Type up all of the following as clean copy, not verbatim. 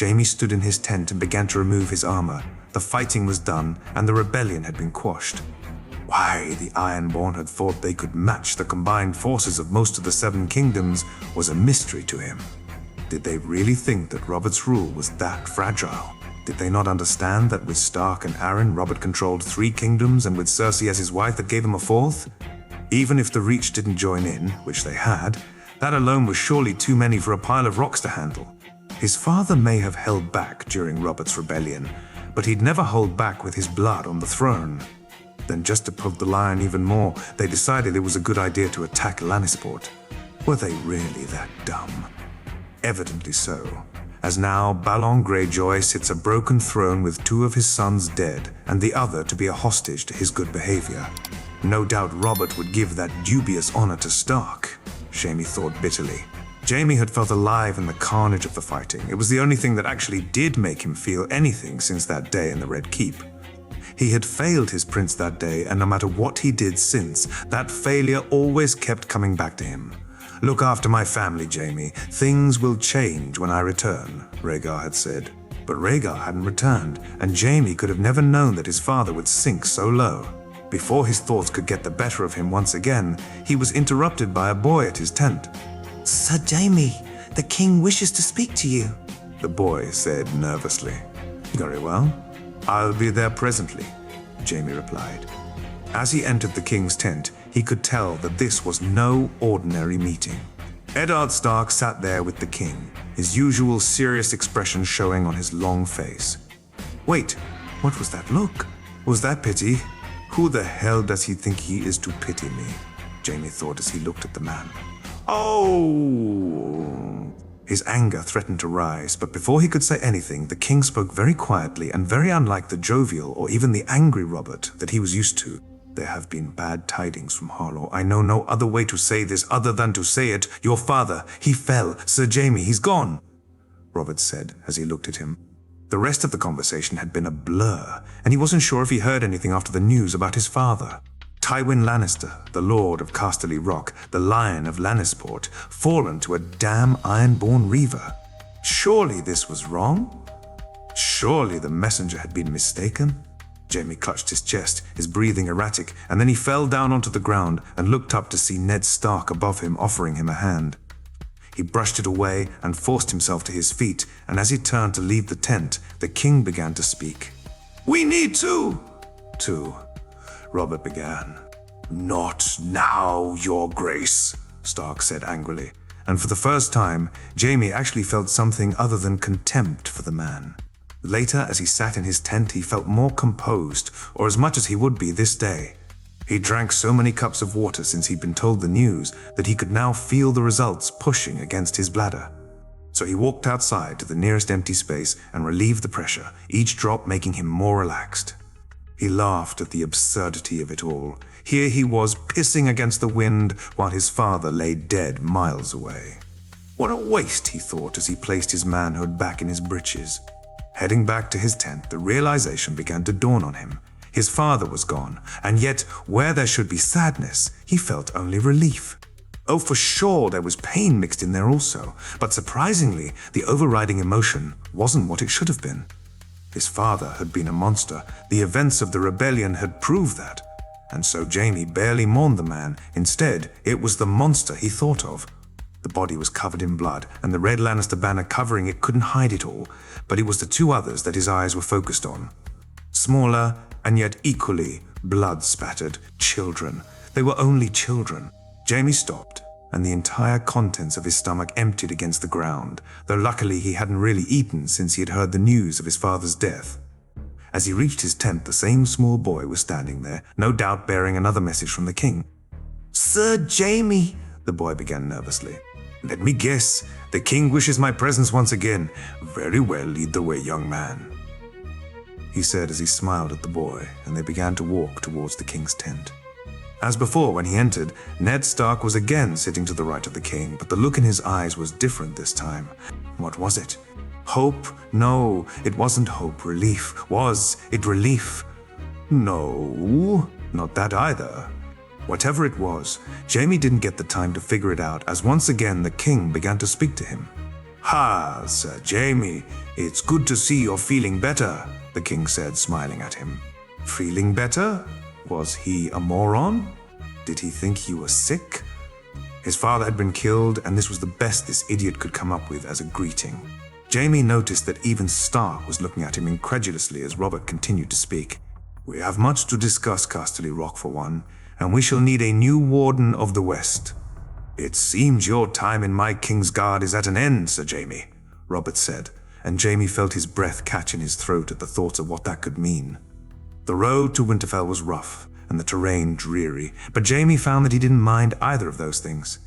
Jaime stood in his tent and began to remove his armor. The fighting was done, and the rebellion had been quashed. Why the Ironborn had thought they could match the combined forces of most of the Seven Kingdoms was a mystery to him. Did they really think that Robert's rule was that fragile? Did they not understand that with Stark and Arryn, Robert controlled 3 kingdoms, and with Cersei as his wife that gave him a 4th? Even if the Reach didn't join in, which they had, that alone was surely too many for a pile of rocks to handle. His father may have held back during Robert's rebellion, but he'd never hold back with his blood on the throne. Then just to poke the lion even more, they decided it was a good idea to attack Lannisport. Were they really that dumb? Evidently so, as now Balon Greyjoy sits a broken throne with 2 of his sons dead and the other to be a hostage to his good behavior. No doubt Robert would give that dubious honor to Stark, Jaime thought bitterly. Jaime had felt alive in the carnage of the fighting. It was the only thing that actually did make him feel anything since that day in the Red Keep. He had failed his prince that day, and no matter what he did since, that failure always kept coming back to him. "Look after my family, Jaime. Things will change when I return," Rhaegar had said. But Rhaegar hadn't returned, and Jaime could have never known that his father would sink so low. Before his thoughts could get the better of him once again, he was interrupted by a boy at his tent. "Sir Jaime, the king wishes to speak to you," the boy said nervously. "Very well. I'll be there presently," Jaime replied. As he entered the king's tent, he could tell that this was no ordinary meeting. Eddard Stark sat there with the king, his usual serious expression showing on his long face. Wait, what was that look? Was that pity? Who the hell does he think he is to pity me? Jaime thought as he looked at the man. Oh! His anger threatened to rise, but before he could say anything, the king spoke very quietly and very unlike the jovial or even the angry Robert that he was used to. "There have been bad tidings from Harlow. I know no other way to say this other than to say it. Your father, he fell. Sir Jaime, he's gone," Robert said as he looked at him. The rest of the conversation had been a blur, and he wasn't sure if he heard anything after the news about his father. Tywin Lannister, the Lord of Casterly Rock, the Lion of Lannisport, fallen to a damn Ironborn Reaver. Surely this was wrong? Surely the messenger had been mistaken? Jaime clutched his chest, his breathing erratic, and then he fell down onto the ground and looked up to see Ned Stark above him offering him a hand. He brushed it away and forced himself to his feet, and as he turned to leave the tent, the king began to speak. "We need to," Robert began. "Not now, your grace," Stark said angrily, and for the first time, Jaime actually felt something other than contempt for the man. Later, as he sat in his tent, he felt more composed, or as much as he would be this day. He drank so many cups of water since he'd been told the news that he could now feel the results pushing against his bladder. So he walked outside to the nearest empty space and relieved the pressure, each drop making him more relaxed. He laughed at the absurdity of it all. Here he was pissing against the wind while his father lay dead miles away. What a waste, he thought as he placed his manhood back in his breeches. Heading back to his tent, the realization began to dawn on him. His father was gone, and yet where there should be sadness, he felt only relief. Oh, for sure there was pain mixed in there also, but surprisingly, the overriding emotion wasn't what it should have been. His father had been a monster. The events of the rebellion had proved that. And so Jaime barely mourned the man. Instead, it was the monster he thought of. The body was covered in blood, and the red Lannister banner covering it couldn't hide it all, but it was the 2 others that his eyes were focused on. Smaller, and yet equally blood-spattered children. They were only children. Jaime stopped, and the entire contents of his stomach emptied against the ground, though luckily he hadn't really eaten since he had heard the news of his father's death. As he reached his tent, the same small boy was standing there, no doubt bearing another message from the king. "Sir Jaime," the boy began nervously. "Let me guess. The king wishes my presence once again. Very well, lead the way, young man," he said as he smiled at the boy, and they began to walk towards the king's tent. As before, when he entered, Ned Stark was again sitting to the right of the king, but the look in his eyes was different this time. What was it? Hope? No, it wasn't hope. Relief. Was it relief? No, not that either. Whatever it was, Jaime didn't get the time to figure it out as once again the king began to speak to him. "Ha, Sir Jaime, it's good to see you're feeling better," the king said, smiling at him. Feeling better? Was he a moron? Did he think he was sick? His father had been killed, and this was the best this idiot could come up with as a greeting. Jaime noticed that even Stark was looking at him incredulously as Robert continued to speak. "We have much to discuss, Casterly Rock, for one, and we shall need a new Warden of the West." "It seems your time in my King's Guard is at an end, Sir Jaime," Robert said, and Jaime felt his breath catch in his throat at the thoughts of what that could mean. The road to Winterfell was rough, and the terrain dreary, but Jaime found that he didn't mind either of those things.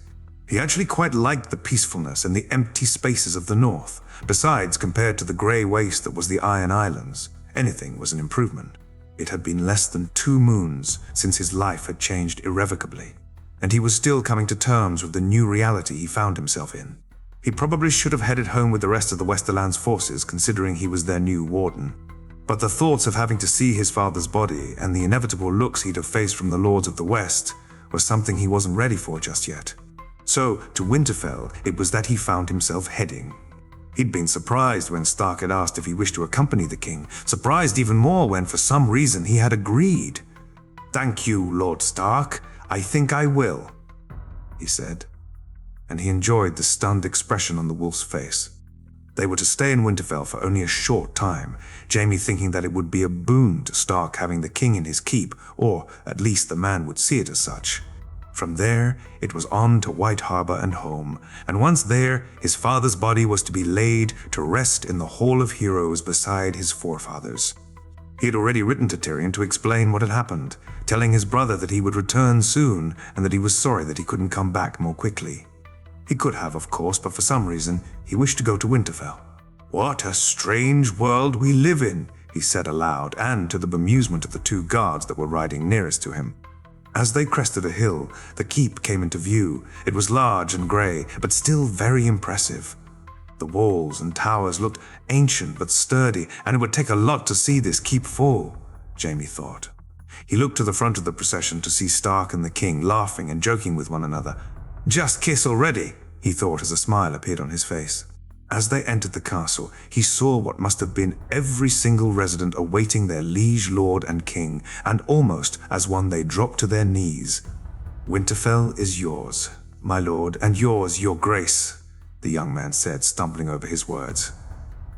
He actually quite liked the peacefulness and the empty spaces of the north. Besides, compared to the grey waste that was the Iron Islands, anything was an improvement. It had been less than 2 moons since his life had changed irrevocably, and he was still coming to terms with the new reality he found himself in. He probably should have headed home with the rest of the Westerland's forces, considering he was their new warden. But the thoughts of having to see his father's body and the inevitable looks he'd have faced from the Lords of the West was something he wasn't ready for just yet. So, to Winterfell, it was that he found himself heading. He'd been surprised when Stark had asked if he wished to accompany the king, surprised even more when, for some reason, he had agreed. "Thank you, Lord Stark. I think I will," he said, and he enjoyed the stunned expression on the wolf's face. They were to stay in Winterfell for only a short time, Jaime thinking that it would be a boon to Stark having the king in his keep, or at least the man would see it as such. From there, it was on to White Harbor and home, and once there, his father's body was to be laid to rest in the Hall of Heroes beside his forefathers. He had already written to Tyrion to explain what had happened, telling his brother that he would return soon and that he was sorry that he couldn't come back more quickly. He could have, of course, but for some reason, he wished to go to Winterfell. "What a strange world we live in," he said aloud, and to the bemusement of the 2 guards that were riding nearest to him. As they crested a hill, the keep came into view. It was large and grey, but still very impressive. The walls and towers looked ancient but sturdy, and it would take a lot to see this keep fall, Jaime thought. He looked to the front of the procession to see Stark and the king laughing and joking with one another. "Just kiss already," he thought as a smile appeared on his face. As they entered the castle, he saw what must have been every single resident awaiting their liege lord and king, and almost as one they dropped to their knees. "Winterfell is yours, my lord, and yours, your grace," the young man said, stumbling over his words.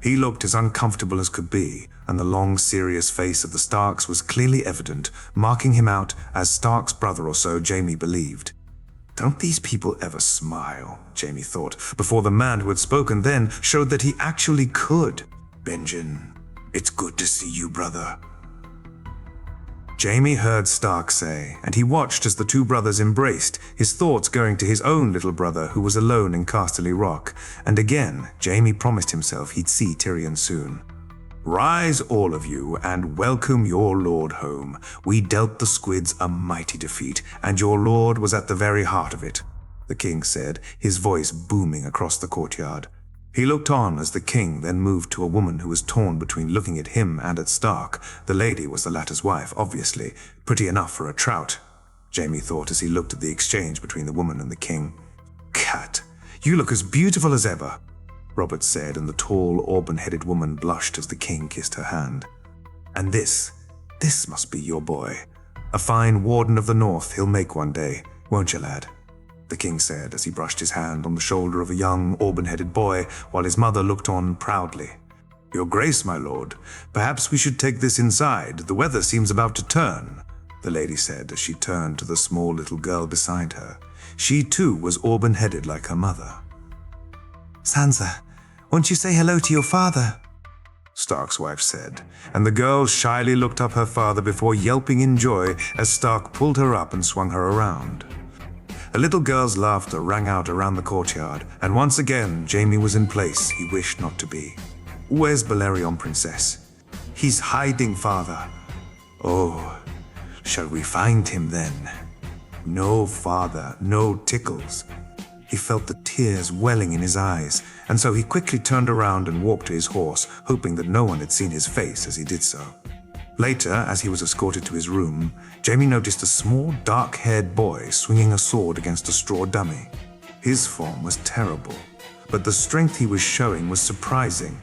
He looked as uncomfortable as could be, and the long, serious face of the Starks was clearly evident, marking him out as Stark's brother, or so Jaime believed. Don't these people ever smile, Jaime thought, before the man who had spoken then showed that he actually could. "Benjen, it's good to see you, brother." Jaime heard Stark say, and he watched as the 2 brothers embraced, his thoughts going to his own little brother who was alone in Casterly Rock, and again Jaime promised himself he'd see Tyrion soon. "Rise, all of you, and welcome your lord home. We dealt the squids a mighty defeat, and your lord was at the very heart of it," the king said, his voice booming across the courtyard. He looked on as the king then moved to a woman who was torn between looking at him and at Stark. The lady was the latter's wife, obviously, pretty enough for a trout, Jaime thought as he looked at the exchange between the woman and the king. "Cat, you look as beautiful as ever," Robert said, and the tall, auburn-headed woman blushed as the king kissed her hand. "And this must be your boy. A fine warden of the north he'll make one day, won't you, lad?" the king said as he brushed his hand on the shoulder of a young, auburn-headed boy, while his mother looked on proudly. "Your grace, my lord, perhaps we should take this inside. The weather seems about to turn," the lady said as she turned to the small little girl beside her. She, too, was auburn-headed like her mother. "Sansa, won't you say hello to your father?" Stark's wife said, and the girl shyly looked up her father before yelping in joy as Stark pulled her up and swung her around. A little girl's laughter rang out around the courtyard, and once again Jaime was in place he wished not to be. "Where's Balerion, princess?" "He's hiding, father." "Oh, shall we find him then?" "No, father, no tickles." He felt the tears welling in his eyes, and so he quickly turned around and walked to his horse, hoping that no one had seen his face as he did so. Later, as he was escorted to his room, Jaime noticed a small, dark-haired boy swinging a sword against a straw dummy. His form was terrible. but the strength he was showing was surprising,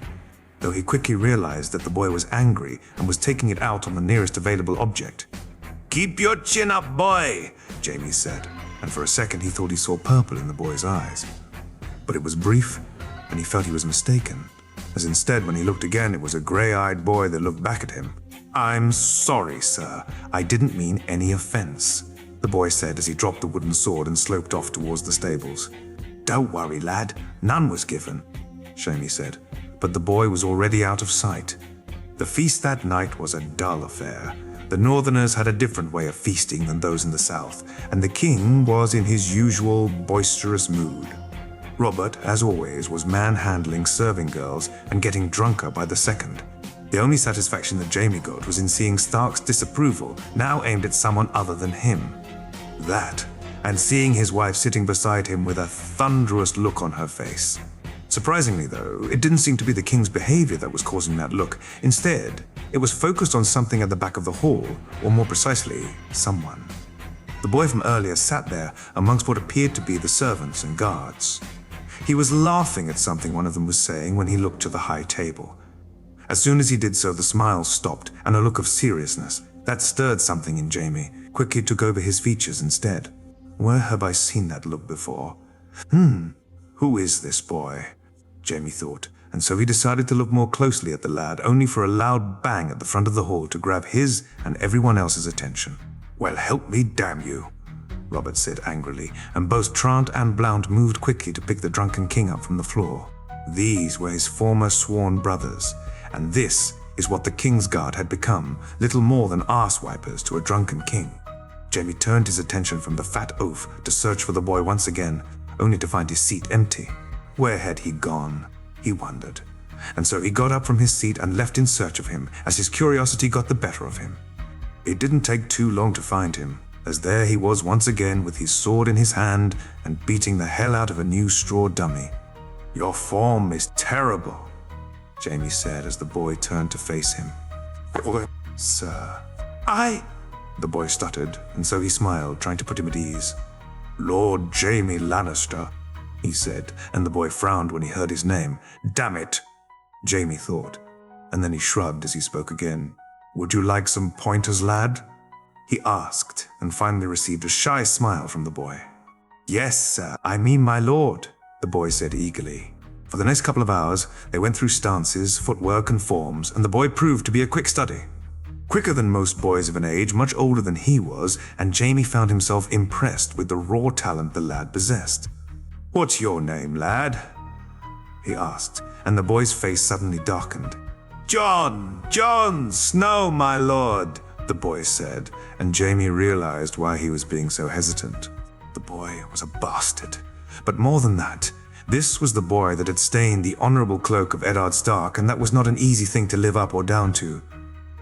though he quickly realized that the boy was angry and was taking it out on the nearest available object. "Keep your chin up, boy," Jamie said, and for a second he thought he saw purple in the boy's eyes. But it was brief, and he felt he was mistaken, as instead when he looked again it was a grey-eyed boy that looked back at him. "I'm sorry, sir. I didn't mean any offense," the boy said as he dropped the wooden sword and sloped off towards the stables. "Don't worry, lad. None was given," Jamie said, but the boy was already out of sight. The feast that night was a dull affair. The Northerners had a different way of feasting than those in the South, and the king was in his usual boisterous mood. Robert, as always, was manhandling serving girls and getting drunker by the second. The only satisfaction that Jamie got was in seeing Stark's disapproval now aimed at someone other than him. That, and seeing his wife sitting beside him with a thunderous look on her face. Surprisingly, though, it didn't seem to be the king's behavior that was causing that look. Instead, it was focused on something at the back of the hall, or more precisely, someone. The boy from earlier sat there amongst what appeared to be the servants and guards. He was laughing at something one of them was saying when he looked to the high table. As soon as he did so, the smile stopped, and a look of seriousness that stirred something in Jamie quickly took over his features instead. Where have I seen that look before? Who is this boy? Jamie thought, and so he decided to look more closely at the lad, only for a loud bang at the front of the hall to grab his and everyone else's attention. "Well, help me, damn you," Robert said angrily, and both Trant and Blount moved quickly to pick the drunken king up from the floor. These were his former sworn brothers, and this is what the King's Guard had become, little more than arse-wipers to a drunken king. Jamie turned his attention from the fat oaf to search for the boy once again, only to find his seat empty. Where had he gone? He wondered. And so he got up from his seat and left in search of him, as his curiosity got the better of him. It didn't take too long to find him, as there he was once again with his sword in his hand and beating the hell out of a new straw dummy. "Your form is terrible," Jamie said as the boy turned to face him. "Sir, the boy stuttered, and so he smiled, trying to put him at ease. "Lord Jamie Lannister," he said, and the boy frowned when he heard his name. "Damn it," Jamie thought, and then he shrugged as he spoke again. "Would you like some pointers, lad?" he asked, and finally received a shy smile from the boy. "Yes, sir, I mean my lord," the boy said eagerly. For the next couple of hours, they went through stances, footwork, and forms, and the boy proved to be a quick study. Quicker than most boys of an age much older than he was, and Jamie found himself impressed with the raw talent the lad possessed. "What's your name, lad?" he asked, and the boy's face suddenly darkened. Jon Snow, my lord," the boy said, and Jamie realized why he was being so hesitant. The boy was a bastard. But more than that, this was the boy that had stained the honorable cloak of Eddard Stark, and that was not an easy thing to live up or down to.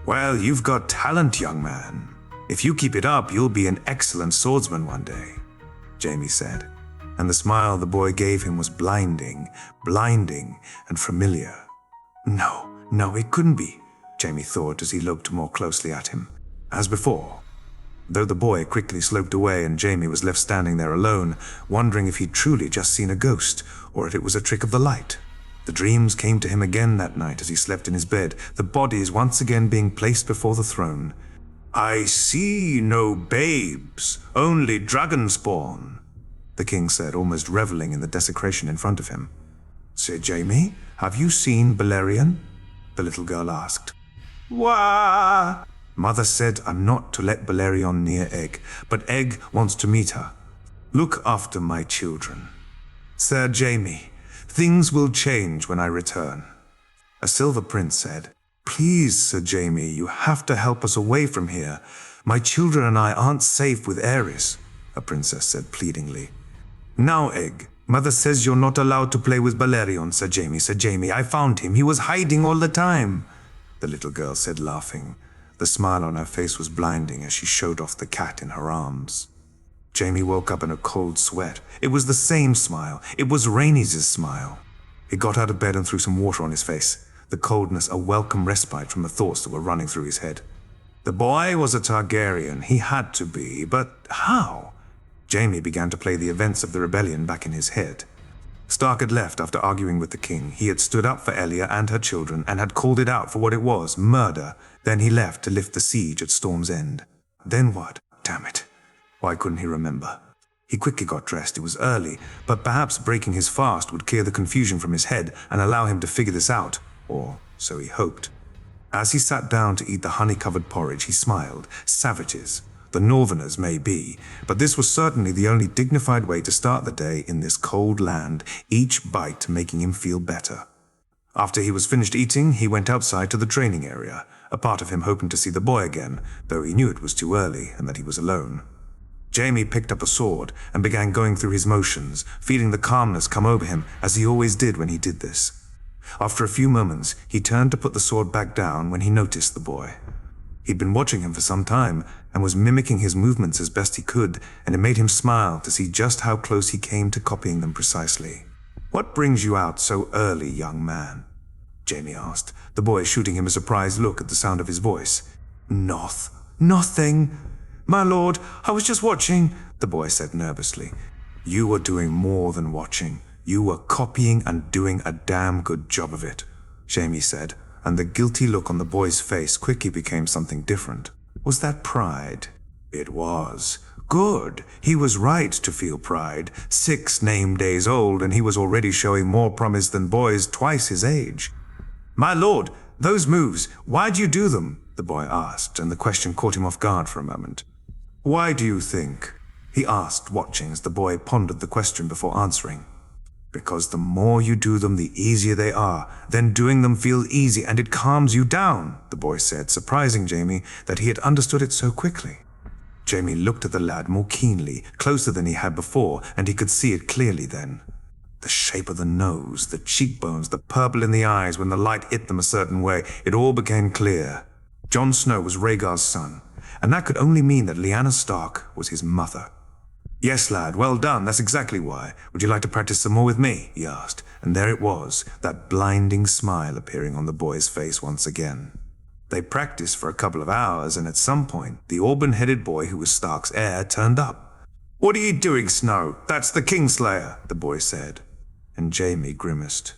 "Well, you've got talent, young man. If you keep it up, you'll be an excellent swordsman one day," Jamie said, and the smile the boy gave him was blinding, and familiar. No, it couldn't be, Jamie thought as he looked more closely at him. As before, though the boy quickly sloped away and Jamie was left standing there alone, wondering if he'd truly just seen a ghost, or if it was a trick of the light. The dreams came to him again that night as he slept in his bed, the bodies once again being placed before the throne. "I see no babes, only dragon spawn," the king said, almost reveling in the desecration in front of him. "Sir Jamie, have you seen Balerion?" the little girl asked. "Wah!" Mother said I'm not to let Balerion near Egg, but Egg wants to meet her. Look after my children. Sir Jamie, things will change when I return. A silver prince said, "Please, Sir Jamie, you have to help us away from here. My children and I aren't safe with Aerys," a princess said pleadingly. "Now, Egg, Mother says you're not allowed to play with Balerion, Sir Jamie. Sir Jamie, I found him. He was hiding all the time," the little girl said, laughing. The smile on her face was blinding as she showed off the cat in her arms. Jamie woke up in a cold sweat. It was the same smile. It was Rhaenys' smile. He got out of bed and threw some water on his face, the coldness a welcome respite from the thoughts that were running through his head. The boy was a Targaryen. He had to be, but how? Jamie began to play the events of the rebellion back in his head. Stark had left after arguing with the king. He had stood up for Elia and her children and had called it out for what it was, murder. Then he left to lift the siege at Storm's End. Then what? Damn it. Why couldn't he remember? He quickly got dressed. It was early, but perhaps breaking his fast would clear the confusion from his head and allow him to figure this out, or so he hoped. As he sat down to eat the honey-covered porridge, he smiled. Savages. The Northerners may be, but this was certainly the only dignified way to start the day in this cold land, each bite making him feel better. After he was finished eating, he went outside to the training area, a part of him hoping to see the boy again, though he knew it was too early and that he was alone. Jaime picked up a sword and began going through his motions, feeling the calmness come over him as he always did when he did this. After a few moments, he turned to put the sword back down when he noticed the boy. He'd been watching him for some time and was mimicking his movements as best he could, and it made him smile to see just how close he came to copying them precisely. "What brings you out so early, young man?" Jaime asked, the boy shooting him a surprised look at the sound of his voice. Nothing. My lord, I was just watching," the boy said nervously. "You were doing more than watching. You were copying and doing a damn good job of it," Jaime said, and the guilty look on the boy's face quickly became something different. Was that pride? It was. Good. He was right to feel pride. 6 name days old, and he was already showing more promise than boys twice his age. "My lord, those moves, why'd you do them?" the boy asked, and the question caught him off guard for a moment. "Why do you think?" he asked, watching as the boy pondered the question before answering. "Because the more you do them, the easier they are. Then doing them feel easy, and it calms you down," the boy said, surprising Jaime that he had understood it so quickly. Jaime looked at the lad more keenly, closer than he had before, and he could see it clearly then. The shape of the nose, the cheekbones, the purple in the eyes when the light hit them a certain way, it all became clear. Jon Snow was Rhaegar's son, and that could only mean that Lyanna Stark was his mother. "Yes, lad, well done, that's exactly why. Would you like to practice some more with me?" he asked, and there it was, that blinding smile appearing on the boy's face once again. They practiced for a couple of hours, and at some point, the auburn-headed boy who was Stark's heir turned up. "What are you doing, Snow? That's the Kingslayer," the boy said, and Jaime grimaced.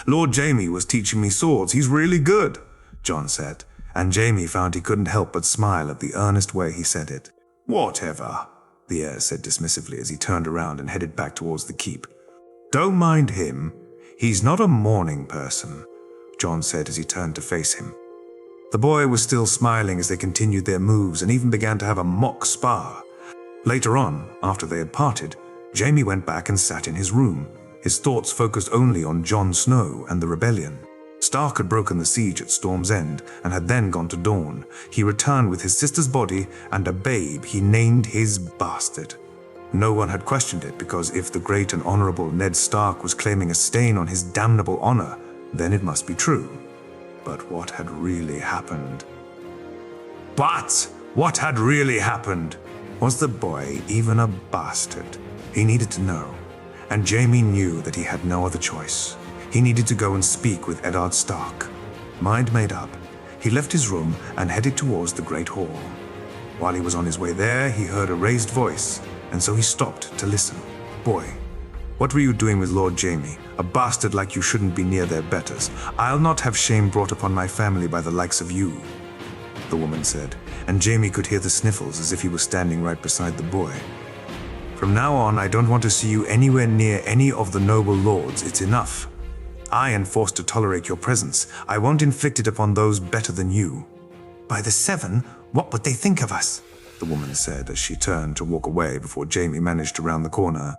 "Lord Jaime was teaching me swords. He's really good," Jon said, and Jaime found he couldn't help but smile at the earnest way he said it. "Whatever," the heir said dismissively as he turned around and headed back towards the keep. "Don't mind him. He's not a morning person," Jon said as he turned to face him. The boy was still smiling as they continued their moves and even began to have a mock spar. Later on, after they had parted, Jaime went back and sat in his room, his thoughts focused only on Jon Snow and the rebellion. Stark had broken the siege at Storm's End and had then gone to Dorne. He returned with his sister's body and a babe he named his bastard. No one had questioned it, because if the great and honorable Ned Stark was claiming a stain on his damnable honor, then it must be true. But what had really happened? Was the boy even a bastard? He needed to know, and Jaime knew that he had no other choice. He needed to go and speak with Eddard Stark. Mind made up, he left his room and headed towards the Great Hall. While he was on his way there, he heard a raised voice, and so he stopped to listen. "Boy, what were you doing with Lord Jaime? A bastard like you shouldn't be near their betters. I'll not have shame brought upon my family by the likes of you," the woman said, and Jaime could hear the sniffles as if he was standing right beside the boy. "From now on, I don't want to see you anywhere near any of the noble lords. It's enough. I am forced to tolerate your presence. I won't inflict it upon those better than you." "By the Seven, what would they think of us?" the woman said as she turned to walk away before Jaime managed to round the corner.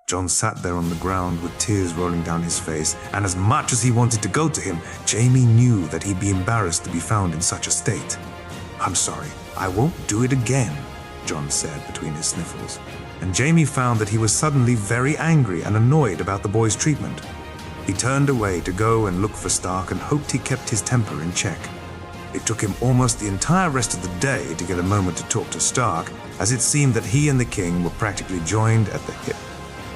Jon sat there on the ground with tears rolling down his face, and as much as he wanted to go to him, Jaime knew that he'd be embarrassed to be found in such a state. "I'm sorry, I won't do it again," Jon said between his sniffles, and Jaime found that he was suddenly very angry and annoyed about the boy's treatment. He turned away to go and look for Stark and hoped he kept his temper in check. It took him almost the entire rest of the day to get a moment to talk to Stark, as it seemed that he and the king were practically joined at the hip.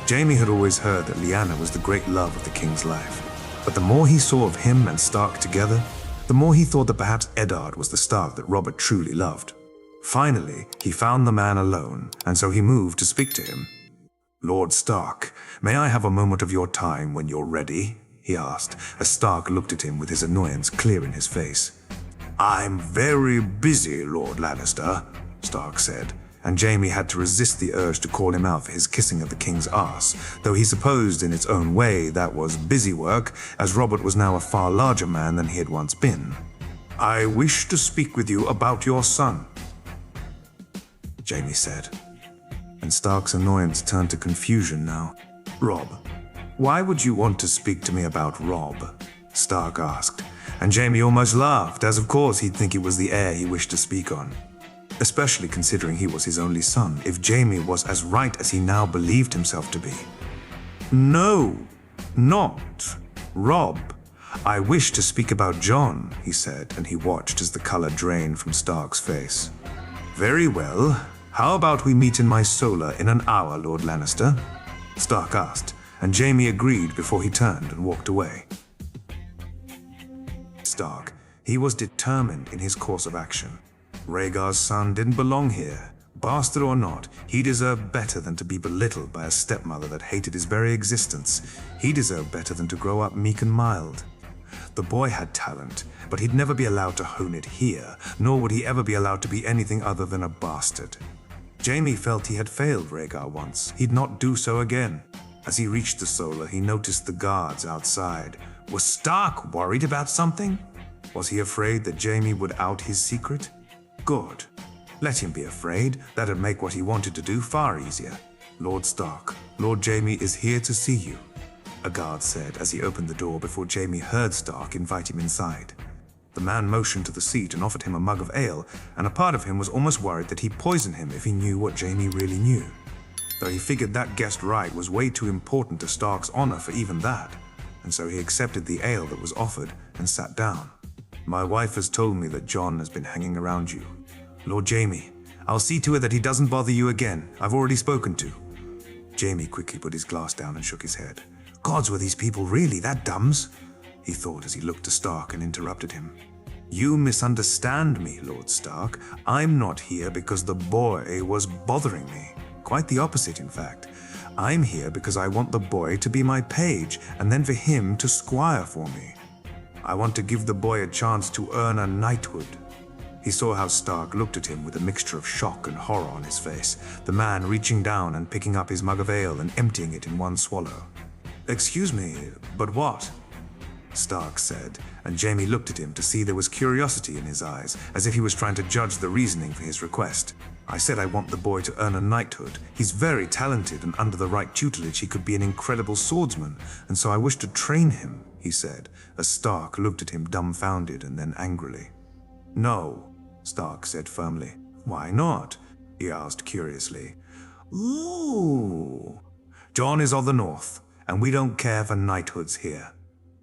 Jaime had always heard that Lyanna was the great love of the king's life, but the more he saw of him and Stark together, the more he thought that perhaps Eddard was the Stark that Robert truly loved. Finally, he found the man alone, and so he moved to speak to him. Lord Stark, may I have a moment of your time when you're ready? He asked, as Stark looked at him with his annoyance clear in his face. I'm very busy, Lord Lannister, Stark said, and Jaime had to resist the urge to call him out for his kissing of the king's arse, though he supposed in its own way that was busy work, as Robert was now a far larger man than he had once been. I wish to speak with you about your son, Jaime said, and Stark's annoyance turned to confusion now. Rob, why would you want to speak to me about Rob? Stark asked, and Jaime almost laughed, as of course he'd think it was the heir he wished to speak on. Especially considering he was his only son, if Jaime was as right as he now believed himself to be. No, not Rob. I wish to speak about Jon, he said, and he watched as the color drained from Stark's face. Very well. How about we meet in my solar in an hour, Lord Lannister? Stark asked, and Jaime agreed before he turned and walked away. Stark, he was determined in his course of action. Rhaegar's son didn't belong here. Bastard or not, he deserved better than to be belittled by a stepmother that hated his very existence. He deserved better than to grow up meek and mild. The boy had talent, but he'd never be allowed to hone it here, nor would he ever be allowed to be anything other than a bastard. Jaime felt he had failed Rhaegar once. He'd not do so again. As he reached the solar, he noticed the guards outside. Was Stark worried about something? Was he afraid that Jaime would out his secret? Good. Let him be afraid. That'd make what he wanted to do far easier. Lord Stark, Lord Jaime is here to see you, a guard said as he opened the door before Jaime heard Stark invite him inside. The man motioned to the seat and offered him a mug of ale, and a part of him was almost worried that he'd poison him if he knew what Jaime really knew. Though he figured that guest right was way too important to Stark's honor for even that, and so he accepted the ale that was offered and sat down. My wife has told me that Jon has been hanging around you. Lord Jaime, I'll see to it that he doesn't bother you again. I've already spoken to. Jaime quickly put his glass down and shook his head. Gods, were these people really that dumbs? He thought as he looked to Stark and interrupted him. You misunderstand me, Lord Stark. I'm not here because the boy was bothering me. Quite the opposite, in fact. I'm here because I want the boy to be my page, and then for him to squire for me. I want to give the boy a chance to earn a knighthood. He saw how Stark looked at him with a mixture of shock and horror on his face, the man reaching down and picking up his mug of ale and emptying it in one swallow. Excuse me, but what? Stark said, and Jaime looked at him to see there was curiosity in his eyes, as if he was trying to judge the reasoning for his request. I said I want the boy to earn a knighthood. He's very talented, and under the right tutelage he could be an incredible swordsman, and so I wish to train him, he said, as Stark looked at him dumbfounded and then angrily. No, Stark said firmly. Why not? He asked curiously. Ooh. Jon is of the north, and we don't care for knighthoods here,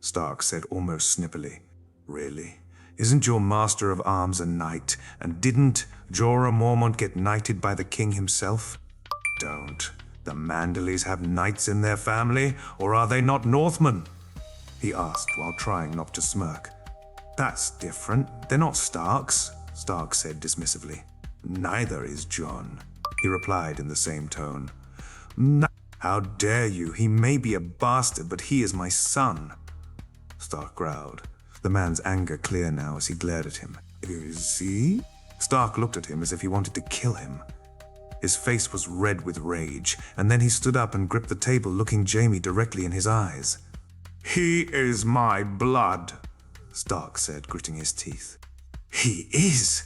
Stark said almost snippily. Really? Isn't your master of arms a knight, and didn't Jorah Mormont get knighted by the king himself? Don't the Manderleys have knights in their family, or are they not Northmen? He asked while trying not to smirk. That's different. They're not Starks, Stark said dismissively. Neither is Jon, he replied in the same tone. How dare you? He may be a bastard, but he is my son, Stark growled, the man's anger clear now as he glared at him. Is he? Stark looked at him as if he wanted to kill him. His face was red with rage, and then he stood up and gripped the table, looking Jaime directly in his eyes. He is my blood, Stark said, gritting his teeth. He is,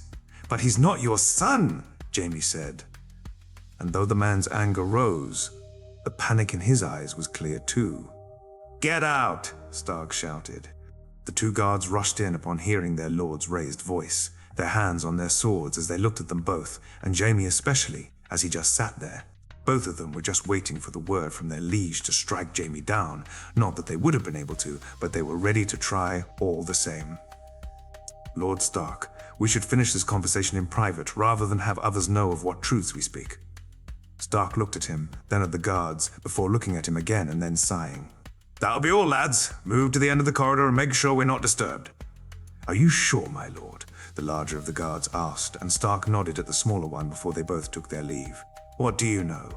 but he's not your son, Jaime said. And though the man's anger rose, the panic in his eyes was clear too. Get out, Stark shouted. The two guards rushed in upon hearing their lord's raised voice, their hands on their swords as they looked at them both, and Jaime especially, as he just sat there. Both of them were just waiting for the word from their liege to strike Jaime down. Not that they would have been able to, but they were ready to try all the same. Lord Stark, we should finish this conversation in private rather than have others know of what truths we speak. Stark looked at him, then at the guards, before looking at him again and then sighing. That'll be all, lads. Move to the end of the corridor and make sure we're not disturbed. Are you sure, my lord? The larger of the guards asked, and Stark nodded at the smaller one before they both took their leave. What do you know?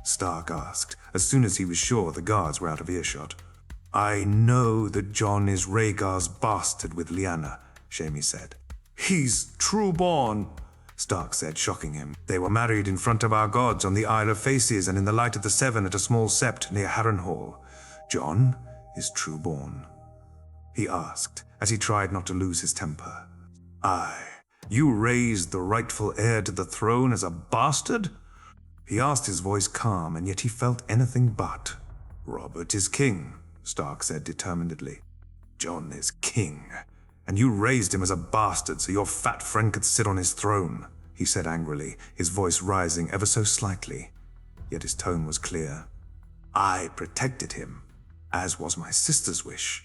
Stark asked, as soon as he was sure the guards were out of earshot. I know that Jon is Rhaegar's bastard with Lyanna, Jaime said. He's true-born, Stark said, shocking him. They were married in front of our gods on the Isle of Faces and in the Light of the Seven at a small sept near Harrenhal. Jon is true-born, he asked, as he tried not to lose his temper. Aye, you raised the rightful heir to the throne as a bastard? He asked, his voice calm, and yet he felt anything but. Robert is king, Stark said determinedly. Jon is king, and you raised him as a bastard so your fat friend could sit on his throne, he said angrily, his voice rising ever so slightly. Yet his tone was clear. I protected him, as was my sister's wish.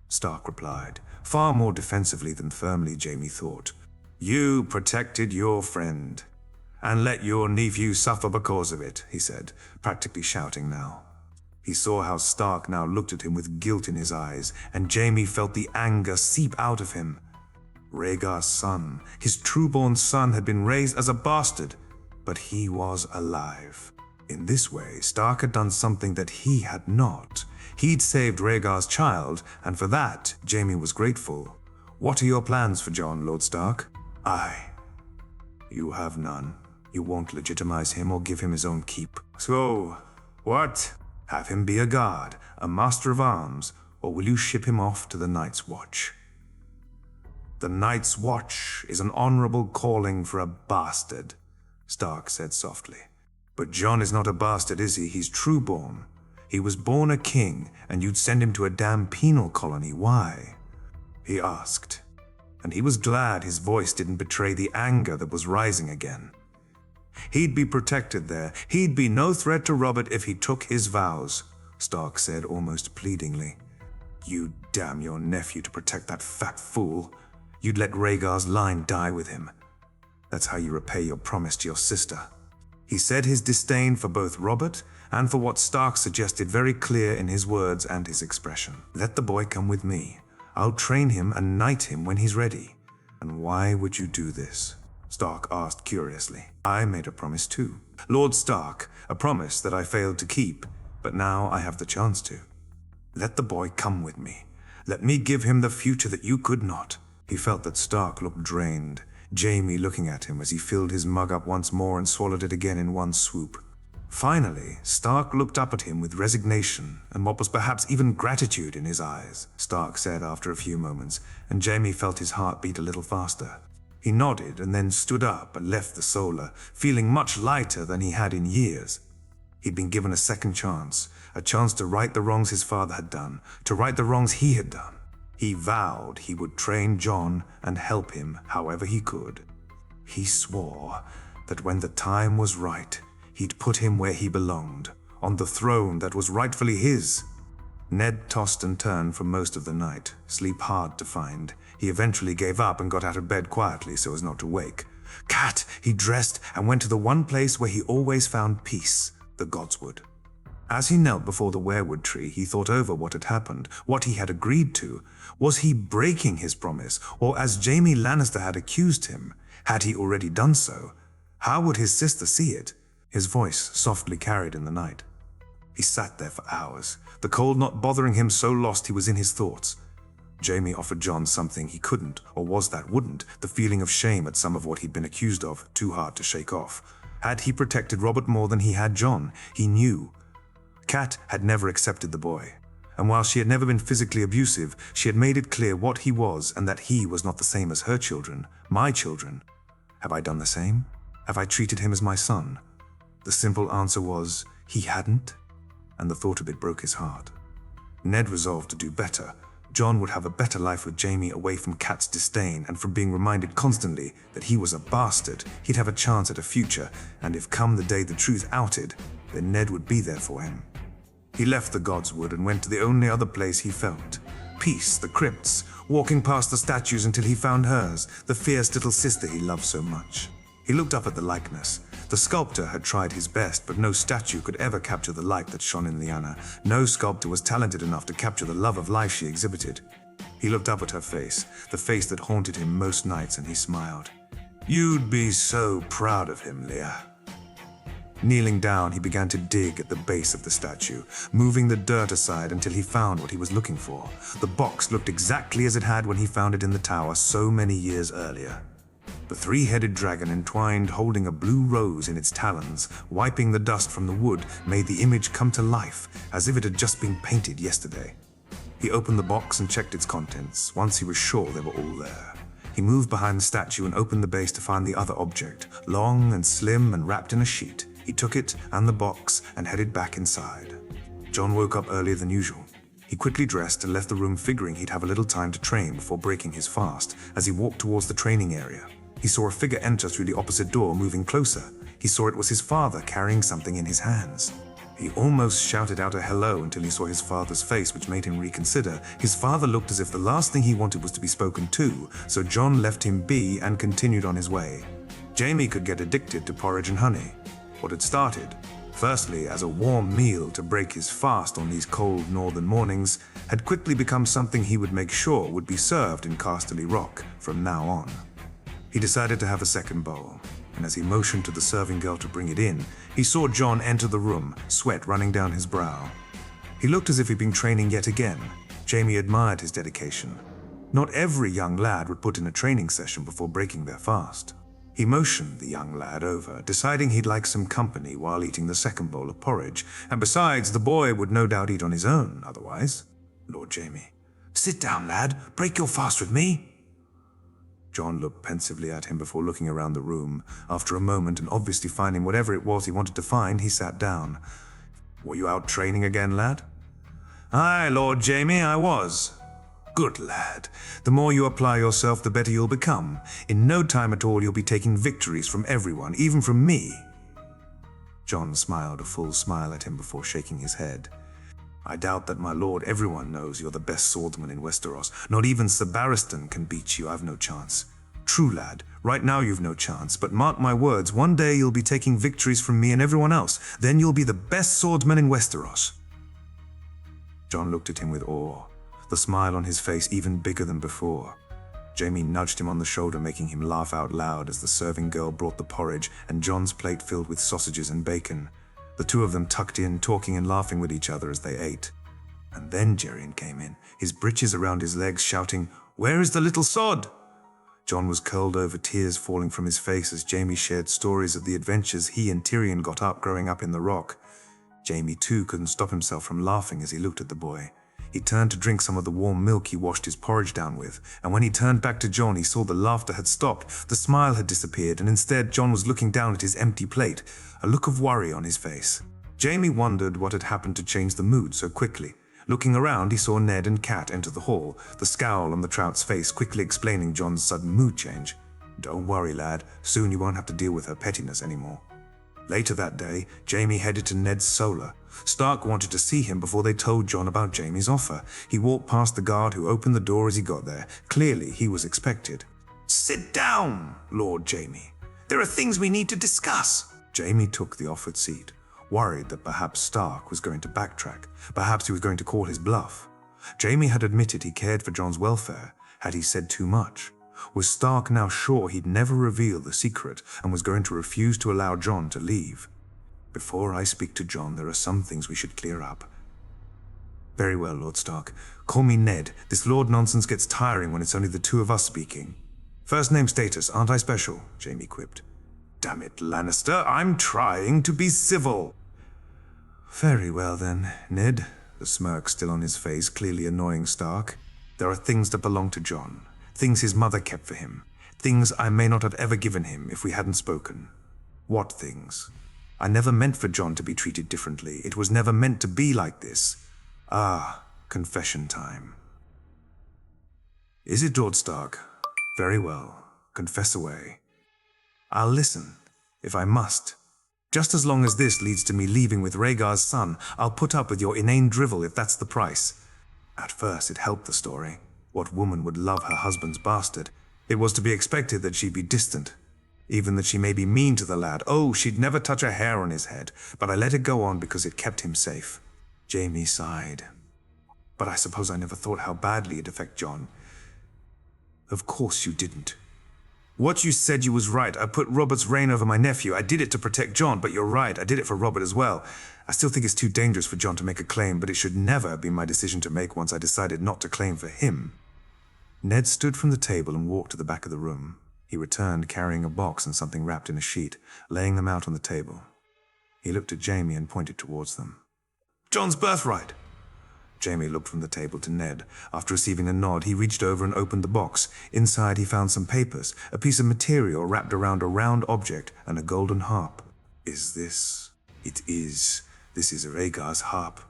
Stark replied, far more defensively than firmly, Jaime thought. You protected your friend, and let your nephew suffer because of it, he said, practically shouting now. He saw how Stark now looked at him with guilt in his eyes, and Jaime felt the anger seep out of him. Rhaegar's son, his true-born son, had been raised as a bastard, but he was alive. In this way, Stark had done something that he had not. He'd saved Rhaegar's child, and for that, Jaime was grateful. What are your plans for Jon, Lord Stark? Aye. You have none. You won't legitimize him or give him his own keep. So, what? Have him be a guard, a master of arms, or will you ship him off to the Night's Watch? The Night's Watch is an honorable calling for a bastard, Stark said softly. But Jon is not a bastard, is he? He's true-born. He was born a king, and you'd send him to a damn penal colony. Why? He asked, and he was glad his voice didn't betray the anger that was rising again. He'd be protected there. He'd be no threat to Robert if he took his vows, Stark said almost pleadingly. You'd damn your nephew to protect that fat fool. You'd let Rhaegar's line die with him. That's how you repay your promise to your sister. He said his disdain for both Robert and for what Stark suggested very clear in his words and his expression. Let the boy come with me. I'll train him and knight him when he's ready. And why would you do this? Stark asked curiously. I made a promise too. Lord Stark, a promise that I failed to keep, but now I have the chance to. Let the boy come with me. Let me give him the future that you could not. He felt that Stark looked drained, Jaime looking at him as he filled his mug up once more and swallowed it again in one swoop. Finally, Stark looked up at him with resignation and what was perhaps even gratitude in his eyes, Stark said after a few moments, and Jaime felt his heart beat a little faster. He nodded and then stood up and left the solar, feeling much lighter than he had in years. He'd been given a second chance, a chance to right the wrongs his father had done, to right the wrongs he had done. He vowed he would train Jon and help him however he could. He swore that when the time was right, he'd put him where he belonged, on the throne that was rightfully his. Ned tossed and turned for most of the night, sleep hard to find. He eventually gave up and got out of bed quietly so as not to wake. Cat, he dressed and went to the one place where he always found peace, the Godswood. As he knelt before the weirwood tree, he thought over what had happened, what he had agreed to. Was he breaking his promise, or as Jaime Lannister had accused him, had he already done so? How would his sister see it? His voice softly carried in the night. He sat there for hours, the cold not bothering him so lost he was in his thoughts. Jaime offered Jon something he couldn't, or was that wouldn't, the feeling of shame at some of what he'd been accused of, too hard to shake off. Had he protected Robert more than he had Jon? He knew. Kat had never accepted the boy, and while she had never been physically abusive, she had made it clear what he was and that he was not the same as her children, my children. Have I done the same? Have I treated him as my son? The simple answer was, he hadn't, and the thought of it broke his heart. Ned resolved to do better. Jon would have a better life with Jaime away from Kat's disdain and from being reminded constantly that he was a bastard. He'd have a chance at a future, and if come the day the truth outed, then Ned would be there for him. He left the Godswood and went to the only other place he felt. Peace, the crypts, walking past the statues until he found hers, the fierce little sister he loved so much. He looked up at the likeness. The sculptor had tried his best, but no statue could ever capture the light that shone in Lyanna. No sculptor was talented enough to capture the love of life she exhibited. He looked up at her face, the face that haunted him most nights, and he smiled. You'd be so proud of him, Leah. Kneeling down, he began to dig at the base of the statue, moving the dirt aside until he found what he was looking for. The box looked exactly as it had when he found it in the tower so many years earlier. The three-headed dragon entwined, holding a blue rose in its talons, wiping the dust from the wood, made the image come to life, as if it had just been painted yesterday. He opened the box and checked its contents. Once he was sure they were all there. He moved behind the statue and opened the base to find the other object, long and slim and wrapped in a sheet. He took it and the box and headed back inside. John woke up earlier than usual. He quickly dressed and left the room, figuring he'd have a little time to train before breaking his fast. As he walked towards the training area, he saw a figure enter through the opposite door, moving closer. He saw it was his father, carrying something in his hands. He almost shouted out a hello until he saw his father's face, which made him reconsider. His father looked as if the last thing he wanted was to be spoken to, so John left him be and continued on his way. Jamie could get addicted to porridge and honey. What had started, firstly as a warm meal to break his fast on these cold northern mornings, had quickly become something he would make sure would be served in Casterly Rock from now on. He decided to have a second bowl, and as he motioned to the serving girl to bring it in, he saw John enter the room, sweat running down his brow. He looked as if he'd been training yet again. Jamie admired his dedication. Not every young lad would put in a training session before breaking their fast. He motioned the young lad over, deciding he'd like some company while eating the second bowl of porridge, and besides, the boy would no doubt eat on his own otherwise. Lord Jamie. "Sit down, lad. Break your fast with me." John looked pensively at him before looking around the room. After a moment, and obviously finding whatever it was he wanted to find, he sat down. "Were you out training again, lad?" "Aye, Lord Jamie, I was." "Good lad. The more you apply yourself, the better you'll become. In no time at all, you'll be taking victories from everyone, even from me." John smiled a full smile at him before shaking his head. "I doubt that, my lord. Everyone knows you're the best swordsman in Westeros. Not even Sir Barristan can beat you. I've no chance." "True, lad. Right now you've no chance, but mark my words, one day you'll be taking victories from me and everyone else. Then you'll be the best swordsman in Westeros." John looked at him with awe, the smile on his face even bigger than before. Jamie nudged him on the shoulder, making him laugh out loud as the serving girl brought the porridge and John's plate filled with sausages and bacon. The two of them tucked in, talking and laughing with each other as they ate. And then Geryon came in, his breeches around his legs, shouting, "Where is the little sod?" John was curled over, tears falling from his face as Jamie shared stories of the adventures he and Tyrion got up growing up in the Rock. Jamie, too, couldn't stop himself from laughing as he looked at the boy. He turned to drink some of the warm milk he washed his porridge down with, and when he turned back to John, he saw the laughter had stopped, the smile had disappeared, and instead John was looking down at his empty plate, a look of worry on his face. Jamie wondered what had happened to change the mood so quickly. Looking around, he saw Ned and Kat enter the hall, the scowl on the Trout's face quickly explaining John's sudden mood change. "Don't worry, lad. Soon you won't have to deal with her pettiness anymore." Later that day, Jamie headed to Ned's Solar. Stark wanted to see him before they told John about Jamie's offer. He walked past the guard who opened the door as he got there. Clearly, he was expected. "Sit down, Lord Jamie. There are things we need to discuss." Jamie took the offered seat, worried that perhaps Stark was going to backtrack. Perhaps he was going to call his bluff. Jamie had admitted he cared for John's welfare. Had he said too much? Was Stark now sure he'd never reveal the secret and was going to refuse to allow John to leave? "Before I speak to John, there are some things we should clear up." "Very well, Lord Stark. Call me Ned. This lord nonsense gets tiring when it's only the two of us speaking." "First name status, aren't I special?" Jamie quipped. "Damn it, Lannister, I'm trying to be civil." "Very well then, Ned," the smirk still on his face, clearly annoying Stark. "There are things that belong to John. Things his mother kept for him. Things I may not have ever given him if we hadn't spoken." "What things?" "I never meant for John to be treated differently. It was never meant to be like this." "Ah, confession time." "Is it, Lord Stark? Very well. Confess away." "I'll listen, if I must. Just as long as this leads to me leaving with Rhaegar's son, I'll put up with your inane drivel if that's the price." At first, it helped the story. What woman would love her husband's bastard? It was to be expected that she'd be distant. Even that she may be mean to the lad. Oh, she'd never touch a hair on his head. But I let it go on because it kept him safe. Jamie sighed. "But I suppose I never thought how badly it'd affect John." "Of course you didn't." What you said you was right. I put Robert's reign over my nephew. I did it to protect John, but you're right. I did it for Robert as well. I still think it's too dangerous for John to make a claim, but it should never be my decision to make once I decided not to claim for him. Ned stood from the table and walked to the back of the room. He returned carrying a box and something wrapped in a sheet, laying them out on the table. He looked at Jamie and pointed towards them. John's birthright! Jamie looked from the table to Ned. After receiving a nod, he reached over and opened the box. Inside, he found some papers, a piece of material wrapped around a round object, and a golden harp. Is this? It is. This is Rhaegar's harp.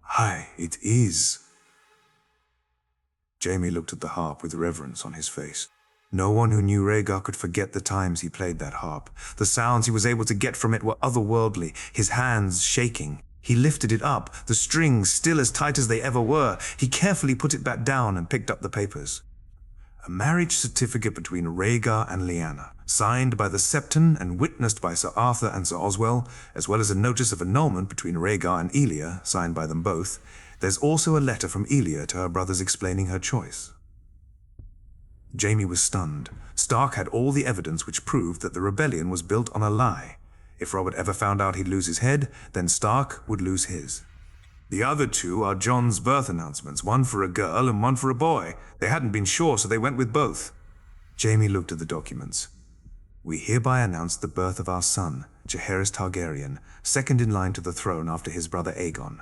Aye, it is. Jamie looked at the harp with reverence on his face. No one who knew Rhaegar could forget the times he played that harp. The sounds he was able to get from it were otherworldly, his hands shaking. He lifted it up, the strings still as tight as they ever were. He carefully put it back down and picked up the papers. A marriage certificate between Rhaegar and Lyanna, signed by the Septon and witnessed by Sir Arthur and Sir Oswell, as well as a notice of annulment between Rhaegar and Elia, signed by them both. There's also a letter from Elia to her brothers explaining her choice. Jamie was stunned. Stark had all the evidence which proved that the rebellion was built on a lie. If Robert ever found out he'd lose his head, then Stark would lose his. The other two are Jon's birth announcements, one for a girl and one for a boy. They hadn't been sure, so they went with both. Jamie looked at the documents. We hereby announce the birth of our son, Jaehaerys Targaryen, second in line to the throne after his brother Aegon.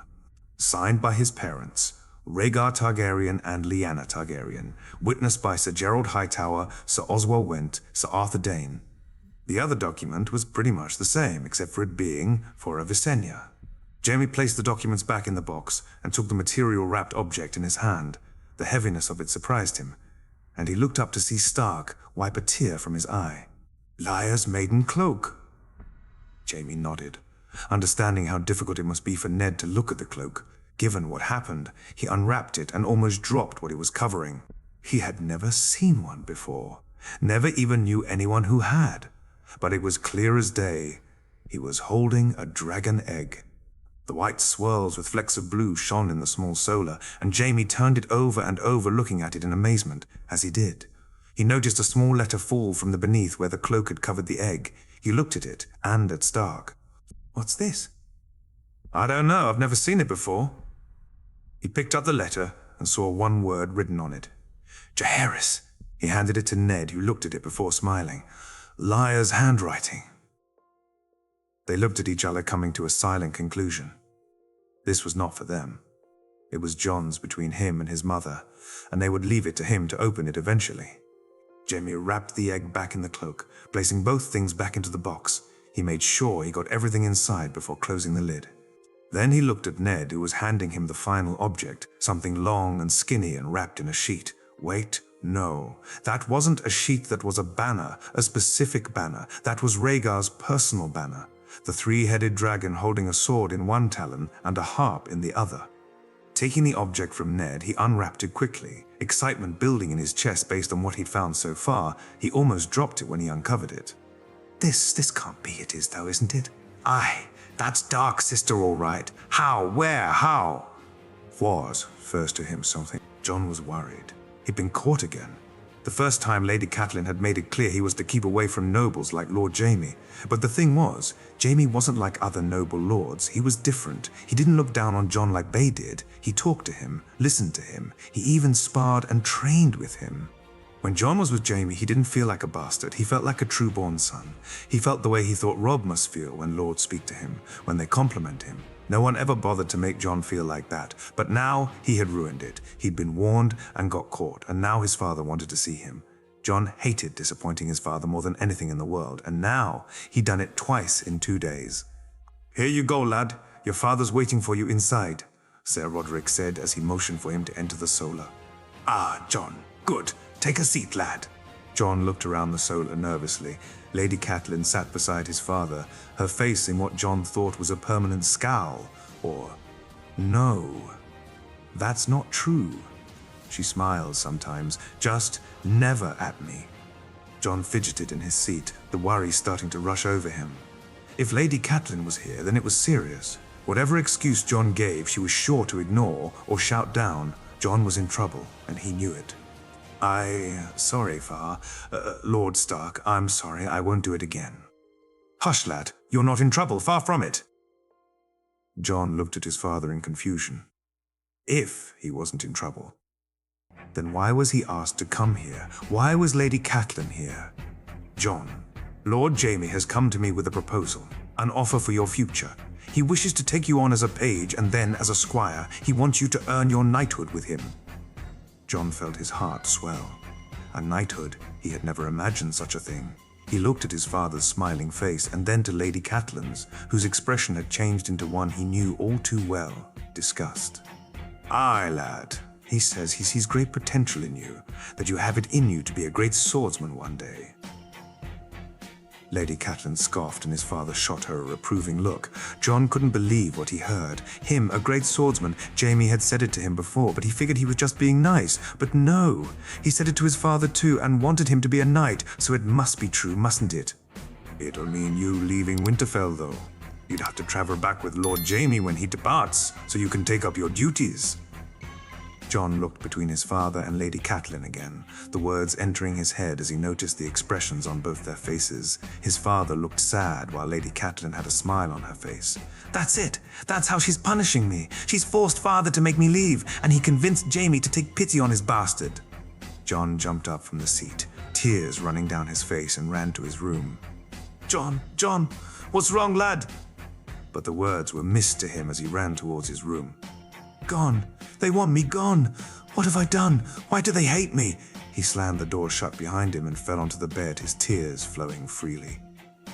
Signed by his parents, Rhaegar Targaryen and Lyanna Targaryen, witnessed by Sir Gerald Hightower, Sir Oswell Went, Sir Arthur Dane. The other document was pretty much the same, except for it being for a Visenya. Jamie placed the documents back in the box and took the material-wrapped object in his hand. The heaviness of it surprised him, and he looked up to see Stark wipe a tear from his eye. Lyre's maiden cloak. Jamie nodded, understanding how difficult it must be for Ned to look at the cloak. Given what happened, he unwrapped it and almost dropped what it was covering. He had never seen one before, never even knew anyone who had. But it was clear as day. He was holding a dragon egg. The white swirls with flecks of blue shone in the small solar, and Jamie turned it over and over, looking at it in amazement. As he did, he noticed a small letter fall from the beneath where the cloak had covered the egg. He looked at it, and at Stark. What's this? I don't know. I've never seen it before. He picked up the letter and saw one word written on it. Jaehaerys. He handed it to Ned, who looked at it before smiling. Lyre's handwriting. They looked at each other, coming to a silent conclusion. This was not for them. It was Jon's between him and his mother, and they would leave it to him to open it eventually. Jamie wrapped the egg back in the cloak, placing both things back into the box. He made sure he got everything inside before closing the lid. Then he looked at Ned, who was handing him the final object, something long and skinny and wrapped in a sheet. Wait. No, that wasn't a sheet, that was a banner, a specific banner. That was Rhaegar's personal banner. The three-headed dragon holding a sword in one talon and a harp in the other. Taking the object from Ned, he unwrapped it quickly, excitement building in his chest based on what he'd found so far. He almost dropped it when he uncovered it. This can't be it is though, isn't it? Aye, that's Dark's sister all right. How? Where? How? Was first to him something. Jon was worried. He'd been caught again. The first time Lady Catelyn had made it clear he was to keep away from nobles like Lord Jaime. But the thing was, Jaime wasn't like other noble lords. He was different. He didn't look down on Jon like they did. He talked to him, listened to him. He even sparred and trained with him. When Jon was with Jaime, he didn't feel like a bastard. He felt like a true-born son. He felt the way he thought Robb must feel when lords speak to him, when they compliment him. No one ever bothered to make Jon feel like that, but now he had ruined it. He'd been warned and got caught, and now his father wanted to see him. Jon hated disappointing his father more than anything in the world, and now he'd done it twice in 2 days. Here you go, lad. Your father's waiting for you inside, Sir Roderick said as he motioned for him to enter the solar. Ah, Jon, good. Take a seat, lad. Jon looked around the solar nervously. Lady Catelyn sat beside his father, her face in what Jon thought was a permanent scowl. Or, no, that's not true. She smiles sometimes, just never at me. Jon fidgeted in his seat, the worry starting to rush over him. If Lady Catelyn was here, then it was serious. Whatever excuse Jon gave, she was sure to ignore or shout down. Jon was in trouble, and he knew it. Sorry, Far. Lord Stark, I'm sorry, I won't do it again. Hush, lad, you're not in trouble, far from it. John looked at his father in confusion. If he wasn't in trouble, then why was he asked to come here? Why was Lady Catelyn here? John, Lord Jaime has come to me with a proposal, an offer for your future. He wishes to take you on as a page and then as a squire. He wants you to earn your knighthood with him. John felt his heart swell. A knighthood, he had never imagined such a thing. He looked at his father's smiling face and then to Lady Catelyn's, whose expression had changed into one he knew all too well, disgust. Aye, lad, he says he sees great potential in you, that you have it in you to be a great swordsman one day. Lady Catelyn scoffed and his father shot her a reproving look. John couldn't believe what he heard. Him, a great swordsman. Jaime had said it to him before, but he figured he was just being nice. But no, he said it to his father too and wanted him to be a knight, so it must be true, mustn't it? It'll mean you leaving Winterfell, though. You'd have to travel back with Lord Jaime when he departs, so you can take up your duties. John looked between his father and Lady Catelyn again, the words entering his head as he noticed the expressions on both their faces. His father looked sad while Lady Catelyn had a smile on her face. That's it! That's how she's punishing me! She's forced father to make me leave, and he convinced Jaime to take pity on his bastard. John jumped up from the seat, tears running down his face, and ran to his room. John, what's wrong, lad? But the words were missed to him as he ran towards his room. Gone! They want me gone! What have I done? Why do they hate me? He slammed the door shut behind him and fell onto the bed, his tears flowing freely.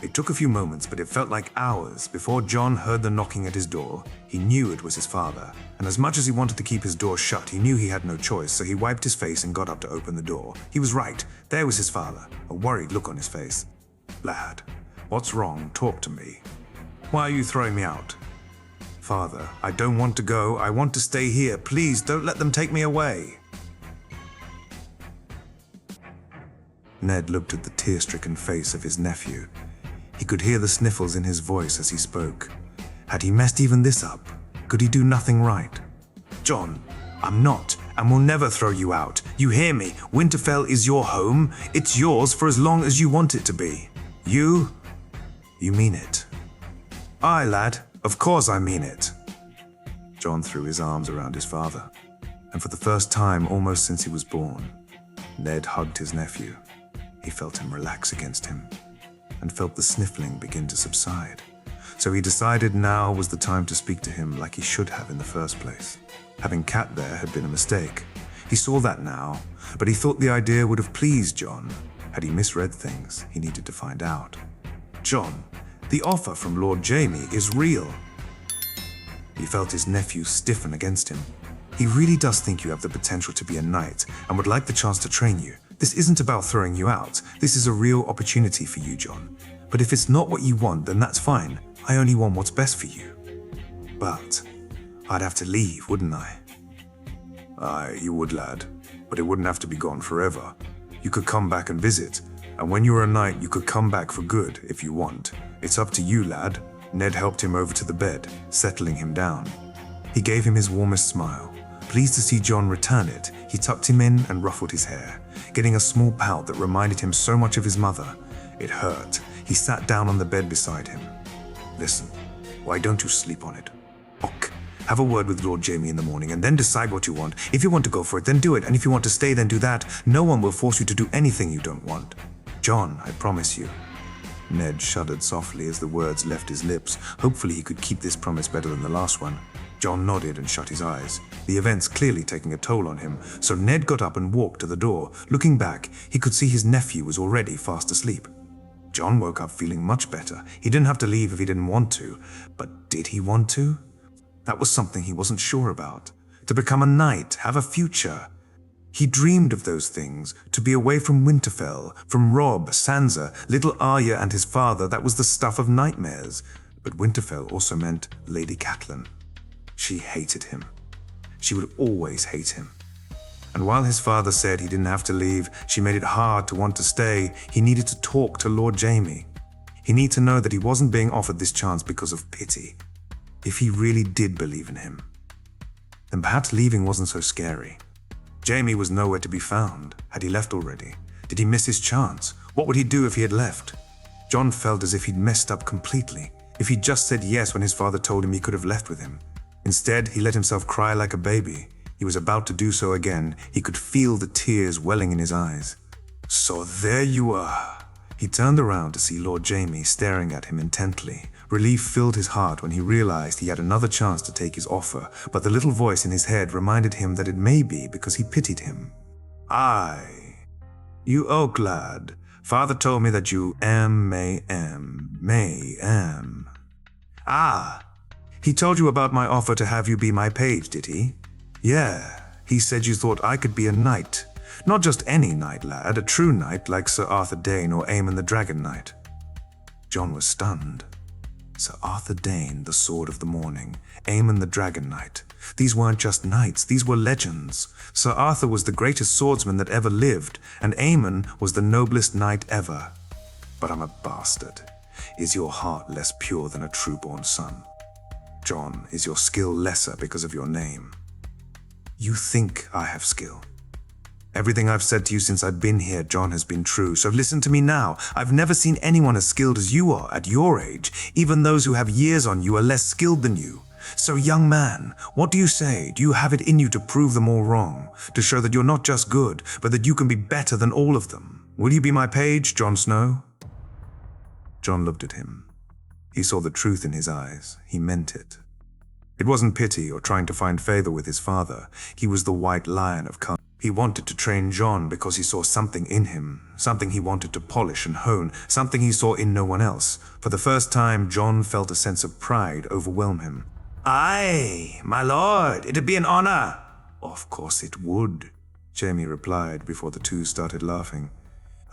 It took a few moments, but it felt like hours before John heard the knocking at his door. He knew it was his father, and as much as he wanted to keep his door shut, he knew he had no choice, so he wiped his face and got up to open the door. He was right. There was his father, a worried look on his face. Lad, what's wrong? Talk to me. Why are you throwing me out? Father, I don't want to go. I want to stay here. Please don't let them take me away. Ned looked at the tear-stricken face of his nephew. He could hear the sniffles in his voice as he spoke. Had he messed even this up? Could he do nothing right? John, I'm not, and will never throw you out. You hear me? Winterfell is your home. It's yours for as long as you want it to be. You mean it. Aye, lad. Of course I mean it. John threw his arms around his father, and for the first time almost since he was born, Ned hugged his nephew. He felt him relax against him, and felt the sniffling begin to subside. So he decided now was the time to speak to him like he should have in the first place. Having Cat there had been a mistake. He saw that now, but he thought the idea would have pleased John. Had he misread things, he needed to find out. John, the offer from Lord Jaime is real. He felt his nephew stiffen against him. He really does think you have the potential to be a knight and would like the chance to train you. This isn't about throwing you out. This is a real opportunity for you, John. But if it's not what you want, then that's fine. I only want what's best for you. But I'd have to leave, wouldn't I? Aye, you would, lad. But it wouldn't have to be gone forever. You could come back and visit. And when you were a knight, you could come back for good, if you want. It's up to you, lad. Ned helped him over to the bed, settling him down. He gave him his warmest smile. Pleased to see John return it, he tucked him in and ruffled his hair, getting a small pout that reminded him so much of his mother. It hurt. He sat down on the bed beside him. Listen, why don't you sleep on it? Ok. Have a word with Lord Jaime in the morning and then decide what you want. If you want to go for it, then do it. And if you want to stay, then do that. No one will force you to do anything you don't want. John, I promise you. Ned shuddered softly as the words left his lips. Hopefully he could keep this promise better than the last one. John nodded and shut his eyes, the events clearly taking a toll on him, so Ned got up and walked to the door. Looking back, he could see his nephew was already fast asleep. John woke up feeling much better. He didn't have to leave if he didn't want to, but did he want to? That was something he wasn't sure about. To become a knight, have a future. He dreamed of those things, to be away from Winterfell, from Robb, Sansa, little Arya and his father. That was the stuff of nightmares. But Winterfell also meant Lady Catelyn. She hated him. She would always hate him. And while his father said he didn't have to leave, she made it hard to want to stay. He needed to talk to Lord Jaime. He needed to know that he wasn't being offered this chance because of pity. If he really did believe in him, then perhaps leaving wasn't so scary. Jamie was nowhere to be found. Had he left already? Did he miss his chance? What would he do if he had left? John felt as if he'd messed up completely. If he'd just said yes when his father told him he could have left with him. Instead, he let himself cry like a baby. He was about to do so again. He could feel the tears welling in his eyes. So there you are. He turned around to see Lord Jamie staring at him intently. Relief filled his heart when he realized he had another chance to take his offer, but the little voice in his head reminded him that it may be because he pitied him. "Aye, you oak lad. Father told me that you may am. Ah, he told you about my offer to have you be my page, did he? Yeah, he said you thought I could be a knight. Not just any knight, lad, a true knight like Sir Arthur Dane or Aemon the Dragon Knight." John was stunned. Sir Arthur Dane, the Sword of the Morning, Aemon the Dragon Knight. These weren't just knights, these were legends. Sir Arthur was the greatest swordsman that ever lived, and Aemon was the noblest knight ever. But I'm a bastard. Is your heart less pure than a true-born son? John, is your skill lesser because of your name? You think I have skill. Everything I've said to you since I've been here, John, has been true, so listen to me now. I've never seen anyone as skilled as you are at your age. Even those who have years on you are less skilled than you. So, young man, what do you say? Do you have it in you to prove them all wrong? To show that you're not just good, but that you can be better than all of them? Will you be my page, Jon Snow? John looked at him. He saw the truth in his eyes. He meant it. It wasn't pity or trying to find favor with his father. He was the white lion of Khan. He wanted to train John because he saw something in him, something he wanted to polish and hone, something he saw in no one else. For the first time, John felt a sense of pride overwhelm him. "Aye, my lord, it'd be an honor." "Of course it would," Jamie replied before the two started laughing.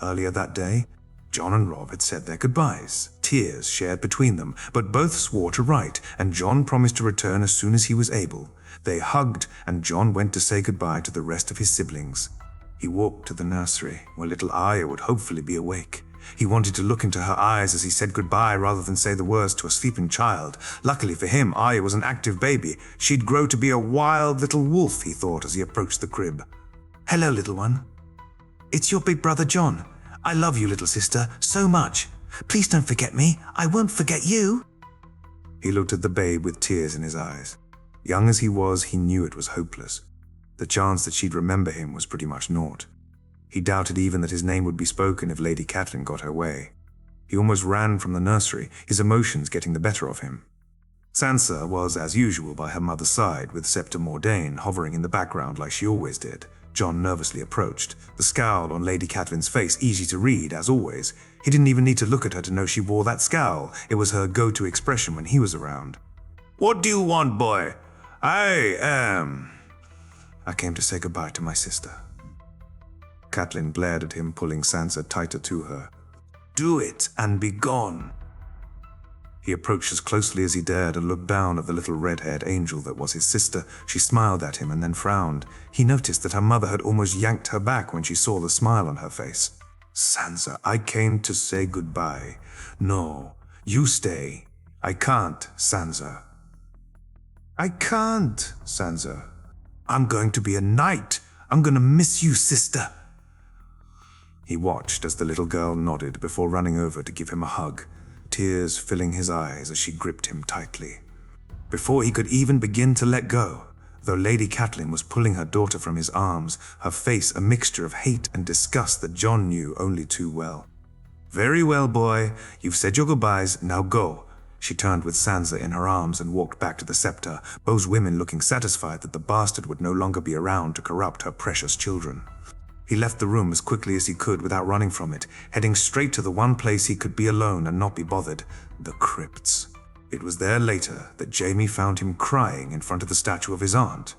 Earlier that day, John and Rob had said their goodbyes, tears shared between them, but both swore to write, and John promised to return as soon as he was able. They hugged, and John went to say goodbye to the rest of his siblings. He walked to the nursery, where little Arya would hopefully be awake. He wanted to look into her eyes as he said goodbye rather than say the words to a sleeping child. Luckily for him, Arya was an active baby. She'd grow to be a wild little wolf, he thought as he approached the crib. "Hello, little one. It's your big brother John. I love you, little sister, so much. Please don't forget me. I won't forget you." He looked at the babe with tears in his eyes. Young as he was, he knew it was hopeless. The chance that she'd remember him was pretty much naught. He doubted even that his name would be spoken if Lady Catelyn got her way. He almost ran from the nursery, his emotions getting the better of him. Sansa was, as usual, by her mother's side, with Septa Mordain hovering in the background like she always did. John nervously approached, the scowl on Lady Catelyn's face easy to read, as always. He didn't even need to look at her to know she wore that scowl. It was her go-to expression when he was around. "What do you want, boy?" I came to say goodbye to my sister." Catelyn glared at him, pulling Sansa tighter to her. "Do it and be gone." He approached as closely as he dared and looked down at the little red-haired angel that was his sister. She smiled at him and then frowned. He noticed that her mother had almost yanked her back when she saw the smile on her face. "Sansa, I came to say goodbye." "No, you stay." "I can't, Sansa." "I can't, Sansa. I'm going to be a knight. I'm going to miss you, sister." He watched as the little girl nodded before running over to give him a hug, tears filling his eyes as she gripped him tightly. Before he could even begin to let go, though Lady Catelyn was pulling her daughter from his arms, her face a mixture of hate and disgust that John knew only too well. "Very well, boy. You've said your goodbyes. Now go." She turned with Sansa in her arms and walked back to the scepter, both women looking satisfied that the bastard would no longer be around to corrupt her precious children. He left the room as quickly as he could without running from it, heading straight to the one place he could be alone and not be bothered, the crypts. It was there later that Jamie found him crying in front of the statue of his aunt.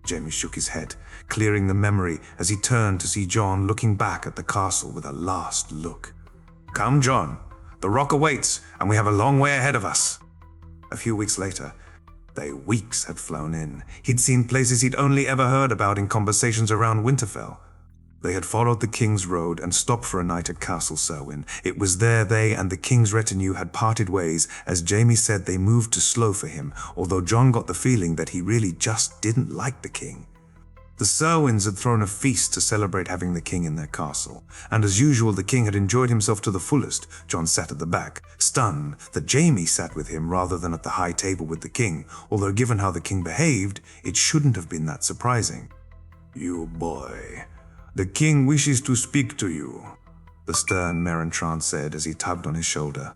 Jamie shook his head, clearing the memory as he turned to see John looking back at the castle with a last look. "Come, John. The rock awaits, and we have a long way ahead of us." A few weeks later, weeks had flown in. He'd seen places he'd only ever heard about in conversations around Winterfell. They had followed the King's Road and stopped for a night at Castle Selwyn. It was there they and the King's retinue had parted ways. As Jamie said, they moved too slow for him, although John got the feeling that he really just didn't like the King. The Serwins had thrown a feast to celebrate having the king in their castle, and as usual the king had enjoyed himself to the fullest. John sat at the back, stunned that Jaime sat with him rather than at the high table with the king, although given how the king behaved, it shouldn't have been that surprising. "You boy, the king wishes to speak to you," the stern Merentrant said as he tugged on his shoulder.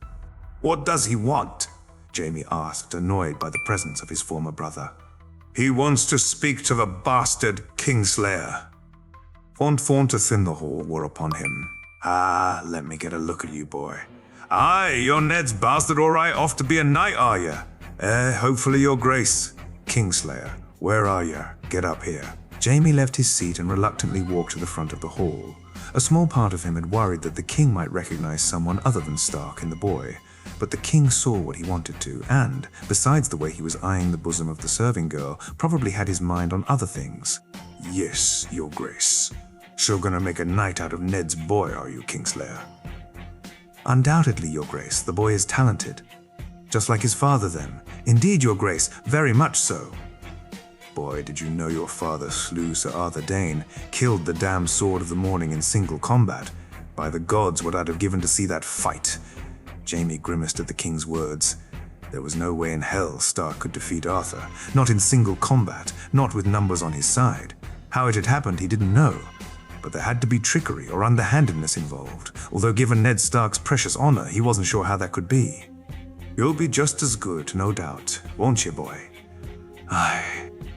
"What does he want?" Jaime asked, annoyed by the presence of his former brother. "He wants to speak to the bastard Kingslayer." Fontfornteth in the hall were upon him. "Ah, let me get a look at you, boy. Aye, you're Ned's bastard, all right, off to be a knight, are you? Hopefully your grace. Kingslayer, where are you? Get up here." Jaime left his seat and reluctantly walked to the front of the hall. A small part of him had worried that the king might recognize someone other than Stark in the boy, but the king saw what he wanted to, and, besides the way he was eyeing the bosom of the serving girl, probably had his mind on other things. "Yes, your grace. So gonna make a knight out of Ned's boy, are you, Kingslayer?" "Undoubtedly, your grace, the boy is talented. Just like his father, then. Indeed, your grace, very much so." "Boy, did you know your father slew Sir Arthur Dane, killed the damned Sword of the Morning in single combat? By the gods, what I'd have given to see that fight." Jaime grimaced at the king's words. There was no way in hell Stark could defeat Arthur, not in single combat, not with numbers on his side. How it had happened he didn't know, but there had to be trickery or underhandedness involved, although given Ned Stark's precious honor, he wasn't sure how that could be. "You'll be just as good, no doubt, won't you, boy?" "I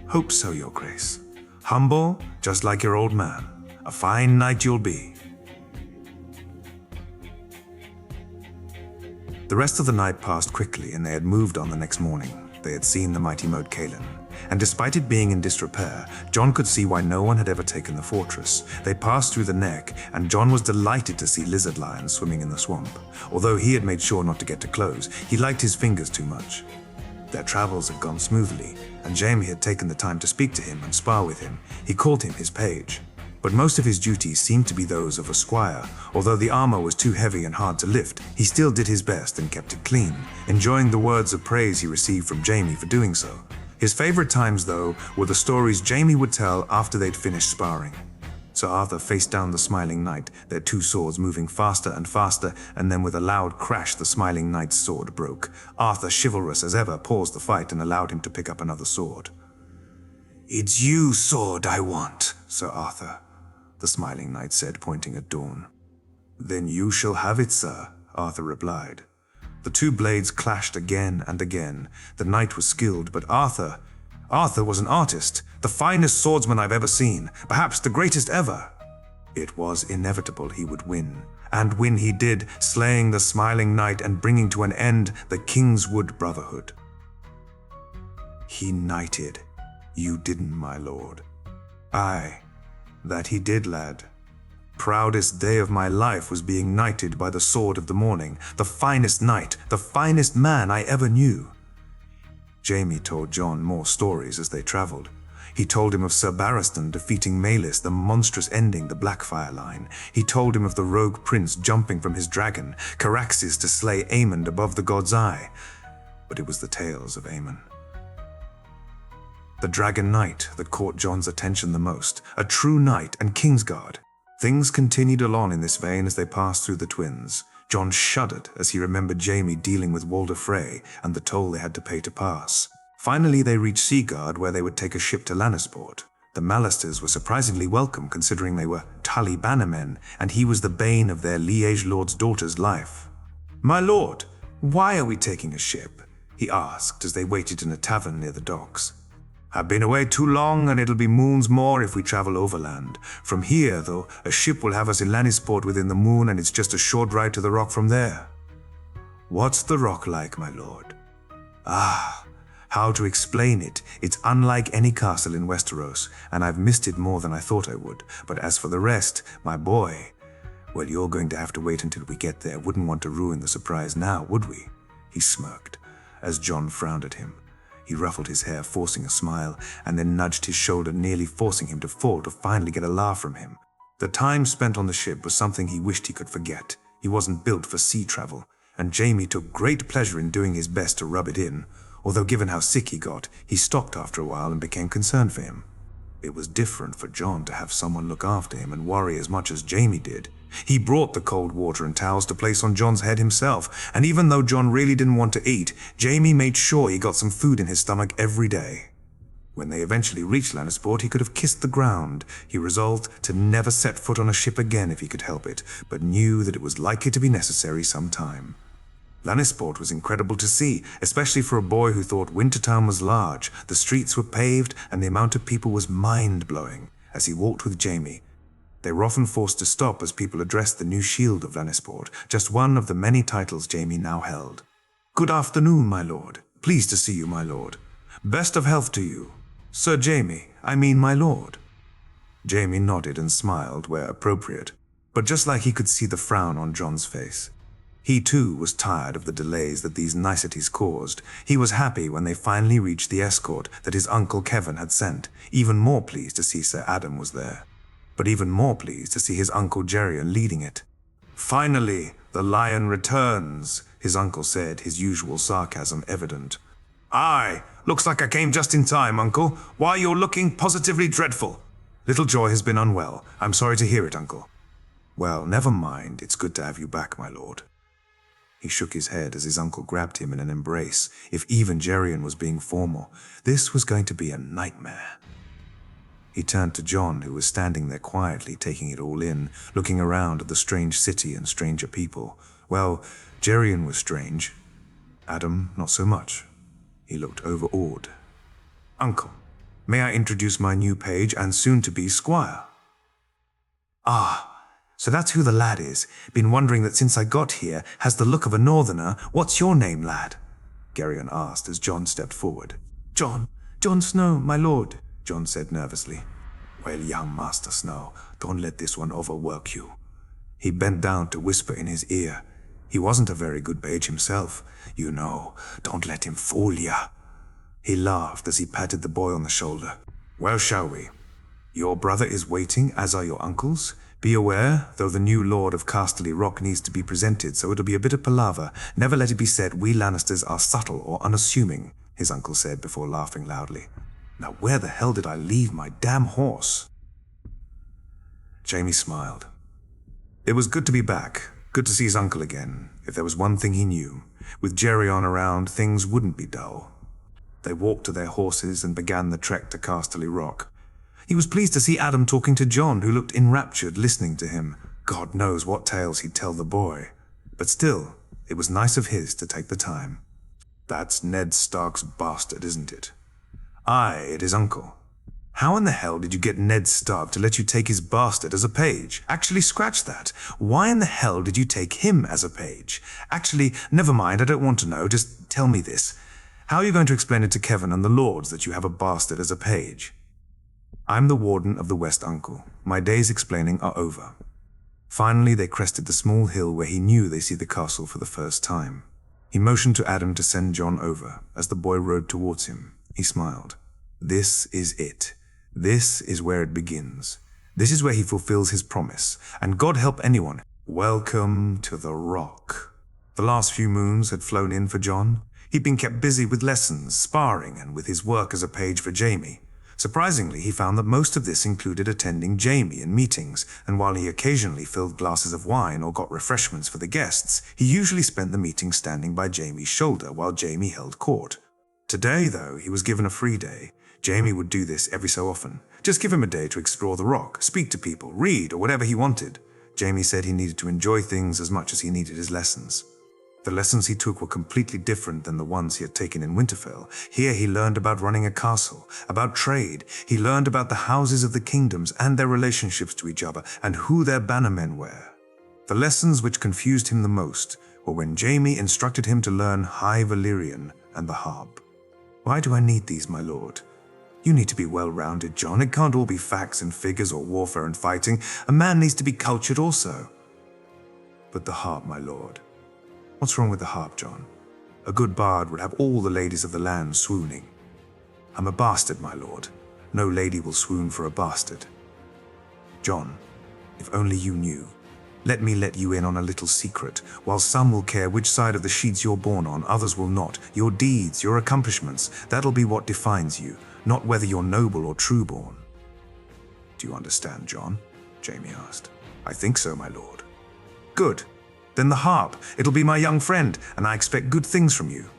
hope so, your grace. Humble, just like your old man. A fine knight you'll be." The rest of the night passed quickly, and they had moved on the next morning. They had seen the mighty moat Caelan, and despite it being in disrepair, John could see why no one had ever taken the fortress. They passed through the neck, and John was delighted to see lizard lions swimming in the swamp. Although he had made sure not to get too close, he liked his fingers too much. Their travels had gone smoothly, and Jaime had taken the time to speak to him and spar with him. He called him his page. But most of his duties seemed to be those of a squire. Although the armor was too heavy and hard to lift, he still did his best and kept it clean, enjoying the words of praise he received from Jaime for doing so. His favorite times, though, were the stories Jaime would tell after they'd finished sparring. Sir Arthur faced down the Smiling Knight, their two swords moving faster and faster, and then with a loud crash the Smiling Knight's sword broke. Arthur, chivalrous as ever, paused the fight and allowed him to pick up another sword. "It's you, sword, I want, Sir Arthur," the Smiling Knight said, pointing at Dawn. "Then you shall have it, sir," Arthur replied. The two blades clashed again and again. The knight was skilled, but Arthur was an artist, the finest swordsman I've ever seen, perhaps the greatest ever. It was inevitable he would win, and win he did, slaying the Smiling Knight and bringing to an end the Kingswood Brotherhood. "He knighted. You didn't, my lord." "Aye, that he did, lad. Proudest day of my life was being knighted by the Sword of the Morning, the finest knight, the finest man I ever knew." Jaime told John more stories as they traveled. He told him of Sir Barristan defeating Maelys, the monstrous ending the Blackfire line. He told him of the rogue prince jumping from his dragon, Caraxes to slay Aemond above the god's eye. But it was the tales of Aemon. The Dragon Knight that caught John's attention the most, a true knight and Kingsguard. Things continued along in this vein as they passed through the Twins. John shuddered as he remembered Jaime dealing with Walder Frey and the toll they had to pay to pass. Finally, they reached Seaguard, where they would take a ship to Lannisport. The Mallisters were surprisingly welcome, considering they were Tully bannermen, and he was the bane of their liege lord's daughter's life. "My lord, why are we taking a ship?" he asked as they waited in a tavern near the docks. "I've been away too long, and it'll be moons more if we travel overland. From here, though, a ship will have us in Lannisport within the moon, and it's just a short ride to the Rock from there." "What's the Rock like, my lord?" "Ah, how to explain it? It's unlike any castle in Westeros, and I've missed it more than I thought I would. But as for the rest, my boy, well, you're going to have to wait until we get there. Wouldn't want to ruin the surprise now, would we?" He smirked, as John frowned at him. He ruffled his hair, forcing a smile, and then nudged his shoulder, nearly forcing him to fall to finally get a laugh from him. The time spent on the ship was something he wished he could forget. He wasn't built for sea travel, and Jaime took great pleasure in doing his best to rub it in, although given how sick he got, he stopped after a while and became concerned for him. It was different for John to have someone look after him and worry as much as Jamie did. He brought the cold water and towels to place on John's head himself, and even though John really didn't want to eat, Jamie made sure he got some food in his stomach every day. When they eventually reached Lannisport, he could have kissed the ground. He resolved to never set foot on a ship again if he could help it, but knew that it was likely to be necessary sometime. Lannisport was incredible to see, especially for a boy who thought Wintertown was large. The streets were paved, and the amount of people was mind-blowing. As he walked with Jamie, they were often forced to stop as people addressed the new shield of Lannisport, just one of the many titles Jamie now held. "Good afternoon, my lord. Pleased to see you, my lord. Best of health to you. Sir Jamie, I mean my lord." Jamie nodded and smiled where appropriate, but just like he could see the frown on John's face. He too was tired of the delays that these niceties caused. He was happy when they finally reached the escort that his uncle Kevin had sent, even more pleased to see Sir Adam was there, but even more pleased to see his uncle Geryon leading it. "Finally, the lion returns," his uncle said, his usual sarcasm evident. "Aye, looks like I came just in time, uncle. Why, you're looking positively dreadful." "Little Joy has been unwell. I'm sorry to hear it, uncle." "Well, never mind. It's good to have you back, my lord." He shook his head as his uncle grabbed him in an embrace. If even Geryon was being formal, this was going to be a nightmare. He turned to John, who was standing there quietly, taking it all in, looking around at the strange city and stranger people. Well, Geryon was strange. Adam, not so much. He looked overawed. "Uncle, may I introduce my new page and soon-to-be squire?" "Ah, so that's who the lad is. Been wondering that since I got here, has the look of a northerner. What's your name, lad?" Geryon asked as John stepped forward. John Snow, my lord," John said nervously. "Well, young Master Snow, don't let this one overwork you." He bent down to whisper in his ear. He wasn't a very good page himself. "You know, don't let him fool ya." He laughed as he patted the boy on the shoulder. "Well, shall we? Your brother is waiting, as are your uncles. Be aware, though the new Lord of Casterly Rock needs to be presented, so it'll be a bit of palaver. Never let it be said we Lannisters are subtle or unassuming," his uncle said before laughing loudly. "Now where the hell did I leave my damn horse?" Jamie smiled. It was good to be back. Good to see his uncle again. If there was one thing he knew, with Geryon around, things wouldn't be dull. They walked to their horses and began the trek to Casterly Rock. He was pleased to see Adam talking to John, who looked enraptured listening to him. God knows what tales he'd tell the boy. But still, it was nice of his to take the time. "That's Ned Stark's bastard, isn't it?" "Aye, it is, uncle." "How in the hell did you get Ned Stark to let you take his bastard as a page? Actually, scratch that. Why in the hell did you take him as a page? Actually, never mind, I don't want to know. Just tell me this. How are you going to explain it to Kevin and the lords that you have a bastard as a page?" "I'm the warden of the West, uncle. My days explaining are over." Finally, they crested the small hill where he knew they see the castle for the first time. He motioned to Adam to send John over. As the boy rode towards him, he smiled. This is it. This is where it begins. This is where he fulfills his promise. And God help anyone. Welcome to the Rock. The last few moons had flown in for John. He'd been kept busy with lessons, sparring, and with his work as a page for Jamie. Surprisingly, he found that most of this included attending Jamie in meetings, and while he occasionally filled glasses of wine or got refreshments for the guests, he usually spent the meeting standing by Jamie's shoulder while Jamie held court. Today, though, he was given a free day. Jamie would do this every so often. Just give him a day to explore the Rock, speak to people, read, or whatever he wanted. Jamie said he needed to enjoy things as much as he needed his lessons. The lessons he took were completely different than the ones he had taken in Winterfell. Here he learned about running a castle, about trade. He learned about the houses of the kingdoms and their relationships to each other, and who their bannermen were. The lessons which confused him the most were when Jamie instructed him to learn High Valyrian and the harp. Why do I need these, my lord? You need to be well-rounded, John. It can't all be facts and figures or warfare and fighting. A man needs to be cultured also. But the harp, my lord. What's wrong with the harp, John? A good bard would have all the ladies of the land swooning. I'm a bastard, my lord. No lady will swoon for a bastard. John, if only you knew. Let me let you in on a little secret. While some will care which side of the sheets you're born on, others will not. Your deeds, your accomplishments, that'll be what defines you, not whether you're noble or true-born. Do you understand, John? Jamie asked. I think so, my lord. Good. Then the harp. It'll be my young friend, and I expect good things from you.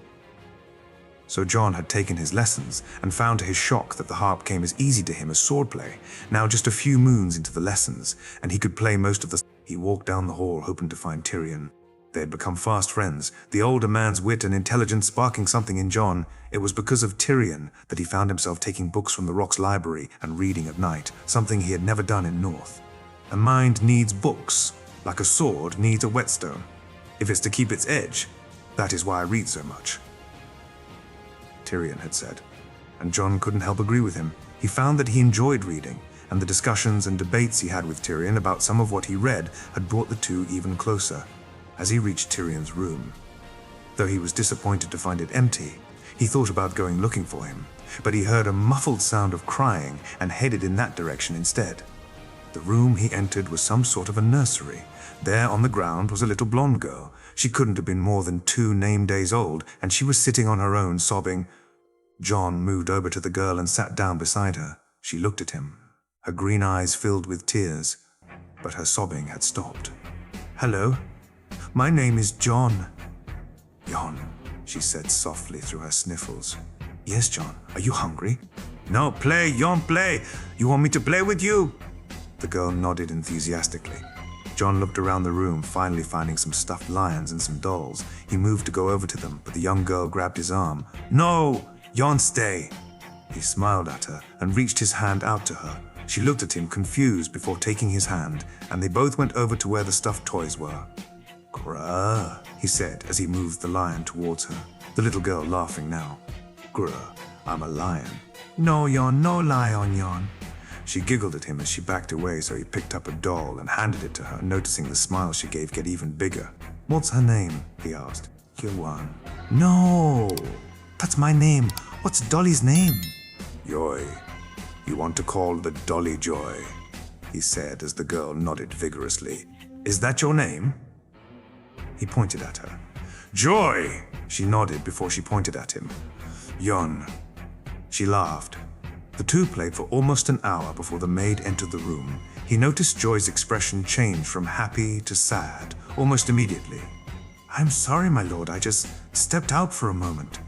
So John had taken his lessons and found to his shock that the harp came as easy to him as swordplay, now just a few moons into the lessons, and he could play most of the... He walked down the hall hoping to find Tyrion. They had become fast friends, the older man's wit and intelligence sparking something in John. It was because of Tyrion that he found himself taking books from the Rock's library and reading at night, something he had never done in North. A mind needs books, like a sword needs a whetstone. If it's to keep its edge, that is why I read so much. Tyrion had said, and John couldn't help agree with him. He found that he enjoyed reading, and the discussions and debates he had with Tyrion about some of what he read had brought the two even closer. As he reached Tyrion's room, though he was disappointed to find it empty, he thought about going looking for him, but he heard a muffled sound of crying and headed in that direction instead. The room he entered was some sort of a nursery. There on the ground was a little blonde girl. She couldn't have been more than 2 name days old, and she was sitting on her own, sobbing. John moved over to the girl and sat down beside her. She looked at him, her green eyes filled with tears, but her sobbing had stopped. Hello, my name is John. John, she said softly through her sniffles. Yes, John, are you hungry? No, play, John, play. You want me to play with you? The girl nodded enthusiastically. John looked around the room, finally finding some stuffed lions and some dolls. He moved to go over to them, but the young girl grabbed his arm. No, John, stay. He smiled at her and reached his hand out to her. She looked at him confused before taking his hand, and they both went over to where the stuffed toys were. Grr, he said as he moved the lion towards her, the little girl laughing now. Grr, I'm a lion. No, John, no lion, John. She giggled at him as she backed away, so he picked up a doll and handed it to her, noticing the smile she gave get even bigger. What's her name? He asked. Yoan. No, that's my name. What's Dolly's name? Joy. You want to call the Dolly Joy, he said as the girl nodded vigorously. Is that your name? He pointed at her. Joy! She nodded before she pointed at him. Yon. She laughed. The two played for almost an hour before the maid entered the room. He noticed Joy's expression change from happy to sad, almost immediately. I'm sorry, my lord, I just stepped out for a moment,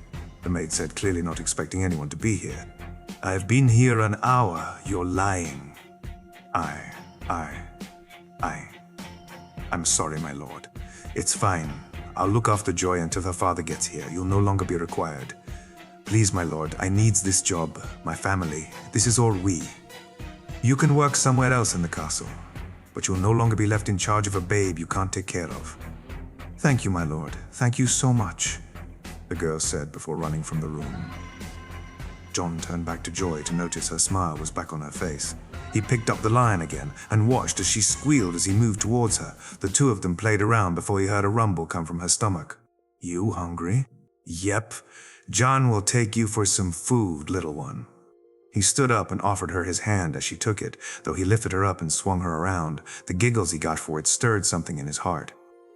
the maid said, clearly not expecting anyone to be here. I've been here an hour, you're lying. I'm sorry, my lord. It's fine. I'll look after Joy until her father gets here. You'll no longer be required. Please, my lord, I needs this job, my family. This is all we. You can work somewhere else in the castle, but you'll no longer be left in charge of a babe you can't take care of. Thank you, my lord. Thank you so much, the girl said before running from the room. John turned back to Joy to notice her smile was back on her face. He picked up the lion again and watched as she squealed as he moved towards her. The two of them played around before he heard a rumble come from her stomach. You hungry? Yep. John will take you for some food, little one. He stood up and offered her his hand as she took it, though he lifted her up and swung her around. The giggles he got for it stirred something in his heart.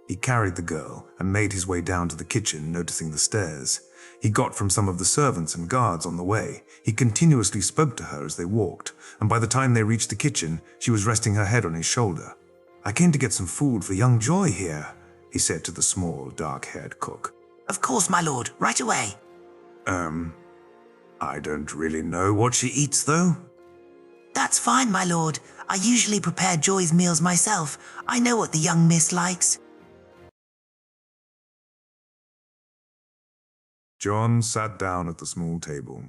He carried the girl and made his way down to the kitchen, noticing the stares he got from some of the servants and guards on the way. He continuously spoke to her as they walked, and by the time they reached the kitchen, she was resting her head on his shoulder. I came to get some food for young Joy here, he said to the small, dark-haired cook. Of course, my lord, right away. I don't really know what she eats, though. That's fine, my lord. I usually prepare Joy's meals myself. I know what the young miss likes. John sat down at the small table.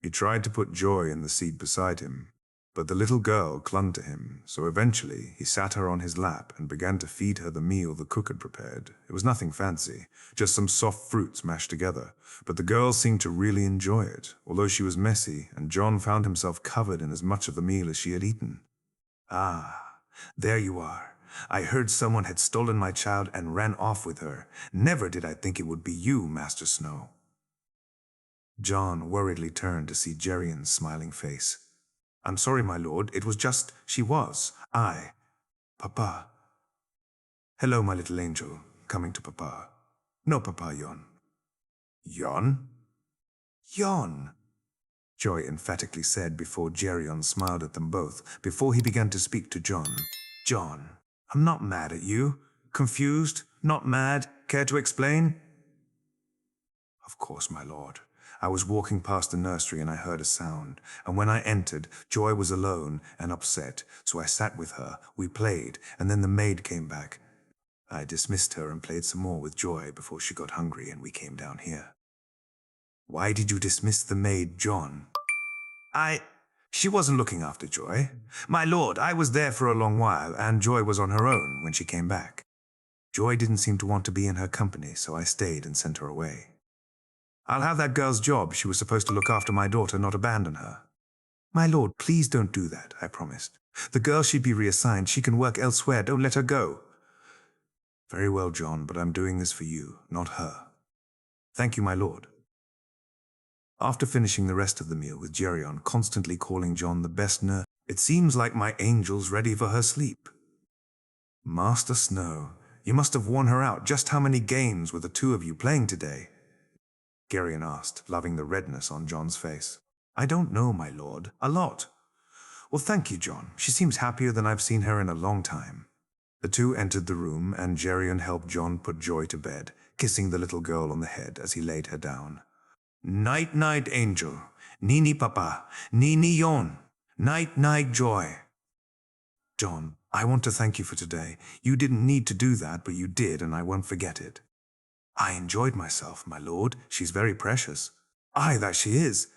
He tried to put Joy in the seat beside him, but the little girl clung to him, so eventually he sat her on his lap and began to feed her the meal the cook had prepared. It was nothing fancy, just some soft fruits mashed together, but the girl seemed to really enjoy it, although she was messy, and John found himself covered in as much of the meal as she had eaten. Ah, there you are. I heard someone had stolen my child and ran off with her. Never did I think it would be you, Master Snow. John worriedly turned to see Gerion's smiling face. I'm sorry, my lord, it was just she was. Papa. Hello, my little angel, coming to Papa. No, Papa, Jon. Jon? Jon. Joy emphatically said before Geryon smiled at them both, before he began to speak to John. John, I'm not mad at you. Confused? Not mad? Care to explain? Of course, my lord. I was walking past the nursery and I heard a sound, and when I entered, Joy was alone and upset, so I sat with her, we played, and then the maid came back. I dismissed her and played some more with Joy before she got hungry and we came down here. Why did you dismiss the maid, John? She wasn't looking after Joy. My lord, I was there for a long while, and Joy was on her own when she came back. Joy didn't seem to want to be in her company, so I stayed and sent her away. I'll have that girl's job. She was supposed to look after my daughter, not abandon her. My lord, please don't do that, I promised. The girl should be reassigned. She can work elsewhere. Don't let her go. Very well, John, but I'm doing this for you, not her. Thank you, my lord. After finishing the rest of the meal with Geryon constantly calling John the best nurse, it seems like my angel's ready for her sleep. Master Snow, you must have worn her out. Just how many games were the two of you playing today? Geryon asked, loving the redness on John's face. I don't know, my lord. A lot. Well, thank you, John. She seems happier than I've seen her in a long time. The two entered the room, and Geryon helped John put Joy to bed, kissing the little girl on the head as he laid her down. Night, night, angel. Nini papa. Nini yon. Night, night, Joy. John, I want to thank you for today. You didn't need to do that, but you did, and I won't forget it. I enjoyed myself, my lord. She's very precious. Aye, that she is.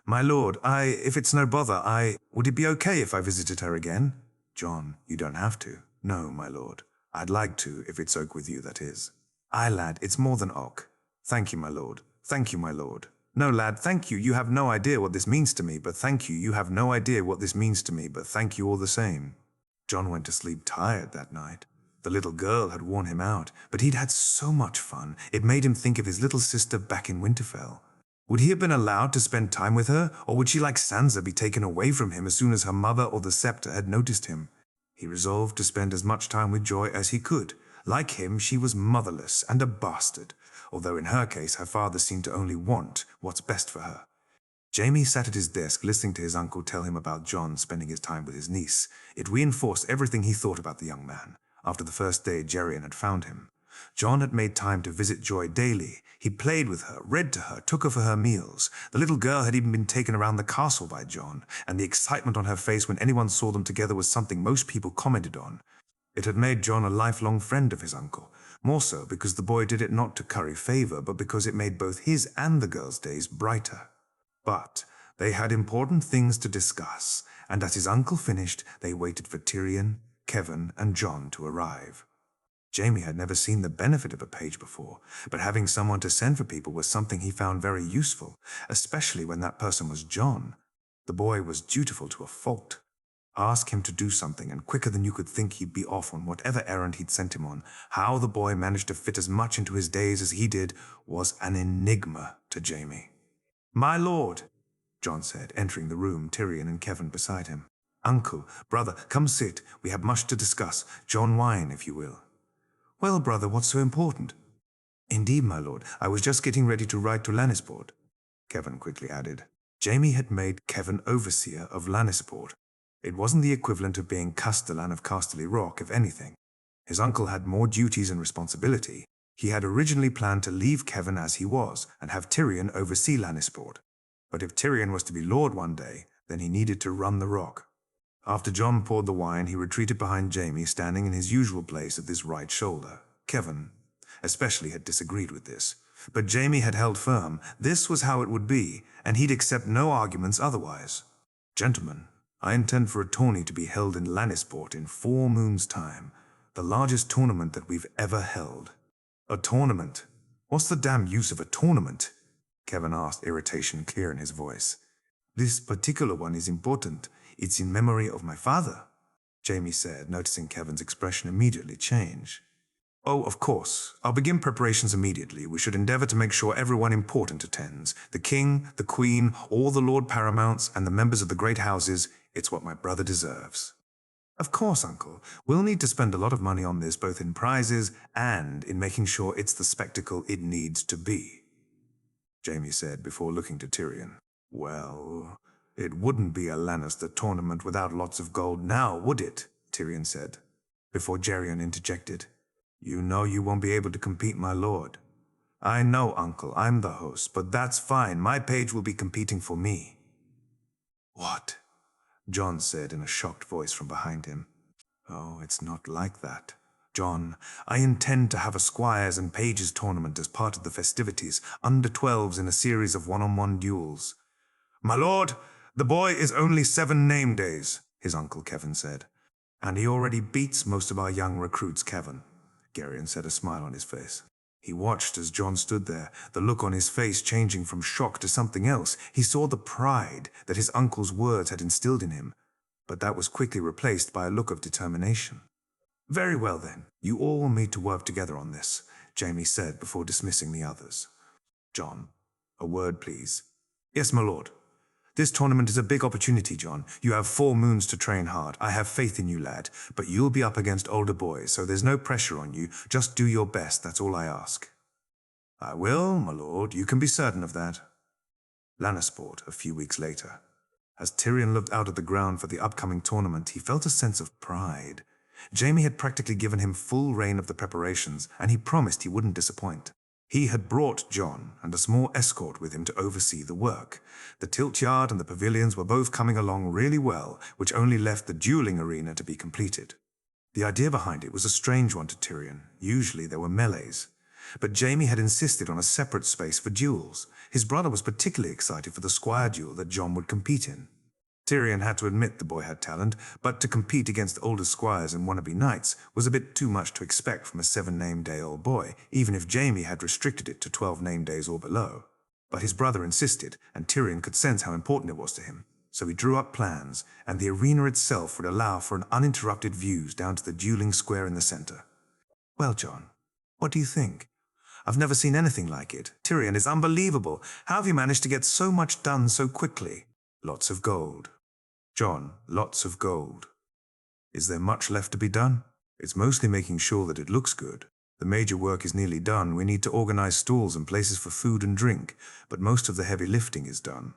My lord, if it's no bother, would it be okay if I visited her again? John, you don't have to. No, my lord. I'd like to, if it's oak with you, that is. Aye, lad, it's more than oak. Thank you, my lord. Thank you, my lord. No, lad, thank you. You have no idea what this means to me, but thank you. You have no idea what this means to me, but thank you all the same. John went to sleep tired that night. The little girl had worn him out, but he'd had so much fun, it made him think of his little sister back in Winterfell. Would he have been allowed to spend time with her, or would she, like Sansa, be taken away from him as soon as her mother or the scepter had noticed him? He resolved to spend as much time with Joy as he could. Like him, she was motherless and a bastard, although in her case her father seemed to only want what's best for her. Jaime sat at his desk listening to his uncle tell him about John spending his time with his niece. It reinforced everything he thought about the young man. After the first day Geryon had found him, John had made time to visit Joy daily. He played with her, read to her, took her for her meals. The little girl had even been taken around the castle by John, and the excitement on her face when anyone saw them together was something most people commented on. It had made John a lifelong friend of his uncle, more so because the boy did it not to curry favor, but because it made both his and the girl's days brighter. But they had important things to discuss, and as his uncle finished, they waited for Tyrion, Kevin, and John to arrive. Jaime had never seen the benefit of a page before, but having someone to send for people was something he found very useful, especially when that person was John. The boy was dutiful to a fault. Ask him to do something, and quicker than you could think he'd be off on whatever errand he'd sent him on. How the boy managed to fit as much into his days as he did was an enigma to Jaime. My lord, John said, entering the room, Tyrion and Kevin beside him. Uncle, brother, come sit. We have much to discuss. John wine, if you will. Well, brother, what's so important? Indeed, my lord, I was just getting ready to ride to Lannisport, Kevin quickly added. Jaime had made Kevin overseer of Lannisport. It wasn't the equivalent of being Castellan of Casterly Rock, if anything. His uncle had more duties and responsibility. He had originally planned to leave Kevin as he was and have Tyrion oversee Lannisport. But if Tyrion was to be lord one day, then he needed to run the rock. After John poured the wine, he retreated behind Jaime, standing in his usual place at his right shoulder. Kevin, especially, had disagreed with this. But Jaime had held firm. This was how it would be, and he'd accept no arguments otherwise. Gentlemen, I intend for a tourney to be held in Lannisport in 4 moons' time. The largest tournament that we've ever held. A tournament? What's the damn use of a tournament? Kevin asked, irritation clear in his voice. This particular one is important. It's in memory of my father, Jaime said, noticing Kevin's expression immediately change. Oh, of course. I'll begin preparations immediately. We should endeavor to make sure everyone important attends. The king, the queen, all the lord paramounts, and the members of the great houses. It's what my brother deserves. Of course, uncle. We'll need to spend a lot of money on this, both in prizes and in making sure it's the spectacle it needs to be, Jaime said before looking to Tyrion. Well, it wouldn't be a Lannister tournament without lots of gold now, would it? Tyrion said, before Geryon interjected. You know you won't be able to compete, my lord. I know, Uncle, I'm the host, but that's fine. My page will be competing for me. What? Jon said in a shocked voice from behind him. Oh, it's not like that. Jon, I intend to have a squires and pages tournament as part of the festivities, under 12s in a series of one-on-one duels. My lord, the boy is only 7 name days, his uncle Kevin said. And he already beats most of our young recruits, Kevin, Geryon said, a smile on his face. He watched as Jon stood there, the look on his face changing from shock to something else. He saw the pride that his uncle's words had instilled in him, but that was quickly replaced by a look of determination. Very well then, you all will meet to work together on this, Jaime said before dismissing the others. Jon, a word please. Yes, my lord. This tournament is a big opportunity, Jon. You have 4 moons to train hard. I have faith in you, lad. But you'll be up against older boys, so there's no pressure on you. Just do your best, that's all I ask. I will, my lord. You can be certain of that. Lannisport, a few weeks later. As Tyrion looked out at the ground for the upcoming tournament, he felt a sense of pride. Jaime had practically given him full reign of the preparations, and he promised he wouldn't disappoint. He had brought Jon and a small escort with him to oversee the work. The tilt yard and the pavilions were both coming along really well, which only left the dueling arena to be completed. The idea behind it was a strange one to Tyrion. Usually there were melees. But Jaime had insisted on a separate space for duels. His brother was particularly excited for the squire duel that Jon would compete in. Tyrion had to admit the boy had talent, but to compete against older squires and wannabe knights was a bit too much to expect from a 7-name-day-old boy, even if Jaime had restricted it to 12 name days or below. But his brother insisted, and Tyrion could sense how important it was to him. So he drew up plans, and the arena itself would allow for an uninterrupted views down to the dueling square in the center. Well, Jon, what do you think? I've never seen anything like it. Tyrion is unbelievable. How have you managed to get so much done so quickly? Lots of gold. Jon, lots of gold. Is there much left to be done? It's mostly making sure that it looks good. The major work is nearly done. We need to organize stalls and places for food and drink, but most of the heavy lifting is done.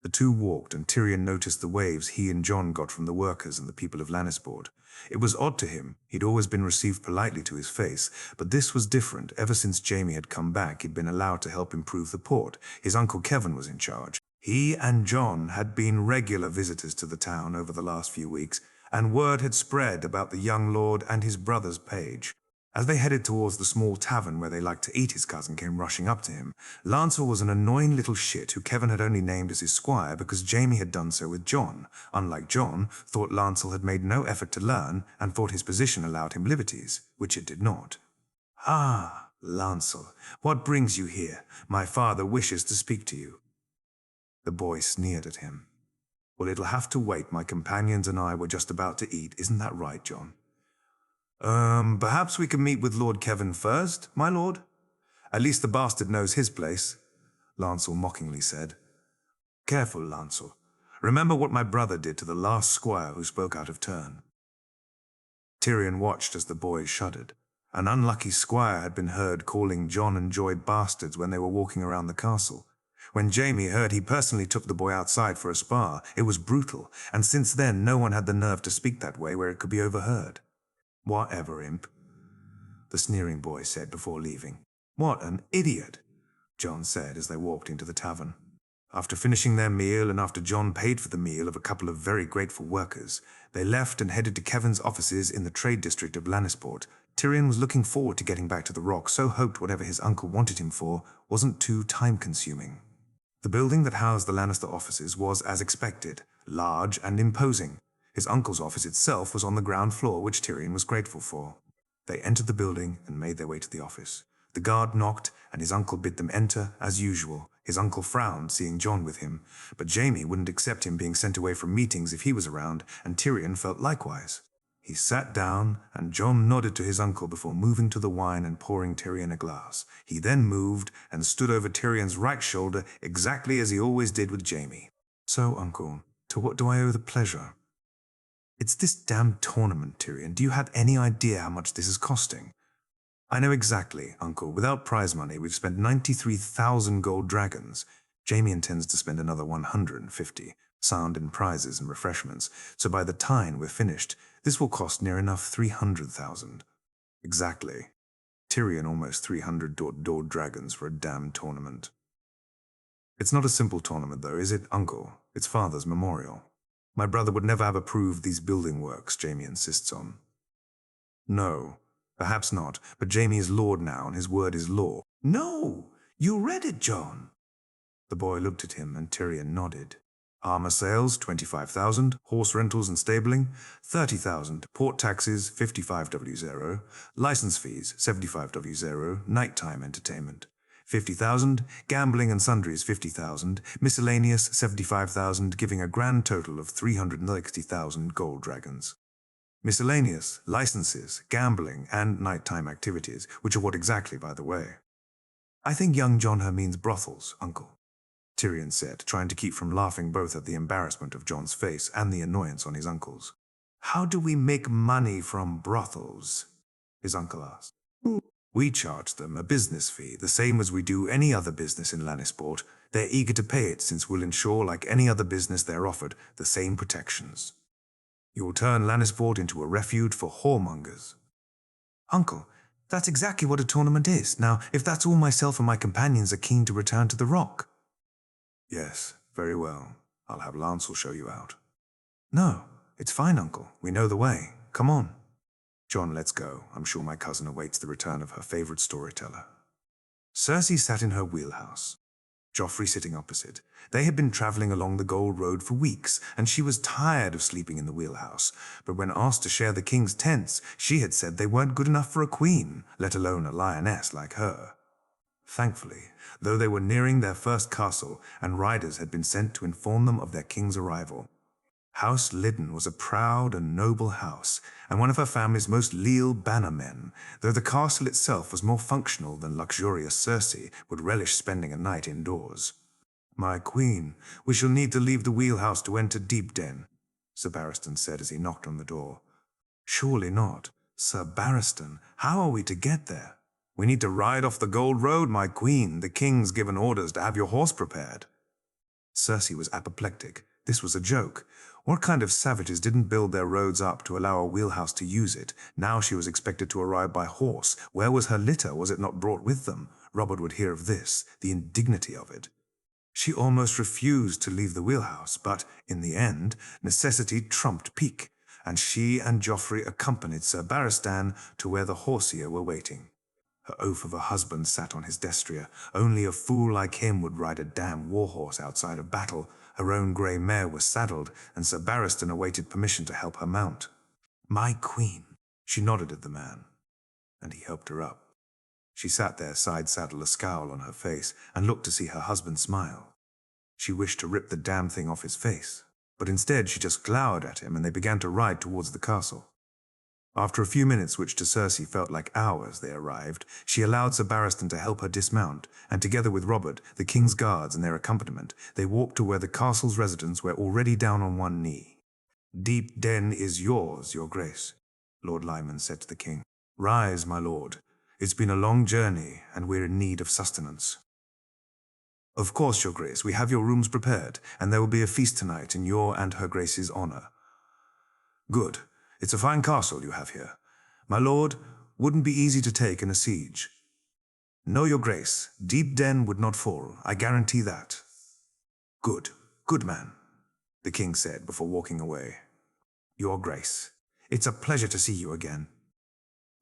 The two walked, and Tyrion noticed the waves he and Jon got from the workers and the people of Lannisport. It was odd to him. He'd always been received politely to his face, but this was different. Ever since Jaime had come back, he'd been allowed to help improve the port. His uncle Kevin was in charge. He and Jon had been regular visitors to the town over the last few weeks, and word had spread about the young lord and his brother's page. As they headed towards the small tavern where they liked to eat, his cousin came rushing up to him. Lancel was an annoying little shit who Kevin had only named as his squire because Jaime had done so with Jon. Unlike Jon, thought Lancel had made no effort to learn and thought his position allowed him liberties, which it did not. Ah, Lancel, what brings you here? My father wishes to speak to you. The boy sneered at him. Well, it'll have to wait. My companions and I were just about to eat. Isn't that right, Jon? Perhaps we can meet with Lord Kevin first, my lord? At least the bastard knows his place, Lancel mockingly said. Careful, Lancel. Remember what my brother did to the last squire who spoke out of turn. Tyrion watched as the boys shuddered. An unlucky squire had been heard calling Jon and Joy bastards when they were walking around the castle. When Jaime heard, he personally took the boy outside for a spar. It was brutal, and since then no one had the nerve to speak that way where it could be overheard. Whatever, imp, the sneering boy said before leaving. What an idiot, Jon said as they walked into the tavern. After finishing their meal and after Jon paid for the meal of a couple of very grateful workers, they left and headed to Kevin's offices in the trade district of Lannisport. Tyrion was looking forward to getting back to the Rock, so hoped whatever his uncle wanted him for wasn't too time-consuming. The building that housed the Lannister offices was, as expected, large and imposing. His uncle's office itself was on the ground floor, which Tyrion was grateful for. They entered the building and made their way to the office. The guard knocked, and his uncle bid them enter, as usual. His uncle frowned, seeing Jon with him, but Jaime wouldn't accept him being sent away from meetings if he was around, and Tyrion felt likewise. He sat down, and Jon nodded to his uncle before moving to the wine and pouring Tyrion a glass. He then moved and stood over Tyrion's right shoulder, exactly as he always did with Jaime. So, uncle, to what do I owe the pleasure? It's this damn tournament, Tyrion. Do you have any idea how much this is costing? I know exactly, uncle. Without prize money, we've spent 93,000 gold dragons. Jamie intends to spend another 150, sound in prizes and refreshments, so by the time we're finished, this will cost near enough 300,000. Exactly. Tyrion almost 300 dragons for a damn tournament. It's not a simple tournament though, is it, Uncle? It's father's memorial. My brother would never have approved these building works, Jamie insists on. No, perhaps not, but Jamie is lord now and his word is law. No! You read it, John! The boy looked at him and Tyrion nodded. Armor sales, 25,000, horse rentals and stabling, 30,000, port taxes, 55W0, license fees, 75W0, nighttime entertainment, 50,000, gambling and sundries, 50,000, miscellaneous, 75,000, giving a grand total of 360,000 gold dragons. Miscellaneous, licenses, gambling, and nighttime activities, which are what exactly, by the way? I think young John her means brothels, Uncle, Tyrion said, trying to keep from laughing both at the embarrassment of John's face and the annoyance on his uncle's. How do we make money from brothels? His uncle asked. We charge them a business fee, the same as we do any other business in Lannisport. They're eager to pay it since we'll ensure, like any other business they're offered, the same protections. You will turn Lannisport into a refuge for whoremongers. Uncle, that's exactly what a tournament is. Now, if that's all myself and my companions are keen to return to the Rock. Yes, very well. I'll have Lancel show you out. No, it's fine, Uncle. We know the way. Come on. John, let's go. I'm sure my cousin awaits the return of her favorite storyteller. Cersei sat in her wheelhouse, Joffrey sitting opposite. They had been traveling along the Gold Road for weeks, and she was tired of sleeping in the wheelhouse. But when asked to share the king's tents, she had said they weren't good enough for a queen, let alone a lioness like her. Thankfully, though they were nearing their first castle, and riders had been sent to inform them of their king's arrival. House Liddon was a proud and noble house, and one of her family's most leal bannermen, though the castle itself was more functional than luxurious Cersei would relish spending a night indoors. My queen, we shall need to leave the wheelhouse to enter Deep Den, Sir Barristan said as he knocked on the door. Surely not. Sir Barristan, how are we to get there? We need to ride off the Gold Road, my queen. The king's given orders to have your horse prepared. Cersei was apoplectic. This was a joke. What kind of savages didn't build their roads up to allow a wheelhouse to use it? Now she was expected to arrive by horse. Where was her litter? Was it not brought with them? Robert would hear of this, the indignity of it. She almost refused to leave the wheelhouse, but, in the end, necessity trumped pique, and she and Joffrey accompanied Sir Barristan to where the horsear were waiting. Her oaf of a husband sat on his destrier. Only a fool like him would ride a damn warhorse outside of battle. Her own grey mare was saddled, and Sir Barristan awaited permission to help her mount. My queen, she nodded at the man, and he helped her up. She sat there side-saddle, a scowl on her face, and looked to see her husband smile. She wished to rip the damn thing off his face, but instead she just glowered at him, and they began to ride towards the castle. After a few minutes, which to Cersei felt like hours, they arrived. She allowed Sir Barristan to help her dismount, and together with Robert, the king's guards and their accompaniment, they walked to where the castle's residents were already down on one knee. Deep Den is yours, your grace, Lord Lyman said to the king. Rise, my lord. It's been a long journey, and we're in need of sustenance. Of course, your grace, we have your rooms prepared, and there will be a feast tonight in your and her grace's honor. Good. It's a fine castle you have here. My lord, wouldn't be easy to take in a siege. No, your grace, Deep Den would not fall, I guarantee that. Good, good man, the king said before walking away. Your grace, it's a pleasure to see you again,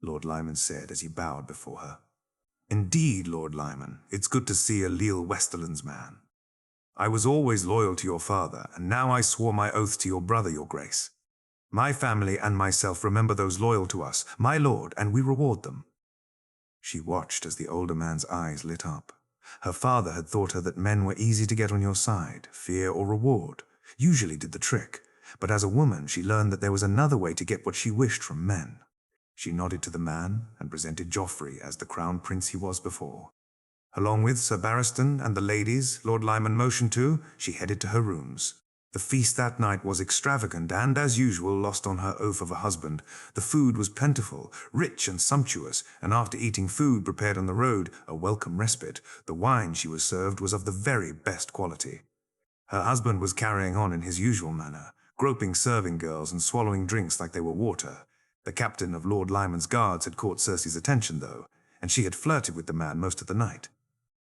Lord Lyman said as he bowed before her. Indeed, Lord Lyman, it's good to see a leal Westerlands man. I was always loyal to your father, and now I swore my oath to your brother, your grace. My family and myself remember those loyal to us, my lord, and we reward them. She watched as the older man's eyes lit up. Her father had taught her that men were easy to get on your side. Fear or reward usually did the trick. But as a woman, she learned that there was another way to get what she wished from men. She nodded to the man and presented Joffrey as the crown prince he was before. Along with Sir Barristan and the ladies Lord Lyman motioned to, she headed to her rooms. The feast that night was extravagant and, as usual, lost on her oath of a husband. The food was plentiful, rich and sumptuous, and after eating food prepared on the road, a welcome respite, the wine she was served was of the very best quality. Her husband was carrying on in his usual manner, groping serving girls and swallowing drinks like they were water. The captain of Lord Lyman's guards had caught Cersei's attention, though, and she had flirted with the man most of the night.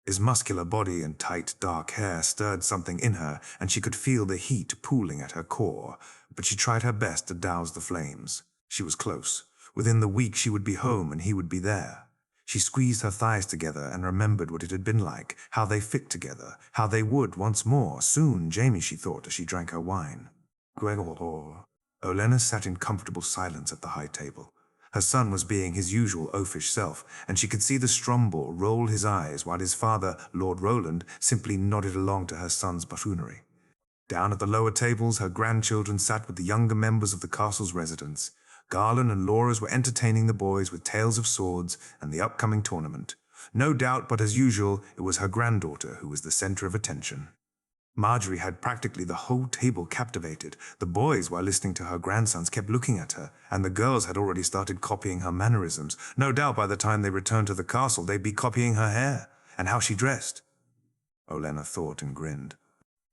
His muscular body and tight, dark hair stirred something in her, and she could feel the heat pooling at her core, but she tried her best to douse the flames. She was close. Within the week she would be home and he would be there. She squeezed her thighs together and remembered what it had been like, how they fit together, how they would once more, soon, Jaime, she thought as she drank her wine. Gregor. Olenna sat in comfortable silence at the high table. Her son was being his usual oafish self, and she could see the Strombo roll his eyes while his father, Lord Roland, simply nodded along to her son's buffoonery. Down at the lower tables, her grandchildren sat with the younger members of the castle's residents. Garland and Laura's were entertaining the boys with tales of swords and the upcoming tournament. No doubt, but as usual, it was her granddaughter who was the center of attention. Marjorie had practically the whole table captivated. The boys, while listening to her grandsons, kept looking at her, and the girls had already started copying her mannerisms. No doubt by the time they returned to the castle, they'd be copying her hair, and how she dressed. Olenna thought and grinned.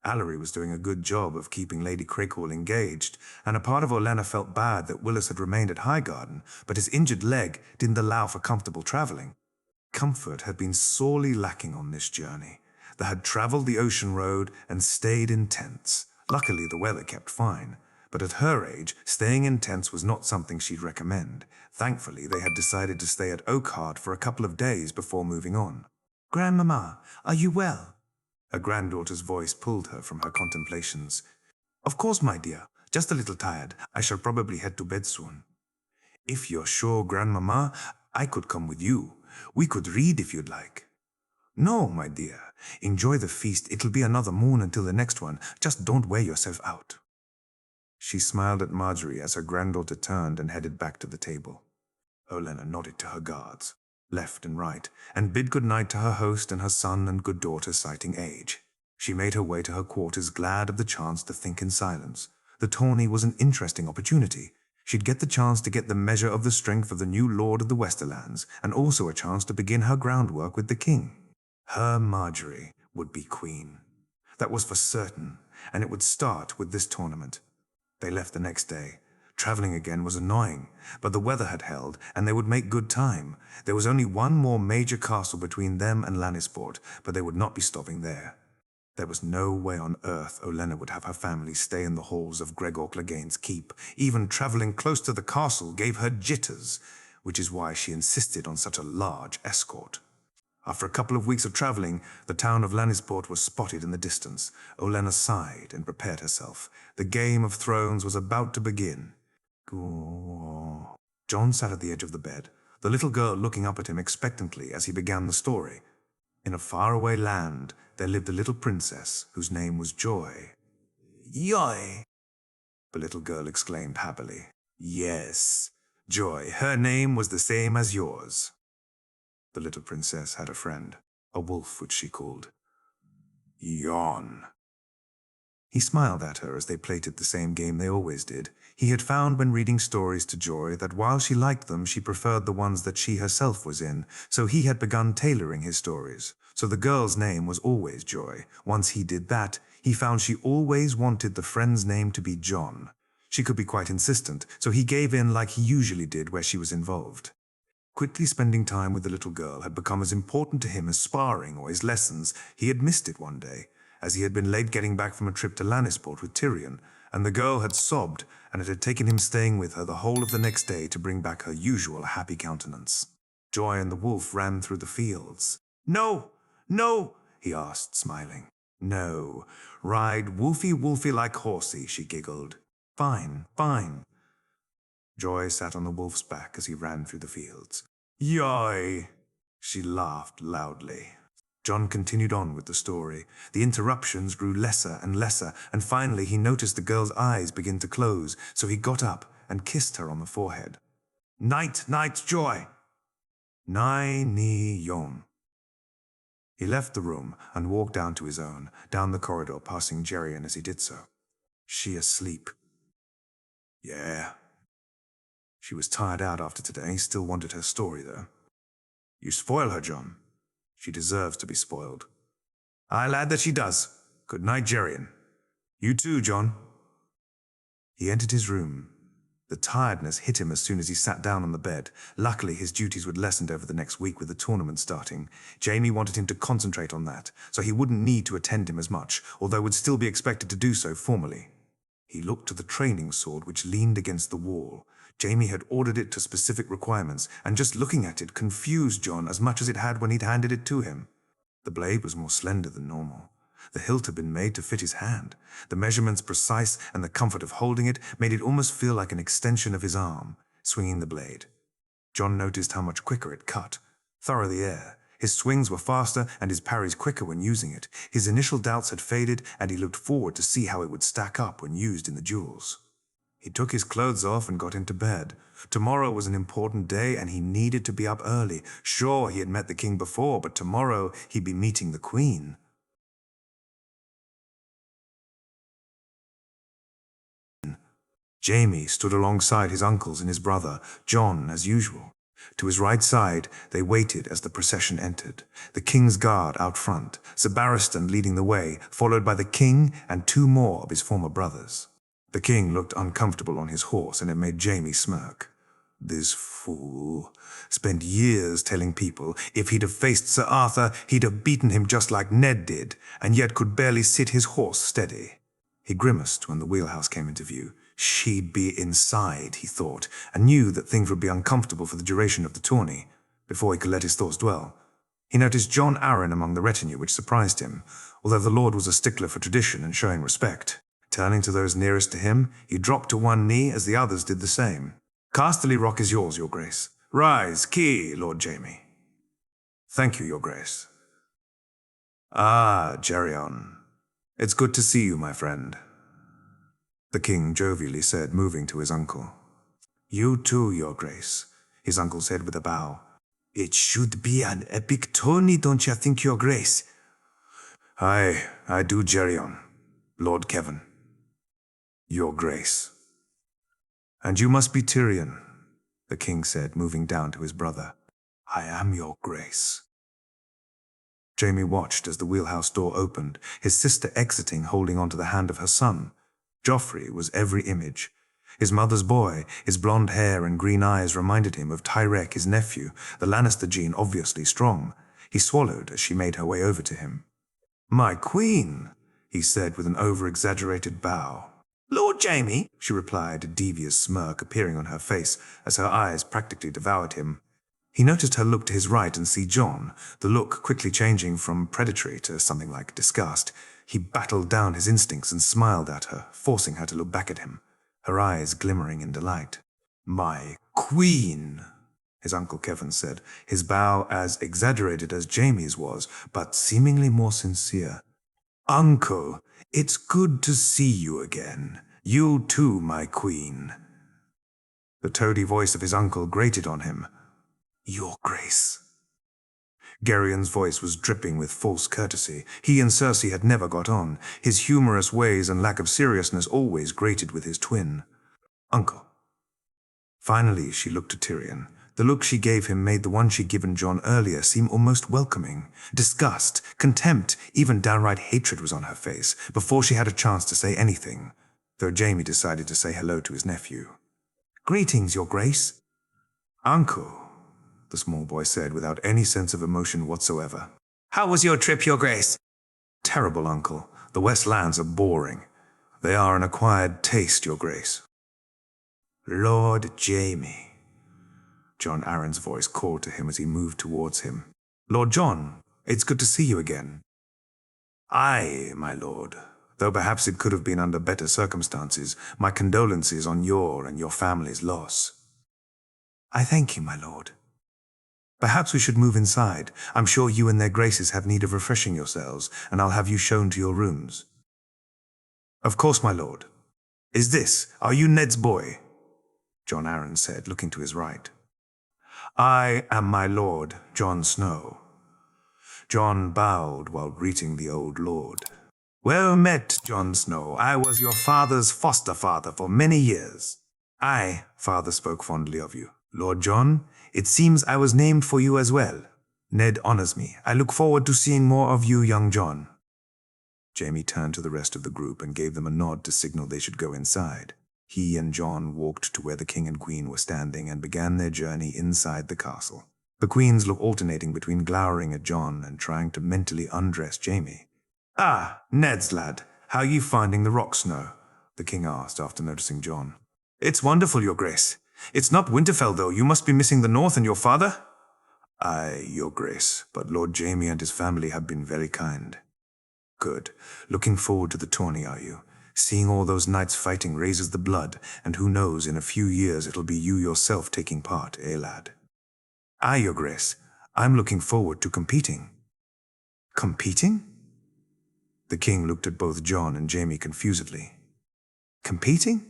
Allery was doing a good job of keeping Lady Crickhall engaged, and a part of Olenna felt bad that Willis had remained at Highgarden, but his injured leg didn't allow for comfortable traveling. Comfort had been sorely lacking on this journey. They had traveled the ocean road and stayed in tents. Luckily, the weather kept fine, but at her age, staying in tents was not something she'd recommend. Thankfully, they had decided to stay at Oakhart for a couple of days before moving on. "Grandmamma, are you well?" Her granddaughter's voice pulled her from her contemplations. "Of course, my dear. Just a little tired. I shall probably head to bed soon." "If you're sure, Grandmamma, I could come with you. We could read if you'd like." "No, my dear. Enjoy the feast. It'll be another moon until the next one. Just don't wear yourself out." She smiled at Marjorie as her granddaughter turned and headed back to the table. Olenna nodded to her guards, left and right, and bid good night to her host and her son and good daughter, citing age. She made her way to her quarters, glad of the chance to think in silence. The tourney was an interesting opportunity. She'd get the chance to get the measure of the strength of the new Lord of the Westerlands, and also a chance to begin her groundwork with the king. Her Marjorie would be queen. That was for certain, and it would start with this tournament. They left the next day. Traveling again was annoying, but the weather had held, and they would make good time. There was only one more major castle between them and Lannisport, but they would not be stopping there. There was no way on earth Olenna would have her family stay in the halls of Gregor Clegane's keep. Even traveling close to the castle gave her jitters, which is why she insisted on such a large escort. After a couple of weeks of traveling, the town of Lannisport was spotted in the distance. Olenna sighed and prepared herself. The Game of Thrones was about to begin. John sat at the edge of the bed, the little girl looking up at him expectantly as he began the story. In a faraway land, there lived a little princess whose name was Joy. "Joy!" the little girl exclaimed happily. "Yes, Joy. Her name was the same as yours." The little princess had a friend, a wolf which she called Yon. He smiled at her as they played the same game they always did. He had found when reading stories to Joy that while she liked them, she preferred the ones that she herself was in, so he had begun tailoring his stories. So the girl's name was always Joy. Once he did that, he found she always wanted the friend's name to be John. She could be quite insistent, so he gave in like he usually did where she was involved. Quickly spending time with the little girl had become as important to him as sparring or his lessons. He had missed it one day, as he had been late getting back from a trip to Lannisport with Tyrion, and the girl had sobbed, and it had taken him staying with her the whole of the next day to bring back her usual happy countenance. Joy and the wolf ran through the fields. "No, no," he asked, smiling. "No, ride woofy like horsey," she giggled. "Fine, fine." Joy sat on the wolf's back as he ran through the fields. "Yoy!" She laughed loudly. John continued on with the story. The interruptions grew lesser and lesser, and finally he noticed the girl's eyes begin to close, so he got up and kissed her on the forehead. "Night, night, Joy!" "Nai ni yon." He left the room and walked down to his own, down the corridor, passing Geryon as he did so. She asleep. Yeah. She was tired out after today, still wanted her story, though. You spoil her, John. She deserves to be spoiled. Aye, lad, that she does. Good night, Geryon. You too, John. He entered his room. The tiredness hit him as soon as he sat down on the bed. Luckily, his duties would lessen over the next week with the tournament starting. Jamie wanted him to concentrate on that, so he wouldn't need to attend him as much, although would still be expected to do so formally. He looked to the training sword which leaned against the wall. Jamie had ordered it to specific requirements, and just looking at it confused John as much as it had when he'd handed it to him. The blade was more slender than normal. The hilt had been made to fit his hand. The measurements precise, and the comfort of holding it made it almost feel like an extension of his arm, swinging the blade. John noticed how much quicker it cut. Thorough the air. His swings were faster and his parries quicker when using it. His initial doubts had faded, and he looked forward to see how it would stack up when used in the duels. He took his clothes off and got into bed. Tomorrow was an important day, and he needed to be up early. Sure, he had met the king before, but tomorrow he'd be meeting the queen. Jamie stood alongside his uncles and his brother, John, as usual. To his right side, they waited as the procession entered. The king's guard out front, Sir Barristan leading the way, followed by the king and 2 more of his former brothers. The king looked uncomfortable on his horse, and it made Jamie smirk. This fool spent years telling people if he'd have faced Sir Arthur, he'd have beaten him just like Ned did, and yet could barely sit his horse steady. He grimaced when the wheelhouse came into view. She'd be inside, he thought, and knew that things would be uncomfortable for the duration of the tourney. Before he could let his thoughts dwell, he noticed John Arryn among the retinue, which surprised him, although the lord was a stickler for tradition and showing respect. Turning to those nearest to him, he dropped to one knee as the others did the same. Casterly Rock is yours, your grace. Rise, key, Lord Jamie. Thank you, your grace. Ah, Geryon. It's good to see you, my friend. The king jovially said, moving to his uncle. You too, your grace, his uncle said with a bow. It should be an epic tourney, don't you think, your grace? Aye, I do, Geryon. Lord Kevin. Your grace. And you must be Tyrion, the king said, moving down to his brother. I am, your grace. Jamie watched as the wheelhouse door opened, his sister exiting, holding onto the hand of her son. Joffrey was every image. His mother's boy, his blonde hair and green eyes reminded him of Tyrek, his nephew, the Lannister gene obviously strong. He swallowed as she made her way over to him. My queen, he said with an over-exaggerated bow. Lord Jamie, she replied, a devious smirk appearing on her face as her eyes practically devoured him. He noticed her look to his right and see John, the look quickly changing from predatory to something like disgust. He battled down his instincts and smiled at her, forcing her to look back at him, her eyes glimmering in delight. My queen, his Uncle Kevin said, his bow as exaggerated as Jamie's was, but seemingly more sincere. Uncle, it's good to see you again. You too, my queen. The toady voice of his uncle grated on him. Your grace. Geryon's voice was dripping with false courtesy. He and Cersei had never got on. His humorous ways and lack of seriousness always grated with his twin. Uncle. Finally, she looked to Tyrion. The look she gave him made the one she'd given Jon earlier seem almost welcoming. Disgust, contempt, even downright hatred was on her face before she had a chance to say anything, though Jamie decided to say hello to his nephew. Greetings, your grace. Uncle, the small boy said without any sense of emotion whatsoever. How was your trip, your grace? Terrible, uncle. The West Lands are boring. They are an acquired taste, your grace. Lord Jamie. Jon Arryn's voice called to him as he moved towards him. Lord John, it's good to see you again. Aye, my lord. Though perhaps it could have been under better circumstances, my condolences on your and your family's loss. I thank you, my lord. Perhaps we should move inside. I'm sure you and their graces have need of refreshing yourselves, and I'll have you shown to your rooms. Of course, my lord. Are you Ned's boy? Jon Arryn said, looking to his right. I am my lord, Jon Snow. Jon bowed while greeting the old lord. Well met, Jon Snow. I was your father's foster father for many years. Aye, father spoke fondly of you. Lord Jon, it seems I was named for you as well. Ned honors me. I look forward to seeing more of you, young Jon. Jaime turned to the rest of the group and gave them a nod to signal they should go inside. He and Jon walked to where the king and queen were standing and began their journey inside the castle. The queens looked alternating between glowering at Jon and trying to mentally undress Jaime. Ah, Ned's lad, how are you finding the rock snow? The king asked after noticing Jon. It's wonderful, your grace. It's not Winterfell, though. You must be missing the north and your father? Aye, your grace, but Lord Jaime and his family have been very kind. Good. Looking forward to the tourney, are you? Seeing all those knights fighting raises the blood, and who knows, in a few years it'll be you yourself taking part, eh, lad? Aye, your grace. I'm looking forward to competing. Competing? The king looked at both Jon and Jaime confusedly. Competing?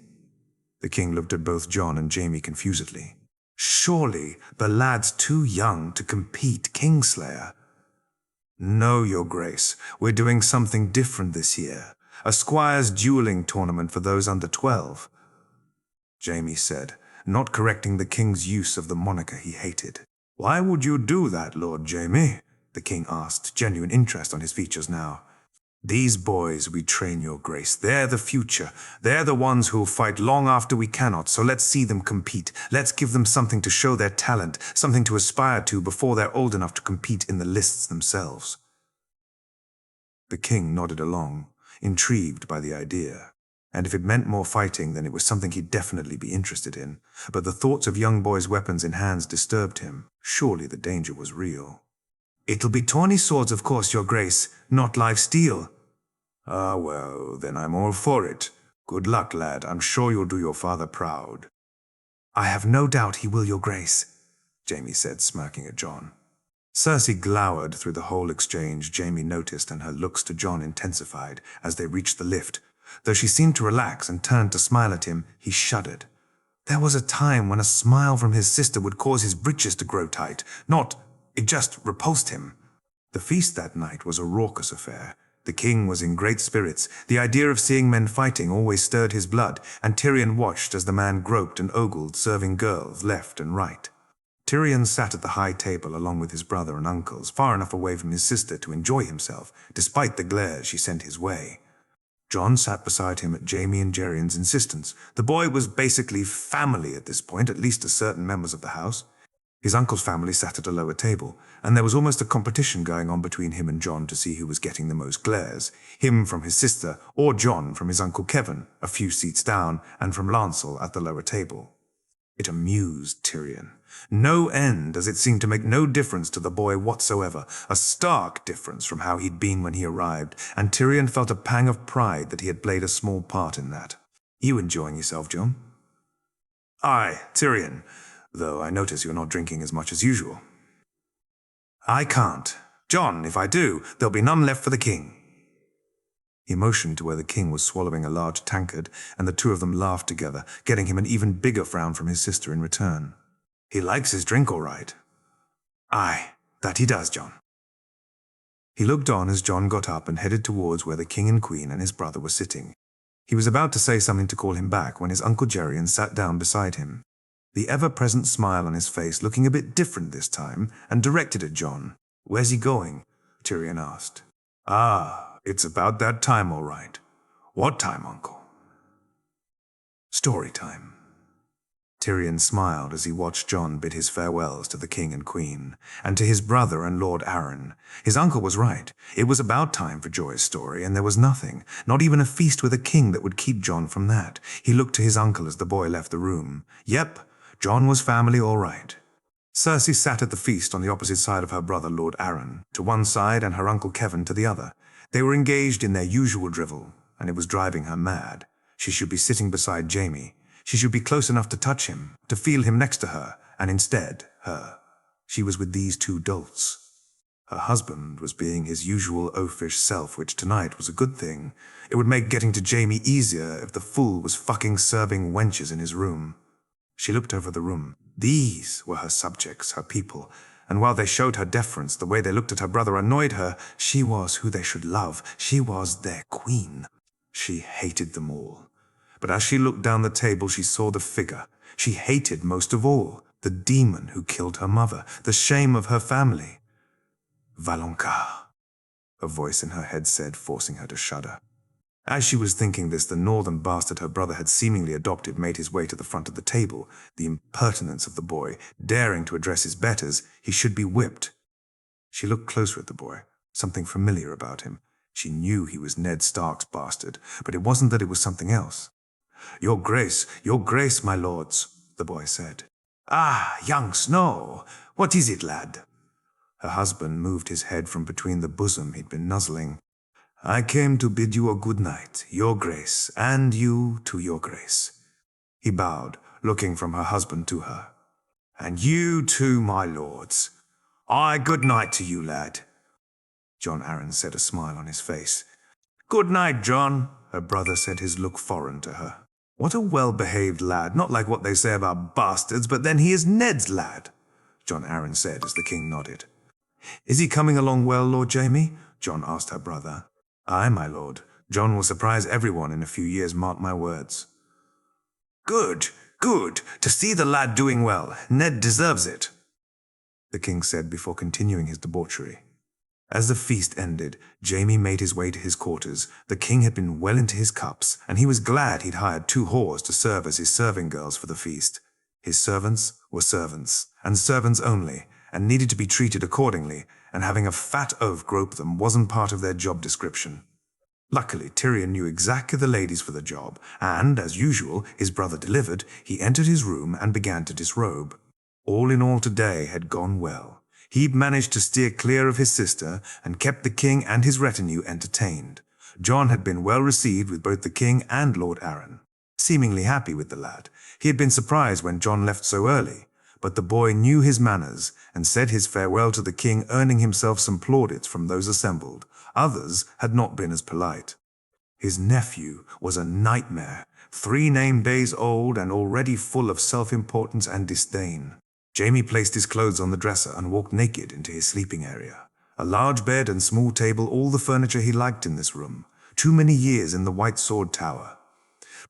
The king looked at both Jon and Jaime confusedly. Surely the lad's too young to compete, Kingslayer. No, your grace. We're doing something different this year. A squire's dueling tournament for those under 12. Jaime said, not correcting the king's use of the moniker he hated. Why would you do that, Lord Jaime? The king asked, genuine interest on his features now. These boys we train, your grace. They're the future. They're the ones who'll fight long after we cannot, so let's see them compete. Let's give them something to show their talent, something to aspire to before they're old enough to compete in the lists themselves. The king nodded along, intrigued by the idea. And if it meant more fighting, then it was something he'd definitely be interested in. But the thoughts of young boys' weapons in hands disturbed him. Surely the danger was real. It'll be tawny swords, of course, your grace, not live steel. Ah, well, then I'm all for it. Good luck, lad. I'm sure you'll do your father proud. I have no doubt he will, your grace, Jaime said, smirking at Jon. Cersei glowered through the whole exchange. Jaime noticed, and her looks to Jon intensified as they reached the lift. Though she seemed to relax and turned to smile at him, he shuddered. There was a time when a smile from his sister would cause his breeches to grow tight. It just repulsed him. The feast that night was a raucous affair. The king was in great spirits. The idea of seeing men fighting always stirred his blood, and Tyrion watched as the man groped and ogled, serving girls left and right. Tyrion sat at the high table along with his brother and uncles, far enough away from his sister to enjoy himself, despite the glares she sent his way. Jon sat beside him at Jaime and Gerion's insistence. The boy was basically family at this point, at least to certain members of the house. His uncle's family sat at a lower table, and there was almost a competition going on between him and Jon to see who was getting the most glares, him from his sister, or Jon from his uncle Kevin, a few seats down, and from Lancel at the lower table. It amused Tyrion. No end, as it seemed to make no difference to the boy whatsoever, a stark difference from how he'd been when he arrived, and Tyrion felt a pang of pride that he had played a small part in that. You enjoying yourself, Jon? Aye, Tyrion. Though I notice you're not drinking as much as usual. I can't. Jon, if I do, there'll be none left for the king. He motioned to where the king was swallowing a large tankard, and the two of them laughed together, getting him an even bigger frown from his sister in return. He likes his drink all right. Aye, that he does, Jon. He looked on as Jon got up and headed towards where the king and queen and his brother were sitting. He was about to say something to call him back when his uncle Gerion sat down beside him. The ever-present smile on his face looking a bit different this time, and directed at Jon. Where's he going? Tyrion asked. Ah, it's about that time, all right. What time, uncle? Story time. Tyrion smiled as he watched Jon bid his farewells to the king and queen, and to his brother and Lord Arryn. His uncle was right. It was about time for Joy's story, and there was nothing, not even a feast with a king, that would keep Jon from that. He looked to his uncle as the boy left the room. Yep, Jon was family all right. Cersei sat at the feast on the opposite side of her brother Lord Arryn, to one side, and her uncle Kevin to the other. They were engaged in their usual drivel, and it was driving her mad. She should be sitting beside Jaime. She should be close enough to touch him, to feel him next to her, and instead, she was with these two dolts. Her husband was being his usual oafish self, which tonight was a good thing. It would make getting to Jaime easier if the fool was fucking serving wenches in his room. She looked over the room. These were her subjects, her people, And while they showed her deference, the way they looked at her brother annoyed her. She was who they should love. She was their queen. She hated them all. But as she looked down the table, she saw the figure she hated most of all, the demon who killed her mother, the shame of her family. Valonqar, a voice in her head said, forcing her to shudder. As she was thinking this, the northern bastard her brother had seemingly adopted made his way to the front of the table. The impertinence of the boy, daring to address his betters, he should be whipped. She looked closer at the boy, something familiar about him. She knew he was Ned Stark's bastard, but it wasn't that, it was something else. Your grace, my lords, the boy said. Ah, young Snow, what is it, lad? Her husband moved his head from between the bosom he'd been nuzzling. I came to bid you a good night, your grace, and you to your grace. He bowed, looking from her husband to her. And you too, my lords. Aye, good night to you, lad. John Arryn said, a smile on his face. Good night, John, her brother said, his look foreign to her. What a well-behaved lad, not like what they say about bastards, but then he is Ned's lad, John Arryn said as the king nodded. Is he coming along well, Lord Jaime? John asked her brother. Aye, my lord. John will surprise everyone in a few years, mark my words. Good, good, to see the lad doing well. Ned deserves it, the king said before continuing his debauchery. As the feast ended, Jaime made his way to his quarters. The king had been well into his cups, and he was glad he'd hired 2 whores to serve as his serving girls for the feast. His servants were servants, and servants only, and needed to be treated accordingly, and having a fat oaf grope them wasn't part of their job description. Luckily, Tyrion knew exactly the ladies for the job, and, as usual, his brother delivered. He entered his room and began to disrobe. All in all, today had gone well. He'd managed to steer clear of his sister and kept the king and his retinue entertained. John had been well received with both the king and Lord Arryn. Seemingly happy with the lad, he had been surprised when John left so early, but the boy knew his manners and said his farewell to the king, earning himself some plaudits from those assembled. Others had not been as polite. His nephew was a nightmare, 3 name days old and already full of self-importance and disdain. Jaime placed his clothes on the dresser and walked naked into his sleeping area. A large bed and small table, all the furniture he liked in this room. Too many years in the White Sword Tower.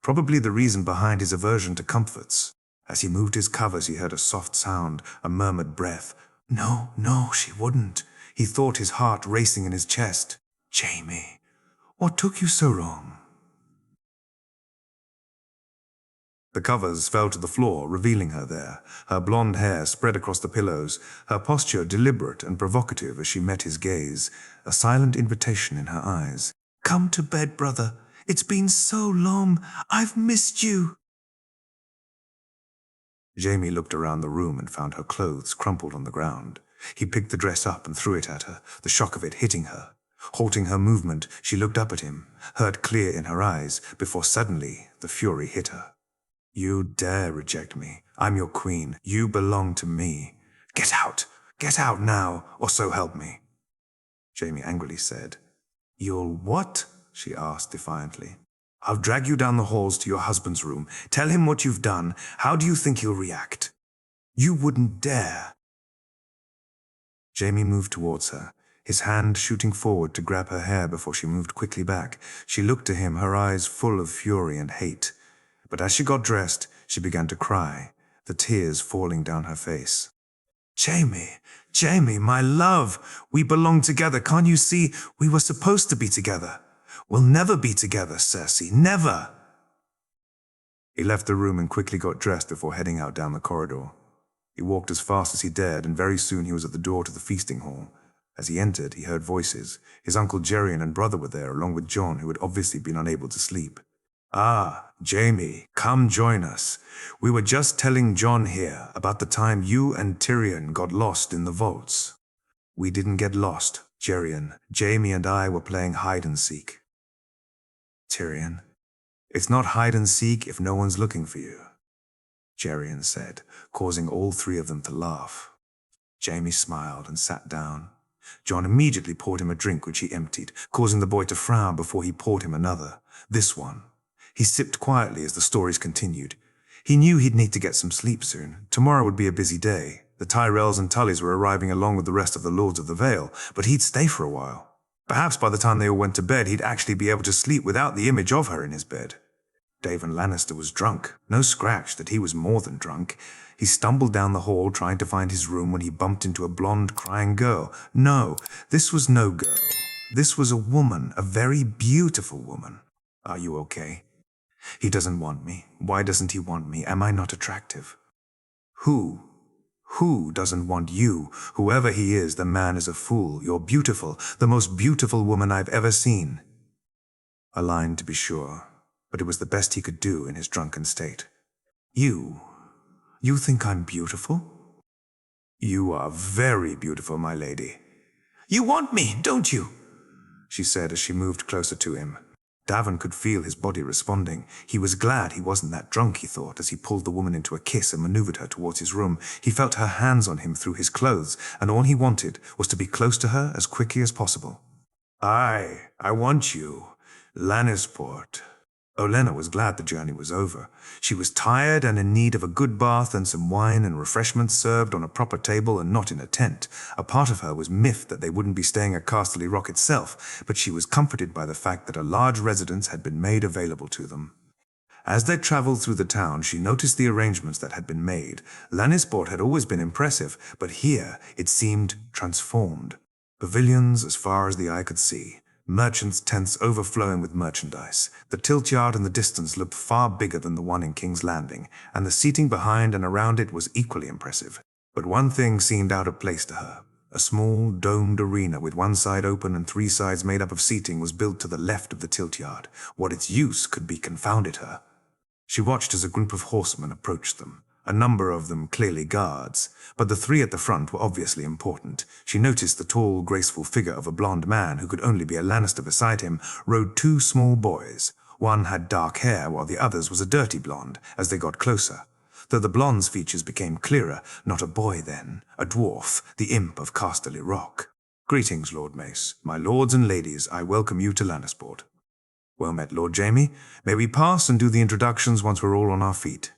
Probably the reason behind his aversion to comforts. As he moved his covers, he heard a soft sound, a murmured breath. No, no, she wouldn't. He thought, his heart racing in his chest. Jaime, what took you so long? The covers fell to the floor, revealing her there, her blonde hair spread across the pillows, her posture deliberate and provocative as she met his gaze, a silent invitation in her eyes. Come to bed, brother. It's been so long. I've missed you. Jaime looked around the room and found her clothes crumpled on the ground. He picked the dress up and threw it at her, the shock of it hitting her. Halting her movement, she looked up at him, hurt clear in her eyes, before suddenly the fury hit her. You dare reject me. I'm your queen. You belong to me. Get out. Get out now, or so help me. Jaime angrily said. You'll what? She asked defiantly. I'll drag you down the halls to your husband's room. Tell him what you've done. How do you think he'll react? You wouldn't dare. Jaime moved towards her, his hand shooting forward to grab her hair before she moved quickly back. She looked to him, her eyes full of fury and hate. But as she got dressed, she began to cry, the tears falling down her face. Jaime, my love, we belong together. Can't you see? We were supposed to be together. We'll never be together, Cersei, never. He left the room and quickly got dressed before heading out down the corridor. He walked as fast as he dared, and very soon he was at the door to the feasting hall. As he entered, he heard voices. His uncle Geryon and brother were there, along with Jon, who had obviously been unable to sleep. Ah, Jaime, come join us. We were just telling Jon here about the time you and Tyrion got lost in the vaults. We didn't get lost, Geryon. Jaime and I were playing hide and seek. Tyrion, it's not hide and seek if no one's looking for you, Geryon said, causing all 3 of them to laugh. Jaime smiled and sat down. Jon immediately poured him a drink which he emptied, causing the boy to frown before he poured him another, this one. He sipped quietly as the stories continued. He knew he'd need to get some sleep soon. Tomorrow would be a busy day. The Tyrells and Tullys were arriving along with the rest of the Lords of the Vale, but he'd stay for a while. Perhaps by the time they all went to bed, he'd actually be able to sleep without the image of her in his bed. Daven Lannister was drunk. No scratch that he was more than drunk. He stumbled down the hall trying to find his room when he bumped into a blonde, crying girl. No, this was no girl. This was a woman, a very beautiful woman. Are you okay? He doesn't want me. Why doesn't he want me? Am I not attractive? Who doesn't want you? Whoever he is, the man is a fool. You're beautiful, the most beautiful woman I've ever seen. A line, to be sure, but it was the best he could do in his drunken state. You think I'm beautiful? You are very beautiful, my lady. You want me, don't you? She said as she moved closer to him. Davin could feel his body responding. He was glad he wasn't that drunk, he thought, as he pulled the woman into a kiss and maneuvered her towards his room. He felt her hands on him through his clothes, and all he wanted was to be close to her as quickly as possible. I want you. Lannisport. Olenna was glad the journey was over. She was tired and in need of a good bath and some wine and refreshments served on a proper table and not in a tent. A part of her was miffed that they wouldn't be staying at Casterly Rock itself, but she was comforted by the fact that a large residence had been made available to them. As they traveled through the town, she noticed the arrangements that had been made. Lannisport had always been impressive, but here it seemed transformed. Pavilions as far as the eye could see. Merchants' tents overflowing with merchandise. The tilt yard in the distance looked far bigger than the one in King's Landing, and the seating behind and around it was equally impressive. But one thing seemed out of place to her. A small, domed arena with one side open and three sides made up of seating was built to the left of the tilt yard. What its use could be confounded her. She watched as a group of horsemen approached them. A number of them clearly guards, but the three at the front were obviously important. She noticed the tall, graceful figure of a blond man who could only be a Lannister beside him rode two small boys. One had dark hair while the other's was a dirty blonde as they got closer. Though the blonde's features became clearer, not a boy then, a dwarf, the imp of Casterly Rock. Greetings, Lord Mace. My lords and ladies, I welcome you to Lannisport. Well met, Lord Jaime. May we pass and do the introductions once we're all on our feet?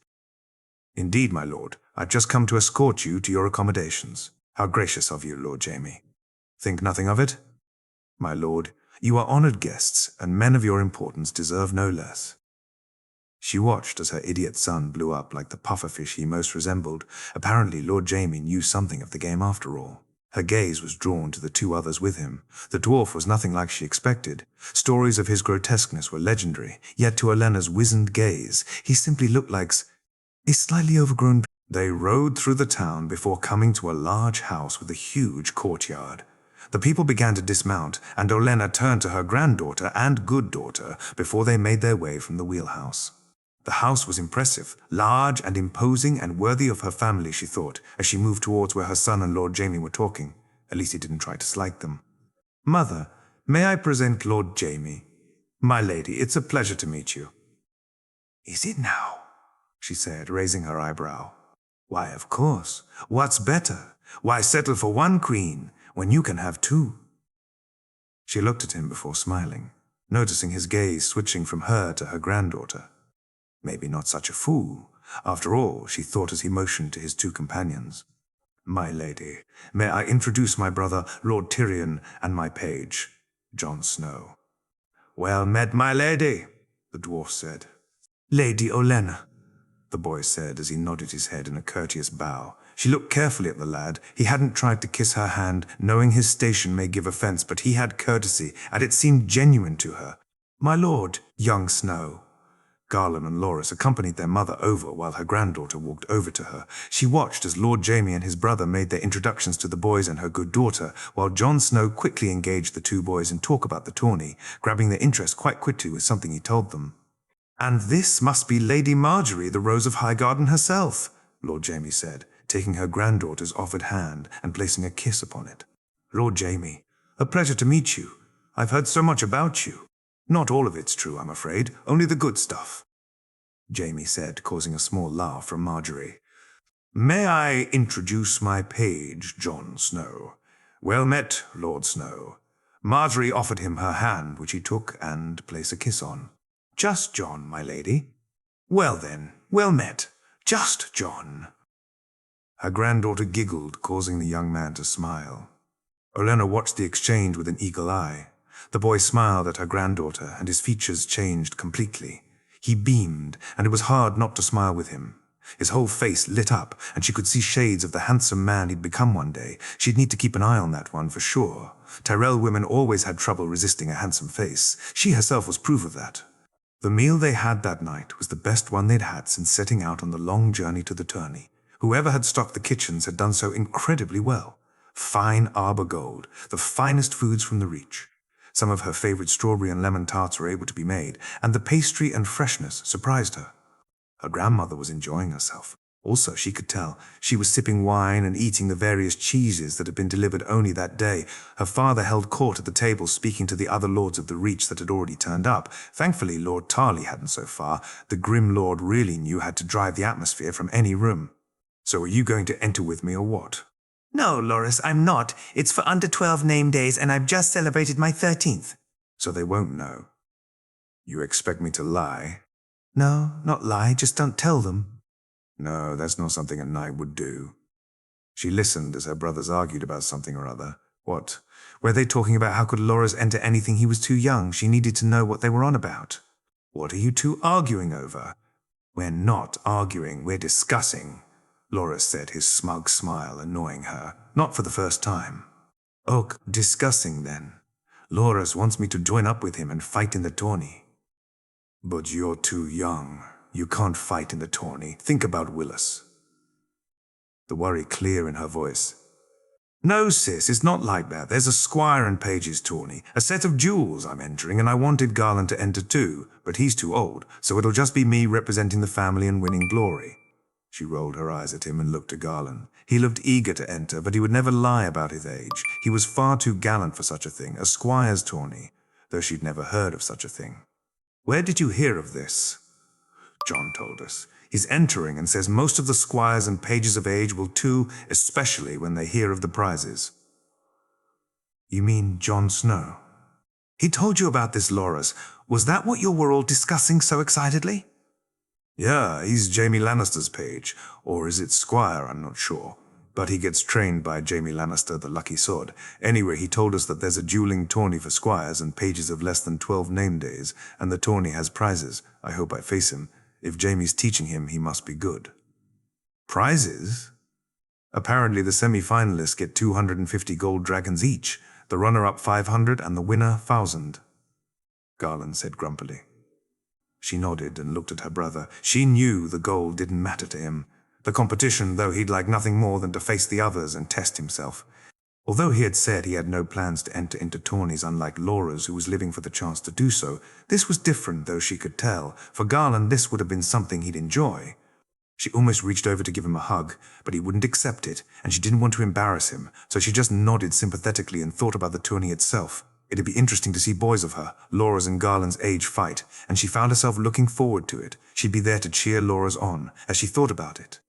Indeed, my lord. I've just come to escort you to your accommodations. How gracious of you, Lord Jaime. Think nothing of it? My lord, you are honored guests, and men of your importance deserve no less. She watched as her idiot son blew up like the pufferfish he most resembled. Apparently, Lord Jaime knew something of the game after all. Her gaze was drawn to the two others with him. The dwarf was nothing like she expected. Stories of his grotesqueness were legendary, yet to Olenna's wizened gaze, he simply looked like a slightly overgrown. They rode through the town before coming to a large house with a huge courtyard. The people began to dismount, and Olenna turned to her granddaughter and good daughter before they made their way from the wheelhouse. The house was impressive, large and imposing and worthy of her family, she thought, as she moved towards where her son and Lord Jaime were talking. At least he didn't try to slight them. Mother, may I present Lord Jaime? My lady, it's a pleasure to meet you. Is it now? She said, raising her eyebrow. Why, of course. What's better? Why settle for one queen when you can have two? She looked at him before smiling, noticing his gaze switching from her to her granddaughter. Maybe not such a fool. After all, she thought as he motioned to his two companions. My lady, may I introduce my brother, Lord Tyrion, and my page, Jon Snow. Well met, my lady, the dwarf said. Lady Olenna, the boy said as he nodded his head in a courteous bow. She looked carefully at the lad. He hadn't tried to kiss her hand, knowing his station may give offense, but he had courtesy, and it seemed genuine to her. My lord, young Snow. Garland and Loras accompanied their mother over while her granddaughter walked over to her. She watched as Lord Jaime and his brother made their introductions to the boys and her good daughter, while Jon Snow quickly engaged the two boys in talk about the tourney, grabbing their interest quite quickly with something he told them. And this must be Lady Margaery, the Rose of Highgarden herself, Lord Jaime said, taking her granddaughter's offered hand and placing a kiss upon it. Lord Jaime, a pleasure to meet you. I've heard so much about you. Not all of it's true, I'm afraid, only the good stuff. Jaime said, causing a small laugh from Margaery. May I introduce my page, Jon Snow? Well met, Lord Snow. Margaery offered him her hand, which he took and placed a kiss on. Just John, my lady. Well then, well met. Just John. Her granddaughter giggled, causing the young man to smile. Olenna watched the exchange with an eagle eye. The boy smiled at her granddaughter, and his features changed completely. He beamed, and it was hard not to smile with him. His whole face lit up, and she could see shades of the handsome man he'd become one day. She'd need to keep an eye on that one for sure. Tyrell women always had trouble resisting a handsome face. She herself was proof of that. The meal they had that night was the best one they'd had since setting out on the long journey to the tourney. Whoever had stocked the kitchens had done so incredibly well. Fine arbor gold, the finest foods from the Reach. Some of her favorite strawberry and lemon tarts were able to be made, and the pastry and freshness surprised her. Her grandmother was enjoying herself. Also, she could tell, she was sipping wine and eating the various cheeses that had been delivered only that day. Her father held court at the table, speaking to the other lords of the Reach that had already turned up. Thankfully, Lord Tarley hadn't so far. The grim lord really knew how to drive the atmosphere from any room. So are you going to enter with me or what? No, Loris, I'm not. It's for under 12 name days, and I've just celebrated my 13th. So they won't know. You expect me to lie? No, not lie, just don't tell them. No, that's not something a knight would do. She listened as her brothers argued about something or other. What? Were they talking about how could Loris enter anything? He was too young. She needed to know what they were on about. What are you two arguing over? We're not arguing, we're discussing, Loris said, his smug smile annoying her. Not for the first time. Oh, discussing then. Loris wants me to join up with him and fight in the tourney. But you're too young. You can't fight in the tourney. Think about Willis. The worry clear in her voice. No, sis, it's not like that. There's a squire and pages tourney, a set of duels I'm entering, and I wanted Garland to enter too, but he's too old, so it'll just be me representing the family and winning glory. She rolled her eyes at him and looked at Garland. He looked eager to enter, but he would never lie about his age. He was far too gallant for such a thing, a squire's tourney, though she'd never heard of such a thing. Where did you hear of this? John told us. He's entering and says most of the squires and pages of age will too, especially when they hear of the prizes. You mean Jon Snow? He told you about this, Loras. Was that what you were all discussing so excitedly? Yeah, he's Jaime Lannister's page, or is it squire, I'm not sure. But he gets trained by Jaime Lannister, the Lucky Sword. Anyway, he told us that there's a dueling tourney for squires and pages of less than 12 name days, and the tourney has prizes. I hope I face him. If Jaime's teaching him, he must be good. Prizes? Apparently the semi-finalists get 250 gold dragons each, the runner-up 500 and the winner 1,000. Garland said grumpily. She nodded and looked at her brother. She knew the gold didn't matter to him. The competition, though, he'd like nothing more than to face the others and test himself. Although he had said he had no plans to enter into tourneys unlike Laura's, who was living for the chance to do so, this was different, though she could tell. For Garland, this would have been something he'd enjoy. She almost reached over to give him a hug, but he wouldn't accept it, and she didn't want to embarrass him, so she just nodded sympathetically and thought about the tourney itself. It'd be interesting to see boys of her, Laura's and Garland's age, fight, and she found herself looking forward to it. She'd be there to cheer Laura's on, as she thought about it.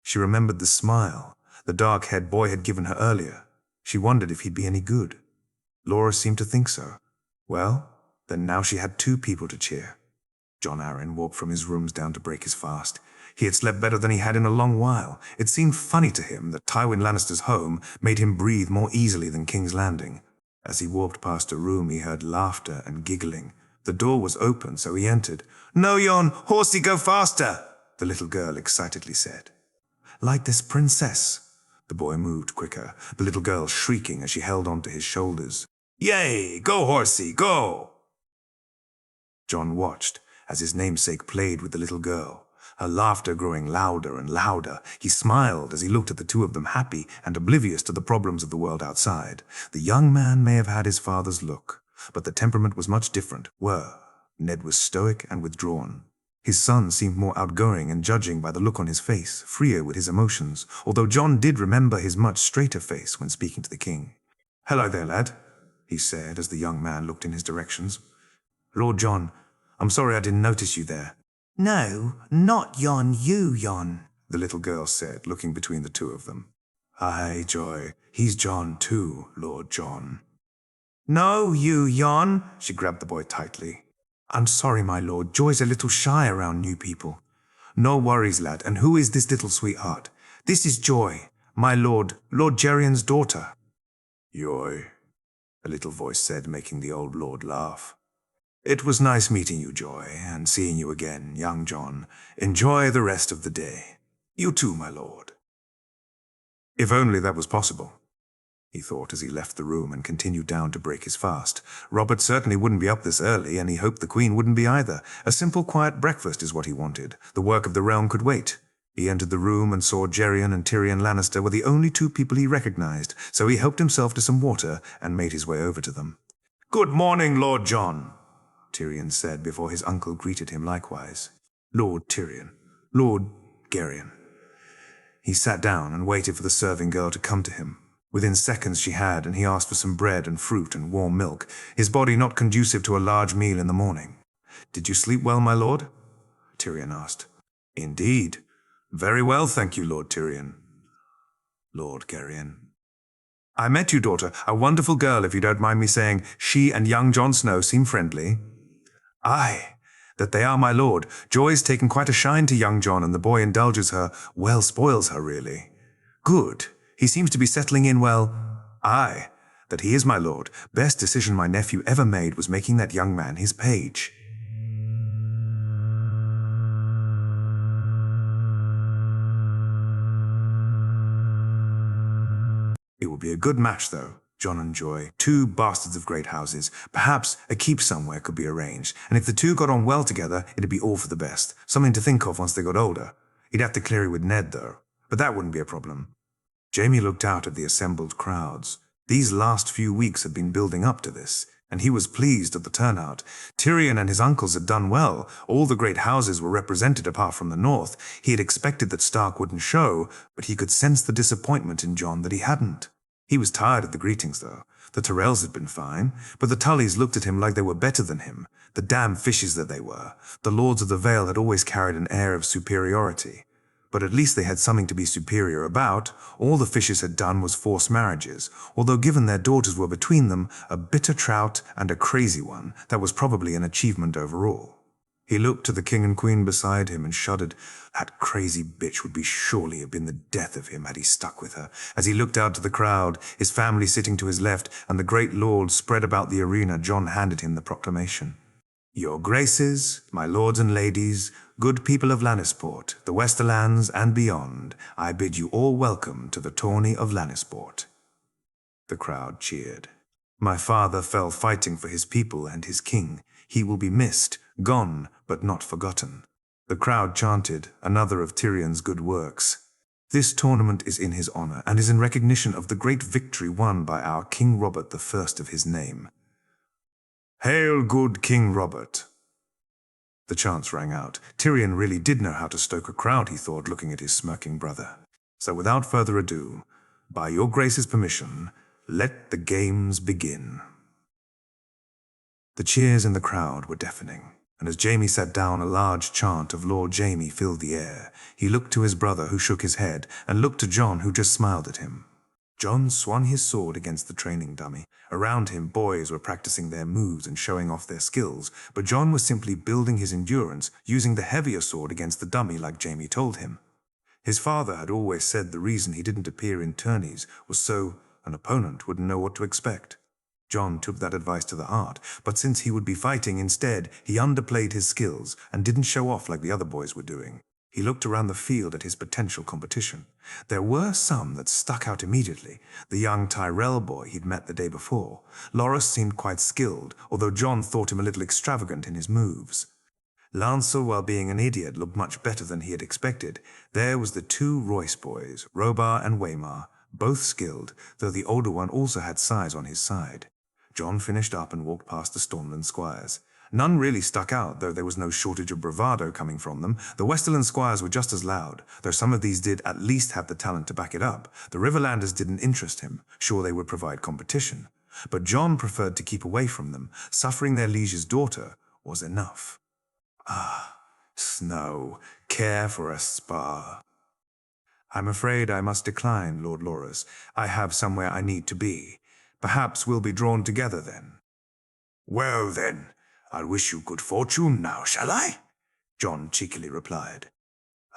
She remembered the smile the dark-haired boy had given her earlier. She wondered if he'd be any good. Laura seemed to think so. Well, then now she had two people to cheer. Jon Arryn walked from his rooms down to break his fast. He had slept better than he had in a long while. It seemed funny to him that Tywin Lannister's home made him breathe more easily than King's Landing. As he walked past a room, he heard laughter and giggling. The door was open, so he entered. "No, Jon! Horsey, go faster!" the little girl excitedly said. "Like this princess." The boy moved quicker, the little girl shrieking as she held on to his shoulders. "Yay! Go, Horsey, go!" Jon watched as his namesake played with the little girl, her laughter growing louder and louder. He smiled as he looked at the two of them, happy and oblivious to the problems of the world outside. The young man may have had his father's look, but the temperament was much different. Ned was stoic and withdrawn. His son seemed more outgoing and, judging by the look on his face, freer with his emotions, although Jon did remember his much straighter face when speaking to the king. "Hello there, lad," he said as the young man looked in his directions. "Lord Jon, I'm sorry I didn't notice you there." "No, not Jon, you, Jon," the little girl said, looking between the two of them. "Aye, Joy, he's Jon too, Lord Jon." "No, you, Jon." She grabbed the boy tightly. "I'm sorry, my lord. Joy's a little shy around new people." "No worries, lad. And who is this little sweetheart?" This is Joy, my lord, Lord Gerian's daughter. Joy, a little voice said, making the old lord laugh. It was nice meeting you, Joy, and seeing you again, young John. Enjoy the rest of the day. You too, my lord. If only that was possible, he thought as he left the room and continued down to break his fast. Robert certainly wouldn't be up this early, and he hoped the Queen wouldn't be either. A simple, quiet breakfast is what he wanted. The work of the realm could wait. He entered the room and saw Gerion and Tyrion Lannister were the only two people he recognized, so he helped himself to some water and made his way over to them. "Good morning, Lord John," Tyrion said before his uncle greeted him likewise. "Lord Tyrion, Lord Gerion." He sat down and waited for the serving girl to come to him. Within seconds she had, and he asked for some bread and fruit and warm milk, his body not conducive to a large meal in the morning. "Did you sleep well, my lord?" Tyrion asked. "Indeed. Very well, thank you, Lord Tyrion." Lord Gerion. "I met you, daughter, a wonderful girl, if you don't mind me saying. She and young Jon Snow seem friendly." "Aye, that they are, my lord. Joy's taken quite a shine to young Jon, and the boy indulges her, well, spoils her, really." "Good. He seems to be settling in well." "Aye, that he is, my lord. Best decision my nephew ever made was making that young man his page." It would be a good match, though. Jon and Joy, two bastards of great houses. Perhaps a keep somewhere could be arranged, and if the two got on well together, it'd be all for the best. Something to think of once they got older. He'd have to clear it with Ned, though. But that wouldn't be a problem. Jamie looked out at the assembled crowds. These last few weeks had been building up to this, and he was pleased at the turnout. Tyrion and his uncles had done well. All the great houses were represented apart from the north. He had expected that Stark wouldn't show, but he could sense the disappointment in Jon that he hadn't. He was tired of the greetings, though. The Tyrells had been fine, but the Tullys looked at him like they were better than him. The damn fishes that they were. The Lords of the Vale had always carried an air of superiority. But at least they had something to be superior about. All the fishes had done was force marriages, although given their daughters were between them, a bitter trout and a crazy one, that was probably an achievement overall. He looked to the king and queen beside him and shuddered. That crazy bitch would surely have been the death of him had he stuck with her. As he looked out to the crowd, his family sitting to his left, and the great lord spread about the arena, Jon handed him the proclamation. "Your graces, my lords and ladies, good people of Lannisport, the Westerlands and beyond, I bid you all welcome to the tourney of Lannisport." The crowd cheered. "My father fell fighting for his people and his king. He will be missed, gone, but not forgotten." The crowd chanted, another of Tyrion's good works. "This tournament is in his honor and is in recognition of the great victory won by our King Robert the First of his name. Hail, good King Robert." The chants rang out. Tyrion really did know how to stoke a crowd, he thought, looking at his smirking brother. So without further ado, by your grace's permission, let the games begin. The cheers in the crowd were deafening, and as Jamie sat down, a large chant of Lord Jamie filled the air. He looked to his brother, who shook his head, and looked to Jon, who just smiled at him. Jon swung his sword against the training dummy. Around him, boys were practicing their moves and showing off their skills, but Jon was simply building his endurance, using the heavier sword against the dummy like Jamie told him. His father had always said the reason he didn't appear in tourneys was so an opponent wouldn't know what to expect. Jon took that advice to the heart, but since he would be fighting instead, he underplayed his skills and didn't show off like the other boys were doing. He looked around the field at his potential competition. There were some that stuck out immediately. The young Tyrell boy he'd met the day before. Loras seemed quite skilled, although Jon thought him a little extravagant in his moves. Lancel, while being an idiot, looked much better than he had expected. There was the two Royce boys, Robar and Waymar, both skilled, though the older one also had size on his side. Jon finished up and walked past the Stormland squires. None really stuck out, though there was no shortage of bravado coming from them. The Westerland squires were just as loud, though some of these did at least have the talent to back it up. The Riverlanders didn't interest him. Sure, they would provide competition. But Jon preferred to keep away from them. Suffering their liege's daughter was enough. Ah, Snow, care for a spa. I'm afraid I must decline, Lord Loras. I have somewhere I need to be. Perhaps we'll be drawn together then. Well then, I'll wish you good fortune now, shall I? Jon cheekily replied.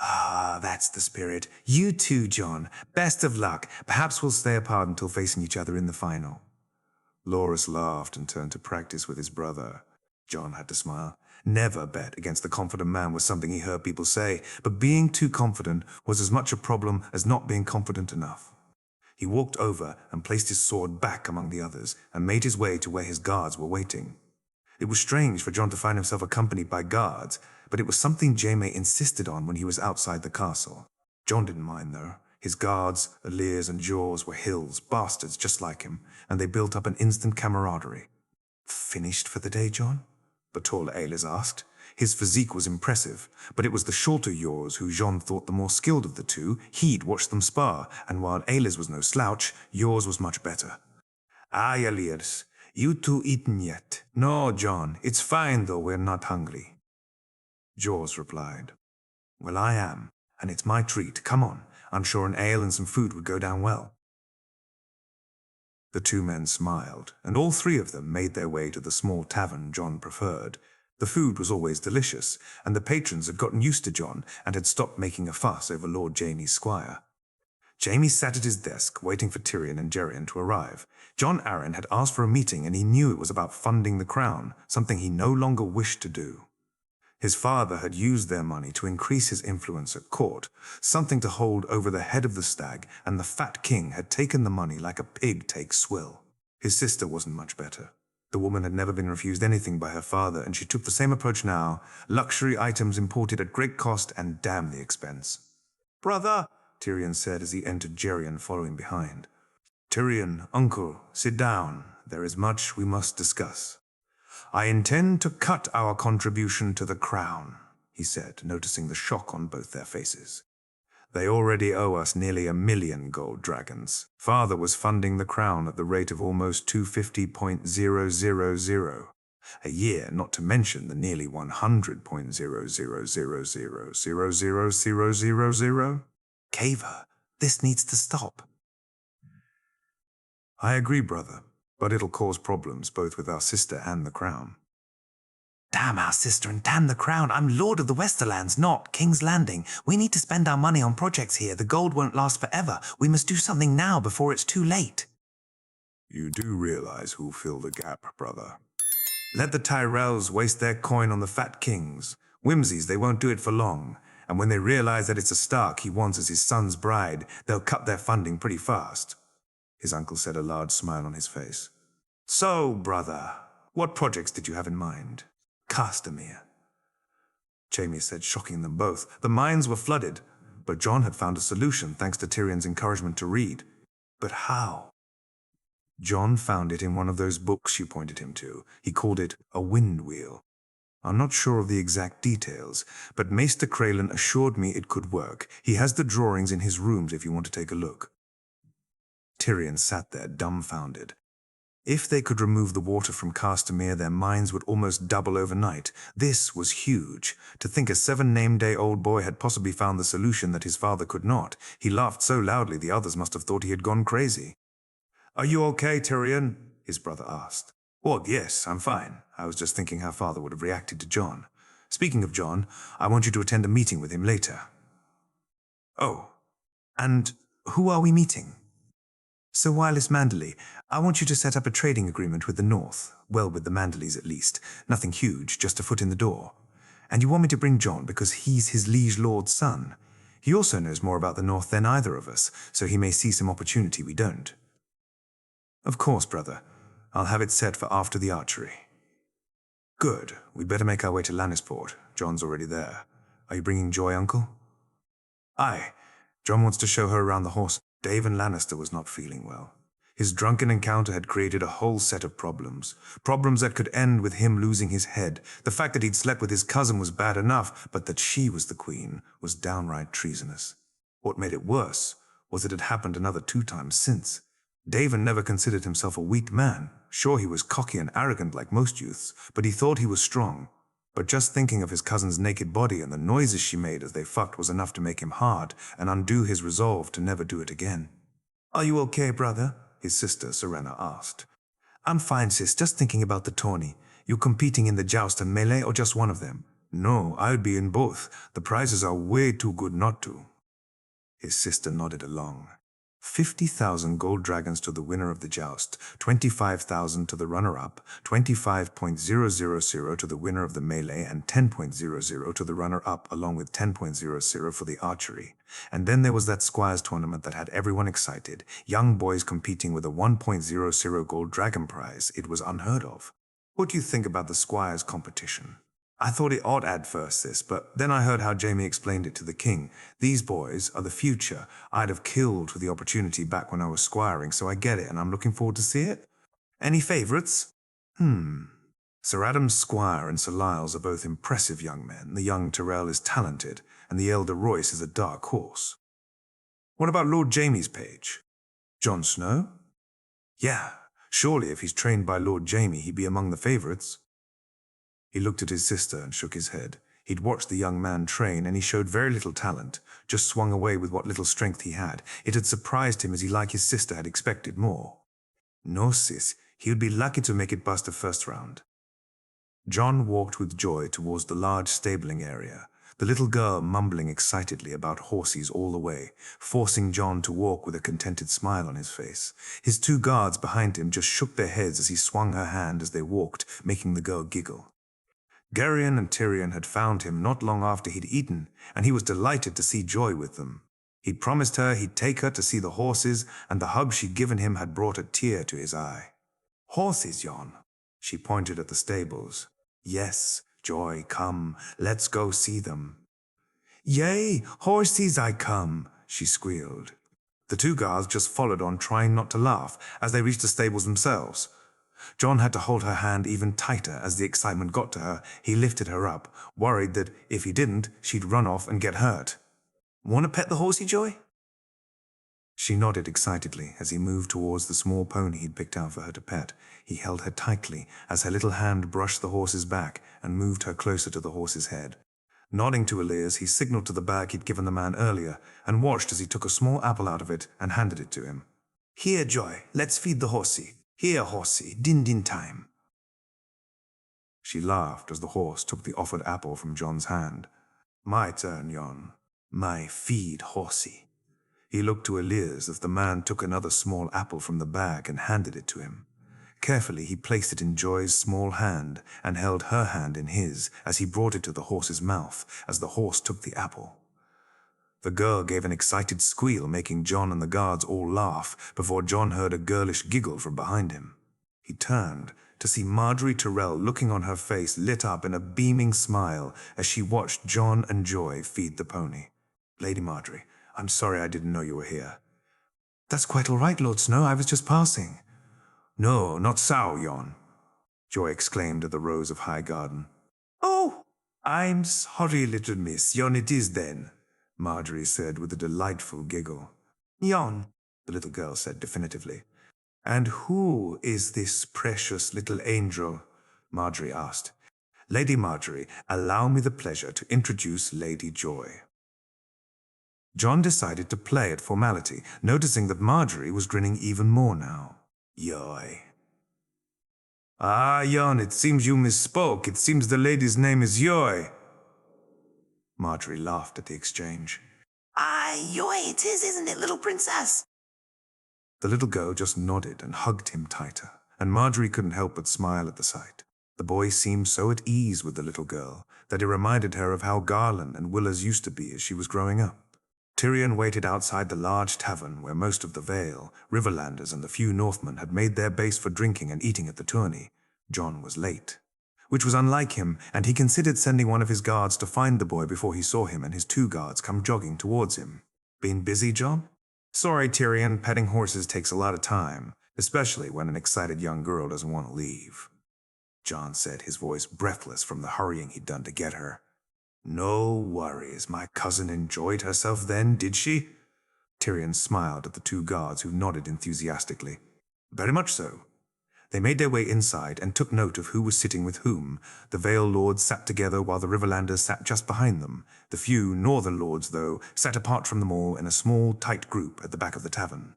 Ah, that's the spirit. You too, John. Best of luck. Perhaps we'll stay apart until facing each other in the final. Loris laughed and turned to practice with his brother. John had to smile. Never bet against the confident man was something he heard people say, but being too confident was as much a problem as not being confident enough. He walked over and placed his sword back among the others and made his way to where his guards were waiting. It was strange for John to find himself accompanied by guards, but it was something Jaime insisted on when he was outside the castle. John didn't mind, though. His guards, Alirs and Jaws were hills, bastards just like him, and they built up an instant camaraderie. Finished for the day, John? Bertol Eilers asked. His physique was impressive, but it was the shorter Jaws who John thought the more skilled of the two. He'd watched them spar, and while Eilers was no slouch, Jaws was much better. Aye, Alirs, you two eaten yet? No, John, it's fine though we're not hungry. Jaws replied. Well, I am, and it's my treat. Come on, I'm sure an ale and some food would go down well. The two men smiled, and all three of them made their way to the small tavern John preferred. The food was always delicious, and the patrons had gotten used to John and had stopped making a fuss over Lord Jaime's squire. Jaime sat at his desk, waiting for Tyrion and Geryon to arrive. Jon Arryn had asked for a meeting, and he knew it was about funding the crown, something he no longer wished to do. His father had used their money to increase his influence at court, something to hold over the head of the stag, and the fat king had taken the money like a pig takes swill. His sister wasn't much better. The woman had never been refused anything by her father, and she took the same approach now, luxury items imported at great cost, and damn the expense. Brother, Tyrion said as he entered, Geryon following behind. Tyrion, uncle, sit down. There is much we must discuss. I intend to cut our contribution to the crown, he said, noticing the shock on both their faces. They already owe us nearly 1 million gold dragons. Father was funding the crown at the rate of almost 250.000 a year, not to mention the nearly 100.000000000. Caver, this needs to stop. I agree, brother, but it'll cause problems both with our sister and the crown. Damn our sister and damn the crown. I'm Lord of the Westerlands, not King's Landing. We need to spend our money on projects here. The gold won't last forever. We must do something now before it's too late. You do realize who'll fill the gap, brother. Let the Tyrells waste their coin on the fat kings. Whimsies, they won't do it for long. And when they realize that it's a Stark he wants as his son's bride, they'll cut their funding pretty fast. His uncle said, a large smile on his face. So, brother, what projects did you have in mind? Castamere. Jaime said, shocking them both. The minds were flooded, but Jon had found a solution thanks to Tyrion's encouragement to read. But how? Jon found it in one of those books you pointed him to. He called it a wind wheel. I'm not sure of the exact details, but Maester Craylan assured me it could work. He has the drawings in his rooms if you want to take a look. Tyrion sat there, dumbfounded. If they could remove the water from Castamere, their minds would almost double overnight. This was huge. To think a 7-name-day-old boy had possibly found the solution that his father could not. He laughed so loudly the others must have thought he had gone crazy. Are you okay, Tyrion? His brother asked. Well, yes, I'm fine. I was just thinking how father would have reacted to Jon. Speaking of Jon, I want you to attend a meeting with him later. Oh, and who are we meeting? Sir Wireless Manderley, I want you to set up a trading agreement with the North. Well, with the Manderleys at least. Nothing huge, just a foot in the door. And you want me to bring Jon because he's his liege lord's son. He also knows more about the North than either of us, so he may see some opportunity we don't. Of course, brother. I'll have it set for after the archery. Good. We'd better make our way to Lannisport. Jon's already there. Are you bringing Joy, uncle? Aye. Jon wants to show her around the horse. Daven Lannister was not feeling well. His drunken encounter had created a whole set of problems. Problems that could end with him losing his head. The fact that he'd slept with his cousin was bad enough, but that she was the queen was downright treasonous. What made it worse was it had happened another 2 times since. Daven never considered himself a weak man. Sure, he was cocky and arrogant like most youths, but he thought he was strong. But just thinking of his cousin's naked body and the noises she made as they fucked was enough to make him hard and undo his resolve to never do it again. Are you okay, brother? His sister, Serena, asked. I'm fine, sis, just thinking about the tourney. You competing in the joust and melee or just one of them? No, I'll be in both. The prizes are way too good not to. His sister nodded along. 50,000 gold dragons to the winner of the joust, 25,000 to the runner-up, 25.000 to the winner of the melee, and 10.00 to the runner-up, along with 10.00 for the archery. And then there was that squires tournament that had everyone excited, young boys competing with a 1.00 gold dragon prize. It was unheard of. What do you think about the squires competition? I thought it odd at first, sis, but then I heard how Jamie explained it to the king. These boys are the future. I'd have killed for the opportunity back when I was squiring, so I get it, and I'm looking forward to see it. Any favourites? Sir Adam's squire and Sir Lyle's are both impressive young men. The young Tyrell is talented, and the elder Royce is a dark horse. What about Lord Jamie's page? Jon Snow? Yeah, surely if he's trained by Lord Jamie, he'd be among the favourites. He looked at his sister and shook his head. He'd watched the young man train, and he showed very little talent, just swung away with what little strength he had. It had surprised him as he, like his sister, had expected more. No, sis, he would be lucky to make it past the first round. Jon walked with joy towards the large stabling area, the little girl mumbling excitedly about horses all the way, forcing Jon to walk with a contented smile on his face. His two guards behind him just shook their heads as he swung her hand as they walked, making the girl giggle. Garion and Tyrion had found him not long after he'd eaten, and he was delighted to see Joy with them. He'd promised her he'd take her to see the horses, and the hug she'd given him had brought a tear to his eye. Horses, Jon. She pointed at the stables. Yes, Joy, come, let's go see them. Yea, horses I come, she squealed. The two guards just followed on, trying not to laugh, as they reached the stables themselves. Jon had to hold her hand even tighter as the excitement got to her. He lifted her up, worried that if he didn't, she'd run off and get hurt. Want to pet the horsey, Joy? She nodded excitedly as he moved towards the small pony he'd picked out for her to pet. He held her tightly as her little hand brushed the horse's back and moved her closer to the horse's head. Nodding to Elias, he signaled to the bag he'd given the man earlier and watched as he took a small apple out of it and handed it to him. Here, Joy, let's feed the horsey. Here, horsey, din-din time. She laughed as the horse took the offered apple from Jon's hand. My turn, Jon. My feed, horsey. He looked to Elias as the man took another small apple from the bag and handed it to him. Carefully, he placed it in Joy's small hand and held her hand in his as he brought it to the horse's mouth as the horse took the apple. The girl gave an excited squeal, making Jon and the guards all laugh, before Jon heard a girlish giggle from behind him. He turned to see Marjorie Tyrell looking on, her face lit up in a beaming smile as she watched Jon and Joy feed the pony. Lady Marjorie, I'm sorry I didn't know you were here. That's quite all right, Lord Snow, I was just passing. No, not so, Jon, Joy exclaimed at the rows of high garden. Oh, I'm sorry, little miss, Jon it is then, Marjorie said with a delightful giggle. Jon, the little girl said definitively. And who is this precious little angel? Marjorie asked. Lady Marjorie, allow me the pleasure to introduce Lady Joy. Jon decided to play at formality, noticing that Marjorie was grinning even more now. Joy. Ah, Jon, it seems you misspoke. It seems the lady's name is Joy. Marjorie laughed at the exchange. Aye, Joy it is, isn't it, little princess? The little girl just nodded and hugged him tighter, and Marjorie couldn't help but smile at the sight. The boy seemed so at ease with the little girl that it reminded her of how Garland and Willers used to be as she was growing up. Tyrion waited outside the large tavern where most of the Vale, Riverlanders and the few Northmen had made their base for drinking and eating at the tourney. Jon was late, which was unlike him, and he considered sending one of his guards to find the boy before he saw him and his two guards come jogging towards him. Been busy, Jon? Sorry, Tyrion, petting horses takes a lot of time, especially when an excited young girl doesn't want to leave. Jon said, his voice breathless from the hurrying he'd done to get her. No worries, my cousin enjoyed herself then, did she? Tyrion smiled at the two guards who nodded enthusiastically. Very much so. They made their way inside and took note of who was sitting with whom. The Vale lords sat together while the Riverlanders sat just behind them. The few northern lords, though, sat apart from them all in a small, tight group at the back of the tavern.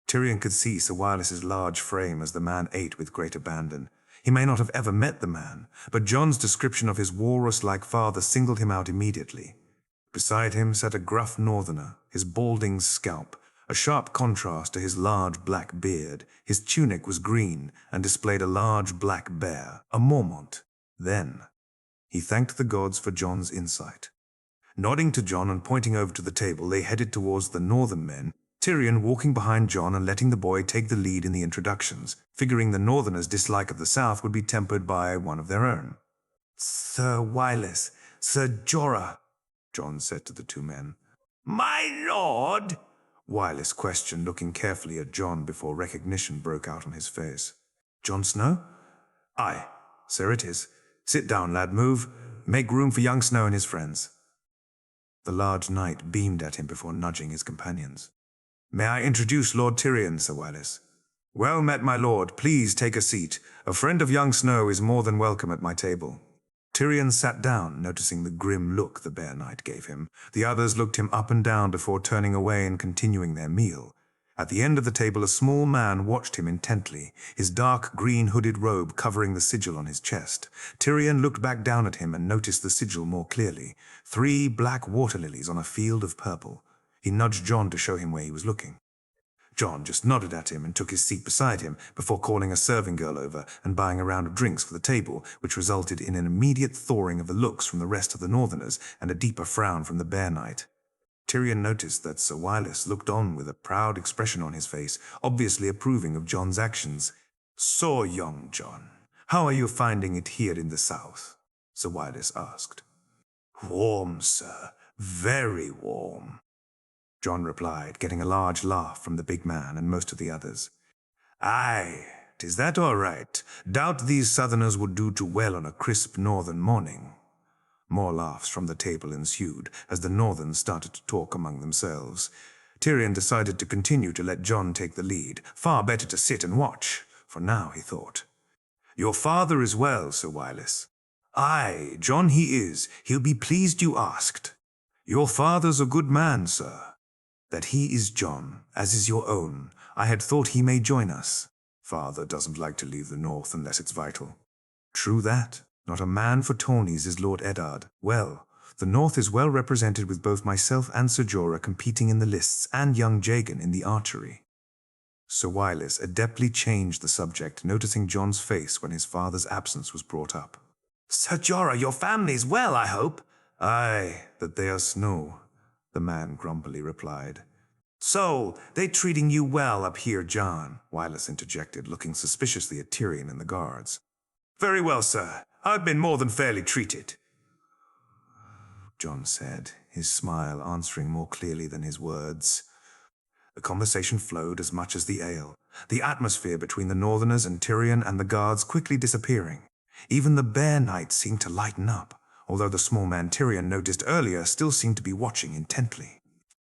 Tyrion could see Sir Wireless's large frame as the man ate with great abandon. He may not have ever met the man, but John's description of his walrus-like father singled him out immediately. Beside him sat a gruff northerner, his balding scalp, a sharp contrast to his large black beard. His tunic was green and displayed a large black bear, a Mormont. Then he thanked the gods for John's insight. Nodding to John and pointing over to the table, they headed towards the northern men, Tyrion walking behind John and letting the boy take the lead in the introductions, figuring the northerners' dislike of the south would be tempered by one of their own. "Sir Wyllis, Sir Jorah," John said to the two men. "My lord?" Wyllis questioned, looking carefully at John before recognition broke out on his face. "Jon Snow?" "Aye, sir it is. Sit down, lad, move. Make room for young Snow and his friends." The large knight beamed at him before nudging his companions. "May I introduce Lord Tyrion, Sir Wyllis?" "Well met, my lord. Please take a seat. A friend of young Snow is more than welcome at my table." Tyrion sat down, noticing the grim look the Bear Knight gave him. The others looked him up and down before turning away and continuing their meal. At the end of the table, a small man watched him intently, his dark green hooded robe covering the sigil on his chest. Tyrion looked back down at him and noticed the sigil more clearly. 3 black water lilies on a field of purple. He nudged John to show him where he was looking. John just nodded at him and took his seat beside him before calling a serving girl over and buying a round of drinks for the table, which resulted in an immediate thawing of the looks from the rest of the northerners and a deeper frown from the Bear Knight. Tyrion noticed that Sir Wyllis looked on with a proud expression on his face, obviously approving of John's actions. "So, young John, how are you finding it here in the south?" Sir Wyllis asked. "Warm, sir, very warm," John replied, getting a large laugh from the big man and most of the others. "Aye, 'tis that all right. Doubt these southerners would do too well on a crisp northern morning." More laughs from the table ensued as the northerns started to talk among themselves. Tyrion decided to continue to let John take the lead. Far better to sit and watch, for now, he thought. "Your father is well, Sir Wyllis." "Aye, John he is. He'll be pleased you asked." "Your father's a good man, sir." "That he is John, as is your own. I had thought he may join us." "Father doesn't like to leave the north unless it's vital." "True that. Not a man for tourneys is Lord Eddard. Well, the north is well represented with both myself and Sir Jorah competing in the lists and young Jagan in the archery." Sir Wyllis adeptly changed the subject, noticing John's face when his father's absence was brought up. "Sir Jorah, your family's well, I hope?" "Aye, that they are Snow," the man grumpily replied. "So, they treating you well up here, John?" Wyllis interjected, looking suspiciously at Tyrion and the guards. "Very well, sir. I've been more than fairly treated," John said, his smile answering more clearly than his words. The conversation flowed as much as the ale, the atmosphere between the northerners and Tyrion and the guards quickly disappearing. Even the Bear Knight seemed to lighten up, although the small man Tyrion noticed earlier still seemed to be watching intently.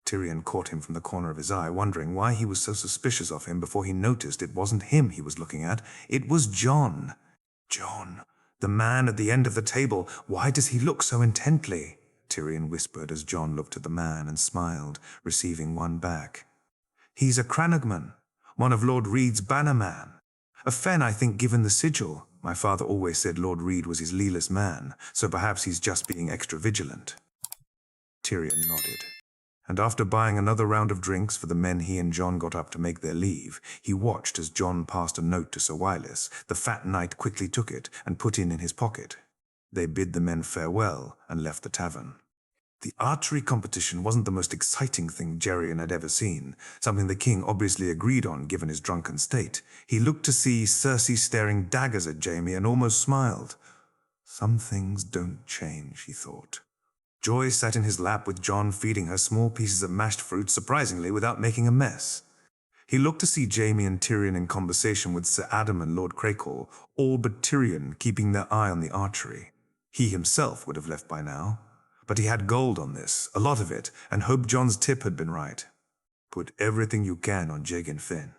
Tyrion caught him from the corner of his eye, wondering why he was so suspicious of him before he noticed it wasn't him he was looking at. It was John. John, the man at the end of the table. Why does he look so intently? Tyrion whispered as John looked at the man and smiled, receiving one back. "He's a Cranogman, one of Lord Reed's bannermen. A fen, I think, given the sigil. My father always said Lord Reed was his lealest man, so perhaps he's just being extra vigilant." Tyrion nodded, and after buying another round of drinks for the men, he and John got up to make their leave. He watched as John passed a note to Sir Wyllis. The fat knight quickly took it and put it in his pocket. They bid the men farewell and left the tavern. The archery competition wasn't the most exciting thing Geryon had ever seen, something the king obviously agreed on given his drunken state. He looked to see Cersei staring daggers at Jaime and almost smiled. Some things don't change, he thought. Joy sat in his lap with John feeding her small pieces of mashed fruit, surprisingly without making a mess. He looked to see Jaime and Tyrion in conversation with Sir Adam and Lord Crakehall, all but Tyrion keeping their eye on the archery. He himself would have left by now. But he had gold on this, a lot of it, and hoped John's tip had been right. Put everything you can on Jagan Finn.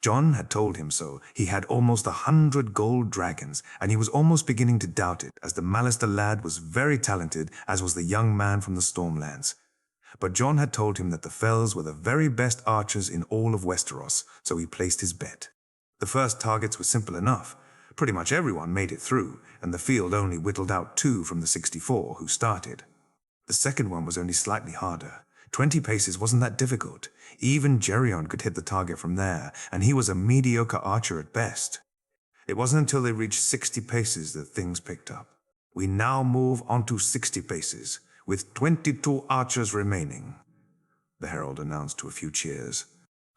John had told him so. He had almost 100 gold dragons, and he was almost beginning to doubt it, as the Mallister lad was very talented, as was the young man from the Stormlands. But John had told him that the Fells were the very best archers in all of Westeros, so he placed his bet. The first targets were simple enough. Pretty much everyone made it through, and the field only whittled out 2 from the 64 who started. The second one was only slightly harder. 20 paces wasn't that difficult. Even Geryon could hit the target from there, and he was a mediocre archer at best. It wasn't until they reached 60 paces that things picked up. We now move on to 60 paces, with 22 archers remaining, the herald announced to a few cheers.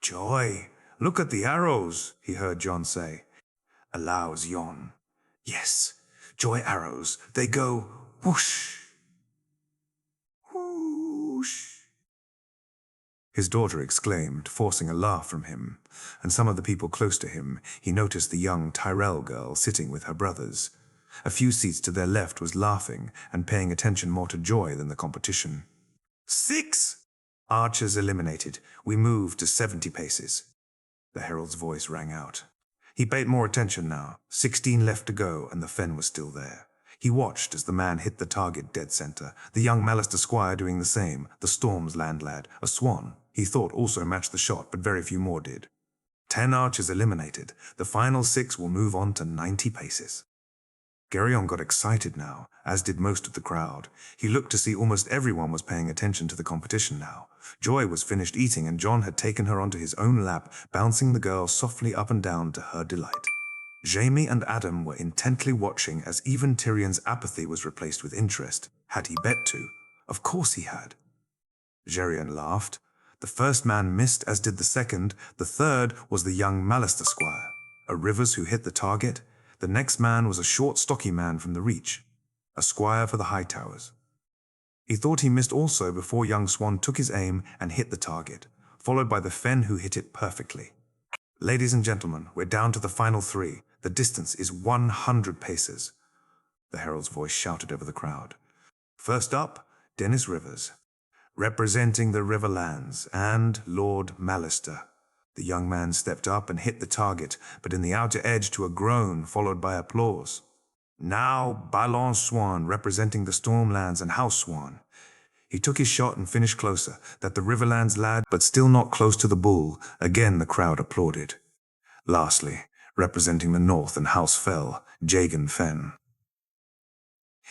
Joy, look at the arrows, he heard John say. Allows Yon. Yes, joy arrows. They go whoosh. Whoosh. His daughter exclaimed, forcing a laugh from him, and some of the people close to him, he noticed the young Tyrell girl sitting with her brothers. A few seats to their left was laughing and paying attention more to Joy than the competition. 6! Archers eliminated. We moved to 70 paces. The herald's voice rang out. He paid more attention now. 16 left to go, and the fen was still there. He watched as the man hit the target dead center, the young Mallister squire doing the same, the Storm's landlad, a swan, he thought also matched the shot, but very few more did. 10 archers eliminated. The final 6 will move on to 90 paces. Geryon got excited now, as did most of the crowd. He looked to see almost everyone was paying attention to the competition now. Joy was finished eating, and John had taken her onto his own lap, bouncing the girl softly up and down to her delight. Jaime and Adam were intently watching as even Tyrion's apathy was replaced with interest. Had he bet to? Of course he had. Geryon laughed. The first man missed, as did the second. The third was the young Mallister squire, a Rivers who hit the target. The next man was a short, stocky man from the Reach, a squire for the Hightowers. He thought he missed also before young Swan took his aim and hit the target, followed by the fen who hit it perfectly. Ladies and gentlemen, we're down to the final 3. The distance is 100 paces. The herald's voice shouted over the crowd. First up, Dennis Rivers, representing the Riverlands, and Lord Mallister. The young man stepped up and hit the target, but in the outer edge to a groan, followed by applause. Now, Balon Swan, representing the Stormlands and House Swan. He took his shot and finished closer, that the Riverlands lad, but still not close to the bull. Again the crowd applauded. Lastly, representing the North and House Fell, Jagan Fen.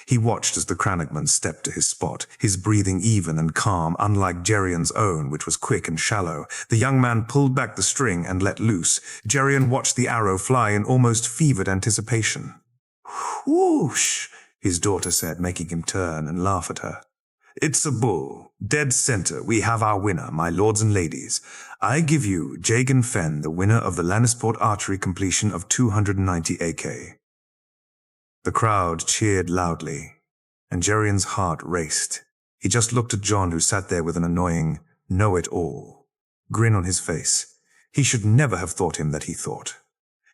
He watched as the Cranagman stepped to his spot, his breathing even and calm, unlike Geryon's own, which was quick and shallow. The young man pulled back the string and let loose. Geryon watched the arrow fly in almost fevered anticipation. Whoosh, his daughter said, making him turn and laugh at her. It's a bull. Dead center. We have our winner, my lords and ladies. I give you Jagan Fen, the winner of the Lannisport archery completion of 290 AK. The crowd cheered loudly, and Geryon's heart raced. He just looked at John, who sat there with an annoying, know-it-all grin on his face. He should never have thought him that he thought.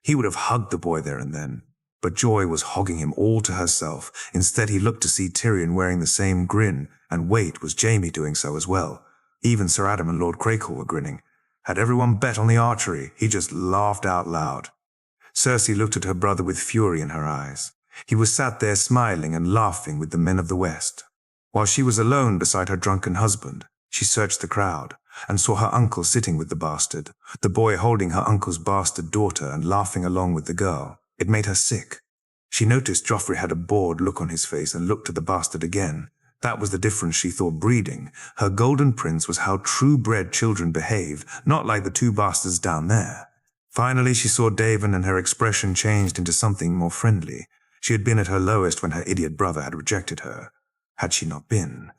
He would have hugged the boy there and then, but Joy was hogging him all to herself. Instead, he looked to see Tyrion wearing the same grin, and wait, was Jaime doing so as well? Even Sir Adam and Lord Crakehall were grinning. Had everyone bet on the archery? He just laughed out loud. Cersei looked at her brother with fury in her eyes. He was sat there smiling and laughing with the men of the West. While she was alone beside her drunken husband, she searched the crowd and saw her uncle sitting with the bastard, the boy holding her uncle's bastard daughter and laughing along with the girl. It made her sick. She noticed Joffrey had a bored look on his face and looked at the bastard again. That was the difference she thought breeding. Her golden prince was how true-bred children behave, not like the 2 bastards down there. Finally, she saw Daven, and her expression changed into something more friendly. She had been at her lowest when her idiot brother had rejected her. Had she not been?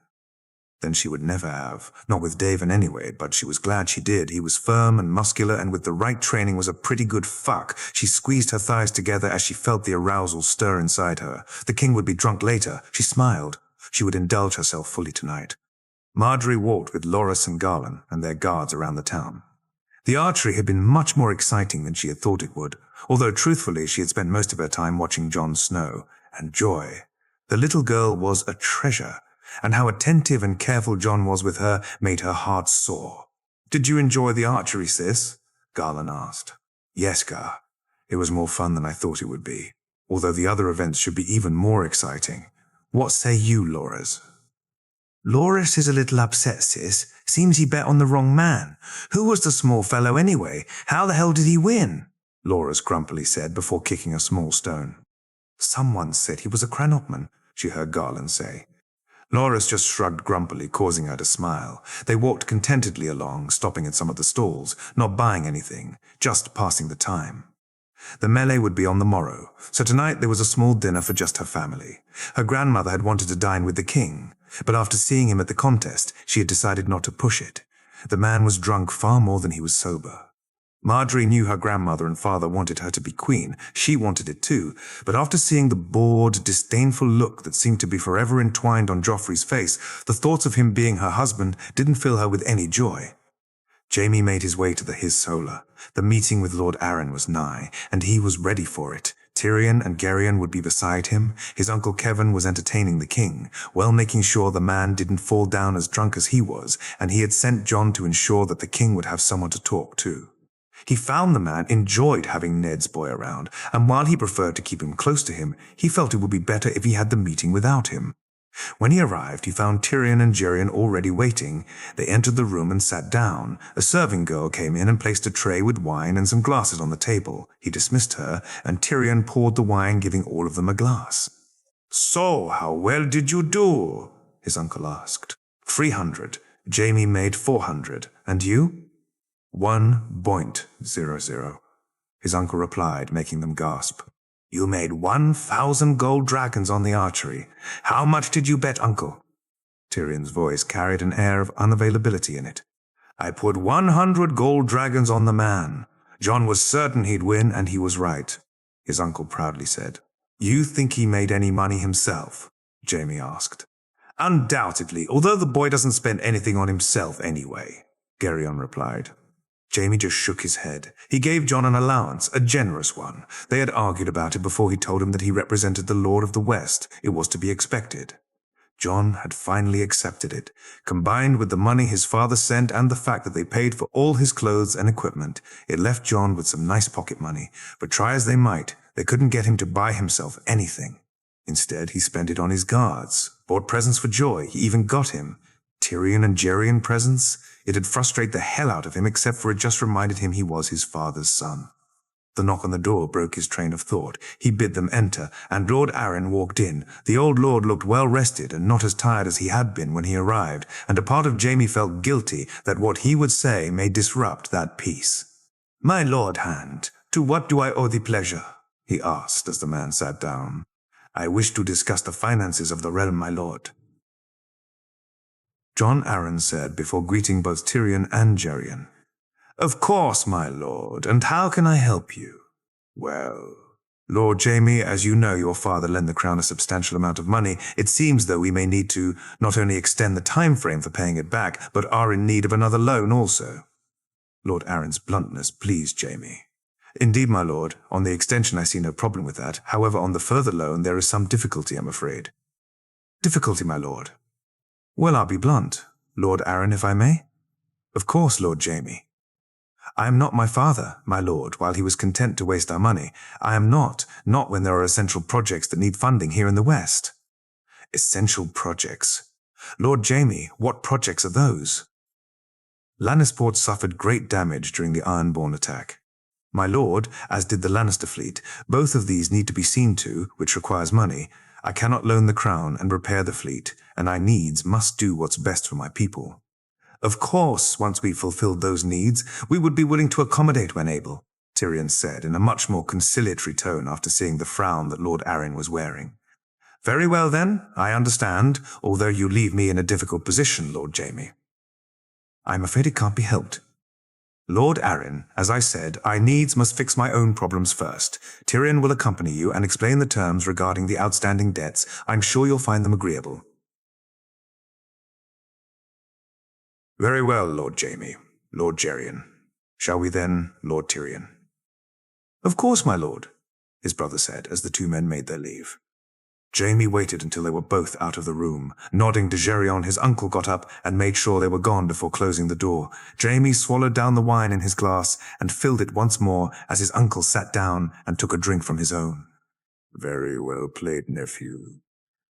Then she would never have. Not with Daven anyway, but she was glad she did. He was firm and muscular, and with the right training was a pretty good fuck. She squeezed her thighs together as she felt the arousal stir inside her. The king would be drunk later. She smiled. She would indulge herself fully tonight. Marjorie walked with Loras and Garland and their guards around the town. The archery had been much more exciting than she had thought it would, although truthfully she had spent most of her time watching Jon Snow. And Joy, the little girl, was a treasure, and how attentive and careful Jon was with her made her heart soar. "Did you enjoy the archery, sis?" Garland asked. "Yes, Gar. It was more fun than I thought it would be, although the other events should be even more exciting. What say you, Loras?" "Loras is a little upset, sis. Seems he bet on the wrong man. Who was the small fellow anyway? How the hell did he win?" Loras grumpily said before kicking a small stone. Someone said he was a Cranopman, she heard Garland say. Loras just shrugged grumpily, causing her to smile. They walked contentedly along, stopping at some of the stalls, not buying anything, just passing the time. The melee would be on the morrow, so tonight there was a small dinner for just her family. Her grandmother had wanted to dine with the king, but after seeing him at the contest, she had decided not to push it. The man was drunk far more than he was sober. Marjorie knew her grandmother and father wanted her to be queen. She wanted it too, but after seeing the bored, disdainful look that seemed to be forever entwined on Joffrey's face, the thoughts of him being her husband didn't fill her with any joy. Jaime made his way to the His Solar. The meeting with Lord Arryn was nigh, and he was ready for it. Tyrion and Geryon would be beside him. His uncle Kevin was entertaining the king, well making sure the man didn't fall down as drunk as he was, and he had sent Jon to ensure that the king would have someone to talk to. He found the man enjoyed having Ned's boy around, and while he preferred to keep him close to him, he felt it would be better if he had the meeting without him. When he arrived, he found Tyrion and Geryon already waiting. They entered the room and sat down. A serving girl came in and placed a tray with wine and some glasses on the table. He dismissed her, and Tyrion poured the wine, giving all of them a glass. "So, how well did you do?" his uncle asked. 300. Jaime made 400. And you? 1.00. His uncle replied, making them gasp. You made 1,000 gold dragons on the archery. How much did you bet, uncle? Tyrion's voice carried an air of unavailability in it. I put 100 gold dragons on the man. Jon was certain he'd win, and he was right, his uncle proudly said. You think he made any money himself? Jaime asked. Undoubtedly, although the boy doesn't spend anything on himself anyway, Geryon replied. Jaime just shook his head. He gave Jon an allowance, a generous one. They had argued about it before he told him that he represented the Lord of the West. It was to be expected. Jon had finally accepted it. Combined with the money his father sent and the fact that they paid for all his clothes and equipment, it left Jon with some nice pocket money. But try as they might, they couldn't get him to buy himself anything. Instead, he spent it on his guards, bought presents for Joy. He even got him Tyrion and Geryon presents. It had frustrated the hell out of him, except for it just reminded him he was his father's son. The knock on the door broke his train of thought. He bid them enter, and Lord Arryn walked in. The old lord looked well rested and not as tired as he had been when he arrived, and a part of Jaime felt guilty that what he would say may disrupt that peace. My lord Hand, to what do I owe the pleasure? He asked as the man sat down. I wish to discuss the finances of the realm, my lord. Jon Arryn said before greeting both Tyrion and Geryon. Of course, my lord, and how can I help you? Well, Lord Jaime, as you know, your father lent the crown a substantial amount of money. It seems though we may need to not only extend the time frame for paying it back, but are in need of another loan also. Lord Arryn's bluntness pleased Jaime. Indeed, my lord, on the extension I see no problem with that. However, on the further loan there is some difficulty, I'm afraid. Difficulty, my lord? Well, I'll be blunt. Lord Arryn, if I may? Of course, Lord Jaime. I am not my father, my lord, while he was content to waste our money. I am not when there are essential projects that need funding here in the West. Essential projects? Lord Jaime, what projects are those? Lannisport suffered great damage during the Ironborn attack. My lord, as did the Lannister fleet, both of these need to be seen to, which requires money. I cannot loan the crown and repair the fleet, and I needs must do what's best for my people. Of course, once we fulfilled those needs, we would be willing to accommodate when able, Tyrion said in a much more conciliatory tone after seeing the frown that Lord Arryn was wearing. Very well then, I understand, although you leave me in a difficult position, Lord Jaime. I'm afraid it can't be helped. Lord Arryn, as I said, I needs must fix my own problems first. Tyrion will accompany you and explain the terms regarding the outstanding debts. I'm sure you'll find them agreeable. Very well, Lord Jaime, Lord Geryon. Shall we then, Lord Tyrion? Of course, my lord, his brother said as the two men made their leave. Jaime waited until they were both out of the room. Nodding to Geryon, his uncle got up and made sure they were gone before closing the door. Jaime swallowed down the wine in his glass and filled it once more as his uncle sat down and took a drink from his own. Very well played, nephew.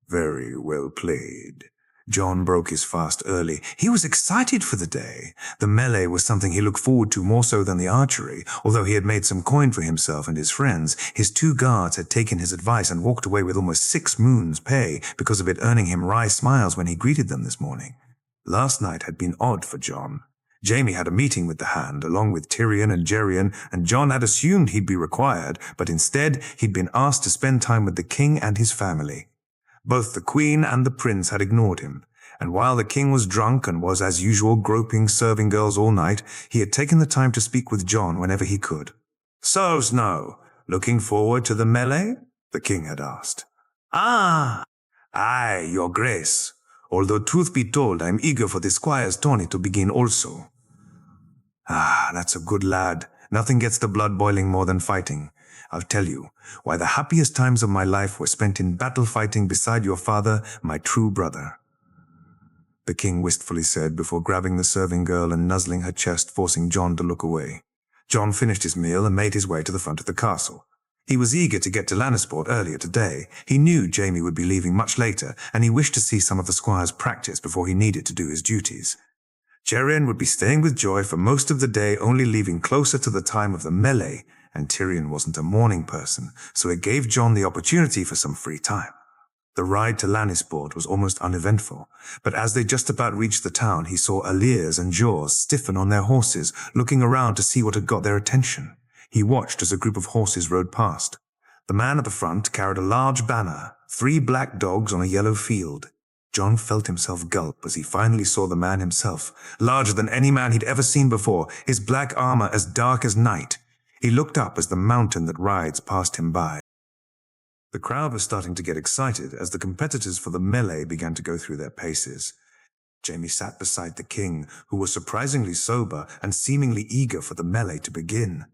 Very well played. John broke his fast early. He was excited for the day. The melee was something he looked forward to more so than the archery. Although he had made some coin for himself and his friends, his 2 guards had taken his advice and walked away with almost 6 moons' pay because of it, earning him wry smiles when he greeted them this morning. Last night had been odd for John. Jaime had a meeting with the Hand, along with Tyrion and Geryon, and John had assumed he'd be required, but instead he'd been asked to spend time with the king and his family. Both the Queen and the Prince had ignored him, and while the King was drunk and was as usual groping serving girls all night, he had taken the time to speak with John whenever he could. "So, Snow, looking forward to the melee?" the King had asked. "Ah, aye, your grace. Although truth be told, I'm eager for the squire's tourney to begin also." "Ah, that's a good lad. Nothing gets the blood boiling more than fighting. I'll tell you, why the happiest times of my life were spent in battle fighting beside your father, my true brother," the King wistfully said before grabbing the serving girl and nuzzling her chest, forcing John to look away. John finished his meal and made his way to the front of the castle. He was eager to get to Lannisport earlier today. He knew Jaime would be leaving much later, and he wished to see some of the squires practice before he needed to do his duties. Geryon would be staying with Joy for most of the day, only leaving closer to the time of the melee, and Tyrion wasn't a morning person, so it gave John the opportunity for some free time. The ride to Lannisport was almost uneventful, but as they just about reached the town, he saw Aliers and Jaws stiffen on their horses, looking around to see what had got their attention. He watched as a group of horses rode past. The man at the front carried a large banner, 3 black dogs on a yellow field. John felt himself gulp as he finally saw the man himself, larger than any man he'd ever seen before, his black armor as dark as night. He looked up as the mountain that rides passed him by. The crowd was starting to get excited as the competitors for the melee began to go through their paces. Jaime sat beside the king, who was surprisingly sober and seemingly eager for the melee to begin.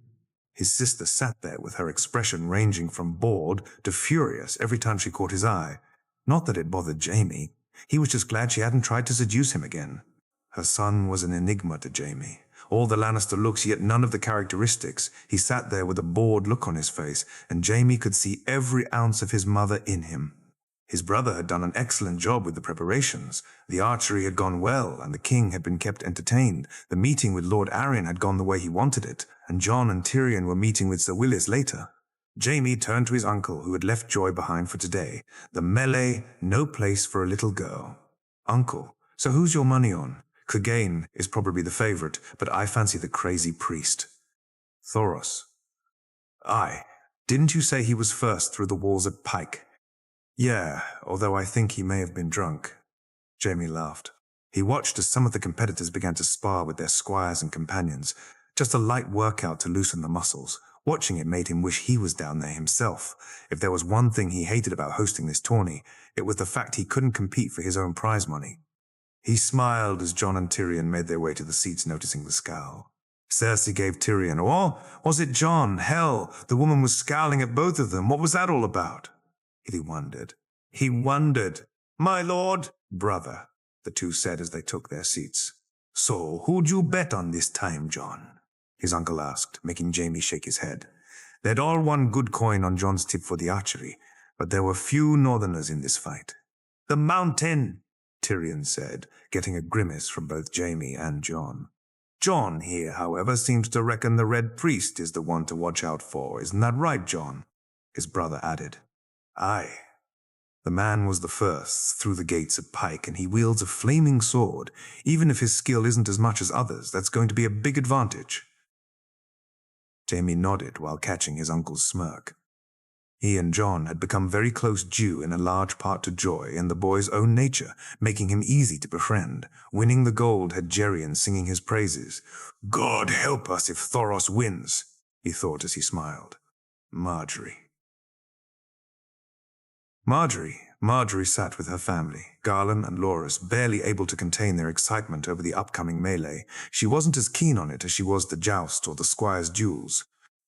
His sister sat there with her expression ranging from bored to furious every time she caught his eye. Not that it bothered Jaime. He was just glad she hadn't tried to seduce him again. Her son was an enigma to Jaime. All the Lannister looks, yet none of the characteristics. He sat there with a bored look on his face, and Jaime could see every ounce of his mother in him. His brother had done an excellent job with the preparations. The archery had gone well, and the king had been kept entertained. The meeting with Lord Arryn had gone the way he wanted it, and Jon and Tyrion were meeting with Sir Willis later. Jaime turned to his uncle, who had left Joy behind for today. The melee, no place for a little girl. "Uncle, so who's your money on? Clegane is probably the favorite, but I fancy the crazy priest." "Thoros." "Aye. Didn't you say he was first through the walls at Pike?" "Yeah, although I think he may have been drunk." Jaime laughed. He watched as some of the competitors began to spar with their squires and companions. Just a light workout to loosen the muscles. Watching it made him wish he was down there himself. If there was one thing he hated about hosting this tourney, it was the fact he couldn't compete for his own prize money. He smiled as Jon and Tyrion made their way to the seats, noticing the scowl. Cersei gave Tyrion, "Oh, was it Jon? Hell, the woman was scowling at both of them. What was that all about?" He wondered. "My lord." "Brother," the two said as they took their seats. "So, who'd you bet on this time, Jon?" his uncle asked, making Jaime shake his head. They'd all won good coin on Jon's tip for the archery, but there were few northerners in this fight. "The mountain," Tyrion said, getting a grimace from both Jaime and Jon. "Jon here, however, seems to reckon the Red Priest is the one to watch out for. Isn't that right, Jon?" his brother added. "Aye." The man was the first through the gates at Pike, and he wields a flaming sword. Even if his skill isn't as much as others, that's going to be a big advantage. Jaime nodded while catching his uncle's smirk. He and Jon had become very close due in a large part to Joy and the boy's own nature, making him easy to befriend. Winning the gold had Geryon singing his praises. "God help us if Thoros wins," he thought as he smiled. Marjorie sat with her family, Garland and Loras, barely able to contain their excitement over the upcoming melee. She wasn't as keen on it as she was the joust or the squire's duels.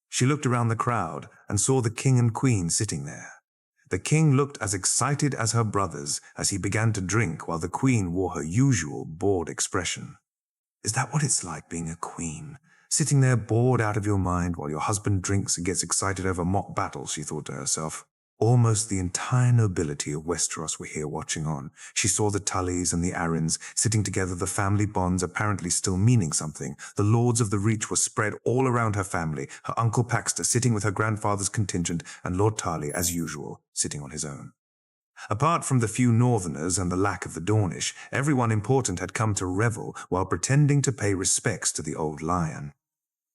She looked around the crowd and saw the king and queen sitting there. The king looked as excited as her brothers as he began to drink, while the queen wore her usual bored expression. Is that what it's like being a queen? Sitting there bored out of your mind while your husband drinks and gets excited over mock battles, she thought to herself. Almost the entire nobility of Westeros were here watching on. She saw the Tullys and the Arryns sitting together, the family bonds apparently still meaning something. The Lords of the Reach were spread all around her family, her Uncle Paxter sitting with her grandfather's contingent, and Lord Tarly, as usual, sitting on his own. Apart from the few Northerners and the lack of the Dornish, everyone important had come to revel while pretending to pay respects to the old lion.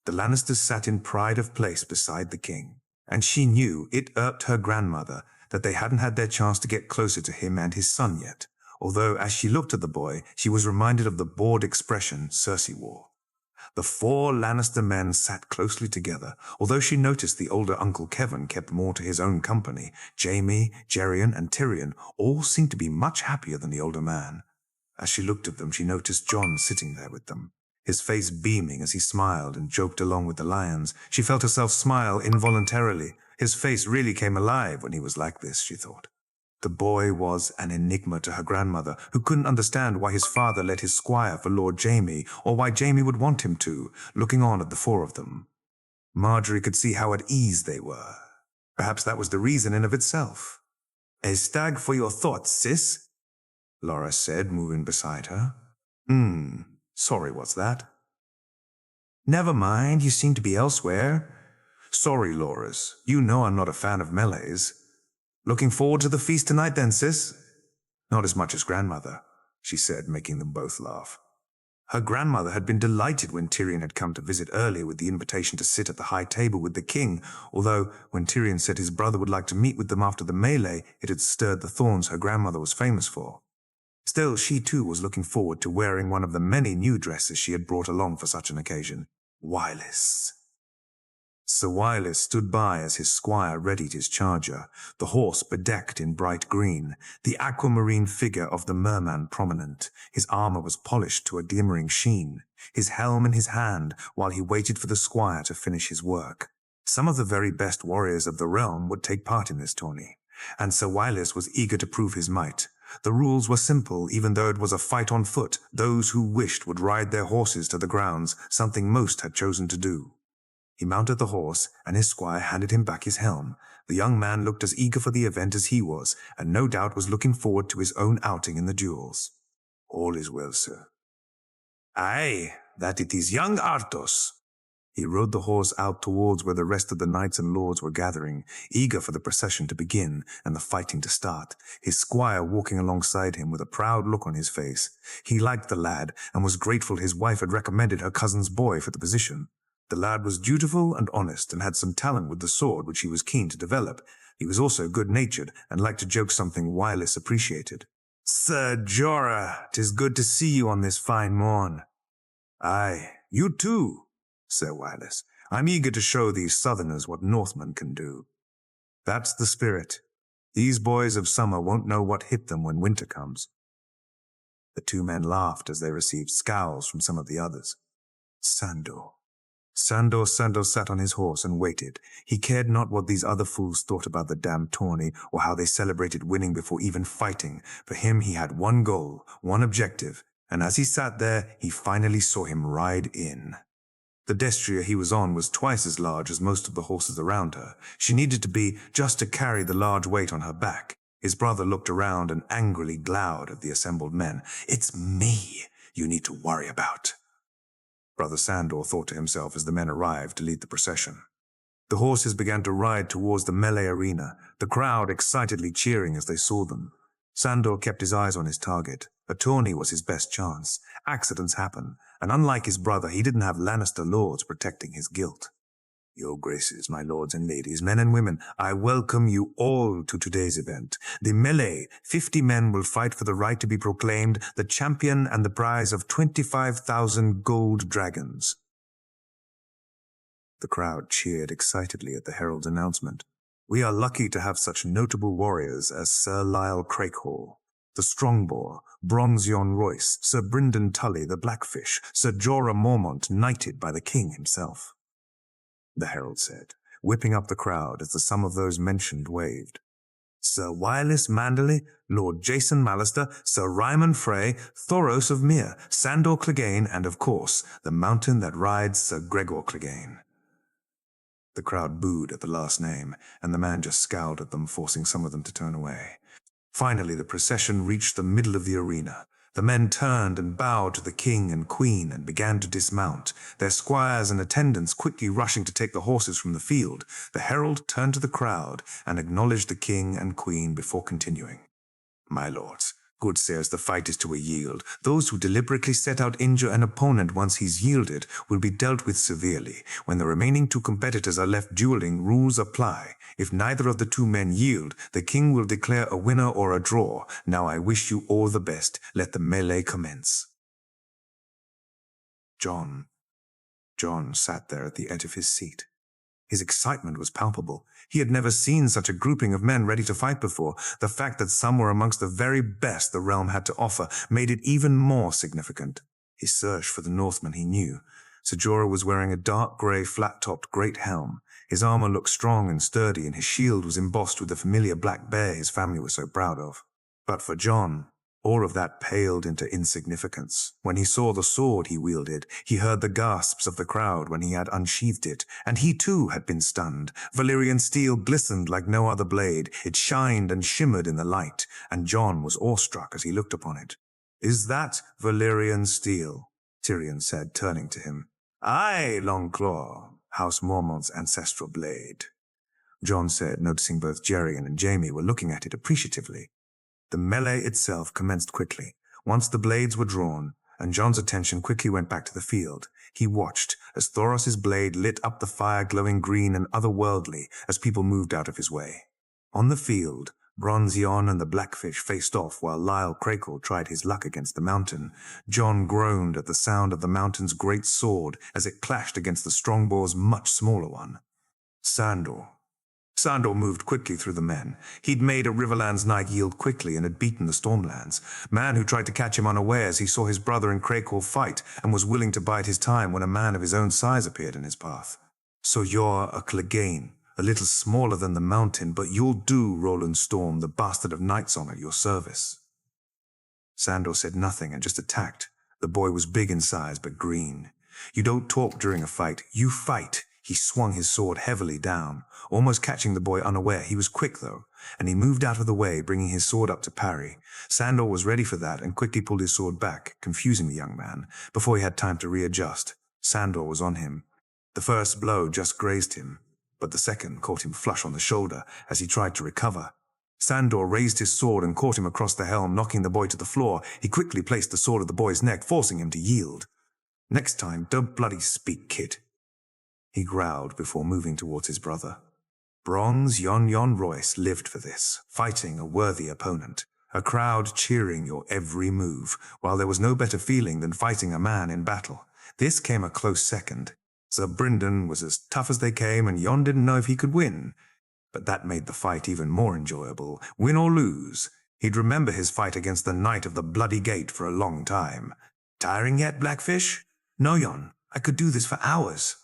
The Lannisters sat in pride of place beside the king, and she knew it irked her grandmother that they hadn't had their chance to get closer to him and his son yet, although as she looked at the boy, she was reminded of the bored expression Cersei wore. The 4 Lannister men sat closely together, although she noticed the older Uncle Kevin kept more to his own company. Jaime, Geryon, and Tyrion all seemed to be much happier than the older man. As she looked at them, she noticed Jon sitting there with them, his face beaming as he smiled and joked along with the lions. She felt herself smile involuntarily. His face really came alive when he was like this, she thought. The boy was an enigma to her grandmother, who couldn't understand why his father let his squire for Lord Jaime, or why Jaime would want him to, looking on at the 4 of them. Marjorie could see how at ease they were. Perhaps that was the reason in of itself. "A stag for your thoughts, sis," Loras said, moving beside her. Sorry, what's that?" "Never mind, you seem to be elsewhere." "Sorry, Loras. You know I'm not a fan of melees." "Looking forward to the feast tonight then, sis?" "Not as much as grandmother," she said, making them both laugh. Her grandmother had been delighted when Tyrion had come to visit earlier with the invitation to sit at the high table with the king, although when Tyrion said his brother would like to meet with them after the melee, it had stirred the thorns her grandmother was famous for. Still, she too was looking forward to wearing one of the many new dresses she had brought along for such an occasion. Wireless. Sir Wireless stood by as his squire readied his charger, the horse bedecked in bright green, the aquamarine figure of the merman prominent. His armor was polished to a glimmering sheen, his helm in his hand, while he waited for the squire to finish his work. Some of the very best warriors of the realm would take part in this tourney, and Sir Wireless was eager to prove his might. The rules were simple, even though it was a fight on foot. Those who wished would ride their horses to the grounds, something most had chosen to do. He mounted the horse, and his squire handed him back his helm. The young man looked as eager for the event as he was, and no doubt was looking forward to his own outing in the duels. "All is well, sir." "Aye, that it is young Arthos." He rode the horse out towards where the rest of the knights and lords were gathering, eager for the procession to begin and the fighting to start, his squire walking alongside him with a proud look on his face. He liked the lad and was grateful his wife had recommended her cousin's boy for the position. The lad was dutiful and honest and had some talent with the sword which he was keen to develop. He was also good-natured and liked to joke, something Wireless appreciated. "Sir Jorah, 'tis good to see you on this fine morn." "Aye, you too, Sir Wireless. I'm eager to show these Southerners what Northmen can do." "That's the spirit. These boys of summer won't know what hit them when winter comes." The 2 men laughed as they received scowls from some of the others. Sandor. Sandor sat on his horse and waited. He cared not what these other fools thought about the damned tourney or how they celebrated winning before even fighting. For him, he had one goal, one objective, and as he sat there, he finally saw him ride in. The destrier he was on was twice as large as most of the horses around her. She needed to be just to carry the large weight on her back. His brother looked around and angrily glowered at the assembled men. "It's me you need to worry about," Brother Sandor thought to himself as the men arrived to lead the procession. The horses began to ride towards the melee arena, the crowd excitedly cheering as they saw them. Sandor kept his eyes on his target. A tourney was his best chance. Accidents happen, and unlike his brother, he didn't have Lannister lords protecting his guilt. "Your graces, my lords and ladies, men and women, I welcome you all to today's event. The melee, 50 men will fight for the right to be proclaimed the champion and the prize of 25,000 gold dragons." The crowd cheered excitedly at the herald's announcement. "We are lucky to have such notable warriors as Sir Lyle Crakehall, the Strongbow, Bronzion Royce, Sir Brynden Tully the Blackfish, Sir Jorah Mormont, knighted by the king himself," the herald said, whipping up the crowd as the sum of those mentioned waved. "Sir Wireless Manderley, Lord Jason Mallister, Sir Ryman Frey, Thoros of Myr, Sandor Clegane, and of course, the mountain that rides Sir Gregor Clegane." The crowd booed at the last name, and the man just scowled at them, forcing some of them to turn away. Finally, the procession reached the middle of the arena. The men turned and bowed to the king and queen and began to dismount, their squires and attendants quickly rushing to take the horses from the field. The herald turned to the crowd and acknowledged the king and queen before continuing. "My lords, good sirs, the fight is to a yield. Those who deliberately set out injure an opponent once he's yielded will be dealt with severely. When the remaining two competitors are left dueling, rules apply. If neither of the two men yield, the king will declare a winner or a draw. Now I wish you all the best. Let the melee commence." John sat there at the edge of his seat. His excitement was palpable. He had never seen such a grouping of men ready to fight before. The fact that some were amongst the very best the realm had to offer made it even more significant. He searched for the Northman he knew. Sir Jorah was wearing a dark grey, flat-topped great helm. His armor looked strong and sturdy, and his shield was embossed with the familiar black bear his family was so proud of. But for John, all of that paled into insignificance. When he saw the sword he wielded, he heard the gasps of the crowd when he had unsheathed it, and he too had been stunned. Valyrian steel glistened like no other blade. It shined and shimmered in the light, and John was awestruck as he looked upon it. "Is that Valyrian steel?" Tyrion said, turning to him. "Aye, Longclaw, House Mormont's ancestral blade," John said, noticing both Jerian and Jaime were looking at it appreciatively. The melee itself commenced quickly. Once the blades were drawn, and John's attention quickly went back to the field, he watched as Thoros' blade lit up the fire, glowing green and otherworldly as people moved out of his way. On the field, Bronze Yon and the Blackfish faced off while Lyle Crakell tried his luck against the mountain. John groaned at the sound of the mountain's great sword as it clashed against the Strongboar's much smaller one. Sandor moved quickly through the men. He'd made a Riverlands knight yield quickly and had beaten the Stormlands. Man who tried to catch him unawares, he saw his brother and Crakell fight and was willing to bide his time when a man of his own size appeared in his path. "So you're a Clegane, a little smaller than the mountain, but you'll do, Roland Storm, the bastard of Nightsong, at your service." Sandor said nothing and just attacked. The boy was big in size but green. You don't talk during a fight, you fight. He swung his sword heavily down, almost catching the boy unaware. He was quick, though, and he moved out of the way, bringing his sword up to parry. Sandor was ready for that and quickly pulled his sword back, confusing the young man. Before he had time to readjust, Sandor was on him. The first blow just grazed him, but the second caught him flush on the shoulder as he tried to recover. Sandor raised his sword and caught him across the helm, knocking the boy to the floor. He quickly placed the sword at the boy's neck, forcing him to yield. "Next time, don't bloody speak, kid," he growled before moving towards his brother. Bronze Yon Royce lived for this, fighting a worthy opponent, a crowd cheering your every move, while there was no better feeling than fighting a man in battle. This came a close second. Sir Brynden was as tough as they came, and Yon didn't know if he could win. But that made the fight even more enjoyable. Win or lose, he'd remember his fight against the Knight of the Bloody Gate for a long time. "Tiring yet, Blackfish?" "No, Yon. I could do this for hours."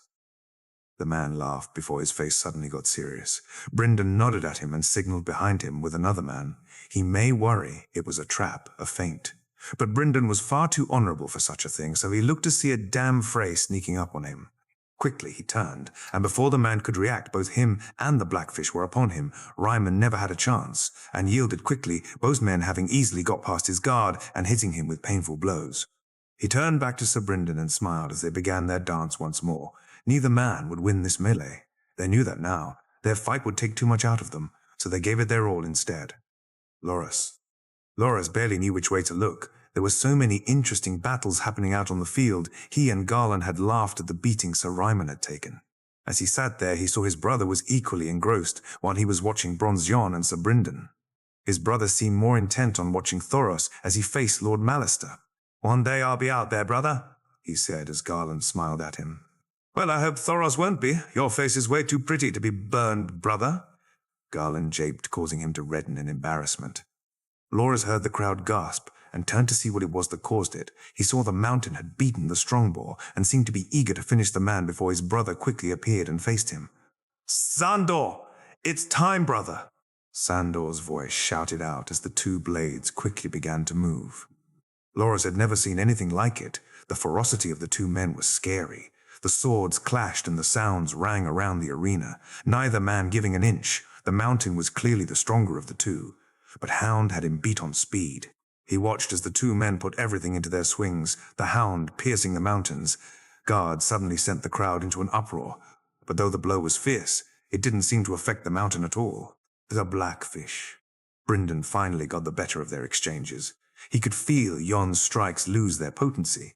The man laughed before his face suddenly got serious. Brynden nodded at him and signaled behind him with another man. He may worry it was a trap, a feint. But Brynden was far too honorable for such a thing, so he looked to see a damn fray sneaking up on him. Quickly he turned, and before the man could react, both him and the Blackfish were upon him. Ryman never had a chance, and yielded quickly, both men having easily got past his guard and hitting him with painful blows. He turned back to Sir Brynden and smiled as they began their dance once more. Neither man would win this melee. They knew that now. Their fight would take too much out of them, so they gave it their all instead. Loras barely knew which way to look. There were so many interesting battles happening out on the field. He and Garland had laughed at the beating Sir Ryman had taken. As he sat there, he saw his brother was equally engrossed while he was watching Bronze Yon and Sir Brynden. His brother seemed more intent on watching Thoros as he faced Lord Mallister. "One day I'll be out there, brother," he said as Garland smiled at him. "Well, I hope Thoros won't be. Your face is way too pretty to be burned, brother," Garland japed, causing him to redden in embarrassment. Loras heard the crowd gasp and turned to see what it was that caused it. He saw the mountain had beaten the Strongboar and seemed to be eager to finish the man before his brother quickly appeared and faced him. "Sandor! It's time, brother!" Sandor's voice shouted out as the two blades quickly began to move. Loras had never seen anything like it. The ferocity of the two men was scary. The swords clashed and the sounds rang around the arena, neither man giving an inch. The mountain was clearly the stronger of the two, but Hound had him beat on speed. He watched as the two men put everything into their swings, the Hound piercing the mountains. Guard suddenly sent the crowd into an uproar, but though the blow was fierce, it didn't seem to affect the mountain at all. The Blackfish. Brynden finally got the better of their exchanges. He could feel Yon's strikes lose their potency,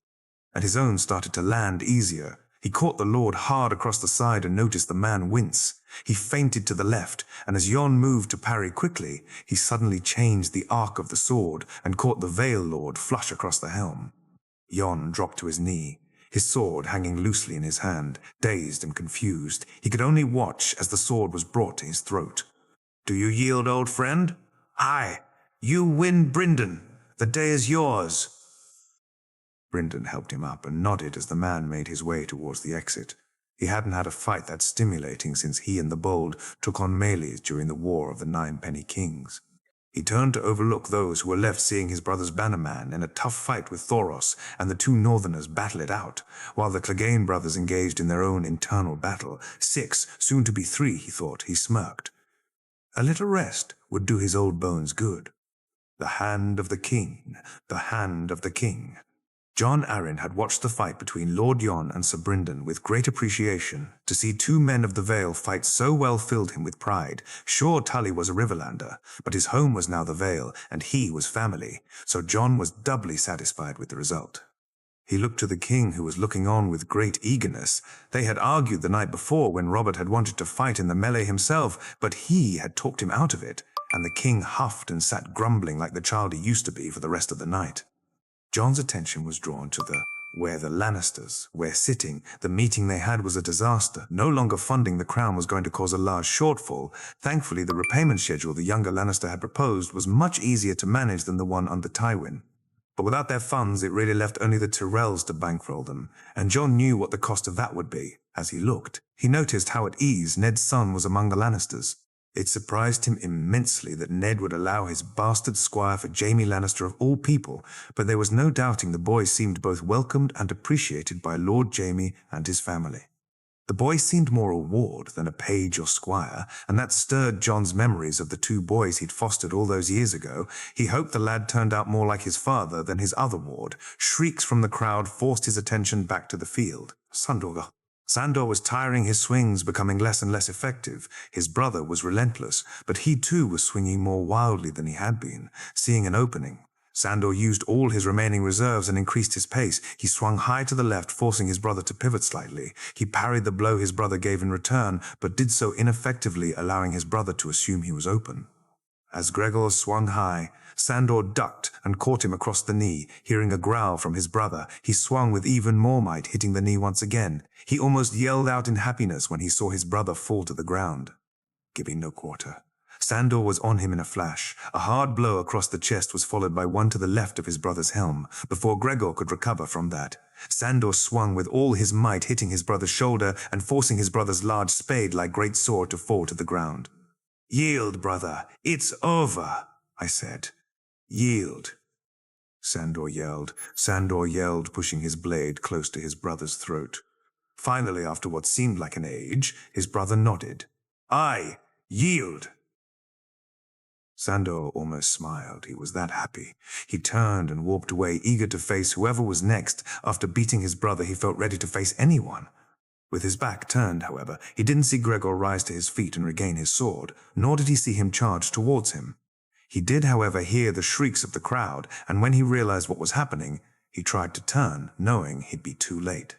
and his own started to land easier. He caught the Lord hard across the side and noticed the man wince. He feinted to the left, and as Yon moved to parry quickly, he suddenly changed the arc of the sword and caught the Vale Lord flush across the helm. Yon dropped to his knee, his sword hanging loosely in his hand, dazed and confused. He could only watch as the sword was brought to his throat. "Do you yield, old friend?" "Aye. You win, Brynden. The day is yours." Brynden helped him up and nodded as the man made his way towards the exit. He hadn't had a fight that stimulating since he and the Bold took on melees during the War of the Ninepenny Kings. He turned to overlook those who were left seeing his brother's bannerman in a tough fight with Thoros and the two Northerners battle it out, while the Clegane brothers engaged in their own internal battle. 6, soon to be 3, he thought. He smirked. A little rest would do his old bones good. The hand of the king, the hand of the king. Jon Arryn had watched the fight between Lord Yon and Sir Brynden with great appreciation. To see two men of the Vale fight so well filled him with pride. Sure, Tully was a Riverlander, but his home was now the Vale, and he was family, so Jon was doubly satisfied with the result. He looked to the king, who was looking on with great eagerness. They had argued the night before when Robert had wanted to fight in the melee himself, but he had talked him out of it, and the king huffed and sat grumbling like the child he used to be for the rest of the night. Jon's attention was drawn to where the Lannisters were sitting. The meeting they had was a disaster. No longer funding the crown was going to cause a large shortfall. Thankfully, the repayment schedule the younger Lannister had proposed was much easier to manage than the one under Tywin. But without their funds, it really left only the Tyrells to bankroll them, and Jon knew what the cost of that would be. As he looked, he noticed how at ease Ned's son was among the Lannisters. It surprised him immensely that Ned would allow his bastard squire for Jaime Lannister of all people, but there was no doubting the boy seemed both welcomed and appreciated by Lord Jaime and his family. The boy seemed more a ward than a page or squire, and that stirred Jon's memories of the two boys he'd fostered all those years ago. He hoped the lad turned out more like his father than his other ward. Shrieks from the crowd forced his attention back to the field. Sandor was tiring his swings, becoming less and less effective. His brother was relentless, but he too was swinging more wildly than he had been. Seeing an opening, Sandor used all his remaining reserves and increased his pace. He swung high to the left, forcing his brother to pivot slightly. He parried the blow his brother gave in return, but did so ineffectively, allowing his brother to assume he was open. As Gregor swung high, Sandor ducked and caught him across the knee. Hearing a growl from his brother, he swung with even more might, hitting the knee once again. He almost yelled out in happiness when he saw his brother fall to the ground. Giving no quarter, Sandor was on him in a flash. A hard blow across the chest was followed by one to the left of his brother's helm. Before Gregor could recover from that, Sandor swung with all his might, hitting his brother's shoulder and forcing his brother's large spade-like great sword to fall to the ground. "Yield, brother. It's over," I said. "Yield," Sandor yelled, pushing his blade close to his brother's throat. Finally, after what seemed like an age, his brother nodded. "Aye, yield." Sandor almost smiled. He was that happy. He turned and walked away, eager to face whoever was next. After beating his brother, he felt ready to face anyone. With his back turned, however, he didn't see Gregor rise to his feet and regain his sword, nor did he see him charge towards him. He did, however, hear the shrieks of the crowd, and when he realized what was happening, he tried to turn, knowing he'd be too late.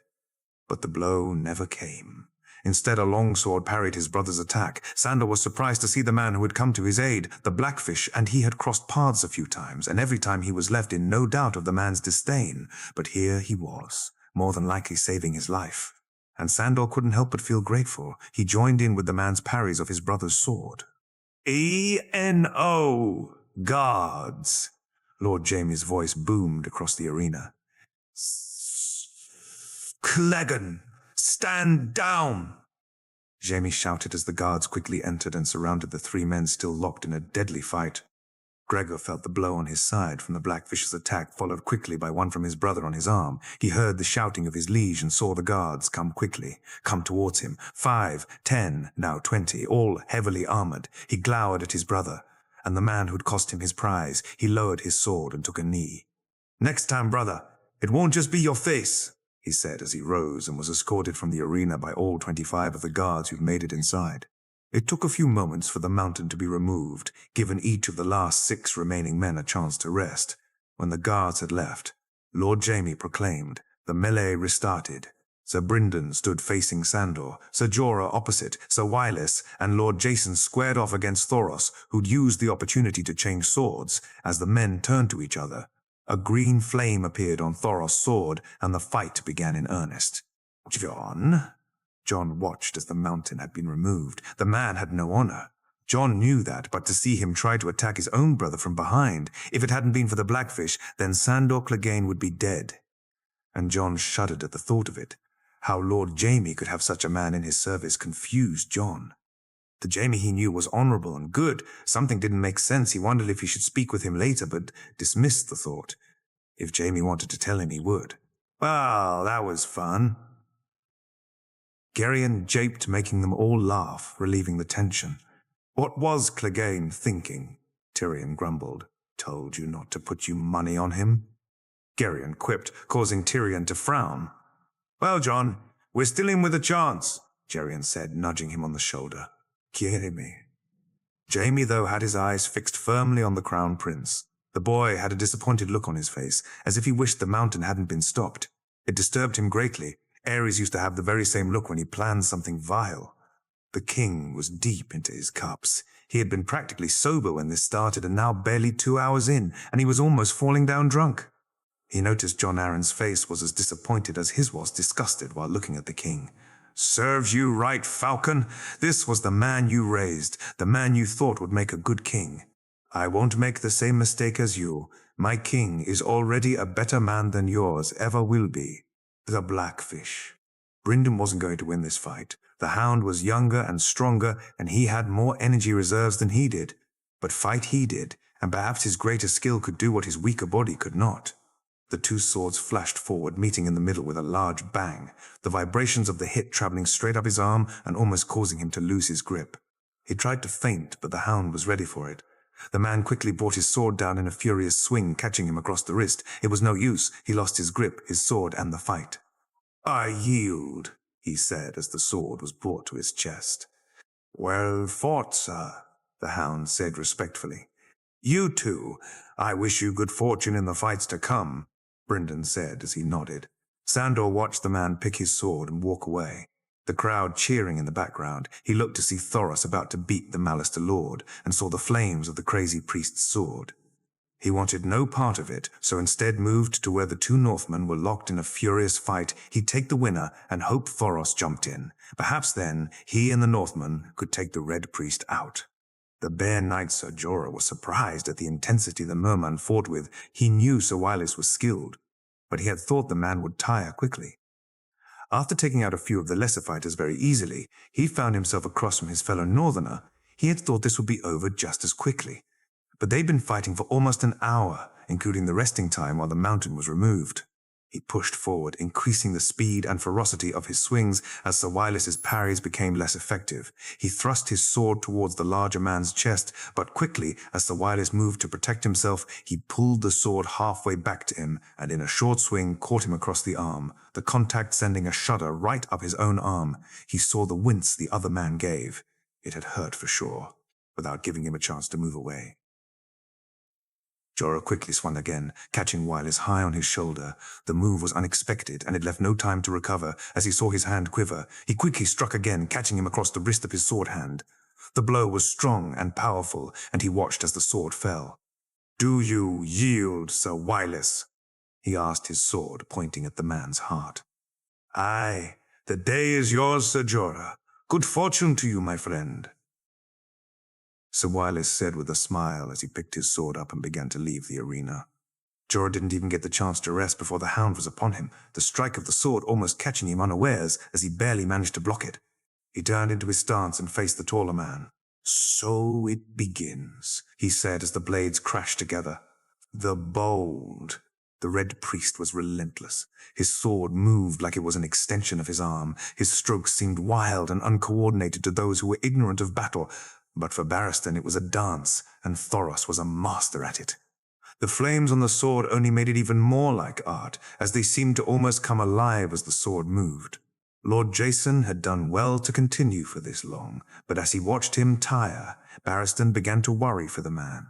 But the blow never came. Instead, a longsword parried his brother's attack. Sandor was surprised to see the man who had come to his aid, the Blackfish, and he had crossed paths a few times, and every time he was left in no doubt of the man's disdain. But here he was, more than likely saving his life. And Sandor couldn't help but feel grateful. He joined in with the man's parries of his brother's sword. "E-N-O, guards!" Lord Jaime's voice boomed across the arena. "Clegane, stand down!" Jaime shouted as the guards quickly entered and surrounded the three men still locked in a deadly fight. Gregor felt the blow on his side from the Blackfish's attack, followed quickly by one from his brother on his arm. He heard the shouting of his liege and saw the guards come towards him. 5, 10, now 20, all heavily armored. He glowered at his brother, and the man who'd cost him his prize. He lowered his sword and took a knee. "Next time, brother, it won't just be your face," he said as he rose and was escorted from the arena by all 25 of the guards who'd made it inside. It took a few moments for the mountain to be removed, giving each of the last 6 remaining men a chance to rest. When the guards had left, Lord Jaime proclaimed, the melee restarted. Sir Brynden stood facing Sandor, Sir Jorah opposite, Sir Wylis and Lord Jason squared off against Thoros, who'd used the opportunity to change swords. As the men turned to each other, a green flame appeared on Thoros' sword, and the fight began in earnest. John watched as the mountain had been removed. The man had no honor. John knew that, but to see him try to attack his own brother from behind, if it hadn't been for the Blackfish, then Sandor Clegane would be dead. And John shuddered at the thought of it. How Lord Jaime could have such a man in his service confused John. The Jaime he knew was honorable and good. Something didn't make sense. He wondered if he should speak with him later, but dismissed the thought. If Jaime wanted to tell him, he would. Well, that was fun. Gerion japed, making them all laugh, relieving the tension. What was Clegane thinking? Tyrion grumbled. Told you not to put your money on him? Gerion quipped, causing Tyrion to frown. Well, John, we're still in with a chance, Gerion said, nudging him on the shoulder. Quiéreme. Jaime, though, had his eyes fixed firmly on the Crown Prince. The boy had a disappointed look on his face, as if he wished the mountain hadn't been stopped. It disturbed him greatly. Ares used to have the very same look when he planned something vile. The king was deep into his cups. He had been practically sober when this started, and now barely 2 hours in, and he was almost falling down drunk. He noticed Jon Arryn's face was as disappointed as his was disgusted while looking at the king. Serves you right, Falcon. This was the man you raised, the man you thought would make a good king. I won't make the same mistake as you. My king is already a better man than yours ever will be. The Blackfish. Brynden wasn't going to win this fight. The Hound was younger and stronger, and he had more energy reserves than he did. But fight he did, and perhaps his greater skill could do what his weaker body could not. The 2 swords flashed forward, meeting in the middle with a large bang, the vibrations of the hit traveling straight up his arm and almost causing him to lose his grip. He tried to feint, but the Hound was ready for it. The man quickly brought his sword down in a furious swing, catching him across the wrist. It was no use. He lost his grip, his sword, and the fight. I yield, he said as the sword was brought to his chest. Well fought, sir, the Hound said respectfully. You two, I wish you good fortune in the fights to come, Brynden said as he nodded. Sandor watched the man pick his sword and walk away. The crowd cheering in the background, he looked to see Thoros about to beat the Mallister Lord, and saw the flames of the crazy priest's sword. He wanted no part of it, so instead moved to where the 2 Northmen were locked in a furious fight. He'd take the winner and hope Thoros jumped in. Perhaps then, he and the Northmen could take the Red Priest out. The Bear Knight Sir Jorah was surprised at the intensity the merman fought with. He knew Sir Wylis was skilled, but he had thought the man would tire quickly. After taking out a few of the lesser fighters very easily, he found himself across from his fellow Northerner. He had thought this would be over just as quickly. But they'd been fighting for almost an hour, including the resting time while the mountain was removed. He pushed forward, increasing the speed and ferocity of his swings as Sir Wylis's parries became less effective. He thrust his sword towards the larger man's chest, but quickly, as Sir Wylis moved to protect himself, he pulled the sword halfway back to him, and in a short swing caught him across the arm, the contact sending a shudder right up his own arm. He saw the wince the other man gave. It had hurt for sure, without giving him a chance to move away. Jorah quickly swung again, catching Wylis high on his shoulder. The move was unexpected, and it left no time to recover. As he saw his hand quiver, he quickly struck again, catching him across the wrist of his sword hand. The blow was strong and powerful, and he watched as the sword fell. Do you yield, Sir Wylis? He asked, his sword pointing at the man's heart. Aye, the day is yours, Sir Jorah. Good fortune to you, my friend. Sir Wylis said with a smile as he picked his sword up and began to leave the arena. Jorah didn't even get the chance to rest before the Hound was upon him, the strike of the sword almost catching him unawares as he barely managed to block it. He turned into his stance and faced the taller man. So it begins, he said as the blades crashed together. The bold. The red priest was relentless. His sword moved like it was an extension of his arm. His strokes seemed wild and uncoordinated to those who were ignorant of battle. But for Barristan it was a dance, and Thoros was a master at it. The flames on the sword only made it even more like art, as they seemed to almost come alive as the sword moved. Lord Jason had done well to continue for this long, but as he watched him tire, Barristan began to worry for the man.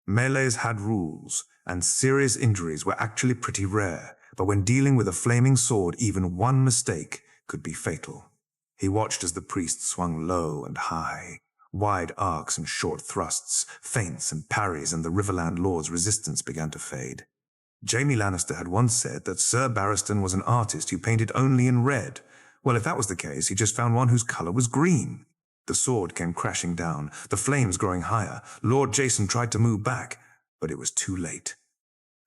Melees had rules, and serious injuries were actually pretty rare, but when dealing with a flaming sword, even one mistake could be fatal. He watched as the priest swung low and high, wide arcs and short thrusts, feints and parries, and the Riverland Lord's resistance began to fade. Jaime Lannister had once said that Sir Barristan was an artist who painted only in red. Well, if that was the case, he just found one whose color was green. The sword came crashing down, the flames growing higher. Lord Jason tried to move back, but it was too late.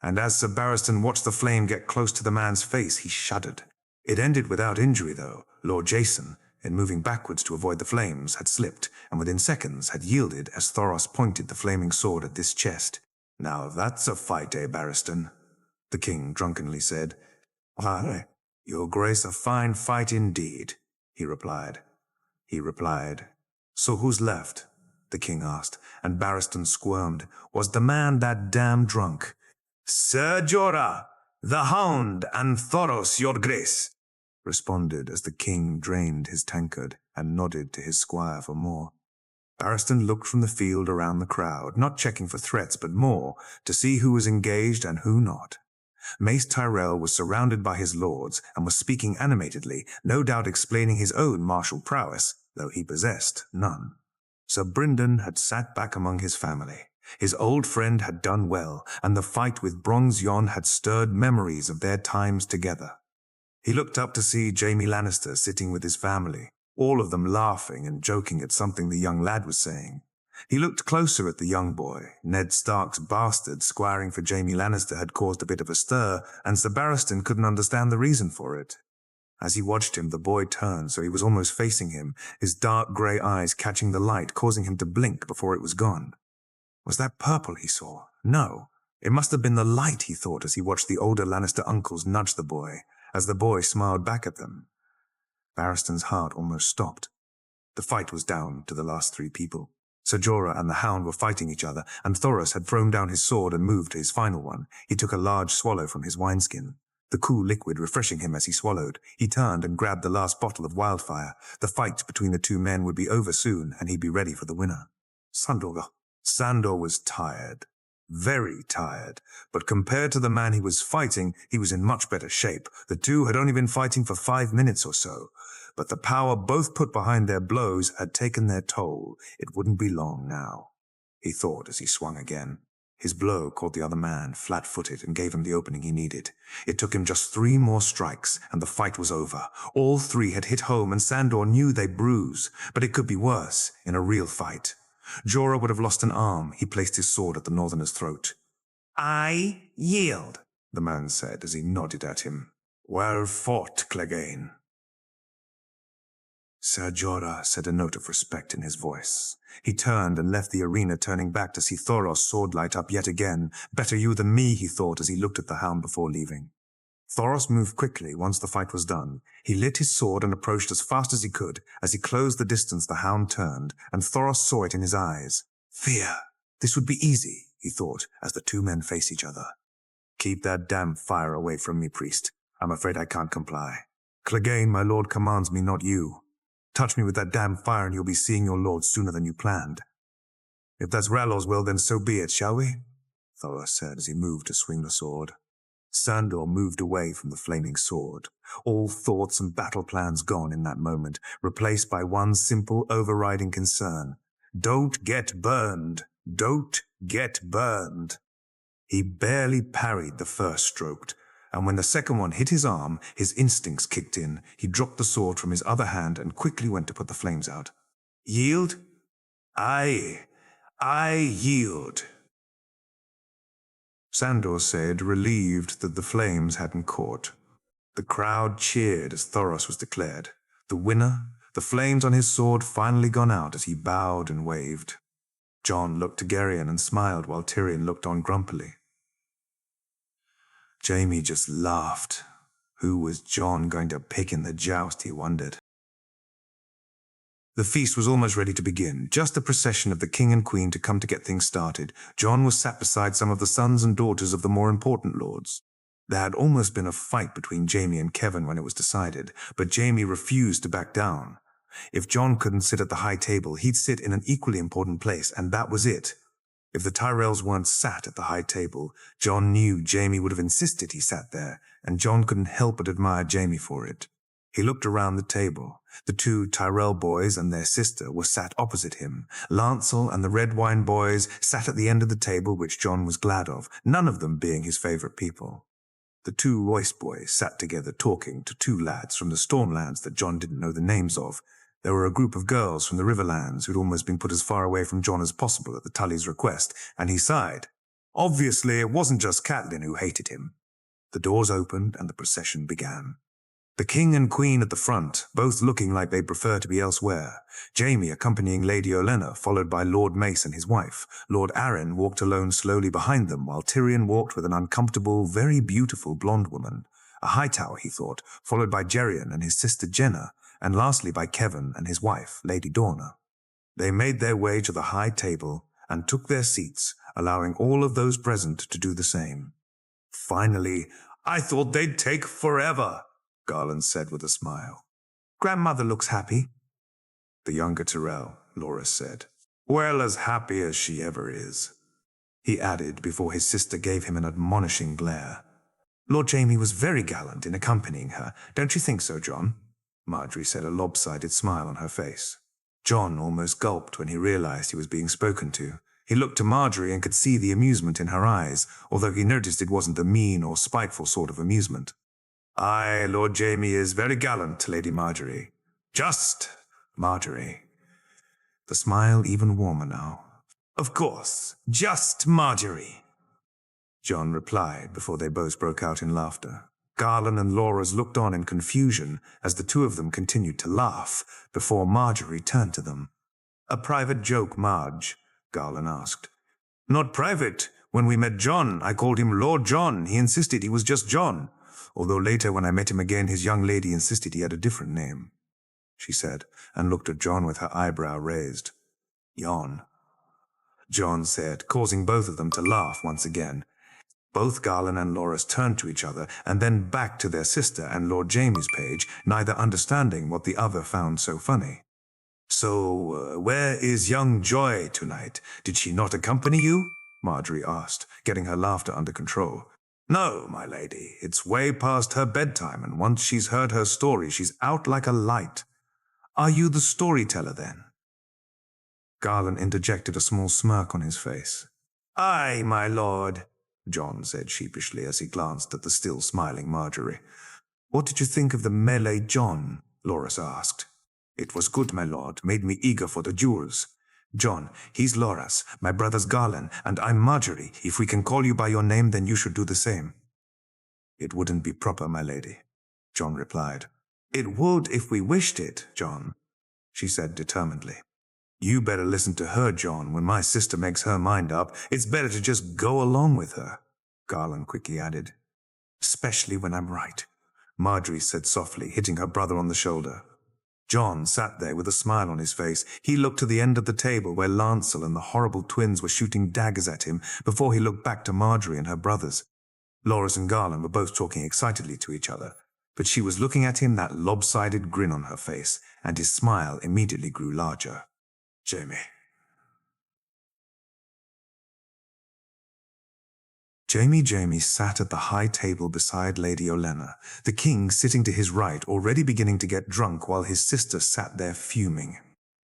And as Sir Barristan watched the flame get close to the man's face, he shuddered. It ended without injury, though. Lord Jason, in moving backwards to avoid the flames, had slipped, and within seconds had yielded as Thoros pointed the flaming sword at this chest. "Now that's a fight, Barristan?" the king drunkenly said. "Aye, your grace, a fine fight indeed," he replied. "So who's left?" the king asked, and Barristan squirmed. "Was the man that damn drunk?" "Sir Jorah, the Hound, and Thoros, your grace," responded as the king drained his tankard and nodded to his squire for more. Barristan looked from the field around the crowd, not checking for threats, but more to see who was engaged and who not. Mace Tyrell was surrounded by his lords and was speaking animatedly, no doubt explaining his own martial prowess, though he possessed none. Sir Brynden had sat back among his family. His old friend had done well, and the fight with Bronze Yon had stirred memories of their times together. He looked up to see Jaime Lannister sitting with his family, all of them laughing and joking at something the young lad was saying. He looked closer at the young boy. Ned Stark's bastard squiring for Jaime Lannister had caused a bit of a stir, and Sir Barristan couldn't understand the reason for it. As he watched him, the boy turned so he was almost facing him, his dark grey eyes catching the light, causing him to blink before it was gone. Was that purple he saw? No. It must have been the light, he thought, as he watched the older Lannister uncles nudge the boy, as the boy smiled back at them. Barristan's heart almost stopped. The fight was down to the last 3 people. Sir Jorah and the Hound were fighting each other, and Thoros had thrown down his sword and moved to his final one. He took a large swallow from his wineskin, the cool liquid refreshing him as he swallowed. He turned and grabbed the last bottle of wildfire. The fight between the 2 men would be over soon, and he'd be ready for the winner. Sandor was tired. Very tired, but compared to the man he was fighting, he was in much better shape. The 2 had only been fighting for 5 minutes or so, but the power both put behind their blows had taken their toll. It wouldn't be long now, he thought as he swung again. His blow caught the other man flat-footed and gave him the opening he needed. It took him just 3 more strikes, and the fight was over. All 3 had hit home, and Sandor knew they'd bruise, but it could be worse in a real fight. Jorah would have lost an arm. He placed his sword at the Northerner's throat. "I yield," the man said as he nodded at him. "Well fought, Clegane." Sir Jorah said, a note of respect in his voice. He turned and left the arena, turning back to see Thoros' sword light up yet again. Better you than me, he thought as he looked at the Hound before leaving. Thoros moved quickly once the fight was done. He lit his sword and approached as fast as he could. As he closed the distance, the Hound turned, and Thoros saw it in his eyes. Fear. This would be easy, he thought, as the 2 men faced each other. "Keep that damn fire away from me, priest. I'm afraid I can't comply. Clegane, my lord, commands me, not you. Touch me with that damn fire and you'll be seeing your lord sooner than you planned." "If that's Rallor's will, then so be it, shall we?" Thoros said as he moved to swing the sword. Sandor moved away from the flaming sword, all thoughts and battle plans gone in that moment, replaced by one simple overriding concern. Don't get burned. Don't get burned. He barely parried the first stroke, and when the second one hit his arm, his instincts kicked in. He dropped the sword from his other hand and quickly went to put the flames out. "Yield? I yield." Sandor said, relieved that the flames hadn't caught. The crowd cheered as Thoros was declared. The winner, the flames on his sword finally gone out as he bowed and waved. Jon looked to Geryon and smiled while Tyrion looked on grumpily. Jaime just laughed. Who was Jon going to pick in the joust, he wondered. The feast was almost ready to begin, just the procession of the king and queen to come to get things started. Jon was sat beside some of the sons and daughters of the more important lords. There had almost been a fight between Jaime and Kevin when it was decided, but Jaime refused to back down. If Jon couldn't sit at the high table, he'd sit in an equally important place, and that was it. If the Tyrells weren't sat at the high table, Jon knew Jaime would have insisted he sat there, and Jon couldn't help but admire Jaime for it. He looked around the table. The two Tyrell boys and their sister were sat opposite him. Lancel and the Red Wine boys sat at the end of the table, which Jon was glad of, none of them being his favourite people. The two Royce boys sat together talking to two lads from the Stormlands that Jon didn't know the names of. There were a group of girls from the Riverlands who'd almost been put as far away from Jon as possible at the Tully's request, and he sighed. Obviously, it wasn't just Catelyn who hated him. The doors opened and the procession began. The king and queen at the front, both looking like they'd prefer to be elsewhere. Jaime accompanying Lady Olenna, followed by Lord Mace and his wife. Lord Arryn walked alone slowly behind them, while Tyrion walked with an uncomfortable, very beautiful blonde woman. A Hightower, he thought, followed by Geryon and his sister Jenna, and lastly by Kevin and his wife, Lady Dorna. They made their way to the high table and took their seats, allowing all of those present to do the same. Finally, I thought they'd take forever, Garland said with a smile. Grandmother looks happy. The younger Tyrell, Loras said. Well, as happy as she ever is, he added before his sister gave him an admonishing glare. Lord Jaime was very gallant in accompanying her. Don't you think so, Jon? Margaery said, a lopsided smile on her face. Jon almost gulped when he realized he was being spoken to. He looked to Margaery and could see the amusement in her eyes, although he noticed it wasn't the mean or spiteful sort of amusement. Aye, Lord Jaime is very gallant, Lady Margaery. Just Margaery. The smile even warmer now. Of course, just Margaery, Jon replied before they both broke out in laughter. Garland and Loras looked on in confusion as the two of them continued to laugh before Margaery turned to them. A private joke, Marge? Garland asked. Not private. When we met Jon, I called him Lord Jon. He insisted he was just Jon. Although later when I met him again, his young lady insisted he had a different name, she said, and looked at Jon with her eyebrow raised. Jon, Jon said, causing both of them to laugh once again. Both Garland and Loras turned to each other and then back to their sister and Lord Jaime's page, neither understanding what the other found so funny. So, where is young Joy tonight? Did she not accompany you? Margaery asked, getting her laughter under control. No, my lady, it's way past her bedtime, and once she's heard her story, she's out like a light. Are you the storyteller, then? Garland interjected a small smirk on his face. Aye, my lord, Jon said sheepishly as he glanced at the still smiling Margaery. What did you think of the melee, Jon? Loras asked. It was good, my lord, made me eager for the duels. Jon, he's Loras, my brother's Garland, and I'm Margaery. If we can call you by your name, then you should do the same. It wouldn't be proper, my lady, Jon replied. It would if we wished it, Jon, she said determinedly. You better listen to her, Jon. When my sister makes her mind up, it's better to just go along with her, Garland quickly added. Especially when I'm right, Margaery said softly, hitting her brother on the shoulder. Jon sat there with a smile on his face. He looked to the end of the table where Lancel and the horrible twins were shooting daggers at him before he looked back to Margaery and her brothers. Loras and Garland were both talking excitedly to each other, but she was looking at him, that lopsided grin on her face, and his smile immediately grew larger. Jaime. Jaime sat at the high table beside Lady Olenna, the king sitting to his right, already beginning to get drunk while his sister sat there fuming.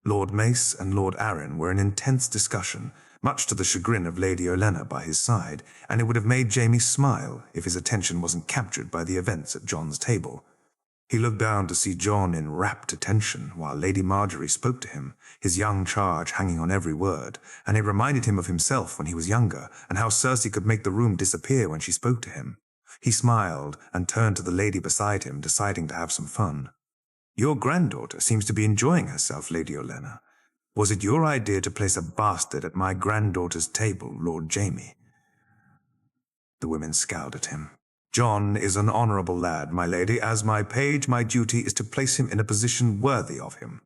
Lord Mace and Lord Arryn were in intense discussion, much to the chagrin of Lady Olenna by his side, and it would have made Jaime smile if his attention wasn't captured by the events at Jon's table. He looked down to see Jon in rapt attention while Lady Margaery spoke to him, his young charge hanging on every word, and it reminded him of himself when he was younger and how Cersei could make the room disappear when she spoke to him. He smiled and turned to the lady beside him, deciding to have some fun. Your granddaughter seems to be enjoying herself, Lady Olenna. Was it your idea to place a bastard at my granddaughter's table, Lord Jamie? The women scowled at him. John is an honorable lad, my lady. As my page, my duty is to place him in a position worthy of him,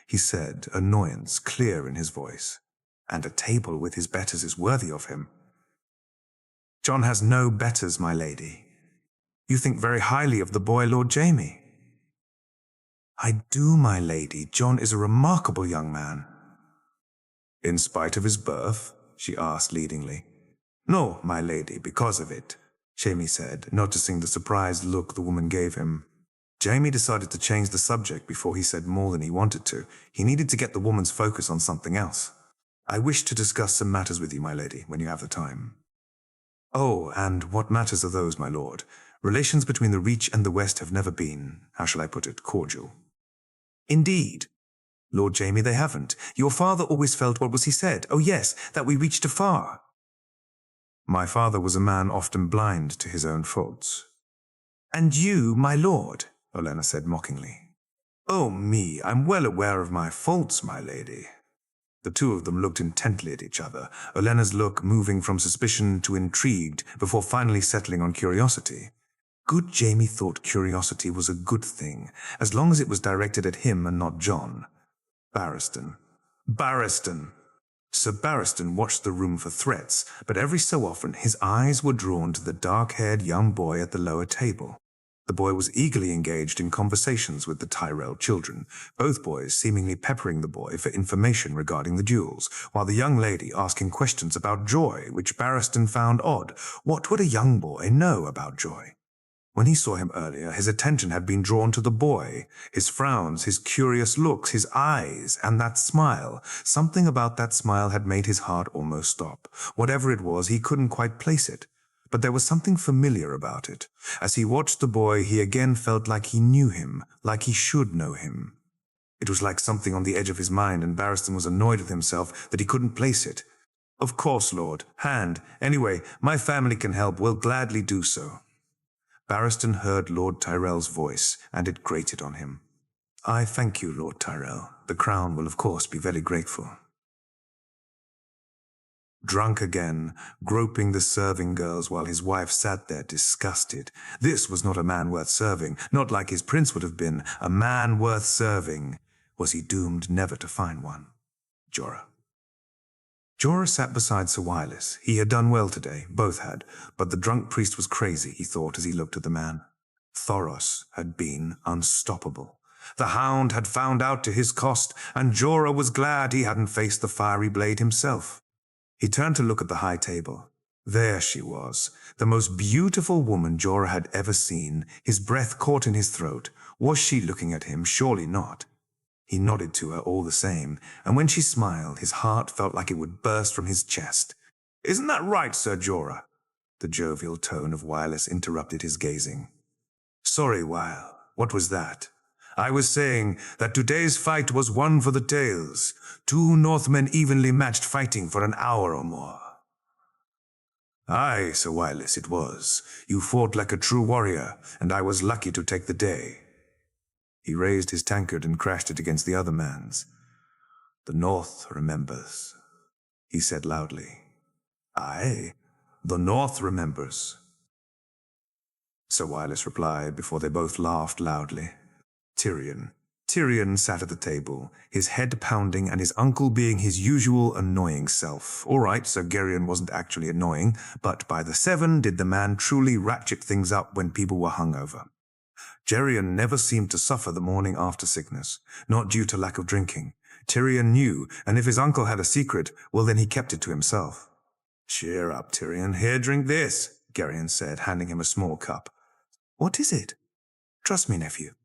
he said, annoyance clear in his voice. And a table with his betters is worthy of him. John has no betters, my lady. You think very highly of the boy, Lord Jamie. I do, my lady. John is a remarkable young man. In spite of his birth? She asked leadingly. No, my lady, because of it, Jamie said, noticing the surprised look the woman gave him. Jamie decided to change the subject before he said more than he wanted to. He needed to get the woman's focus on something else. I wish to discuss some matters with you, my lady, when you have the time. Oh, and what matters are those, my lord? Relations between the Reach and the West have never been, how shall I put it, cordial. Indeed. Lord Jamie, they haven't. Your father always felt, what was he said? Oh yes, that we reached afar. My father was a man often blind to his own faults. And you, my lord, Olenna said mockingly. Oh me, I'm well aware of my faults, my lady. The two of them looked intently at each other, Olenna's look moving from suspicion to intrigued before finally settling on curiosity. Good Jamie thought curiosity was a good thing, as long as it was directed at him and not John. Barristan. Sir Barristan watched the room for threats, but every so often his eyes were drawn to the dark-haired young boy at the lower table. The boy was eagerly engaged in conversations with the Tyrell children, both boys seemingly peppering the boy for information regarding the duels, while the young lady asking questions about Joy, which Barristan found odd. What would a young boy know about Joy? When he saw him earlier, his attention had been drawn to the boy, his frowns, his curious looks, his eyes, and that smile. Something about that smile had made his heart almost stop. Whatever it was, he couldn't quite place it. But there was something familiar about it. As he watched the boy, he again felt like he knew him, like he should know him. It was like something on the edge of his mind, and Barristan was annoyed with himself that he couldn't place it. Of course, Lord. Hand. Anyway, my family can help. We'll gladly do so. Barristan heard Lord Tyrell's voice, and it grated on him. I thank you, Lord Tyrell. The Crown will of course be very grateful. Drunk again, groping the serving girls while his wife sat there disgusted. This was not a man worth serving, not like his prince would have been. A man worth serving. Was he doomed never to find one? Jorah. Jorah sat beside Sir Wireless. He had done well today, both had, but the drunk priest was crazy, he thought as he looked at the man. Thoros had been unstoppable. The Hound had found out to his cost, and Jorah was glad he hadn't faced the fiery blade himself. He turned to look at the high table. There she was, the most beautiful woman Jorah had ever seen, his breath caught in his throat. Was she looking at him? Surely not. He nodded to her all the same, and when she smiled, his heart felt like it would burst from his chest. Isn't that right, Sir Jorah? The jovial tone of Wireless interrupted his gazing. Sorry, Wile. What was that? I was saying that today's fight was one for the tales. 2 Northmen evenly matched fighting for an hour or more. Aye, Sir Wireless, it was. You fought like a true warrior, and I was lucky to take the day. He raised his tankard and crashed it against the other man's. The North remembers, he said loudly. Aye, the North remembers. Sir Wireless replied before they both laughed loudly. Tyrion sat at the table, his head pounding and his uncle being his usual annoying self. All right, Sir Gerion wasn't actually annoying, but by the 7 did the man truly ratchet things up when people were hungover. Gerion never seemed to suffer the morning after sickness, not due to lack of drinking. Tyrion knew, and if his uncle had a secret, well then he kept it to himself. Cheer up, Tyrion. Here, drink this, Gerion said, handing him a small cup. What is it? Trust me, nephew.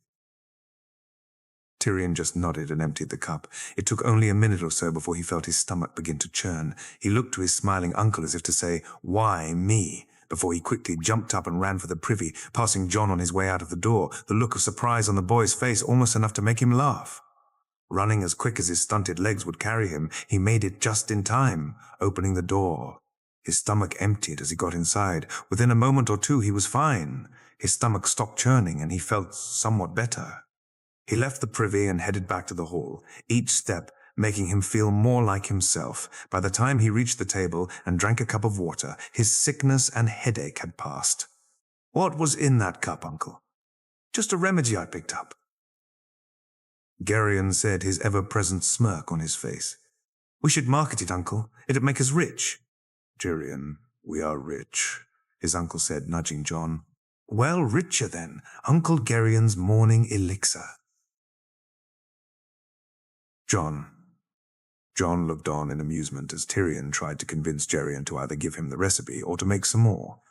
Tyrion just nodded and emptied the cup. It took only a minute or so before he felt his stomach begin to churn. He looked to his smiling uncle as if to say, "Why me?" before he quickly jumped up and ran for the privy, passing Jon on his way out of the door, the look of surprise on the boy's face almost enough to make him laugh. Running as quick as his stunted legs would carry him, he made it just in time, opening the door. His stomach emptied as he got inside. Within a moment or two he was fine. His stomach stopped churning and he felt somewhat better. He left the privy and headed back to the hall, each step making him feel more like himself. By the time he reached the table and drank a cup of water, his sickness and headache had passed. "What was in that cup, uncle?" "Just a remedy I picked up." Geryon said, his ever-present smirk on his face. "We should market it, uncle. It'd make us rich." "Geryon, we are rich," his uncle said, nudging John. "Well, richer then. Uncle Geryon's morning elixir." John looked on in amusement as Tyrion tried to convince Geryon to either give him the recipe or to make some more.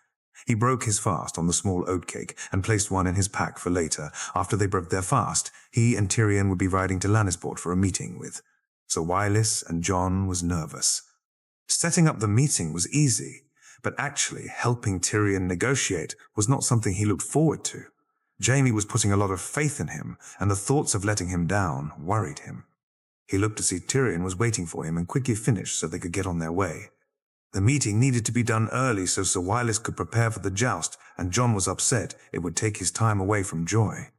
He broke his fast on the small oatcake and placed one in his pack for later. After they broke their fast, he and Tyrion would be riding to Lannisport for a meeting with Sir Wylis, and John was nervous. Setting up the meeting was easy, but actually helping Tyrion negotiate was not something he looked forward to. Jaime was putting a lot of faith in him, and the thoughts of letting him down worried him. He looked to see Tyrion was waiting for him and quickly finished so they could get on their way. The meeting needed to be done early so Sir Wylis could prepare for the joust, and John was upset it would take his time away from Joy.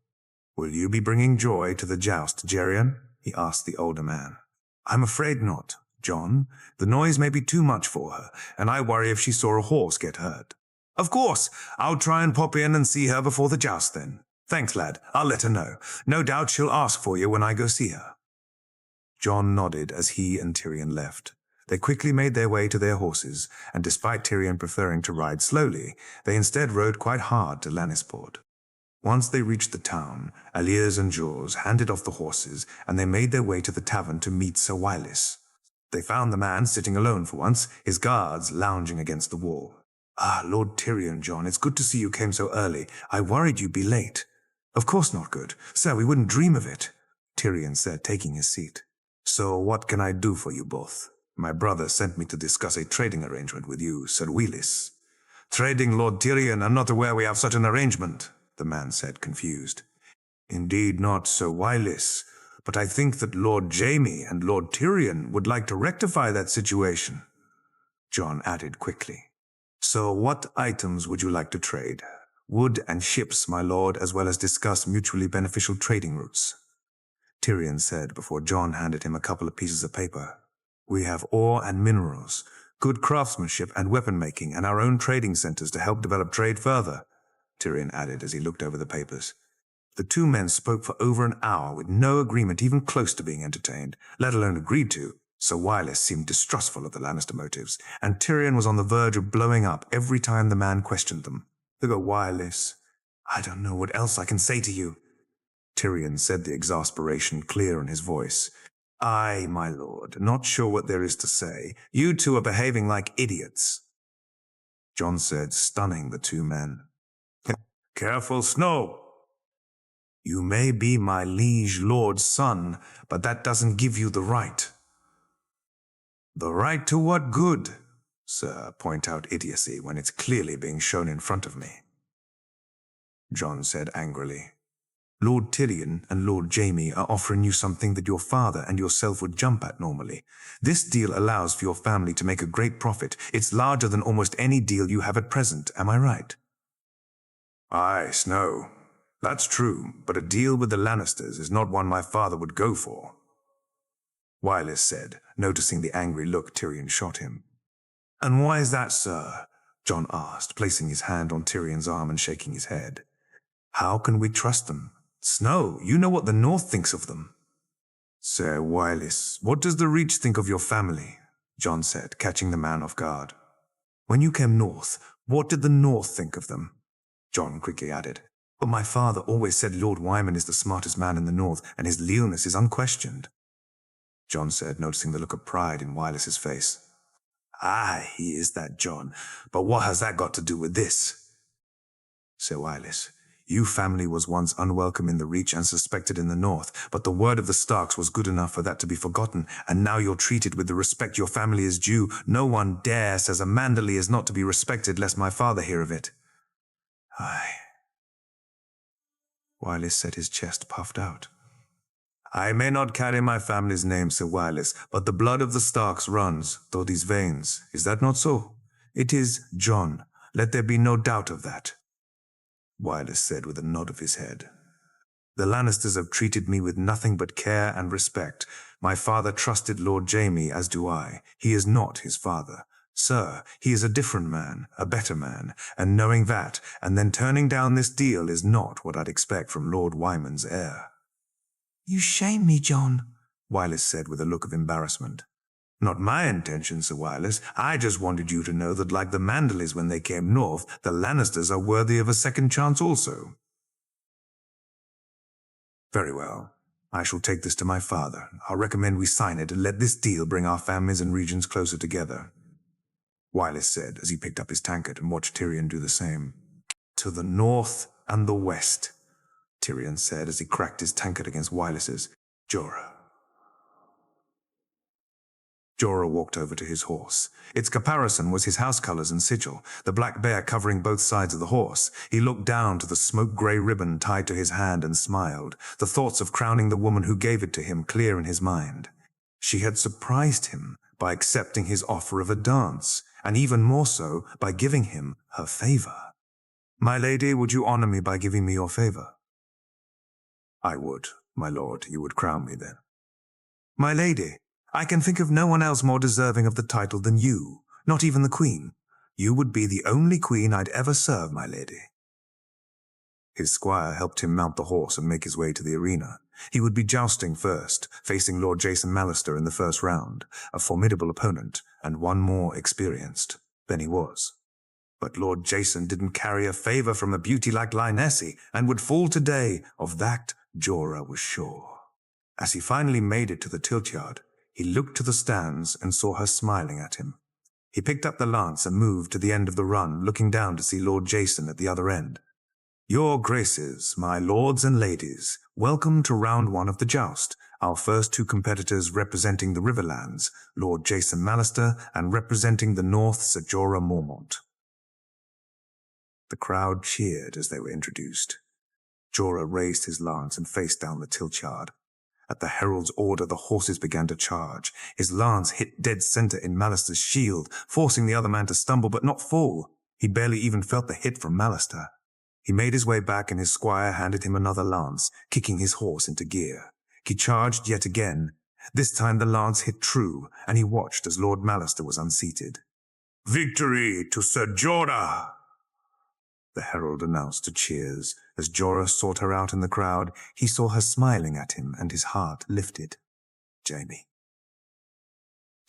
"Will you be bringing Joy to the joust, Geryon?" he asked the older man. "I'm afraid not, John. The noise may be too much for her, and I worry if she saw a horse get hurt." "Of course, I'll try and pop in and see her before the joust then." "Thanks, lad. I'll let her know. No doubt she'll ask for you when I go see her." John nodded as he and Tyrion left. They quickly made their way to their horses, and despite Tyrion preferring to ride slowly, they instead rode quite hard to Lannisport. Once they reached the town, Aliers and Jaws handed off the horses, and they made their way to the tavern to meet Sir Wylis. They found the man sitting alone for once, his guards lounging against the wall. "Ah, Lord Tyrion, John, it's good to see you came so early. I worried you'd be late." "Of course not good. Sir, we wouldn't dream of it," Tyrion said, taking his seat. "So what can I do for you both? My brother sent me to discuss a trading arrangement with you, Sir Wylis." "Trading, Lord Tyrion? I'm not aware we have such an arrangement," the man said, confused. "Indeed not, Sir Wylis. But I think that Lord Jaime and Lord Tyrion would like to rectify that situation," John added quickly. "So what items would you like to trade?" "Wood and ships, my lord, as well as discuss mutually beneficial trading routes," Tyrion said before John handed him a couple of pieces of paper. "We have ore and minerals, good craftsmanship and weapon-making, and our own trading centers to help develop trade further," Tyrion added as he looked over the papers. The two men spoke for over an hour with no agreement even close to being entertained, let alone agreed to. Sir Wylis seemed distrustful of the Lannister motives, and Tyrion was on the verge of blowing up every time the man questioned them. "Look at Wylis. I don't know what else I can say to you," Tyrion said, the exasperation clear in his voice. "Aye, my lord, not sure what there is to say. You two are behaving like idiots," John said, stunning the two men. "Careful, Snow. You may be my liege lord's son, but that doesn't give you the right." "The right to what good, sir? Point out idiocy when it's clearly being shown in front of me," John said angrily. "Lord Tyrion and Lord Jaime are offering you something that your father and yourself would jump at normally. This deal allows for your family to make a great profit. It's larger than almost any deal you have at present, am I right?" "Aye, Snow. That's true, but a deal with the Lannisters is not one my father would go for," Wylis said, noticing the angry look Tyrion shot him. "And why is that, sir?" John asked, placing his hand on Tyrion's arm and shaking his head. "How can we trust them? Snow, you know what the North thinks of them." "Sir Wylis, what does the Reach think of your family?" John said, catching the man off guard. "When you came north, what did the North think of them?" John quickly added. "But my father always said Lord Wyman is the smartest man in the North, and his lealness is unquestioned," John said, noticing the look of pride in Wylis's face. "Aye, he is that, John. But what has that got to do with this?" "Sir Wylis, you family was once unwelcome in the Reach and suspected in the North, but the word of the Starks was good enough for that to be forgotten, and now you're treated with the respect your family is due. No one dare says a Manderly is not to be respected lest my father hear of it." "Aye." Wylis said, his chest puffed out. "I may not carry my family's name, Sir Wylis, but the blood of the Starks runs through these veins. Is that not so?" "It is, John. Let there be no doubt of that," Wylis said with a nod of his head. The Lannisters have treated me with nothing but care and respect. My father trusted Lord Jaime, as do I. He is not his father. Sir, he is a different man, a better man, and knowing that, and then turning down this deal is not what I'd expect from Lord Wyman's heir." "You shame me, John," Wylis said with a look of embarrassment. "Not my intention, Sir Wylis. I just wanted you to know that like the Manderleys when they came north, the Lannisters are worthy of a second chance also." "Very well. I shall take this to my father. I'll recommend we sign it and let this deal bring our families and regions closer together," Wylis said as he picked up his tankard and watched Tyrion do the same. "To the north and the west," Tyrion said as he cracked his tankard against Wylis's. "Jorah." Jorah walked over to his horse. Its caparison was his house colours and sigil, the black bear covering both sides of the horse. He looked down to the smoke-grey ribbon tied to his hand and smiled, the thoughts of crowning the woman who gave it to him clear in his mind. She had surprised him by accepting his offer of a dance, and even more so by giving him her favour. "My lady, would you honour me by giving me your favour?" "I would, my lord. You would crown me then." "My lady, I can think of no one else more deserving of the title than you, not even the queen. You would be the only queen I'd ever serve, my lady." His squire helped him mount the horse and make his way to the arena. He would be jousting first, facing Lord Jason Mallister in the first round, a formidable opponent, and one more experienced than he was. But Lord Jason didn't carry a favour from a beauty like Lynessie, and would fall today. Of that Jorah was sure. As he finally made it to the tiltyard, he looked to the stands and saw her smiling at him. He picked up the lance and moved to the end of the run, looking down to see Lord Jason at the other end. "Your graces, my lords and ladies, welcome to round one of the joust. Our first two competitors representing the Riverlands, Lord Jason Mallister, and representing the North, Sir Jorah Mormont." The crowd cheered as they were introduced. Jorah raised his lance and faced down the tiltyard. At the herald's order, the horses began to charge. His lance hit dead center in Mallister's shield, forcing the other man to stumble but not fall. He barely even felt the hit from Mallister. He made his way back and his squire handed him another lance, kicking his horse into gear. He charged yet again. This time the lance hit true, and he watched as Lord Mallister was unseated. "Victory to Sir Jorah!" the herald announced to cheers. As Jorah sought her out in the crowd, he saw her smiling at him, and his heart lifted. Jaime.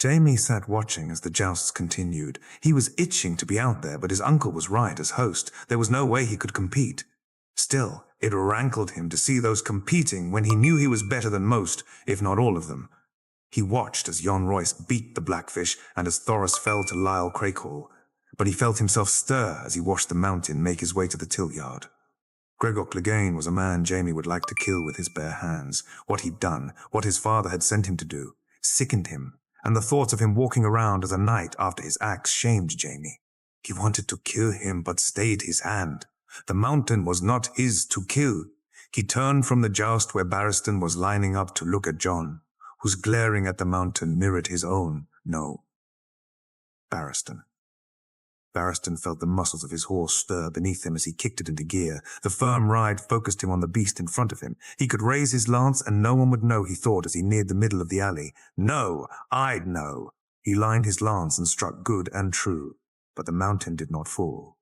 Jaime sat watching as the jousts continued. He was itching to be out there, but his uncle was right as host. There was no way he could compete. Still, it rankled him to see those competing when he knew he was better than most, if not all of them. He watched as Jon Royce beat the Blackfish and as Thoros fell to Lyle Crakehall. But he felt himself stir as he watched the mountain make his way to the tiltyard. Gregor Clegane was a man Jaime would like to kill with his bare hands. What he'd done, what his father had sent him to do, sickened him, and the thought of him walking around as a knight after his axe shamed Jaime. He wanted to kill him but stayed his hand. The mountain was not his to kill. He turned from the joust where Barristan was lining up to look at Jon, whose glaring at the mountain mirrored his own. No. Barristan. Barristan felt the muscles of his horse stir beneath him as he kicked it into gear. The firm ride focused him on the beast in front of him. He could raise his lance and no one would know, he thought as he neared the middle of the alley. No, I'd know. He lined his lance and struck good and true, but the mountain did not fall.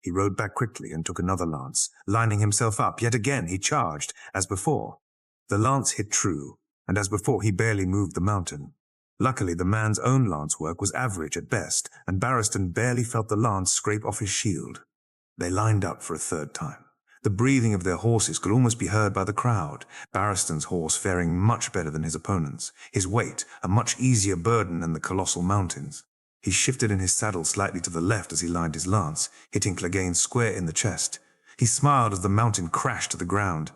He rode back quickly and took another lance. Lining himself up, yet again he charged, as before. The lance hit true, and as before he barely moved the mountain. Luckily, the man's own lance work was average at best, and Barristan barely felt the lance scrape off his shield. They lined up for a third time. The breathing of their horses could almost be heard by the crowd, Barristan's horse faring much better than his opponent's, his weight a much easier burden than the colossal mountains. He shifted in his saddle slightly to the left as he lined his lance, hitting Clegane square in the chest. He smiled as the mountain crashed to the ground.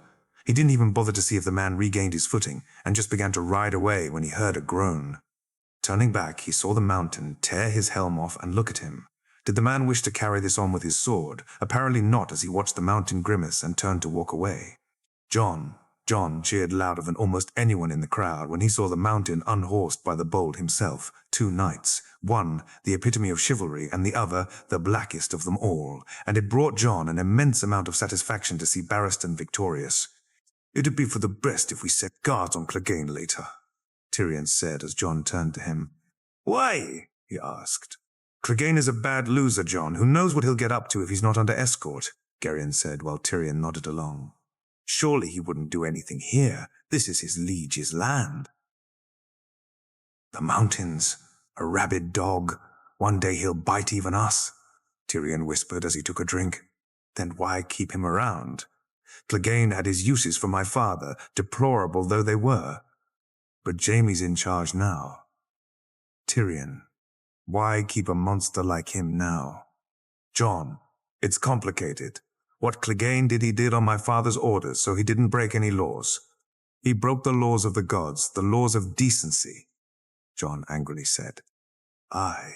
He didn't even bother to see if the man regained his footing, and just began to ride away when he heard a groan. Turning back, he saw the mountain tear his helm off and look at him. Did the man wish to carry this on with his sword? Apparently not, as he watched the mountain grimace and turned to walk away. Jon cheered louder than almost anyone in the crowd when he saw the mountain unhorsed by the bold himself, 2 knights, one the epitome of chivalry and the other the blackest of them all, and it brought Jon an immense amount of satisfaction to see Barristan victorious. It'd be for the best if we set guards on Clegane later, Tyrion said as Jon turned to him. Why? He asked. Clegane is a bad loser, Jon. Who knows what he'll get up to if he's not under escort, Geryon said while Tyrion nodded along. Surely he wouldn't do anything here. This is his liege's land. The mountains, a rabid dog. One day he'll bite even us, Tyrion whispered as he took a drink. Then why keep him around? Clegane had his uses for my father, deplorable though they were. But Jaime's in charge now. Tyrion, why keep a monster like him now? Jon, it's complicated. What Clegane did he did on my father's orders, so he didn't break any laws. He broke the laws of the gods, the laws of decency, Jon angrily said. Aye,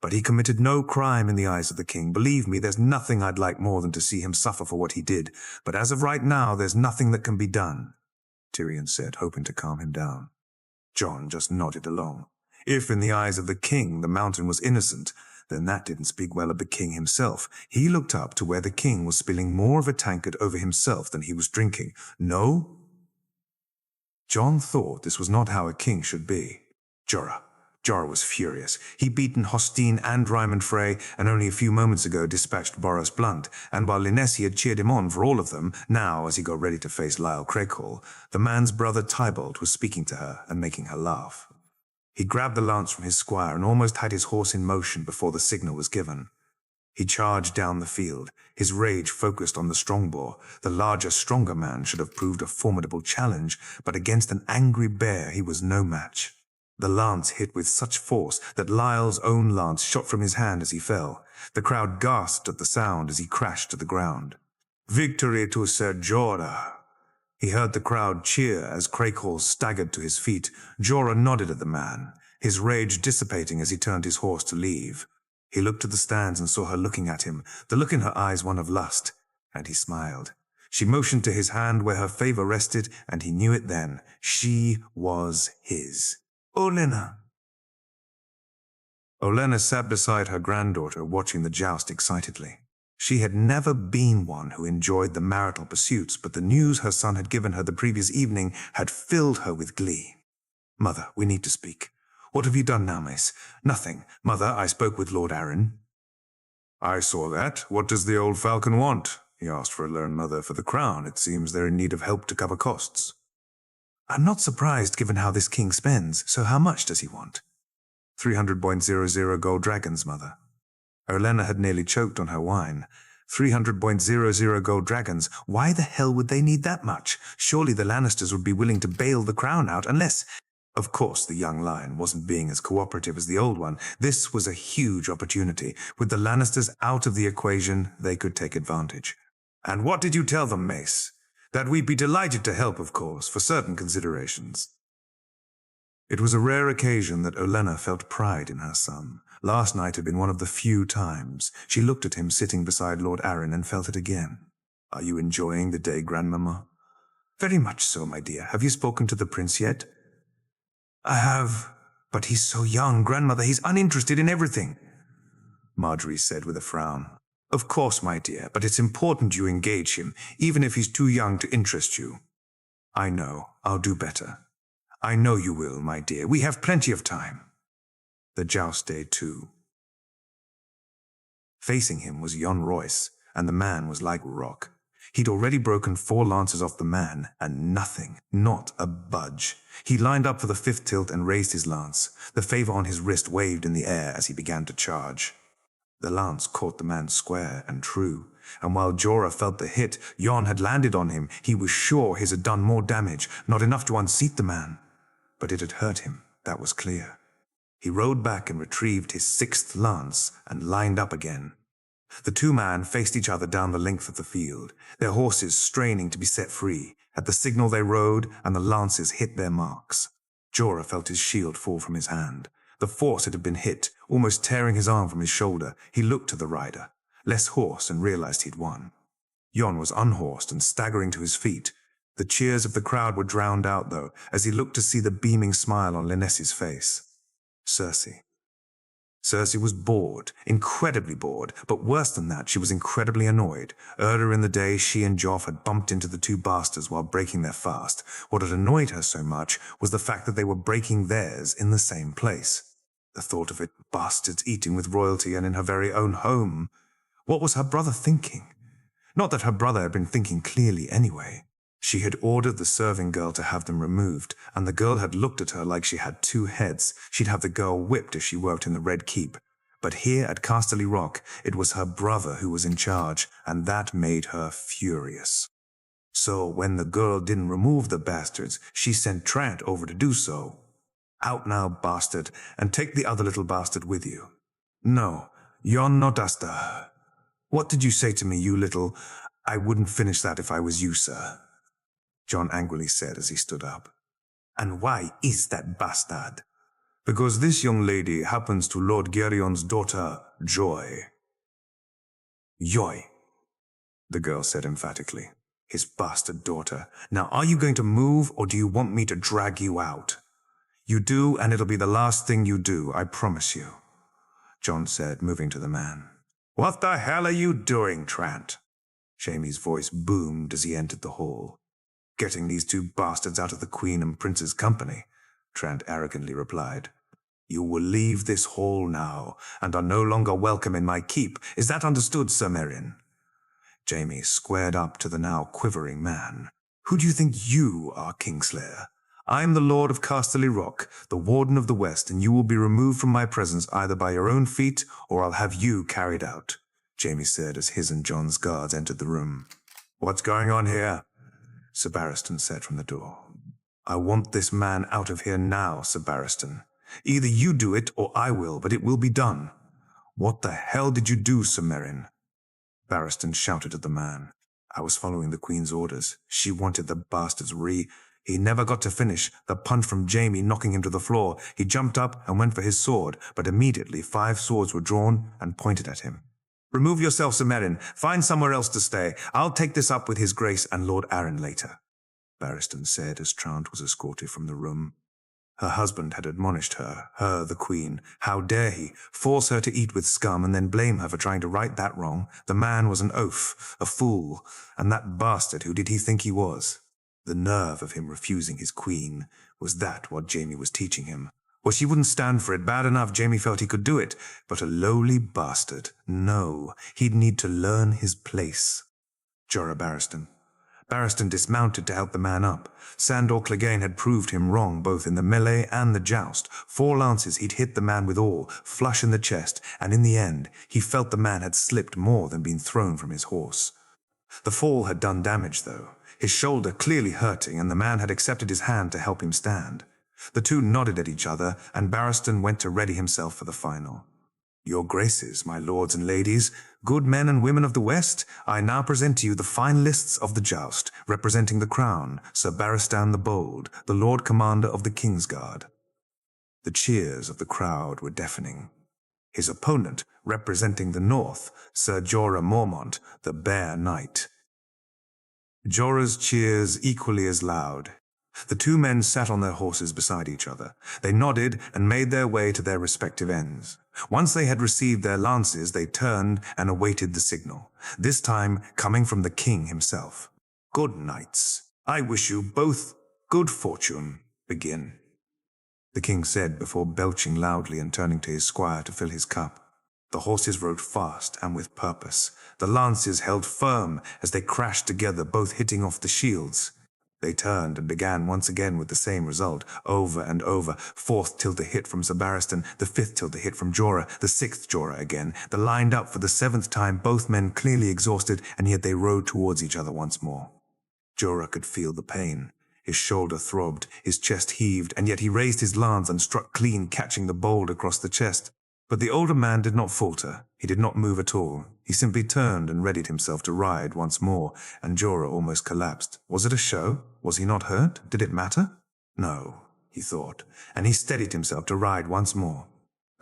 but he committed no crime in the eyes of the king. Believe me, there's nothing I'd like more than to see him suffer for what he did. But as of right now, there's nothing that can be done, Tyrion said, hoping to calm him down. Jon just nodded along. If, in the eyes of the king, the mountain was innocent, then that didn't speak well of the king himself. He looked up to where the king was spilling more of a tankard over himself than he was drinking. No? Jon thought this was not how a king should be. Jorah was furious. He'd beaten Hostine and Rymond Frey, and only a few moments ago dispatched Boros Blunt, and while Linesi had cheered him on for all of them, now, as he got ready to face Lyle Craighall, the man's brother Tybalt was speaking to her and making her laugh. He grabbed the lance from his squire and almost had his horse in motion before the signal was given. He charged down the field, his rage focused on the strongbow. The larger, stronger man should have proved a formidable challenge, but against an angry bear he was no match. The lance hit with such force that Lyle's own lance shot from his hand as he fell. The crowd gasped at the sound as he crashed to the ground. Victory to Ser Jorah! He heard the crowd cheer as Craighall staggered to his feet. Jorah nodded at the man, his rage dissipating as he turned his horse to leave. He looked at the stands and saw her looking at him, the look in her eyes one of lust, and he smiled. She motioned to his hand where her favor rested, and he knew it then. She was his. Olenna. Olenna sat beside her granddaughter, watching the joust excitedly. She had never been one who enjoyed the marital pursuits, but the news her son had given her the previous evening had filled her with glee. Mother, we need to speak. What have you done now, miss? Nothing. Mother, I spoke with Lord Arryn. I saw that. What does the old falcon want? He asked for a loan, mother, for the crown. It seems they're in need of help to cover costs. I'm not surprised given how this king spends, so how much does he want? 300.00 gold dragons, mother. Olenna had nearly choked on her wine. 300.00 gold dragons. Why the hell would they need that much? Surely the Lannisters would be willing to bail the crown out unless... Of course, the young lion wasn't being as cooperative as the old one. This was a huge opportunity. With the Lannisters out of the equation, they could take advantage. And what did you tell them, Mace? That we'd be delighted to help, of course, for certain considerations. It was a rare occasion that Olenna felt pride in her son. Last night had been one of the few times. She looked at him sitting beside Lord Arryn and felt it again. Are you enjoying the day, Grandmamma? Very much so, my dear. Have you spoken to the prince yet? I have, but he's so young, Grandmother. He's uninterested in everything, Marjorie said with a frown. Of course, my dear, but it's important you engage him, even if he's too young to interest you. I know. I'll do better. I know you will, my dear. We have plenty of time. The joust day, too. Facing him was Jon Royce, and the man was like rock. He'd already broken 4 lances off the man, and nothing, not a budge. He lined up for the 5th tilt and raised his lance. The favor on his wrist waved in the air as he began to charge. The lance caught the man square and true, and while Jorah felt the hit, Jon had landed on him. He was sure his had done more damage, not enough to unseat the man. But it had hurt him, that was clear. He rode back and retrieved his 6th lance and lined up again. The two men faced each other down the length of the field, their horses straining to be set free. At the signal they rode, and the lances hit their marks. Jorah felt his shield fall from his hand. The force it had been hit, almost tearing his arm from his shoulder. He looked to the rider, less hoarse, and realized he'd won. Jon was unhorsed and staggering to his feet. The cheers of the crowd were drowned out, though, as he looked to see the beaming smile on Linesi's face. Cersei. Cersei was bored, incredibly bored, but worse than that, she was incredibly annoyed. Earlier in the day, she and Joff had bumped into the two bastards while breaking their fast. What had annoyed her so much was the fact that they were breaking theirs in the same place. The thought of it, bastards eating with royalty and in her very own home. What was her brother thinking? Not that her brother had been thinking clearly anyway. She had ordered the serving girl to have them removed, and the girl had looked at her like she had two heads. She'd have the girl whipped if she worked in the Red Keep. But here at Casterly Rock, it was her brother who was in charge, and that made her furious. So when the girl didn't remove the bastards, she sent Trant over to do so. Out now, bastard, and take the other little bastard with you. No, you're not Asta. What did you say to me, you little... I wouldn't finish that if I was you, sir. John angrily said as he stood up. And why is that bastard? Because this young lady happens to Lord Gerion's daughter, Joy. Joy, the girl said emphatically. His bastard daughter. Now are you going to move, or do you want me to drag you out? You do, and it'll be the last thing you do, I promise you, John said, moving to the man. What the hell are you doing, Trant? Jamie's voice boomed as he entered the hall. Getting these two bastards out of the Queen and Prince's company, Trant arrogantly replied. You will leave this hall now, and are no longer welcome in my keep. Is that understood, Sir Meryn? Jamie squared up to the now quivering man. Who do you think you are, Kingslayer? I am the Lord of Casterly Rock, the Warden of the West, and you will be removed from my presence either by your own feet, or I'll have you carried out, Jamie said as his and John's guards entered the room. What's going on here? Sir Barristan said from the door. I want this man out of here now, Sir Barristan. Either you do it or I will, but it will be done. What the hell did you do, Sir Meryn? Barristan shouted at the man. I was following the Queen's orders. She wanted the bastards He never got to finish, the punch from Jamie knocking him to the floor. He jumped up and went for his sword, but immediately 5 swords were drawn and pointed at him. Remove yourself, Sir Meryn. Find somewhere else to stay. I'll take this up with His Grace and Lord Arryn later, Barristan said as Trant was escorted from the room. Her husband had admonished her, the Queen. How dare he force her to eat with scum and then blame her for trying to right that wrong? The man was an oaf, a fool, and that bastard, who did he think he was? The nerve of him refusing his Queen. Was that what Jamie was teaching him? Well, she wouldn't stand for it. Bad enough Jamie felt he could do it. But a lowly bastard. No, he'd need to learn his place. Jorah Barristan. Barristan dismounted to help the man up. Sandor Clegane had proved him wrong both in the melee and the joust. 4 lances he'd hit the man with all, flush in the chest, and in the end, he felt the man had slipped more than been thrown from his horse. The fall had done damage, though. His shoulder clearly hurting, and the man had accepted his hand to help him stand. The two nodded at each other, and Barristan went to ready himself for the final. Your Graces, my lords and ladies, good men and women of the West, I now present to you the finalists of the joust, representing the crown, Sir Barristan the Bold, the Lord Commander of the Kingsguard. The cheers of the crowd were deafening. His opponent, representing the North, Sir Jorah Mormont, the Bear Knight. Jorah's cheers equally as loud. The 2 men sat on their horses beside each other. They nodded and made their way to their respective ends. Once they had received their lances, they turned and awaited the signal, this time coming from the king himself. Good knights, I wish you both good fortune. Begin, the king said before belching loudly and turning to his squire to fill his cup. The horses rode fast and with purpose. The lances held firm as they crashed together, both hitting off the shields. They turned and began once again with the same result, over and over. 4th tilde hit from Sir Barristan, the 5th tilde hit from Jorah, the 6th Jorah again. They lined up for the 7th time, both men clearly exhausted, and yet they rode towards each other once more. Jorah could feel the pain. His shoulder throbbed, his chest heaved, and yet he raised his lance and struck clean, catching the bolt across the chest. But the older man did not falter. He did not move at all. He simply turned and readied himself to ride once more, and Jorah almost collapsed. Was it a show? Was he not hurt? Did it matter? No, he thought, and he steadied himself to ride once more.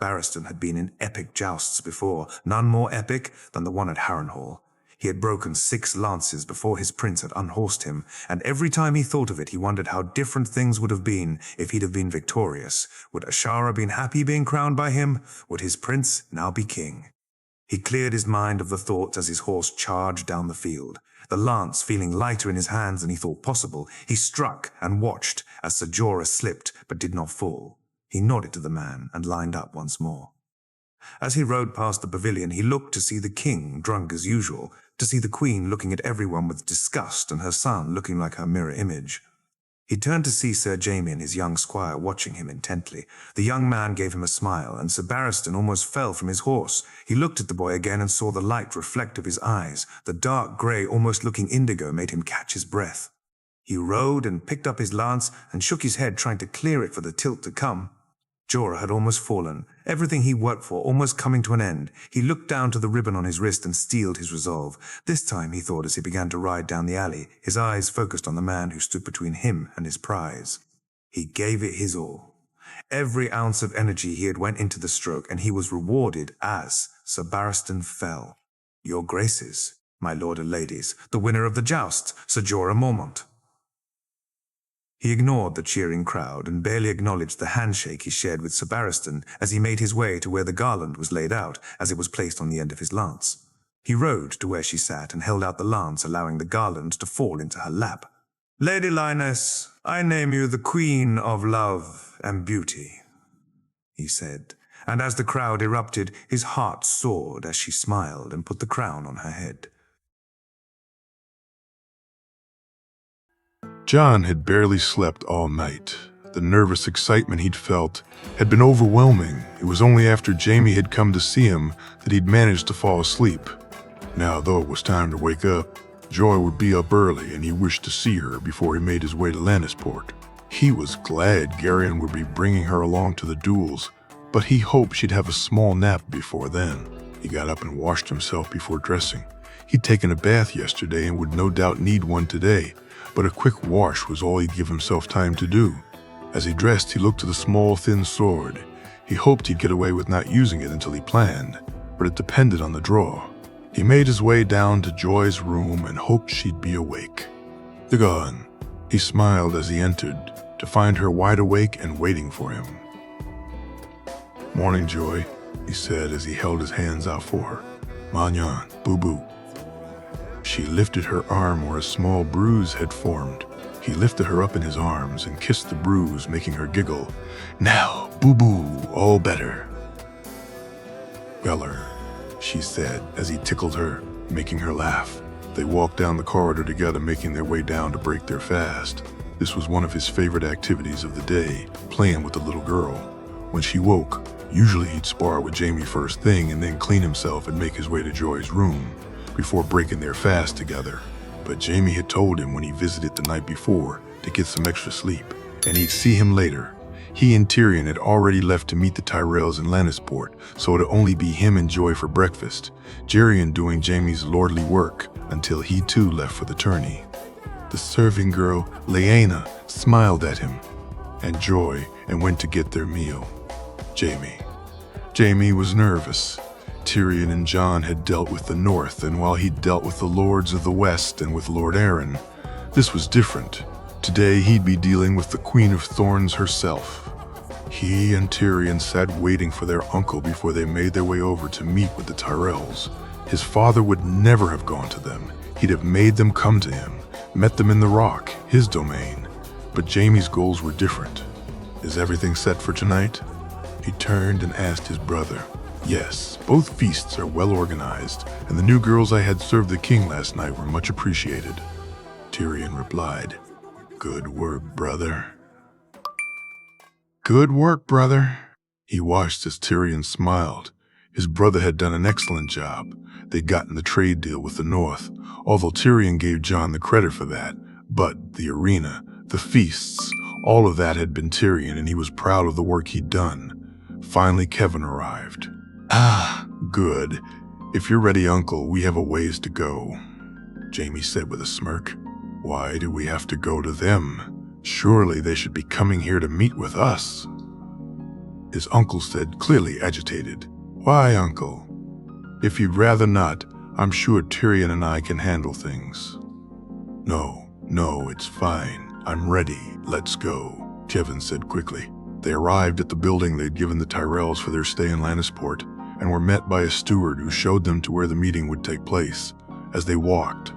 Barristan had been in epic jousts before, none more epic than the one at Harrenhal. He had broken 6 lances before his prince had unhorsed him, and every time he thought of it, he wondered how different things would have been if he'd have been victorious. Would Ashara been happy being crowned by him? Would his prince now be king? He cleared his mind of the thoughts as his horse charged down the field. The lance feeling lighter in his hands than he thought possible, he struck and watched as Ser Jorah slipped but did not fall. He nodded to the man and lined up once more. As he rode past the pavilion, he looked to see the king drunk as usual, to see the queen looking at everyone with disgust and her son looking like her mirror image. He turned to see Sir Jaime and his young squire watching him intently. The young man gave him a smile, and Sir Barristan almost fell from his horse. He looked at the boy again and saw the light reflect of his eyes. The dark grey, almost looking indigo, made him catch his breath. He rode and picked up his lance and shook his head, trying to clear it for the tilt to come. Jorah had almost fallen, everything he worked for almost coming to an end. He looked down to the ribbon on his wrist and steeled his resolve. This time, he thought as he began to ride down the alley, his eyes focused on the man who stood between him and his prize. He gave it his all. Every ounce of energy he had went into the stroke, and he was rewarded as Sir Barristan fell. Your graces, my lord and ladies, the winner of the joust, Ser Jorah Mormont. He ignored the cheering crowd and barely acknowledged the handshake he shared with Sir Barristan as he made his way to where the garland was laid out, as it was placed on the end of his lance. He rode to where she sat and held out the lance, allowing the garland to fall into her lap. Lady Lioness, I name you the Queen of Love and Beauty, he said, and as the crowd erupted, his heart soared as she smiled and put the crown on her head. Jon had barely slept all night. The nervous excitement he'd felt had been overwhelming. It was only after Jaime had come to see him that he'd managed to fall asleep. Now, though it was time to wake up, Joy would be up early and he wished to see her before he made his way to Lannisport. He was glad Garyon would be bringing her along to the duels, but he hoped she'd have a small nap before then. He got up and washed himself before dressing. He'd taken a bath yesterday and would no doubt need one today, but a quick wash was all he'd give himself time to do. As he dressed, he looked to the small, thin sword. He hoped he'd get away with not using it until he planned, but it depended on the draw. He made his way down to Joy's room and hoped she'd be awake. "Dagon," he smiled as he entered, to find her wide awake and waiting for him. "Morning, Joy," he said as he held his hands out for her. "Manyan, boo-boo." She lifted her arm where a small bruise had formed. He lifted her up in his arms and kissed the bruise, making her giggle. "Now, boo-boo, all better." "Beller," she said as he tickled her, making her laugh. They walked down the corridor together, making their way down to break their fast. This was one of his favorite activities of the day, playing with the little girl. When she woke, usually he'd spar with Jaime first thing and then clean himself and make his way to Joy's room before breaking their fast together. But Jaime had told him when he visited the night before to get some extra sleep, and he'd see him later. He and Tyrion had already left to meet the Tyrells in Lannisport, so it'd only be him and Joy for breakfast, Jerian doing Jaime's lordly work until he too left for the tourney. The serving girl, Lyanna, smiled at him and Joy and went to get their meal. Jaime was nervous. Tyrion and Jon had dealt with the North, and while he'd dealt with the Lords of the West and with Lord Aaron, this was different. Today he'd be dealing with the Queen of Thorns herself. He and Tyrion sat waiting for their uncle before they made their way over to meet with the Tyrells. His father would never have gone to them. He'd have made them come to him, met them in the Rock, his domain. But Jaime's goals were different. "Is everything set for tonight?" He turned and asked his brother. "Yes, both feasts are well organized, and the new girls I had serve the king last night were much appreciated." Tyrion replied, "Good work, brother." "Good work, brother." He watched as Tyrion smiled. His brother had done an excellent job. They'd gotten the trade deal with the North, although Tyrion gave Jon the credit for that. But the arena, the feasts, all of that had been Tyrion, and he was proud of the work he'd done. Finally, Kevin arrived. "Ah, good. If you're ready, Uncle, we have a ways to go," Jaime said with a smirk. "Why do we have to go to them? Surely they should be coming here to meet with us." His uncle said, clearly agitated. "Why, Uncle? If you'd rather not, I'm sure Tyrion and I can handle things. No, it's fine. I'm ready. Let's go, Kevin said quickly. They arrived at the building they'd given the Tyrells for their stay in Lannisport and were met by a steward who showed them to where the meeting would take place. As they walked,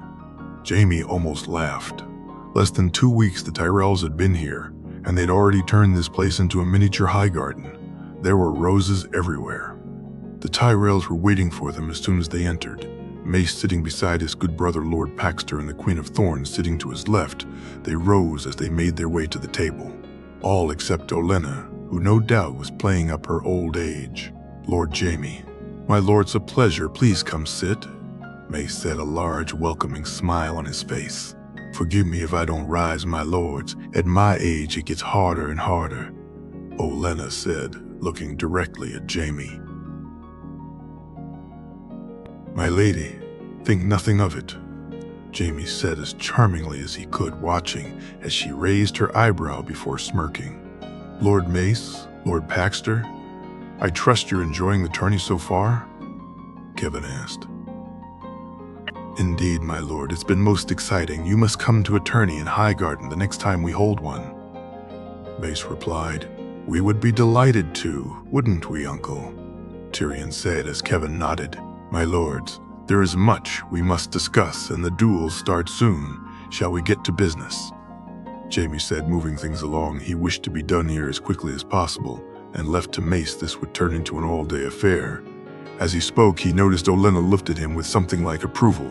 Jaime almost laughed. Less than 2 weeks the Tyrells had been here, and they'd already turned this place into a miniature high garden. There were roses everywhere. The Tyrells were waiting for them as soon as they entered. Mace sitting beside his good brother Lord Paxter and the Queen of Thorns sitting to his left, they rose as they made their way to the table. All except Olenna, who no doubt was playing up her old age. Lord Jaime, "My lord's a pleasure, please come sit," Mace said, a large welcoming smile on his face. "Forgive me if I don't rise, my lords. At my age it gets harder and harder," Olenna said, looking directly at Jaime. "My lady, think nothing of it," Jaime said as charmingly as he could, watching as she raised her eyebrow before smirking. "Lord Mace, Lord Paxter, I trust you're enjoying the tourney so far?" Kevin asked. "Indeed, my lord, it's been most exciting. You must come to a tourney in Highgarden the next time we hold one," Mace replied. "We would be delighted to, wouldn't we, Uncle?" Tyrion said as Kevin nodded. "My lords, there is much we must discuss and the duels start soon. Shall we get to business?" Jaime said, moving things along. He wished to be done here as quickly as possible, and left to Mace this would turn into an all-day affair. As he spoke, he noticed Olenna looked at him with something like approval.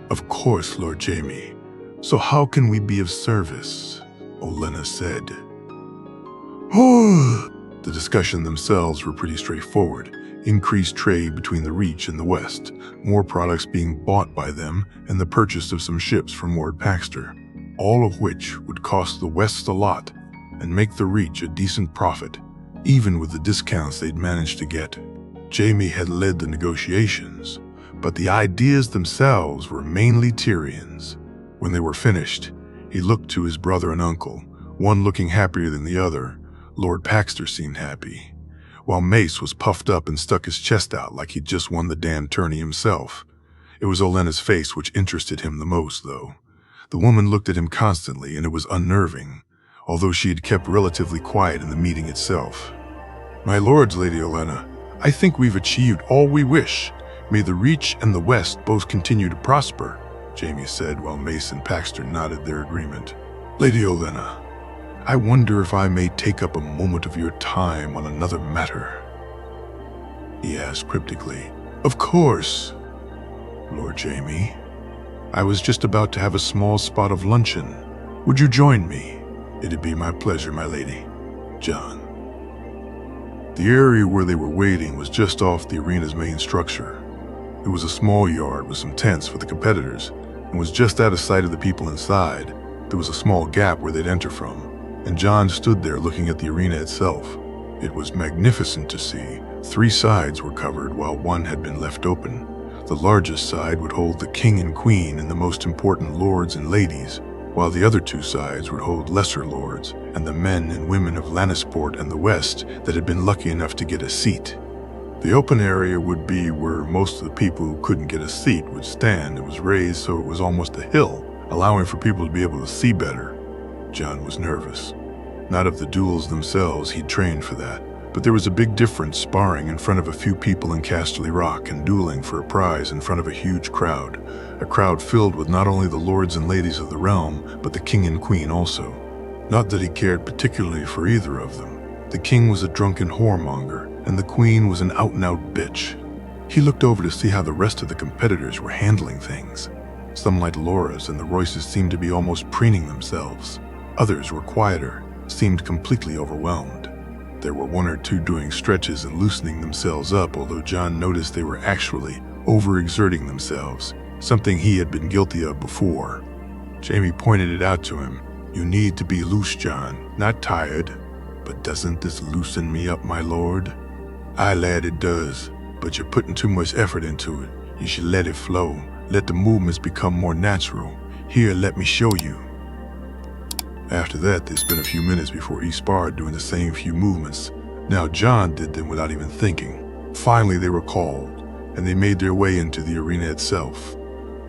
"Of course, Lord Jaime. So how can we be of service?" Olenna said. The discussion themselves were pretty straightforward. Increased trade between the Reach and the West, more products being bought by them, and the purchase of some ships from Lord Paxter, all of which would cost the West a lot and make the Reach a decent profit, even with the discounts they'd managed to get. Jaime had led the negotiations, but the ideas themselves were mainly Tyrion's. When they were finished, he looked to his brother and uncle, one looking happier than the other. Lord Paxter seemed happy, while Mace was puffed up and stuck his chest out like he'd just won the damn tourney himself. It was Olenna's face which interested him the most, though. The woman looked at him constantly, and it was unnerving, although she had kept relatively quiet in the meeting itself. "My lords, Lady Olenna, I think we've achieved all we wish. May the Reach and the West both continue to prosper," Jaime said, while Mace and Paxter nodded their agreement. "Lady Olenna, I wonder if I may take up a moment of your time on another matter?" he asked cryptically. "Of course, Lord Jaime. I was just about to have a small spot of luncheon. Would you join me?" "It'd be my pleasure, my lady. John." The area where they were waiting was just off the arena's main structure. It was a small yard with some tents for the competitors, and was just out of sight of the people inside. There was a small gap where they'd enter from, and John stood there looking at the arena itself. It was magnificent to see. 3 sides were covered while one had been left open. The largest side would hold the king and queen and the most important lords and ladies, while the other 2 sides would hold lesser lords and the men and women of Lannisport and the West that had been lucky enough to get a seat. The open area would be where most of the people who couldn't get a seat would stand. It was raised so it was almost a hill, allowing for people to be able to see better. John was nervous. Not of the duels themselves, he'd trained for that, but there was a big difference sparring in front of a few people in Casterly Rock and dueling for a prize in front of a huge crowd. A crowd filled with not only the lords and ladies of the realm, but the king and queen also. Not that he cared particularly for either of them. The king was a drunken whoremonger, and the queen was an out-and-out bitch. He looked over to see how the rest of the competitors were handling things. Some, like Laura's and the Royces, seemed to be almost preening themselves. Others were quieter, seemed completely overwhelmed. There were 1 or 2 doing stretches and loosening themselves up, although John noticed they were actually overexerting themselves, something he had been guilty of before. Jaime pointed it out to him. "You need to be loose, John, not tired. But doesn't this loosen me up, my lord?" "Aye, lad, it does, but you're putting too much effort into it. You should let it flow. Let the movements become more natural. Here, let me show you." After that, they spent a few minutes before each sparred doing the same few movements. Now John did them without even thinking. Finally, they were called. and they made their way into the arena itself.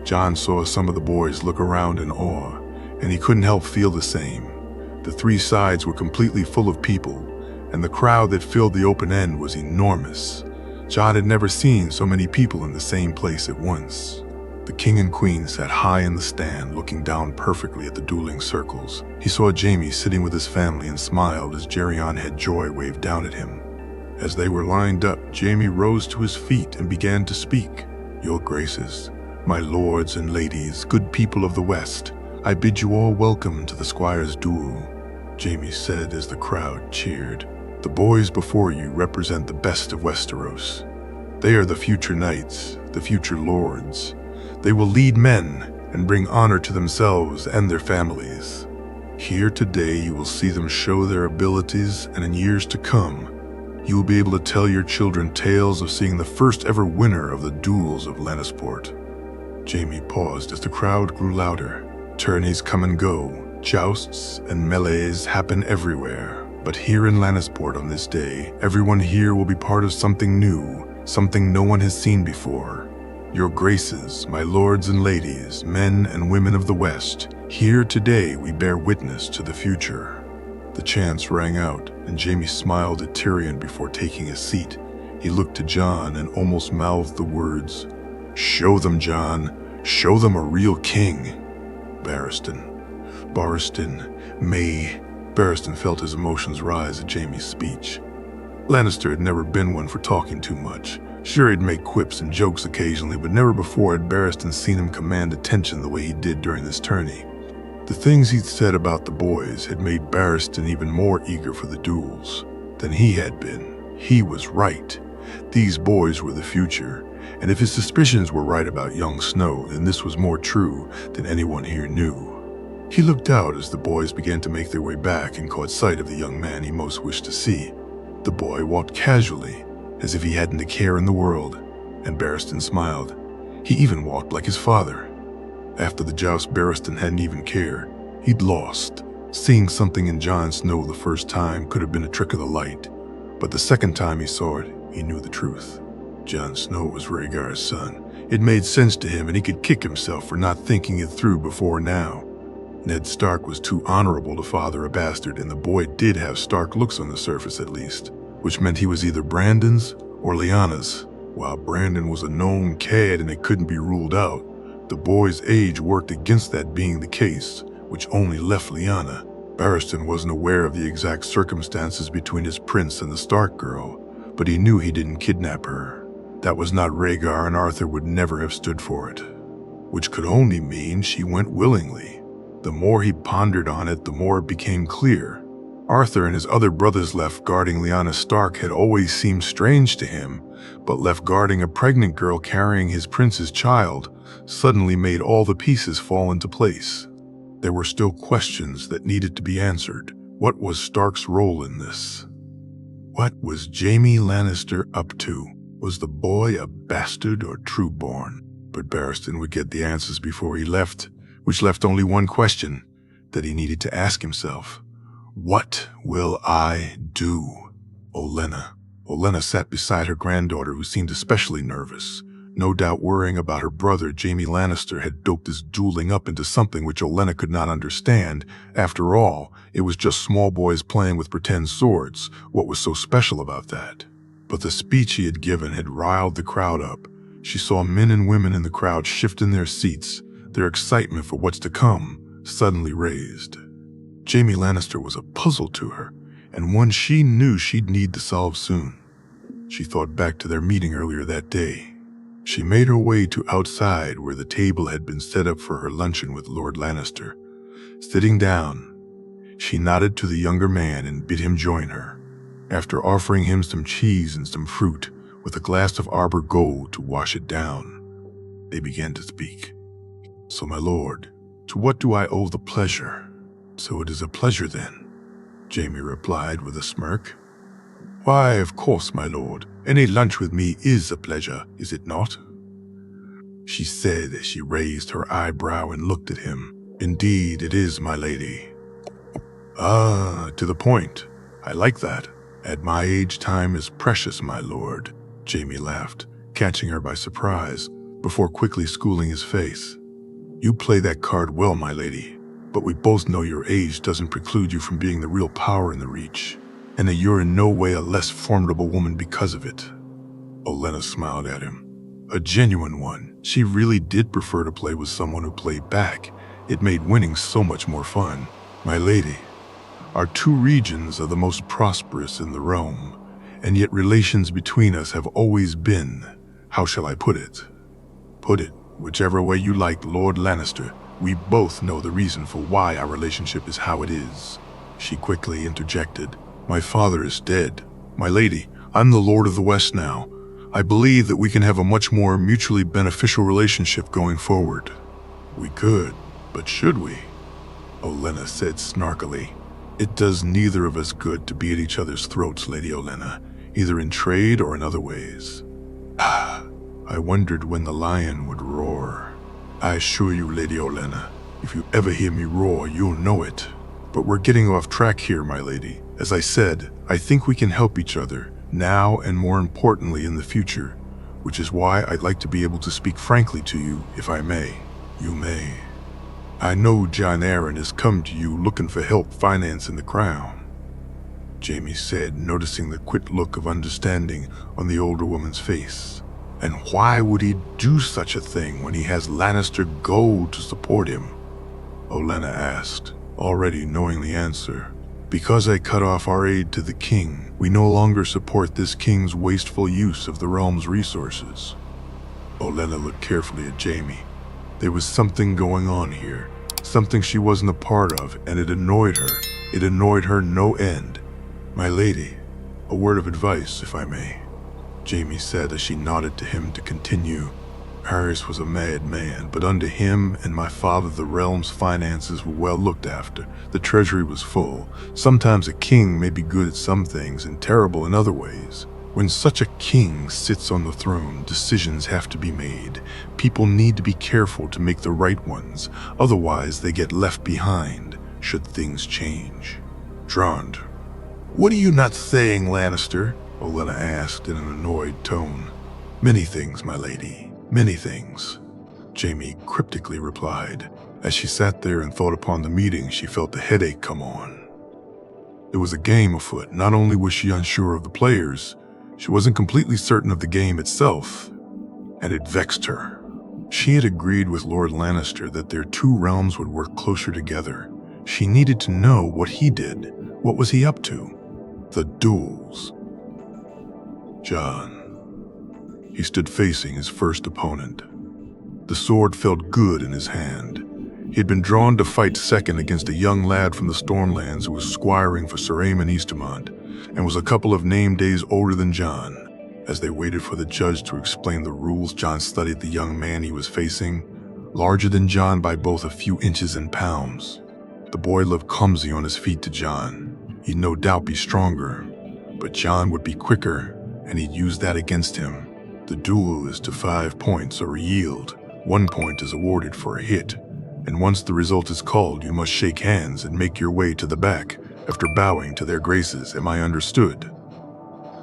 John saw some of the boys look around in awe, and he couldn't help feel the same. The three sides were completely full of people, and the crowd that filled the open end was enormous. John had never seen so many people in the same place at once. The king and queen sat high in the stand, looking down perfectly at the dueling circles. He saw Jaime sitting with his family and smiled as Geryon had joy waved down at him. As they were lined up, Jaime rose to his feet and began to speak. "Your graces, my lords and ladies, good people of the West, I bid you all welcome to the Squire's duel," Jaime said as the crowd cheered. "The boys before you represent the best of Westeros. They are the future knights, the future lords. They will lead men and bring honor to themselves and their families. Here today you will see them show their abilities, and in years to come, you will be able to tell your children tales of seeing the first ever winner of the duels of Lannisport." Jaime paused as the crowd grew louder. Tourneys come and go, jousts and melees happen everywhere. But here in Lannisport on this day, everyone here will be part of something new, something no one has seen before. Your graces, my lords and ladies, men and women of the West, here today we bear witness to the future. The chants rang out, and Jaime smiled at Tyrion before taking his seat. He looked to Jon and almost mouthed the words, "Show them, Jon. Show them a real king." Barristan, Barristan felt his emotions rise at Jaime's speech. Lannister had never been one for talking too much. Sure, he'd make quips and jokes occasionally, but never before had Barristan seen him command attention the way he did during this tourney. The things he'd said about the boys had made Barristan even more eager for the duels than he had been. He was right. These boys were the future, and if his suspicions were right about young Snow, then this was more true than anyone here knew. He looked out as the boys began to make their way back and caught sight of the young man he most wished to see. The boy walked casually, as if he hadn't a care in the world, and Barristan smiled. He even walked like his father. After the joust, Barristan hadn't even cared. He'd lost. Seeing something in Jon Snow the first time could have been a trick of the light, but the second time he saw it, he knew the truth. Jon Snow was Rhaegar's son. It made sense to him, and he could kick himself for not thinking it through before now. Ned Stark was too honorable to father a bastard, and the boy did have Stark looks on the surface at least, which meant he was either Brandon's or Lyanna's. While Brandon was a known cad and it couldn't be ruled out, the boy's age worked against that being the case, which only left Lyanna. Barristan wasn't aware of the exact circumstances between his prince and the Stark girl, but he knew he didn't kidnap her. That was not Rhaegar, and Arthur would never have stood for it, which could only mean she went willingly. The more he pondered on it, the more it became clear. Arthur and his other brothers left guarding Lyanna Stark had always seemed strange to him, but left guarding a pregnant girl carrying his prince's child suddenly made all the pieces fall into place. There were still questions that needed to be answered. What was Stark's role in this? What was Jaime Lannister up to? Was the boy a bastard or true-born? But Barristan would get the answers before he left, which left only one question that he needed to ask himself. What will I do? Olenna sat beside her granddaughter, who seemed especially nervous. No doubt worrying about her brother, Jaime Lannister had built this dueling up into something which Olenna could not understand. After all, it was just small boys playing with pretend swords. What was so special about that? But the speech he had given had riled the crowd up. She saw men and women in the crowd shift in their seats, their excitement for what's to come suddenly raised. Jaime Lannister was a puzzle to her, and one she knew she'd need to solve soon. She thought back to their meeting earlier that day. She made her way to outside where the table had been set up for her luncheon with Lord Lannister. Sitting down, she nodded to the younger man and bid him join her. After offering him some cheese and some fruit, with a glass of Arbor Gold to wash it down, they began to speak. "So, my lord, to what do I owe the pleasure?" "So it is a pleasure, then," Jaime replied with a smirk. "Why, of course, my lord. Any lunch with me is a pleasure, is it not?" she said as she raised her eyebrow and looked at him. "Indeed it is, my lady." "Ah, to the point. I like that. At my age, time is precious, my lord," Jaime laughed. catching her by surprise before quickly schooling his face. "You play that card well, my lady, but we both know your age doesn't preclude you from being the real power in the Reach, and that you're in no way a less formidable woman because of it." Olenna smiled at him. A genuine one. She really did prefer to play with someone who played back. It made winning so much more fun. "My lady, our two regions are the most prosperous in the realm, and yet relations between us have always been, how shall I put it? Put it whichever way you like, Lord Lannister. We both know the reason for why our relationship is how it is." She quickly interjected. "My father is dead. My lady, I'm the Lord of the West now. I believe that we can have a much more mutually beneficial relationship going forward." "We could, but should we?" Olenna said snarkily. "It does neither of us good to be at each other's throats, Lady Olenna, either in trade or in other ways." I wondered when the lion would roar. "I assure you, Lady Olenna, if you ever hear me roar, you'll know it. But we're getting off track here, my lady. As I said, I think we can help each other, now and more importantly in the future, which is why I'd like to be able to speak frankly to you, if I may." "You may." "I know Jon Arryn has come to you looking for help financing the crown," Jaime said, noticing the quick look of understanding on the older woman's face. "And why would he do such a thing when he has Lannister gold to support him?" Olenna asked, already knowing the answer. "Because I cut off our aid to the king, we no longer support this king's wasteful use of the realm's resources." Olenna looked carefully at Jaime. There was something going on here, something she wasn't a part of, and it annoyed her. It annoyed her no end. "My lady, a word of advice, if I may," Jaime said as she nodded to him to continue. "Harris was a mad man, but under him and my father the realm's finances were well looked after. The treasury was full. Sometimes a king may be good at some things and terrible in other ways. When such a king sits on the throne, decisions have to be made. People need to be careful to make the right ones, otherwise they get left behind should things change." "Drond, what are you not saying, Lannister?" Olenna asked in an annoyed tone. "Many things, my lady, many things," Jaime cryptically replied. As she sat there and thought upon the meeting, she felt a headache come on. There was a game afoot. Not only was she unsure of the players, she wasn't completely certain of the game itself, and it vexed her. She had agreed with Lord Lannister that their two realms would work closer together. She needed to know what he did. What was he up to? The duels. Jon. He stood facing his first opponent. The sword felt good in his hand. He had been drawn to fight second against a young lad from the Stormlands who was squiring for Sir Aemon Eastermont, and was a couple of name days older than Jon. As they waited for the judge to explain the rules, Jon studied the young man he was facing, larger than Jon by both a few inches and pounds. The boy looked clumsy on his feet to Jon. He'd no doubt be stronger, but Jon would be quicker, and he'd use that against him. The duel is to 5 points or a yield. 1 point is awarded for a hit, and once the result is called, you must shake hands and make your way to the back after bowing to their graces. Am I understood?"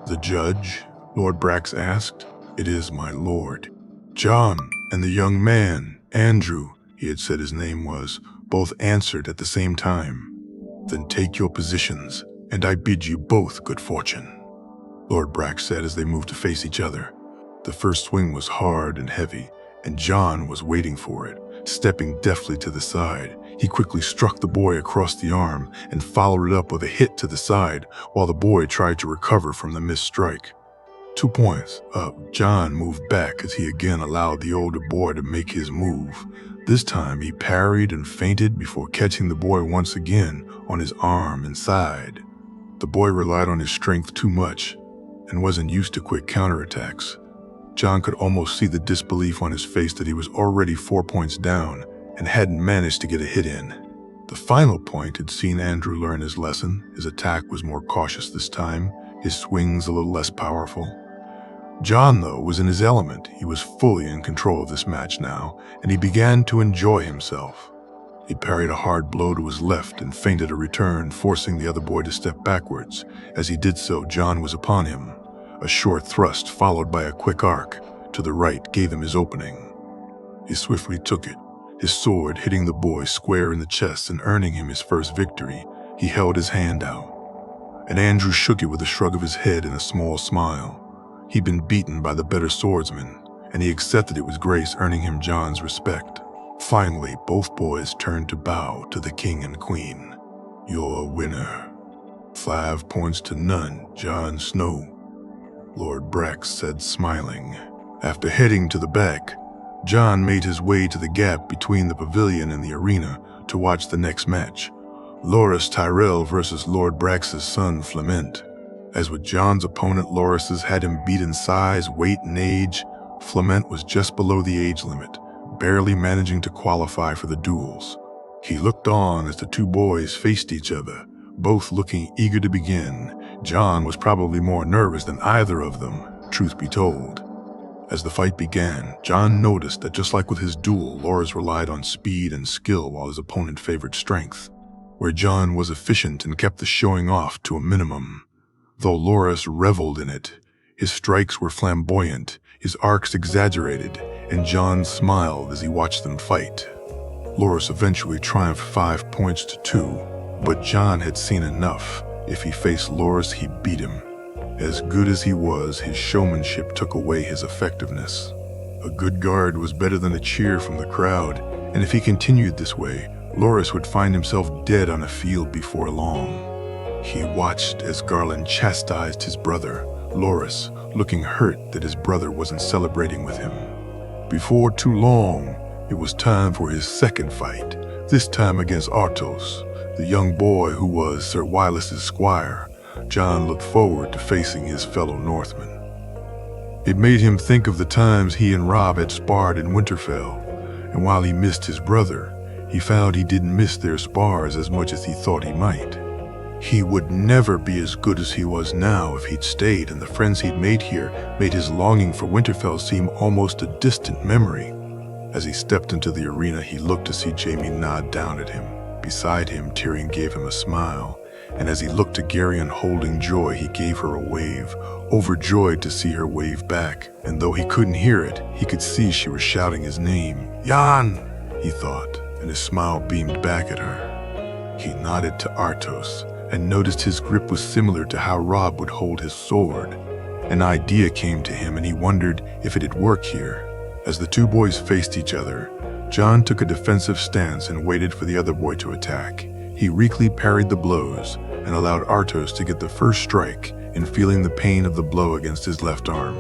"The judge?" Lord Brax asked. "It is, my lord." Jon and the young man, Andrew, he had said his name was, both answered at the same time. "Then take your positions, and I bid you both good fortune," Lord Brax said as they moved to face each other. The first swing was hard and heavy, and Jon was waiting for it. Stepping deftly to the side, he quickly struck the boy across the arm and followed it up with a hit to the side while the boy tried to recover from the missed strike. 2 points up, Jon moved back as he again allowed the older boy to make his move. This time he parried and feinted before catching the boy once again on his arm and side. The boy relied on his strength too much and wasn't used to quick counterattacks. Jon could almost see the disbelief on his face that he was already 4 points down and hadn't managed to get a hit in. The final point had seen Andrew learn his lesson. His attack was more cautious this time, his swings a little less powerful. Jon, though, was in his element. He was fully in control of this match now, and he began to enjoy himself. He parried a hard blow to his left and feinted a return, forcing the other boy to step backwards. As he did so, Jon was upon him. A short thrust followed by a quick arc. to the right gave him his opening. He swiftly took it, his sword hitting the boy square in the chest and earning him his first victory. He held his hand out, and Andrew shook it with a shrug of his head and a small smile. He'd been beaten by the better swordsman, and he accepted it with grace, earning him John's respect. Finally, both boys turned to bow to the king and queen. "You're a winner. 5 points to none, Jon Snow," Lord Brax said, smiling. After heading to the back, Jon made his way to the gap between the pavilion and the arena to watch the next match, Loras Tyrell versus Lord Brax's son Flement. As with Jon's opponent, Loras's had him beat in size, weight, and age. Flement was just below the age limit, barely managing to qualify for the duels. He looked on as the two boys faced each other, both looking eager to begin. Jon was probably more nervous than either of them, truth be told. As the fight began, Jon noticed that just like with his duel, Loras relied on speed and skill while his opponent favored strength, where Jon was efficient and kept the showing off to a minimum. Though Loras reveled in it, his strikes were flamboyant, his arcs exaggerated, and Jon smiled as he watched them fight. Loras eventually triumphed 5 points to 2, but Jon had seen enough. If he faced Loras, he beat him. As good as he was, his showmanship took away his effectiveness. A good guard was better than a cheer from the crowd, and if he continued this way, Loras would find himself dead on a field before long. He watched as Garland chastised his brother, Loras, looking hurt that his brother wasn't celebrating with him. Before too long, it was time for his second fight, this time against Artos, the young boy who was Sir Wylis's squire. Jon looked forward to facing his fellow Northman. It made him think of the times he and Robb had sparred in Winterfell, and while he missed his brother, he found he didn't miss their spars as much as he thought he might. He would never be as good as he was now if he'd stayed, and the friends he'd made here made his longing for Winterfell seem almost a distant memory. As he stepped into the arena, he looked to see Jaime nod down at him. Beside him, Tyrion gave him a smile, and as he looked to Garion holding Joy, he gave her a wave, overjoyed to see her wave back, and though he couldn't hear it, he could see she was shouting his name. "Jan!" he thought, and his smile beamed back at her. He nodded to Artos, and noticed his grip was similar to how Robb would hold his sword. An idea came to him, and he wondered if it'd work here. As the two boys faced each other, Jon took a defensive stance and waited for the other boy to attack. He weakly parried the blows and allowed Artos to get the first strike, in feeling the pain of the blow against his left arm.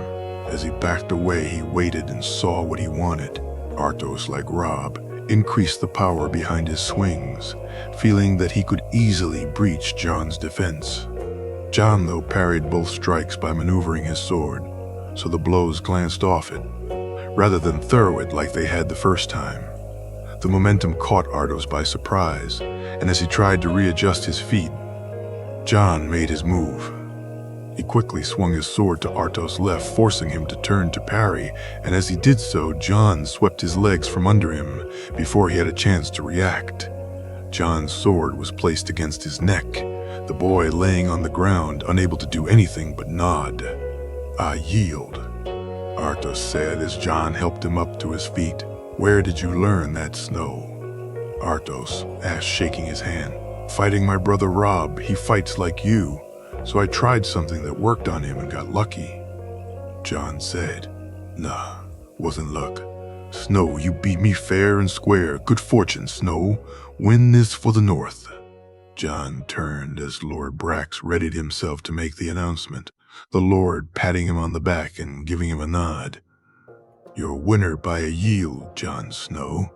As he backed away, he waited and saw what he wanted. Artos, like Robb, increased the power behind his swings, feeling that he could easily breach Jon's defense. Jon, though, parried both strikes by maneuvering his sword, so the blows glanced off it, rather than throw it like they had the first time. The momentum caught Artos by surprise, and as he tried to readjust his feet, Jon made his move. He quickly swung his sword to Artos' left, forcing him to turn to parry, and as he did so, Jon swept his legs from under him before he had a chance to react. Jon's sword was placed against his neck, the boy laying on the ground, unable to do anything but nod. "I yield," Artos said as Jon helped him up to his feet. "Where did you learn that, Snow?" Artos asked, shaking his hand. "Fighting my brother Robb. He fights like you. So I tried something that worked on him and got lucky." Jon said, "Nah, wasn't luck. Snow, you beat me fair and square. Good fortune, Snow. Win this for the North." Jon turned as Lord Brax readied himself to make the announcement, the Lord patting him on the back and giving him a nod. "You're a winner by a yield, Jon Snow,"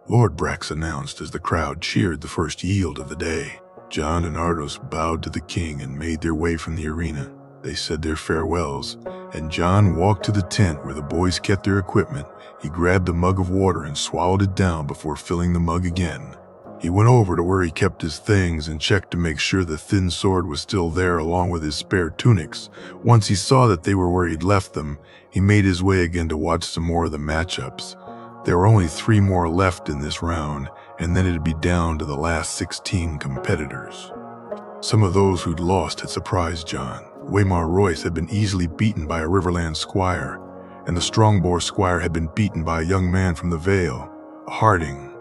Lord Brax announced as the crowd cheered the first yield of the day. Jon and Artos bowed to the king and made their way from the arena. They said their farewells, and Jon walked to the tent where the boys kept their equipment. He grabbed a mug of water and swallowed it down before filling the mug again. He went over to where he kept his things and checked to make sure the thin sword was still there along with his spare tunics. Once he saw that they were where he'd left them, he made his way again to watch some more of the matchups. There were only 3 more left in this round, and then it'd be down to the last 16 competitors. Some of those who'd lost had surprised Jon. Waymar Royce had been easily beaten by a Riverland squire, and the Strongbow squire had been beaten by a young man from the Vale, a Harding.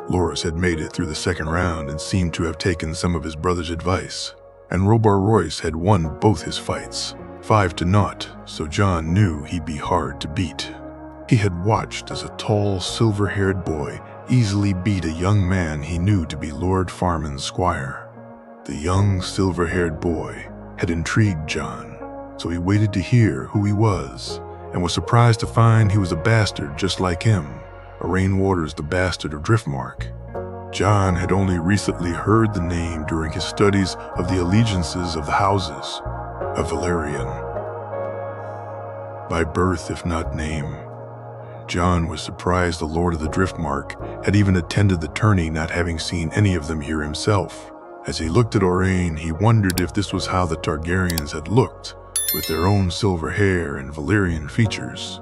Loras had made it through the second round and seemed to have taken some of his brother's advice, and Robar Royce had won both his fights, 5-0, so John knew he'd be hard to beat. He had watched as a tall, silver-haired boy easily beat a young man he knew to be Lord Farman's squire. The young, silver-haired boy had intrigued John, so he waited to hear who he was, and was surprised to find he was a bastard just like him, Arain Waters the Bastard of Driftmark. John had only recently heard the name during his studies of the allegiances of the houses of Valerian. By birth, if not name, John was surprised the Lord of the Driftmark had even attended the tourney, not having seen any of them here himself. As he looked at Arain, he wondered if this was how the Targaryens had looked, with their own silver hair and Valyrian features.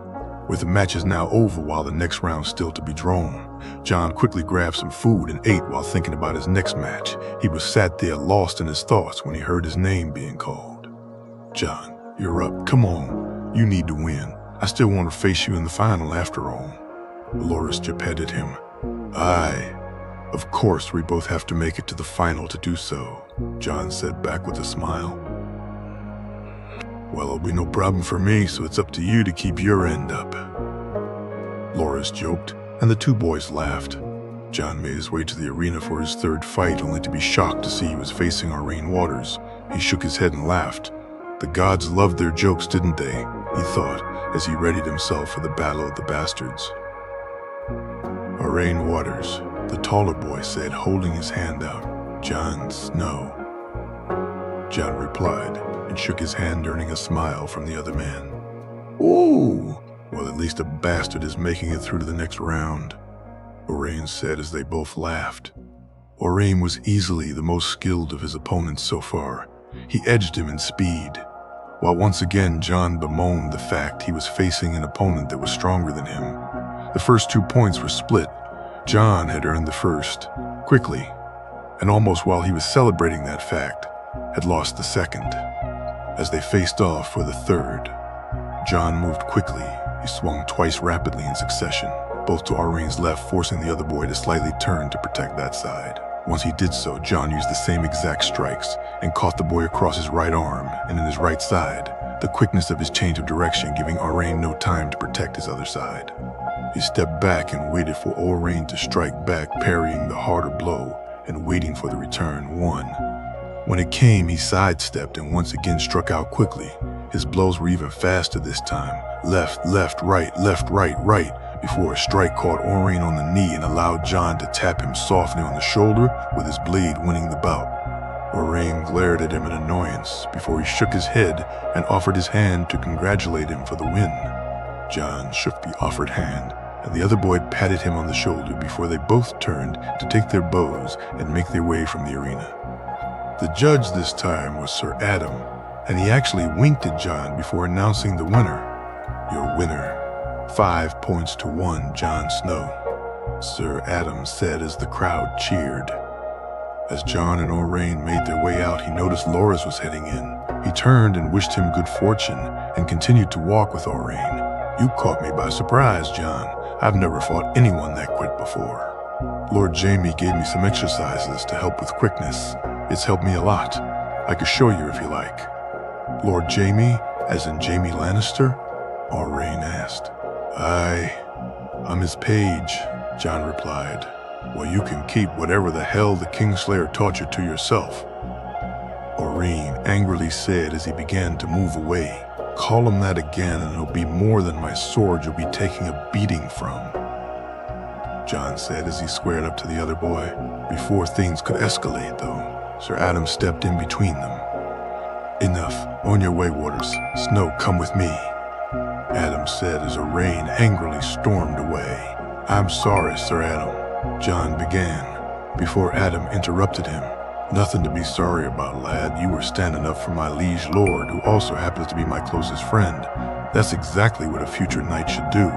With the matches now over while the next round still to be drawn, John quickly grabbed some food and ate while thinking about his next match. He was sat there lost in his thoughts when he heard his name being called. "John, you're up. Come on. You need to win. I still want to face you in the final after all." Loras jip-headed him. "Aye. Of course we both have to make it to the final to do so," John said back with a smile. "Well, it'll be no problem for me, so it's up to you to keep your end up." Loras joked, and the two boys laughed. John made his way to the arena for his third fight, only to be shocked to see he was facing Arain Waters. He shook his head and laughed. The gods loved their jokes, didn't they? He thought, as he readied himself for the Battle of the Bastards. "Arain Waters," the taller boy said, holding his hand out. "Jon Snow." John replied, and shook his hand, earning a smile from the other man. "Ooh! Well, at least a bastard is making it through to the next round," Arain said as they both laughed. Arain was easily the most skilled of his opponents so far. He edged him in speed, while once again John bemoaned the fact he was facing an opponent that was stronger than him. The first 2 points were split. John had earned the first, quickly, and almost while he was celebrating that fact, had lost the second. As they faced off for the third, John moved quickly. He swung twice rapidly in succession, both to Arain's left, forcing the other boy to slightly turn to protect that side. Once he did so, John used the same exact strikes and caught the boy across his right arm and in his right side, the quickness of his change of direction giving Arain no time to protect his other side. He stepped back and waited for Arain to strike back, parrying the harder blow and waiting for the return one. When it came, he sidestepped and once again struck out quickly. His blows were even faster this time. Left, right, right, before a strike caught Arain on the knee and allowed John to tap him softly on the shoulder, with his blade winning the bout. Arain glared at him in annoyance before he shook his head and offered his hand to congratulate him for the win. John shook the offered hand, and the other boy patted him on the shoulder before they both turned to take their bows and make their way from the arena. The judge this time was Sir Adam, and he actually winked at John before announcing the winner. "Your winner, 5 points to 1, Jon Snow," Sir Adam said as the crowd cheered. As John and Arain made their way out, he noticed Loras was heading in. He turned and wished him good fortune and continued to walk with Arain. "You caught me by surprise, John. I've never fought anyone that quick before. Lord Jaime gave me some exercises to help with quickness. It's helped me a lot. I could show you if you like." "Lord Jaime, as in Jaime Lannister?" Arain asked. "Aye, I'm his page," John replied. "Well, you can keep whatever the hell the Kingslayer taught you to yourself," Arain angrily said as he began to move away. "Call him that again and it'll be more than my sword you'll be taking a beating from," John said as he squared up to the other boy. Before things could escalate, though, Sir Adam stepped in between them. "Enough. On your way, Waters. Snow, come with me," Adam said as Arain angrily stormed away. "I'm sorry, Sir Adam," John began, before Adam interrupted him. "Nothing to be sorry about, lad. You were standing up for my liege lord, who also happens to be my closest friend. That's exactly what a future knight should do,"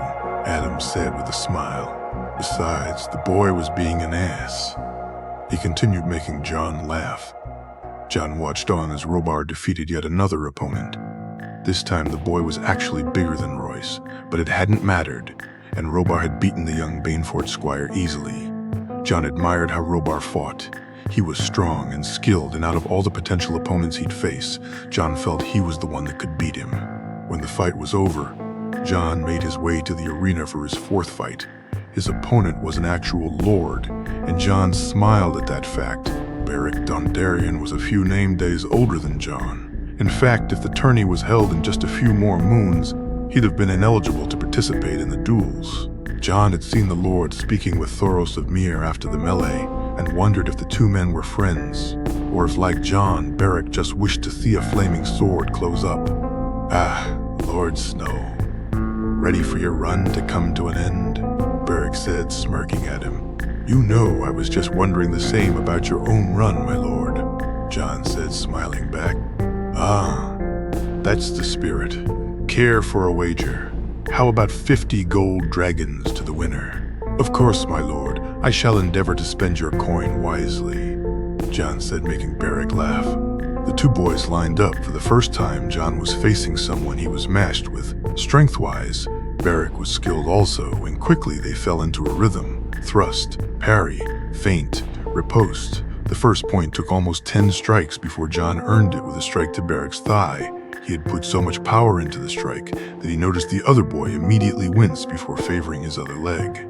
Adam said with a smile. Besides, the boy was being an ass. He continued making John laugh. John watched on as Robar defeated yet another opponent. This time the boy was actually bigger than Royce, but it hadn't mattered, and Robar had beaten the young Baneford squire easily. John admired how Robar fought. He was strong and skilled, and out of all the potential opponents he'd face, John felt he was the one that could beat him. When the fight was over, John made his way to the arena for his fourth fight. His opponent was an actual lord, and John smiled at that fact. Beric Dondarrion was a few name days older than John. In fact, if the tourney was held in just a few more moons, he'd have been ineligible to participate in the duels. John had seen the lord speaking with Thoros of Myr after the melee, and wondered if the two men were friends, or if, like John, Beric just wished to see a flaming sword close up. "Ah, Lord Snow, ready for your run to come to an end?" Beric said, smirking at him. "You know I was just wondering the same about your own run, my lord," John said, smiling back. "Ah, that's the spirit. Care for a wager. How about 50 gold dragons to the winner?" "Of course, my lord. I shall endeavor to spend your coin wisely," John said, making Beric laugh. The two boys lined up. For the first time, John was facing someone he was matched with. Strength-wise, Beric was skilled also, and quickly they fell into a rhythm. Thrust, parry, feint, riposte. The first point took almost 10 strikes before John earned it with a strike to Beric's thigh. He had put so much power into the strike that he noticed the other boy immediately wince before favoring his other leg.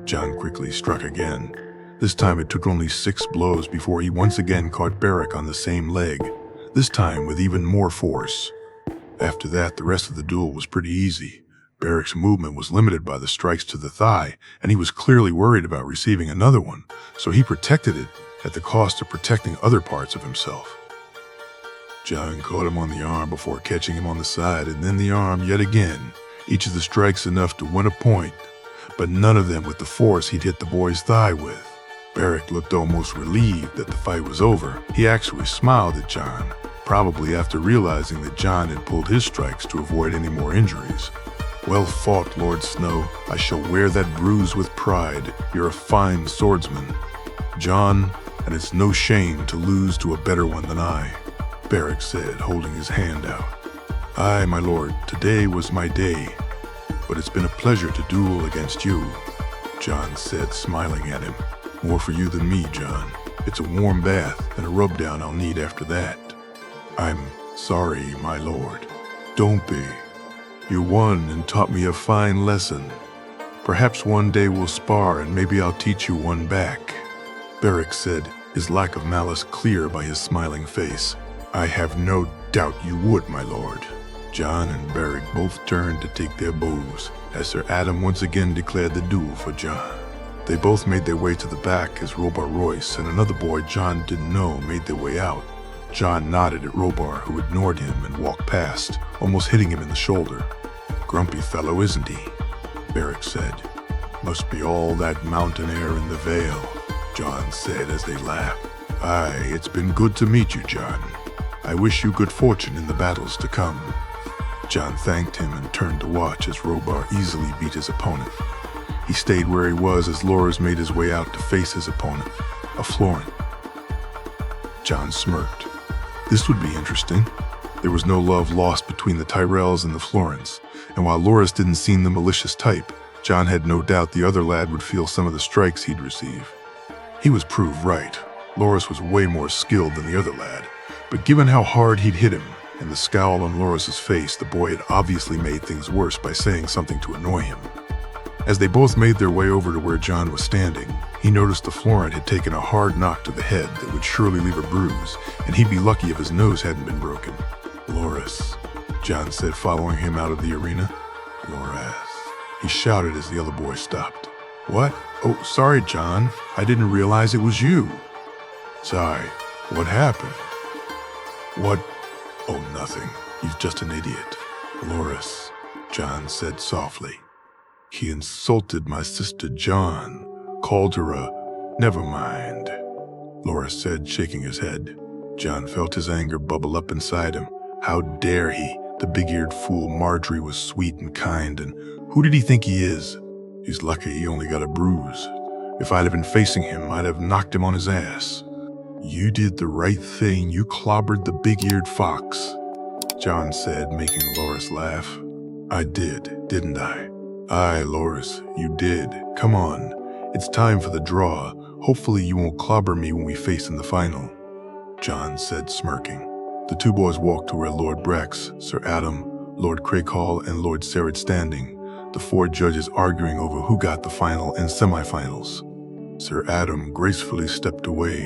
John quickly struck again. This time it took only 6 blows before he once again caught Beric on the same leg, this time with even more force. After that, the rest of the duel was pretty easy. Beric's movement was limited by the strikes to the thigh, and he was clearly worried about receiving another one, so he protected it at the cost of protecting other parts of himself. John caught him on the arm before catching him on the side, and then the arm yet again, each of the strikes enough to win a point, but none of them with the force he'd hit the boy's thigh with. Beric looked almost relieved that the fight was over. He actually smiled at John, probably after realizing that John had pulled his strikes to avoid any more injuries. "Well fought, Lord Snow. I shall wear that bruise with pride. You're a fine swordsman, John, and it's no shame to lose to a better one than I," Beric said, holding his hand out. "Aye, my lord, today was my day, but it's been a pleasure to duel against you," John said, smiling at him. "More for you than me, John. It's a warm bath and a rub-down I'll need after that." "I'm sorry, my lord." "Don't be. You won and taught me a fine lesson. Perhaps one day we'll spar and maybe I'll teach you one back," Beric said, his lack of malice clear by his smiling face. "I have no doubt you would, my lord." John and Beric both turned to take their bows as Sir Adam once again declared the duel for John. They both made their way to the back as Robar Royce and another boy John didn't know made their way out. John nodded at Robar, who ignored him and walked past, almost hitting him in the shoulder. "Grumpy fellow, isn't he?" Beric said. "Must be all that mountain air in the Vale," John said as they laughed. "Aye, it's been good to meet you, John. I wish you good fortune in the battles to come." John thanked him and turned to watch as Robar easily beat his opponent. He stayed where he was as Loras made his way out to face his opponent, a Florent. John smirked. This would be interesting. There was no love lost between the Tyrells and the Florents, and while Loras didn't seem the malicious type, John had no doubt the other lad would feel some of the strikes he'd receive. He was proved right. Loras was way more skilled than the other lad, but given how hard he'd hit him, and the scowl on Loras's face, the boy had obviously made things worse by saying something to annoy him. As they both made their way over to where John was standing, he noticed the Florent had taken a hard knock to the head that would surely leave a bruise, and he'd be lucky if his nose hadn't been broken. "Loras," John said, following him out of the arena. "Loras," he shouted as the other boy stopped. "What? Oh, sorry, John. I didn't realize it was you." "Sorry. What happened?" "What? Oh, nothing. He's just an idiot." "Loras," John said softly. "He insulted my sister John, called her a... Never mind," Loras said, shaking his head. John felt his anger bubble up inside him. How dare he? The big-eared fool Marjorie was sweet and kind, and who did he think he is? He's lucky he only got a bruise. If I'd have been facing him, I'd have knocked him on his ass. "You did the right thing. You clobbered the big-eared fox," John said, making Loris laugh. I did, didn't I? Aye, Loris, you did. Come on. It's time for the draw. Hopefully you won't clobber me when we face in the final, John said, smirking. The two boys walked to where Lord Brax, Sir Adam, Lord Craighall, and Lord Serret standing, the four judges arguing over who got the final and semifinals. Sir Adam gracefully stepped away,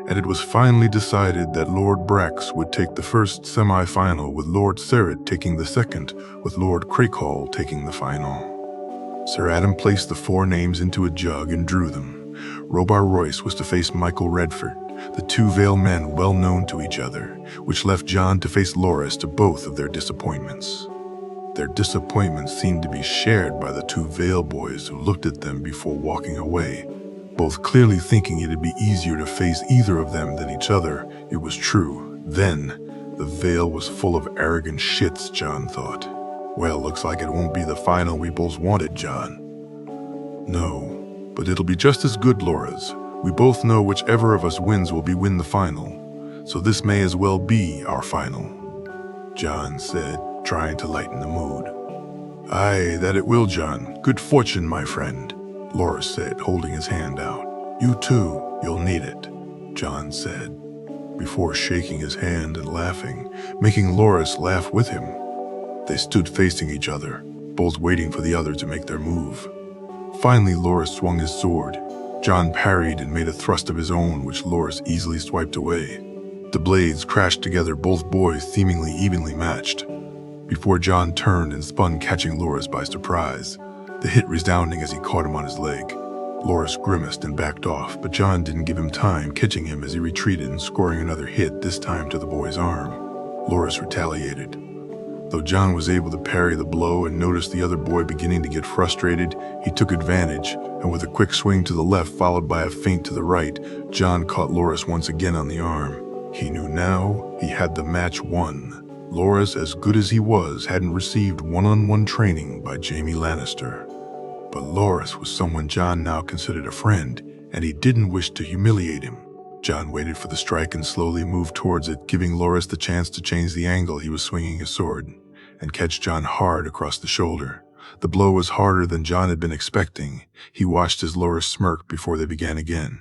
and it was finally decided that Lord Brax would take the first semi-final, with Lord Serret taking the second, with Lord Craighall taking the final. Sir Adam placed the four names into a jug and drew them. Robar Royce was to face Michael Redford, the two Vale men well known to each other, which left John to face Loris, to both of their disappointments. Their disappointments seemed to be shared by the two Vale boys who looked at them before walking away, both clearly thinking it'd be easier to face either of them than each other. It was true. Then, the Vale was full of arrogant shits, John thought. Well, looks like it won't be the final we both wanted, John. No, but it'll be just as good, Loris. We both know whichever of us wins will win the final, so this may as well be our final, John said, trying to lighten the mood. Aye, that it will, John. Good fortune, my friend, Loris said, holding his hand out. You too, you'll need it, John said, before shaking his hand and laughing, making Loris laugh with him. They stood facing each other, both waiting for the other to make their move. Finally, Loris swung his sword. John parried and made a thrust of his own, which Loris easily swiped away. The blades crashed together, both boys seemingly evenly matched, before John turned and spun, catching Loris by surprise, the hit resounding as he caught him on his leg. Loris grimaced and backed off, but John didn't give him time, catching him as he retreated and scoring another hit, this time to the boy's arm. Loris retaliated. Though John was able to parry the blow and noticed the other boy beginning to get frustrated, he took advantage, and with a quick swing to the left followed by a feint to the right, John caught Loris once again on the arm. He knew now he had the match won. Loris, as good as he was, hadn't received one-on-one training by Jaime Lannister. But Loris was someone John now considered a friend, and he didn't wish to humiliate him. John waited for the strike and slowly moved towards it, giving Loris the chance to change the angle he was swinging his sword, and catch John hard across the shoulder. The blow was harder than John had been expecting. He watched as Loris smirked before they began again.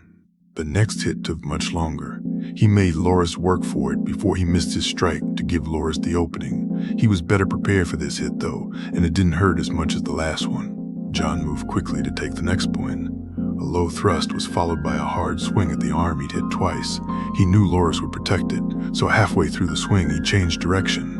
The next hit took much longer. He made Loris work for it before he missed his strike to give Loris the opening. He was better prepared for this hit though, and it didn't hurt as much as the last one. John moved quickly to take the next point. A low thrust was followed by a hard swing at the arm he'd hit twice. He knew Loris would protect it, so halfway through the swing he changed direction.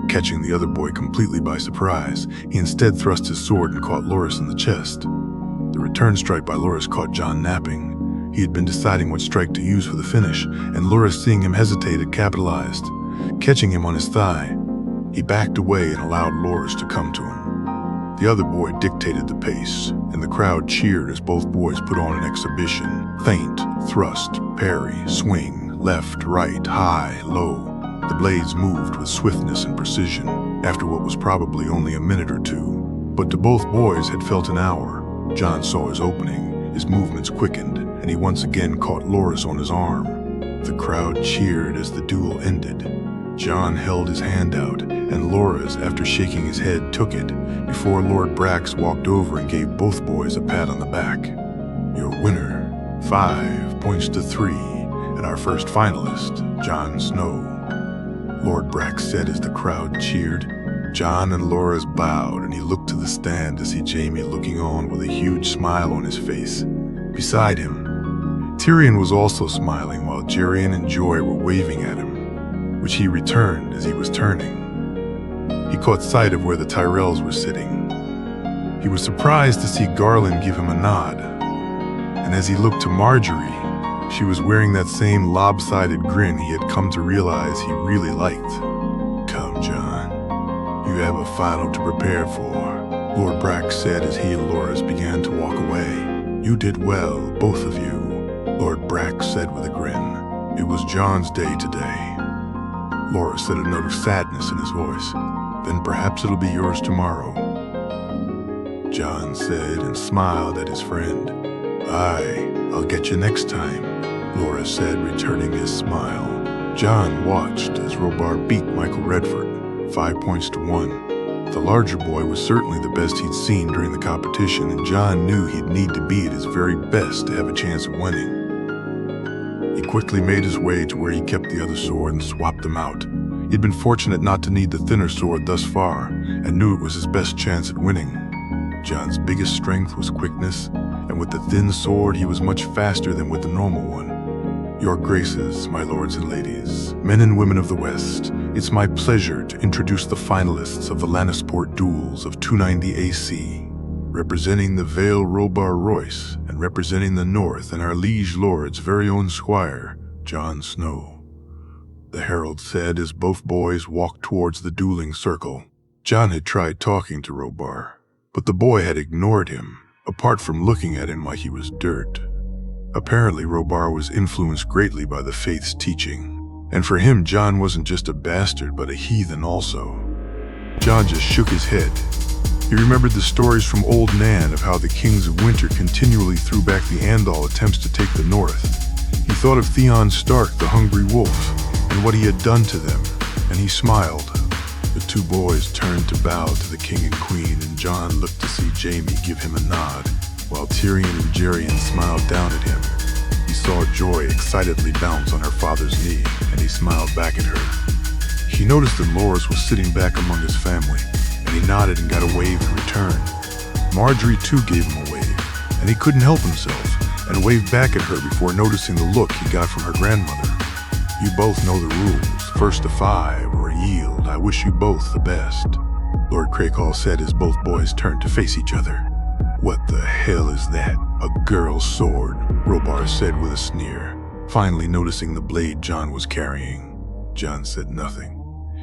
Catching the other boy completely by surprise, he instead thrust his sword and caught Loris in the chest. The return strike by Loris caught John napping. He had been deciding what strike to use for the finish, and Loris, seeing him hesitate, had capitalized. Catching him on his thigh, he backed away and allowed Loris to come to him. The other boy dictated the pace, and the crowd cheered as both boys put on an exhibition. Feint, thrust, parry, swing, left, right, high, low. The blades moved with swiftness and precision, after what was probably only a minute or two. But to both boys had felt an hour. John saw his opening, his movements quickened, and he once again caught Loris on his arm. The crowd cheered as the duel ended. John held his hand out, and Loris, after shaking his head, took it, before Lord Brax walked over and gave both boys a pat on the back. Your winner, 5 points to 3, and our first finalist, Jon Snow, Lord Brax said as the crowd cheered. John and Loris bowed, and he looked to the stand to see Jaime looking on with a huge smile on his face. Beside him, Tyrion was also smiling, while Jerian and Joy were waving at him, which he returned as he was turning. He caught sight of where the Tyrells were sitting. He was surprised to see Garland give him a nod, and as he looked to Marjorie, she was wearing that same lopsided grin he had come to realize he really liked. Come, John. You have a final to prepare for, Lord Brax said as he and Loris began to walk away. You did well, both of you, Lord Brax said with a grin. It was John's day today. Loris said, a note of sadness in his voice. Then perhaps it'll be yours tomorrow, John said and smiled at his friend. Aye, I'll get you next time, Loris said, returning his smile. John watched as Robar beat Michael Redford, 5 points to 1. The larger boy was certainly the best he'd seen during the competition, and John knew he'd need to be at his very best to have a chance of winning. He quickly made his way to where he kept the other sword and swapped them out. He'd been fortunate not to need the thinner sword thus far, and knew it was his best chance at winning. John's biggest strength was quickness, and with the thin sword he was much faster than with the normal one. Your graces, my lords and ladies, men and women of the West, it's my pleasure to introduce the finalists of the Lannisport duels of 290 AC. Representing the Vale Robar Royce, and representing the North and our liege lord's very own squire, Jon Snow. The herald said as both boys walked towards the dueling circle. Jon had tried talking to Robar, but the boy had ignored him, apart from looking at him like he was dirt. Apparently, Robar was influenced greatly by the faith's teaching, and for him, Jon wasn't just a bastard, but a heathen also. Jon just shook his head. He remembered the stories from Old Nan of how the kings of winter continually threw back the Andal attempts to take the north. He thought of Theon Stark, the hungry wolf, and what he had done to them, and he smiled. The two boys turned to bow to the king and queen, and Jon looked to see Jaime give him a nod, while Tyrion and Jerian smiled down at him. He saw Joy excitedly bounce on her father's knee, and he smiled back at her. He noticed that Loras was sitting back among his family, and he nodded and got a wave in return. Marjorie too gave him a wave, and he couldn't help himself, and waved back at her before noticing the look he got from her grandmother. You both know the rules, first to 5 or yield. I wish you both the best, Lord Crakehall said as both boys turned to face each other. What the hell is that? A girl's sword, Robar said with a sneer, finally noticing the blade Jon was carrying. Jon said nothing.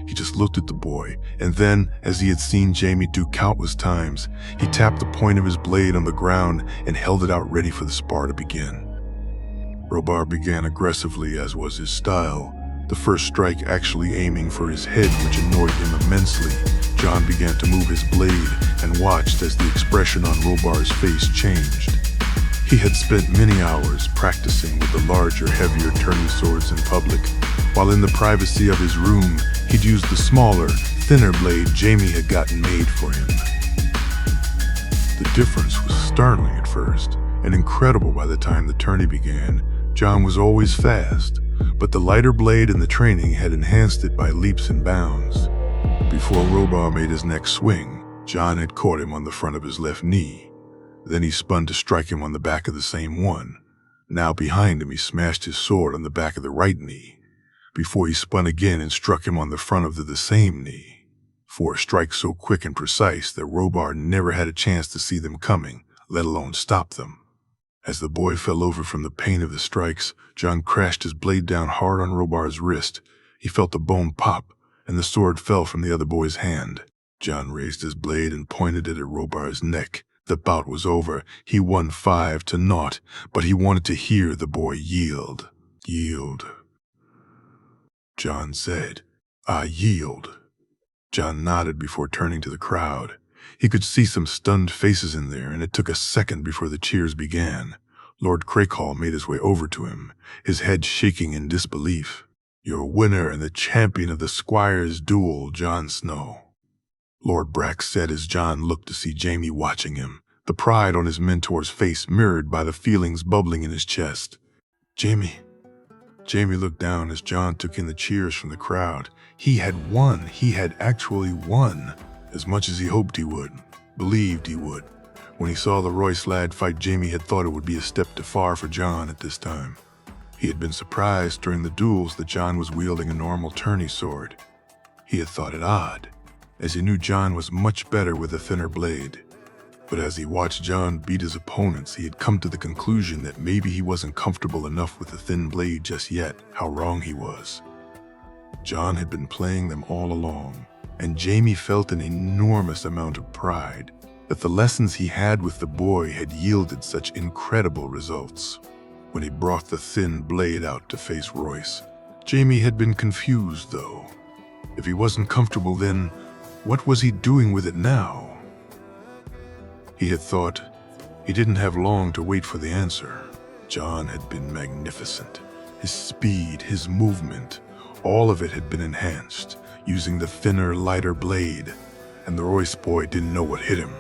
He just looked at the boy, and then, as he had seen Jaime do countless times, he tapped the point of his blade on the ground and held it out ready for the spar to begin. Robar began aggressively, as was his style, the first strike actually aiming for his head, which annoyed him immensely. Jon began to move his blade and watched as the expression on Robar's face changed. He had spent many hours practicing with the larger, heavier turning swords in public, while in the privacy of his room, he'd used the smaller, thinner blade Jaime had gotten made for him. The difference was startling at first, and incredible by the time the tourney began. Jon was always fast, but the lighter blade and the training had enhanced it by leaps and bounds. Before Robar made his next swing, Jon had caught him on the front of his left knee. Then he spun to strike him on the back of the same one. Now behind him he smashed his sword on the back of the right knee, before he spun again and struck him on the front of the same knee. 4 strikes so quick and precise that Robar never had a chance to see them coming, let alone stop them. As the boy fell over from the pain of the strikes, Jon crashed his blade down hard on Robar's wrist. He felt the bone pop, and the sword fell from the other boy's hand. Jon raised his blade and pointed it at Robar's neck. The bout was over. He won 5-0, but he wanted to hear the boy yield. Yield. Jon said, I yield. Jon nodded before turning to the crowd. He could see some stunned faces in there, and it took a second before the cheers began. Lord Crakehall made his way over to him, his head shaking in disbelief. Your winner and the champion of the Squire's duel, Jon Snow. Lord Brack said as Jon looked to see Jaime watching him, the pride on his mentor's face mirrored by the feelings bubbling in his chest. Jaime looked down as Jon took in the cheers from the crowd. He had won. He had actually won. As much as he hoped he would, believed he would. When he saw the Royce lad fight Jaime, had thought it would be a step too far for Jon at this time. He had been surprised during the duels that Jon was wielding a normal tourney sword. He had thought it odd, as he knew Jon was much better with a thinner blade. But as he watched Jon beat his opponents, he had come to the conclusion that maybe he wasn't comfortable enough with the thin blade just yet. How wrong he was. Jon had been playing them all along, and Jaime felt an enormous amount of pride that the lessons he had with the boy had yielded such incredible results. When he brought the thin blade out to face Royce, Jaime had been confused, though. If he wasn't comfortable then, what was he doing with it now? He had thought he didn't have long to wait for the answer. Jon had been magnificent. His speed, his movement, All of it had been enhanced, using the thinner, lighter blade, and the Royce boy didn't know what hit him.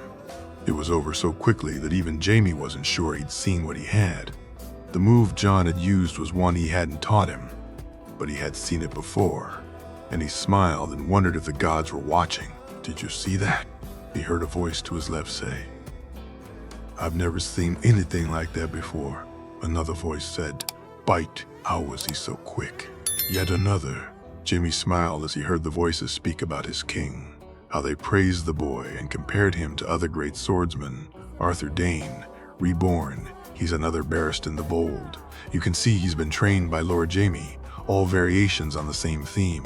It was over so quickly that even Jamie wasn't sure he'd seen what he had. The move John had used was one he hadn't taught him, but he had seen it before, and he smiled and wondered if the gods were watching. "Did you see that?" he heard a voice to his left say. "I've never seen anything like that before," another voice said. "Bite, how was he so quick?" Yet another. Jimmy smiled as he heard the voices speak about his king, how they praised the boy and compared him to other great swordsmen. Arthur Dane, reborn, he's another Barristan the Bold. You can see he's been trained by Lord Jamie, all variations on the same theme.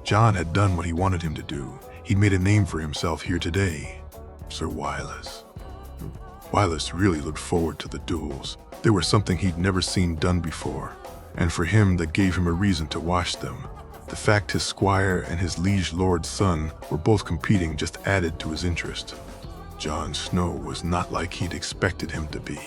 John had done what he wanted him to do. He'd made a name for himself here today. Sir Wylus. Wylus really looked forward to the duels. They were something he'd never seen done before, and for him that gave him a reason to watch them. The fact his squire and his liege lord's son were both competing just added to his interest. Jon Snow was not like he'd expected him to be.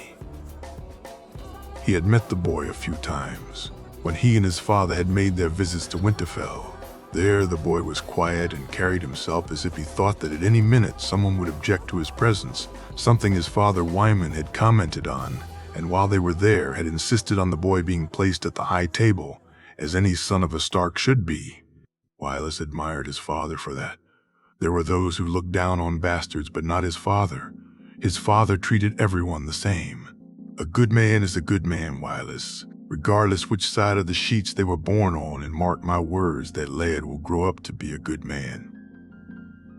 He had met the boy a few times, when he and his father had made their visits to Winterfell. There the boy was quiet and carried himself as if he thought that at any minute someone would object to his presence, something his father Wyman had commented on, and while they were there had insisted on the boy being placed at the high table, as any son of a Stark should be. Wylus admired his father for that. There were those who looked down on bastards, but not his father. His father treated everyone the same. A good man is a good man, Wylus, regardless which side of the sheets they were born on, and mark my words, that lad will grow up to be a good man.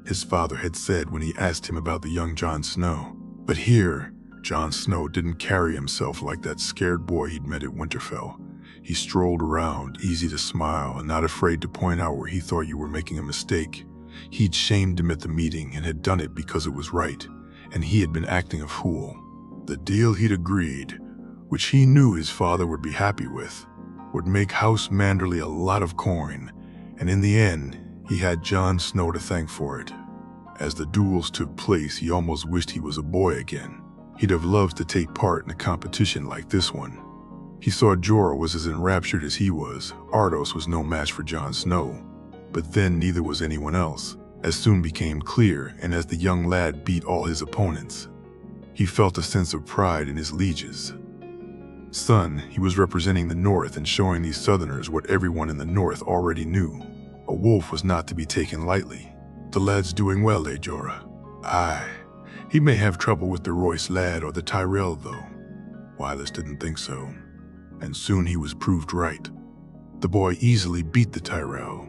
His father had said when he asked him about the young Jon Snow. But here, Jon Snow didn't carry himself like that scared boy he'd met at Winterfell. He strolled around, easy to smile, and not afraid to point out where he thought you were making a mistake. He'd shamed him at the meeting and had done it because it was right, and he had been acting a fool. The deal he'd agreed, which he knew his father would be happy with, would make House Manderley a lot of coin, and in the end, he had Jon Snow to thank for it. As the duels took place, he almost wished he was a boy again. He'd have loved to take part in a competition like this one. He saw Jorah was as enraptured as he was. Ardos was no match for Jon Snow. But then neither was anyone else, as soon became clear, and as the young lad beat all his opponents. He felt a sense of pride in his lieges. Son, he was representing the North and showing these Southerners what everyone in the North already knew. A wolf was not to be taken lightly. The lad's doing well, eh, Jorah? Aye. He may have trouble with the Royce lad or the Tyrell, though. Wylus didn't think so, and soon he was proved right. The boy easily beat the Tyrell.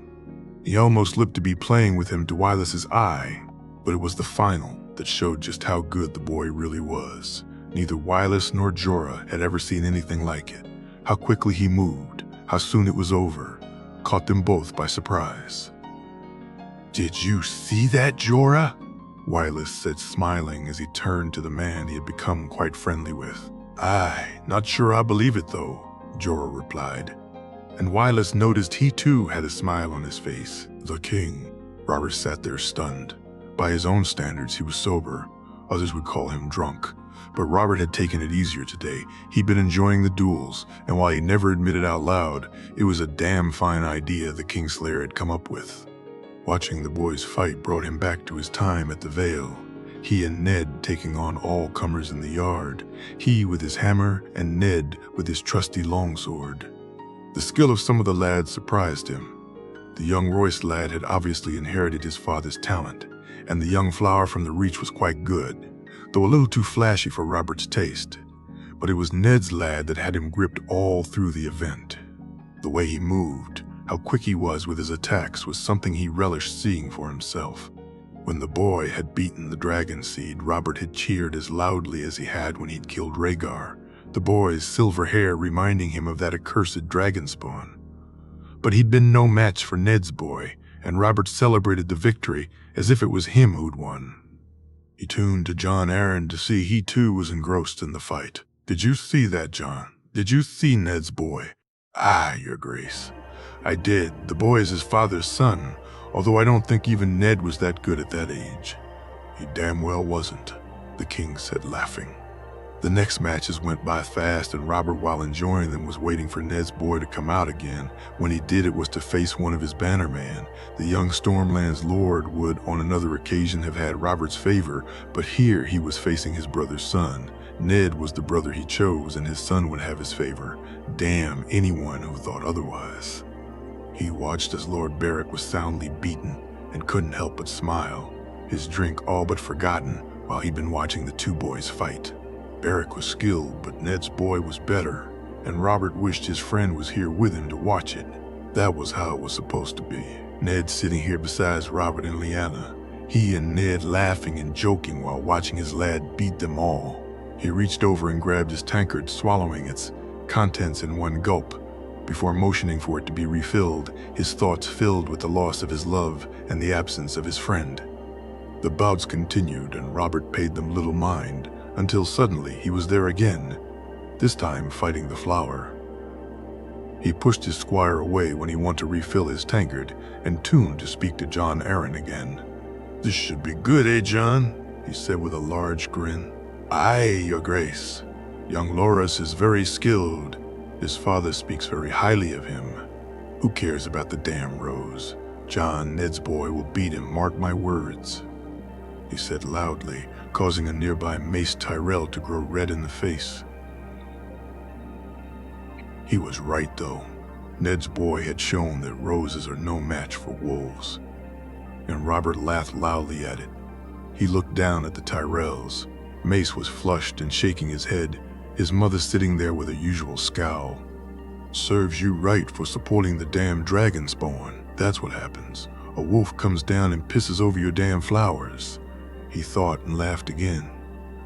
He almost looked to be playing with him to Wylus's eye, but it was the final that showed just how good the boy really was. Neither Wylus nor Jorah had ever seen anything like it. How quickly he moved, how soon it was over, caught them both by surprise. "Did you see that, Jorah?" Wylus said, smiling as he turned to the man he had become quite friendly with. "Aye, not sure I believe it though," Jorah replied. And Wylus noticed he too had a smile on his face. The king. Robert sat there stunned. By his own standards, he was sober. Others would call him drunk. But Robert had taken it easier today. He'd been enjoying the duels, and while he never admitted out loud, it was a damn fine idea the Kingslayer had come up with. Watching the boys fight brought him back to his time at the Vale. He and Ned taking on all comers in the yard. He with his hammer, and Ned with his trusty longsword. The skill of some of the lads surprised him. The young Royce lad had obviously inherited his father's talent, and the young flower from the Reach was quite good, though a little too flashy for Robert's taste. But it was Ned's lad that had him gripped all through the event. The way he moved, how quick he was with his attacks, was something he relished seeing for himself. When the boy had beaten the dragon seed, Robert had cheered as loudly as he had when he'd killed Rhaegar, the boy's silver hair reminding him of that accursed dragon spawn. But he'd been no match for Ned's boy, and Robert celebrated the victory as if it was him who'd won. He tuned to Jon Arryn to see he too was engrossed in the fight. "Did you see that, Jon? Did you see Ned's boy?" "Aye, your grace. I did. The boy is his father's son, although I don't think even Ned was that good at that age." "He damn well wasn't," the king said, laughing. The next matches went by fast, and Robert, while enjoying them, was waiting for Ned's boy to come out again. When he did, it was to face one of his bannermen. The young Stormland's lord would, on another occasion, have had Robert's favor, but here he was facing his brother's son. Ned was the brother he chose, and his son would have his favor. Damn anyone who thought otherwise. He watched as Lord Beric was soundly beaten and couldn't help but smile, his drink all but forgotten while he'd been watching the two boys fight. Beric was skilled, but Ned's boy was better, and Robert wished his friend was here with him to watch it. That was how it was supposed to be. Ned sitting here beside Robert and Lyanna, he and Ned laughing and joking while watching his lad beat them all. He reached over and grabbed his tankard, swallowing its contents in one gulp, before motioning for it to be refilled, his thoughts filled with the loss of his love and the absence of his friend. The bouts continued, and Robert paid them little mind, until suddenly he was there again, this time fighting the flower. He pushed his squire away when he wanted to refill his tankard, and tuned to speak to John Arryn again. "This should be good, eh, John?" he said with a large grin. "Aye, your grace. Young Loras is very skilled. His father speaks very highly of him. Who cares about the damn rose? John, Ned's boy, will beat him, mark my words," he said loudly, causing a nearby Mace Tyrell to grow red in the face. He was right, though. Ned's boy had shown that roses are no match for wolves, and Robert laughed loudly at it. He looked down at the Tyrells. Mace was flushed and shaking his head, his mother sitting there with her usual scowl. "Serves you right for supporting the damn dragon spawn. That's what happens. A wolf comes down and pisses over your damn flowers," he thought, and laughed again.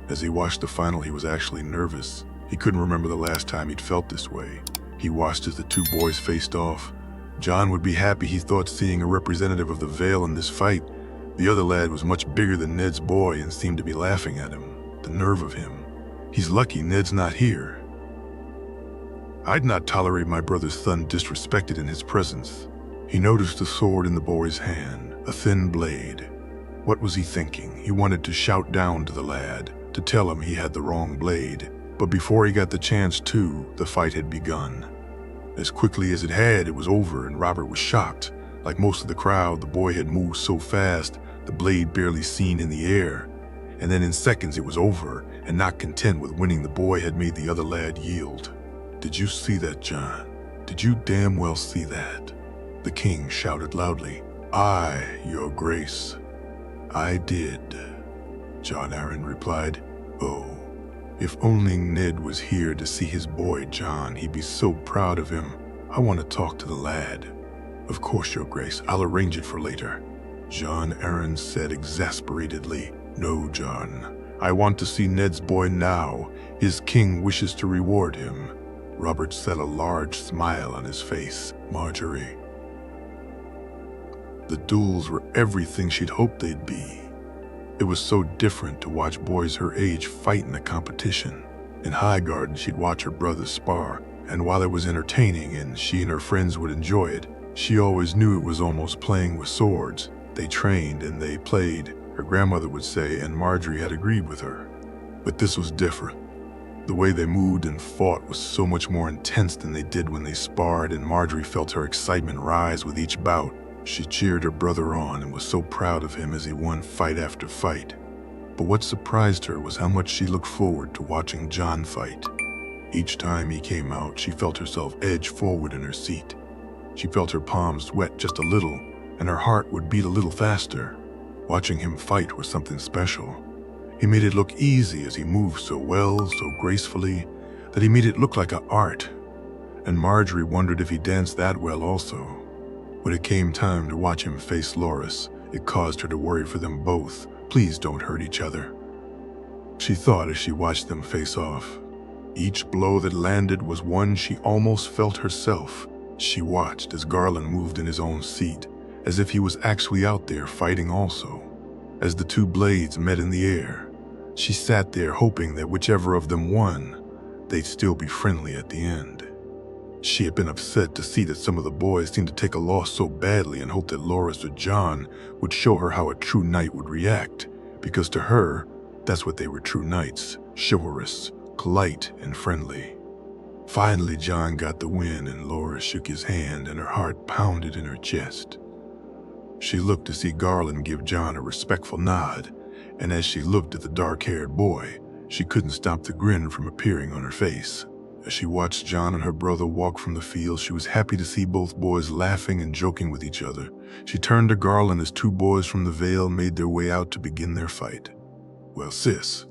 As he watched the final, he was actually nervous. He couldn't remember the last time he'd felt this way. He watched as the two boys faced off. John would be happy, he thought, seeing a representative of the Vale in this fight. The other lad was much bigger than Ned's boy and seemed to be laughing at him. The nerve of him. He's lucky Ned's not here. I'd not tolerate my brother's son disrespected in his presence. He noticed the sword in the boy's hand, a thin blade. What was he thinking? He wanted to shout down to the lad, to tell him he had the wrong blade. But before he got the chance to, the fight had begun. As quickly as it had, it was over, and Robert was shocked. Like most of the crowd, the boy had moved so fast, the blade barely seen in the air. And then in seconds it was over, and not content with winning, the boy had made the other lad yield. "Did you see that, John? Did you damn well see that?" The king shouted loudly. "Aye, your grace. I did," John Arryn replied. "Oh, if only Ned was here to see his boy, John, he'd be so proud of him. I want to talk to the lad." "Of course, your grace. I'll arrange it for later," John Arryn said exasperatedly. "No, John. I want to see Ned's boy now. His king wishes to reward him." Robert set a large smile on his face. Marjorie. The duels were everything she'd hoped they'd be. It was so different to watch boys her age fight in a competition. In Highgarden, she'd watch her brothers spar, and while it was entertaining and she and her friends would enjoy it, she always knew it was almost playing with swords. They trained and they played, her grandmother would say, and Marjorie had agreed with her. But this was different. The way they moved and fought was so much more intense than they did when they sparred, and Marjorie felt her excitement rise with each bout. She cheered her brother on and was so proud of him as he won fight after fight. But what surprised her was how much she looked forward to watching John fight. Each time he came out, she felt herself edge forward in her seat. She felt her palms sweat just a little, and her heart would beat a little faster. Watching him fight was something special. He made it look easy as he moved so well, so gracefully, that he made it look like an art. And Marjorie wondered if he danced that well also. When it came time to watch him face Loras, it caused her to worry for them both. Please don't hurt each other, she thought as she watched them face off. Each blow that landed was one she almost felt herself. She watched as Garland moved in his own seat, as if he was actually out there fighting also. As the two blades met in the air, she sat there hoping that whichever of them won, they'd still be friendly at the end. She had been upset to see that some of the boys seemed to take a loss so badly and hoped that Loras or John would show her how a true knight would react, because to her, that's what they were, true knights, chivalrous, look light and friendly. Finally, John got the win, and Laura shook his hand and her heart pounded in her chest. She looked to see Garland give John a respectful nod, and as she looked at the dark-haired boy, she couldn't stop the grin from appearing on her face. As she watched John and her brother walk from the field, she was happy to see both boys laughing and joking with each other. She turned to Garland as two boys from the Vale made their way out to begin their fight. "Well, sis,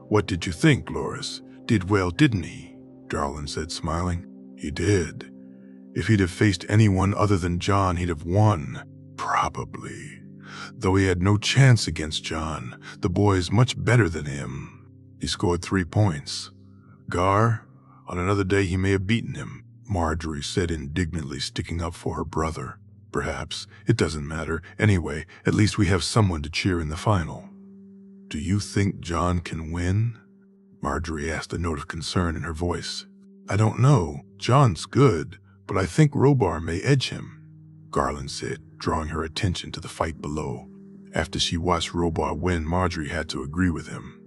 what did you think, Loris? Did well, didn't he?" Garland said, smiling. "He did. If he'd have faced anyone other than John, he'd have won. Probably. Though he had no chance against John, the boy is much better than him. He scored 3 points. Gar, on another day he may have beaten him," Marjorie said indignantly, sticking up for her brother. "Perhaps. It doesn't matter. Anyway, at least we have someone to cheer in the final." "Do you think John can win?" Marjorie asked, a note of concern in her voice. "I don't know. John's good, but I think Robar may edge him," Garland said, drawing her attention to the fight below. After she watched Robar win, Marjorie had to agree with him.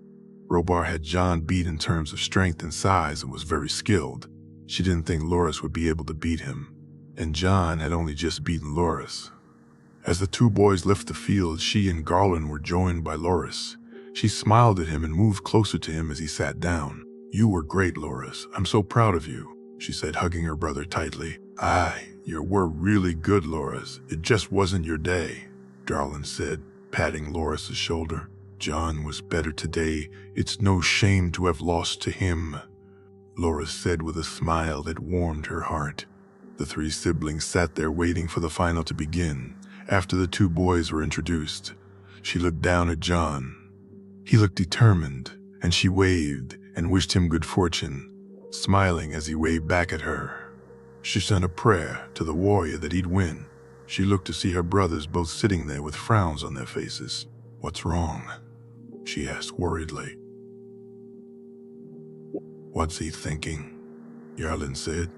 Robar had John beat in terms of strength and size and was very skilled. She didn't think Loris would be able to beat him, and John had only just beaten Loris. As the two boys left the field, she and Garland were joined by Loris. She smiled at him and moved closer to him as he sat down. "You were great, Loris. I'm so proud of you," she said, hugging her brother tightly. "Aye, you were really good, Loris. It just wasn't your day," Garland said, patting Loris's shoulder. "John was better today. It's no shame to have lost to him," Loris said with a smile that warmed her heart. The three siblings sat there waiting for the final to begin. After the two boys were introduced, she looked down at John. He looked determined, and she waved and wished him good fortune, smiling as he waved back at her. She sent a prayer to the warrior that he'd win. She looked to see her brothers both sitting there with frowns on their faces. "What's wrong?" she asked worriedly. "What's he thinking?" Yarlin said.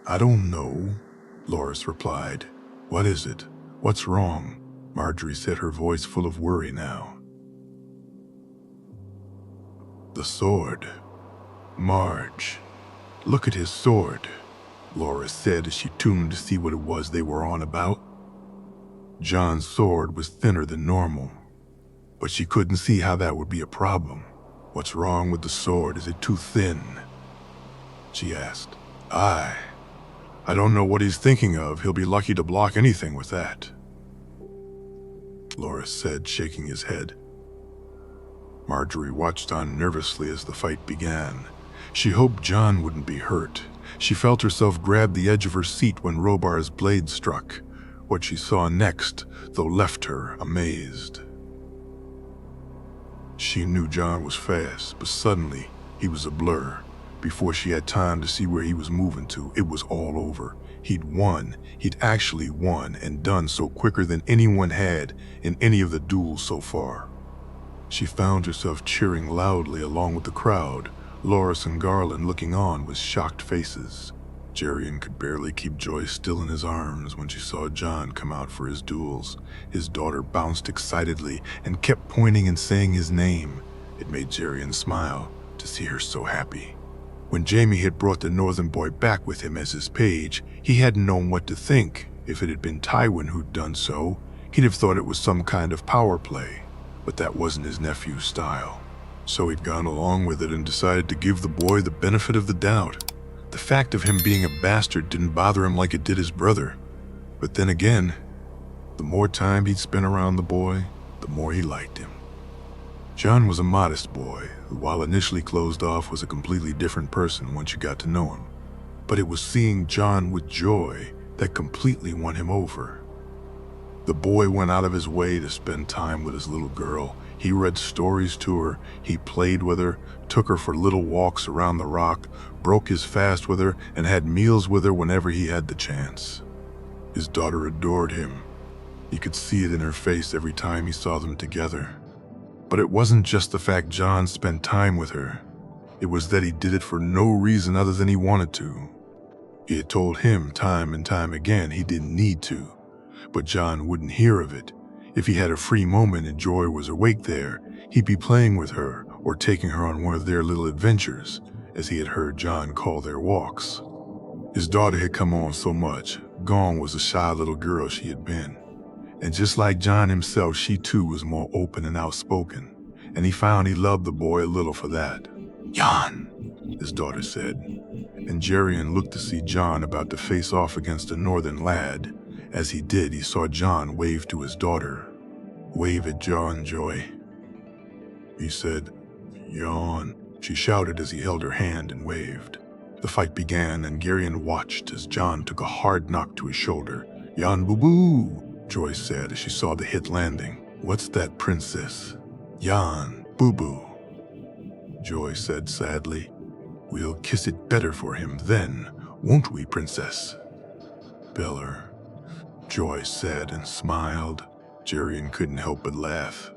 "I don't know," Loris replied. "What is it? What's wrong?" Marjorie said, her voice full of worry now. "The sword. Marge, look at his sword," Loris said as she tuned to see what it was they were on about. John's sword was thinner than normal, but she couldn't see how that would be a problem. "What's wrong with the sword? Is it too thin?" she asked. I don't know what he's thinking of. He'll be lucky to block anything with that," Loris said, shaking his head. Marjorie watched on nervously as the fight began. She hoped John wouldn't be hurt. She felt herself grab the edge of her seat when Robar's blade struck. What she saw next, though, left her amazed. She knew John was fast, but suddenly he was a blur. Before she had time to see where he was moving to, it was all over. He'd won. He'd actually won, and done so quicker than anyone had in any of the duels so far. She found herself cheering loudly along with the crowd, Loris and Garland looking on with shocked faces. Jerian could barely keep Joyce still in his arms when she saw John come out for his duels. His daughter bounced excitedly and kept pointing and saying his name. It made Jerian smile to see her so happy. When Jamie had brought the northern boy back with him as his page, he hadn't known what to think. If it had been Tywin who'd done so, he'd have thought it was some kind of power play. But that wasn't his nephew's style. So he'd gone along with it and decided to give the boy the benefit of the doubt. The fact of him being a bastard didn't bother him like it did his brother. But then again, the more time he'd spent around the boy, the more he liked him. John was a modest boy, who, while initially closed off, was a completely different person once you got to know him. But it was seeing John with joy that completely won him over. The boy went out of his way to spend time with his little girl. He read stories to her, he played with her, took her for little walks around the rock, broke his fast with her, and had meals with her whenever he had the chance. His daughter adored him. He could see it in her face every time he saw them together. But it wasn't just the fact John spent time with her. It was that he did it for no reason other than he wanted to. He had told him time and time again he didn't need to, but John wouldn't hear of it. If he had a free moment and Joy was awake there, he'd be playing with her or taking her on one of their little adventures, as he had heard John call their walks. His daughter had come on so much. Gone was the shy little girl she had been. And just like John himself, she too was more open and outspoken, and he found he loved the boy a little for that. "Jan," his daughter said, and Jerian looked to see John about to face off against a northern lad. As he did, he saw John wave to his daughter. "Wave at John, Joy," he said. "Jan," she shouted as he held her hand and waved. The fight began, and Jerian watched as John took a hard knock to his shoulder. "Jan boo-boo," Joy said as she saw the hit landing. "What's that, princess?" "Jan boo-boo," Joy said sadly. "We'll kiss it better for him then, won't we, princess?" "Beller," Joy said and smiled. Jerian couldn't help but laugh,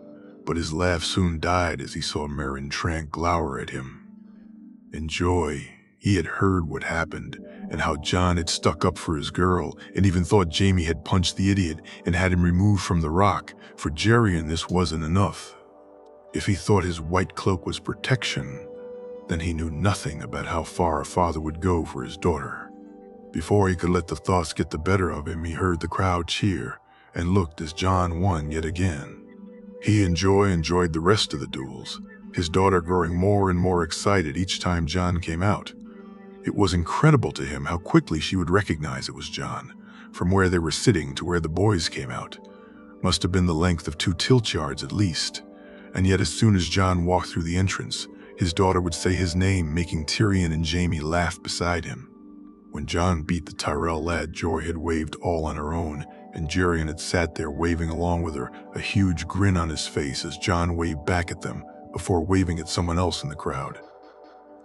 but his laugh soon died as he saw Meryn Trank glower at him. In Joy, he had heard what happened and how John had stuck up for his girl and even thought Jaime had punched the idiot and had him removed from the rock. For Jerian, this wasn't enough. If he thought his white cloak was protection, then he knew nothing about how far a father would go for his daughter. Before he could let the thoughts get the better of him, he heard the crowd cheer and looked as John won yet again. He and Joy enjoyed the rest of the duels, his daughter growing more and more excited each time John came out. It was incredible to him how quickly she would recognize it was John, from where they were sitting to where the boys came out. Must have been the length of 2 tilt yards at least, and yet as soon as John walked through the entrance, his daughter would say his name, making Tyrion and Jaime laugh beside him. When John beat the Tyrell lad, Joy had waved all on her own, and Jerian had sat there waving along with her, a huge grin on his face as John waved back at them before waving at someone else in the crowd.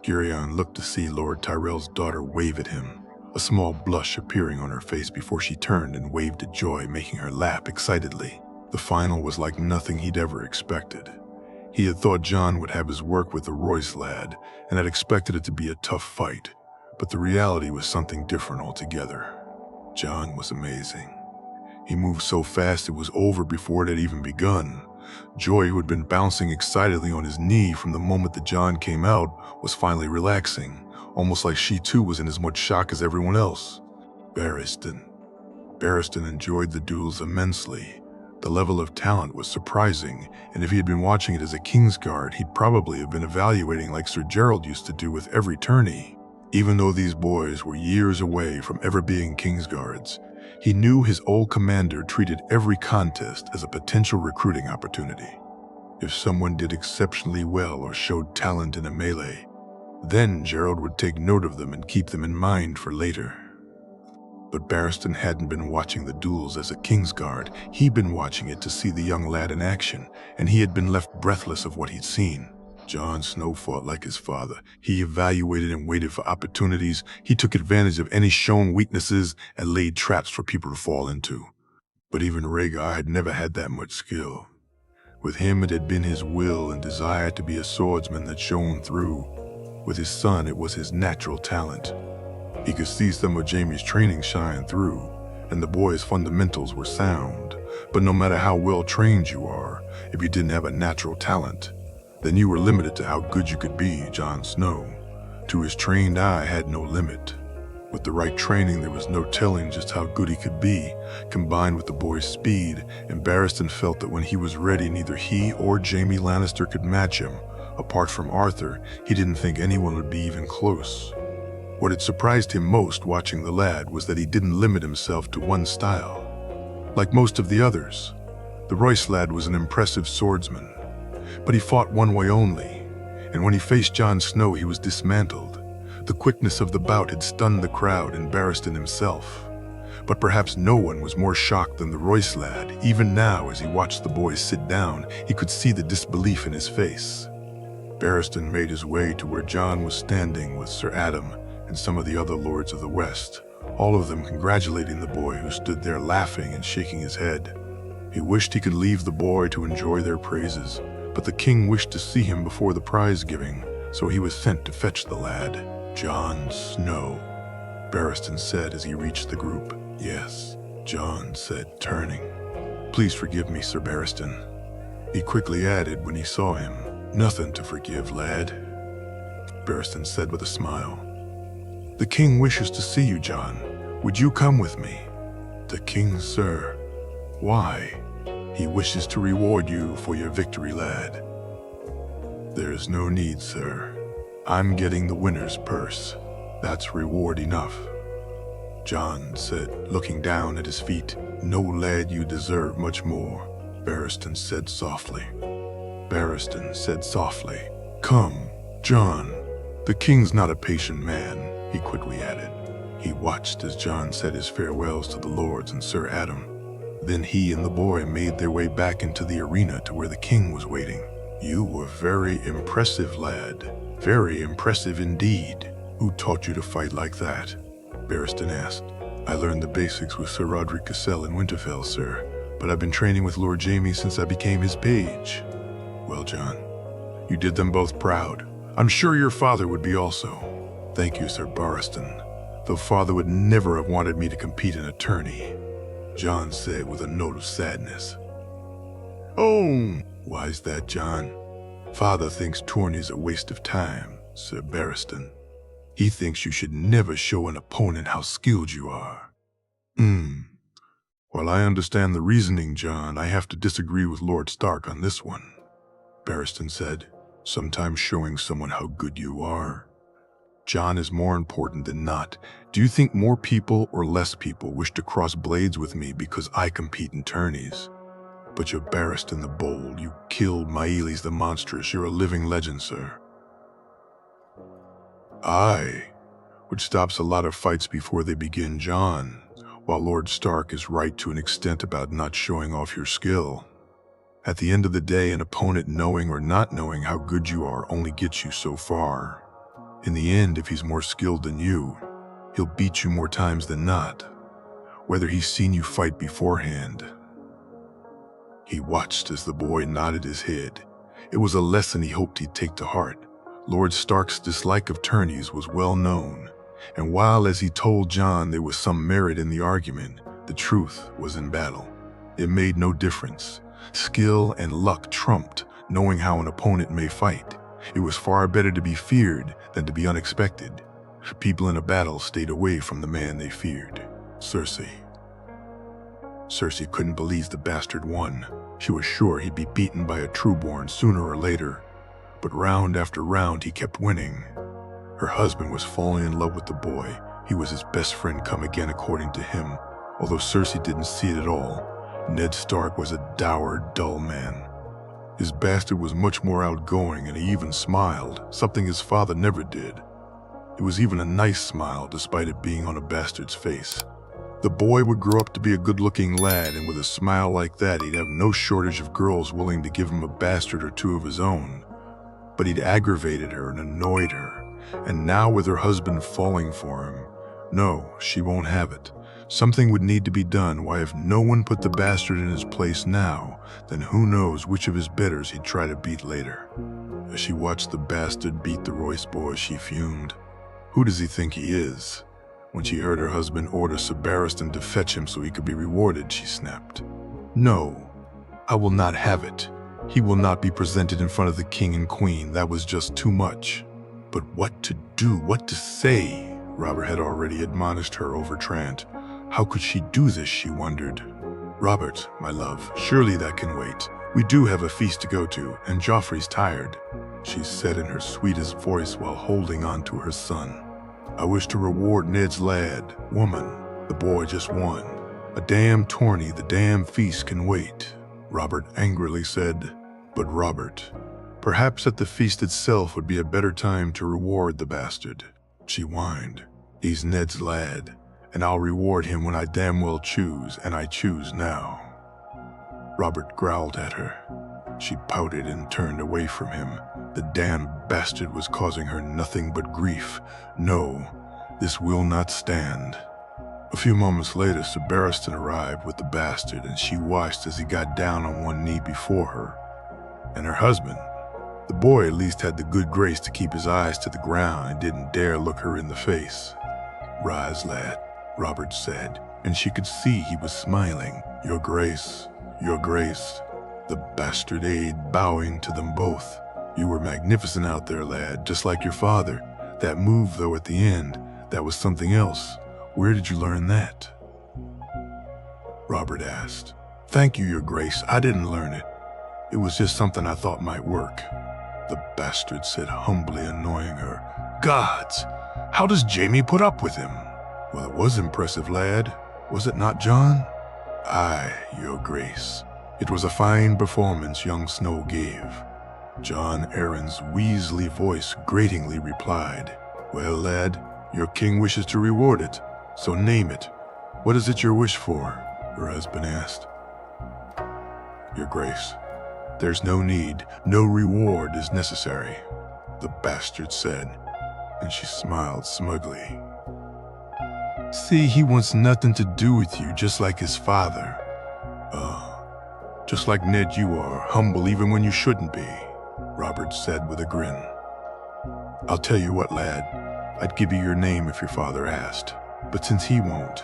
Jerian looked to see Lord Tyrell's daughter wave at him, a small blush appearing on her face before she turned and waved at Joy, making her laugh excitedly. The final was like nothing he'd ever expected. He had thought John would have his work with the Royce lad and had expected it to be a tough fight, but the reality was something different altogether. John was amazing. He moved so fast it was over before it had even begun. Joy, who had been bouncing excitedly on his knee from the moment that John came out, was finally relaxing, almost like she too was in as much shock as everyone else. Barristan enjoyed the duels immensely. The level of talent was surprising, and if he had been watching it as a Kingsguard, he'd probably have been evaluating like Sir Gerald used to do with every tourney. Even though these boys were years away from ever being Kingsguards, he knew his old commander treated every contest as a potential recruiting opportunity. If someone did exceptionally well or showed talent in a melee, then Gerald would take note of them and keep them in mind for later. But Barristan hadn't been watching the duels as a Kingsguard. He'd been watching it to see the young lad in action, and he had been left breathless of what he'd seen. Jon Snow fought like his father. He evaluated and waited for opportunities. He took advantage of any shown weaknesses and laid traps for people to fall into. But even Rhaegar had never had that much skill. With him, it had been his will and desire to be a swordsman that shone through. With his son, it was his natural talent. He could see some of Jaime's training shine through, and the boy's fundamentals were sound. But no matter how well trained you are, if you didn't have a natural talent, then you were limited to how good you could be. Jon Snow, to his trained eye, had no limit. With the right training, there was no telling just how good he could be, combined with the boy's speed, and Barristan felt that when he was ready, neither he or Jaime Lannister could match him. Apart from Arthur, he didn't think anyone would be even close. What had surprised him most watching the lad was that he didn't limit himself to one style. Like most of the others, the Royce lad was an impressive swordsman, but he fought one way only, and when he faced Jon Snow, he was dismantled. The quickness of the bout had stunned the crowd and Barristan himself. But perhaps no one was more shocked than the Royce lad. Even now, as he watched the boys sit down, he could see the disbelief in his face. Barristan made his way to where Jon was standing with Sir Adam and some of the other lords of the West, all of them congratulating the boy who stood there laughing and shaking his head. He wished he could leave the boy to enjoy their praises, but the king wished to see him before the prize giving, so he was sent to fetch the lad. Jon Snow, Barristan said as he reached the group. Yes, Jon said, turning. Please forgive me, Sir Barristan. He quickly added when he saw him. Nothing to forgive, lad, Barristan said with a smile. The king wishes to see you, John. Would you come with me? The king, sir. Why? He wishes to reward you for your victory, lad. There is no need, sir. I'm getting the winner's purse. That's reward enough. John said, looking down at his feet. No, lad, you deserve much more, Barristan said softly. Barristan said softly, Come, John. The king's not a patient man, he quickly added. He watched as John said his farewells to the lords and Sir Adam. Then he and the boy made their way back into the arena to where the king was waiting. You were very impressive, lad. Very impressive indeed. Who taught you to fight like that? Barristan asked. I learned the basics with Sir Roderick Cassell in Winterfell, sir, but I've been training with Lord Jaime since I became his page. Well, John, you did them both proud. I'm sure your father would be also. Thank you, Sir Barristan. Though father would never have wanted me to compete in a tourney, John said with a note of sadness. Oh, why's that, John? Father thinks tourney's a waste of time, Sir Barristan. He thinks you should never show an opponent how skilled you are. While I understand the reasoning, John, I have to disagree with Lord Stark on this one, Barristan said. Sometimes showing someone how good you are, John, is more important than not. Do you think more people or less people wish to cross blades with me because I compete in tourneys? But you're Barristan the Bold. You killed Maelis the Monstrous. You're a living legend, sir. Aye, which stops a lot of fights before they begin, John, while Lord Stark is right to an extent about not showing off your skill. At the end of the day, an opponent knowing or not knowing how good you are only gets you so far. In the end, if he's more skilled than you, he'll beat you more times than not, whether he's seen you fight beforehand. He watched as the boy nodded his head. It was a lesson he hoped he'd take to heart. Lord Stark's dislike of tourneys was well known, and while, as he told John, there was some merit in the argument, the truth was in battle. It made no difference. Skill and luck trumped knowing how an opponent may fight. It was far better to be feared than to be unexpected. People in a battle stayed away from the man they feared, Cersei. Cersei couldn't believe the bastard won. She was sure he'd be beaten by a trueborn sooner or later, but round after round he kept winning. Her husband was falling in love with the boy. He was his best friend come again, according to him, although Cersei didn't see it at all. Ned Stark was a dour, dull man. His bastard was much more outgoing, and he even smiled, something his father never did. It was even a nice smile, despite it being on a bastard's face. The boy would grow up to be a good-looking lad, and with a smile like that, he'd have no shortage of girls willing to give him a bastard or two of his own. But he'd aggravated her and annoyed her, and now with her husband falling for him, no, she won't have it. Something would need to be done. Why, if no one put the bastard in his place now, then who knows which of his betters he'd try to beat later. As she watched the bastard beat the Royce boy, she fumed. Who does he think he is? When she heard her husband order Sir Barristan to fetch him so he could be rewarded, she snapped. No, I will not have it. He will not be presented in front of the king and queen. That was just too much. But what to do, what to say? Robert had already admonished her over Trant. How could she do this, she wondered. Robert, my love, surely that can wait. We do have a feast to go to, and Joffrey's tired, she said in her sweetest voice while holding on to her son. I wish to reward Ned's lad, woman. The boy just won. A damn tourney, the damn feast can wait, Robert angrily said. But Robert, perhaps at the feast itself would be a better time to reward the bastard, she whined. He's Ned's lad, and I'll reward him when I damn well choose, and I choose now. Robert growled at her. She pouted and turned away from him. The damn bastard was causing her nothing but grief. No, this will not stand. A few moments later, Sir Barristan arrived with the bastard, and she watched as he got down on one knee before her. And her husband, the boy, at least had the good grace to keep his eyes to the ground and didn't dare look her in the face. Rise, lad, Robert said, and she could see he was smiling. Your grace, your grace. The bastard aide bowing to them both. You were magnificent out there, lad, just like your father. That move, though, at the end, that was something else. Where did you learn that? Robert asked. Thank you, your grace. I didn't learn it. It was just something I thought might work. The bastard said humbly, annoying her. Gods, how does Jaime put up with him? Well, it was impressive, lad. Was it not, John? Aye, your grace. It was a fine performance young Snow gave. John Aaron's weaselly voice gratingly replied, Well, lad, your king wishes to reward it, so name it. What is it your wish for? Her husband asked. Your grace, there's no need, no reward is necessary, the bastard said, and she smiled smugly. See, he wants nothing to do with you, just like his father. Just like Ned you are, humble even when you shouldn't be, Robert said with a grin. I'll tell you what, lad, I'd give you your name if your father asked, but since he won't,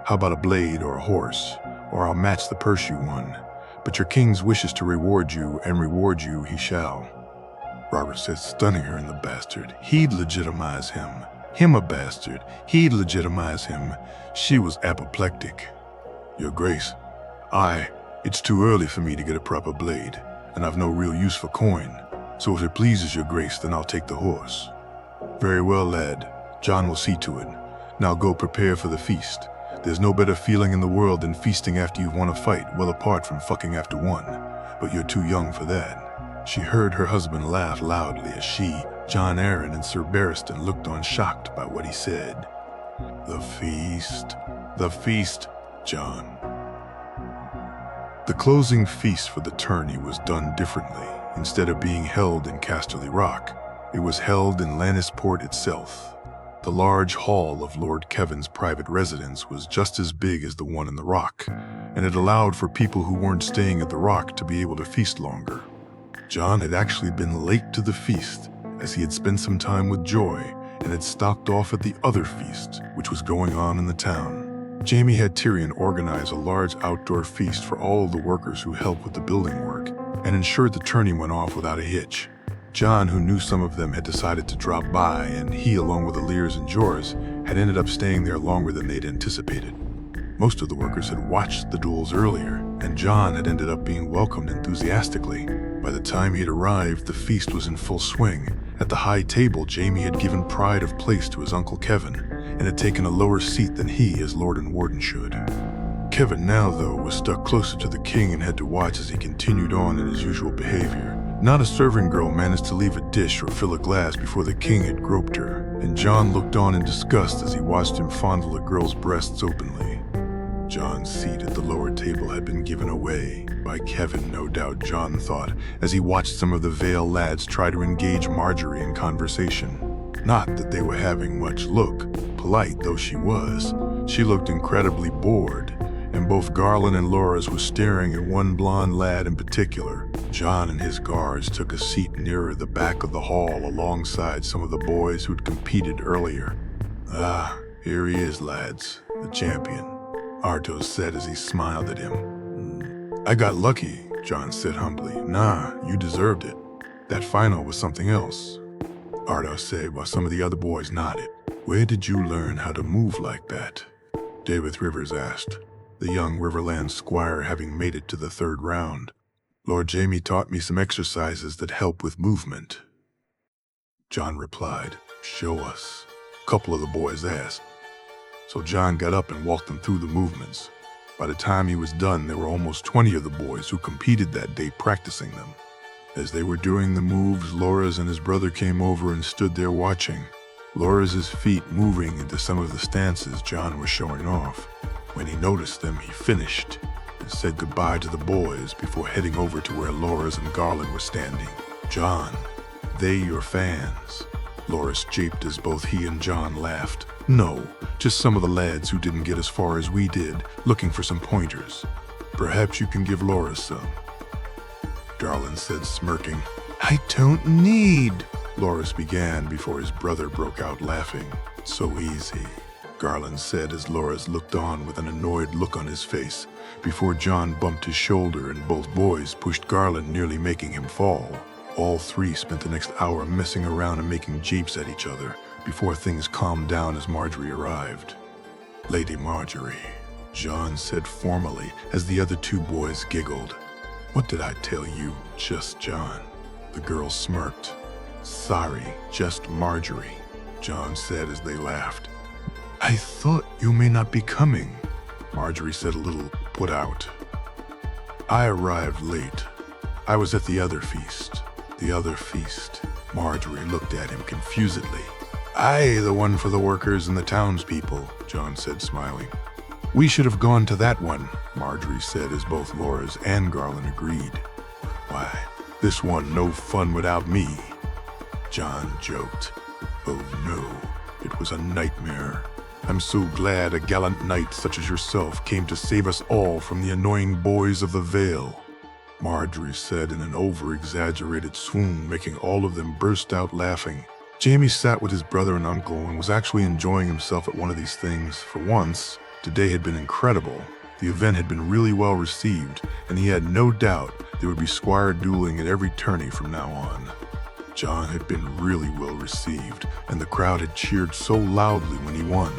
how about a blade or a horse, or I'll match the purse you won, but your king's wishes to reward you, and reward you he shall. Robert said, stunning her in the bastard. He'd legitimize him. Him a bastard. He'd legitimize him. She was apoplectic. Your grace, it's too early for me to get a proper blade, and I've no real use for coin, so if it pleases your grace, then I'll take the horse. Very well, lad. John will see to it. Now go prepare for the feast. There's no better feeling in the world than feasting after you've won a fight, well apart from fucking after one, but you're too young for that. She heard her husband laugh loudly as she, John Aaron, and Sir Barristan looked on shocked by what he said. The feast, John. The closing feast for the tourney was done differently. Instead of being held in Casterly Rock, it was held in Lannisport itself. The large hall of Lord Kevin's private residence was just as big as the one in the Rock, and it allowed for people who weren't staying at the Rock to be able to feast longer. John had actually been late to the feast, as he had spent some time with Joy and had stopped off at the other feast, which was going on in the town. Jaime had Tyrion organize a large outdoor feast for all of the workers who helped with the building work, and ensured the tourney went off without a hitch. John, who knew some of them had decided to drop by, and he, along with the Lears and Jorahs, had ended up staying there longer than they'd anticipated. Most of the workers had watched the duels earlier, and John had ended up being welcomed enthusiastically. By the time he'd arrived, the feast was in full swing. At the high table, Jaime had given pride of place to his Uncle Kevin, and had taken a lower seat than he, as Lord and Warden, should. Kevin now, though, was stuck closer to the king and had to watch as he continued on in his usual behavior. Not a serving girl managed to leave a dish or fill a glass before the king had groped her, and John looked on in disgust as he watched him fondle a girl's breasts openly. John's seat at the lower table had been given away, by Kevin, no doubt, John thought, as he watched some of the Vale lads try to engage Marjorie in conversation. Not that they were having much look, polite though she was. She looked incredibly bored, and both Garland and Loras were staring at one blonde lad in particular. John and his guards took a seat nearer the back of the hall alongside some of the boys who'd competed earlier. Ah, here he is, lads, the champion, Artos said as he smiled at him. I got lucky, John said humbly. Nah, you deserved it. That final was something else, Artos said while some of the other boys nodded. Where did you learn how to move like that? David Rivers asked, the young Riverland squire having made it to the third round. Lord Jaime taught me some exercises that help with movement. John replied, Show us, a couple of the boys asked. So John got up and walked them through the movements. By the time he was done, there were almost 20 of the boys who competed that day practicing them. As they were doing the moves, Loras and his brother came over and stood there watching, Loras' feet moving into some of the stances John was showing off. When he noticed them, he finished and said goodbye to the boys before heading over to where Loras and Garland were standing. John, they your fans? Loras japed as both he and John laughed. No, just some of the lads who didn't get as far as we did, looking for some pointers. Perhaps you can give Loras some, Garland said, smirking. I don't need, Loras began before his brother broke out laughing. So easy, Garland said as Loras looked on with an annoyed look on his face, before John bumped his shoulder and both boys pushed Garland, nearly making him fall. All three spent the next hour messing around and making japes at each other before things calmed down as Marjorie arrived. "Lady Marjorie," John said formally as the other two boys giggled. "What did I tell you, just John?" The girl smirked. "Sorry, just Marjorie," John said as they laughed. "I thought you may not be coming," Marjorie said a little put out. "I arrived late. I was at the other feast." "The other feast?" Marjorie looked at him confusedly. "Aye, the one for the workers and the townspeople," John said, smiling. "We should have gone to that one," Marjorie said as both Laura's and Garland agreed. "Why, this one no fun without me," John joked. "Oh no, it was a nightmare. I'm so glad a gallant knight such as yourself came to save us all from the annoying boys of the Vale," Marjorie said in an over-exaggerated swoon, making all of them burst out laughing. Jamie sat with his brother and uncle and was actually enjoying himself at one of these things. For once, today had been incredible. The event had been really well received, and he had no doubt there would be squire dueling at every tourney from now on. John had been really well received, and the crowd had cheered so loudly when he won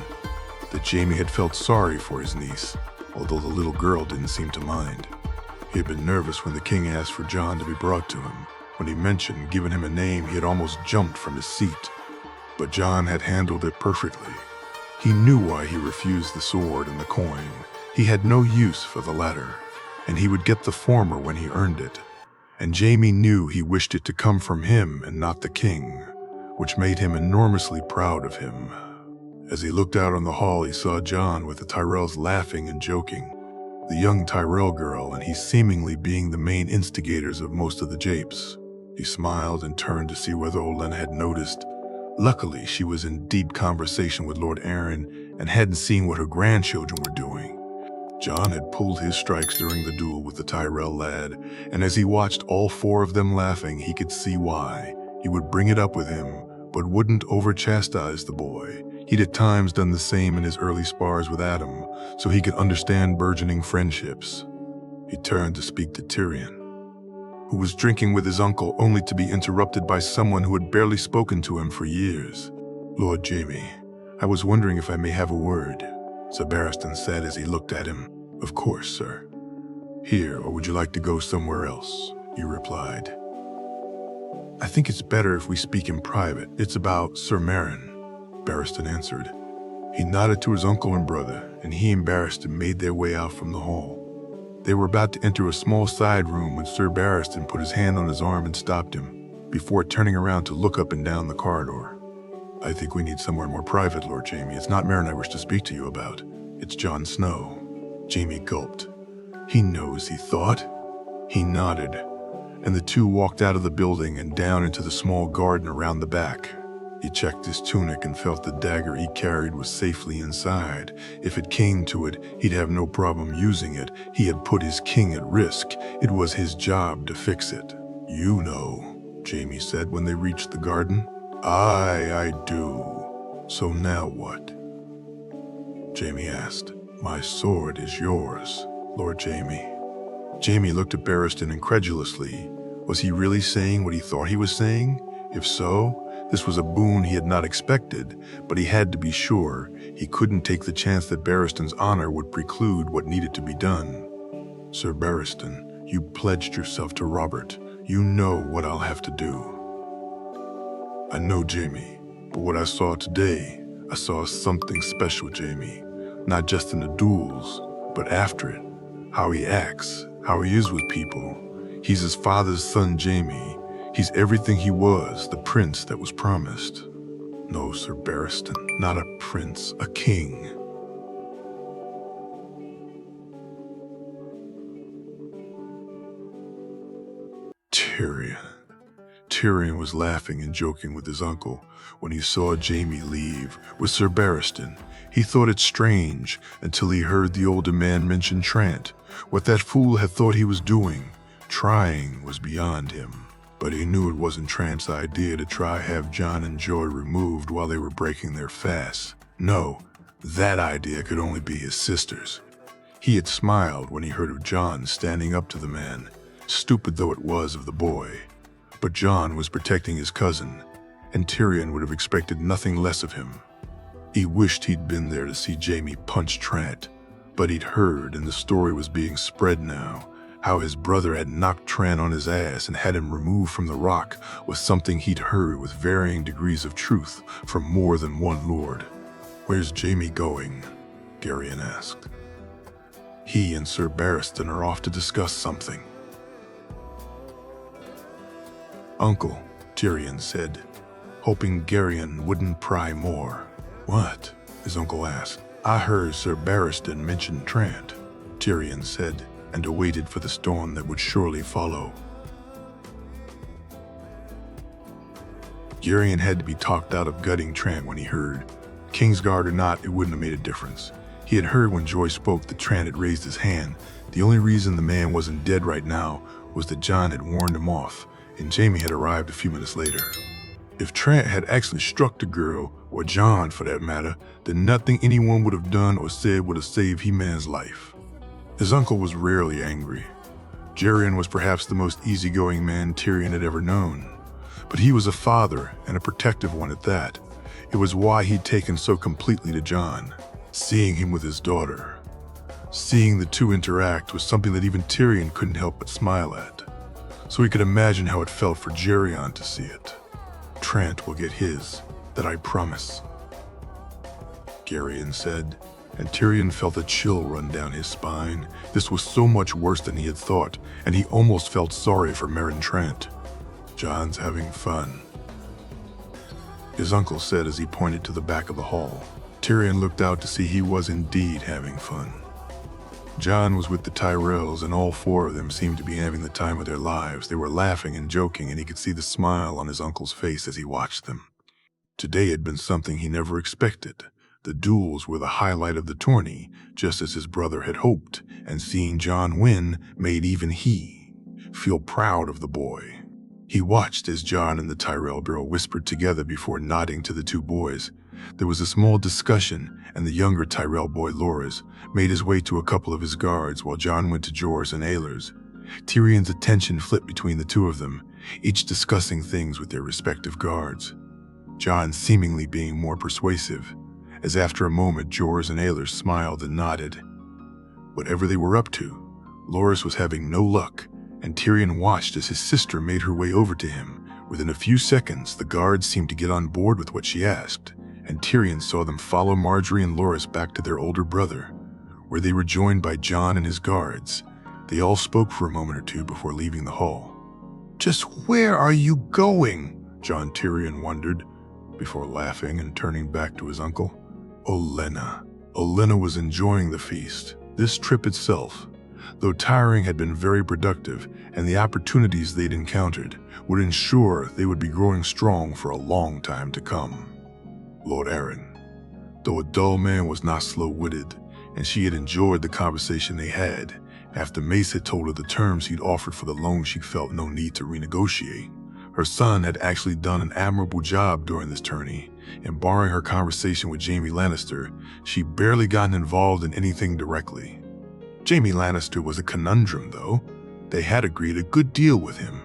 that Jamie had felt sorry for his niece, although the little girl didn't seem to mind. He had been nervous when the king asked for John to be brought to him. When he mentioned giving him a name, he had almost jumped from his seat. But John had handled it perfectly. He knew why he refused the sword and the coin. He had no use for the latter, and he would get the former when he earned it. And Jamie knew he wished it to come from him and not the king, which made him enormously proud of him. As he looked out on the hall, he saw John with the Tyrells laughing and joking, the young Tyrell girl and he seemingly being the main instigators of most of the japes. He smiled and turned to see whether Olenna had noticed. Luckily, she was in deep conversation with Lord Aaron and hadn't seen what her grandchildren were doing. John had pulled his strikes during the duel with the Tyrell lad, and as he watched all four of them laughing, he could see why. He would bring it up with him, but wouldn't over-chastise the boy. He'd at times done the same in his early spars with Adam, so he could understand burgeoning friendships. He turned to speak to Tyrion, who was drinking with his uncle only to be interrupted by someone who had barely spoken to him for years. "Lord Jamie, I was wondering if I may have a word," Sir Barristan said as he looked at him. "Of course, sir." "Here, or would you like to go somewhere else?" he replied. "I think it's better if we speak in private. It's about Sir Meryn," Barristan answered. He nodded to his uncle and brother, and he and Barristan made their way out from the hall. They were about to enter a small side room when Sir Barristan put his hand on his arm and stopped him, before turning around to look up and down the corridor. "I think we need somewhere more private, Lord Jamie. It's not Meryn I wish to speak to you about. It's Jon Snow." Jamie gulped. "He knows," he thought. He nodded, and the two walked out of the building and down into the small garden around the back. He checked his tunic and felt the dagger he carried was safely inside. If it came to it, he'd have no problem using it. He had put his king at risk. It was his job to fix it. "You know," Jamie said when they reached the garden. "Aye, I do. So now what?" Jamie asked. "My sword is yours, Lord Jamie." Jamie looked at Barristan incredulously. Was he really saying what he thought he was saying? If so, this was a boon he had not expected, but he had to be sure. He couldn't take the chance that Barristan's honor would preclude what needed to be done. "Sir Barristan, you pledged yourself to Robert. You know what I'll have to do." "I know, Jamie, but what I saw today, I saw something special, Jamie. Not just in the duels, but after it. How he acts, how he is with people. He's his father's son, Jamie. He's everything he was, the prince that was promised." "No, Sir Barristan, not a prince, a king." Tyrion. Tyrion was laughing and joking with his uncle when he saw Jamie leave with Sir Barristan. He thought it strange until he heard the older man mention Trant. What that fool had thought he was doing, trying, was beyond him. But he knew it wasn't Trant's idea to try have Jon and Joy removed while they were breaking their fast. No, that idea could only be his sister's. He had smiled when he heard of Jon standing up to the man, stupid though it was of the boy. But Jon was protecting his cousin, and Tyrion would have expected nothing less of him. He wished he'd been there to see Jaime punch Trant, but he'd heard, and the story was being spread now, how his brother had knocked Trant on his ass and had him removed from the rock was something he'd heard with varying degrees of truth from more than one lord. "Where's Jaime going?" Garion asked. "He and Sir Barristan are off to discuss something." "Uncle," Tyrion said, hoping Garion wouldn't pry more. "What?" his uncle asked. "I heard Sir Barristan mention Trant," Tyrion said, and awaited for the storm that would surely follow. Garion had to be talked out of gutting Trant when he heard. Kingsguard or not, it wouldn't have made a difference. He had heard when Joy spoke that Trant had raised his hand. The only reason the man wasn't dead right now was that Jon had warned him off, and Jaime had arrived a few minutes later. If Trant had actually struck the girl, or Jon for that matter, then nothing anyone would have done or said would have saved He-Man's life. His uncle was rarely angry. Garion was perhaps the most easygoing man Tyrion had ever known. But he was a father, and a protective one at that. It was why he'd taken so completely to Jon, seeing him with his daughter. Seeing the two interact was something that even Tyrion couldn't help but smile at. So he could imagine how it felt for Garion to see it. "Trant will get his, that I promise," Garion said, and Tyrion felt a chill run down his spine. This was so much worse than he had thought, and he almost felt sorry for Meryn Trant. "Jon's having fun," his uncle said as he pointed to the back of the hall. Tyrion looked out to see he was indeed having fun. Jon was with the Tyrells, and all four of them seemed to be having the time of their lives. They were laughing and joking, and he could see the smile on his uncle's face as he watched them. Today had been something he never expected. The duels were the highlight of the tourney, just as his brother had hoped, and seeing Jon win made even he feel proud of the boy. He watched as Jon and the Tyrell girl whispered together before nodding to the two boys. There was a small discussion, and the younger Tyrell boy, Loras, made his way to a couple of his guards while Jon went to Jorah's and Aelir's. Tyrion's attention flipped between the two of them, each discussing things with their respective guards. Jon seemingly being more persuasive, as after a moment Jorah's and Aelir smiled and nodded. Whatever they were up to, Loras was having no luck, and Tyrion watched as his sister made her way over to him. Within a few seconds, the guards seemed to get on board with what she asked, and Tyrion saw them follow Marjorie and Loras back to their older brother, where they were joined by Jon and his guards. They all spoke for a moment or two before leaving the hall. "Just where are you going?" Jon Tyrion wondered, before laughing and turning back to his uncle. Olenna. Olenna was enjoying the feast. This trip itself, though tiring, had been very productive, and the opportunities they'd encountered would ensure they would be growing strong for a long time to come. Lord Arryn, though a dull man, was not slow-witted, and she had enjoyed the conversation they had. After Mace had told her the terms he'd offered for the loan, she felt no need to renegotiate. Her son had actually done an admirable job during this tourney, and barring her conversation with Jaime Lannister, she'd barely gotten involved in anything directly. Jaime Lannister was a conundrum, though. They had agreed a good deal with him,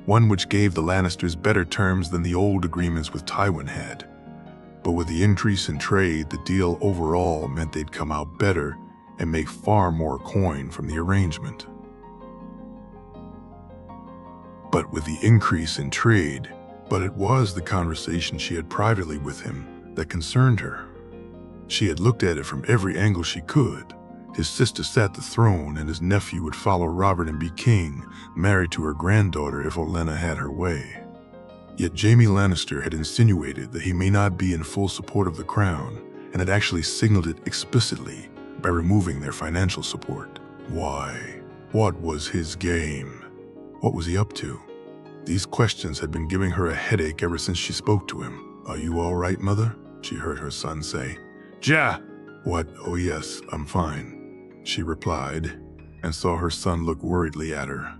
one which gave the Lannisters better terms than the old agreements with Tywin had. But with the increase in trade, the deal overall meant they'd come out better and make far more coin from the arrangement. But with the increase in trade, it was the conversation she had privately with him that concerned her. She had looked at it from every angle she could. His sister sat the throne, and his nephew would follow Robert and be king, married to her granddaughter if Olenna had her way. Yet Jaime Lannister had insinuated that he may not be in full support of the crown, and had actually signaled it explicitly by removing their financial support. Why? What was his game? What was he up to? These questions had been giving her a headache ever since she spoke to him. "Are you all right, Mother?" she heard her son say. "Ja!" "What? Oh yes, I'm fine," she replied, and saw her son look worriedly at her.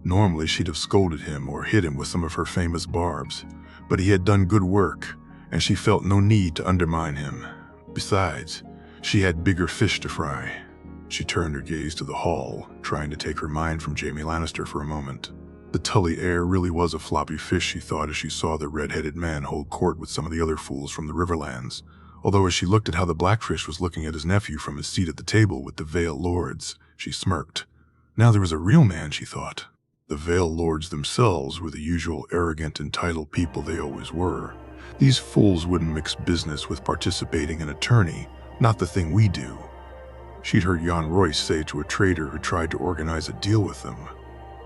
Normally she'd have scolded him or hit him with some of her famous barbs, but he had done good work, and she felt no need to undermine him. Besides, she had bigger fish to fry. She turned her gaze to the hall, trying to take her mind from Jaime Lannister for a moment. The Tully heir really was a floppy fish, she thought as she saw the red-headed man hold court with some of the other fools from the Riverlands. Although as she looked at how the Blackfish was looking at his nephew from his seat at the table with the Vale Lords, she smirked. Now there was a real man, she thought. The Vale Lords themselves were the usual arrogant, entitled people they always were. These fools wouldn't mix business with participating in a tourney, not the thing we do. She'd heard Jan Royce say to a trader who tried to organize a deal with them.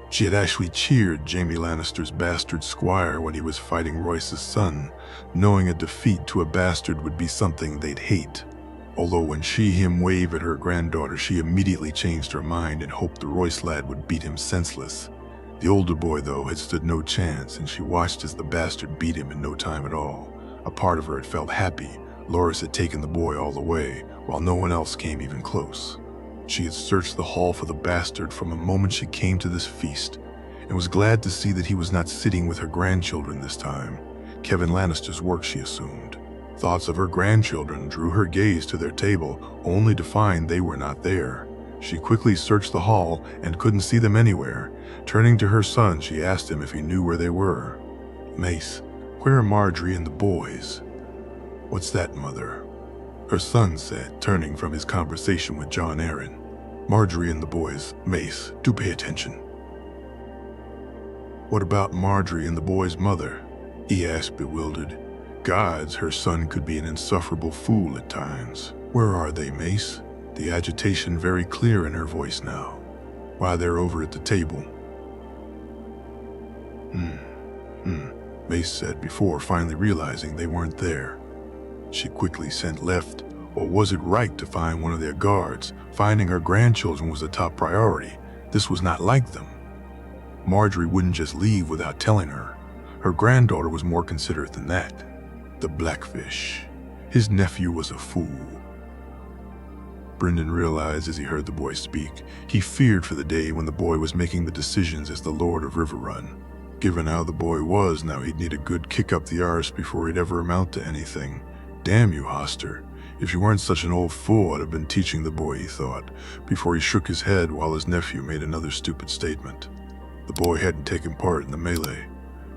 She had actually cheered Jaime Lannister's bastard squire when he was fighting Royce's son, knowing a defeat to a bastard would be something they'd hate. Although when she him wave at her granddaughter, she immediately changed her mind and hoped the Royce lad would beat him senseless. The older boy, though, had stood no chance, and she watched as the bastard beat him in no time at all. A part of her had felt happy. Loras had taken the boy all the way, while no one else came even close. She had searched the hall for the bastard from the moment she came to this feast, and was glad to see that he was not sitting with her grandchildren this time. Kevin Lannister's work, she assumed. Thoughts of her grandchildren drew her gaze to their table, only to find they were not there. She quickly searched the hall and couldn't see them anywhere. Turning to her son, she asked him if he knew where they were. "Mace, where are Marjorie and the boys?" "What's that, Mother?" Her son said, turning from his conversation with Jon Arryn. "Marjorie and the boys. Mace, do pay attention." "What about Marjorie and the boys' mother?" he asked, bewildered. Gods, her son could be an insufferable fool at times. "Where are they, Mace?" The agitation very clear in her voice now. "Why, they're over at the table." Mace said before finally realizing they weren't there. She quickly sent left, or was it right to find one of their guards? Finding her grandchildren was a top priority. This was not like them. Marjorie wouldn't just leave without telling her. Her granddaughter was more considerate than that. The Blackfish. His nephew was a fool. Brynden realized as he heard the boy speak. He feared for the day when the boy was making the decisions as the Lord of Riverrun. Given how the boy was, now he'd need a good kick up the arse before he'd ever amount to anything. Damn you, Hoster. If you weren't such an old fool, I'd have been teaching the boy, he thought, before he shook his head while his nephew made another stupid statement. The boy hadn't taken part in the melee,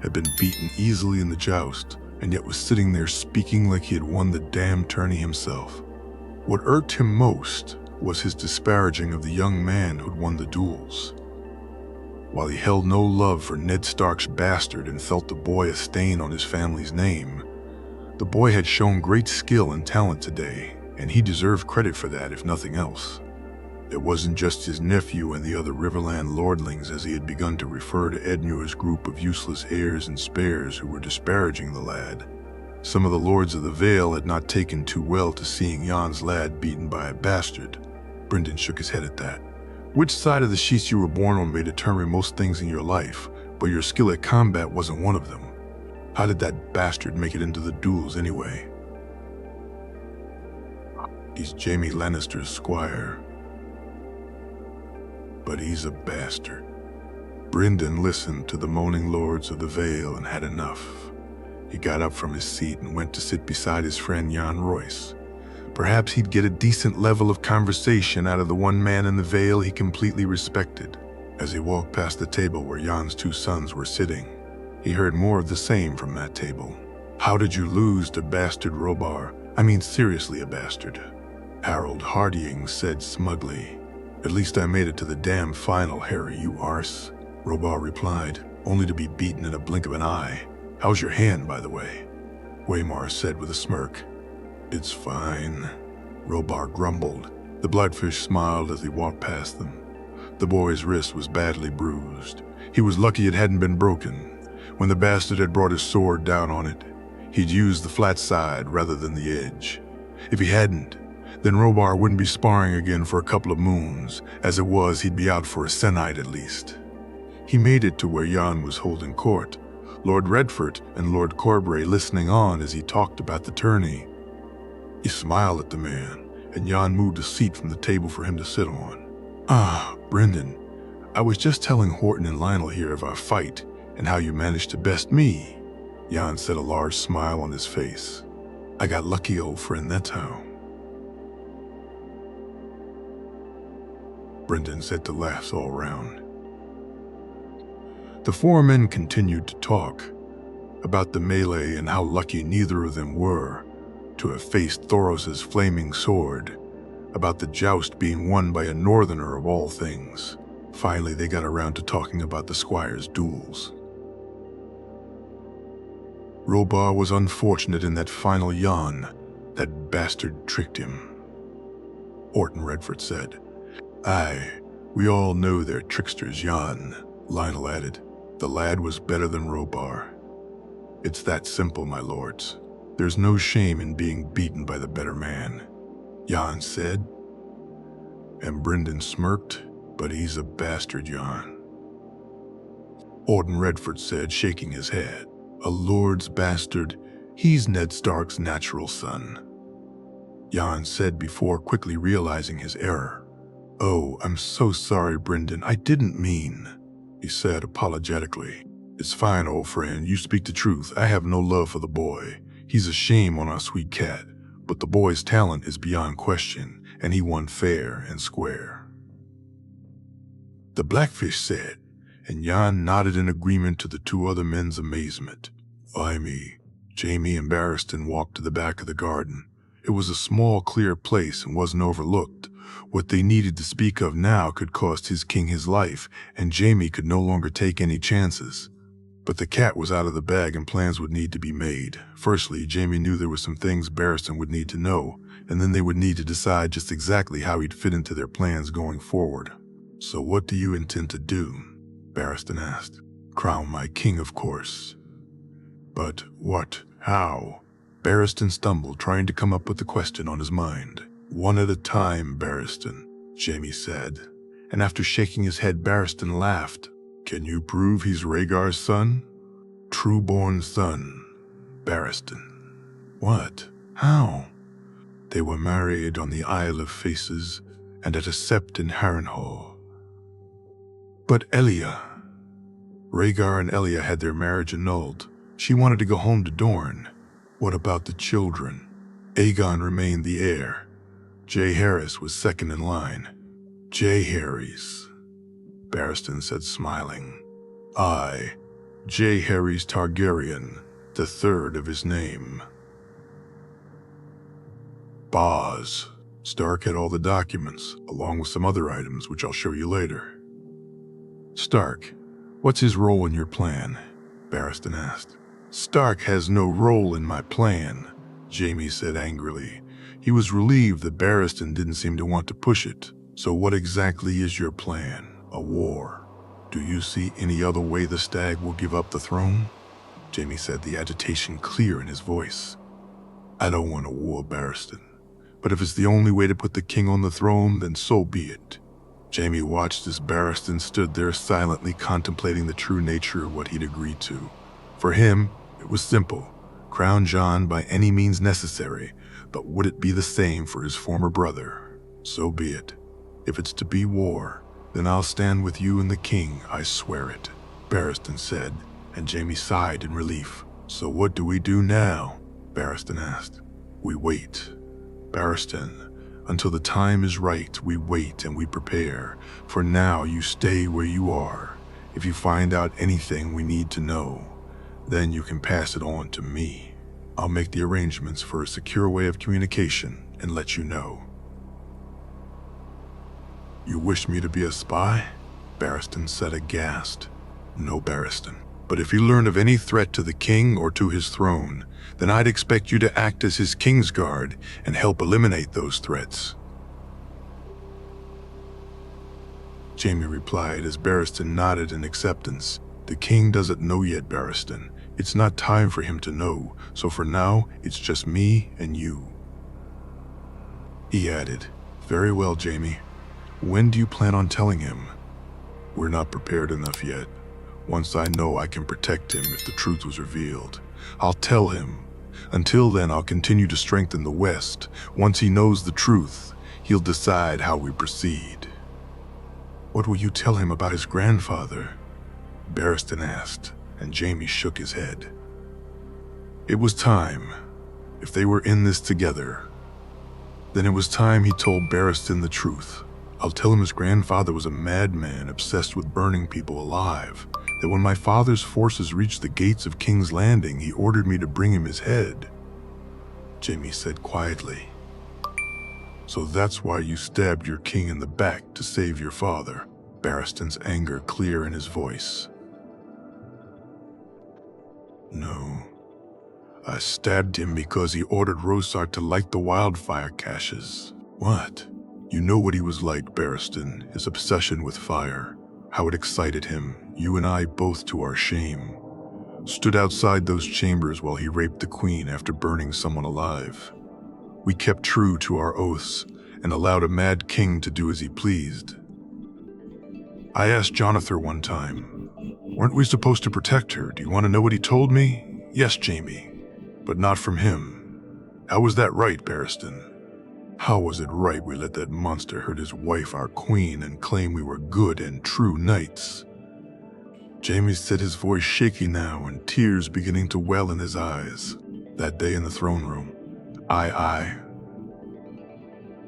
had been beaten easily in the joust, and yet was sitting there speaking like he had won the damn tourney himself. What irked him most was his disparaging of the young man who'd won the duels. While he held no love for Ned Stark's bastard and felt the boy a stain on his family's name, the boy had shown great skill and talent today, and he deserved credit for that if nothing else. It wasn't just his nephew and the other Riverland lordlings, as he had begun to refer to Edmure's group of useless heirs and spares who were disparaging the lad. Some of the lords of the Vale had not taken too well to seeing Jan's lad beaten by a bastard. Brynden shook his head at that. Which side of the sheets you were born on may determine most things in your life, but your skill at combat wasn't one of them. How did that bastard make it into the duels anyway? He's Jaime Lannister's squire. But he's a bastard. Brynden listened to the moaning lords of the Vale and had enough. He got up from his seat and went to sit beside his friend Jan Royce. Perhaps he'd get a decent level of conversation out of the one man in the Vale he completely respected. As he walked past the table where Jan's two sons were sitting, he heard more of the same from that table. "How did you lose to bastard Robar? I mean seriously a bastard." Harold Hardying said smugly. "At least I made it to the damn final, Harry, you arse," Robar replied, only to be beaten in a blink of an eye. "How's your hand, by the way?" Waymar said with a smirk. "It's fine," Robar grumbled. The Bloodfish smiled as he walked past them. The boy's wrist was badly bruised. He was lucky it hadn't been broken. When the bastard had brought his sword down on it, he'd used the flat side rather than the edge. If he hadn't, then Robar wouldn't be sparring again for a couple of moons. As it was, he'd be out for a sennight at least. He made it to where Jan was holding court, Lord Redford and Lord Corbray listening on as he talked about the tourney. He smiled at the man, and Jan moved a seat from the table for him to sit on. "Ah, Brynden, I was just telling Horton and Lionel here of our fight and how you managed to best me." Jan said, a large smile on his face. "I got lucky, old friend, that's how." Brynden set the laughs all round. The four men continued to talk about the melee and how lucky neither of them were to have faced Thoros' flaming sword, about the joust being won by a northerner of all things. Finally, they got around to talking about the squire's duels. Robar was unfortunate in that final yawn. That bastard tricked him. Orton Redford said. Aye, we all know they're tricksters, Jan, Lionel added. The lad was better than Robar. It's that simple, my lords. There's no shame in being beaten by the better man, Jan said. And Brendan smirked, but he's a bastard, Jan. Orton Redford said, shaking his head. A lord's bastard, he's Ned Stark's natural son. Jan said before quickly realizing his error. Oh, I'm so sorry, Brendan, I didn't mean, he said apologetically. It's fine, old friend, you speak the truth. I have no love for the boy. He's a shame on our sweet cat, but the boy's talent is beyond question, and he won fair and square. The Blackfish said, and Jan nodded in agreement to the two other men's amazement. Jamie and Barristan walked to the back of the garden. It was a small, clear place and wasn't overlooked. What they needed to speak of now could cost his king his life, and Jamie could no longer take any chances. But the cat was out of the bag and plans would need to be made. Firstly, Jamie knew there were some things Barristan would need to know, and then they would need to decide just exactly how he'd fit into their plans going forward. So what do you intend to do? Barristan asked. Crown my king, of course. But what? How? Barristan stumbled, trying to come up with the question on his mind. One at a time, Barristan, Jamie said. And after shaking his head, Barristan laughed. Can you prove he's Rhaegar's son? True-born son, Barristan. What? How? They were married on the Isle of Faces and at a sept in Harrenhal. But Elia. Rhaegar and Elia had their marriage annulled. She wanted to go home to Dorne. What about the children? Aegon remained the heir. Jaehaerys was second in line. Jaehaerys, Barristan said, smiling. Aye, Jaehaerys Targaryen, the third of his name. Boz. Stark had all the documents, along with some other items, which I'll show you later. Stark, what's his role in your plan? Barristan asked. Stark has no role in my plan, Jamie said angrily. He was relieved that Barristan didn't seem to want to push it. So what exactly is your plan? A war? Do you see any other way the stag will give up the throne? Jamie said, the agitation clear in his voice. I don't want a war, Barristan. But if it's the only way to put the king on the throne, then so be it. Jamie watched as Barristan stood there silently contemplating the true nature of what he'd agreed to. For him, it was simple. Crown Jon by any means necessary, but would it be the same for his former brother? So be it. If it's to be war, then I'll stand with you and the king, I swear it, Barristan said, and Jamie sighed in relief. So what do we do now? Barristan asked. We wait. Barristan, until the time is right, we wait and we prepare. For now, you stay where you are. If you find out anything we need to know, then you can pass it on to me. I'll make the arrangements for a secure way of communication and let you know. You wish me to be a spy? Barristan said aghast. No, Barristan. But if you learn of any threat to the king or to his throne, then I'd expect you to act as his Kingsguard and help eliminate those threats. Jamie replied as Barristan nodded in acceptance. The king doesn't know yet, Barristan. It's not time for him to know, so for now, it's just me and you. He added, Very well, Jamie. When do you plan on telling him? We're not prepared enough yet. Once I know I can protect him if the truth was revealed, I'll tell him. Until then, I'll continue to strengthen the West. Once he knows the truth, he'll decide how we proceed. What will you tell him about his grandfather? Barristan asked, and Jamie shook his head. It was time. If they were in this together, then it was time he told Barristan the truth. I'll tell him his grandfather was a madman obsessed with burning people alive. that when my father's forces reached the gates of King's Landing, he ordered me to bring him his head. Jaime said quietly. So that's why you stabbed your king in the back to save your father, Barristan's anger clear in his voice. No. I stabbed him because he ordered Rosar to light the wildfire caches. What? You know what he was like, Barristan, his obsession with fire. How it excited him, you and I both to our shame. Stood outside those chambers while he raped the queen after burning someone alive. We kept true to our oaths and allowed a mad king to do as he pleased. I asked Jonathan one time, weren't we supposed to protect her? Do you want to know what he told me? Yes, Jaime, but not from him. How was that right, Barristan? How was it right we let that monster hurt his wife, our queen, and claim we were good and true knights? Jaime said, his voice shaky now and tears beginning to well in his eyes. That day in the throne room, I.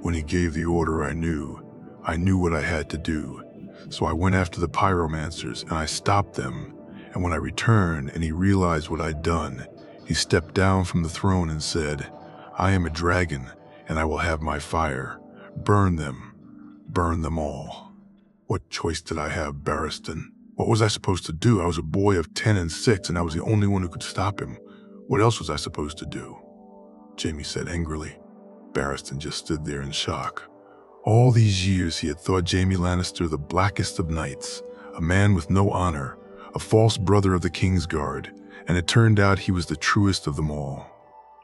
When he gave the order, I knew what I had to do. So I went after the pyromancers and I stopped them. And when I returned and he realized what I'd done, he stepped down from the throne and said, I am a dragon and I will have my fire. Burn them all. What choice did I have, Barristan? What was I supposed to do? I was a boy of 10 and 6 and I was the only one who could stop him. What else was I supposed to do? Jaime said angrily. Barristan just stood there in shock. All these years he had thought Jaime Lannister the blackest of knights, a man with no honor, a false brother of the Kingsguard, and it turned out he was the truest of them all.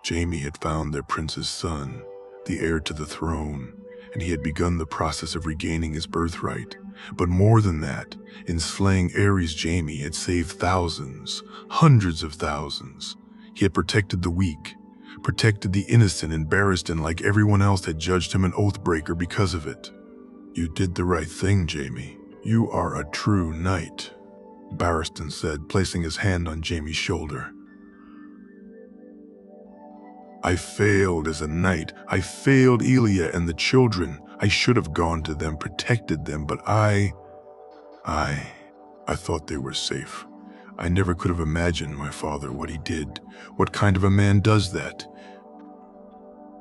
Jaime had found their prince's son, the heir to the throne, and he had begun the process of regaining his birthright. But more than that, in slaying Aerys, Jaime had saved thousands, hundreds of thousands. He had protected the weak, protected the innocent, and Barristan, like everyone else, had judged him an oathbreaker because of it. You did the right thing, Jaime. You are a true knight, Barristan said, placing his hand on Jaime's shoulder. I failed as a knight. I failed Elia and the children. I should have gone to them, protected them, but I thought they were safe. I never could have imagined my father, what he did. What kind of a man does that?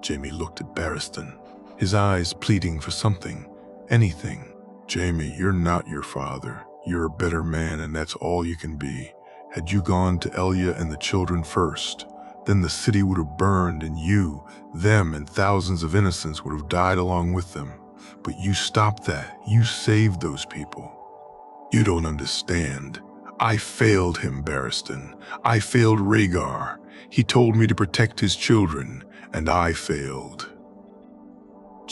Jaime looked at Barristan, his eyes pleading for something, anything. Jaime, you're not your father. You're a better man, and that's all you can be. Had you gone to Elia and the children first, then the city would have burned, and you, them, and thousands of innocents would have died along with them. But you stopped that. You saved those people. You don't understand. I failed him, Barristan. I failed Rhaegar. He told me to protect his children, and I failed.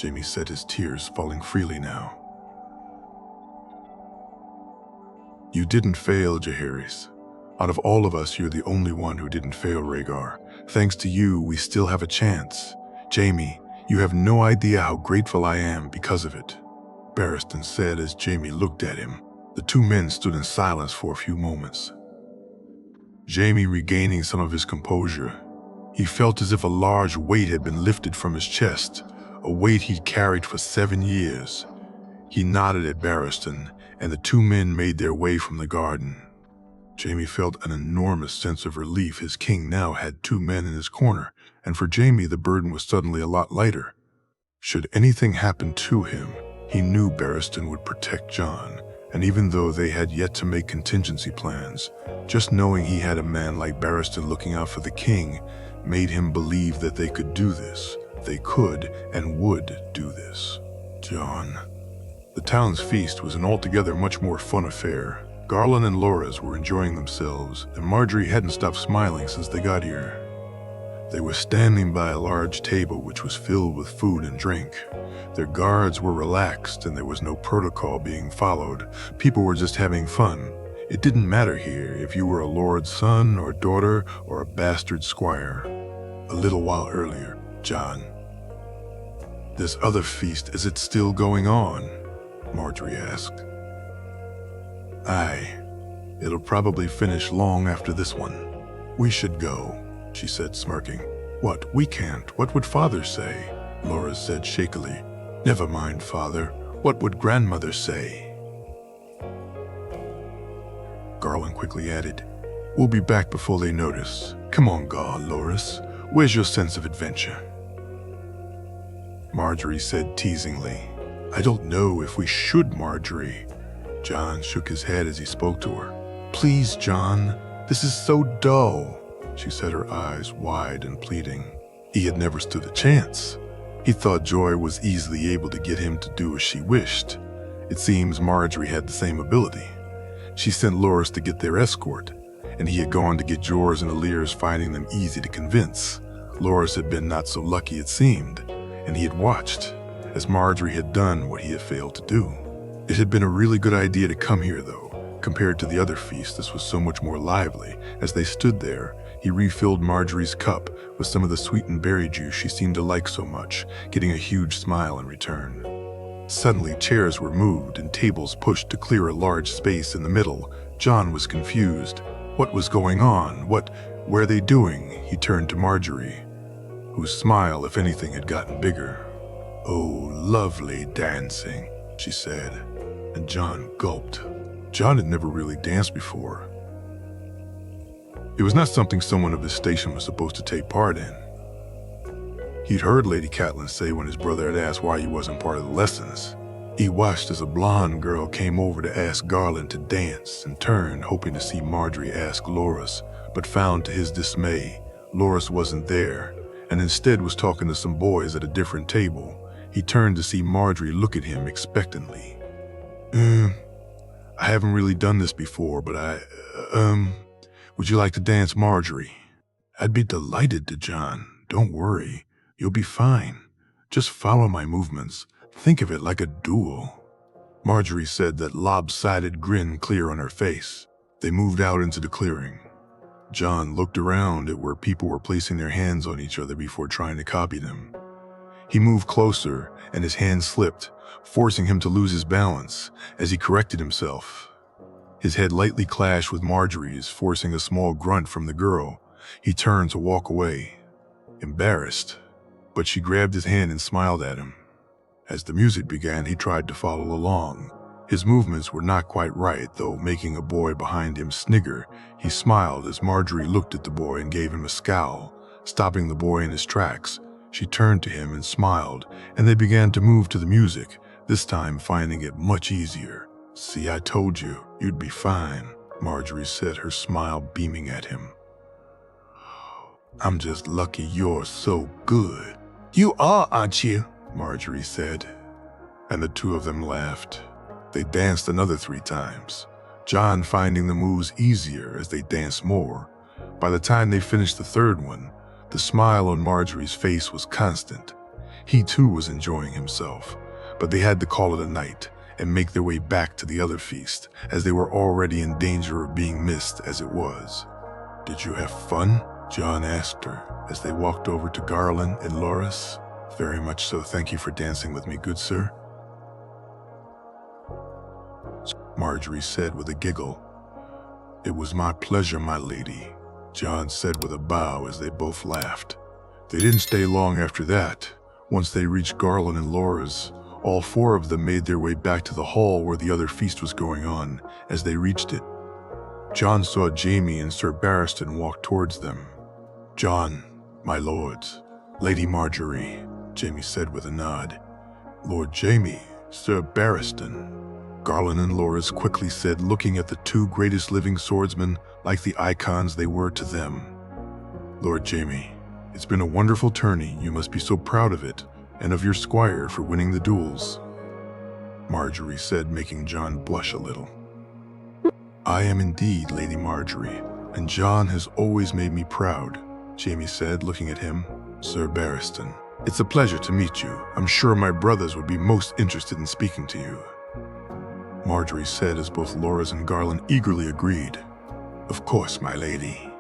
Jaime said, his tears falling freely now. You didn't fail, Jaehaerys. Out of all of us, you're the only one who didn't fail, Rhaegar. Thanks to you, we still have a chance. Jaime, you have no idea how grateful I am because of it, Barristan said as Jaime looked at him. The two men stood in silence for a few moments. Jaime regaining some of his composure. He felt as if a large weight had been lifted from his chest, a weight he'd carried for 7 years. He nodded at Barristan, and the two men made their way from the garden. Jaime felt an enormous sense of relief. His king now had 2 men in his corner, and for Jaime the burden was suddenly a lot lighter. Should anything happen to him, he knew Barristan would protect Jon, and even though they had yet to make contingency plans, just knowing he had a man like Barristan looking out for the king made him believe that they could do this. They could and would do this. Jon. The town's feast was an altogether much more fun affair. Garland and Loras were enjoying themselves, and Marjorie hadn't stopped smiling since they got here. They were standing by a large table which was filled with food and drink. Their guards were relaxed and there was no protocol being followed. People were just having fun. It didn't matter here if you were a lord's son or daughter or a bastard squire. A little while earlier, Jon. This other feast, is it still going on? Marjorie asked. Aye. It'll probably finish long after this one. We should go, she said, smirking. What? We can't. What would father say? Loras said shakily. Never mind, father. What would grandmother say? Garland quickly added. We'll be back before they notice. Come on, Loris. Where's your sense of adventure? Marjorie said teasingly. I don't know if we should, Marjorie. John shook his head as he spoke to her. Please, John, this is so dull. She said, her eyes wide and pleading. He had never stood a chance. He thought Joy was easily able to get him to do as she wished. It seems Marjorie had the same ability. She sent Loris to get their escort, and he had gone to get Jors and Alirs, finding them easy to convince. Loris had been not so lucky, it seemed, and he had watched, as Marjorie had done what he had failed to do. It had been a really good idea to come here, though. Compared to the other feast, this was so much more lively. As they stood there, he refilled Marjorie's cup with some of the sweetened berry juice she seemed to like so much, getting a huge smile in return. Suddenly, chairs were moved and tables pushed to clear a large space in the middle. John was confused. What was going on? What were they doing? He turned to Marjorie, whose smile, if anything, had gotten bigger. Oh, lovely dancing, she said, and John gulped. John had never really danced before. It was not something someone of his station was supposed to take part in. He'd heard Lady Catelyn say when his brother had asked why he wasn't part of the lessons. He watched as a blonde girl came over to ask Garland to dance and turned, hoping to see Marjorie ask Loris, but found to his dismay, Loris wasn't there, and instead was talking to some boys at a different table. He turned to see Marjorie look at him expectantly. I haven't really done this before, but would you like to dance, Marjorie? I'd be delighted to, John. Don't worry. You'll be fine. Just follow my movements. Think of it like a duel. Marjorie said, that lopsided grin clear on her face. They moved out into the clearing. John looked around at where people were placing their hands on each other before trying to copy them. He moved closer, and his hand slipped, forcing him to lose his balance. As he corrected himself, his head lightly clashed with Marjorie's, forcing a small grunt from the girl. He turned to walk away, embarrassed, but she grabbed his hand and smiled at him. As the music began, he tried to follow along. His movements were not quite right, though, making a boy behind him snigger. He smiled as Marjorie looked at the boy and gave him a scowl, stopping the boy in his tracks. She turned to him and smiled, and they began to move to the music, this time finding it much easier. See, I told you, you'd be fine, Marjorie said, her smile beaming at him. I'm just lucky you're so good. You are, aren't you? Marjorie said, and the two of them laughed. They danced another 3 times, John finding the moves easier as they danced more. By the time they finished the 3rd one, the smile on Marjorie's face was constant. He too was enjoying himself, but they had to call it a night and make their way back to the other feast, as they were already in danger of being missed as it was. Did you have fun? John asked her as they walked over to Garland and Loris. Very much so, thank you for dancing with me, good sir, Marjorie said with a giggle. It was my pleasure, my lady, John said with a bow as they both laughed. They didn't stay long after that. Once they reached Garland and Loris, all 4 of them made their way back to the hall where the other feast was going on. As they reached it, John saw Jaime and Sir Barristan walk towards them. John, my lords, Lady Marjorie, Jaime said with a nod. Lord Jaime, Sir Barristan, Garland and Loris quickly said, looking at the 2 greatest living swordsmen like the icons they were to them. Lord Jaime, it's been a wonderful tourney. You must be so proud of it, and of your squire for winning the duels, Marjorie said, making John blush a little. I am indeed, Lady Marjorie, and John has always made me proud, Jaime said, looking at him. Sir Barristan, it's a pleasure to meet you. I'm sure my brothers would be most interested in speaking to you, Marjorie said as both Loris and Garland eagerly agreed. Of course, my lady.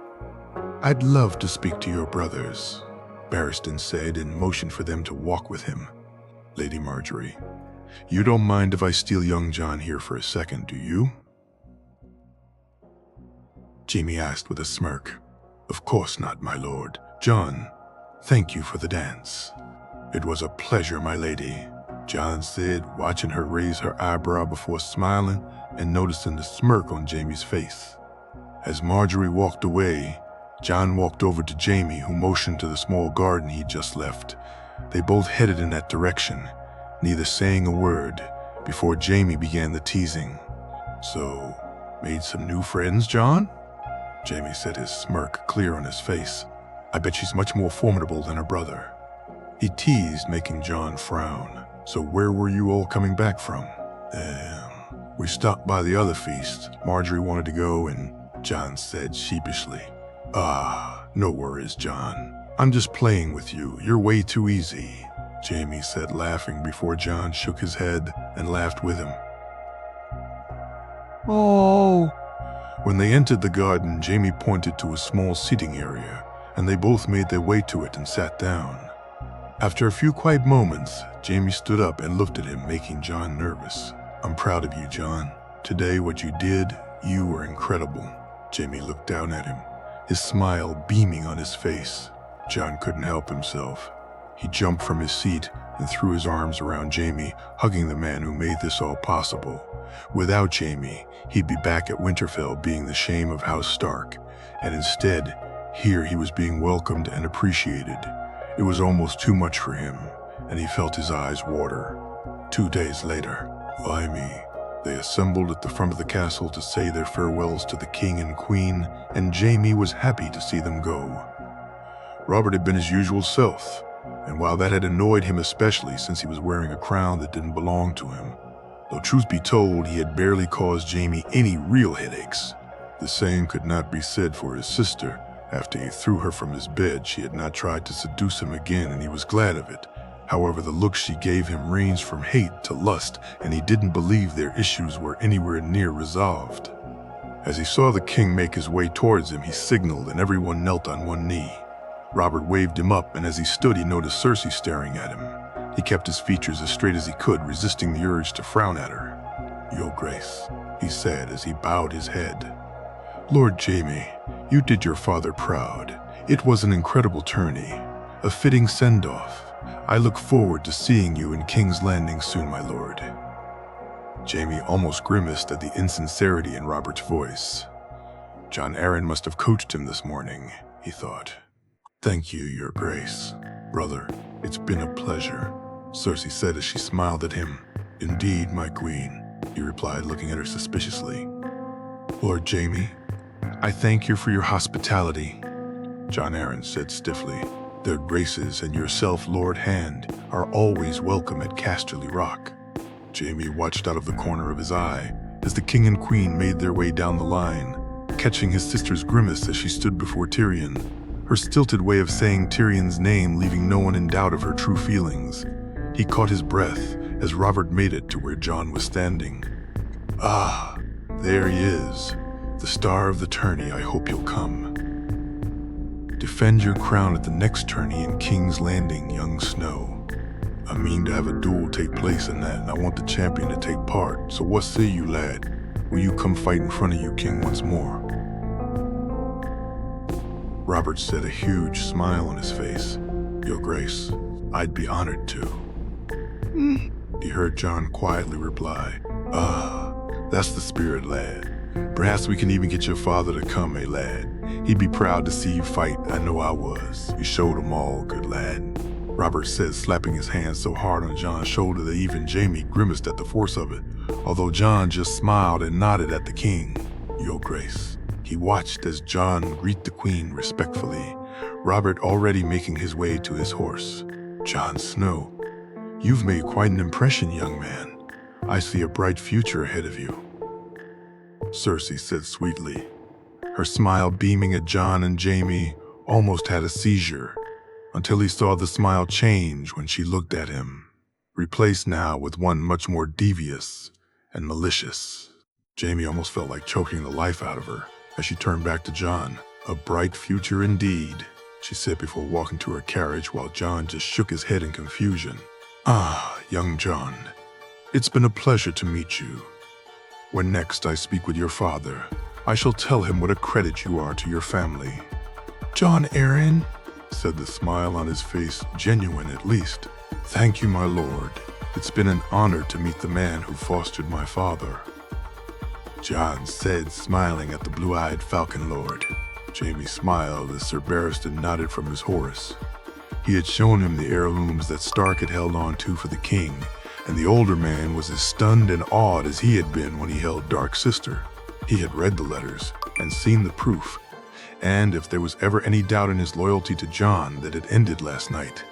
I'd love to speak to your brothers, Barristan said and motioned for them to walk with him. Lady Marjorie, you don't mind if I steal young John here for a second, do you? Jaime asked with a smirk. Of course not, my lord. John, thank you for the dance. It was a pleasure, my lady, John said, watching her raise her eyebrow before smiling and noticing the smirk on Jamie's face. As Marjorie walked away, John walked over to Jamie, who motioned to the small garden he'd just left. They both headed in that direction, neither saying a word, before Jamie began the teasing. "So, made some new friends, John?" Jamie said, his smirk clear on his face. "I bet she's much more formidable than her brother." He teased, making John frown. "So where were you all coming back from?" We stopped by the other feast. Marjorie wanted to go, and John said sheepishly. "Ah, no worries, John. I'm just playing with you. You're way too easy," Jamie said, laughing before John shook his head and laughed with him. "Oh." When they entered the garden, Jamie pointed to a small seating area, and they both made their way to it and sat down. After a few quiet moments, Jamie stood up and looked at him, making John nervous. "I'm proud of you, John. Today, what you did, you were incredible." Jamie looked down at him, his smile beaming on his face. John couldn't help himself. He jumped from his seat and threw his arms around Jamie, hugging the man who made this all possible. Without Jamie, he'd be back at Winterfell being the shame of House Stark, and instead, here he was being welcomed and appreciated. It was almost too much for him, and he felt his eyes water. 2 days later, they assembled at the front of the castle to say their farewells to the king and queen, and Jamie was happy to see them go. Robert had been his usual self, and while that had annoyed him especially since he was wearing a crown that didn't belong to him, though truth be told, he had barely caused Jamie any real headaches. The same could not be said for his sister. After he threw her from his bed, she had not tried to seduce him again, and he was glad of it. However, the look she gave him ranged from hate to lust, and he didn't believe their issues were anywhere near resolved. As he saw the king make his way towards him, he signaled, and everyone knelt on one knee. Robert waved him up, and as he stood, he noticed Cersei staring at him. He kept his features as straight as he could, resisting the urge to frown at her. "Your Grace," he said as he bowed his head. "Lord Jamie, you did your father proud. It was an incredible tourney, a fitting send-off. I look forward to seeing you in King's Landing soon, my lord." Jamie almost grimaced at the insincerity in Robert's voice. Jon Arryn must have coached him this morning, he thought. "Thank you, your grace. Brother, it's been a pleasure," Cersei said as she smiled at him. "Indeed, my queen," he replied, looking at her suspiciously. "Lord Jamie, I thank you for your hospitality," Jon Arryn said stiffly. "Their graces and yourself, Lord Hand, are always welcome at Casterly Rock." Jamie watched out of the corner of his eye as the king and queen made their way down the line, catching his sister's grimace as she stood before Tyrion, her stilted way of saying Tyrion's name leaving no one in doubt of her true feelings. He caught his breath as Robert made it to where Jon was standing. "Ah, there he is, the star of the tourney. I hope you'll come. Defend your crown at the next tourney in King's Landing, young Snow. I mean to have a duel take place in that, and I want the champion to take part. So what say you, lad? Will you come fight in front of you, king, once more?" Robert said, a huge smile on his face. "Your grace, I'd be honored to." He heard Jon quietly reply, "Ah, that's the spirit, lad. Perhaps we can even get your father to come, eh, lad? He'd be proud to see you fight. I know I was. You showed 'em all, good lad," Robert said, slapping his hand so hard on Jon's shoulder that even Jamie grimaced at the force of it, although Jon just smiled and nodded at the king. "Your grace." He watched as Jon greeted the queen respectfully, Robert already making his way to his horse. "Jon Snow, you've made quite an impression, young man. I see a bright future ahead of you," Cersei said sweetly. Her smile beaming at Jon, and Jamie almost had a seizure until he saw the smile change when she looked at him, replaced now with one much more devious and malicious. Jamie almost felt like choking the life out of her as she turned back to Jon. "A bright future indeed," she said before walking to her carriage, while Jon just shook his head in confusion. "Ah, young Jon, it's been a pleasure to meet you. When next I speak with your father, I shall tell him what a credit you are to your family." "Jon Arryn," said the smile on his face, genuine at least. "Thank you, my lord," It's been an honor to meet the man who fostered my father," John said, smiling at the blue-eyed Falcon Lord. Jaime smiled as Sir Barristan nodded from his horse. He had shown him the heirlooms that Stark had held on to for the king, and the older man was as stunned and awed as he had been when he held Dark Sister. He had read the letters and seen the proof, and if there was ever any doubt in his loyalty to Jon, that had ended last night.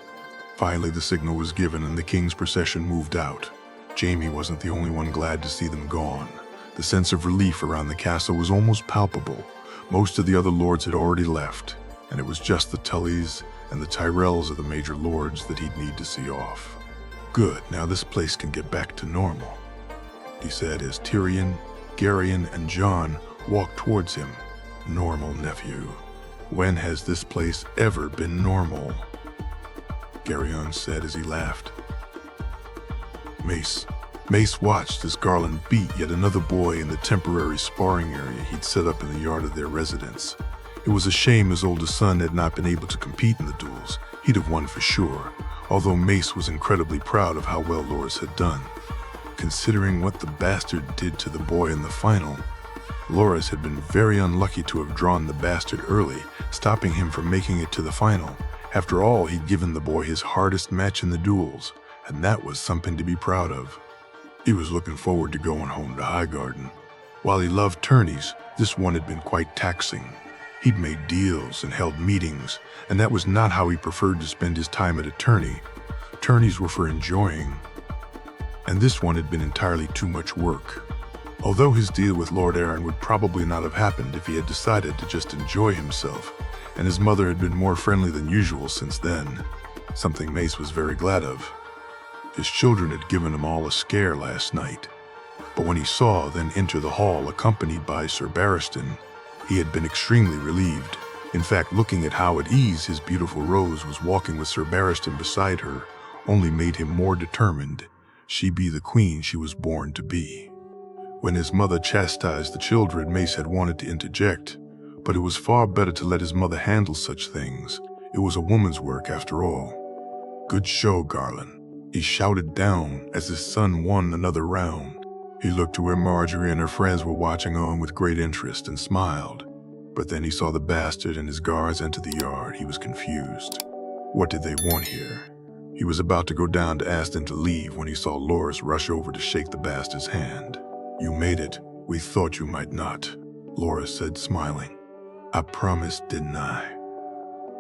Finally, the signal was given and the king's procession moved out. Jaime wasn't the only one glad to see them gone. The sense of relief around the castle was almost palpable. Most of the other lords had already left, and it was just the Tullys and the Tyrells of the major lords that he'd need to see off. "Good, now this place can get back to normal," he said as Tyrion, Garyon, and Jon walked towards him. "Normal, nephew. When has this place ever been normal?" Garyon said as he laughed. Mace watched as Garland beat yet another boy in the temporary sparring area he'd set up in the yard of their residence. It was a shame his oldest son had not been able to compete in the duels. He'd have won for sure, although Mace was incredibly proud of how well Loras had done. Considering what the bastard did to the boy in the final, Loras had been very unlucky to have drawn the bastard early, stopping him from making it to the final. After all, he'd given the boy his hardest match in the duels, and that was something to be proud of. He was looking forward to going home to Highgarden. While he loved tourneys, this one had been quite taxing. He'd made deals and held meetings, and that was not how he preferred to spend his time at a tourney. Tourneys were for enjoying, and this one had been entirely too much work. Although his deal with Lord Aaron would probably not have happened if he had decided to just enjoy himself, and his mother had been more friendly than usual since then, something Mace was very glad of. His children had given him all a scare last night, but when he saw them enter the hall accompanied by Sir Barristan, he had been extremely relieved. In fact, looking at how at ease his beautiful Rose was walking with Sir Barristan beside her only made him more determined she be the queen she was born to be. When his mother chastised the children, Mace had wanted to interject, but it was far better to let his mother handle such things. It was a woman's work after all. "Good show, Garland," he shouted down as his son won another round. He looked to where Marjorie and her friends were watching on with great interest and smiled. But then he saw the bastard and his guards enter the yard. He was confused. What did they want here? He was about to go down to ask them to leave when he saw Loras rush over to shake the bastard's hand. "You made it. We thought you might not," Loras said, smiling. "I promised, didn't I?"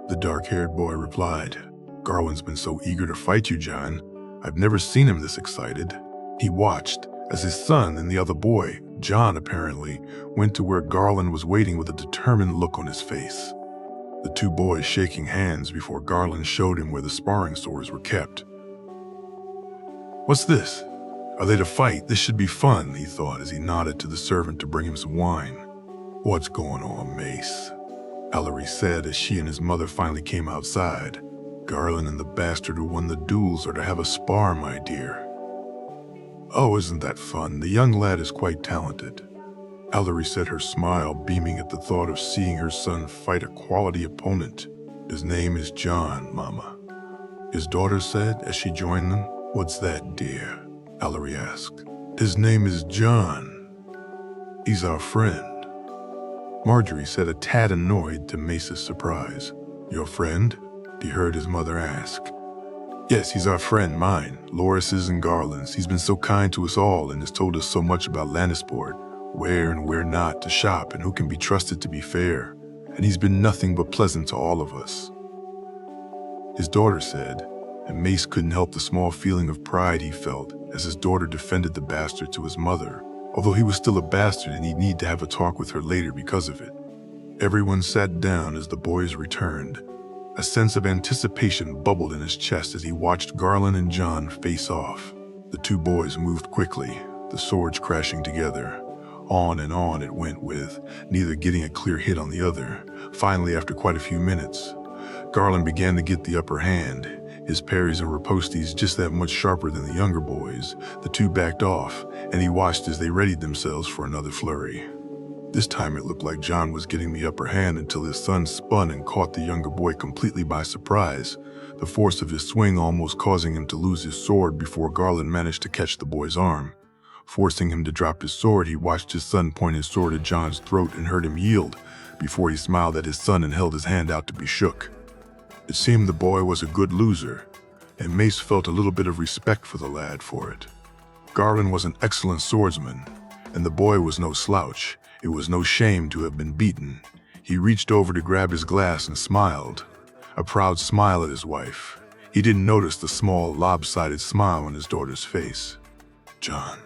The dark-haired boy replied. "Garland's been so eager to fight you, Jon. I've never seen him this excited." He watched as his son and the other boy, Jon apparently, went to where Garland was waiting with a determined look on his face. The two boys shaking hands before Garland showed him where the sparring swords were kept. "What's this? Are they to fight? This should be fun," he thought as he nodded to the servant to bring him some wine. "What's going on, Mace?" Ellery said as she and his mother finally came outside. "Garland and the bastard who won the duels are to have a spar, my dear." "Oh, isn't that fun? The young lad is quite talented." Ellery said, her smile beaming at the thought of seeing her son fight a quality opponent. "His name is Jon, Mama," his daughter said as she joined them. "What's that, dear?" Ellery asked. "His name is Jon. He's our friend," Marjorie said, a tad annoyed to Mace's surprise. "Your friend?" he heard his mother ask. "Yes, he's our friend, mine, Loras's and Garland's. He's been so kind to us all and has told us so much about Lannisport, where and where not to shop and who can be trusted to be fair, and he's been nothing but pleasant to all of us," his daughter said, and Mace couldn't help the small feeling of pride he felt as his daughter defended the bastard to his mother, although he was still a bastard and he'd need to have a talk with her later because of it. Everyone sat down as the boys returned. A sense of anticipation bubbled in his chest as he watched Garland and Jon face off. The two boys moved quickly, the swords crashing together. On and on it went with, neither getting a clear hit on the other. Finally, after quite a few minutes, Garland began to get the upper hand, his parries and ripostes just that much sharper than the younger boys. The two backed off, and he watched as they readied themselves for another flurry. This time it looked like John was getting the upper hand until his son spun and caught the younger boy completely by surprise, the force of his swing almost causing him to lose his sword before Garland managed to catch the boy's arm. Forcing him to drop his sword, he watched his son point his sword at John's throat and heard him yield, before he smiled at his son and held his hand out to be shook. It seemed the boy was a good loser, and Mace felt a little bit of respect for the lad for it. Garland was an excellent swordsman, and the boy was no slouch. It was no shame to have been beaten. He reached over to grab his glass and smiled, a proud smile at his wife. He didn't notice the small, lopsided smile on his daughter's face. John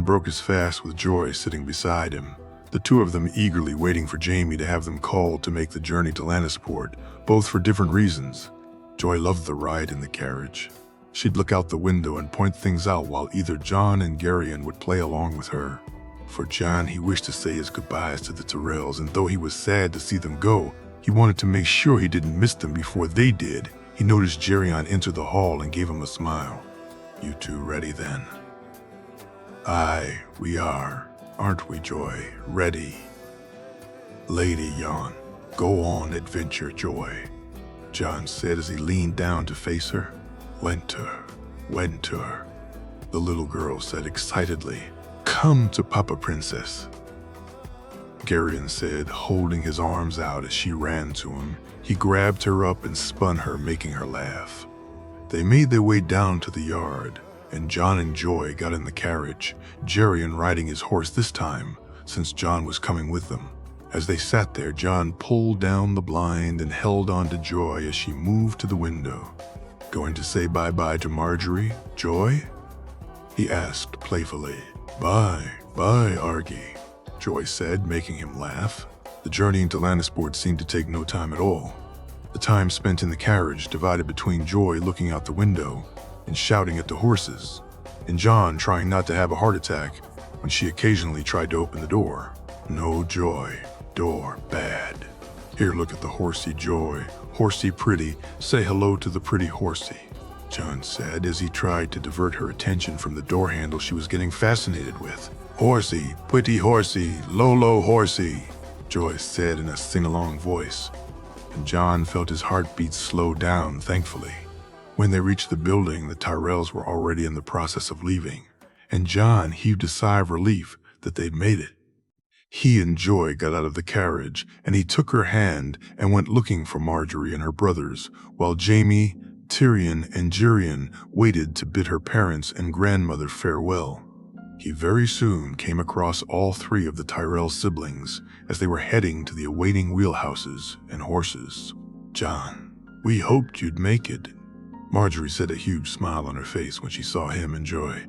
broke his fast with Joy sitting beside him, the two of them eagerly waiting for Jamie to have them called to make the journey to Lannisport, both for different reasons. Joy loved the ride in the carriage. She'd look out the window and point things out while either John and Garyon would play along with her. For John, he wished to say his goodbyes to the Tyrells, and though he was sad to see them go, he wanted to make sure he didn't miss them before they did. He noticed Geryon enter the hall and gave him a smile. "You two ready then?" "Aye, we are. Aren't we, Joy? Ready?" "Lady Yon, go on, adventure, Joy," John said as he leaned down to face her. Winter, the little girl said excitedly. "Come to Papa, Princess," Garyon said, holding his arms out as she ran to him. He grabbed her up and spun her, making her laugh. They made their way down to the yard, and John and Joy got in the carriage, Geryon riding his horse this time, since John was coming with them. As they sat there, John pulled down the blind and held on to Joy as she moved to the window. "Going to say bye-bye to Marjorie, Joy?" he asked playfully. Bye, Argy," Joy said, making him laugh. The journey into Lannisport seemed to take no time at all. The time spent in the carriage divided between Joy looking out the window and shouting at the horses, and John trying not to have a heart attack when she occasionally tried to open the door. "No, Joy, door bad. Here, look at the horsey, Joy. Horsey pretty, say hello to the pretty horsey," John said as he tried to divert her attention from the door handle she was getting fascinated with. "Horsey, pretty horsey, Lolo horsey," Joy said in a sing-along voice, and John felt his heartbeat slow down, thankfully. When they reached the building, the Tyrells were already in the process of leaving, and John heaved a sigh of relief that they'd made it. He and Joy got out of the carriage, and he took her hand and went looking for Marjorie and her brothers, while Jamie, Tyrion, and Geryon waited to bid her parents and grandmother farewell. He very soon came across all three of the Tyrell siblings as they were heading to the awaiting wheelhouses and horses. "John, we hoped you'd make it," Marjorie said, a huge smile on her face when she saw him and Joy.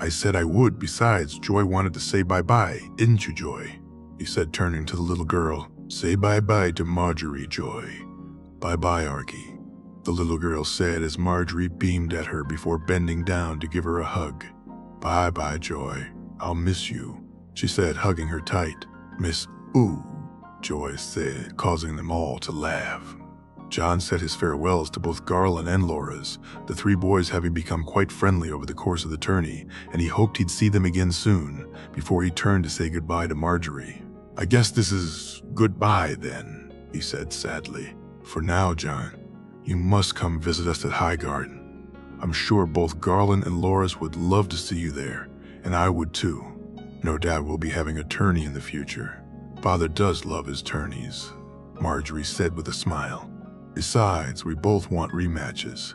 "I said I would. Besides, Joy wanted to say bye-bye, didn't you, Joy?" he said, turning to the little girl. "Say bye-bye to Marjorie, Joy." "Bye-bye, Argy," the little girl said as Marjorie beamed at her before bending down to give her a hug. "Bye-bye, Joy. I'll miss you," she said, hugging her tight. "Miss Ooh," Joy said, causing them all to laugh. John said his farewells to both Garland and Loras, the three boys having become quite friendly over the course of the tourney, and he hoped he'd see them again soon, before he turned to say goodbye to Marjorie. "I guess this is goodbye then," he said sadly. "For now, John, you must come visit us at Highgarden. I'm sure both Garland and Loras would love to see you there, and I would too. No doubt we'll be having a tourney in the future. Father does love his tourneys," Marjorie said with a smile. "Besides, we both want rematches,"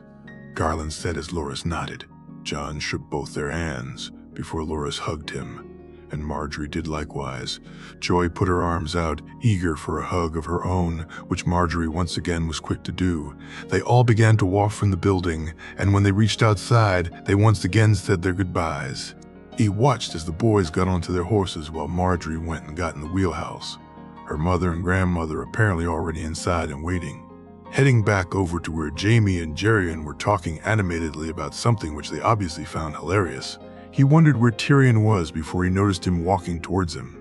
Garland said as Loras nodded. John shook both their hands before Loras hugged him, and Marjorie did likewise. Joy put her arms out, eager for a hug of her own, which Marjorie once again was quick to do. They all began to walk from the building, and when they reached outside, they once again said their goodbyes. He watched as the boys got onto their horses while Marjorie went and got in the wheelhouse, her mother and grandmother apparently already inside and waiting. Heading back over to where Jamie and Geryon were talking animatedly about something which they obviously found hilarious, he wondered where Tyrion was before he noticed him walking towards him.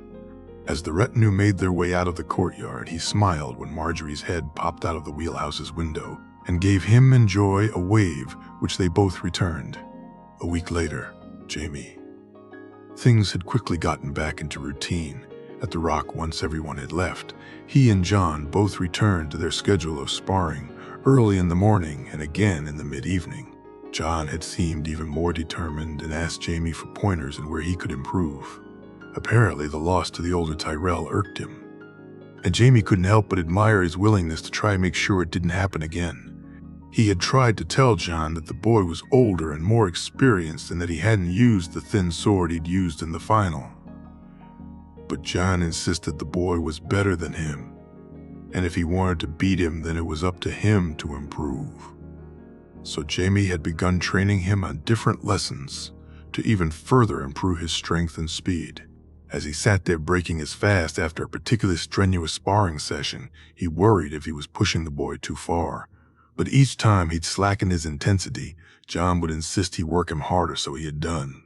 As the retinue made their way out of the courtyard, he smiled when Marjorie's head popped out of the wheelhouse's window and gave him and Joy a wave, which they both returned. A week later, Jamie. Things had quickly gotten back into routine. At the Rock, once everyone had left, he and John both returned to their schedule of sparring early in the morning and again in the mid-evening. John had seemed even more determined and asked Jamie for pointers and where he could improve. Apparently, the loss to the older Tyrell irked him, and Jamie couldn't help but admire his willingness to try and make sure it didn't happen again. He had tried to tell John that the boy was older and more experienced and that he hadn't used the thin sword he'd used in the final. But John insisted the boy was better than him, and if he wanted to beat him, then it was up to him to improve. So Jamie had begun training him on different lessons to even further improve his strength and speed. As he sat there breaking his fast after a particularly strenuous sparring session, he worried if he was pushing the boy too far. But each time he'd slacken his intensity, John would insist he work him harder, so he had done.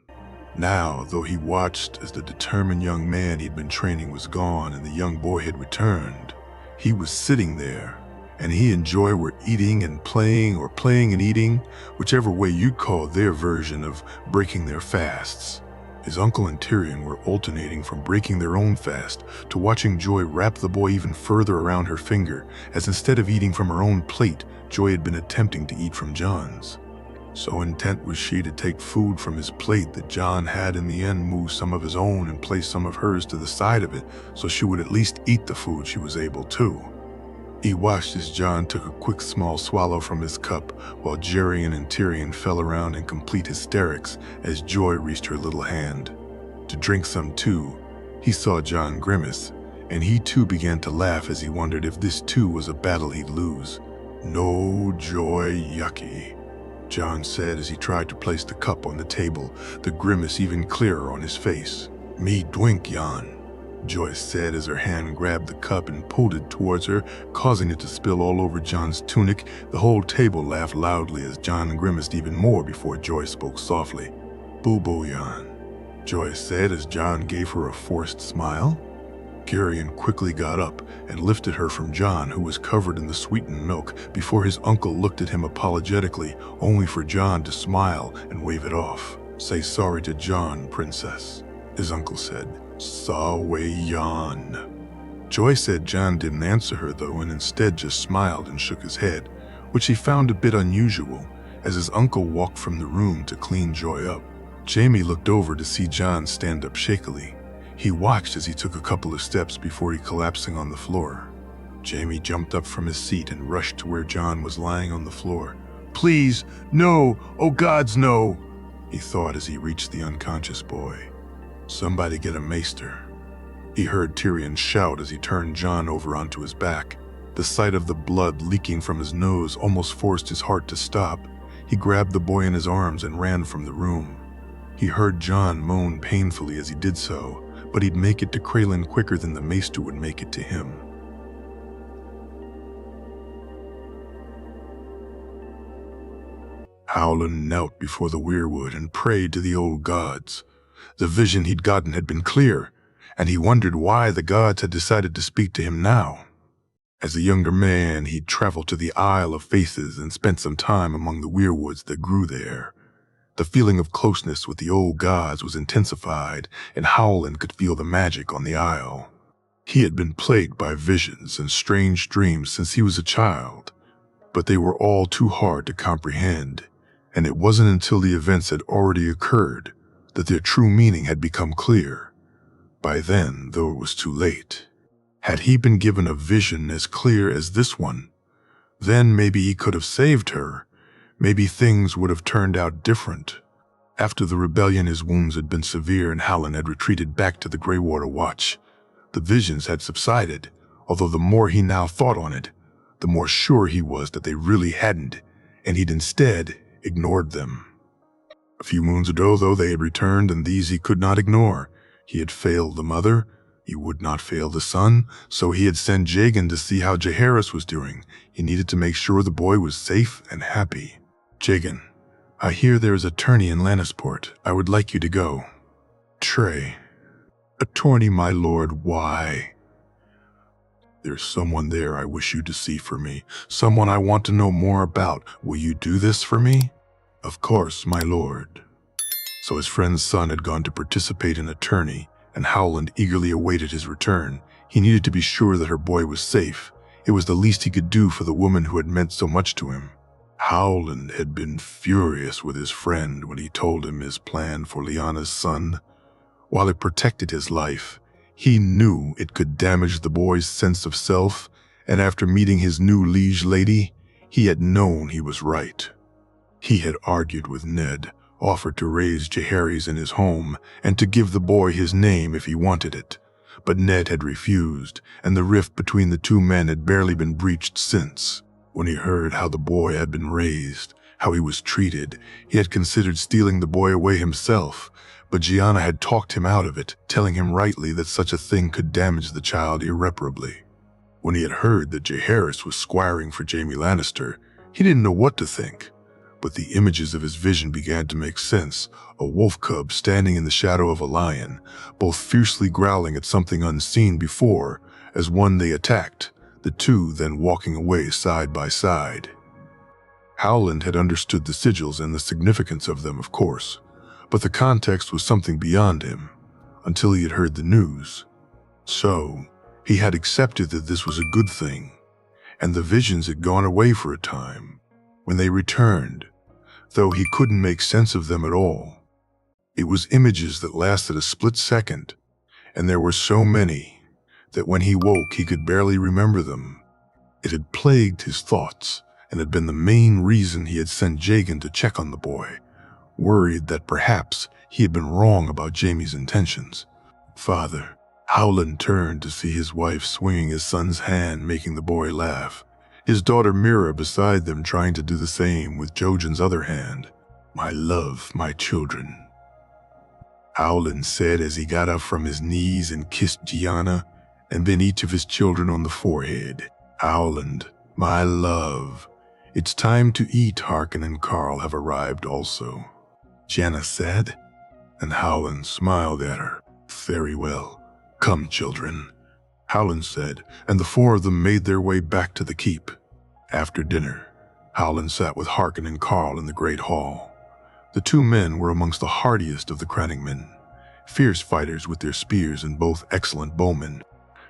Now, though he watched as the determined young man he'd been training was gone and the young boy had returned, he was sitting there, and he and Joy were eating and playing, or playing and eating, whichever way you'd call their version of breaking their fasts. His uncle and Tyrion were alternating from breaking their own fast to watching Joy wrap the boy even further around her finger, as instead of eating from her own plate, Joy had been attempting to eat from John's. So intent was she to take food from his plate that John had in the end moved some of his own and placed some of hers to the side of it so she would at least eat the food she was able to. He watched as John took a quick small swallow from his cup while Jerian and Tyrion fell around in complete hysterics as Joy reached her little hand to drink some too. He saw John grimace, and he too began to laugh as he wondered if this too was a battle he'd lose. "No, Joy, yucky," John said as he tried to place the cup on the table, the grimace even clearer on his face. "Me drink, Jan," Joy said as her hand grabbed the cup and pulled it towards her, causing it to spill all over John's tunic. The whole table laughed loudly as John grimaced even more before Joy spoke softly. "Boo-boo, Jan," Joy said as John gave her a forced smile. Tyrion quickly got up and lifted her from John, who was covered in the sweetened milk, before his uncle looked at him apologetically, only for John to smile and wave it off. "Say sorry to John, princess," his uncle said. "Sorry, Jan." Joy said John didn't answer her though, and instead just smiled and shook his head, which he found a bit unusual, as his uncle walked from the room to clean Joy up. Jamie looked over to see John stand up shakily. He watched as he took a couple of steps before he collapsing on the floor. Jamie jumped up from his seat and rushed to where John was lying on the floor. "Please, no, oh gods, no," he thought as he reached the unconscious boy. "Somebody get a maester." He heard Tyrion shout as he turned John over onto his back. The sight of the blood leaking from his nose almost forced his heart to stop. He grabbed the boy in his arms and ran from the room. He heard John moan painfully as he did so, but he'd make it to Kraylin quicker than the maester would make it to him. Howland knelt before the weirwood and prayed to the old gods. The vision he'd gotten had been clear, and he wondered why the gods had decided to speak to him now. As a younger man, he'd traveled to the Isle of Faces and spent some time among the weirwoods that grew there. The feeling of closeness with the old gods was intensified, and Howland could feel the magic on the isle. He had been plagued by visions and strange dreams since he was a child, but they were all too hard to comprehend, and it wasn't until the events had already occurred that their true meaning had become clear. By then, though it was too late. Had he been given a vision as clear as this one, then maybe he could have saved her. Maybe things would have turned out different. After the rebellion, his wounds had been severe and Howland had retreated back to the Greywater Watch. The visions had subsided, although the more he now thought on it, the more sure he was that they really hadn't, and he'd instead ignored them. A few moons ago, though, they had returned, and these he could not ignore. He had failed the mother, he would not fail the son, so he had sent Jagan to see how Jaehaerys was doing. He needed to make sure the boy was safe and happy. "Jagan, I hear there is a tourney in Lannisport. I would like you to go." "Trey, a tourney, my lord, why?" "There's someone there I wish you to see for me, someone I want to know more about. Will you do this for me?" "Of course, my lord." So his friend's son had gone to participate in a tourney, and Howland eagerly awaited his return. He needed to be sure that her boy was safe. It was the least he could do for the woman who had meant so much to him. Howland had been furious with his friend when he told him his plan for Lyanna's son. While it protected his life, he knew it could damage the boy's sense of self, and after meeting his new liege lady, he had known he was right. He had argued with Ned, offered to raise Jaehaerys in his home, and to give the boy his name if he wanted it. But Ned had refused, and the rift between the two men had barely been breached since. When he heard how the boy had been raised, how he was treated, he had considered stealing the boy away himself, but Gianna had talked him out of it, telling him rightly that such a thing could damage the child irreparably. When he had heard that Jaehaerys was squiring for Jaime Lannister, he didn't know what to think. But the images of his vision began to make sense. A wolf cub standing in the shadow of a lion, both fiercely growling at something unseen before, as one they attacked, the two then walking away side by side. Howland had understood the sigils and the significance of them, of course, but the context was something beyond him, until he had heard the news. So, he had accepted that this was a good thing, and the visions had gone away for a time. When they returned, though he couldn't make sense of them at all, it was images that lasted a split second, and there were so many that when he woke he could barely remember them. It had plagued his thoughts, and had been the main reason he had sent Jagan to check on the boy, worried that perhaps he had been wrong about Jaime's intentions. Father, Howland turned to see his wife swinging his son's hand, making the boy laugh. His daughter Mira beside them trying to do the same with Jojen's other hand. My love, my children, Howland said as he got up from his knees and kissed Gianna and then each of his children on the forehead. Howland, my love, it's time to eat. Harkin and Carl have arrived also, Janna said, and Howland smiled at her. Very well. Come, children, Howland said, and the four of them made their way back to the keep. After dinner, Howland sat with Harkin and Carl in the great hall. The two men were amongst the hardiest of the Cranning men, fierce fighters with their spears and both excellent bowmen.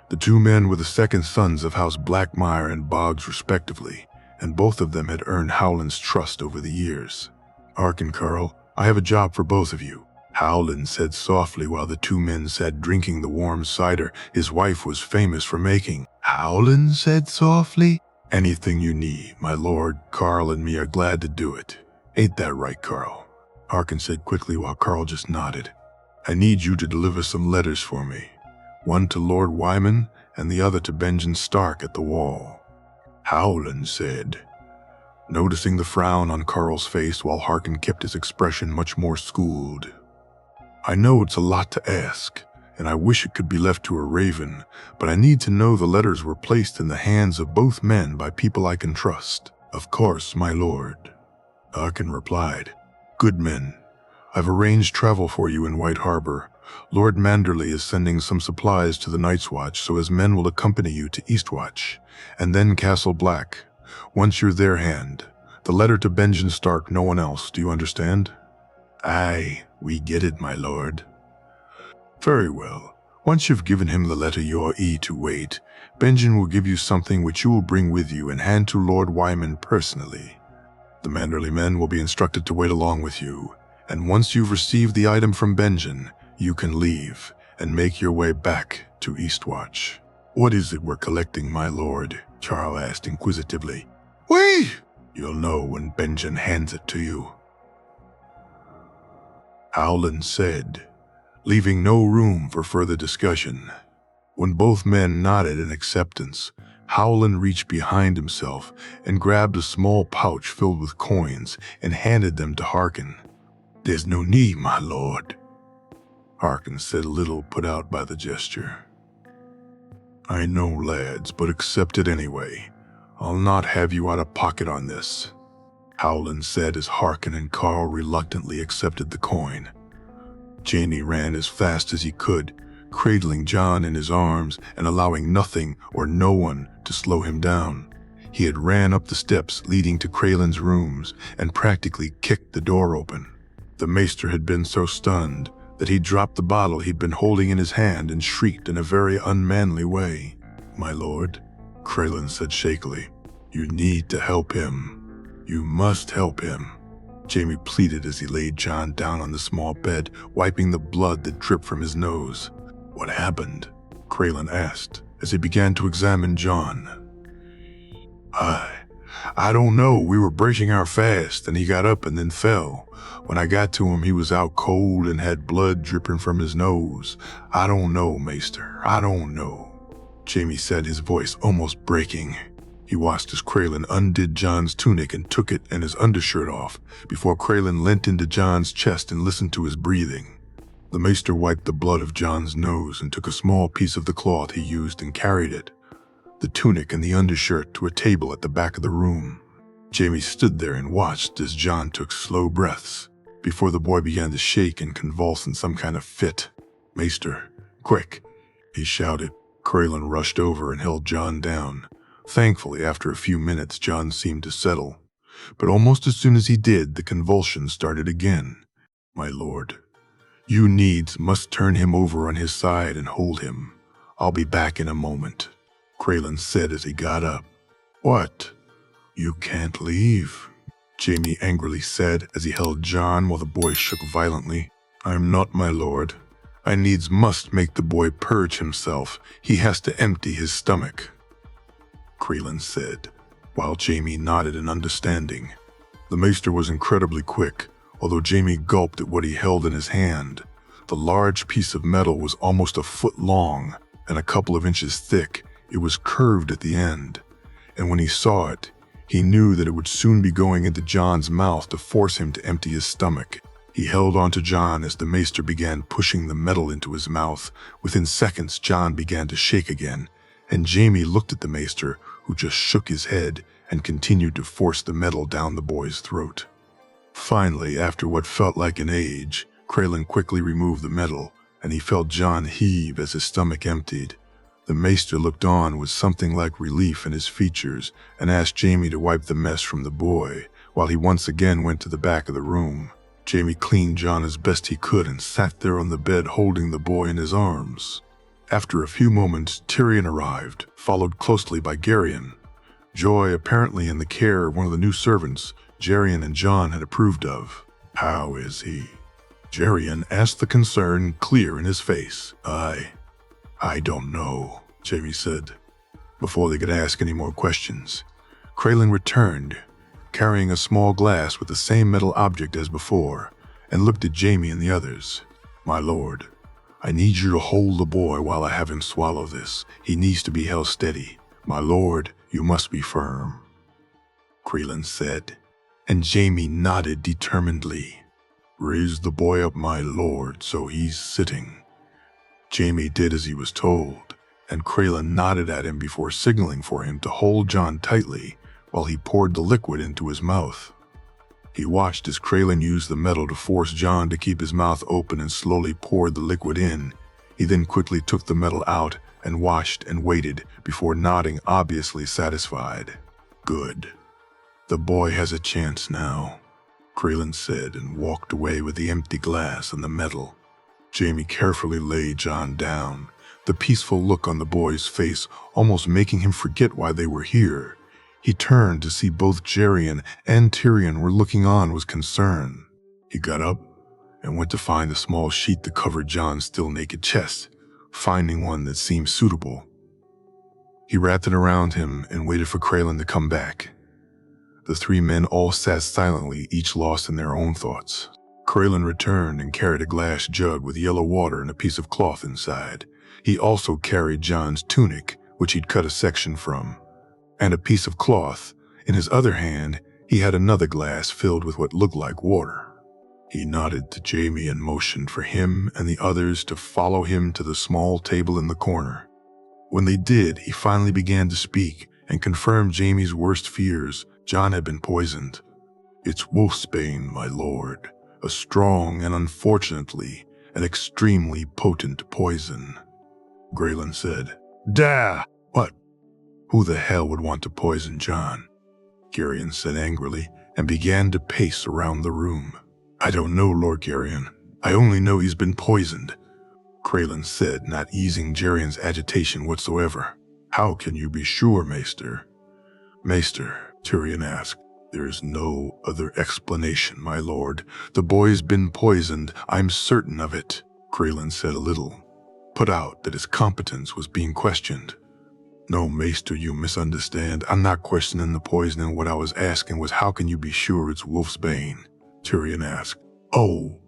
The two men were the second sons of House Blackmire and Boggs respectively, and both of them had earned Howland's trust over the years. Harkin, Carl, I have a job for both of you, Howland said softly while the two men sat drinking the warm cider his wife was famous for making. Howland said softly, anything you need, my lord. Carl and me are glad to do it. Ain't that right, Carl? Harkin said quickly while Carl just nodded. I need you to deliver some letters for me. One to Lord Wyman and the other to Benjen Stark at the wall, Howland said, noticing the frown on Carl's face while Harkin kept his expression much more schooled. I know it's a lot to ask, and I wish it could be left to a raven, but I need to know the letters were placed in the hands of both men by people I can trust. Of course, my lord, Harkin replied. Good men. I've arranged travel for you in White Harbor. Lord Manderley is sending some supplies to the Night's Watch, so his men will accompany you to Eastwatch, and then Castle Black. Once you're their hand, the letter to Benjen Stark, no one else, do you understand? Aye, we get it, my lord. Very well. Once you've given him the letter you're to wait, Benjen will give you something which you will bring with you and hand to Lord Wyman personally. The Manderley men will be instructed to wait along with you, and once you've received the item from Benjen, you can leave and make your way back to Eastwatch. What is it we're collecting, my lord? Charl asked inquisitively. Wait! You'll know when Benjen hands it to you, Howland said, leaving no room for further discussion. When both men nodded in acceptance, Howland reached behind himself and grabbed a small pouch filled with coins and handed them to Harkin. There's no need, my lord, Harkin said, a little put out by the gesture. I know, lads, but accept it anyway. I'll not have you out of pocket on this, Howland said as Harkin and Carl reluctantly accepted the coin. Jaime ran as fast as he could, cradling Jon in his arms and allowing nothing or no one to slow him down. He had ran up the steps leading to Kralen's rooms and practically kicked the door open. The maester had been so stunned that he dropped the bottle he'd been holding in his hand and shrieked in a very unmanly way. "My lord," Kralin said shakily, "you need to help him. You must help him." Jaime pleaded as he laid John down on the small bed, wiping the blood that dripped from his nose. "What happened?" Kralin asked as he began to examine John. I don't know. We were breaking our fast, and he got up and then fell. When I got to him, he was out cold and had blood dripping from his nose. I don't know, maester. I don't know," Jaime said, his voice almost breaking. He watched as Kralin undid John's tunic and took it and his undershirt off, before Kralin leant into John's chest and listened to his breathing. The maester wiped the blood of John's nose and took a small piece of the cloth he used and carried it, the tunic and the undershirt, to a table at the back of the room. Jaime stood there and watched as John took slow breaths, before the boy began to shake and convulse in some kind of fit. "Maester, quick," he shouted. Kralin rushed over and held John down. Thankfully, after a few minutes, John seemed to settle. But almost as soon as he did, the convulsions started again. "My lord, you needs must turn him over on his side and hold him. I'll be back in a moment," Kralin said as he got up. "What? You can't leave," Jaime angrily said as he held John while the boy shook violently. "I'm not, my lord. I needs must make the boy purge himself. He has to empty his stomach," Kralin said, while Jaime nodded in understanding. The maester was incredibly quick, although Jaime gulped at what he held in his hand. The large piece of metal was almost a foot long and a couple of inches thick. It was curved at the end, and when he saw it, he knew that it would soon be going into John's mouth to force him to empty his stomach. He held on to John as the maester began pushing the metal into his mouth. Within seconds, John began to shake again, and Jaime looked at the maester, who just shook his head and continued to force the metal down the boy's throat. Finally, after what felt like an age, Kralin quickly removed the metal, and he felt John heave as his stomach emptied. The maester looked on with something like relief in his features and asked Jaime to wipe the mess from the boy, while he once again went to the back of the room. Jaime cleaned John as best he could and sat there on the bed holding the boy in his arms. After a few moments, Tyrion arrived, followed closely by Gerion. Joy apparently in the care of one of the new servants Gerion and John had approved of. "How is he?" Gerion asked, the concern clear in his face. I don't know," Jaime said. Before they could ask any more questions, Kralin returned, carrying a small glass with the same metal object as before, and looked at Jaime and the others. "My lord, I need you to hold the boy while I have him swallow this. He needs to be held steady. My lord, you must be firm," Kralin said, and Jaime nodded determinedly. "Raise the boy up, my lord, so he's sitting." Jaime did as he was told, and Kralin nodded at him before signaling for him to hold John tightly while he poured the liquid into his mouth. He watched as Kralin used the metal to force John to keep his mouth open and slowly poured the liquid in. He then quickly took the metal out and washed and waited before nodding, obviously satisfied. "Good. The boy has a chance now," Kralin said and walked away with the empty glass and the metal. Jaime carefully laid John down, the peaceful look on the boy's face almost making him forget why they were here. He turned to see both Gerion and Tyrion were looking on with concern. He got up and went to find the small sheet that covered John's still naked chest, finding one that seemed suitable. He wrapped it around him and waited for Kralin to come back. The three men all sat silently, each lost in their own thoughts. Kralin returned and carried a glass jug with yellow water and a piece of cloth inside. He also carried John's tunic, which he'd cut a section from, and a piece of cloth. In his other hand, he had another glass filled with what looked like water. He nodded to Jaime and motioned for him and the others to follow him to the small table in the corner. When they did, he finally began to speak and confirmed Jaime's worst fears. John had been poisoned. "It's wolfsbane, my lord. A strong and unfortunately an extremely potent poison," Kralin said. "Dah! What? Who the hell would want to poison John?" Gerion said angrily and began to pace around the room. I don't know, Lord Geryon. I only know he's been poisoned, Kraylin said, not easing Geryon's agitation whatsoever. How can you be sure, Maester? Maester, Tyrion asked. There is no other explanation, my lord. The boy's been poisoned, I'm certain of it, Kraylin said a little put out that his competence was being questioned. No, Maester, you misunderstand. I'm not questioning the poisoning. What I was asking was, how can you be sure it's Wolfsbane? Tyrion asked. Oh,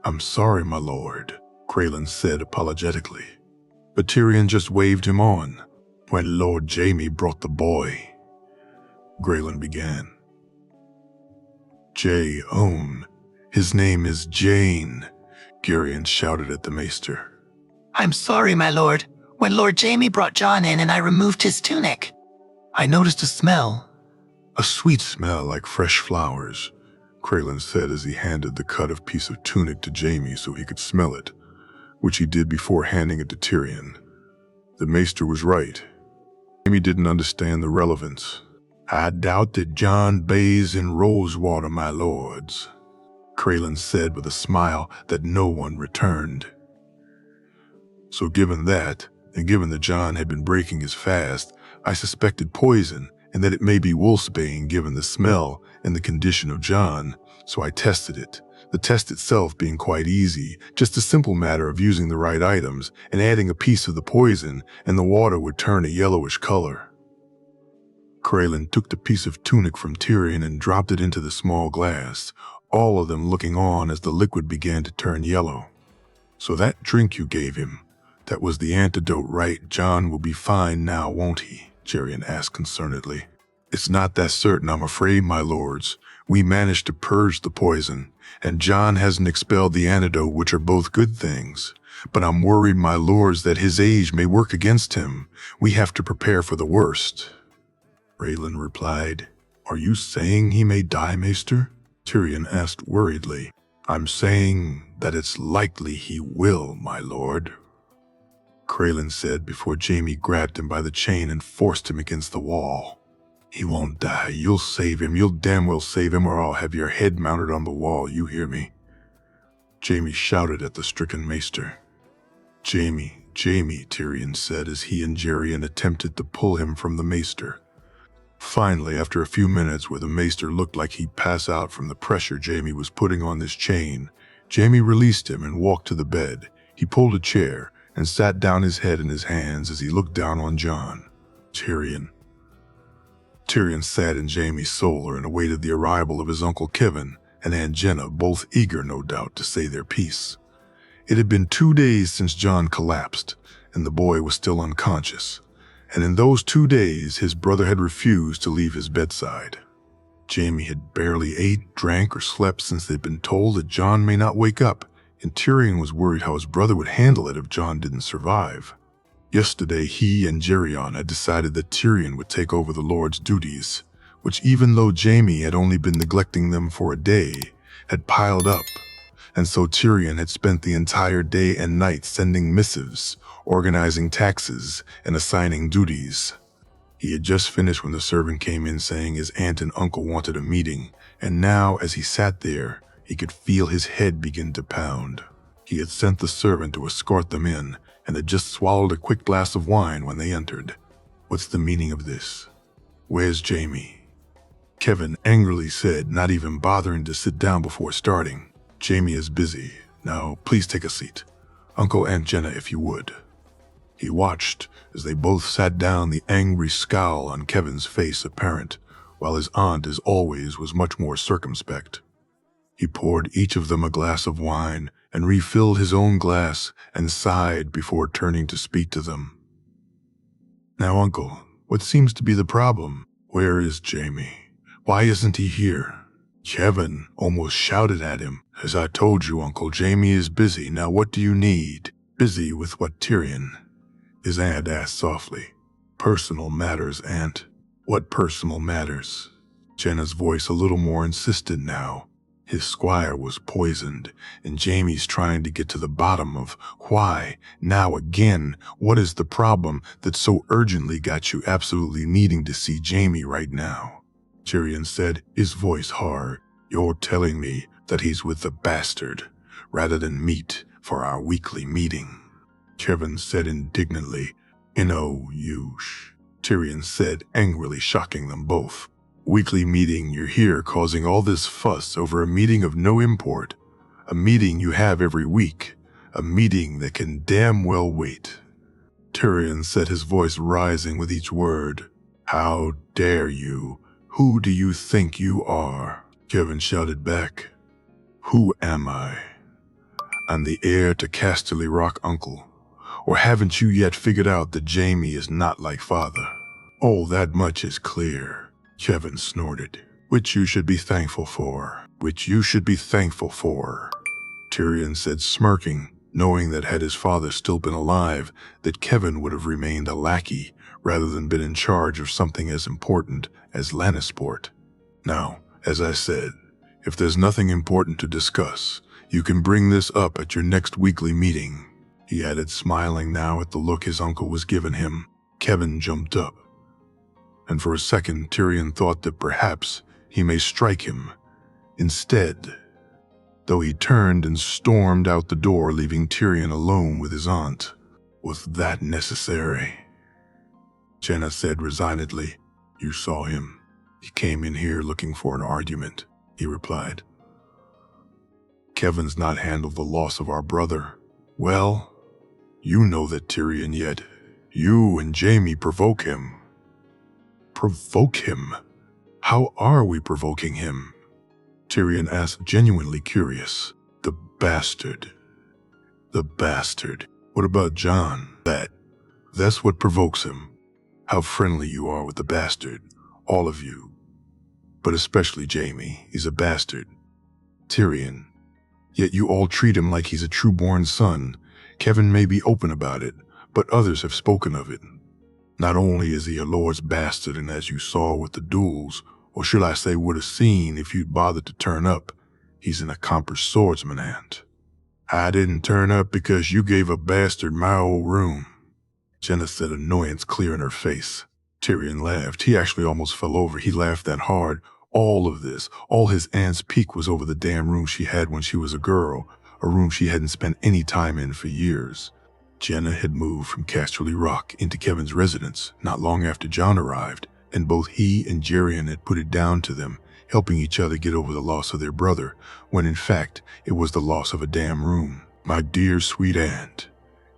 I'm sorry, my lord, Kraylin said apologetically. But Tyrion just waved him on. When Lord Jaime brought the boy, Graylin began. Jay-Own. His name is Jane, Geryon shouted at the Maester. I'm sorry, my lord. When Lord Jaime brought John in and I removed his tunic, I noticed a smell. A sweet smell like fresh flowers, Kraylin said as he handed the cut of piece of tunic to Jaime so he could smell it, which he did before handing it to Tyrion. The Maester was right. Jaime didn't understand the relevance. I doubt that John bathes in rose water, my lords, Kraylin said with a smile that no one returned. So given that, and given that John had been breaking his fast, I suspected poison and that it may be wolfsbane given the smell and the condition of John, so I tested it. The test itself being quite easy, just a simple matter of using the right items and adding a piece of the poison, and the water would turn a yellowish color. Kraylin took the piece of tunic from Tyrion and dropped it into the small glass, all of them looking on as the liquid began to turn yellow. So that drink you gave him, that was the antidote, right? John will be fine now, won't he? Geryon asked concernedly. It's not that certain, I'm afraid, my lords. We managed to purge the poison, and John hasn't expelled the antidote, which are both good things. But I'm worried, my lords, that his age may work against him. We have to prepare for the worst. Raylan replied, Are you saying he may die, Maester? Tyrion asked worriedly. I'm saying that it's likely he will, my lord, Kraylin said before Jaime grabbed him by the chain and forced him against the wall. He won't die. You'll save him. You'll damn well save him, or I'll have your head mounted on the wall. You hear me? Jaime shouted at the stricken Maester. Jaime, Tyrion said as he and Geryon attempted to pull him from the Maester. Finally, after a few minutes where the Maester looked like he'd pass out from the pressure Jaime was putting on this chain, Jaime released him and walked to the bed. He pulled a chair and sat down, his head in his hands as he looked down on John. Tyrion sat in Jaime's solar and awaited the arrival of his Uncle Kevin and Aunt Jenna, both eager, no doubt, to say their piece. It had been 2 days since John collapsed, and the boy was still unconscious. And in those 2 days, his brother had refused to leave his bedside. Jaime had barely ate, drank, or slept since they'd been told that John may not wake up, and Tyrion was worried how his brother would handle it if John didn't survive. Yesterday, he and Geryon had decided that Tyrion would take over the Lord's duties, which, even though Jaime had only been neglecting them for a day, had piled up, and so Tyrion had spent the entire day and night sending missives, organizing taxes, and assigning duties. He had just finished when the servant came in saying his aunt and uncle wanted a meeting, and now, as he sat there, he could feel his head begin to pound. He had sent the servant to escort them in, and had just swallowed a quick glass of wine when they entered. What's the meaning of this? Where's Jaime? Kevin angrily said, not even bothering to sit down before starting. Jaime is busy. Now, please take a seat. Uncle and Jenna, if you would. He watched as they both sat down, the angry scowl on Kevin's face apparent, while his aunt, as always, was much more circumspect. He poured each of them a glass of wine and refilled his own glass and sighed before turning to speak to them. Now, Uncle, what seems to be the problem? Where is Jaime? Why isn't he here? Kevin almost shouted at him. As I told you, Uncle, Jaime is busy. Now what do you need? Busy with what, Tyrion? His aunt asked softly. Personal matters, Aunt. What personal matters? Jenna's voice a little more insistent now. His squire was poisoned, and Jaime's trying to get to the bottom of why. Now again, what is the problem that so urgently got you absolutely needing to see Jaime right now? Tyrion said, his voice hard. You're telling me that he's with the bastard rather than meet for our weekly meeting. Kevin said indignantly. No use, Tyrion said angrily, shocking them both. Weekly meeting, you're here causing all this fuss over a meeting of no import. A meeting you have every week. A meeting that can damn well wait. Tyrion said, his voice rising with each word. How dare you? Who do you think you are? Kevin shouted back. Who am I? I'm the heir to Casterly Rock, uncle. Or haven't you yet figured out that Jaime is not like father? Oh, that much is clear, Kevin snorted. Which you should be thankful for. Which you should be thankful for, Tyrion said, smirking, knowing that had his father still been alive, that Kevin would have remained a lackey rather than been in charge of something as important as Lannisport. Now, as I said, if there's nothing important to discuss, you can bring this up at your next weekly meeting, he added, smiling now at the look his uncle was giving him. Kevin jumped up, and for a second Tyrion thought that perhaps he may strike him. Instead, though, he turned and stormed out the door, leaving Tyrion alone with his aunt. Was that necessary? Jenna said resignedly. You saw him. He came in here looking for an argument, he replied. Kevin's not handled the loss of our brother. Well, you know that, Tyrion, yet you and Jaime provoke him. Provoke him? How are we provoking him? Tyrion asked, genuinely curious. The bastard. The bastard. What about Jon? That's what provokes him. How friendly you are with the bastard. All of you. But especially Jaime. He's a bastard. Tyrion. Yet you all treat him like he's a true-born son. Kevin may be open about it, but others have spoken of it. Not only is he a lord's bastard, and as you saw with the duels, or should I say would have seen if you'd bothered to turn up, he's an accomplished swordsman, and I didn't turn up because you gave a bastard my old room. Jenna said, annoyance clear in her face. Tyrion laughed. He actually almost fell over. He laughed that hard. All of this, all his aunt's pique was over the damn room she had when she was a girl, a room she hadn't spent any time in for years. Jenna had moved from Casterly Rock into Kevin's residence not long after Jon arrived, and both he and Jerian had put it down to them, helping each other get over the loss of their brother, when in fact it was the loss of a damn room. My dear sweet aunt,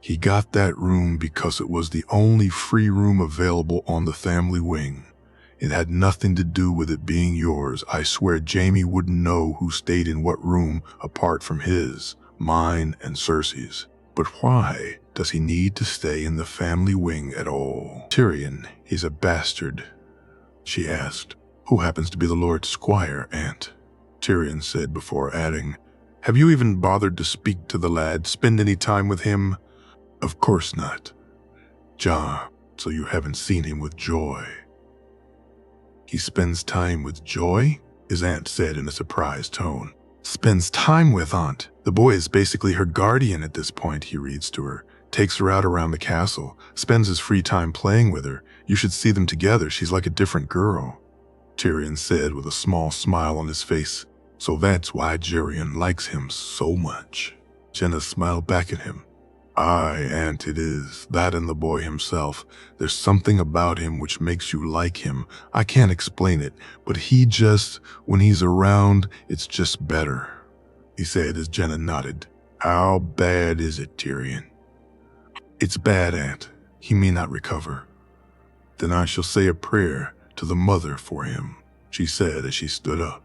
he got that room because it was the only free room available on the family wing. It had nothing to do with it being yours. I swear Jaime wouldn't know who stayed in what room apart from his, mine, and Cersei's. But why does he need to stay in the family wing at all? Tyrion, he's a bastard, she asked. Who happens to be the Lord's squire, aunt? Tyrion said before adding, have you even bothered to speak to the lad, spend any time with him? Of course not. Jon, so you haven't seen him with Joy. He spends time with Joy? His aunt said in a surprised tone. Spends time with, aunt. The boy is basically her guardian at this point, he reads to her. Takes her out around the castle. Spends his free time playing with her. You should see them together. She's like a different girl. Tyrion said with a small smile on his face. So that's why Jerian likes him so much. Jenna smiled back at him. Aye, aunt, it is. That and the boy himself. There's something about him which makes you like him. I can't explain it, but he just, when he's around, it's just better, he said as Jenna nodded. How bad is it, Tyrion? It's bad, aunt. He may not recover. Then I shall say a prayer to the mother for him, she said as she stood up.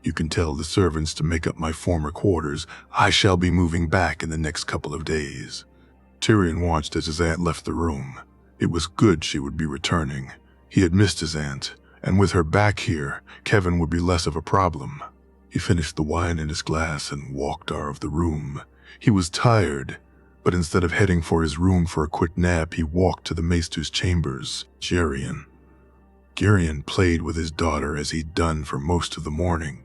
You can tell the servants to make up my former quarters. I shall be moving back in the next couple of days. Tyrion watched as his aunt left the room. It was good she would be returning. He had missed his aunt, and with her back here, Kevin would be less of a problem. He finished the wine in his glass and walked out of the room. He was tired, but instead of heading for his room for a quick nap, he walked to the maester's chambers. Jerian played with his daughter as he'd done for most of the morning,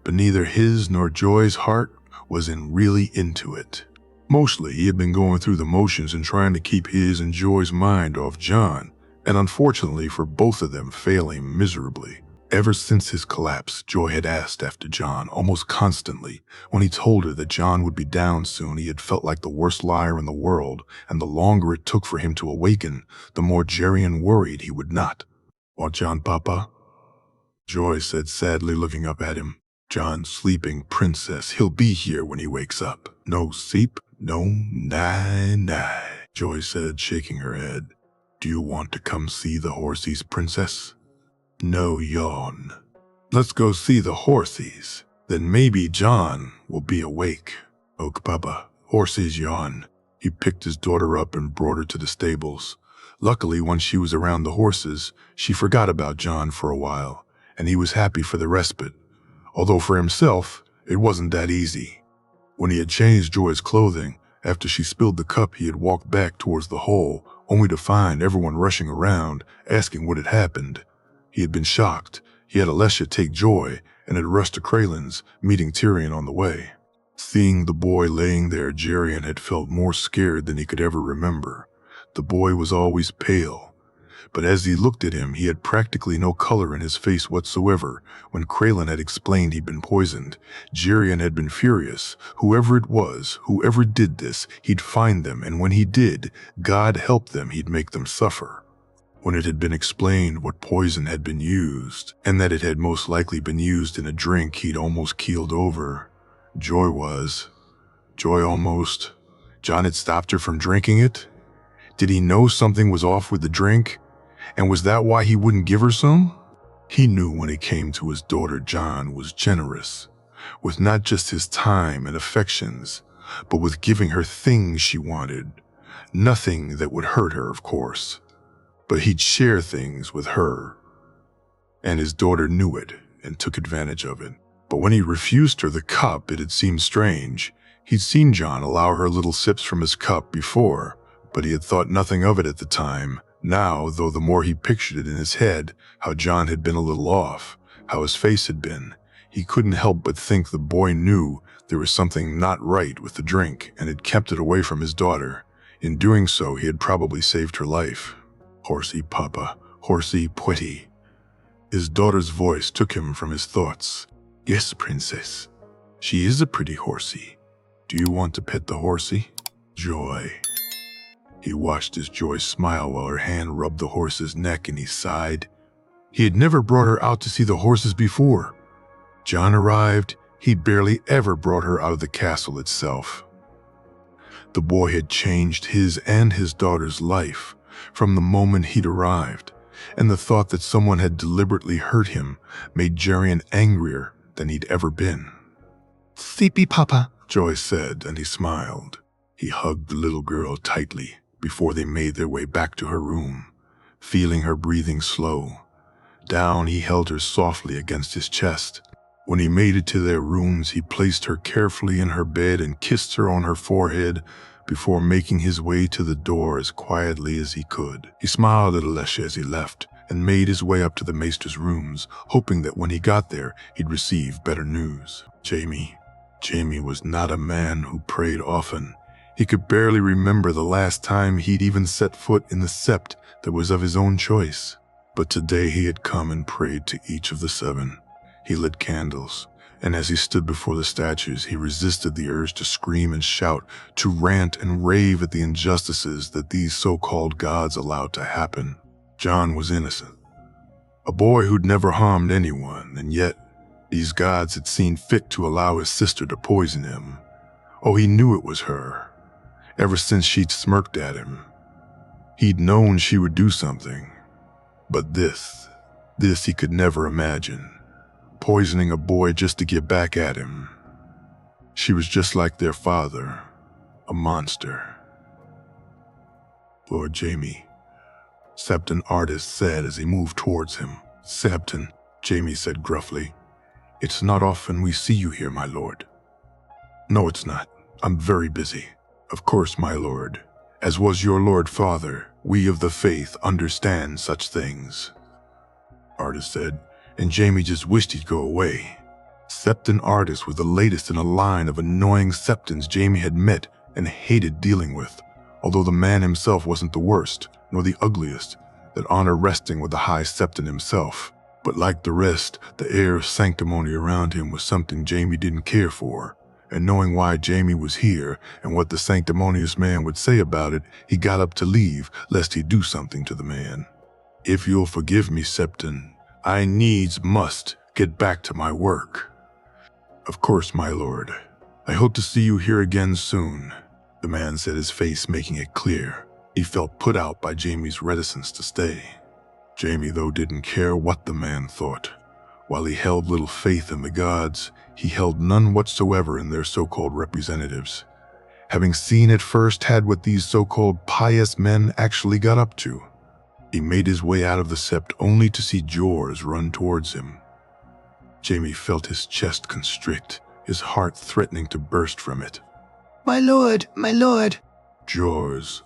but neither his nor Joy's heart was really into it. Mostly, he had been going through the motions and trying to keep his and Joy's mind off Jon, and unfortunately for both of them, failing miserably. Ever since his collapse, Joy had asked after John almost constantly. When he told her that John would be down soon, he had felt like the worst liar in the world, and the longer it took for him to awaken, the more Jerian worried he would not. "Want John, Papa?" Joy said sadly, looking up at him. "John's sleeping, Princess. He'll be here when he wakes up." "No sleep? No, nah. Joy said, shaking her head. "Do you want to come see the horsies, Princess?" No yawn. "Let's go see the horsies. Then maybe John will be awake." "Ok, Papa." Horsies yawn. He picked his daughter up and brought her to the stables. Luckily, once she was around the horses, she forgot about John for a while, and he was happy for the respite. Although for himself, it wasn't that easy. When he had changed Joy's clothing, after she spilled the cup, he had walked back towards the hole, only to find everyone rushing around, asking what had happened. He had been shocked. He had Alessia take Joy and had rushed to Kralen's, meeting Tyrion on the way. Seeing the boy laying there, Jerian had felt more scared than he could ever remember. The boy was always pale, but as he looked at him, he had practically no color in his face whatsoever. When Kralen had explained he'd been poisoned, Jerian had been furious. Whoever it was, whoever did this, he'd find them, and when he did, God help them, he'd make them suffer. When it had been explained what poison had been used, and that it had most likely been used in a drink, he'd almost keeled over. Joy almost. John had stopped her from drinking it? Did he know something was off with the drink? And was that why he wouldn't give her some? He knew when it came to his daughter, John was generous, with not just his time and affections, but with giving her things she wanted. Nothing that would hurt her, of course. But he'd share things with her. And his daughter knew it and took advantage of it. But when he refused her the cup, it had seemed strange. He'd seen John allow her little sips from his cup before, but he had thought nothing of it at the time. Now, though, the more he pictured it in his head, how John had been a little off, how his face had been, he couldn't help but think the boy knew there was something not right with the drink and had kept it away from his daughter. In doing so, he had probably saved her life. "Horsey, Papa, horsey, pretty." His daughter's voice took him from his thoughts. "Yes, Princess. She is a pretty horsey. Do you want to pet the horsey?" Joy. He watched as Joy smile while her hand rubbed the horse's neck, and he sighed. He had never brought her out to see the horses before. John arrived, he barely ever brought her out of the castle itself. The boy had changed his and his daughter's life from the moment he'd arrived, and the thought that someone had deliberately hurt him made Jerian angrier than he'd ever been. "Sleepy, Papa," Joy said, and he smiled. He hugged the little girl tightly before they made their way back to her room, feeling her breathing slow. Down, he held her softly against his chest. When he made it to their rooms, he placed her carefully in her bed and kissed her on her forehead before making his way to the door as quietly as he could. He smiled at Alessia as he left and made his way up to the maester's rooms, hoping that when he got there, he'd receive better news. Jamie was not a man who prayed often. He could barely remember the last time he'd even set foot in the sept that was of his own choice. But today he had come and prayed to each of the 7. He lit candles, and as he stood before the statues, he resisted the urge to scream and shout, to rant and rave at the injustices that these so-called gods allowed to happen. John was innocent, a boy who'd never harmed anyone, and yet these gods had seen fit to allow his sister to poison him. Oh, he knew it was her. Ever since she'd smirked at him, he'd known she would do something. But this he could never imagine. Poisoning a boy just to get back at him. She was just like their father, a monster. "Lord Jamie," Septon Artist said as he moved towards him. "Septon," Jamie said gruffly, "it's not often we see you here, my lord." "No, it's not. I'm very busy." "Of course, my lord. As was your lord father, we of the faith understand such things," Artist said, and Jamie just wished he'd go away. Septon Artist was the latest in a line of annoying Septons Jamie had met and hated dealing with, although the man himself wasn't the worst, nor the ugliest, that honor resting with the High Septon himself. But like the rest, the air of sanctimony around him was something Jamie didn't care for. And knowing why Jamie was here and what the sanctimonious man would say about it, he got up to leave, lest he do something to the man. "If you'll forgive me, Septon, I needs must get back to my work." "Of course, my lord. I hope to see you here again soon," the man said, his face making it clear. He felt put out by Jamie's reticence to stay. Jamie, though, didn't care what the man thought. While he held little faith in the gods, he held none whatsoever in their so-called representatives. Having seen at firsthand what these so-called pious men actually got up to, he made his way out of the sept only to see Jors run towards him. Jamie felt his chest constrict, his heart threatening to burst from it. My lord, my lord. Jors.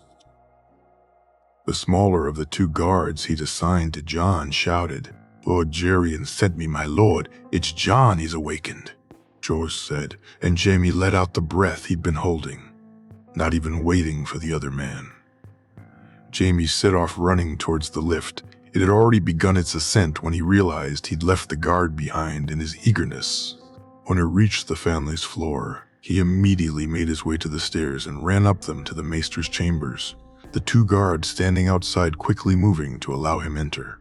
The smaller of the two guards he'd assigned to John shouted, "Lord Jerian sent me, my lord. It's John he's awakened," Jors said, and Jamie let out the breath he'd been holding, not even waiting for the other man. Jamie set off running towards the lift. It had already begun its ascent when he realized he'd left the guard behind in his eagerness. When it reached the family's floor, he immediately made his way to the stairs and ran up them to the maester's chambers, the two guards standing outside quickly moving to allow him enter.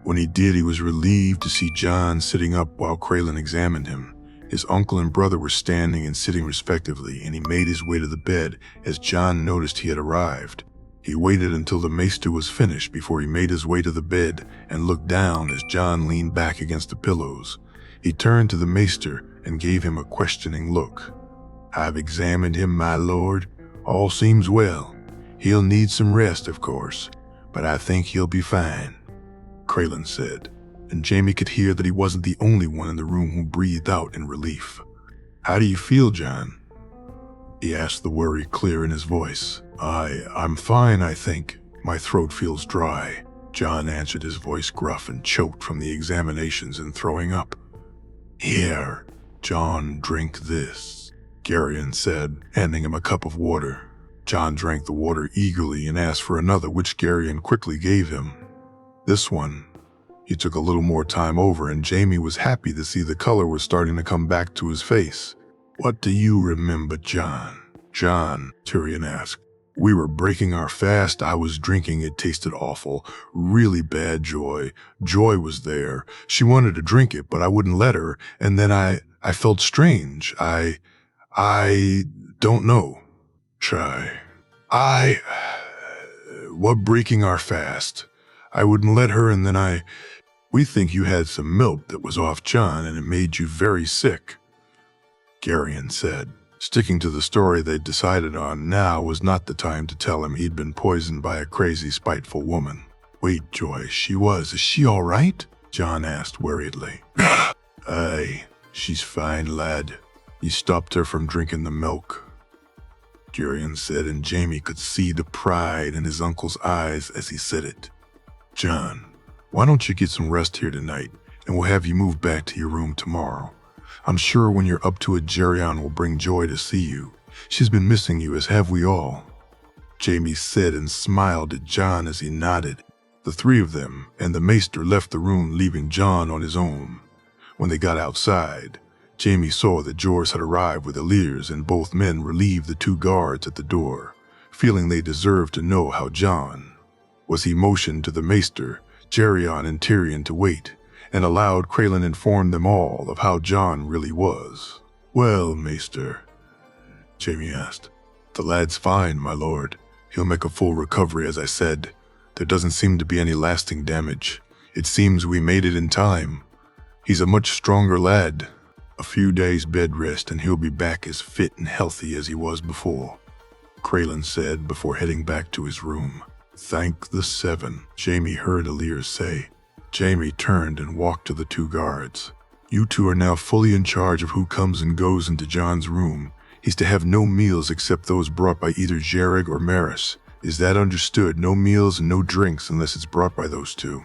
When he did, he was relieved to see John sitting up while Craylan examined him. His uncle and brother were standing and sitting respectively, and he made his way to the bed as John noticed he had arrived. He waited until the maester was finished before he made his way to the bed and looked down as John leaned back against the pillows. He turned to the maester and gave him a questioning look. "I've examined him, my lord. All seems well. He'll need some rest, of course, but I think he'll be fine," Craylan said, and Jamie could hear that he wasn't the only one in the room who breathed out in relief. "How do you feel, John?" he asked, the worry clear in his voice. I'm fine, I think. My throat feels dry," John answered, his voice gruff and choked from the examinations and throwing up. "Here, John, drink this," Garion said, handing him a cup of water. John drank the water eagerly and asked for another, which Garion quickly gave him. This one, he took a little more time over, and Jamie was happy to see the color was starting to come back to his face. "What do you remember, John?" "John," Tyrion asked. "We were breaking our fast. I was drinking. It tasted awful. Really bad, Joy. Joy was there. She wanted to drink it, but I wouldn't let her. And then I felt strange. I don't know. Try. What breaking our fast? I wouldn't let her, and then we think you had some milk that was off, John, and it made you very sick," Garion said. Sticking to the story they'd decided on, now was not the time to tell him he'd been poisoned by a crazy, spiteful woman. "Wait, Joy, is she all right?" John asked worriedly. "Aye, she's fine, lad. You stopped her from drinking the milk," Garion said, and Jamie could see the pride in his uncle's eyes as he said it. "John, why don't you get some rest here tonight, and we'll have you move back to your room tomorrow. I'm sure when you're up to it, Gerion will bring Joy to see you. She's been missing you, as have we all," Jamie said and smiled at John as he nodded. The three of them and the maester left the room, leaving John on his own. When they got outside, Jamie saw that Jors had arrived with Elirs, and both men relieved the two guards at the door, feeling they deserved to know how John was. He motioned to the maester, Gerion, and Tyrion to wait, and allowed Craylan informed them all of how John really was. "Well, maester," Jamie asked. "The lad's fine, my lord. He'll make a full recovery, as I said. There doesn't seem to be any lasting damage. It seems we made it in time. He's a much stronger lad. A few days bed rest and he'll be back as fit and healthy as he was before," Craylan said before heading back to his room. "Thank the Seven," Jamie heard Elir say. Jamie turned and walked to the two guards. "You two are now fully in charge of who comes and goes into John's room. He's to have no meals except those brought by either Jereg or Maris. Is that understood? No meals and no drinks unless it's brought by those two."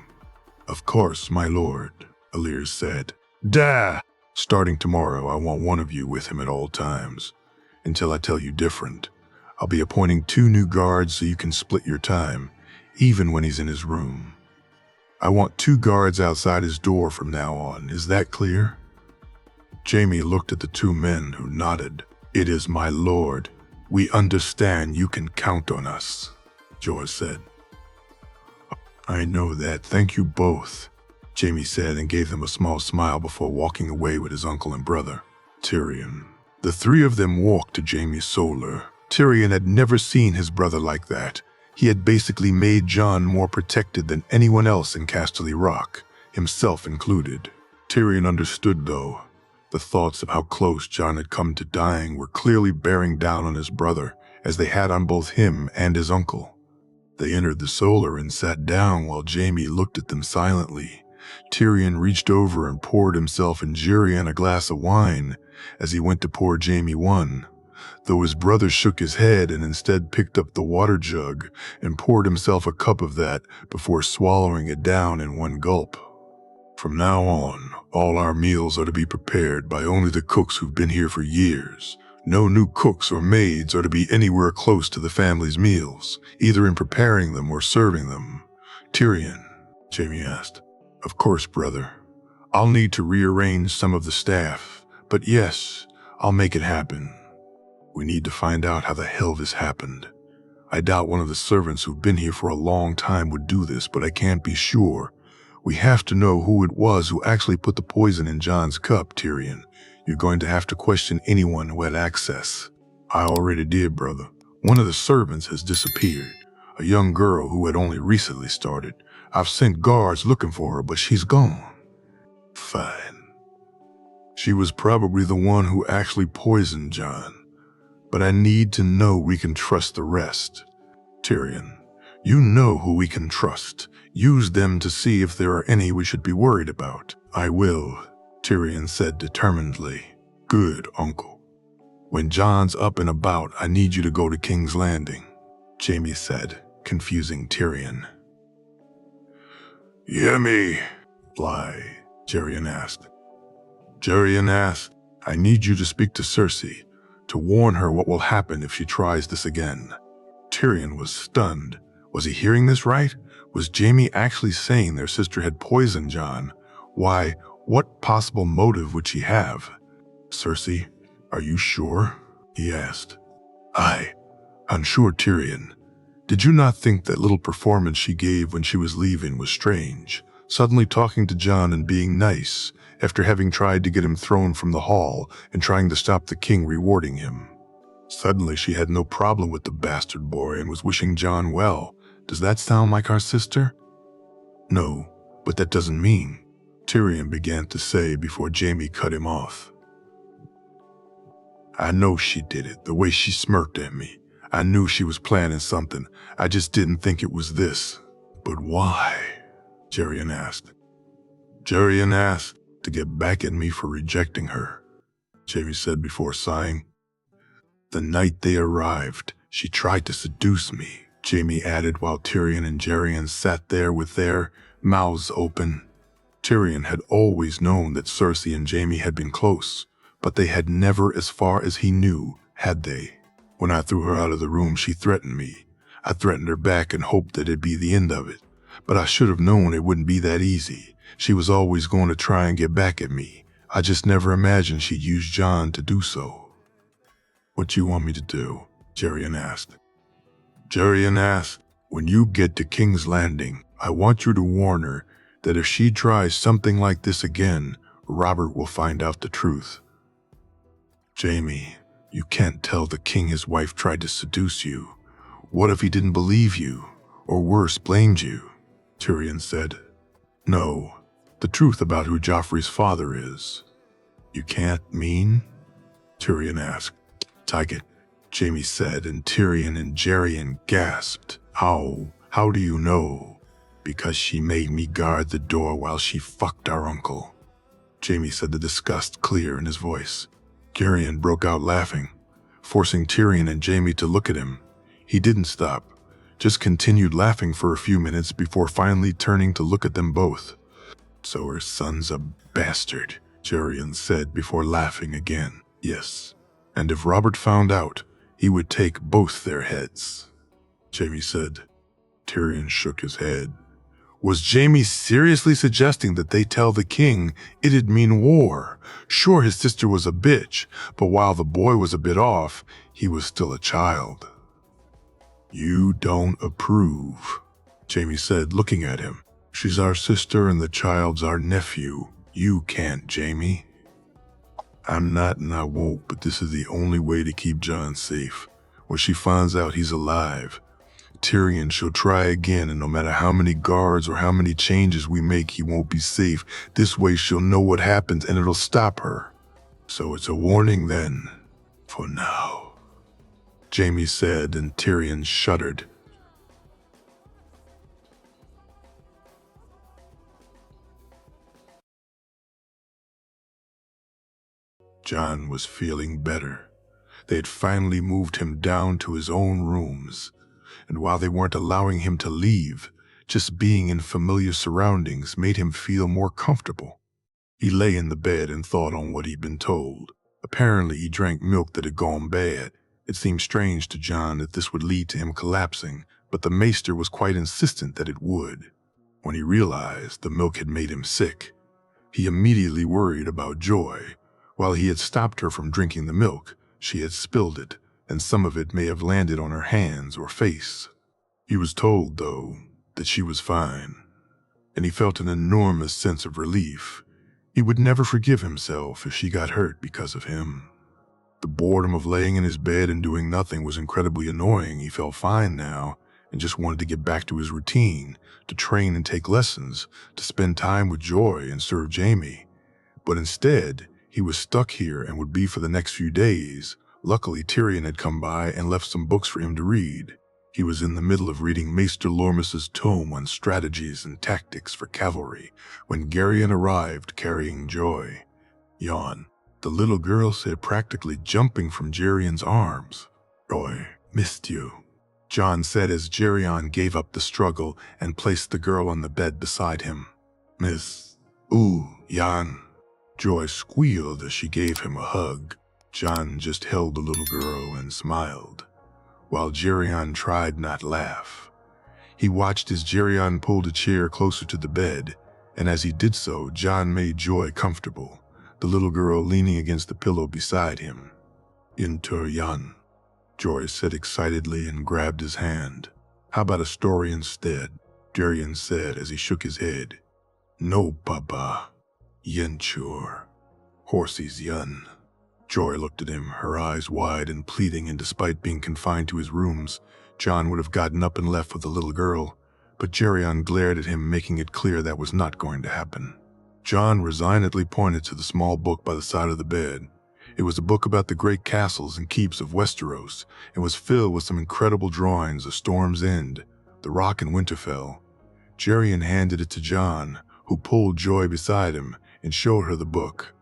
"Of course, my lord," Elir said. Starting tomorrow, I want one of you with him at all times, until I tell you different. I'll be appointing 2 new guards so you can split your time, even when he's in his room. I want 2 guards outside his door from now on. Is that clear? Jaime looked at the 2 men, who nodded. It is, my lord. We understand you can count on us, George said. I know that. Thank you both, Jaime said, and gave them a small smile before walking away with his uncle and brother, Tyrion. The 3 of them walked to Jaime's solar. Tyrion had never seen his brother like that. He had basically made Jon more protected than anyone else in Casterly Rock, himself included. Tyrion understood, though. The thoughts of how close Jon had come to dying were clearly bearing down on his brother, as they had on both him and his uncle. They entered the solar and sat down while Jaime looked at them silently. Tyrion reached over and poured himself and Jurian a glass of wine as he went to pour Jaime one, though his brother shook his head and instead picked up the water jug and poured himself a cup of that before swallowing it down in one gulp. From now on, all our meals are to be prepared by only the cooks who've been here for years. No new cooks or maids are to be anywhere close to the family's meals, either in preparing them or serving them. Tyrion, Jaime asked. Of course, brother. I'll need to rearrange some of the staff, but yes, I'll make it happen. We need to find out how the hell this happened. I doubt one of the servants who've been here for a long time would do this, but I can't be sure. We have to know who it was who actually put the poison in Jon's cup, Tyrion. You're going to have to question anyone who had access. I already did, brother. One of the servants has disappeared. A young girl who had only recently started. I've sent guards looking for her, but she's gone. Fine. She was probably the one who actually poisoned Jon. But I need to know we can trust the rest. Tyrion, you know who we can trust. Use them to see if there are any we should be worried about. I will, Tyrion said determinedly. Good, uncle. When Jon's up and about, I need you to go to King's Landing, Jaime said, confusing Tyrion. Hear me? Why? Jerian asked. I need you to speak to Cersei, to warn her what will happen if she tries this again. Tyrion was stunned. Was he hearing this right? Was Jaime actually saying their sister had poisoned Jon? Why, what possible motive would she have? Cersei, are you sure? He asked. I'm sure, Tyrion. Did you not think that little performance she gave when she was leaving was strange? Suddenly talking to Jon and being nice, after having tried to get him thrown from the hall and trying to stop the king rewarding him. Suddenly she had no problem with the bastard boy and was wishing Jon well. Does that sound like our sister? No, but that doesn't mean, Tyrion began to say before Jaime cut him off. I know she did it, the way she smirked at me. I knew she was planning something. I just didn't think it was this. But why? Jerian asked. Jerian asked to get back at me for rejecting her, Jaime said before sighing. The night they arrived, she tried to seduce me, Jaime added while Tyrion and Jerian sat there with their mouths open. Tyrion had always known that Cersei and Jaime had been close, but they had never, as far as he knew, had they. When I threw her out of the room, she threatened me. I threatened her back and hoped that it'd be the end of it. But I should have known it wouldn't be that easy. She was always going to try and get back at me. I just never imagined she'd use Jon to do so. What do you want me to do? Jerian asked. Jerian asked, when you get to King's Landing, I want you to warn her that if she tries something like this again, Robert will find out the truth. Jaime, you can't tell the king his wife tried to seduce you. What if he didn't believe you, or worse, blamed you? Tyrion said. No, the truth about who Joffrey's father is. You can't mean? Tyrion asked. Take it, Jaime said, and Tyrion and Jerian gasped. How do you know? Because she made me guard the door while she fucked our uncle. Jaime said, the disgust clear in his voice. Jerian broke out laughing, forcing Tyrion and Jaime to look at him. He didn't stop, just continued laughing for a few minutes before finally turning to look at them both. So her son's a bastard, Jerian said before laughing again. Yes, and if Robert found out, he would take both their heads, Jaime said. Tyrion shook his head. Was Jamie seriously suggesting that they tell the king it'd mean war? Sure, his sister was a bitch, but while the boy was a bit off, he was still a child. You don't approve, Jamie said, looking at him. She's our sister and the child's our nephew. You can't, Jamie. I'm not and I won't, but this is the only way to keep Jon safe. When she finds out he's alive, Tyrion, she'll try again, and no matter how many guards or how many changes we make, he won't be safe. This way she'll know what happens and it'll stop her. So it's a warning then, for now, Jamie said, and Tyrion shuddered. Jon was feeling better. They had finally moved him down to his own rooms. And while they weren't allowing him to leave, just being in familiar surroundings made him feel more comfortable. He lay in the bed and thought on what he'd been told. Apparently, he drank milk that had gone bad. It seemed strange to Jon that this would lead to him collapsing, but the maester was quite insistent that it would. When he realized the milk had made him sick, he immediately worried about Joy. While he had stopped her from drinking the milk, she had spilled it, and some of it may have landed on her hands or face. He was told, though, that she was fine, and he felt an enormous sense of relief. He would never forgive himself if she got hurt because of him. The boredom of laying in his bed and doing nothing was incredibly annoying. He felt fine now and just wanted to get back to his routine, to train and take lessons, to spend time with Joy and serve Jamie. But instead, he was stuck here and would be for the next few days. Luckily, Tyrion had come by and left some books for him to read. He was in the middle of reading Maester Lormus's tome on strategies and tactics for cavalry when Geryon arrived carrying Joy. Yawn. The little girl said, practically jumping from Geryon's arms. Joy, missed you, Jon said as Geryon gave up the struggle and placed the girl on the bed beside him. Miss. Ooh, Jan. Joy squealed as she gave him a hug. Jon just held the little girl and smiled, while Geryon tried not to laugh. He watched as Geryon pulled a chair closer to the bed, and as he did so, Jon made Joy comfortable, the little girl leaning against the pillow beside him. Enter Jan, Joy said excitedly and grabbed his hand. How about a story instead? Geryon said as he shook his head. No, Papa. Yenchur. Horsey's Yun. Joy looked at him, her eyes wide and pleading, and despite being confined to his rooms, Jon would have gotten up and left with the little girl, but Geryon glared at him, making it clear that was not going to happen. Jon resignedly pointed to the small book by the side of the bed. It was a book about the great castles and keeps of Westeros, and was filled with some incredible drawings of Storm's End, the Rock and Winterfell. Geryon handed it to Jon, who pulled Joy beside him and showed her the book.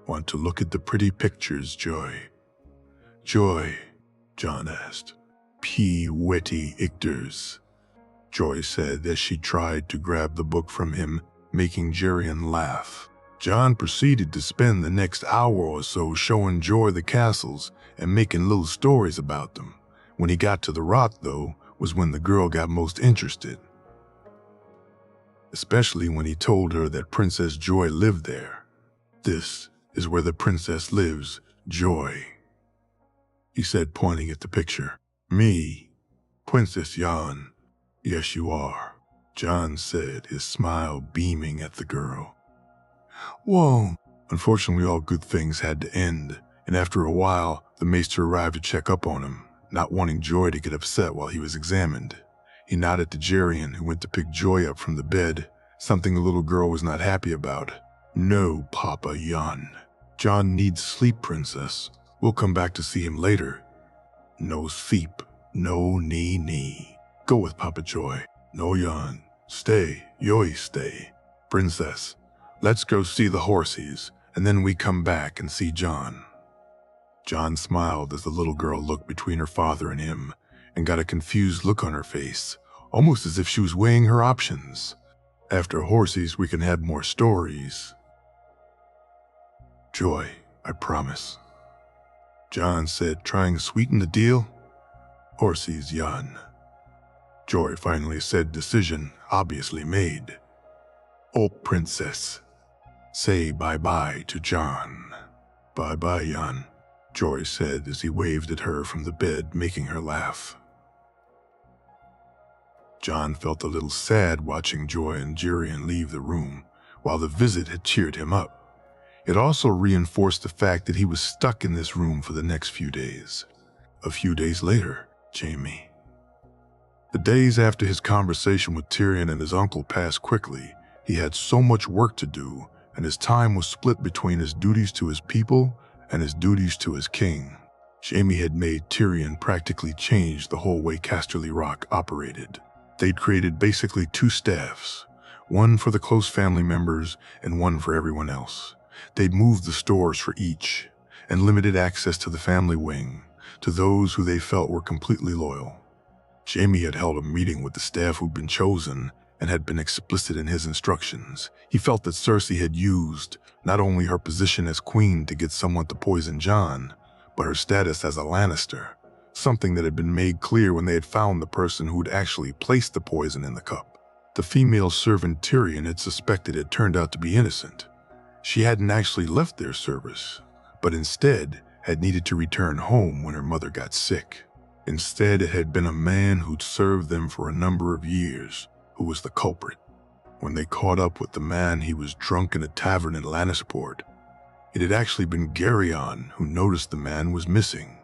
Want to look at the pretty pictures, Joy? Joy, Jon asked. Wetty Ictors, Joy said as she tried to grab the book from him, making Geryon laugh. Jon proceeded to spend the next hour or so showing Joy the castles and making little stories about them. When he got to the Rock, though, was when the girl got most interested, especially when he told her that Princess Joy lived there. This is where the princess lives, Joy, he said, pointing at the picture. Me, Princess Jan. Yes, you are, Jon said, his smile beaming at the girl. Whoa. Unfortunately, all good things had to end, and after a while, the maester arrived to check up on him, not wanting Joy to get upset while he was examined. He nodded to Geryon, who went to pick Joy up from the bed, something the little girl was not happy about. No, Papa Jan. Jon needs sleep, Princess. We'll come back to see him later. No sleep, no nee. Go with Papa Joy. No, Jan. Stay, Joy stay. Princess, let's go see the horses, and then we come back and see Jon. Jon smiled as the little girl looked between her father and him, and got a confused look on her face, almost as if she was weighing her options. After horses, we can have more stories. Joy, I promise, Jon said, trying to sweeten the deal. Horses, Jan. Joy finally said, decision obviously made. "Oh, princess, say bye-bye to John." "Bye-bye, Jan," Joy said as he waved at her from the bed, making her laugh. John felt a little sad watching Joy and Jerian leave the room, while the visit had cheered him up. It also reinforced the fact that he was stuck in this room for the next few days. A few days later, Jamie. The days after his conversation with Tyrion and his uncle passed quickly. He had so much work to do, and his time was split between his duties to his people and his duties to his king. Jamie had made Tyrion practically change the whole way Casterly Rock operated. They'd created basically two staffs, one for the close family members and one for everyone else. They'd moved the stores for each and limited access to the family wing to those who they felt were completely loyal. Jamie had held a meeting with the staff who'd been chosen and had been explicit in his instructions. He felt that Cersei had used not only her position as queen to get someone to poison Jon, but her status as a Lannister, something that had been made clear when they had found the person who'd actually placed the poison in the cup. The female servant Tyrion had suspected had turned out to be innocent. She hadn't actually left their service, but instead had needed to return home when her mother got sick. Instead, it had been a man who'd served them for a number of years who was the culprit. When they caught up with the man, he was drunk in a tavern in Lannisport. It had actually been Geryon who noticed the man was missing,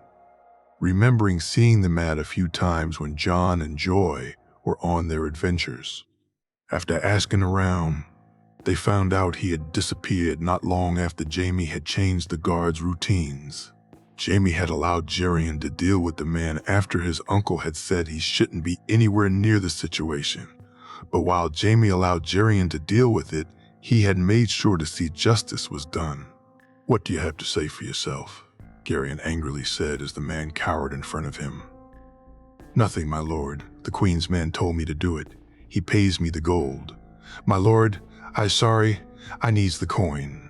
remembering seeing the man a few times when Jon and Joy were on their adventures. After asking around, they found out he had disappeared not long after Jamie had changed the guards' routines. Jamie had allowed Geryon to deal with the man after his uncle had said he shouldn't be anywhere near the situation. But while Jamie allowed Geryon to deal with it, he had made sure to see justice was done. "What do you have to say for yourself?" Geryon angrily said as the man cowered in front of him. "Nothing, my lord. The Queen's man told me to do it. He pays me the gold. My lord, I needs the coin."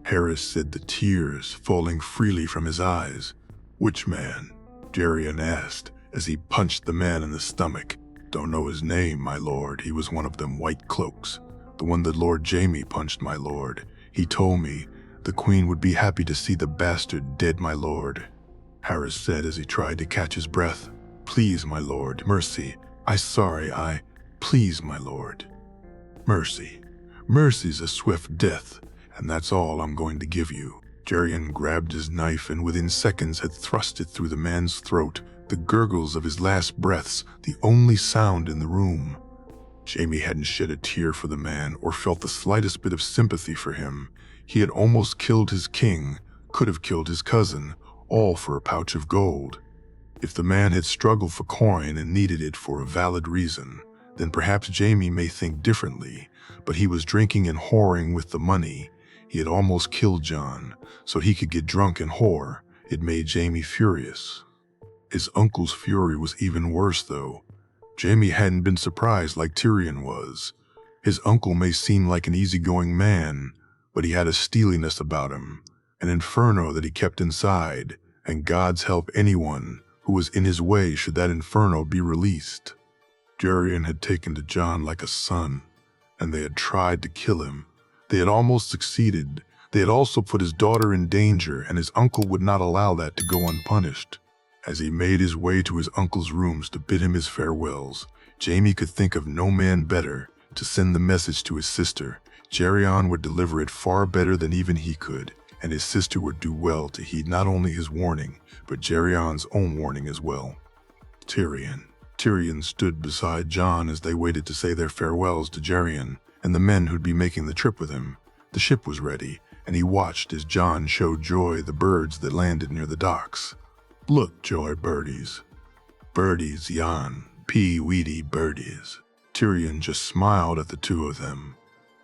Harris said, the tears falling freely from his eyes. "Which man?" Geryon asked as he punched the man in the stomach. "Don't know his name, my lord. He was one of them white cloaks. The one that Lord Jamie punched, my lord. He told me the Queen would be happy to see the bastard dead, my lord," Harris said as he tried to catch his breath. "Please, my lord, mercy. Please, my lord. Mercy. Mercy's a swift death, and that's all I'm going to give you." Geryon grabbed his knife and within seconds had thrust it through the man's throat, the gurgles of his last breaths the only sound in the room. Jamie hadn't shed a tear for the man or felt the slightest bit of sympathy for him. He had almost killed his king, could have killed his cousin, all for a pouch of gold. If the man had struggled for coin and needed it for a valid reason, then perhaps Jamie may think differently, but he was drinking and whoring with the money. He had almost killed Jon, so he could get drunk and whore. It made Jamie furious. His uncle's fury was even worse, though. Jamie hadn't been surprised like Tyrion was. His uncle may seem like an easygoing man, but he had a steeliness about him, an inferno that he kept inside, and God's help anyone who was in his way should that inferno be released. Geryon had taken to Jon like a son, and they had tried to kill him. They had almost succeeded. They had also put his daughter in danger, and his uncle would not allow that to go unpunished. As he made his way to his uncle's rooms to bid him his farewells, Jamie could think of no man better to send the message to his sister. Geryon would deliver it far better than even he could, and his sister would do well to heed not only his warning, but Geryon's own warning as well. Tyrion stood beside Jon as they waited to say their farewells to Geryon and the men who'd be making the trip with him. The ship was ready, and he watched as Jon showed Joy the birds that landed near the docks. "Look, Joy, birdies. Birdies, Jan, pee-weedy birdies." Tyrion just smiled at the two of them.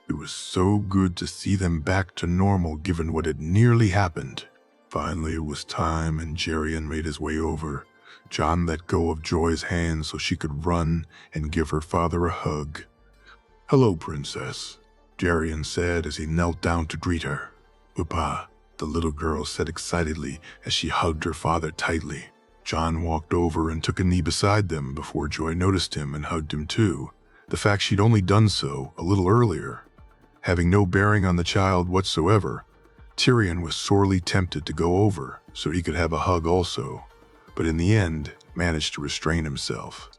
It was so good to see them back to normal given what had nearly happened. Finally, it was time, and Geryon made his way over. Jon let go of Joy's hand so she could run and give her father a hug. "Hello, princess," Geryon said as he knelt down to greet her. "Papa," the little girl said excitedly as she hugged her father tightly. John walked over and took a knee beside them before Joy noticed him and hugged him too. The fact she'd only done so a little earlier, having no bearing on the child whatsoever, Tyrion was sorely tempted to go over so he could have a hug also, but in the end managed to restrain himself.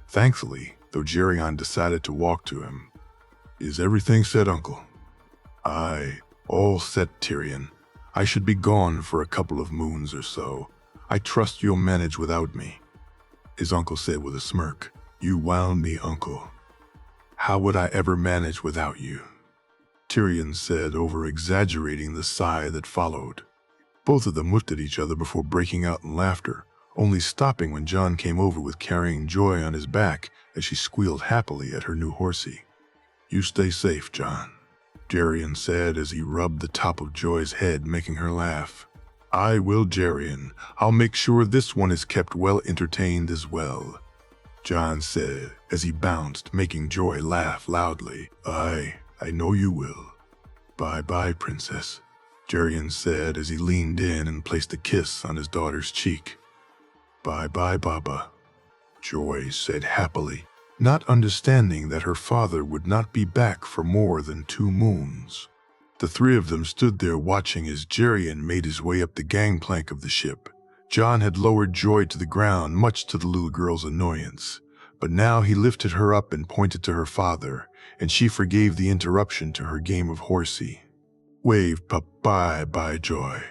Thankfully, though Geryon decided to walk to him. "Is everything set, Uncle?" "Aye, all set, Tyrion. I should be gone for a couple of moons or so. I trust you'll manage without me," his uncle said with a smirk. "You wound me, Uncle. How would I ever manage without you?" Tyrion said, over-exaggerating the sigh that followed. Both of them looked at each other before breaking out in laughter, only stopping when John came over with carrying Joy on his back as she squealed happily at her new horsey. "You stay safe, John," Geryon said as he rubbed the top of Joy's head, making her laugh. "I will, Geryon. I'll make sure this one is kept well entertained as well," John said as he bounced, making Joy laugh loudly. I know you will." "Bye-bye, Princess," Geryon said as he leaned in and placed a kiss on his daughter's cheek. "Bye-bye, Baba," Joy said happily, not understanding that her father would not be back for more than 2 moons. The three of them stood there watching as Geryon made his way up the gangplank of the ship. John had lowered Joy to the ground, much to the little girl's annoyance, but now he lifted her up and pointed to her father, and she forgave the interruption to her game of horsey. "Wave bye-bye, Joy,"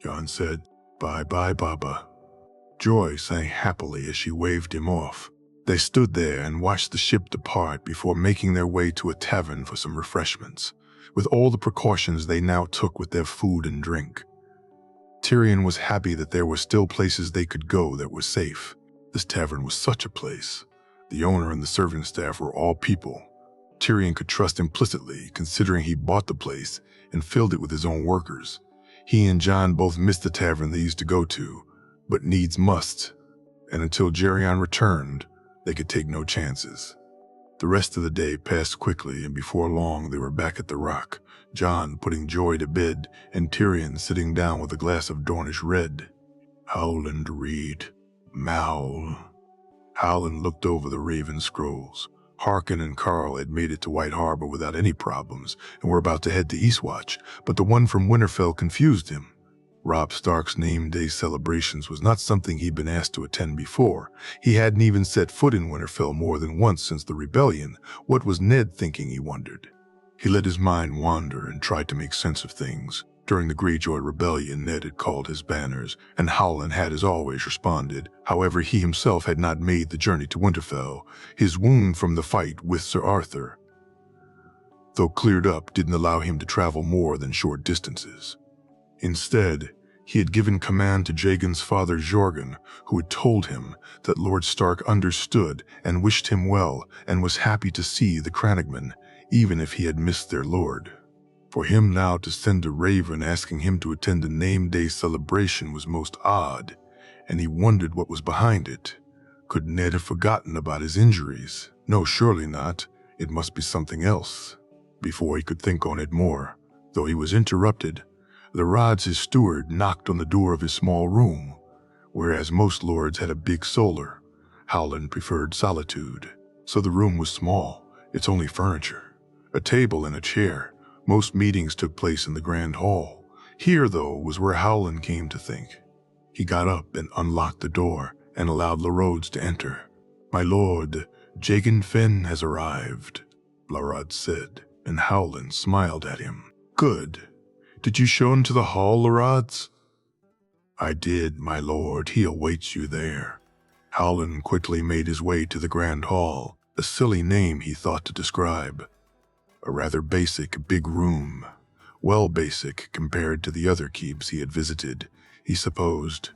John said. "Bye-bye, Baba." Joy sang happily as she waved him off. They stood there and watched the ship depart before making their way to a tavern for some refreshments, with all the precautions they now took with their food and drink. Tyrion was happy that there were still places they could go that were safe. This tavern was such a place. The owner and the servant staff were all people Tyrion could trust implicitly, considering he bought the place and filled it with his own workers. He and John both missed the tavern they used to go to, but needs must, and until Geryon returned, they could take no chances. The rest of the day passed quickly, and before long they were back at the Rock, John putting Joy to bed and Tyrion sitting down with a glass of Dornish red. Howland read. Maul. Howland looked over the Raven scrolls. Harkin and Carl had made it to White Harbor without any problems and were about to head to Eastwatch, but the one from Winterfell confused him. Robb Stark's name day celebrations was not something he'd been asked to attend before. He hadn't even set foot in Winterfell more than once since the rebellion. What was Ned thinking, he wondered. He let his mind wander and tried to make sense of things. During the Greyjoy rebellion, Ned had called his banners, and Howland had as always responded. However, he himself had not made the journey to Winterfell. His wound from the fight with Sir Arthur, though cleared up, didn't allow him to travel more than short distances. Instead, he had given command to Jagen's father Jorgen, who had told him that Lord Stark understood and wished him well and was happy to see the Crannogmen, even if he had missed their lord. For him now to send a raven asking him to attend a name day celebration was most odd, and he wondered what was behind it. Could Ned have forgotten about his injuries? No, surely not. It must be something else. Before he could think on it more, though he was interrupted, the Rods, his steward, knocked on the door of his small room. Whereas most lords had a big solar, Howland preferred solitude. So the room was small, its only furniture, a table and a chair. Most meetings took place in the Grand Hall. Here, though, was where Howland came to think. He got up and unlocked the door and allowed Larrods to enter. "My lord, Jagen Fenn has arrived," Larrod said, and Howland smiled at him. "Good. Did you show him to the hall, Larrods?" "I did, my lord. He awaits you there." Howland quickly made his way to the Grand Hall, a silly name he thought to describe. A rather basic, big room. Well basic compared to the other keeps he had visited, he supposed.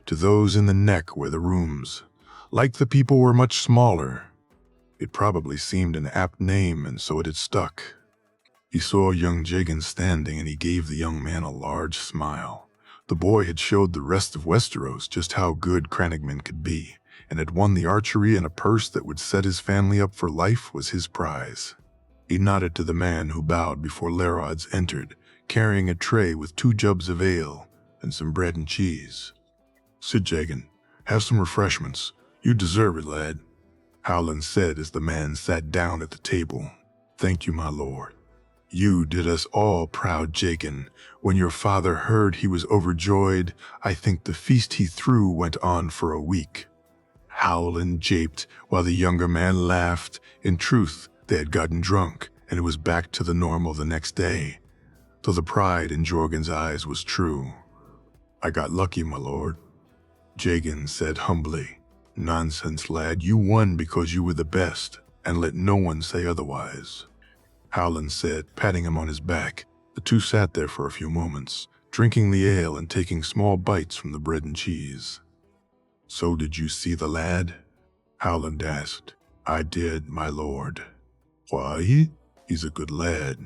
To those in the neck were the rooms. Like the people were much smaller. It probably seemed an apt name, and so it had stuck. He saw young Jagen standing, and he gave the young man a large smile. The boy had showed the rest of Westeros just how good Crannogmen could be, and had won the archery, and a purse that would set his family up for life was his prize. He nodded to the man who bowed before Larrods entered, carrying a tray with 2 jugs of ale and some bread and cheese. "Sit, Jagen. Have some refreshments. You deserve it, lad, Howland said as the man sat down at the table. Thank you, my lord. You did us all proud, Jagan. When your father heard he was overjoyed, I think the feast he threw went on for a week. Howland japed while the younger man laughed. In truth, they had gotten drunk, and it was back to the normal the next day, though the pride in Jorgen's eyes was true. I got lucky, my lord, Jagan said humbly. Nonsense, lad, you won because you were the best, and let no one say otherwise, Howland said, patting him on his back. The two sat there for a few moments, drinking the ale and taking small bites from the bread and cheese. So did you see the lad? Howland asked. I did, my lord. Why? He's a good lad.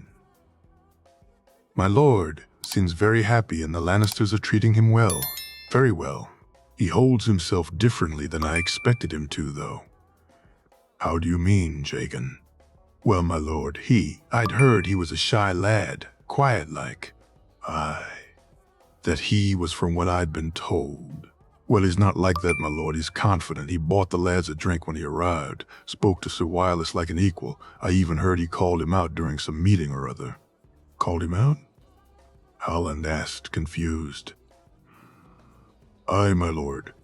My lord seems very happy and the Lannisters are treating him well. Very well. He holds himself differently than I expected him to, though. How do you mean, Jagan? Well, my lord, I'd heard he was a shy lad, quiet-like. That he was from what I'd been told. Well, he's not like that, my lord. He's confident. He bought the lads a drink when he arrived, spoke to Sir Wireless like an equal. I even heard he called him out during some meeting or other. Called him out? Howland asked, confused. Aye, my lord.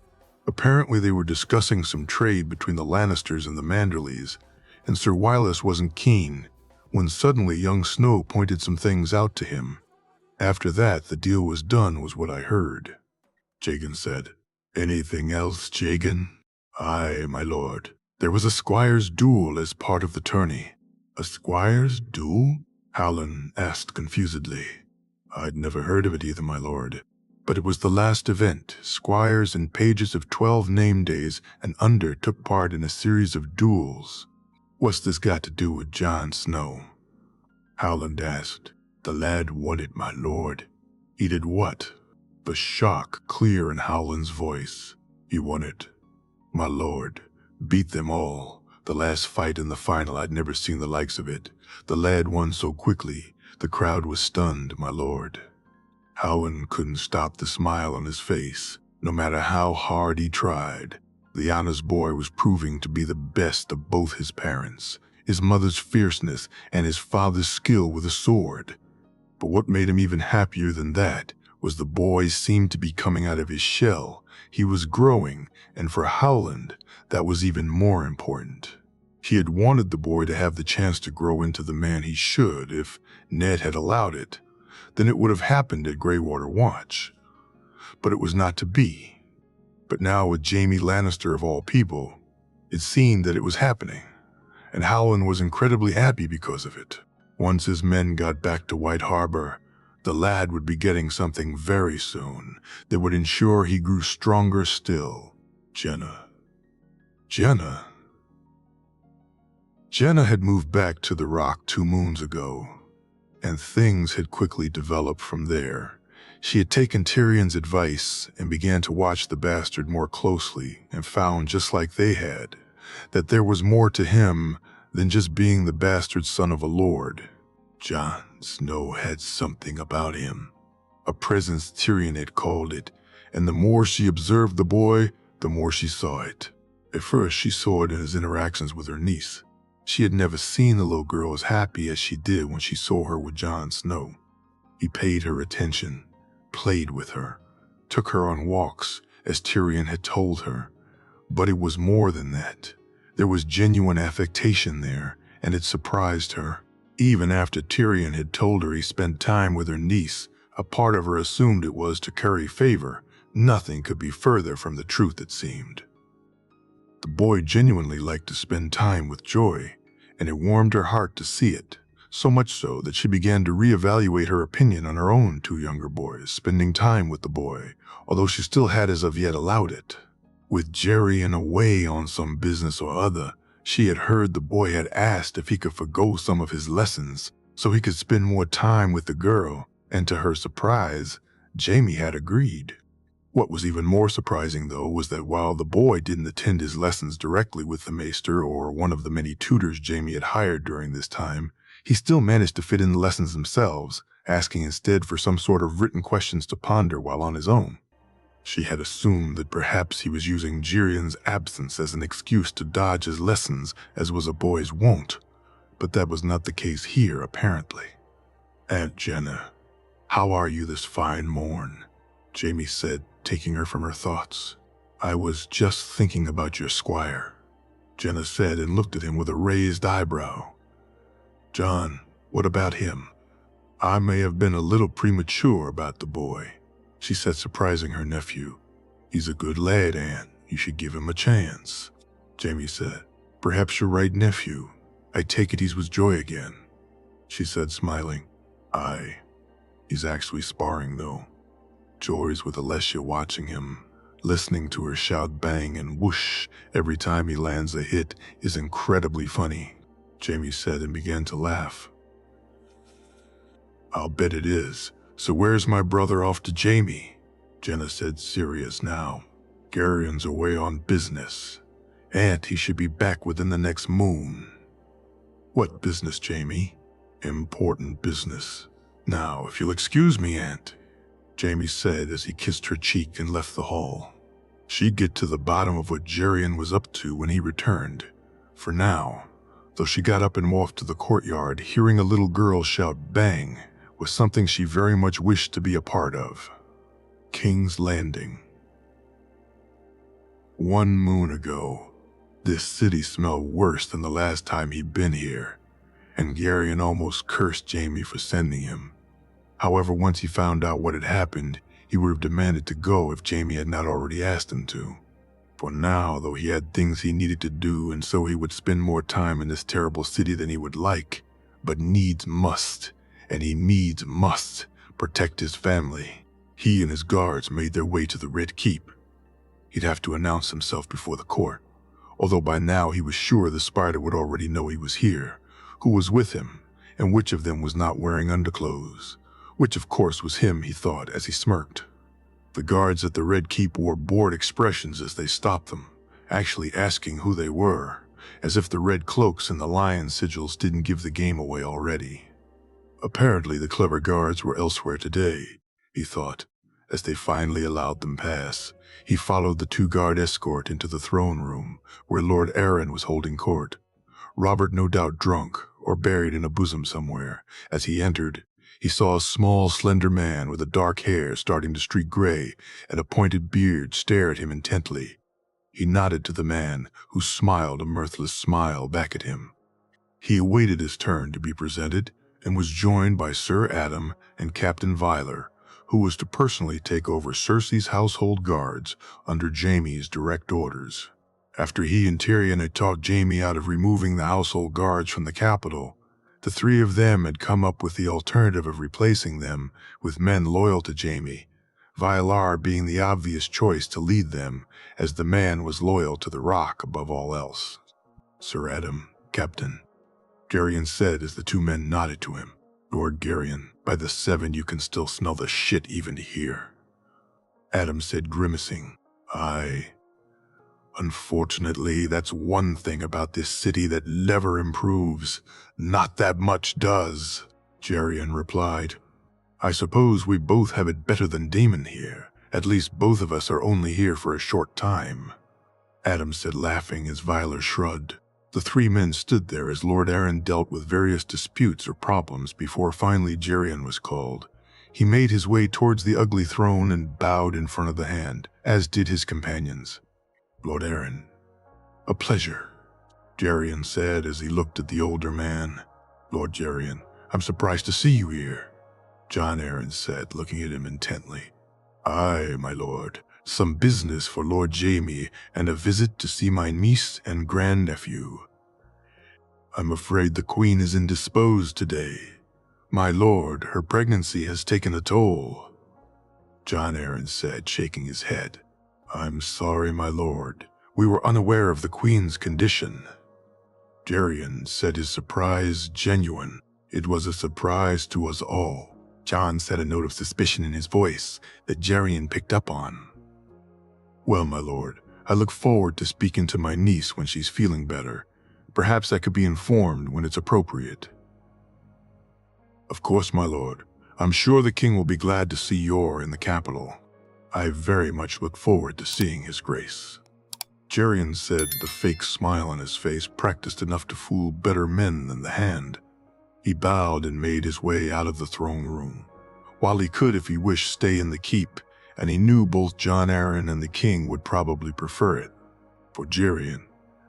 Apparently they were discussing some trade between the Lannisters and the Manderleys, and Sir Wireless wasn't keen, when suddenly young Snow pointed some things out to him. After that, the deal was done, was what I heard, Jagan said. Anything else, Jagan? Aye, my lord. There was a squire's duel as part of the tourney. A squire's duel? Howland asked confusedly. I'd never heard of it either, my lord. But it was the last event. Squires and pages of 12 name days and under took part in a series of duels. What's this got to do with Jon Snow? Howland asked. The lad won it, my lord. He did what? The shock clear in Howland's voice. He won it. My lord. Beat them all. The last fight in the final, I'd never seen the likes of it. The lad won so quickly, the crowd was stunned, my lord. Howland couldn't stop the smile on his face, no matter how hard he tried. Lyanna's boy was proving to be the best of both his parents, his mother's fierceness and his father's skill with a sword. But what made him even happier than that was the boy seemed to be coming out of his shell. He was growing, and for Howland, that was even more important. He had wanted the boy to have the chance to grow into the man he should if Ned had allowed it. Then it would have happened at Greywater Watch. But it was not to be. But now with Jaime Lannister of all people, it seemed that it was happening, and Howland was incredibly happy because of it. Once his men got back to White Harbor, the lad would be getting something very soon that would ensure he grew stronger still. Jenna. Jenna had moved back to the Rock 2 moons ago, and things had quickly developed from there. She had taken Tyrion's advice and began to watch the bastard more closely and found, just like they had, that there was more to him than just being the bastard son of a lord. Jon Snow had something about him. A presence, Tyrion had called it, and the more she observed the boy, the more she saw it. At first, she saw it in his interactions with her niece. She had never seen the little girl as happy as she did when she saw her with Jon Snow. He paid her attention, played with her, took her on walks, as Tyrion had told her. But it was more than that. There was genuine affectation there, and it surprised her. Even after Tyrion had told her he spent time with her niece, a part of her assumed it was to curry favor. Nothing could be further from the truth, it seemed. The boy genuinely liked to spend time with Joy, and it warmed her heart to see it, so much so that she began to reevaluate her opinion on her own 2 younger boys, spending time with the boy, although she still had as of yet allowed it. With Jerry away on some business or other, she had heard the boy had asked if he could forgo some of his lessons so he could spend more time with the girl, and to her surprise, Jaime had agreed. What was even more surprising, though, was that while the boy didn't attend his lessons directly with the maester or one of the many tutors Jaime had hired during this time, he still managed to fit in the lessons themselves, asking instead for some sort of written questions to ponder while on his own. She had assumed that perhaps he was using Jirian's absence as an excuse to dodge his lessons, as was a boy's wont, but that was not the case here, apparently. "Aunt Jenna, how are you this fine morn?" Jamie said, taking her from her thoughts. "I was just thinking about your squire," Jenna said, and looked at him with a raised eyebrow. "John, what about him?" "I may have been a little premature about the boy," she said, surprising her nephew. "He's a good lad, Aunt. You should give him a chance." Jamie said, "Perhaps you're right, nephew. I take it he's with Joy again," she said, smiling. "Aye. He's actually sparring, though. Joy's with Alessia watching him. Listening to her shout bang and whoosh every time he lands a hit is incredibly funny," Jamie said, and began to laugh. "I'll bet it is. So where's my brother off to, Jamie?" Jenna said, serious now. "Garion's away on business. Aunt, he should be back within the next moon." "What business, Jamie?" "Important business. Now, if you'll excuse me, Aunt," Jamie said as he kissed her cheek and left the hall. She'd get to the bottom of what Jerian was up to when he returned. For now, though she got up and walked to the courtyard, hearing a little girl shout bang was something she very much wished to be a part of. King's Landing. 1 moon ago, this city smelled worse than the last time he'd been here, and Garion almost cursed Jamie for sending him. However, once he found out what had happened, he would have demanded to go if Jamie had not already asked him to. For now, though he had things he needed to do, and so he would spend more time in this terrible city than he would like, but needs must, and he needs must, protect his family. He and his guards made their way to the Red Keep. He'd have to announce himself before the court, although by now he was sure the spider would already know he was here, who was with him, and which of them was not wearing underclothes. Which of course was him, he thought as he smirked. The guards at the Red Keep wore bored expressions as they stopped them, actually asking who they were, as if the red cloaks and the lion sigils didn't give the game away already. Apparently the clever guards were elsewhere today, he thought, as they finally allowed them pass. He followed the 2-guard escort into the throne room, where Lord Aaron was holding court. Robert no doubt drunk, or buried in a bosom somewhere. As he entered, he saw a small, slender man with a dark hair starting to streak gray and a pointed beard stare at him intently. He nodded to the man, who smiled a mirthless smile back at him. He awaited his turn to be presented, and was joined by Sir Adam and Captain Viler, who was to personally take over Cersei's household guards under Jaime's direct orders. After he and Tyrion had talked Jaime out of removing the household guards from the capital, the 3 of them had come up with the alternative of replacing them with men loyal to Jaime, Vilar being the obvious choice to lead them, as the man was loyal to the Rock above all else. "Sir Adam, Captain," Garion said as the 2 men nodded to him. "Lord Garion, by the 7 you can still smell the shit even here." Adam said, grimacing, "Aye. Unfortunately, that's one thing about this city that never improves. Not that much does," Garion replied. "I suppose we both have it better than Damon here. At least both of us are only here for a short time," Adam said, laughing as Viler shrugged. The 3 men stood there as Lord Aaron dealt with various disputes or problems before finally Garion was called. He made his way towards the ugly throne and bowed in front of the hand, as did his companions. "Lord Aaron, a pleasure," Garion said as he looked at the older man. "Lord Garion, I'm surprised to see you here," John Aaron said, looking at him intently. "Aye, my lord. Some business for Lord Jaime and a visit to see my niece and grandnephew. I'm afraid the queen is indisposed today. My lord, her pregnancy has taken a toll," John Aaron said, shaking his head. "I'm sorry, my lord. We were unaware of the queen's condition." Garion said, his surprise genuine. "It was a surprise to us all." John said, a note of suspicion in his voice that Garion picked up on. "Well, my lord, I look forward to speaking to my niece when she's feeling better. Perhaps I could be informed when it's appropriate." "Of course, my lord. I'm sure the king will be glad to see you're in the capital." I very much look forward to seeing his grace. Geryon said, the fake smile on his face practiced enough to fool better men than the hand. He bowed and made his way out of the throne room. While he could, if he wished, stay in the keep, and he knew both Jon Arryn and the king would probably prefer it. For Geryon,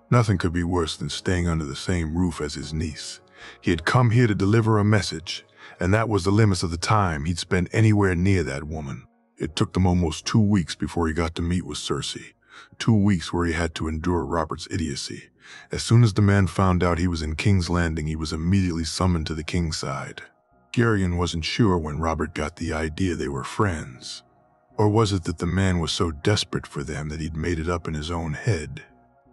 nothing could be worse than staying under the same roof as his niece. He had come here to deliver a message, and that was the limits of the time he'd spend anywhere near that woman. It took them almost 2 weeks before he got to meet with Cersei. 2 weeks where he had to endure Robert's idiocy. As soon as the man found out he was in King's Landing, he was immediately summoned to the king's side. Geryon wasn't sure when Robert got the idea they were friends. Or was it that the man was so desperate for them that he'd made it up in his own head?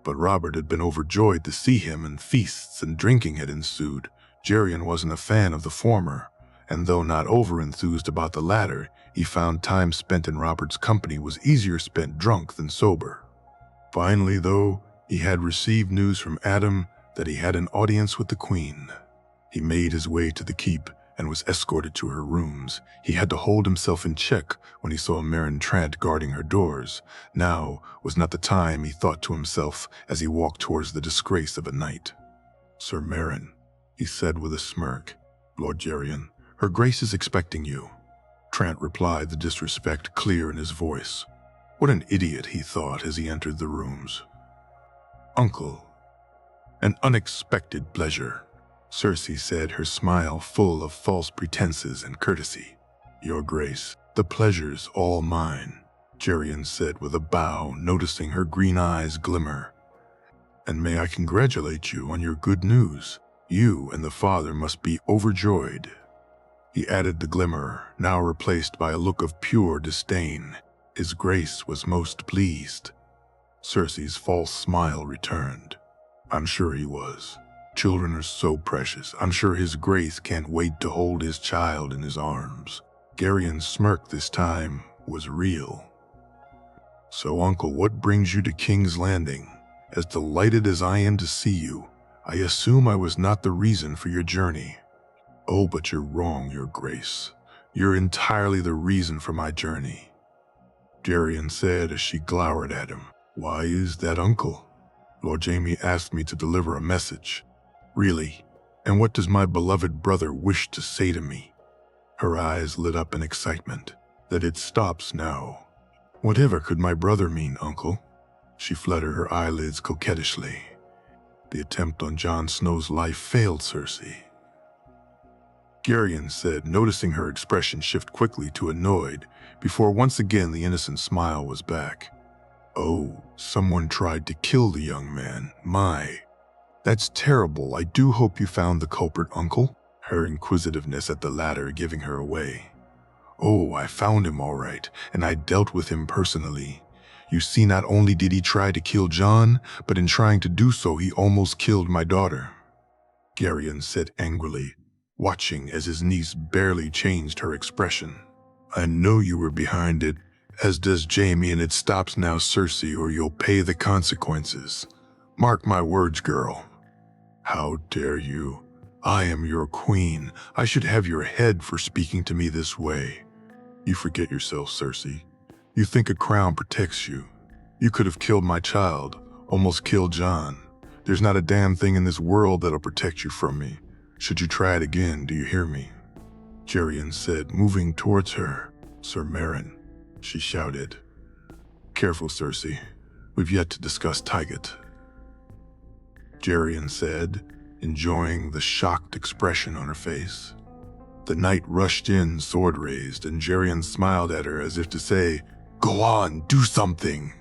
But Robert had been overjoyed to see him, and feasts and drinking had ensued. Geryon wasn't a fan of the former, and though not over-enthused about the latter, he found time spent in Robert's company was easier spent drunk than sober. Finally, though, he had received news from Adam that he had an audience with the Queen. He made his way to the keep and was escorted to her rooms. He had to hold himself in check when he saw Meryn Trant guarding her doors. Now was not the time, he thought to himself as he walked towards the disgrace of a night. "Sir Meryn," he said with a smirk. "Lord Geryon, her grace is expecting you." Trant replied, the disrespect clear in his voice. What an idiot, he thought as he entered the rooms. "Uncle, an unexpected pleasure," Cersei said, her smile full of false pretenses and courtesy. "Your grace, the pleasure's all mine," Geryon said with a bow, noticing her green eyes glimmer. "And may I congratulate you on your good news? You and the father must be overjoyed." He added the glimmer, now replaced by a look of pure disdain. His grace was most pleased. Cersei's false smile returned. "I'm sure he was. Children are so precious. I'm sure his grace can't wait to hold his child in his arms." Geryon's smirk this time was real. "So, uncle, what brings you to King's Landing? As delighted as I am to see you, I assume I was not the reason for your journey." "Oh, but you're wrong, your grace. You're entirely the reason for my journey," Geryon said as she glowered at him. "Why is that, uncle?" "Lord Jaime asked me to deliver a message." "Really? And what does my beloved brother wish to say to me?" Her eyes lit up in excitement. "That it stops now." "Whatever could my brother mean, uncle?" She fluttered her eyelids coquettishly. "The attempt on Jon Snow's life failed, Cersei," Geryon said, noticing her expression shift quickly to annoyed, before once again the innocent smile was back. "Oh, someone tried to kill the young man. That's terrible. I do hope you found the culprit, uncle," her inquisitiveness at the latter giving her away. "Oh, I found him all right, and I dealt with him personally. You see, not only did he try to kill Jon, but in trying to do so, he almost killed my daughter," Geryon said angrily, watching as his niece barely changed her expression. "I know you were behind it, as does Jaime, and it stops now, Cersei, or you'll pay the consequences. Mark my words, girl." "How dare you? I am your queen. I should have your head for speaking to me this way." "You forget yourself, Cersei. You think a crown protects you. You could have killed my child, almost killed Jon. There's not a damn thing in this world that'll protect you from me. Should you try it again, do you hear me?" Geryon said, moving towards her. "Sir Meryn," she shouted. "Careful, Cersei. We've yet to discuss Tyget," Geryon said, enjoying the shocked expression on her face. The knight rushed in, sword raised, and Geryon smiled at her as if to say, "Go on, do something."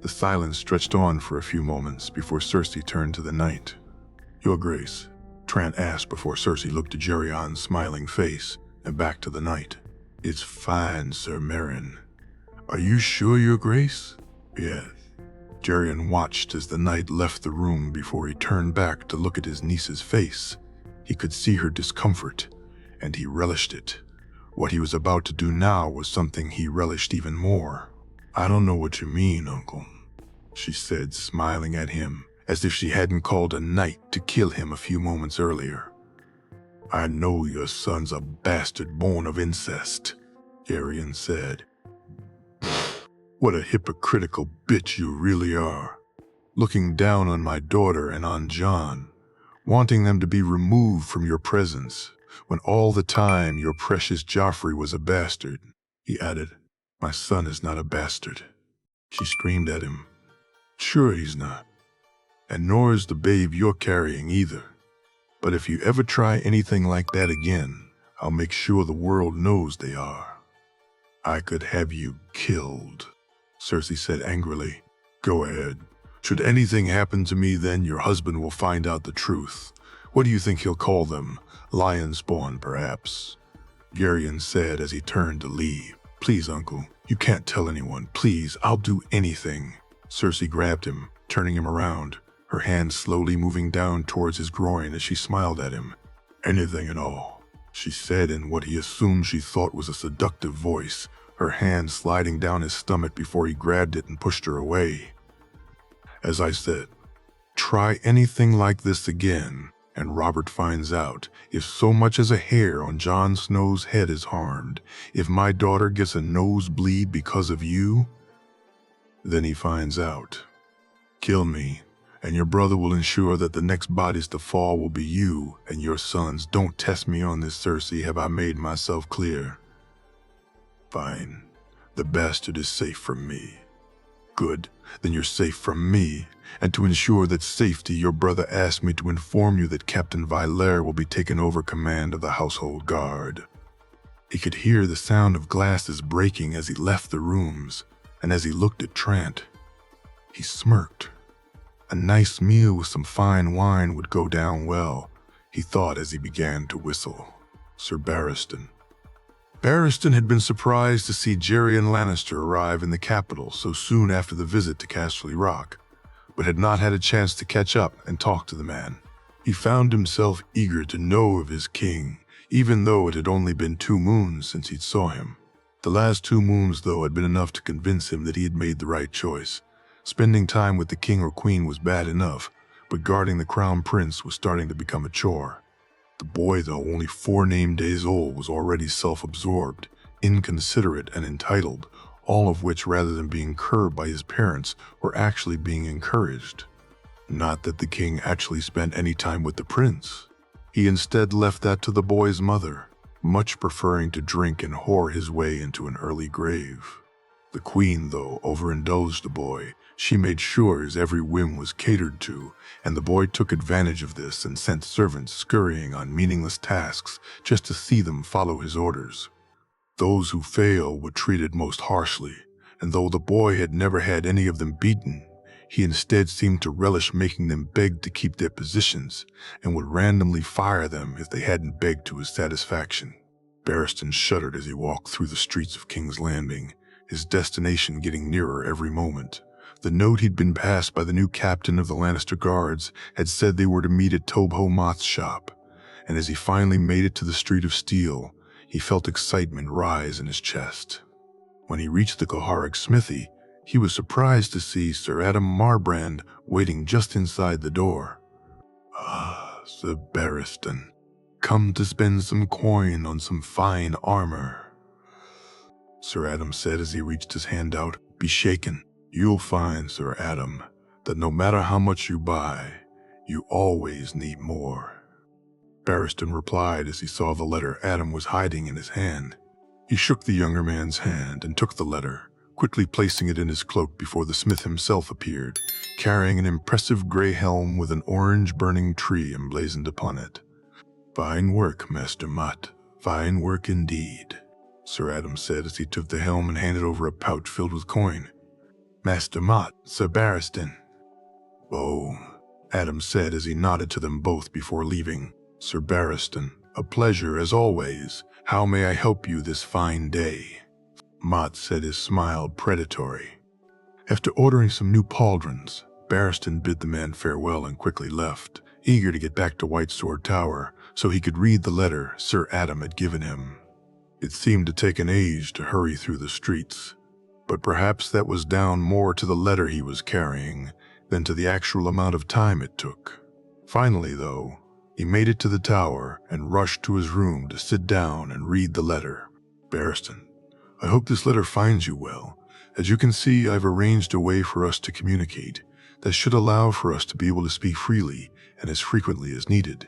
The silence stretched on for a few moments before Cersei turned to the knight. "Your Grace," Trant asked before Cersei looked at Geryon's smiling face and back to the knight. "It's fine, Sir Meryn." "Are you sure, Your Grace?" "Yes." Geryon watched as the knight left the room before he turned back to look at his niece's face. He could see her discomfort, and he relished it. What he was about to do now was something he relished even more. "I don't know what you mean, uncle," she said, smiling at him, as if she hadn't called a knight to kill him a few moments earlier. "I know your son's a bastard born of incest. Garion said. What a hypocritical bitch you really are. Looking down on my daughter and on John, wanting them to be removed from your presence, when all the time your precious Joffrey was a bastard. He added, My son is not a bastard. She screamed at him. Sure he's not. And nor is the babe you're carrying either. But if you ever try anything like that again, I'll make sure the world knows they are. I could have you killed, Cersei said angrily. Go ahead. Should anything happen to me, then your husband will find out the truth. What do you think he'll call them? Lion spawn, perhaps? Garion said as he turned to leave. Please, uncle, you can't tell anyone. Please, I'll do anything. Cersei grabbed him, turning him around, her hand slowly moving down towards his groin as she smiled at him. Anything at all, she said in what he assumed she thought was a seductive voice, her hand sliding down his stomach before he grabbed it and pushed her away. As I said, try anything like this again, and Robert finds out, if so much as a hair on Jon Snow's head is harmed, if my daughter gets a nosebleed because of you, then he finds out. Kill me, and your brother will ensure that the next bodies to fall will be you and your sons. Don't test me on this, Cersei. Have I made myself clear? Fine. The bastard is safe from me. Good. Then you're safe from me. And to ensure that safety, your brother asked me to inform you that Captain Vilaire will be taking over command of the household guard. He could hear the sound of glasses breaking as he left the rooms, and as he looked at Trant, he smirked. A nice meal with some fine wine would go down well, he thought as he began to whistle. Sir Barristan. Barristan had been surprised to see Tyrion Lannister arrive in the capital so soon after the visit to Casterly Rock, but had not had a chance to catch up and talk to the man. He found himself eager to know of his king, even though it had only been 2 moons since he'd saw him. The last 2 moons, though, had been enough to convince him that he had made the right choice. Spending time with the king or queen was bad enough, but guarding the crown prince was starting to become a chore. The boy, though only 4 named days old, was already self-absorbed, inconsiderate, and entitled, all of which, rather than being curbed by his parents, were actually being encouraged. Not that the king actually spent any time with the prince. He instead left that to the boy's mother, much preferring to drink and whore his way into an early grave. The queen, though, overindulged the boy. She made sure his every whim was catered to, and the boy took advantage of this and sent servants scurrying on meaningless tasks just to see them follow his orders. Those who failed were treated most harshly, and though the boy had never had any of them beaten, he instead seemed to relish making them beg to keep their positions, and would randomly fire them if they hadn't begged to his satisfaction. Barristan shuddered as he walked through the streets of King's Landing, his destination getting nearer every moment. The note he'd been passed by the new captain of the Lannister Guards had said they were to meet at Tobho Mott's shop, and as he finally made it to the Street of Steel, he felt excitement rise in his chest. When he reached the Koharik smithy, he was surprised to see Sir Adam Marbrand waiting just inside the door. Ah, Sir Barristan, come to spend some coin on some fine armor, Sir Adam said as he reached his hand out. Be shaken. You'll find, Sir Adam, that no matter how much you buy, you always need more. Barristan replied as he saw the letter Adam was hiding in his hand. He shook the younger man's hand and took the letter, quickly placing it in his cloak before the smith himself appeared, carrying an impressive gray helm with an orange burning tree emblazoned upon it. Fine work, Master Mott. Fine work indeed, Sir Adam said as he took the helm and handed over a pouch filled with coin. Master Mott, Sir Barristan. Oh, Adam said as he nodded to them both before leaving. Sir Barristan, a pleasure as always. How may I help you this fine day? Mott said, his smile predatory. After ordering some new pauldrons, Barristan bid the man farewell and quickly left, eager to get back to White Sword Tower so he could read the letter Sir Adam had given him. It seemed to take an age to hurry through the streets, but perhaps that was down more to the letter he was carrying than to the actual amount of time it took. Finally, though, he made it to the tower and rushed to his room to sit down and read the letter. Barristan, I hope this letter finds you well. As you can see, I've arranged a way for us to communicate that should allow for us to be able to speak freely and as frequently as needed.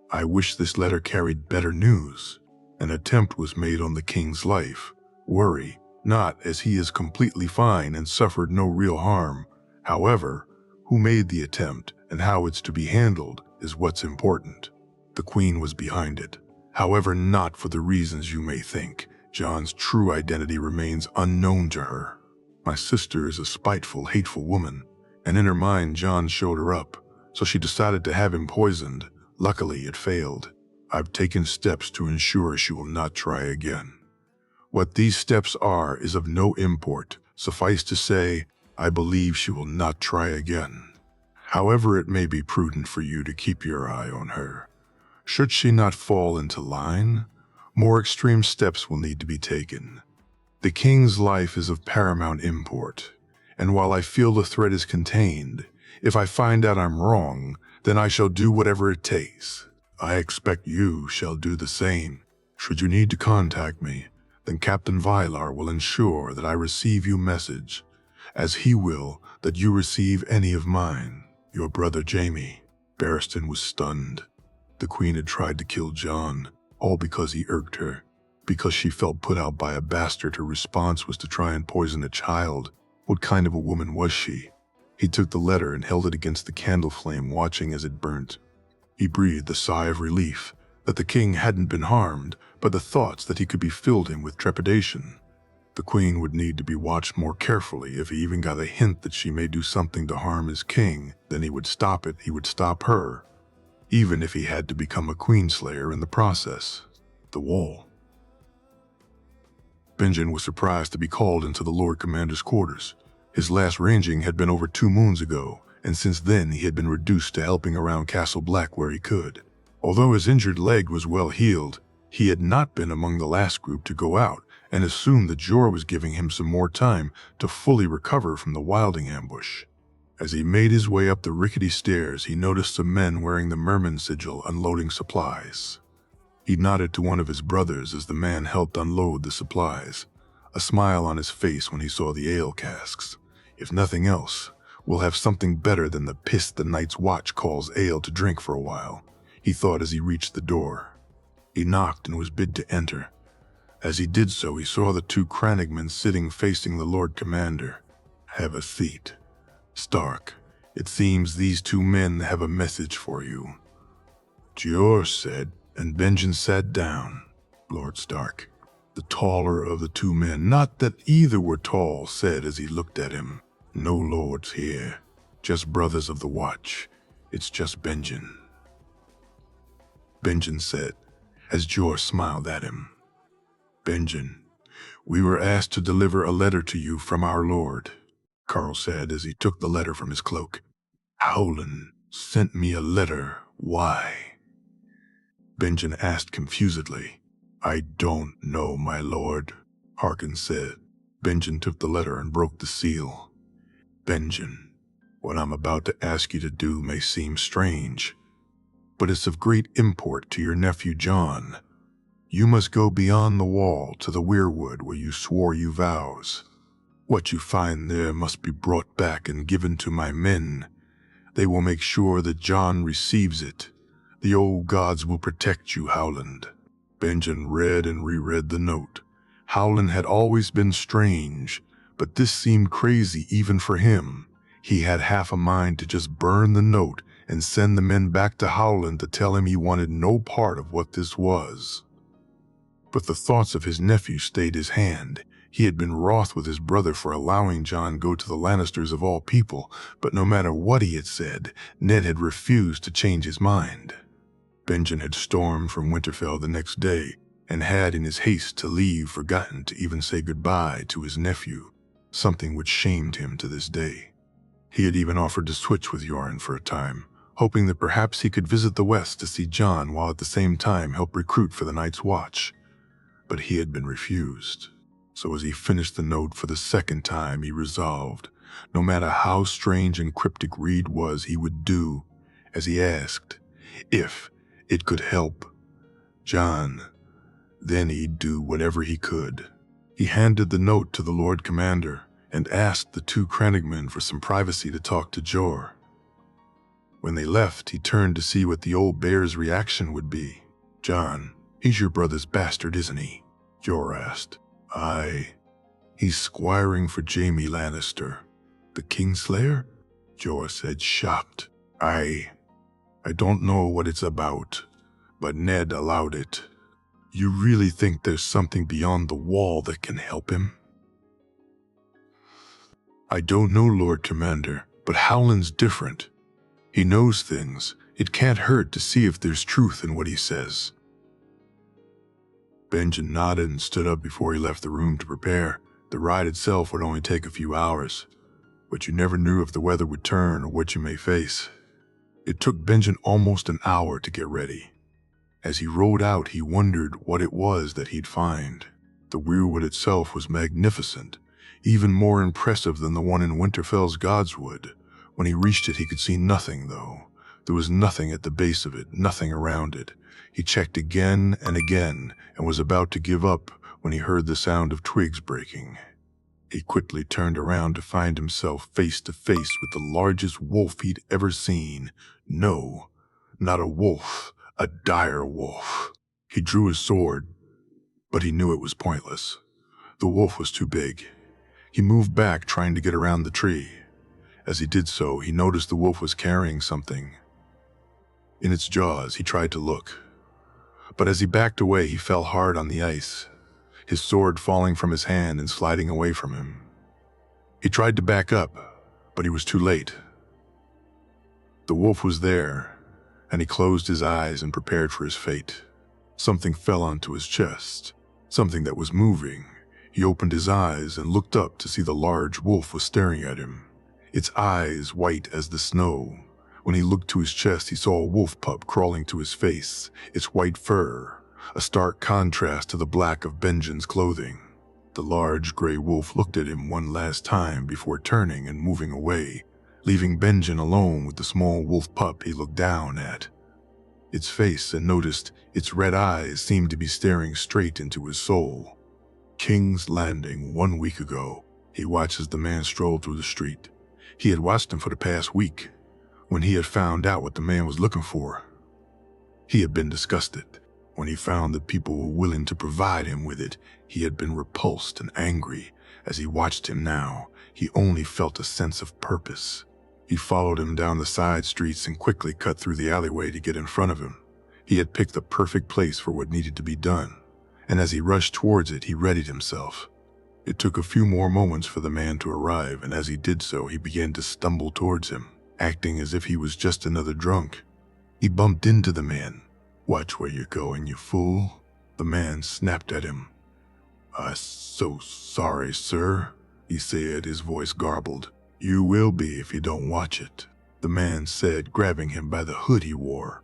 I wish this letter carried better news. An attempt was made on the king's life. Worry not, as he is completely fine and suffered no real harm. However, who made the attempt and how it's to be handled is what's important. The queen was behind it. However, not for the reasons you may think. John's true identity remains unknown to her. My sister is a spiteful, hateful woman, and in her mind John showed her up, so she decided to have him poisoned. Luckily, it failed. I've taken steps to ensure she will not try again. What these steps are is of no import. Suffice to say, I believe she will not try again. However, it may be prudent for you to keep your eye on her. Should she not fall into line, more extreme steps will need to be taken. The king's life is of paramount import, and while I feel the threat is contained, if I find out I'm wrong, then I shall do whatever it takes. I expect you shall do the same. Should you need to contact me, then Captain Vylar will ensure that I receive your message, as he will that you receive any of mine. Your brother Jaime. Barristan was stunned. The queen had tried to kill John, all because he irked her. Because she felt put out by a bastard, her response was to try and poison a child. What kind of a woman was she? He took the letter and held it against the candle flame, watching as it burnt. He breathed a sigh of relief that the king hadn't been harmed, but the thoughts that he could be filled him with trepidation. The queen would need to be watched more carefully. If he even got a hint that she may do something to harm his king, then he would stop it. He would stop her, even if he had to become a queenslayer in the process. The wall. Benjen was surprised to be called into the Lord Commander's quarters. His last ranging had been over 2 moons ago, and since then he had been reduced to helping around Castle Black where he could. Although his injured leg was well healed, he had not been among the last group to go out, and assumed that Jorah was giving him some more time to fully recover from the wilding ambush. As he made his way up the rickety stairs, he noticed some men wearing the Merman sigil unloading supplies. He nodded to one of his brothers as the man helped unload the supplies, a smile on his face when he saw the ale casks. If nothing else, we'll have something better than the piss the Night's Watch calls ale to drink for a while, he thought as he reached the door. He knocked and was bid to enter. As he did so, he saw the 2 Crannogmen sitting facing the Lord Commander. Have a seat. Stark, it seems these 2 men have a message for you. Gior said, and Benjen sat down. Lord Stark, the taller of the 2 men, not that either were tall, said as he looked at him. No lords here, just brothers of the Watch. It's just Benjen. Benjen said, as Gior smiled at him. Benjen, we were asked to deliver a letter to you from our lord, Carl said as he took the letter from his cloak. Howland sent me a letter. Why? Benjen asked confusedly. I don't know, my lord, Harkin said. Benjen took the letter and broke the seal. Benjen, what I'm about to ask you to do may seem strange, but it's of great import to your nephew John. You must go beyond the wall to the weirwood where you swore you vows. What you find there must be brought back and given to my men. They will make sure that John receives it. The old gods will protect you, Howland. Benjen read and reread the note. Howland had always been strange, but this seemed crazy even for him. He had half a mind to just burn the note and send the men back to Howland to tell him he wanted no part of what this was. But the thoughts of his nephew stayed his hand. He had been wroth with his brother for allowing John go to the Lannisters of all people, but no matter what he had said, Ned had refused to change his mind. Benjen had stormed from Winterfell the next day, and had in his haste to leave forgotten to even say goodbye to his nephew, something which shamed him to this day. He had even offered to switch with Yoren for a time, hoping that perhaps he could visit the West to see John while at the same time help recruit for the Night's Watch. But he had been refused. So as he finished the note for the 2nd time, he resolved, no matter how strange and cryptic Reed was, he would do as he asked. If it could help John, then he'd do whatever he could. He handed the note to the Lord Commander and asked the two crannogmen for some privacy to talk to Jor. When they left, he turned to see what the old bear's reaction would be. "John, he's your brother's bastard, isn't he?" Jor asked. "Aye. He's squiring for Jaime Lannister." "The Kingslayer?" Jor said, shocked. "Aye. I don't know what it's about, but Ned allowed it. You really think there's something beyond the wall that can help him?" "I don't know, Lord Commander, but Howland's different. He knows things. It can't hurt to see if there's truth in what he says." Benjen nodded and stood up before he left the room to prepare. The ride itself would only take a few hours, but you never knew if the weather would turn or what you may face. It took Benjen almost an hour to get ready. As he rode out, he wondered what it was that he'd find. The weirwood itself was magnificent, even more impressive than the one in Winterfell's Godswood. When he reached it, he could see nothing, though. There was nothing at the base of it, nothing around it. He checked again and again, and was about to give up when he heard the sound of twigs breaking. He quickly turned around to find himself face to face with the largest wolf he'd ever seen. No, not a wolf, a dire wolf. He drew his sword, but he knew it was pointless. The wolf was too big. He moved back, trying to get around the tree. As he did so, he noticed the wolf was carrying something. In its jaws, he tried to look. But as he backed away, he fell hard on the ice, his sword falling from his hand and sliding away from him. He tried to back up, but he was too late. The wolf was there, and he closed his eyes and prepared for his fate. Something fell onto his chest, something that was moving. He opened his eyes and looked up to see the large wolf was staring at him, its eyes white as the snow. When he looked to his chest, he saw a wolf pup crawling to his face, its white fur, a stark contrast to the black of Benjen's clothing. The large gray wolf looked at him one last time before turning and moving away, leaving Benjen alone with the small wolf pup he looked down at. Its face, and noticed its red eyes seemed to be staring straight into his soul. King's Landing 1 week ago. He watched as the man strolled through the street. He had watched him for the past week. When he had found out what the man was looking for, he had been disgusted. When he found that people were willing to provide him with it, he had been repulsed and angry. As he watched him now, he only felt a sense of purpose. He followed him down the side streets and quickly cut through the alleyway to get in front of him. He had picked the perfect place for what needed to be done, and as he rushed towards it, he readied himself. It took a few more moments for the man to arrive, and as he did so, he began to stumble towards him, acting as if he was just another drunk. He bumped into the man. "Watch where you're going, you fool," the man snapped at him. "I'm so sorry, sir," he said, his voice garbled. "You will be if you don't watch it," the man said, grabbing him by the hood he wore.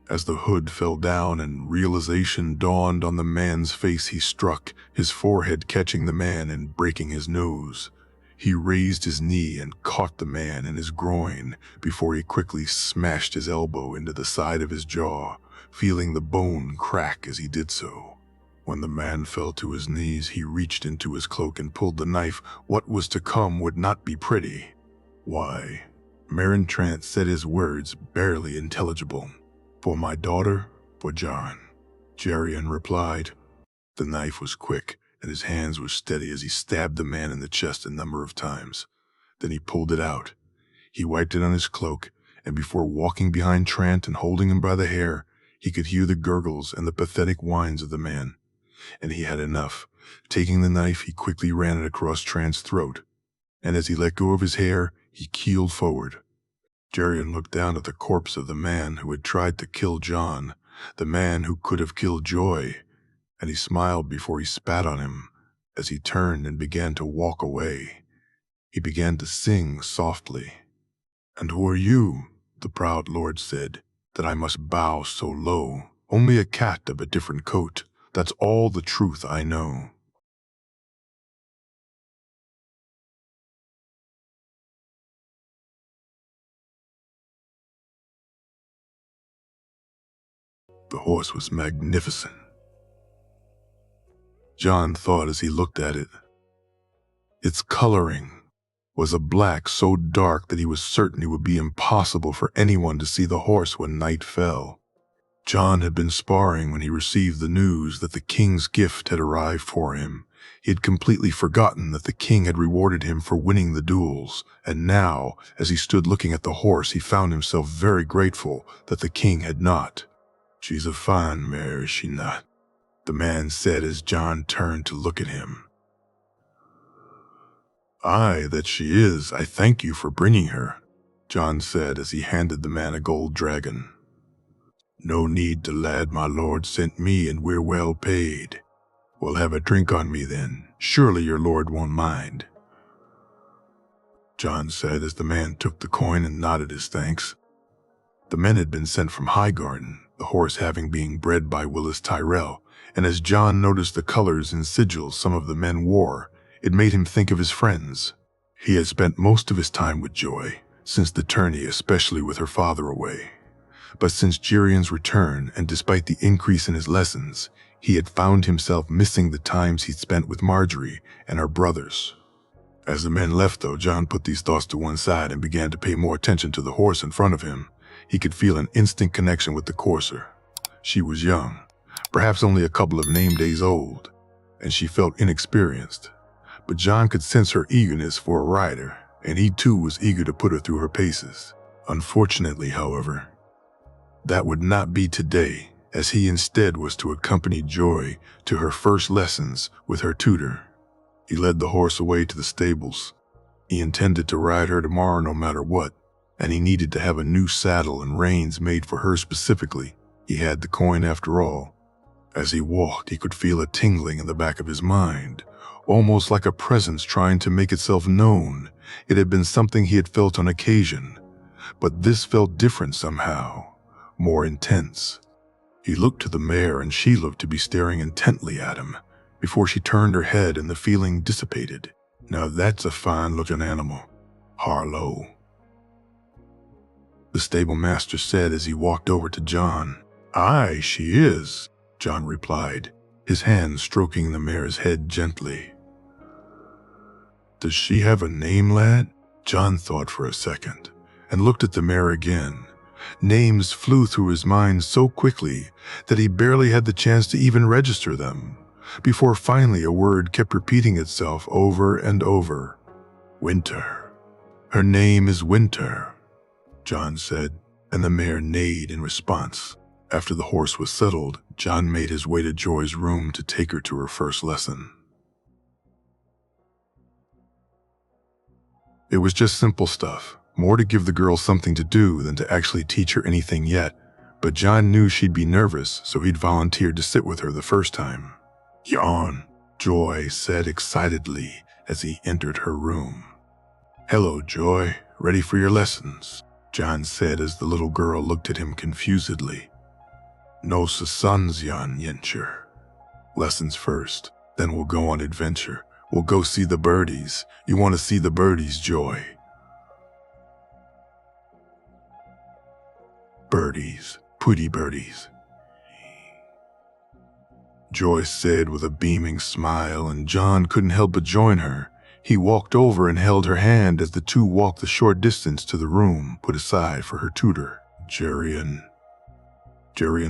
As the hood fell down and realization dawned on the man's face, he struck, his forehead catching the man and breaking his nose. He raised his knee and caught the man in his groin before he quickly smashed his elbow into the side of his jaw, feeling the bone crack as he did so. When the man fell to his knees, he reached into his cloak and pulled the knife. What was to come would not be pretty. "Why?" Meryn Trant said his words, barely intelligible. "For my daughter, for John," Jerian replied. The knife was quick, and his hands were steady as he stabbed the man in the chest a number of times. Then he pulled it out. He wiped it on his cloak, and before walking behind Trant and holding him by the hair, he could hear the gurgles and the pathetic whines of the man. And he had enough. Taking the knife, he quickly ran it across Trant's throat, and as he let go of his hair, he keeled forward. Jerian looked down at the corpse of the man who had tried to kill John, the man who could have killed Joy, and he smiled before he spat on him. As he turned and began to walk away, he began to sing softly. "And who are you," the proud lord said, "that I must bow so low? Only a cat of a different coat. That's all the truth I know." The horse was magnificent. John thought as he looked at it. Its coloring was a black so dark that he was certain it would be impossible for anyone to see the horse when night fell. John had been sparring when he received the news that the king's gift had arrived for him. He had completely forgotten that the king had rewarded him for winning the duels, and now, as he stood looking at the horse, he found himself very grateful that the king had not. "She's a fine mare, is she not?" the man said as John turned to look at him. "Aye, that she is. I thank you for bringing her," John said as he handed the man a gold dragon. "No need to, lad. My lord sent me, and we're well paid. We'll have a drink on me then. Surely your lord won't mind," John said as the man took the coin and nodded his thanks. The men had been sent from Highgarden, the horse having been bred by Willis Tyrell, and as John noticed the colors and sigils some of the men wore, it made him think of his friends. He had spent most of his time with Joy, since the tourney, especially with her father away. But since Gerion's return, and despite the increase in his lessons, he had found himself missing the times he'd spent with Marjorie and her brothers. As the men left, though, John put these thoughts to one side and began to pay more attention to the horse in front of him. He could feel an instant connection with the courser. She was young, perhaps only a couple of name days old, and she felt inexperienced. But John could sense her eagerness for a rider, and he too was eager to put her through her paces. Unfortunately, however, that would not be today, as he instead was to accompany Joy to her first lessons with her tutor. He led the horse away to the stables. He intended to ride her tomorrow no matter what, and he needed to have a new saddle and reins made for her specifically. He had the coin after all. As he walked, he could feel a tingling in the back of his mind, almost like a presence trying to make itself known. It had been something he had felt on occasion, but this felt different somehow, more intense. He looked to the mare, and she looked to be staring intently at him before she turned her head and the feeling dissipated. "Now that's a fine-looking animal, Harlow," the stable master said as he walked over to John. "Aye, she is," John replied, his hand stroking the mare's head gently. "Does she have a name, lad?" John thought for a second and looked at the mare again. Names flew through his mind so quickly that he barely had the chance to even register them, before finally a word kept repeating itself over and over. "Winter. Her name is Winter," John said, and the mare neighed in response. After the horse was settled, John made his way to Joy's room to take her to her first lesson. It was just simple stuff, more to give the girl something to do than to actually teach her anything yet, but John knew she'd be nervous, so he'd volunteered to sit with her the first time. "Yawn," Joy said excitedly as he entered her room. "Hello, Joy. Ready for your lessons?" John said as the little girl looked at him confusedly. "No sons, Jan Yencher. Lessons first, then we'll go on adventure. We'll go see the birdies. You want to see the birdies, Joy?" "Birdies, pretty birdies," Joy said with a beaming smile, and John couldn't help but join her. He walked over and held her hand as the two walked the short distance to the room put aside for her tutor. Geryon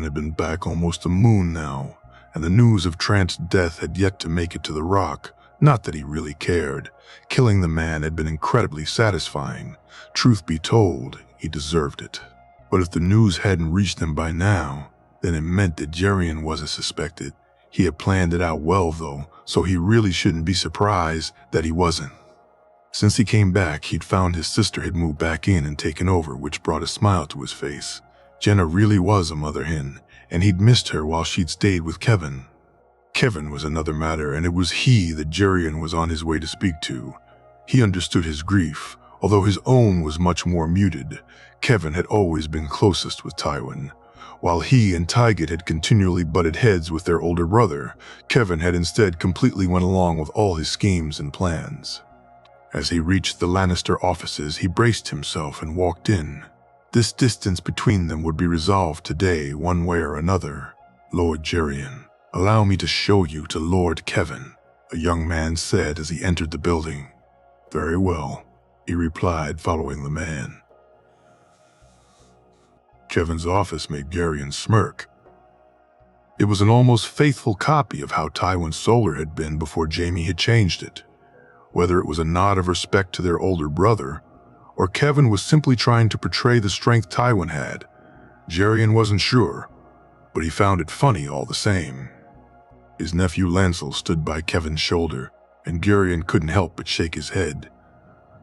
had been back almost a moon now, and the news of Trant's death had yet to make it to the Rock. Not that he really cared. Killing the man had been incredibly satisfying. Truth be told, he deserved it. But if the news hadn't reached him by now, then it meant that Geryon wasn't suspected. He had planned it out well, though, so he really shouldn't be surprised that he wasn't. Since he came back, he'd found his sister had moved back in and taken over, which brought a smile to his face. Jenna really was a mother hen, and he'd missed her while she'd stayed with Kevin. Kevin was another matter, and it was he that Geryon was on his way to speak to. He understood his grief, although his own was much more muted. Kevin had always been closest with Tywin. While he and Tyget had continually butted heads with their older brother, Kevin had instead completely went along with all his schemes and plans. As he reached the Lannister offices, he braced himself and walked in. This distance between them would be resolved today, one way or another. Lord Geryon, "Allow me to show you to Lord Kevin," a young man said as he entered the building. "Very well," he replied, following the man. Kevin's office made Garion smirk. It was an almost faithful copy of how Tywin's solar had been before Jaime had changed it. Whether it was a nod of respect to their older brother, or Kevin was simply trying to portray the strength Tywin had, Garion wasn't sure, but he found it funny all the same. His nephew Lancel stood by Kevin's shoulder, and Garion couldn't help but shake his head.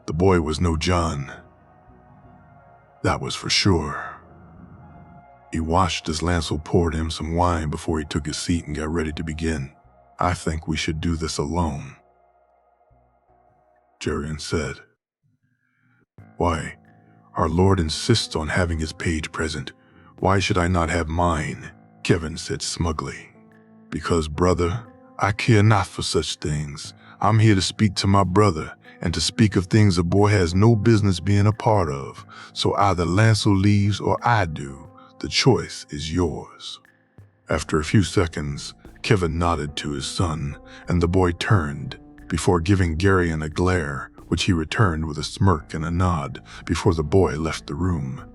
The boy was no Jon. That was for sure. He watched as Lancel poured him some wine before he took his seat and got ready to begin. "I think we should do this alone," Garion said. "Why? Our Lord insists on having his page present. Why should I not have mine?" Kevin said smugly. "Because, brother, I care not for such things. I'm here to speak to my brother, and to speak of things a boy has no business being a part of. So either Lancel leaves or I do. The choice is yours." After a few seconds, Kevin nodded to his son, and the boy turned, before giving Garion a glare, which he returned with a smirk and a nod before the boy left the room.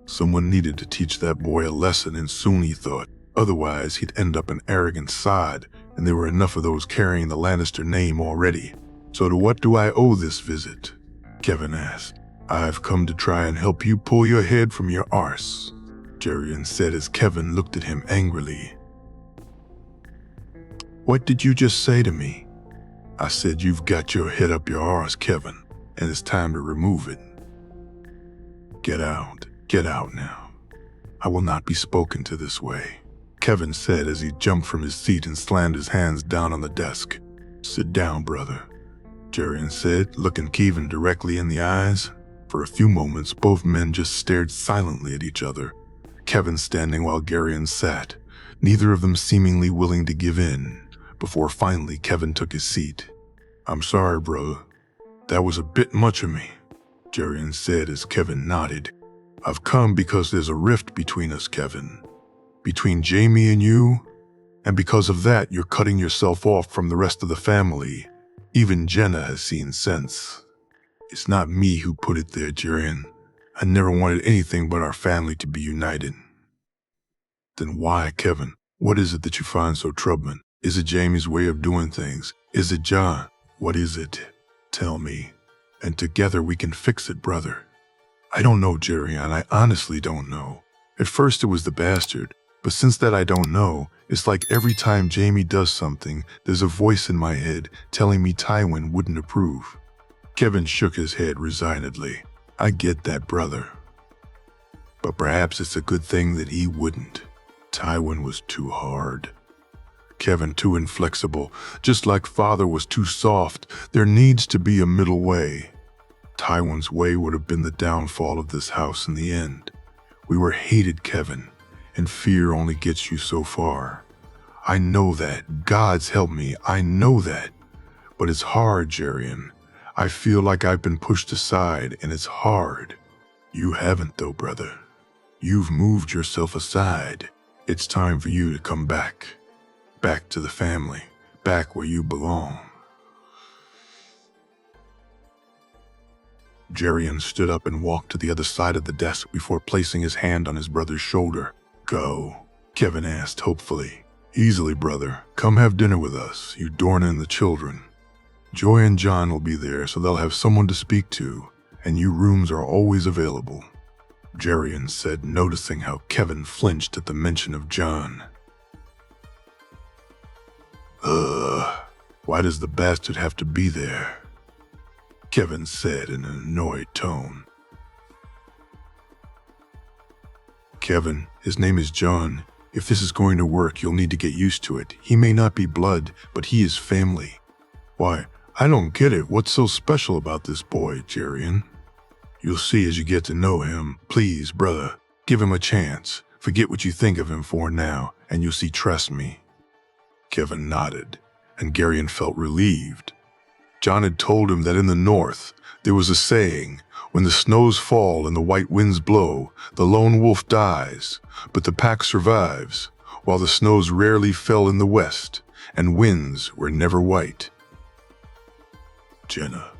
Someone needed to teach that boy a lesson, and soon, he thought. Otherwise, he'd end up an arrogant sod, and there were enough of those carrying the Lannister name already. "So to what do I owe this visit?" Kevin asked. "I've come to try and help you pull your head from your arse," Garion said as Kevin looked at him angrily. "What did you just say to me?" "I said you've got your head up your arse, Kevin, and it's time to remove it. Get out now. I will not be spoken to this way," Kevin said as he jumped from his seat and slammed his hands down on the desk. "Sit down, brother," Garion said, looking Kevin directly in the eyes. For a few moments, both men just stared silently at each other, Kevin standing while Garion sat, neither of them seemingly willing to give in, before finally Kevin took his seat. "I'm sorry, brother. That was a bit much of me," Garion said as Kevin nodded. "I've come because there's a rift between us, Kevin. Between Jaime and you, and because of that you're cutting yourself off from the rest of the family. Even Jenna has seen sense. It's not me who put it there, Garion. I never wanted anything but our family to be united." "Then why, Kevin? What is it that you find so troubling? Is it Jaime's way of doing things? Is it Jon? What is it? Tell me, and together we can fix it, brother." "I don't know, Garion. I honestly don't know. At first it was the bastard, but since that I don't know. It's like every time Jaime does something, there's a voice in my head telling me Tywin wouldn't approve." Kevin shook his head resignedly. "I get that, brother. But perhaps it's a good thing that he wouldn't. Tywin was too hard. Kevin too inflexible, just like father was too soft. There needs to be a middle way. Tywin's way would have been the downfall of this house in the end. We were hated, Kevin, and fear only gets you so far. I know that. God's help me, I know that. But it's hard, Garion. I feel like I've been pushed aside, and it's hard. You haven't, though, brother. You've moved yourself aside. It's time for you to come back. Back to the family. Back where you belong." Garion stood up and walked to the other side of the desk before placing his hand on his brother's shoulder. "Go?" Kevin asked hopefully. "Easily, brother. Come have dinner with us, you Dorna and the children. Joy and Jon will be there, so they'll have someone to speak to, and you rooms are always available," Garion said, noticing how Kevin flinched at the mention of Jon. Why does the bastard have to be there?" Kevin said in an annoyed tone. "Kevin, his name is Jon. If this is going to work, you'll need to get used to it. He may not be blood, but he is family." "Why, I don't get it. What's so special about this boy, Garion?" "You'll see as you get to know him. Please, brother, give him a chance. Forget what you think of him for now, and you'll see, trust me." Kevin nodded, and Garion felt relieved. Jon had told him that in the north, there was a saying, when the snows fall and the white winds blow, the lone wolf dies, but the pack survives. while the snows rarely fell in the west and winds were never white. Jenna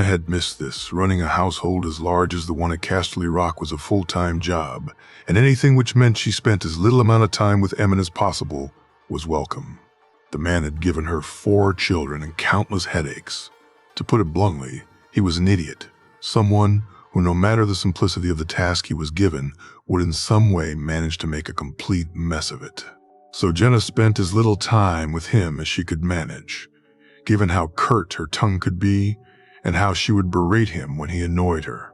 had missed this. Running a household as large as the one at Casterly Rock was a full-time job, and anything which meant she spent as little amount of time with Emmett as possible was welcome. The man had given her 4 children and countless headaches. To put it bluntly, he was an idiot, someone who, no matter the simplicity of the task he was given, would in some way manage to make a complete mess of it. So Jenna spent as little time with him as she could manage, given how curt her tongue could be and how she would berate him when he annoyed her.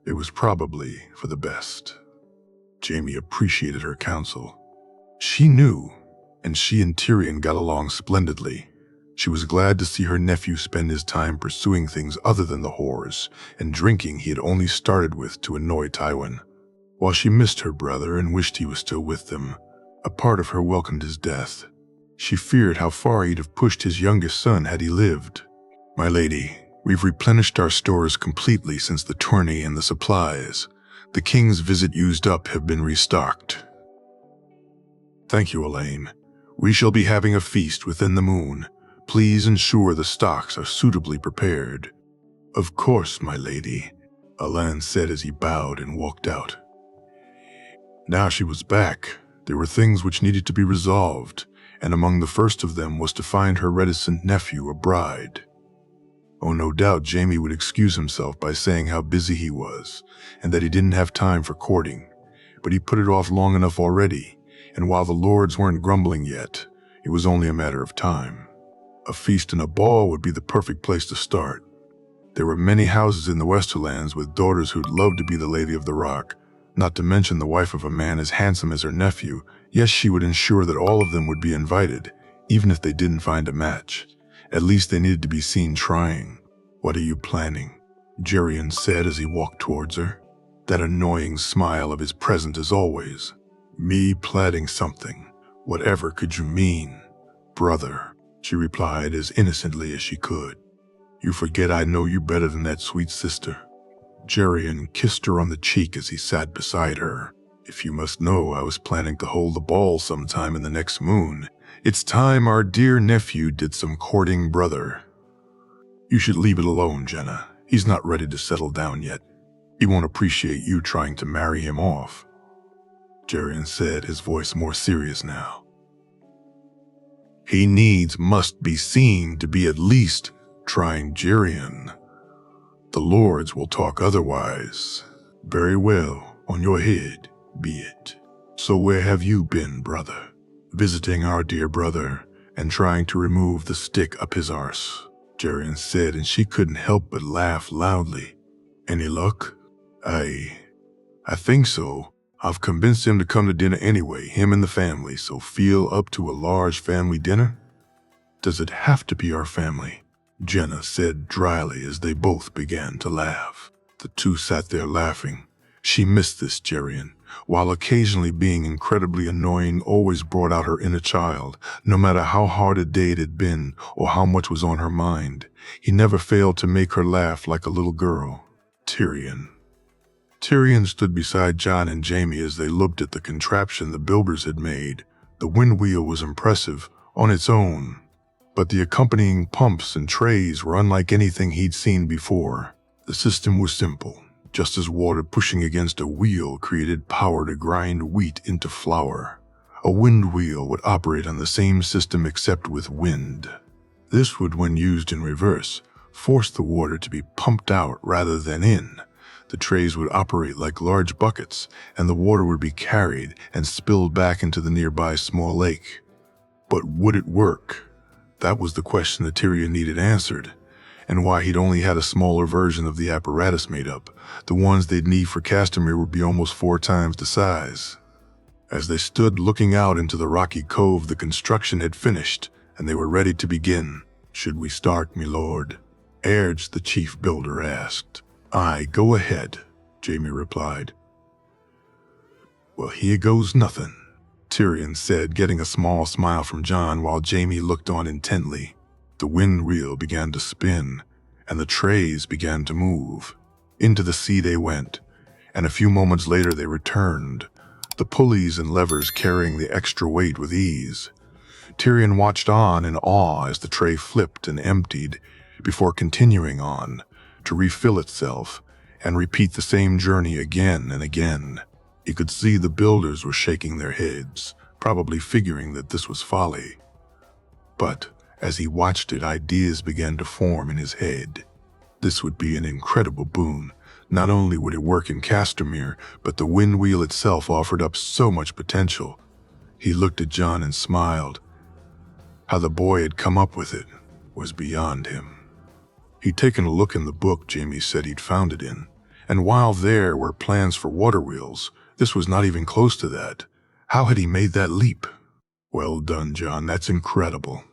It was probably for the best. Jamie appreciated her counsel. She knew, and she and Tyrion got along splendidly. She was glad to see her nephew spend his time pursuing things other than the whores and drinking he had only started with to annoy Tywin. While she missed her brother and wished he was still with them, a part of her welcomed his death. She feared how far he'd have pushed his youngest son had he lived. "My lady, we've replenished our stores completely since the tourney, and the supplies the king's visit used up have been restocked." "Thank you, Elaine. We shall be having a feast within the moon. Please ensure the stocks are suitably prepared." "Of course, my lady," Alan said as he bowed and walked out. Now she was back. There were things which needed to be resolved, and among the first of them was to find her reticent nephew a bride. Oh, no doubt Jamie would excuse himself by saying how busy he was, and that he didn't have time for courting, but he put it off long enough already, and while the lords weren't grumbling yet, it was only a matter of time. A feast and a ball would be the perfect place to start. There were many houses in the Westerlands with daughters who'd love to be the Lady of the Rock, not to mention the wife of a man as handsome as her nephew. Yes, she would ensure that all of them would be invited, even if they didn't find a match. At least they needed to be seen trying. "What are you planning?" Jerian said as he walked towards her. That annoying smile of his present as always. "Me planning something. Whatever could you mean?" "Brother," she replied as innocently as she could. "You forget I know you better than that sweet sister." Jerian kissed her on the cheek as he sat beside her. "If you must know, I was planning to hold the ball sometime in the next moon. It's time our dear nephew did some courting, brother." "You should leave it alone, Jenna. He's not ready to settle down yet. He won't appreciate you trying to marry him off," Jerian said, his voice more serious now. "He needs must be seen to be at least trying, Jerian. The lords will talk otherwise." "Very well, on your head be it. So where have you been, brother?" "Visiting our dear brother and trying to remove the stick up his arse," Jerian said, and she couldn't help but laugh loudly. "Any luck?" I think so. I've convinced him to come to dinner anyway, him and the family, so feel up to a large family dinner?" "Does it have to be our family?" Jenna said dryly as they both began to laugh. The two sat there laughing. She missed this Jerian. While occasionally being incredibly annoying, always brought out her inner child. No matter how hard a day it had been or how much was on her mind, he never failed to make her laugh like a little girl. Tyrion stood beside Jon and Jamie as they looked at the contraption the builders had made. The wind wheel was impressive on its own, but the accompanying pumps and trays were unlike anything he'd seen before. The system was simple. Just as water pushing against a wheel created power to grind wheat into flour, a wind wheel would operate on the same system except with wind. This would, when used in reverse, force the water to be pumped out rather than in. The trays would operate like large buckets, and the water would be carried and spilled back into the nearby small lake. But would it work? That was the question that Tyrion needed answered, and why he'd only had a smaller version of the apparatus made up. The ones they'd need for Castamere would be almost 4 times the size. As they stood looking out into the rocky cove, the construction had finished, and they were ready to begin. "Should we start, my lord?" Airge, the chief builder, asked. "Aye, go ahead," Jamie replied. "Well, here goes nothing," Tyrion said, getting a small smile from Jon while Jamie looked on intently. The wind wheel began to spin, and the trays began to move. Into the sea they went, and a few moments later they returned, the pulleys and levers carrying the extra weight with ease. Tyrion watched on in awe as the tray flipped and emptied before continuing on to refill itself and repeat the same journey again and again. He could see the builders were shaking their heads, probably figuring that this was folly. But as he watched it, ideas began to form in his head. This would be an incredible boon. Not only would it work in Castamere, but the wind wheel itself offered up so much potential. He looked at Jon and smiled. How the boy had come up with it was beyond him. He'd taken a look in the book Jaime said he'd found it in, and while there were plans for water wheels, this was not even close to that. How had he made that leap? Well done, Jon, that's incredible.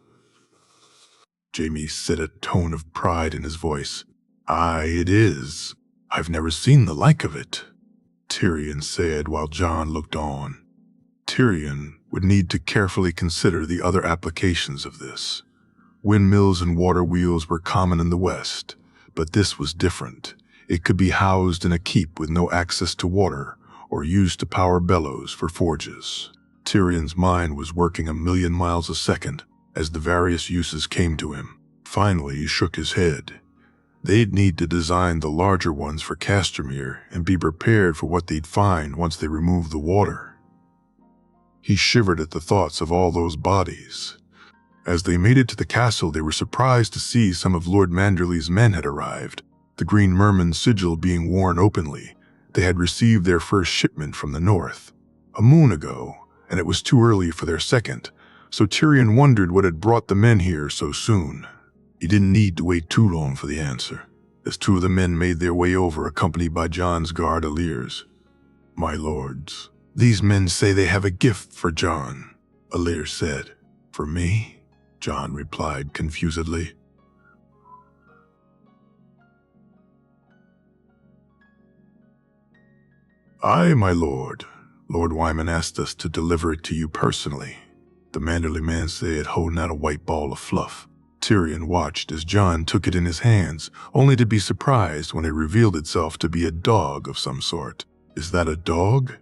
Jaime said, a tone of pride in his voice. Aye, it is. I've never seen the like of it, Tyrion said while Jon looked on. Tyrion would need to carefully consider the other applications of this. Windmills and water wheels were common in the West, but this was different. It could be housed in a keep with no access to water, or used to power bellows for forges. Tyrion's mind was working 1,000,000 miles a second as the various uses came to him. Finally, he shook his head. They'd need to design the larger ones for Castamere and be prepared for what they'd find once they removed the water. He shivered at the thoughts of all those bodies. As they made it to the castle, they were surprised to see some of Lord Manderley's men had arrived, the Green Merman's sigil being worn openly. They had received their first shipment from the north, a moon ago, and it was too early for their second, so Tyrion wondered what had brought the men here so soon. He didn't need to wait too long for the answer, as 2 of the men made their way over, accompanied by Jon's guard Allyrs. My lords, these men say they have a gift for Jon, Allyr said. For me? Jon replied confusedly. Aye, my lord. Lord Wyman asked us to deliver it to you personally, the Manderley man said, holding out a white ball of fluff. Tyrion watched as Jon took it in his hands, only to be surprised when it revealed itself to be a dog of some sort. Is that a dog?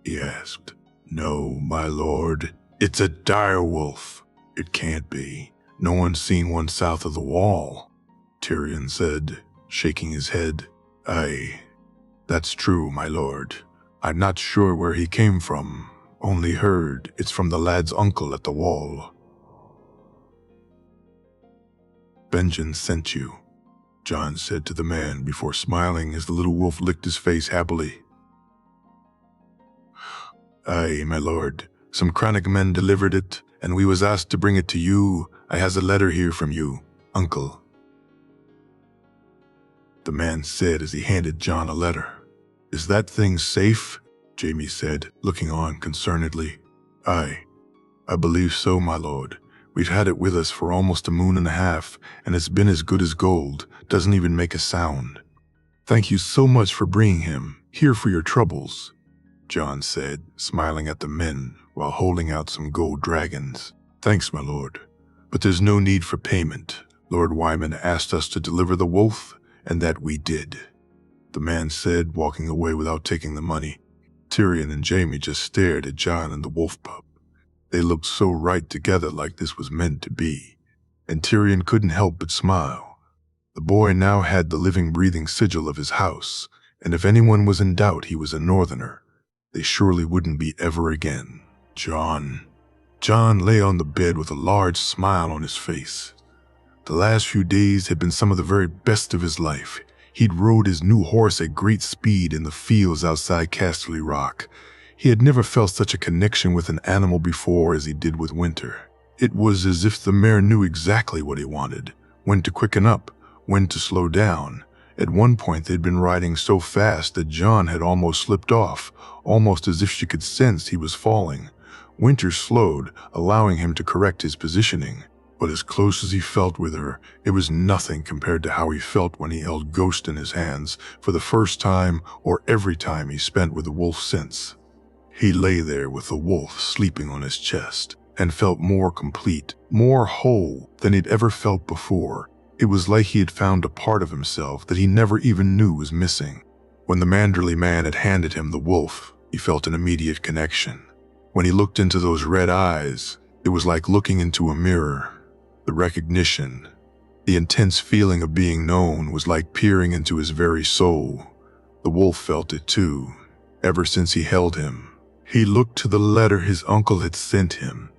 He asked. No, my lord. It's a direwolf. It can't be. No one's seen one south of the wall, Tyrion said, shaking his head. Aye, that's true, my lord. I'm not sure where he came from. Only heard it's from the lad's uncle at the wall. Benjen sent you, Jon said to the man before smiling as the little wolf licked his face happily. Aye, my lord. Some Cranach men delivered it, and we was asked to bring it to you. I has a letter here from you, uncle, the man said as he handed Jon a letter. Is that thing safe? Jaime said, looking on concernedly. Aye, I believe so, my lord. We've had it with us for almost 1.5 moons, and it's been as good as gold. Doesn't even make a sound. Thank you so much for bringing him here for your troubles, Jon said, smiling at the men while holding out some gold dragons. Thanks, my lord. But there's no need for payment. Lord Wyman asked us to deliver the wolf, and that we did, the man said, walking away without taking the money. Tyrion and Jaime just stared at Jon and the wolf pup. They looked so right together, like this was meant to be, and Tyrion couldn't help but smile. The boy now had the living, breathing sigil of his house, and if anyone was in doubt he was a northerner, they surely wouldn't be ever again. Jon lay on the bed with a large smile on his face. The last few days had been some of the very best of his life. He'd rode his new horse at great speed in the fields outside Casterly Rock. He had never felt such a connection with an animal before as he did with Winter. It was as if the mare knew exactly what he wanted, when to quicken up, when to slow down. At one point they'd been riding so fast that Jon had almost slipped off, almost as if she could sense he was falling. Winter slowed, allowing him to correct his positioning. But as close as he felt with her, it was nothing compared to how he felt when he held Ghost in his hands for the first time or every time he spent with the wolf since. He lay there with the wolf sleeping on his chest and felt more complete, more whole than he'd ever felt before. It was like he had found a part of himself that he never even knew was missing. When the Manderley man had handed him the wolf, He felt an immediate connection. When he looked into those red eyes, it was like looking into a mirror. The recognition, the intense feeling of being known was like peering into his very soul. The wolf felt it too, ever since he held him. He looked to the letter his uncle had sent him.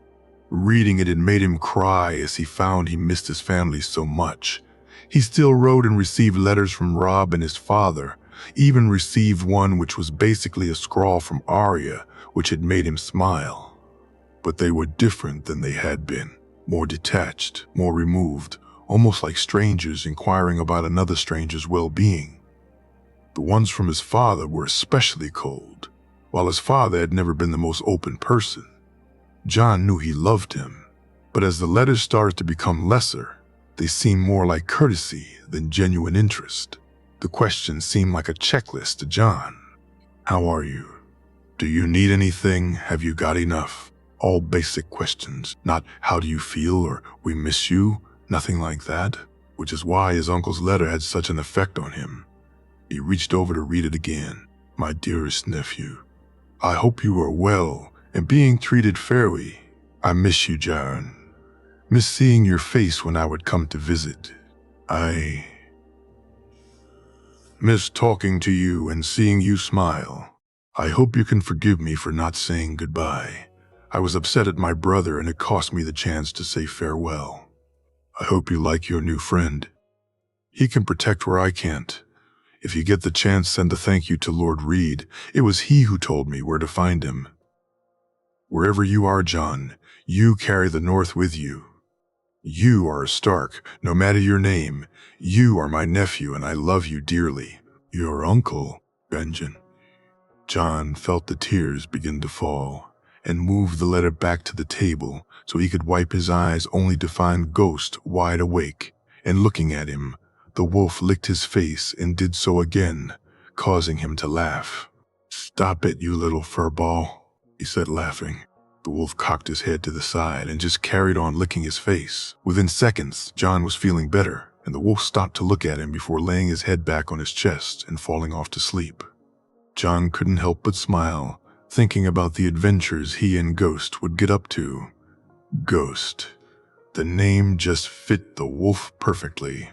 Reading it made him cry as he found he missed his family so much. He still wrote and received letters from Rob and his father, even received one which was basically a scrawl from Arya, which had made him smile. But they were different than they had been, more detached, more removed, almost like strangers inquiring about another stranger's well-being. The ones from his father were especially cold. While his father had never been the most open person, John knew he loved him. But as the letters started to become lesser, they seemed more like courtesy than genuine interest. The questions seemed like a checklist to John. How are you? Do you need anything? Have you got enough? All basic questions, not how do you feel or we miss you, nothing like that, which is why his uncle's letter had such an effect on him. He reached over to read it again. My dearest nephew, I hope you are well and being treated fairly. I miss you, John. Miss seeing your face when I would come to visit. I miss talking to you and seeing you smile. I hope you can forgive me for not saying goodbye. I was upset at my brother and it cost me the chance to say farewell. I hope you like your new friend. He can protect where I can't. If you get the chance, send a thank you to Lord Reed. It was he who told me where to find him. Wherever you are, John, you carry the North with you. You are a Stark, no matter your name. You are my nephew and I love you dearly. Your uncle, Benjamin. John felt the tears begin to fall and moved the letter back to the table so he could wipe his eyes only to find Ghost wide awake and looking at him. The wolf licked his face and did so again, causing him to laugh. Stop it, you little furball, he said, laughing. The wolf cocked his head to the side and just carried on licking his face. Within seconds, John was feeling better, and the wolf stopped to look at him before laying his head back on his chest and falling off to sleep. John couldn't help but smile, thinking about the adventures he and Ghost would get up to. Ghost. The name just fit the wolf perfectly.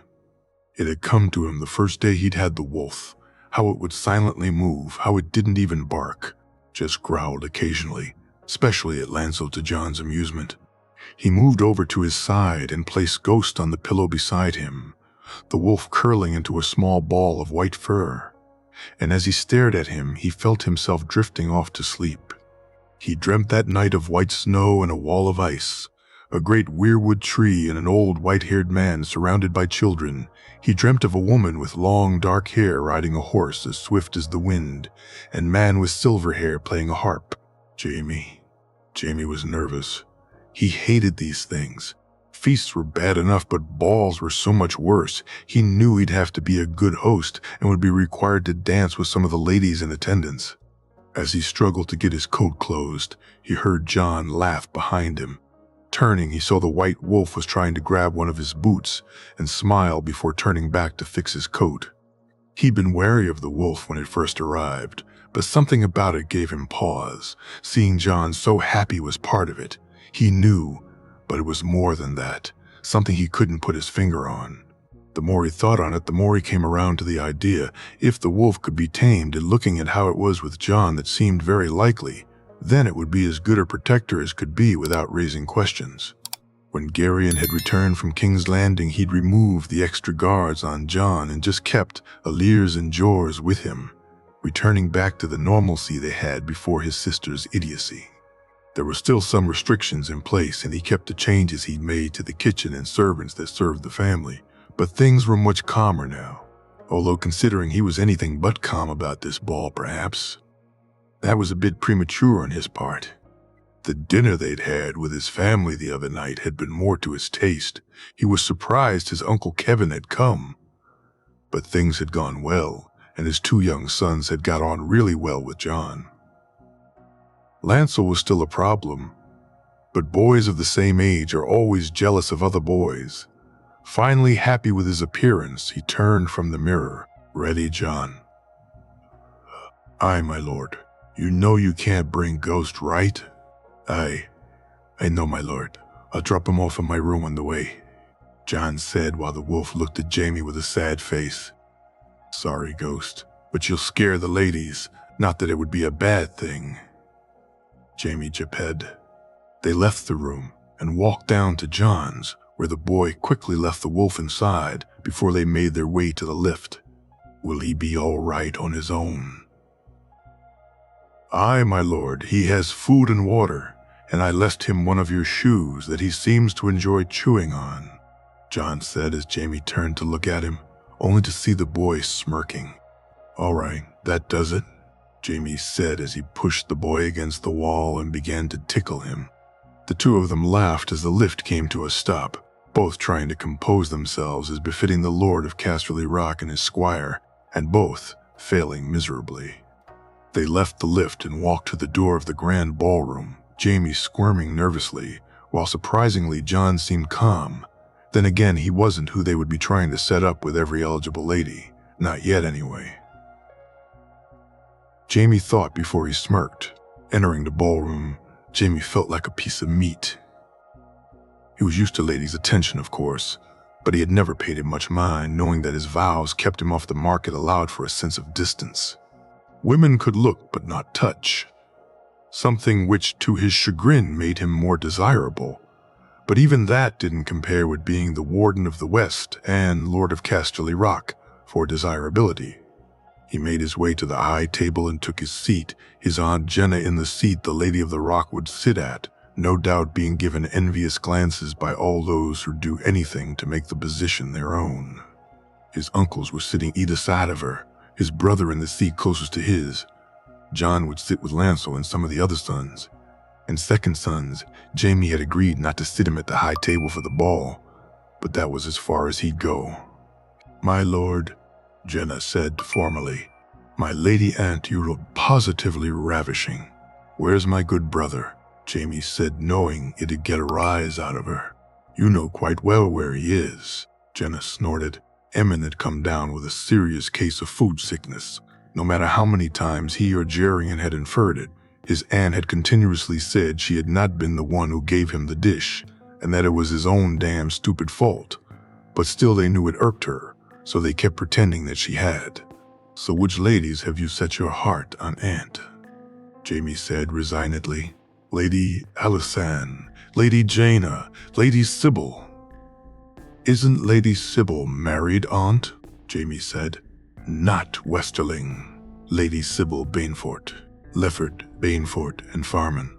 It had come to him the first day he'd had the wolf, how it would silently move, how it didn't even bark, just growled occasionally, especially at Lancel to John's amusement. He moved over to his side and placed Ghost on the pillow beside him, the wolf curling into a small ball of white fur. And as he stared at him, he felt himself drifting off to sleep. He dreamt that night of white snow and a wall of ice, a great weirwood tree and an old white-haired man surrounded by children. He dreamt of a woman with long dark hair riding a horse as swift as the wind, and man with silver hair playing a harp. Jamie was nervous. He hated these things. Feasts were bad enough, but balls were so much worse. He knew he'd have to be a good host and would be required to dance with some of the ladies in attendance. As he struggled to get his coat closed, he heard John laugh behind him. Turning, he saw the white wolf was trying to grab one of his boots and smiled before turning back to fix his coat. He'd been wary of the wolf when it first arrived, but something about it gave him pause. Seeing John so happy was part of it. He knew, but it was more than that, something he couldn't put his finger on. The more he thought on it, the more he came around to the idea, if the wolf could be tamed, and looking at how it was with John, that seemed very likely, then it would be as good a protector as could be without raising questions. When Garyon had returned from King's Landing, he'd removed the extra guards on John and just kept Alirs and Jors with him, returning back to the normalcy they had before his sister's idiocy. There were still some restrictions in place, and he kept the changes he'd made to the kitchen and servants that served the family, but things were much calmer now, although considering he was anything but calm about this ball, perhaps. That was a bit premature on his part. The dinner they'd had with his family the other night had been more to his taste. He was surprised his Uncle Kevin had come. But things had gone well, and his two young sons had got on really well with John. Lancel was still a problem, but boys of the same age are always jealous of other boys. Finally happy with his appearance, he turned from the mirror. Ready, John? Aye, my lord. You know you can't bring Ghost, right? I know, my lord. I'll drop him off in my room on the way, John said while the wolf looked at Jamie with a sad face. Sorry, Ghost, but you'll scare the ladies. Not that it would be a bad thing. Jamie jipped. They left the room and walked down to John's, where the boy quickly left the wolf inside before they made their way to the lift. Will he be all right on his own? Aye, my lord, he has food and water, and I left him one of your shoes that he seems to enjoy chewing on, John said as Jamie turned to look at him, only to see the boy smirking. All right, that does it, Jamie said as he pushed the boy against the wall and began to tickle him. The two of them laughed as the lift came to a stop, both trying to compose themselves as befitting the Lord of Casterly Rock and his squire, and both failing miserably. They left the lift and walked to the door of the grand ballroom, Jamie squirming nervously, while surprisingly John seemed calm. Then again, he wasn't who they would be trying to set up with every eligible lady. Not yet, anyway. Jamie thought before he smirked. Entering the ballroom, Jamie felt like a piece of meat. He was used to ladies' attention, of course, but he had never paid it much mind, knowing that his vows kept him off the market allowed for a sense of distance. Women could look but not touch, something which to his chagrin made him more desirable. But even that didn't compare with being the Warden of the West and Lord of Casterly Rock for desirability. He made his way to the high table and took his seat, his Aunt Jenna in the seat the Lady of the Rock would sit at, no doubt being given envious glances by all those who'd do anything to make the position their own. His uncles were sitting either side of her, his brother in the seat closest to his. John would sit with Lancel and some of the other sons. And second sons, Jamie had agreed not to sit him at the high table for the ball, but that was as far as he'd go. My lord, Jenna said formally, my lady aunt, you look positively ravishing. Where's my good brother? Jamie said, knowing it'd get a rise out of her. You know quite well where he is, Jenna snorted. Emmon had come down with a serious case of food sickness. No matter how many times he or Jerian had inferred it, his aunt had continuously said she had not been the one who gave him the dish, and that it was his own damn stupid fault. But still they knew it irked her, so they kept pretending that she had. So which ladies have you set your heart on, Aunt? Jamie said resignedly. Lady Alisane, Lady Jaina, Lady Sybil. Isn't Lady Sybil married, Aunt? Jamie said. Not Westerling. Lady Sybil Bainfort. Lefford, Bainfort, and Farman.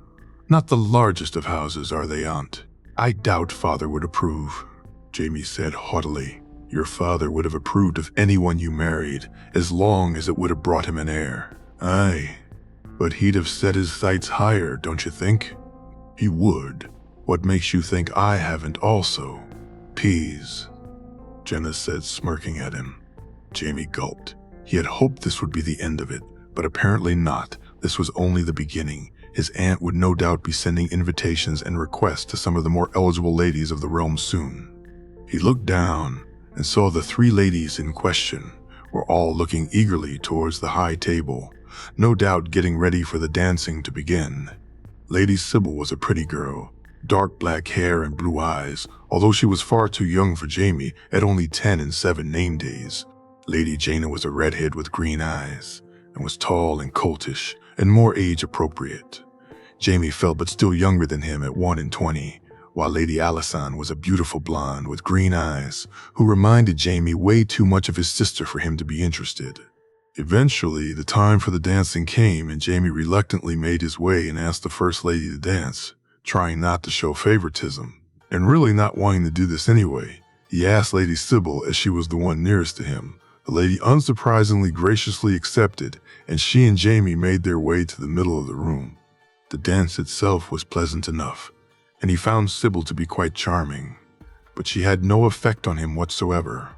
Not the largest of houses, are they, Aunt? I doubt Father would approve, Jamie said haughtily. Your father would have approved of anyone you married, as long as it would have brought him an heir. Aye, but he'd have set his sights higher, don't you think? He would. What makes you think I haven't also? Peas, Jenna said, smirking at him. Jamie gulped. He had hoped this would be the end of it, but apparently not. This was only the beginning. His aunt would no doubt be sending invitations and requests to some of the more eligible ladies of the realm soon. He looked down and saw the three ladies in question were all looking eagerly towards the high table, no doubt getting ready for the dancing to begin. Lady Sybil was a pretty girl, dark black hair and blue eyes, although she was far too young for Jamie at only 10 and 7 name days. Lady Jaina was a redhead with green eyes, and was tall and coltish, and more age-appropriate. Jamie felt but still younger than him at 1 and 20, while Lady Alisane was a beautiful blonde with green eyes, who reminded Jamie way too much of his sister for him to be interested. Eventually, the time for the dancing came, and Jamie reluctantly made his way and asked the First Lady to dance, trying not to show favoritism, and really not wanting to do this anyway. He asked Lady Sybil, as she was the one nearest to him. The lady unsurprisingly graciously accepted, and she and Jamie made their way to the middle of the room. The dance itself was pleasant enough, and he found Sybil to be quite charming, but she had no effect on him whatsoever.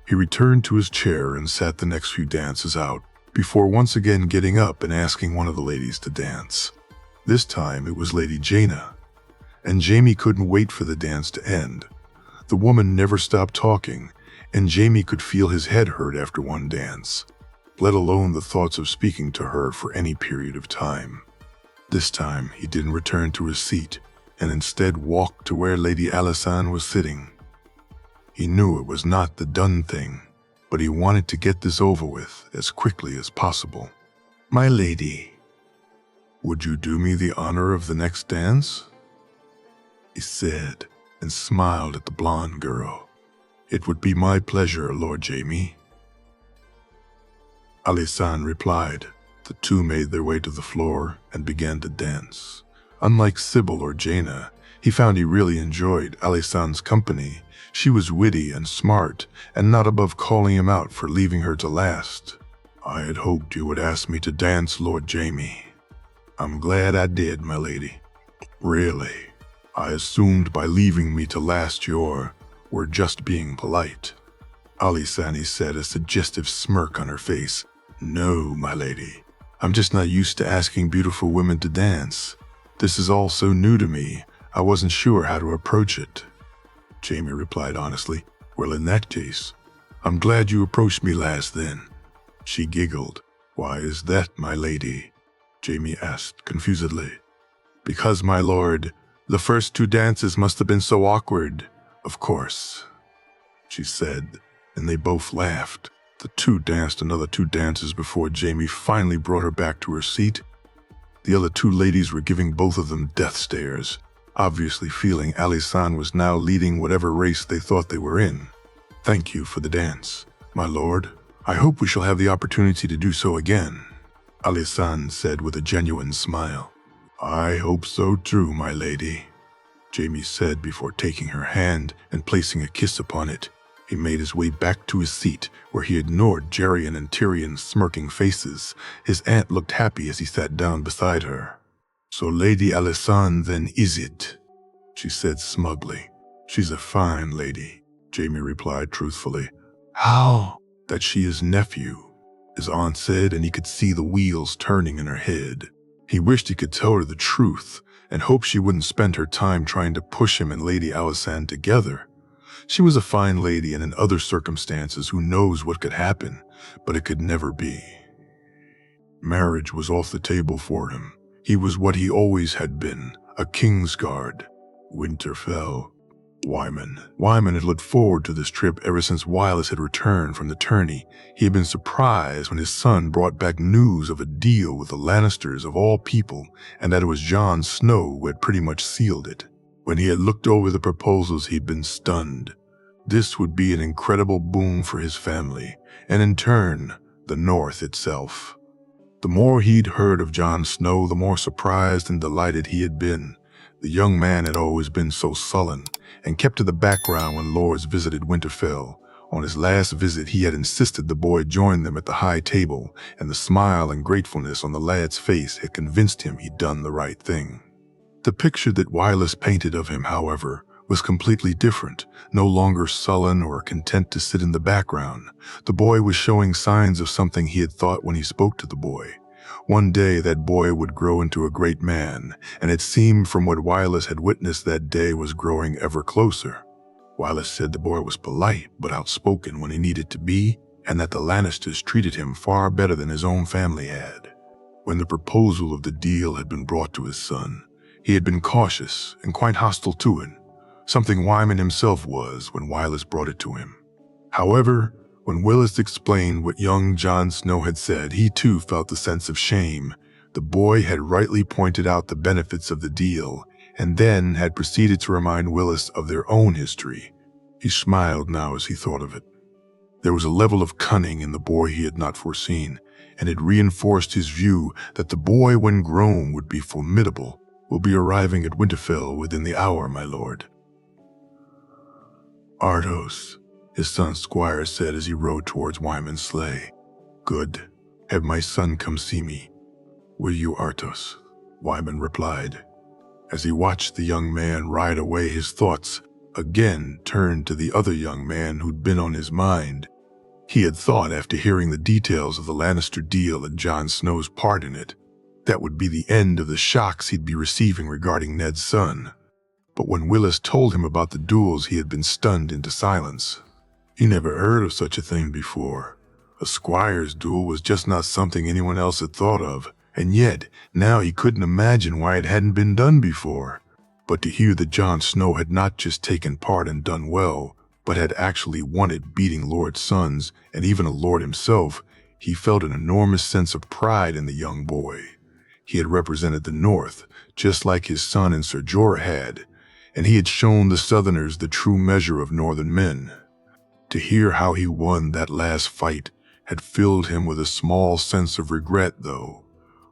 He returned to his chair and sat the next few dances out, before once again getting up and asking one of the ladies to dance. This time it was Lady Jaina, and Jamie couldn't wait for the dance to end. The woman never stopped talking, and Jamie could feel his head hurt after one dance. let alone the thoughts of speaking to her for any period of time. This time, he didn't return to his seat, and instead walked to where Lady Alysanne was sitting. He knew it was not the done thing, but he wanted to get this over with as quickly as possible. "My lady, would you do me the honor of the next dance?" he said, and smiled at the blonde girl. "It would be my pleasure, Lord Jaime." Alysanne replied. The two made their way to the floor and began to dance. Unlike Sybil or Jaina, he found he really enjoyed Alysanne's company. She was witty and smart, and not above calling him out for leaving her to last. "I had hoped you would ask me to dance, Lord Jaime. I'm glad I did, my lady. Really, I assumed by leaving me to last you were just being polite." Alysanne said, a suggestive smirk on her face. "No, my lady. I'm just not used to asking beautiful women to dance. This is all so new to me, I wasn't sure how to approach it." Jaime replied honestly. "Well, in that case, I'm glad you approached me last then." She giggled. "Why is that, my lady?" Jaime asked confusedly. "Because, my lord, the first two dances must have been so awkward, of course," she said, and they both laughed. The two danced another 2 dances before Jaime finally brought her back to her seat. The other 2 ladies were giving both of them death stares, obviously feeling Alysanne was now leading whatever race they thought they were in. "Thank you for the dance, my lord. I hope we shall have the opportunity to do so again," Alysanne said with a genuine smile. "I hope so too, my lady," Jaime said before taking her hand and placing a kiss upon it. He made his way back to his seat, where he ignored Geryon and Tyrion's smirking faces. His aunt looked happy as he sat down beside her. "So Lady Alysanne then is it?" she said smugly. "She's a fine lady," Jaime replied truthfully. "How?" "That she is nephew," his aunt said, and he could see the wheels turning in her head. He wished he could tell her the truth, and hoped she wouldn't spend her time trying to push him and Lady Alysanne together. She was a fine lady, and in other circumstances who knows what could happen, but it could never be. Marriage was off the table for him. He was what he always had been, a Kingsguard. Winter fell. Wyman had looked forward to this trip ever since Wylis had returned from the tourney. He had been surprised when his son brought back news of a deal with the Lannisters of all people, and that it was Jon Snow who had pretty much sealed it. When he had looked over the proposals, he'd been stunned. This would be an incredible boon for his family, and in turn, the North itself. The more he'd heard of Jon Snow, the more surprised and delighted he had been. The young man had always been so sullen, and kept to the background when lords visited Winterfell. On his last visit, he had insisted the boy join them at the high table, and the smile and gratefulness on the lad's face had convinced him he'd done the right thing. The picture that Wylis painted of him, however, was completely different, no longer sullen or content to sit in the background. The boy was showing signs of something he had thought when he spoke to the boy. One day that boy would grow into a great man, and it seemed from what Wylis had witnessed that day was growing ever closer. Wylis said the boy was polite but outspoken when he needed to be, and that the Lannisters treated him far better than his own family had. When the proposal of the deal had been brought to his son, he had been cautious and quite hostile to it, something Wyman himself was when Wylis brought it to him. However, when Willis explained what young Jon Snow had said, he too felt a sense of shame. The boy had rightly pointed out the benefits of the deal, and then had proceeded to remind Willis of their own history. He smiled now as he thought of it. There was a level of cunning in the boy he had not foreseen, and it reinforced his view that the boy, when grown, would be formidable. "Will be arriving at Winterfell within the hour, my lord." "Artos," his son Squire said as he rode towards Wyman's sleigh. "Good. Have my son come see me." "Will you, Artos?" Wyman replied. As he watched the young man ride away, his thoughts again turned to the other young man who'd been on his mind. He had thought, after hearing the details of the Lannister deal and Jon Snow's part in it, that would be the end of the shocks he'd be receiving regarding Ned's son. But when Willis told him about the duels, he had been stunned into silence. He never heard of such a thing before. A squire's duel was just not something anyone else had thought of, and yet now he couldn't imagine why it hadn't been done before. But to hear that Jon Snow had not just taken part and done well, but had actually won it, beating lord's sons and even a lord himself, he felt an enormous sense of pride in the young boy. He had represented the North, just like his son and Ser Jorah had, and he had shown the Southerners the true measure of Northern men. To hear how he won that last fight had filled him with a small sense of regret, though.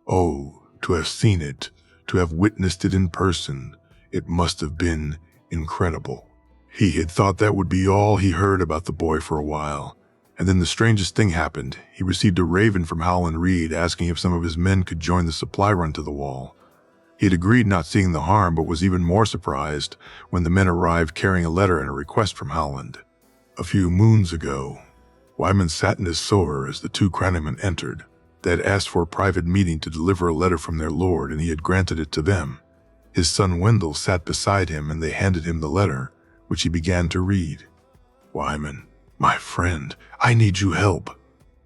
Oh, to have seen it, to have witnessed it in person, it must have been incredible. He had thought that would be all he heard about the boy for a while, and then the strangest thing happened. He received a raven from Howland Reed asking if some of his men could join the supply run to the wall. He had agreed, not seeing the harm, but was even more surprised when the men arrived carrying a letter and a request from Howland. A few moons ago, Wyman sat in his sower as the two crowningmen entered. They had asked for a private meeting to deliver a letter from their lord, and he had granted it to them. His son Wendell sat beside him, and they handed him the letter, which he began to read. "Wyman, my friend, I need your help.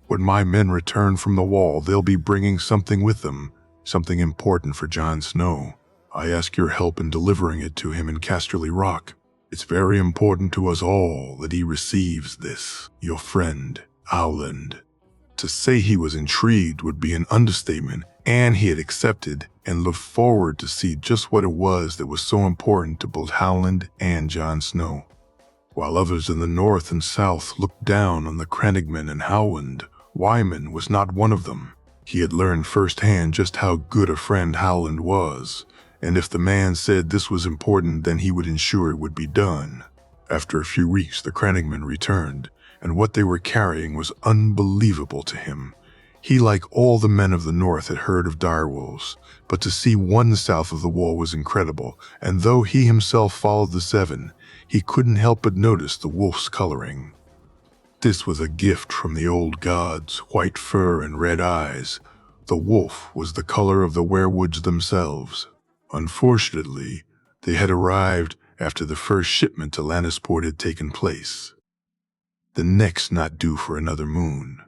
When my men return from the wall, they'll be bringing something with them, something important for Jon Snow. I ask your help in delivering it to him in Casterly Rock. It's very important to us all that he receives this. Your friend, Howland." To say he was intrigued would be an understatement, and he had accepted and looked forward to see just what it was that was so important to both Howland and Jon Snow. While others in the north and south looked down on the Crannogmen and Howland, Wyman was not one of them. He had learned firsthand just how good a friend Howland was, and if the man said this was important, then he would ensure it would be done. After a few weeks, the Crannogmen returned, and what they were carrying was unbelievable to him. He, like all the men of the north, had heard of direwolves, but to see one south of the wall was incredible, and though he himself followed the seven, he couldn't help but notice the wolf's coloring. This was a gift from the old gods, white fur and red eyes. The wolf was the color of the werewoods themselves. Unfortunately, they had arrived after the first shipment to Lannisport had taken place. The next not due for another moon.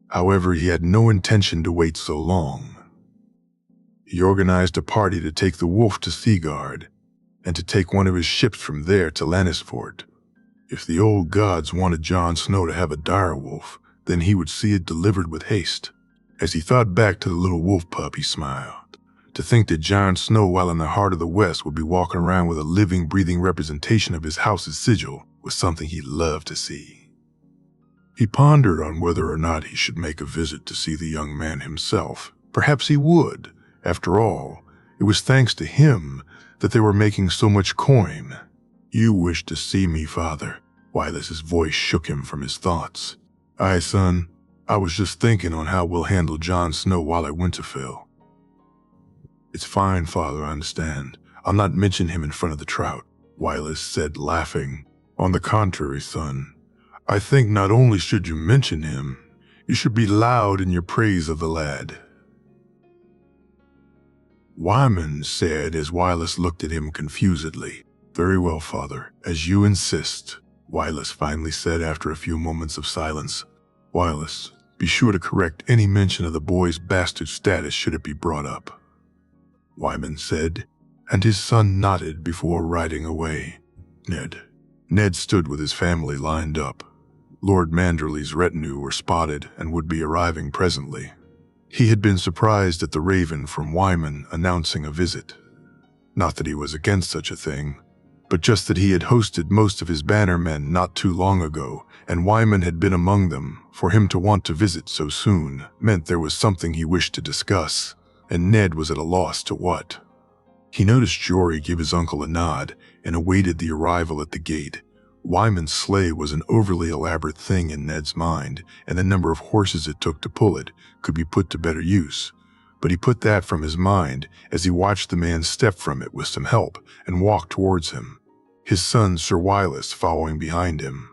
However, he had no intention to wait so long. He organized a party to take the wolf to Seaguard, and to take one of his ships from there to Lannisport. If the old gods wanted Jon Snow to have a direwolf, then he would see it delivered with haste. As he thought back to the little wolf pup, he smiled. To think that Jon Snow, while in the heart of the West, would be walking around with a living, breathing representation of his house's sigil was something he loved to see. He pondered on whether or not he should make a visit to see the young man himself. Perhaps he would. After all, it was thanks to him that they were making so much coin. "You wish to see me, father?" Wylis's voice shook him from his thoughts. "Aye, son. I was just thinking on how we'll handle Jon Snow while at Winterfell." "It's fine, father, I understand. I'll not mention him in front of the trout," Wylis said, laughing. "On the contrary, son. I think not only should you mention him, you should be loud in your praise of the lad." Wyman said as Wylis looked at him confusedly. "Very well, father, as you insist," Wylis finally said after a few moments of silence. "Wylis, be sure to correct any mention of the boy's bastard status should it be brought up," Wyman said, and his son nodded before riding away. Ned stood with his family lined up. Lord Manderley's retinue were spotted and would be arriving presently. He had been surprised at the raven from Wyman announcing a visit. Not that he was against such a thing, but just that he had hosted most of his bannermen not too long ago, and Wyman had been among them. For him to want to visit so soon meant there was something he wished to discuss, and Ned was at a loss to what. He noticed Jory give his uncle a nod and awaited the arrival at the gate. Wyman's sleigh was an overly elaborate thing in Ned's mind, and the number of horses it took to pull it could be put to better use. But he put that from his mind as he watched the man step from it with some help and walk towards him, his son Sir Wylis following behind him.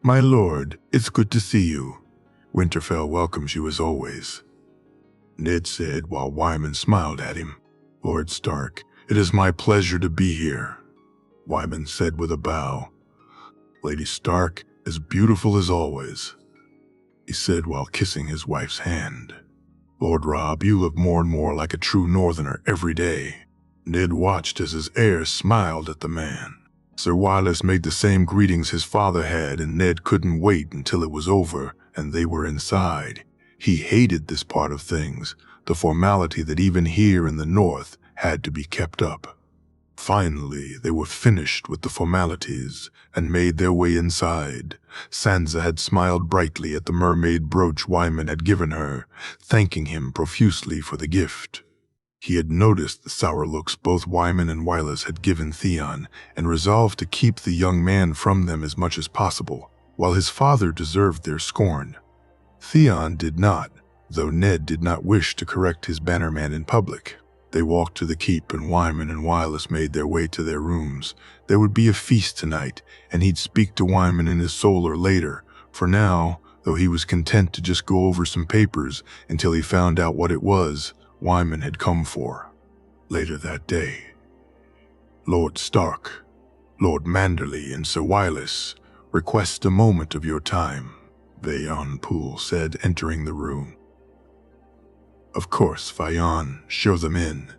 "My lord, it's good to see you. Winterfell welcomes you as always," Ned said while Wyman smiled at him. "Lord Stark, it is my pleasure to be here," Wyman said with a bow. "Lady Stark, as beautiful as always." he said while kissing his wife's hand. "Lord Rob, you look more and more like a true northerner every day." Ned watched as his heir smiled at the man. Sir Wylis made the same greetings his father had, and Ned couldn't wait until it was over and they were inside. He hated this part of things, the formality that even here in the north had to be kept up. Finally, they were finished with the formalities and made their way inside. Sansa had smiled brightly at the mermaid brooch Wyman had given her, thanking him profusely for the gift. He had noticed the sour looks both Wyman and Wylis had given Theon and resolved to keep the young man from them as much as possible, while his father deserved their scorn. Theon did not, though Ned did not wish to correct his bannerman in public. They walked to the keep and Wyman and Wylis made their way to their rooms. There would be a feast tonight, and he'd speak to Wyman in his solar later. For now, though he was content to just go over some papers until he found out what it was Wyman had come for. Later that day, "Lord Stark, Lord Manderley, and Sir Wylis request a moment of your time," Vayon Poole said, entering the room. "Of course, Vayon, show them in."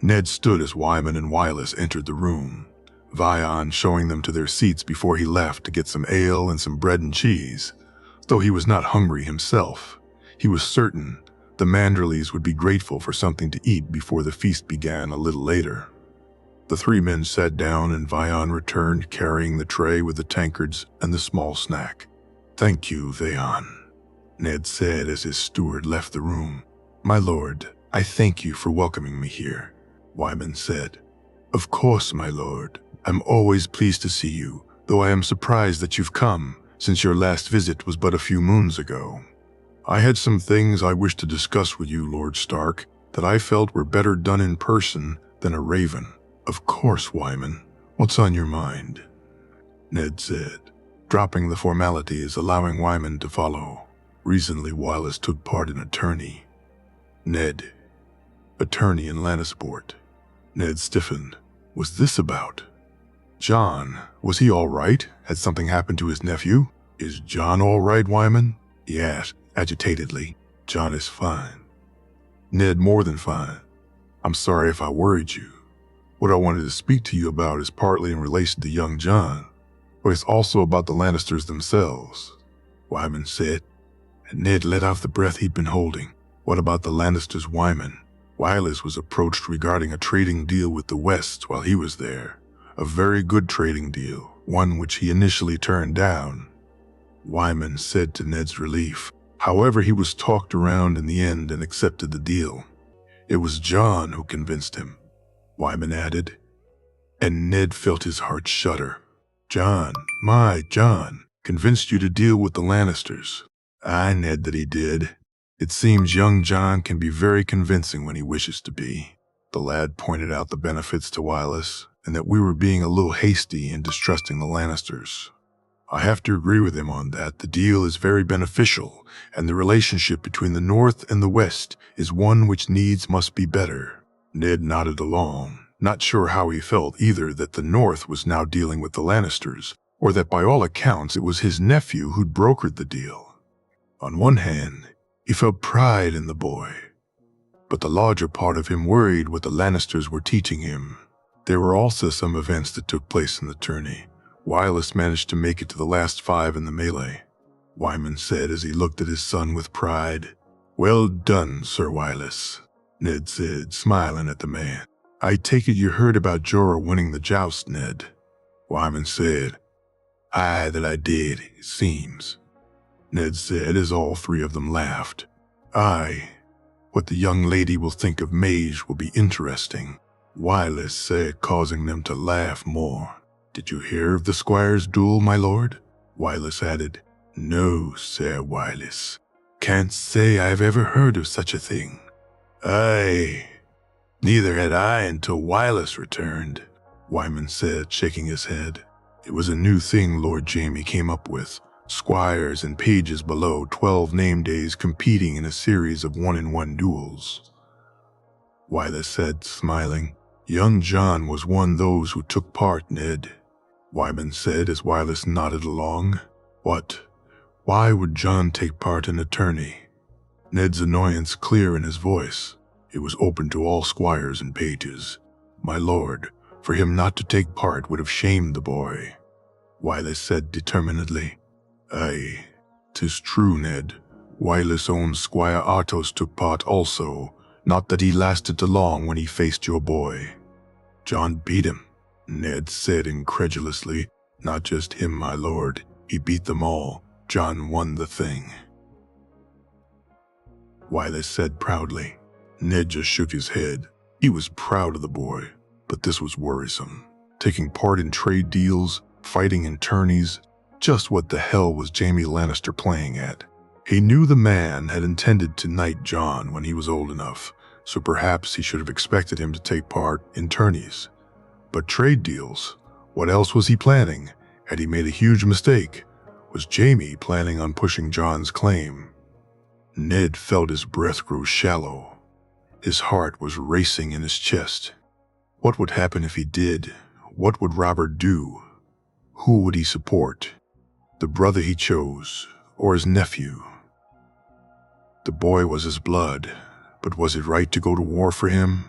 Ned stood as Wyman and Wylis entered the room, Vayon showing them to their seats before he left to get some ale and some bread and cheese. Though he was not hungry himself, he was certain the Manderleys would be grateful for something to eat before the feast began a little later. The three men sat down and Vayon returned carrying the tray with the tankards and the small snack. "Thank you, Vayon," Ned said as his steward left the room. "My lord, I thank you for welcoming me here," Wyman said. "Of course, my lord. I'm always pleased to see you, though I am surprised that you've come, since your last visit was but a few moons ago. I had some things I wished to discuss with you, Lord Stark, that I felt were better done in person than a raven." "Of course, Wyman. What's on your mind?" Ned said, dropping the formalities, allowing Wyman to follow. Recently, Wylis took part in a tourney. Ned, attorney in Lannisport. Ned stiffened. "What's this about?" "John, was he all right? Had something happened to his nephew?" "Is John all right, Wyman?" he asked agitatedly. "John is fine." "Ned, more than fine. I'm sorry if I worried you. What I wanted to speak to you about is partly in relation to young John, but it's also about the Lannisters themselves," Wyman said, and Ned let out the breath he'd been holding. "What about the Lannisters, Wyman?" "Wylis was approached regarding a trading deal with the West while he was there. A very good trading deal, one which he initially turned down," Wyman said to Ned's relief. "However, he was talked around in the end and accepted the deal. It was John who convinced him," Wyman added, and Ned felt his heart shudder. "John, my John, convinced you to deal with the Lannisters?" "Aye, Ned, that he did. It seems young John can be very convincing when he wishes to be." The lad pointed out the benefits to Wylis, and that we were being a little hasty in distrusting the Lannisters. "I have to agree with him on that. The deal is very beneficial, and the relationship between the North and the West is one which needs must be better." Ned nodded along, not sure how he felt either that the North was now dealing with the Lannisters, or that by all accounts it was his nephew who'd brokered the deal. On one hand, he felt pride in the boy, but the larger part of him worried what the Lannisters were teaching him. There were also some events that took place in the tourney. Wylis managed to make it to the last 5 in the melee, Wyman said as he looked at his son with pride. "Well done, Sir Wylis," Ned said, smiling at the man. "I take it you heard about Jorah winning the joust, Ned," Wyman said. "Aye, that I did, it seems," Ned said as all three of them laughed. "Aye, what the young lady will think of Mage will be interesting," Wylis said, causing them to laugh more. "Did you hear of the squire's duel, my lord?" Wylis added. "No, Sir Wylis. Can't say I've ever heard of such a thing." "Aye, neither had I until Wylis returned," Wyman said, shaking his head. "It was a new thing Lord Jaime came up with. Squires and pages below 12 name days competing in a series of 1-on-1 duels," Wylis said, smiling. "Young John was one of those who took part, Ned," Wyman said as Wylis nodded along. "What? Why would John take part in a tourney? Ned's annoyance clear in his voice. It was open to all squires and pages. My lord, for him not to take part would have shamed the boy. Wyllis said determinedly. Aye, 'tis true, Ned. Wyllis' own Squire Artos took part also, not that he lasted long when he faced your boy. John beat him, Ned said incredulously. Not just him, my lord. He beat them all. John won the thing. Wyllis said proudly. Ned just shook his head. He was proud of the boy, but this was worrisome. Taking part in trade deals, fighting in tourneys, just what the hell was Jaime Lannister playing at? He knew the man had intended to knight John when he was old enough, so perhaps he should have expected him to take part in tourneys. But trade deals? What else was he planning? Had he made a huge mistake? Was Jaime planning on pushing John's claim? Ned felt his breath grow shallow. His heart was racing in his chest. What would happen if he did? What would Robert do? Who would he support? The brother he chose, or his nephew? The boy was his blood, but was it right to go to war for him?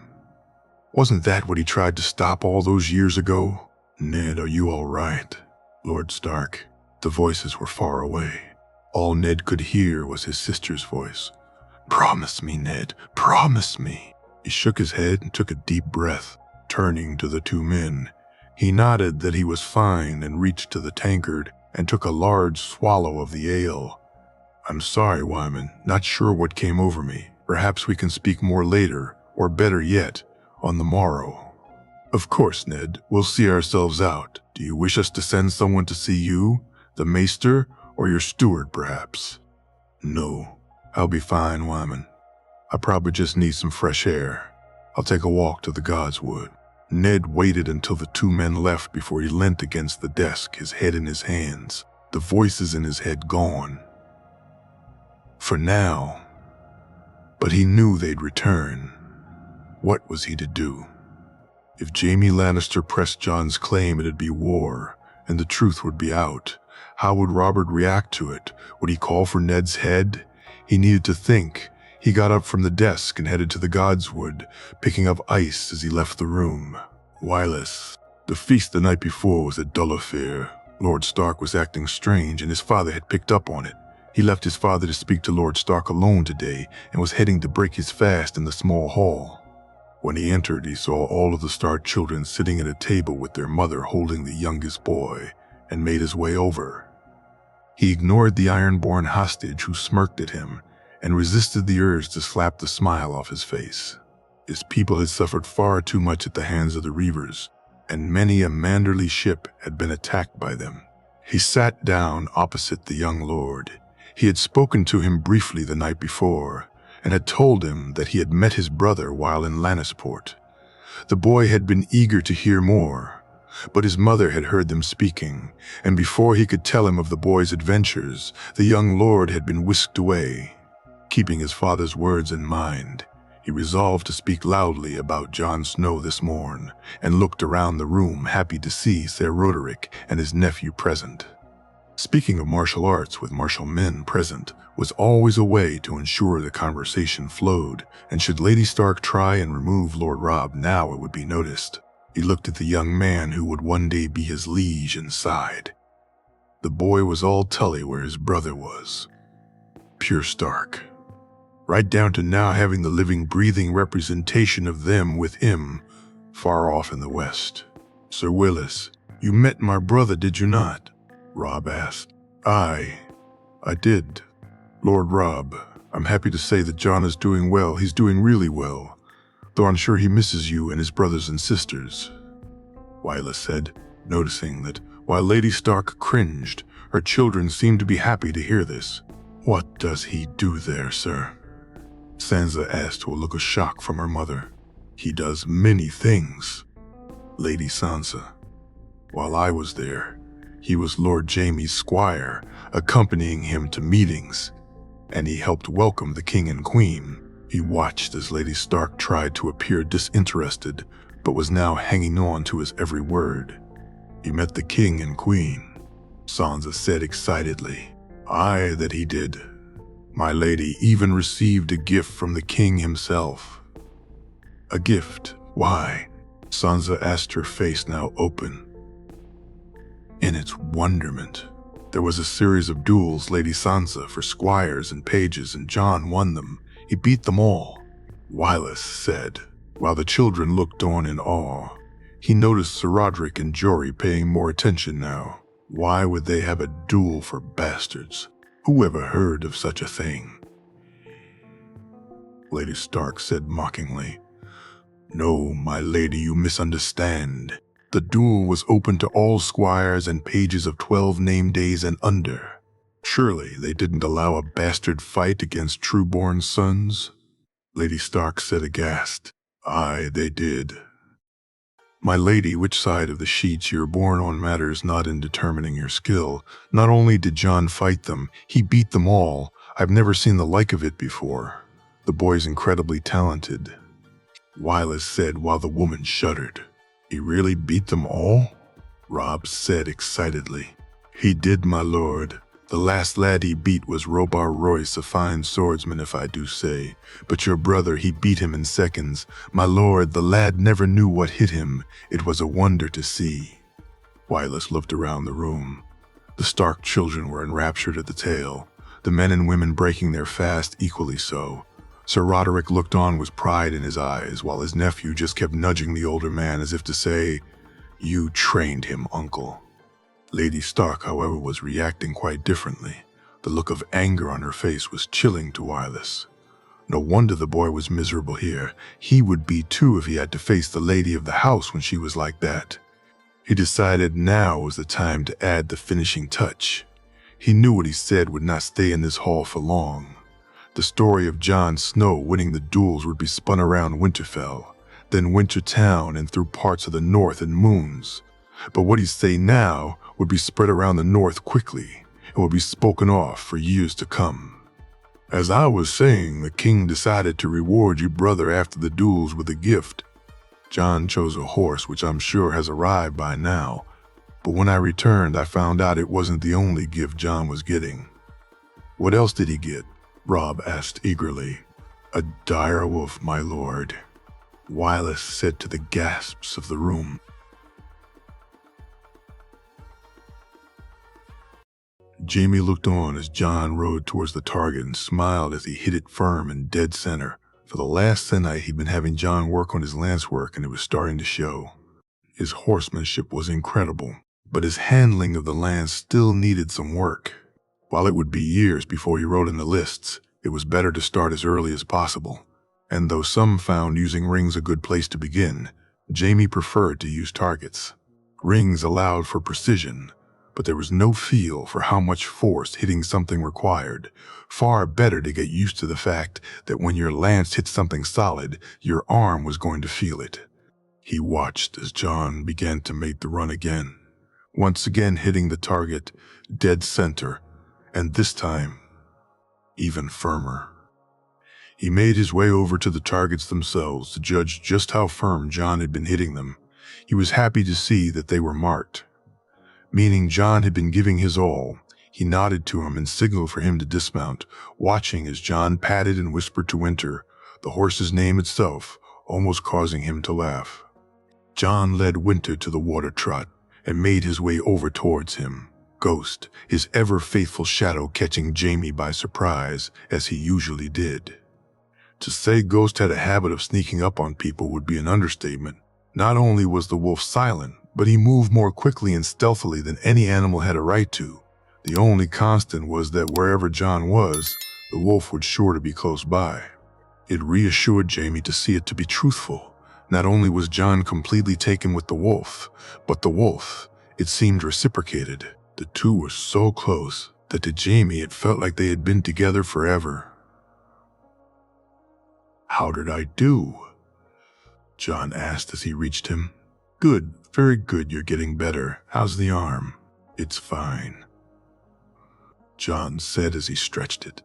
Wasn't that what he tried to stop all those years ago? Ned, are you all right? Lord Stark. The voices were far away. All Ned could hear was his sister's voice. Promise me, Ned, promise me. He shook his head and took a deep breath, turning to the two men. He nodded that he was fine and reached to the tankard and took a large swallow of the ale. I'm sorry, Wyman, not sure what came over me. Perhaps we can speak more later, or better yet, on the morrow. Of course, Ned, we'll see ourselves out. Do you wish us to send someone to see you, the maester, or your steward, perhaps? No, I'll be fine, Wyman. I probably just need some fresh air. I'll take a walk to the Godswood. Ned waited until the two men left before he leant against the desk, his head in his hands, the voices in his head gone. For now. But he knew they'd return. What was he to do? If Jaime Lannister pressed Jon's claim, it'd be war, and the truth would be out. How would Robert react to it? Would he call for Ned's head? He needed to think. He got up from the desk and headed to the Godswood, picking up ice as he left the room. Wyllis. The feast the night before was a dull affair. Lord Stark was acting strange, and his father had picked up on it. He left his father to speak to Lord Stark alone today, and was heading to break his fast in the small hall. When he entered, he saw all of the Stark children sitting at a table with their mother holding the youngest boy, and made his way over. He ignored the Ironborn hostage who smirked at him, and resisted the urge to slap the smile off his face. His people had suffered far too much at the hands of the Reavers, and many a Manderly ship had been attacked by them. He sat down opposite the young lord. He had spoken to him briefly the night before, and had told him that he had met his brother while in Lannisport. The boy had been eager to hear more, but his mother had heard them speaking, and before he could tell him of the boy's adventures, the young lord had been whisked away. Keeping his father's words in mind, he resolved to speak loudly about Jon Snow this morn, and looked around the room happy to see Ser Roderick and his nephew present. Speaking of martial arts with martial men present was always a way to ensure the conversation flowed, and should Lady Stark try and remove Lord Robb now, it would be noticed. He looked at the young man who would one day be his liege and sighed. The boy was all Tully where his brother was. Pure Stark. Right down to now having the living, breathing representation of them with him, far off in the west. Sir Willis, you met my brother, did you not? Robb asked. I did. Lord Robb, I'm happy to say that Jon is doing well. He's doing really well, though I'm sure he misses you and his brothers and sisters. Wyllis said, noticing that while Lady Stark cringed, her children seemed to be happy to hear this. What does he do there, sir? Sansa asked with a look of shock from her mother. He does many things. Lady Sansa. While I was there, he was Lord Jaime's squire, accompanying him to meetings, and he helped welcome the king and queen. He watched as Lady Stark tried to appear disinterested, but was now hanging on to his every word. He met the king and queen, Sansa said excitedly. Aye, that he did. My lady even received a gift from the king himself. A gift? Why? Sansa asked, her face now open. In its wonderment. There was a series of duels, Lady Sansa, for squires and pages, and Jon won them. He beat them all, Wyllis said, while the children looked on in awe. He noticed Sir Roderick and Jory paying more attention now. Why would they have a duel for bastards? Who ever heard of such a thing? Lady Stark said mockingly. No, my lady, you misunderstand. The duel was open to all squires and pages of 12 name days and under. Surely they didn't allow a bastard fight against true-born sons? Lady Stark said aghast. Aye, they did. My lady, which side of the sheets you're born on matters not in determining your skill. Not only did Jon fight them, he beat them all. I've never seen the like of it before. The boy's incredibly talented, Wyllis said while the woman shuddered. He really beat them all? Robb said excitedly. He did, my lord. The last lad he beat was Robar Royce, a fine swordsman if I do say. But your brother, he beat him in seconds. My lord, the lad never knew what hit him. It was a wonder to see. Wyllis looked around the room. The Stark children were enraptured at the tale, the men and women breaking their fast equally so. Sir Roderick looked on with pride in his eyes, while his nephew just kept nudging the older man as if to say, You trained him, uncle. Lady Stark, however, was reacting quite differently. The look of anger on her face was chilling to Wyllis. No wonder the boy was miserable here. He would be too if he had to face the lady of the house when she was like that. He decided now was the time to add the finishing touch. He knew what he said would not stay in this hall for long. The story of Jon Snow winning the duels would be spun around Winterfell, then Wintertown and through parts of the North and Moons. But what he'd say now would be spread around the North quickly and would be spoken of for years to come. As I was saying, the king decided to reward your brother after the duels with a gift. Jon chose a horse, which I'm sure has arrived by now. But when I returned, I found out it wasn't the only gift Jon was getting. What else did he get? Robb asked eagerly. A dire wolf, my lord, Wyllis said to the gasps of the room. Jaime looked on as Jon rode towards the target and smiled as he hit it firm in dead center. For the last night he'd been having Jon work on his lance work, and it was starting to show. His horsemanship was incredible, but his handling of the lance still needed some work. While it would be years before he rode in the lists, it was better to start as early as possible. And though some found using rings a good place to begin, Jaime preferred to use targets. Rings allowed for precision, but there was no feel for how much force hitting something required. Far better to get used to the fact that when your lance hit something solid, your arm was going to feel it. He watched as Jon began to make the run again, once again hitting the target dead center, and this time, even firmer. He made his way over to the targets themselves to judge just how firm Jon had been hitting them. He was happy to see that they were marked, meaning Jon had been giving his all. He nodded to him and signaled for him to dismount, watching as Jon patted and whispered to Winter, the horse's name itself, almost causing him to laugh. Jon led Winter to the water trot and made his way over towards him. Ghost, his ever-faithful shadow, catching Jaime by surprise, as he usually did. To say Ghost had a habit of sneaking up on people would be an understatement. Not only was the wolf silent, but he moved more quickly and stealthily than any animal had a right to. The only constant was that wherever Jon was, the wolf was sure to be close by. It reassured Jaime to see it to be truthful. Not only was Jon completely taken with the wolf, but the wolf, it seemed, reciprocated. The two were so close that to Jaime it felt like they had been together forever. How did I do? Jon asked as he reached him. Good, very good, you're getting better. How's the arm? It's fine, Jon said as he stretched it.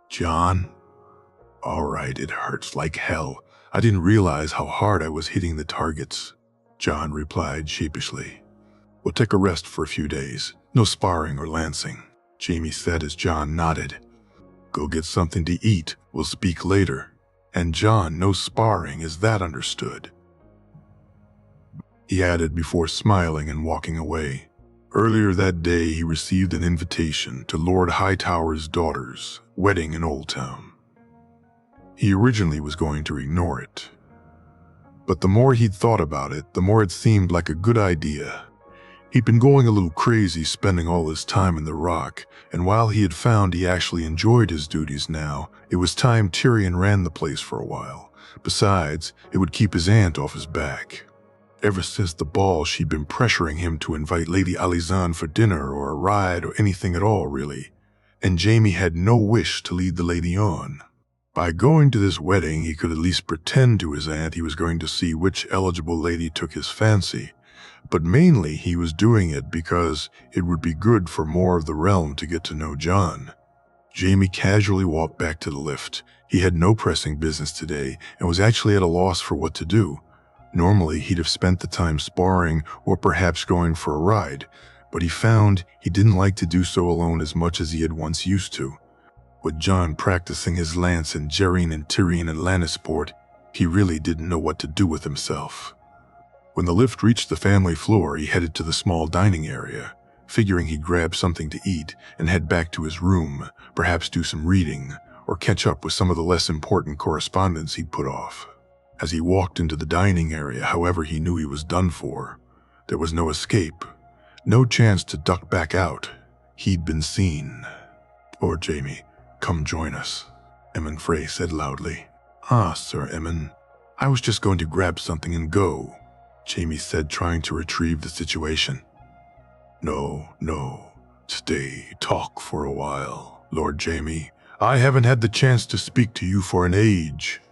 Jon? All right, it hurts like hell. I didn't realize how hard I was hitting the targets, Jon replied sheepishly. We'll take a rest for a few days. No sparring or lancing. Jamie said as John nodded. Go get something to eat, we'll speak later. And John, no sparring, is that understood? He added before smiling and walking away. Earlier that day, he received an invitation to Lord Hightower's daughter's wedding in Old Town. He originally was going to ignore it. But the more he'd thought about it, the more it seemed like a good idea. He'd been going a little crazy spending all his time in the Rock, and while he had found he actually enjoyed his duties now, it was time Tyrion ran the place for a while. Besides, it would keep his aunt off his back. Ever since the ball, she'd been pressuring him to invite Lady Alizan for dinner or a ride or anything at all, really. And Jamie had no wish to lead the lady on. By going to this wedding, he could at least pretend to his aunt he was going to see which eligible lady took his fancy. But mainly he was doing it because it would be good for more of the realm to get to know John. Jamie casually walked back to the lift. He had no pressing business today and was actually at a loss for what to do. Normally, he'd have spent the time sparring or perhaps going for a ride, but he found he didn't like to do so alone as much as he had once used to. With John practicing his lance and Jerrine and Tyrion and Lannisport, he really didn't know what to do with himself. When the lift reached the family floor, he headed to the small dining area, figuring he'd grab something to eat and head back to his room, perhaps do some reading, or catch up with some of the less important correspondence he'd put off. As he walked into the dining area, however, he knew he was done for. There was no escape, no chance to duck back out. He'd been seen. Poor Jamie. Come join us, Emmon Frey said loudly. Ah, Sir Emmon, I was just going to grab something and go, Jamie said, trying to retrieve the situation. No, stay, talk for a while, Lord Jamie. I haven't had the chance to speak to you for an age.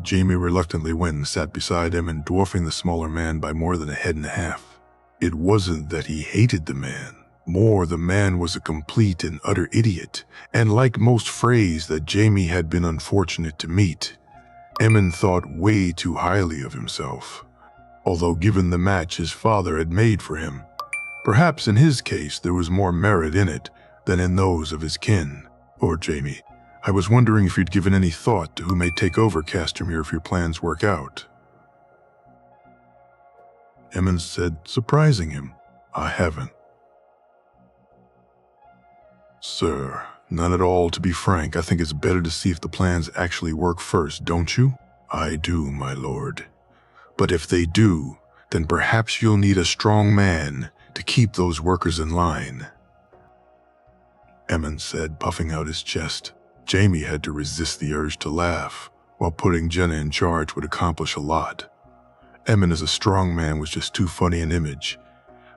Jamie reluctantly went and sat beside him, and dwarfing the smaller man by more than a head and a half. It wasn't that he hated the man. More, the man was a complete and utter idiot, and like most Freys that Jamie had been unfortunate to meet, Emmon thought way too highly of himself, although given the match his father had made for him. Perhaps in his case there was more merit in it than in those of his kin. Or Jamie, I was wondering if you'd given any thought to who may take over Castamere if your plans work out. Emmon said, surprising him, I haven't. Sir, none at all, to be frank. I think it's better to see if the plans actually work first, don't you? I do, my lord. But if they do, then perhaps you'll need a strong man to keep those workers in line. Emmon said, puffing out his chest. Jamie had to resist the urge to laugh, while putting Jenna in charge would accomplish a lot. Emmon as a strong man was just too funny an image.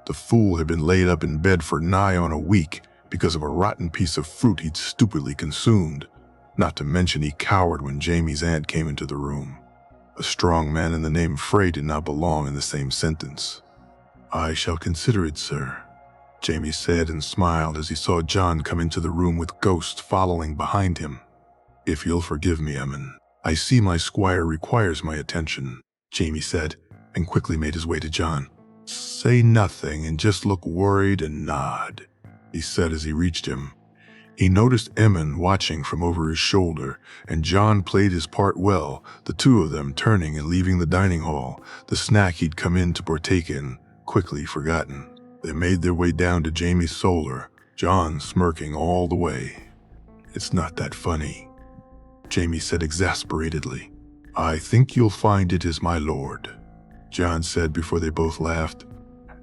The fool had been laid up in bed for nigh on a week, because of a rotten piece of fruit he'd stupidly consumed. Not to mention he cowered when Jamie's aunt came into the room. A strong man and the name Frey did not belong in the same sentence. I shall consider it, sir, Jamie said and smiled as he saw John come into the room with Ghost following behind him. If you'll forgive me, Emmon, I see my squire requires my attention, Jamie said, and quickly made his way to John. Say nothing and just look worried and nod, he said as he reached him. He noticed Emmon watching from over his shoulder, and John played his part well, the two of them turning and leaving the dining hall, the snack he'd come in to partake in, quickly forgotten. They made their way down to Jamie's solar, John smirking all the way. It's not that funny, Jamie said exasperatedly. I think you'll find it is my lord, John said before they both laughed.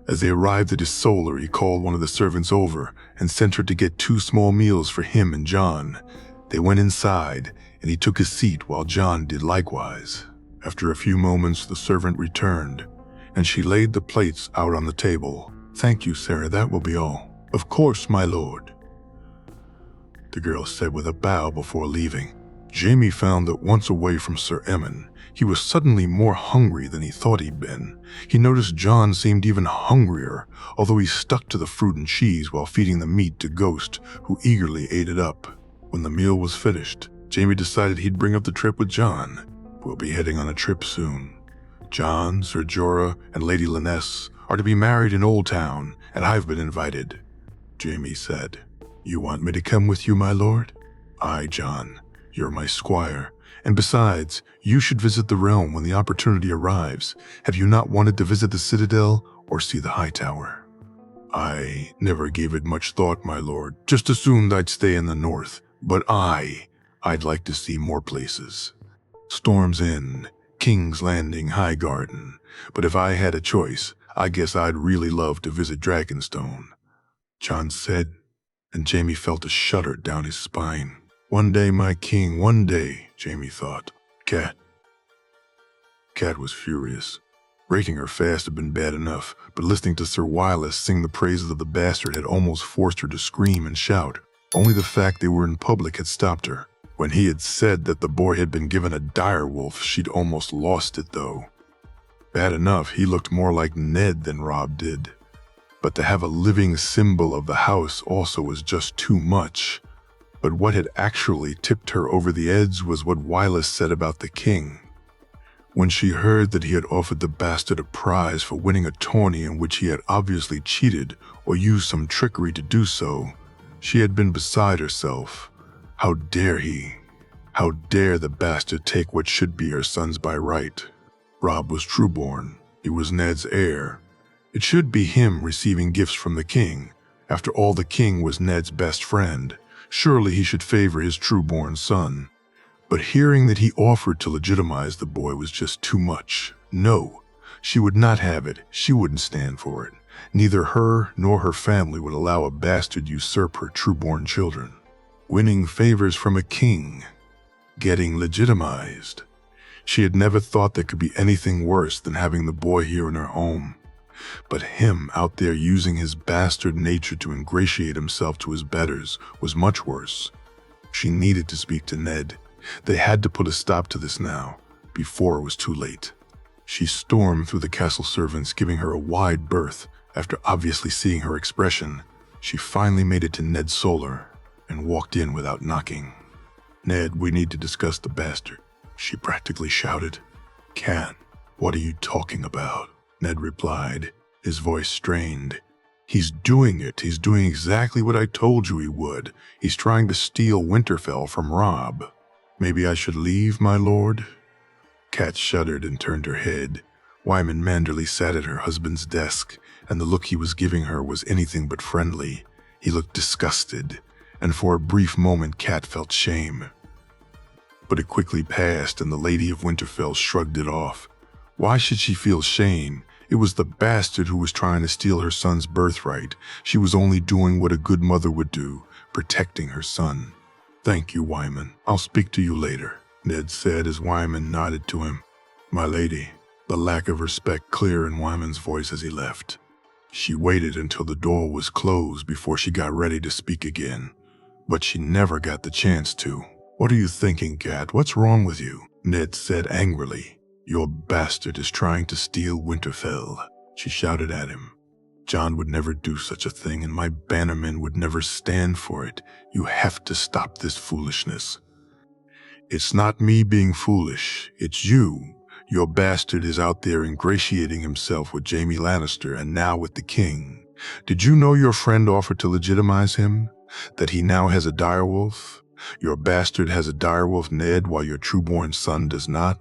As they arrived at his solar, he called one of the servants over and sent her to get 2 small meals for him and John. They went inside, and he took his seat while John did likewise. After a few moments, the servant returned, and she laid the plates out on the table. Thank you, Sarah, that will be all. Of course, my lord, the girl said with a bow before leaving. Jamie found that once away from Sir Emmon, he was suddenly more hungry than he thought he'd been. He noticed John seemed even hungrier, although he stuck to the fruit and cheese while feeding the meat to Ghost, who eagerly ate it up. When the meal was finished, Jamie decided he'd bring up the trip with John. We'll be heading on a trip soon. John, Sir Jorah, and Lady Liness are to be married in Old Town, and I've been invited. Jaime said. You want me to come with you, my lord? Aye, John. You're my squire. And besides, you should visit the realm when the opportunity arrives. Have you not wanted to visit the citadel or see the high tower? I never gave it much thought, my lord. Just assumed I'd stay in the north. But I'd like to see more places. Storm's End, King's Landing, High Garden. But if I had a choice, I guess I'd really love to visit Dragonstone, John said, and Jaime felt a shudder down his spine. One day, my king, one day, Jaime thought. Cat was furious. Breaking her fast had been bad enough, but listening to Sir Wireless sing the praises of the bastard had almost forced her to scream and shout. Only the fact they were in public had stopped her. When he had said that the boy had been given a direwolf, she'd almost lost it, though. Bad enough, he looked more like Ned than Rob did. But to have a living symbol of the house also was just too much. But what had actually tipped her over the edge was what Wireless said about the king. When she heard that he had offered the bastard a prize for winning a tourney in which he had obviously cheated or used some trickery to do so, she had been beside herself. How dare he? How dare the bastard take what should be her son's by right? Rob was trueborn. He was Ned's heir. It should be him receiving gifts from the king. After all, the king was Ned's best friend. Surely he should favor his trueborn son. But hearing that he offered to legitimize the boy was just too much. No, she would not have it. She wouldn't stand for it. Neither her nor her family would allow a bastard usurp her trueborn children. Winning favors from a king. Getting legitimized. She had never thought there could be anything worse than having the boy here in her home. But him out there using his bastard nature to ingratiate himself to his betters was much worse. She needed to speak to Ned. They had to put a stop to this now, before it was too late. She stormed through the castle servants, giving her a wide berth. After obviously seeing her expression, she finally made it to Ned Solar and walked in without knocking. Ned, we need to discuss the bastard, she practically shouted. Cat, what are you talking about? Ned replied, his voice strained. He's doing it. He's doing exactly what I told you he would. He's trying to steal Winterfell from Rob. Maybe I should leave, my lord? Cat shuddered and turned her head. Wyman Manderley sat at her husband's desk, and the look he was giving her was anything but friendly. He looked disgusted, and for a brief moment Cat felt shame. But it quickly passed, and the Lady of Winterfell shrugged it off. Why should she feel shame? It was the bastard who was trying to steal her son's birthright. She was only doing what a good mother would do, protecting her son. Thank you, Wyman. I'll speak to you later, Ned said as Wyman nodded to him. My lady, the lack of respect clear in Wyman's voice as he left. She waited until the door was closed before she got ready to speak again. But she never got the chance to. What are you thinking, Cat? What's wrong with you? Ned said angrily. Your bastard is trying to steal Winterfell, she shouted at him. John would never do such a thing, and my bannermen would never stand for it. You have to stop this foolishness. It's not me being foolish, it's you. Your bastard is out there ingratiating himself with Jaime Lannister and now with the king. Did you know your friend offered to legitimize him? That he now has a direwolf? Your bastard has a direwolf, Ned, while your trueborn son does not?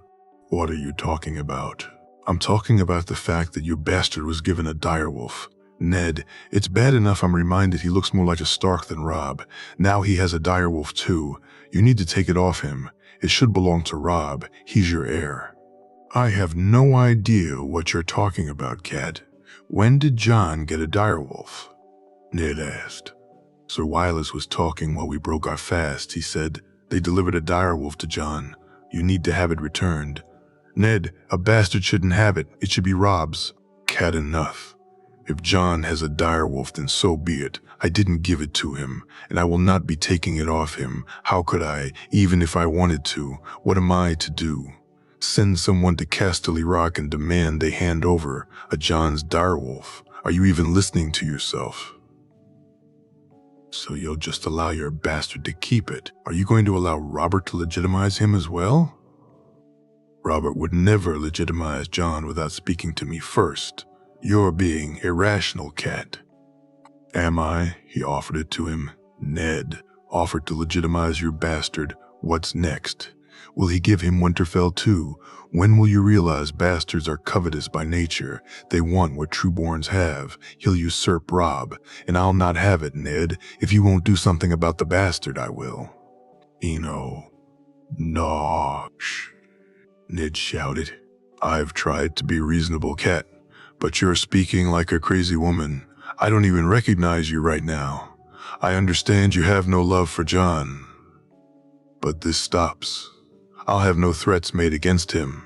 What are you talking about? I'm talking about the fact that your bastard was given a direwolf. Ned, it's bad enough I'm reminded he looks more like a Stark than Rob. Now he has a direwolf too. You need to take it off him. It should belong to Rob. He's your heir. I have no idea what you're talking about, Cat. When did John get a direwolf? Ned asked. Sir Wireless was talking while we broke our fast. He said, they delivered a direwolf to John. You need to have it returned. Ned, a bastard shouldn't have it. It should be Rob's. Cat, enough. If John has a direwolf, then so be it. I didn't give it to him, and I will not be taking it off him. How could I, even if I wanted to? What am I to do? Send someone to Casterly Rock and demand they hand over a John's direwolf? Are you even listening to yourself? So you'll just allow your bastard to keep it? Are you going to allow Robert to legitimize him as well? Robert would never legitimize John without speaking to me first. You're being irrational, Cat. Am I? He offered it to him. Ned offered to legitimize your bastard. What's next? Will he give him Winterfell too? When will you realize bastards are covetous by nature? They want what trueborns have. He'll usurp Robb, and I'll not have it, Ned. If you won't do something about the bastard, I will. Eno. Nosh. Ned shouted. I've tried to be reasonable, Cat, but you're speaking like a crazy woman. I don't even recognize you right now. I understand you have no love for Jon. But this stops. I'll have no threats made against him.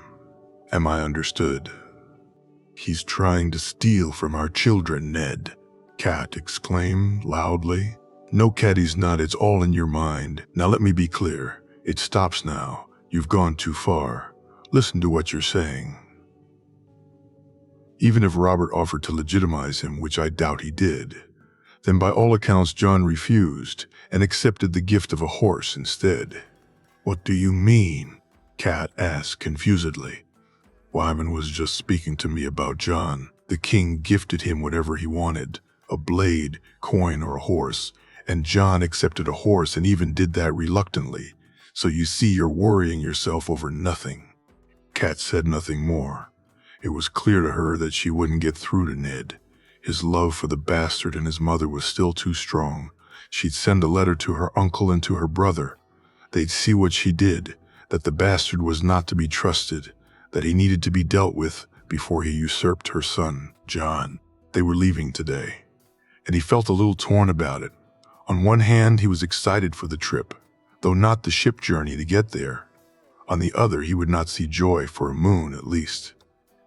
Am I understood? He's trying to steal from our children, Ned, Cat exclaimed loudly. No, Cat, he's not. It's all in your mind. Now let me be clear. It stops now. You've gone too far. Listen to what you're saying. Even if Robert offered to legitimize him, which I doubt he did, then by all accounts Jon refused and accepted the gift of a horse instead. What do you mean? Cat asked confusedly. Wyman was just speaking to me about Jon. The king gifted him whatever he wanted, a blade, coin, or a horse, and Jon accepted a horse and even did that reluctantly. So you see, you're worrying yourself over nothing. Cat said nothing more. It was clear to her that she wouldn't get through to Ned. His love for the bastard and his mother was still too strong. She'd send a letter to her uncle and to her brother. They'd see what she did, that the bastard was not to be trusted, that he needed to be dealt with before he usurped her son, Jon. They were leaving today, and he felt a little torn about it. On one hand, he was excited for the trip, though not the ship journey to get there. On the other, he would not see Joy for a moon at least.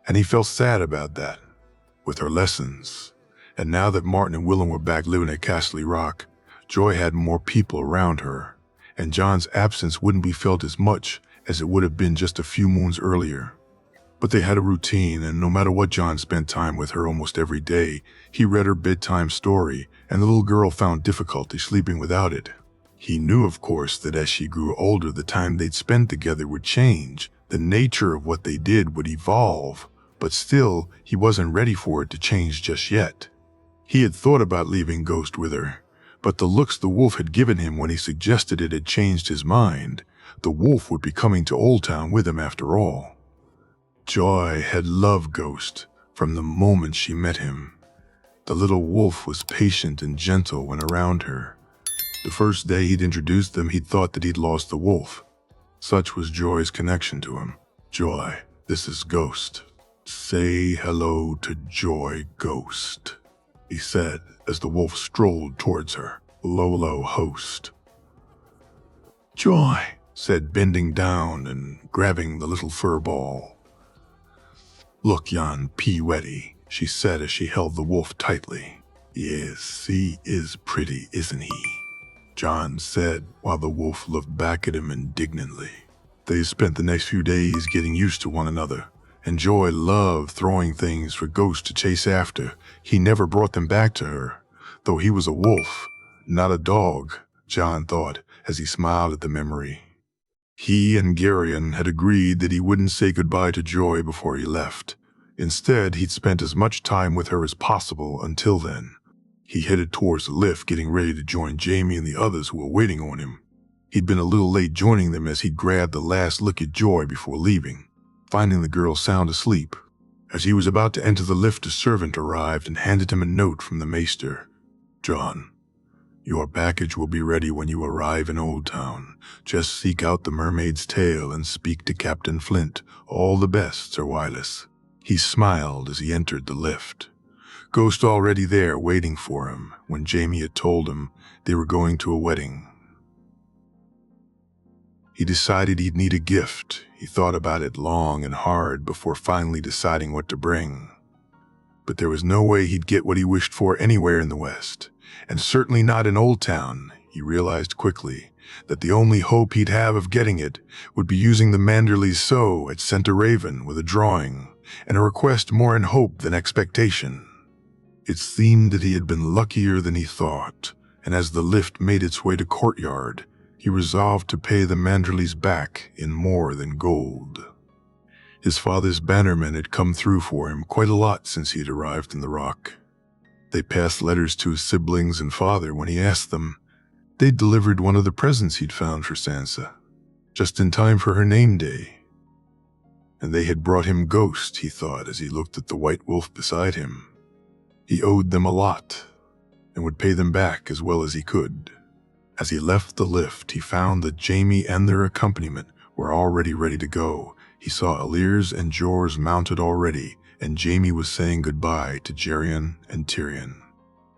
And he felt sad about that, with her lessons. And now that Martin and Willem were back living at Castle Rock, Joy had more people around her, and Jon's absence wouldn't be felt as much as it would have been just a few moons earlier. But they had a routine, and no matter what, Jon spent time with her almost every day. He read her bedtime story, and the little girl found difficulty sleeping without it. He knew, of course, that as she grew older, the time they'd spend together would change. The nature of what they did would evolve. But still, he wasn't ready for it to change just yet. He had thought about leaving Ghost with her, but the looks the wolf had given him when he suggested it had changed his mind. The wolf would be coming to Old Town with him after all. Joy had loved Ghost from the moment she met him. The little wolf was patient and gentle when around her. The first day he'd introduced them, he'd thought that he'd lost the wolf. Such was Joy's connection to him. Joy, this is Ghost. Say hello to Joy, Ghost, he said as the wolf strolled towards her. Lolo, host. Joy, said, bending down and grabbing the little fur ball. Look yon Peewetty, she said as she held the wolf tightly. Yes, he is pretty, isn't he? Jon said while the wolf looked back at him indignantly. They spent the next few days getting used to one another. And Joy loved throwing things for Ghost to chase after. He never brought them back to her, though he was a wolf, not a dog, Jon thought as he smiled at the memory. He and Geryon had agreed that he wouldn't say goodbye to Joy before he left. Instead, he'd spent as much time with her as possible until then. He headed towards the lift, getting ready to join Jamie and the others who were waiting on him. He'd been a little late joining them as he'd grabbed the last look at Joy before leaving, finding the girl sound asleep. As he was about to enter the lift, a servant arrived and handed him a note from the maester. Jon, your package will be ready when you arrive in Old Town. Just seek out the Mermaid's Tail and speak to Captain Flint. All the best, Sir Wylis. He smiled as he entered the lift. Ghost already there waiting for him when Jamie had told him they were going to a wedding. He decided he'd need a gift. He thought about it long and hard before finally deciding what to bring. But there was no way he'd get what he wished for anywhere in the West, and certainly not in Old Town. He realized quickly that the only hope he'd have of getting it would be using the Manderley's sew at Center Raven with a drawing, and a request more in hope than expectation. It seemed that he had been luckier than he thought, and as the lift made its way to Courtyard, he resolved to pay the Manderleys back in more than gold. His father's bannermen had come through for him quite a lot since he had arrived in the Rock. They passed letters to his siblings and father when he asked them. They'd delivered one of the presents he'd found for Sansa, just in time for her name day. And they had brought him Ghost, he thought as he looked at the white wolf beside him. He owed them a lot, and would pay them back as well as he could. As he left the lift, he found that Jaime and their accompaniment were already ready to go. He saw Alirs and Jors mounted already, and Jaime was saying goodbye to Geryon and Tyrion.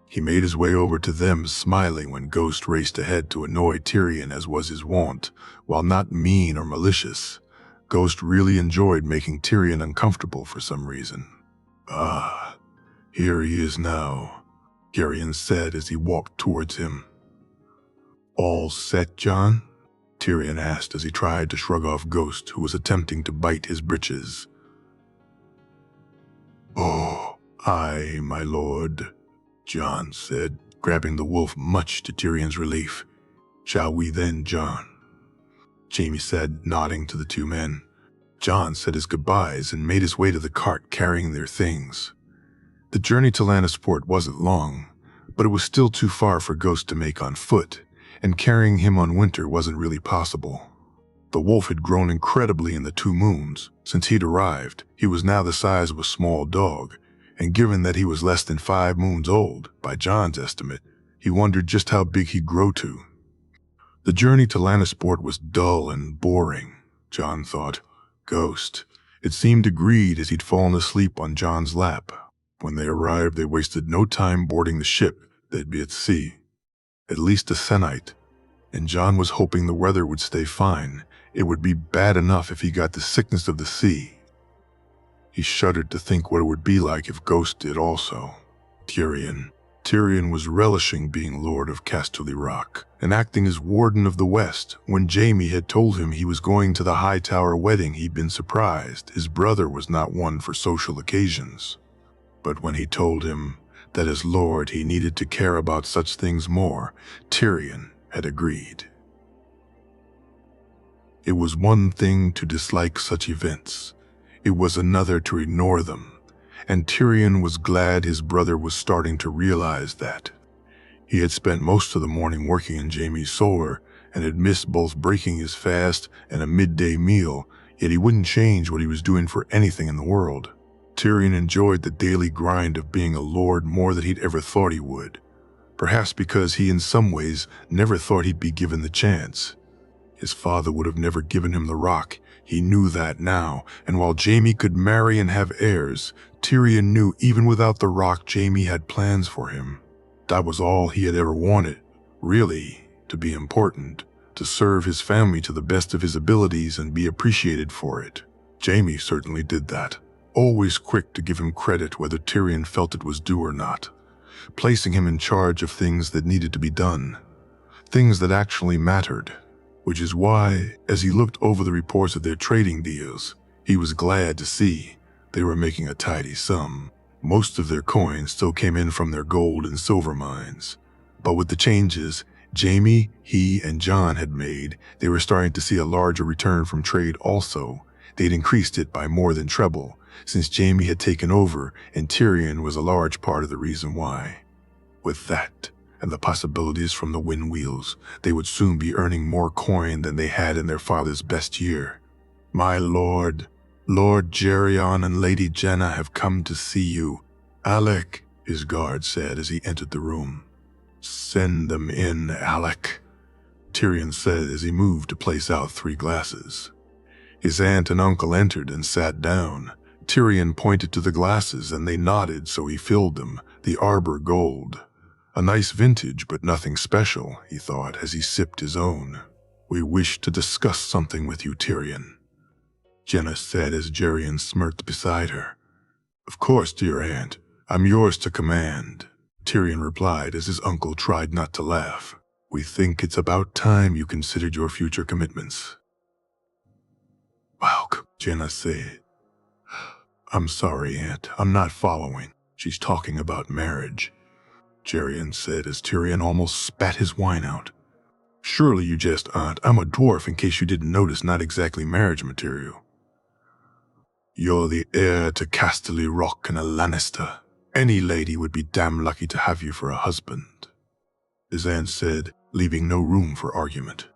He made his way over to them, smiling when Ghost raced ahead to annoy Tyrion as was his wont. While not mean or malicious, Ghost really enjoyed making Tyrion uncomfortable for some reason. "Ah, here he is now," Geryon said as he walked towards him. "All set, Jon?" Tyrion asked as he tried to shrug off Ghost, who was attempting to bite his breeches. "Oh, aye, my lord," Jon said, grabbing the wolf much to Tyrion's relief. "Shall we then, Jon?" Jaime said, nodding to the two men. Jon said his goodbyes and made his way to the cart carrying their things. The journey to Lannisport wasn't long, but it was still too far for Ghost to make on foot, and carrying him on Winter wasn't really possible. The wolf had grown incredibly in the 2 moons. Since he'd arrived, he was now the size of a small dog, and given that he was less than 5 moons old, by Jon's estimate, he wondered just how big he'd grow to. The journey to Lannisport was dull and boring, Jon thought. Ghost. It seemed agreed as he'd fallen asleep on Jon's lap. When they arrived, they wasted no time boarding the ship. They'd be at sea. At least a sennight. And Jon was hoping the weather would stay fine. It would be bad enough if he got the sickness of the sea. He shuddered to think what it would be like if Ghost did also. Tyrion was relishing being Lord of Casterly Rock and acting as Warden of the West. When Jaime had told him he was going to the Hightower wedding, he'd been surprised. His brother was not one for social occasions. But when he told him that as Lord he needed to care about such things more, Tyrion had agreed. It was one thing to dislike such events. It was another to ignore them. And Tyrion was glad his brother was starting to realize that. He had spent most of the morning working in Jaime's solar and had missed both breaking his fast and a midday meal, yet he wouldn't change what he was doing for anything in the world. Tyrion enjoyed the daily grind of being a lord more than he'd ever thought he would, perhaps because he in some ways never thought he'd be given the chance. His father would have never given him the rock. He knew that now, and while Jaime could marry and have heirs, Tyrion knew even without the rock Jaime had plans for him. That was all he had ever wanted, really, to be important, to serve his family to the best of his abilities and be appreciated for it. Jaime certainly did that, always quick to give him credit whether Tyrion felt it was due or not, placing him in charge of things that needed to be done, things that actually mattered. Which is why, as he looked over the reports of their trading deals, he was glad to see they were making a tidy sum. Most of their coins still came in from their gold and silver mines. But with the changes Jaime, he, and Jon had made, they were starting to see a larger return from trade also. They'd increased it by more than treble, since Jaime had taken over, and Tyrion was a large part of the reason why. With that, and the possibilities from the wind wheels, they would soon be earning more coin than they had in their father's best year. "My lord, Lord Geryon and Lady Jenna have come to see you." "Alec," his guard said as he entered the room. "Send them in, Alec," Tyrion said as he moved to place out 3 glasses. His aunt and uncle entered and sat down. Tyrion pointed to the glasses and they nodded, so he filled them, the Arbor Gold. A nice vintage, but nothing special, he thought as he sipped his own. "We wish to discuss something with you, Tyrion," Jenna said as Geryon smirked beside her. "Of course, dear aunt. I'm yours to command," Tyrion replied as his uncle tried not to laugh. "We think it's about time you considered your future commitments." "Wow," Jenna said. "I'm sorry, aunt. I'm not following. She's talking about marriage," Geryon said as Tyrion almost spat his wine out. "Surely you jest, aunt. I'm a dwarf, in case you didn't notice, not exactly marriage material." "You're the heir to Casterly Rock and a Lannister," Any lady would be damn lucky to have you for a husband, his aunt said, leaving no room for argument.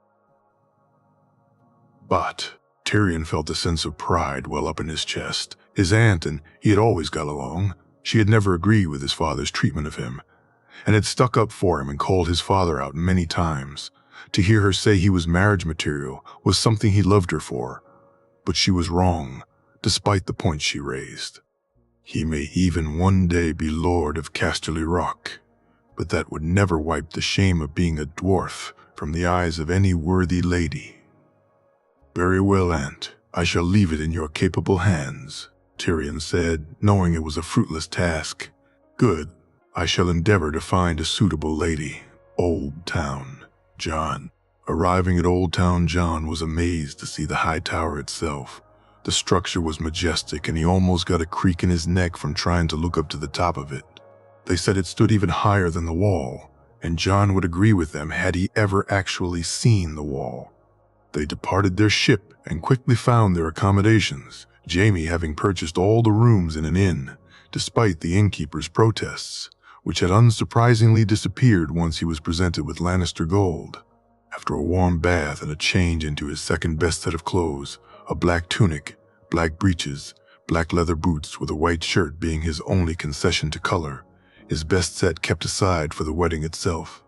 But Tyrion felt a sense of pride well up in his chest. His aunt and he had always got along. She had never agreed with his father's treatment of him, and had stuck up for him and called his father out many times. To hear her say he was marriage material was something he loved her for, but she was wrong, despite the points she raised. He may even one day be Lord of Casterly Rock, but that would never wipe the shame of being a dwarf from the eyes of any worthy lady. Very well, Aunt. I shall leave it in your capable hands, Tyrion said, knowing it was a fruitless task. Good. I shall endeavor to find a suitable lady. Old Town. Jon. Arriving at Old Town, Jon was amazed to see the high tower itself. The structure was majestic, and he almost got a creak in his neck from trying to look up to the top of it. They said it stood even higher than the wall, and Jon would agree with them had he ever actually seen the wall. They departed their ship and quickly found their accommodations, Jaime having purchased all the rooms in an inn, despite the innkeeper's protests, which had unsurprisingly disappeared once he was presented with Lannister gold. After a warm bath and a change into his second-best set of clothes, a black tunic, black breeches, black leather boots with a white shirt being his only concession to color, his best set kept aside for the wedding itself.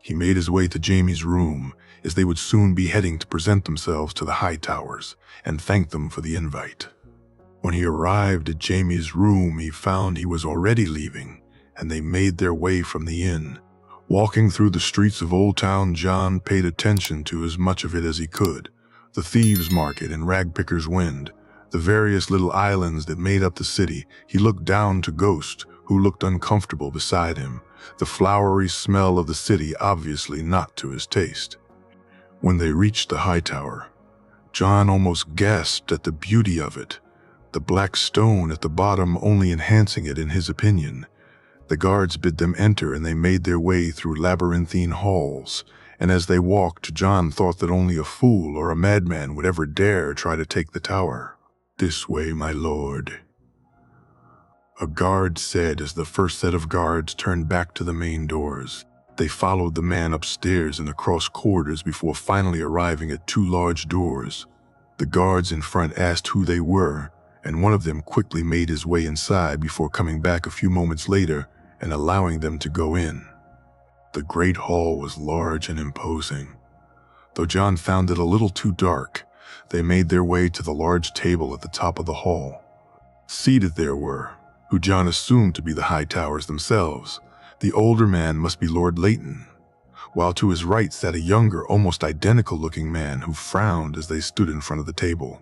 He made his way to Jaime's room, as they would soon be heading to present themselves to the High Towers and thank them for the invite. When he arrived at Jaime's room, he found he was already leaving, and they made their way from the inn. Walking through the streets of Old Town, Jon paid attention to as much of it as he could. The Thieves' Market and Ragpicker's Wynd, the various little islands that made up the city. He looked down to Ghost, who looked uncomfortable beside him, the flowery smell of the city obviously not to his taste. When they reached the High Tower, Jon almost gasped at the beauty of it, the black stone at the bottom only enhancing it in his opinion. The guards bid them enter, and they made their way through labyrinthine halls, and as they walked, Jon thought that only a fool or a madman would ever dare try to take the tower. "This way, my lord," a guard said as the first set of guards turned back to the main doors. They followed the man upstairs and across corridors before finally arriving at two large doors. The guards in front asked who they were, and one of them quickly made his way inside before coming back a few moments later and allowing them to go in. The great hall was large and imposing. Though Jon found it a little too dark, they made their way to the large table at the top of the hall. Seated there were, who Jon assumed to be the High Towers themselves. The older man must be Lord Leighton, while to his right sat a younger, almost identical-looking man who frowned as they stood in front of the table.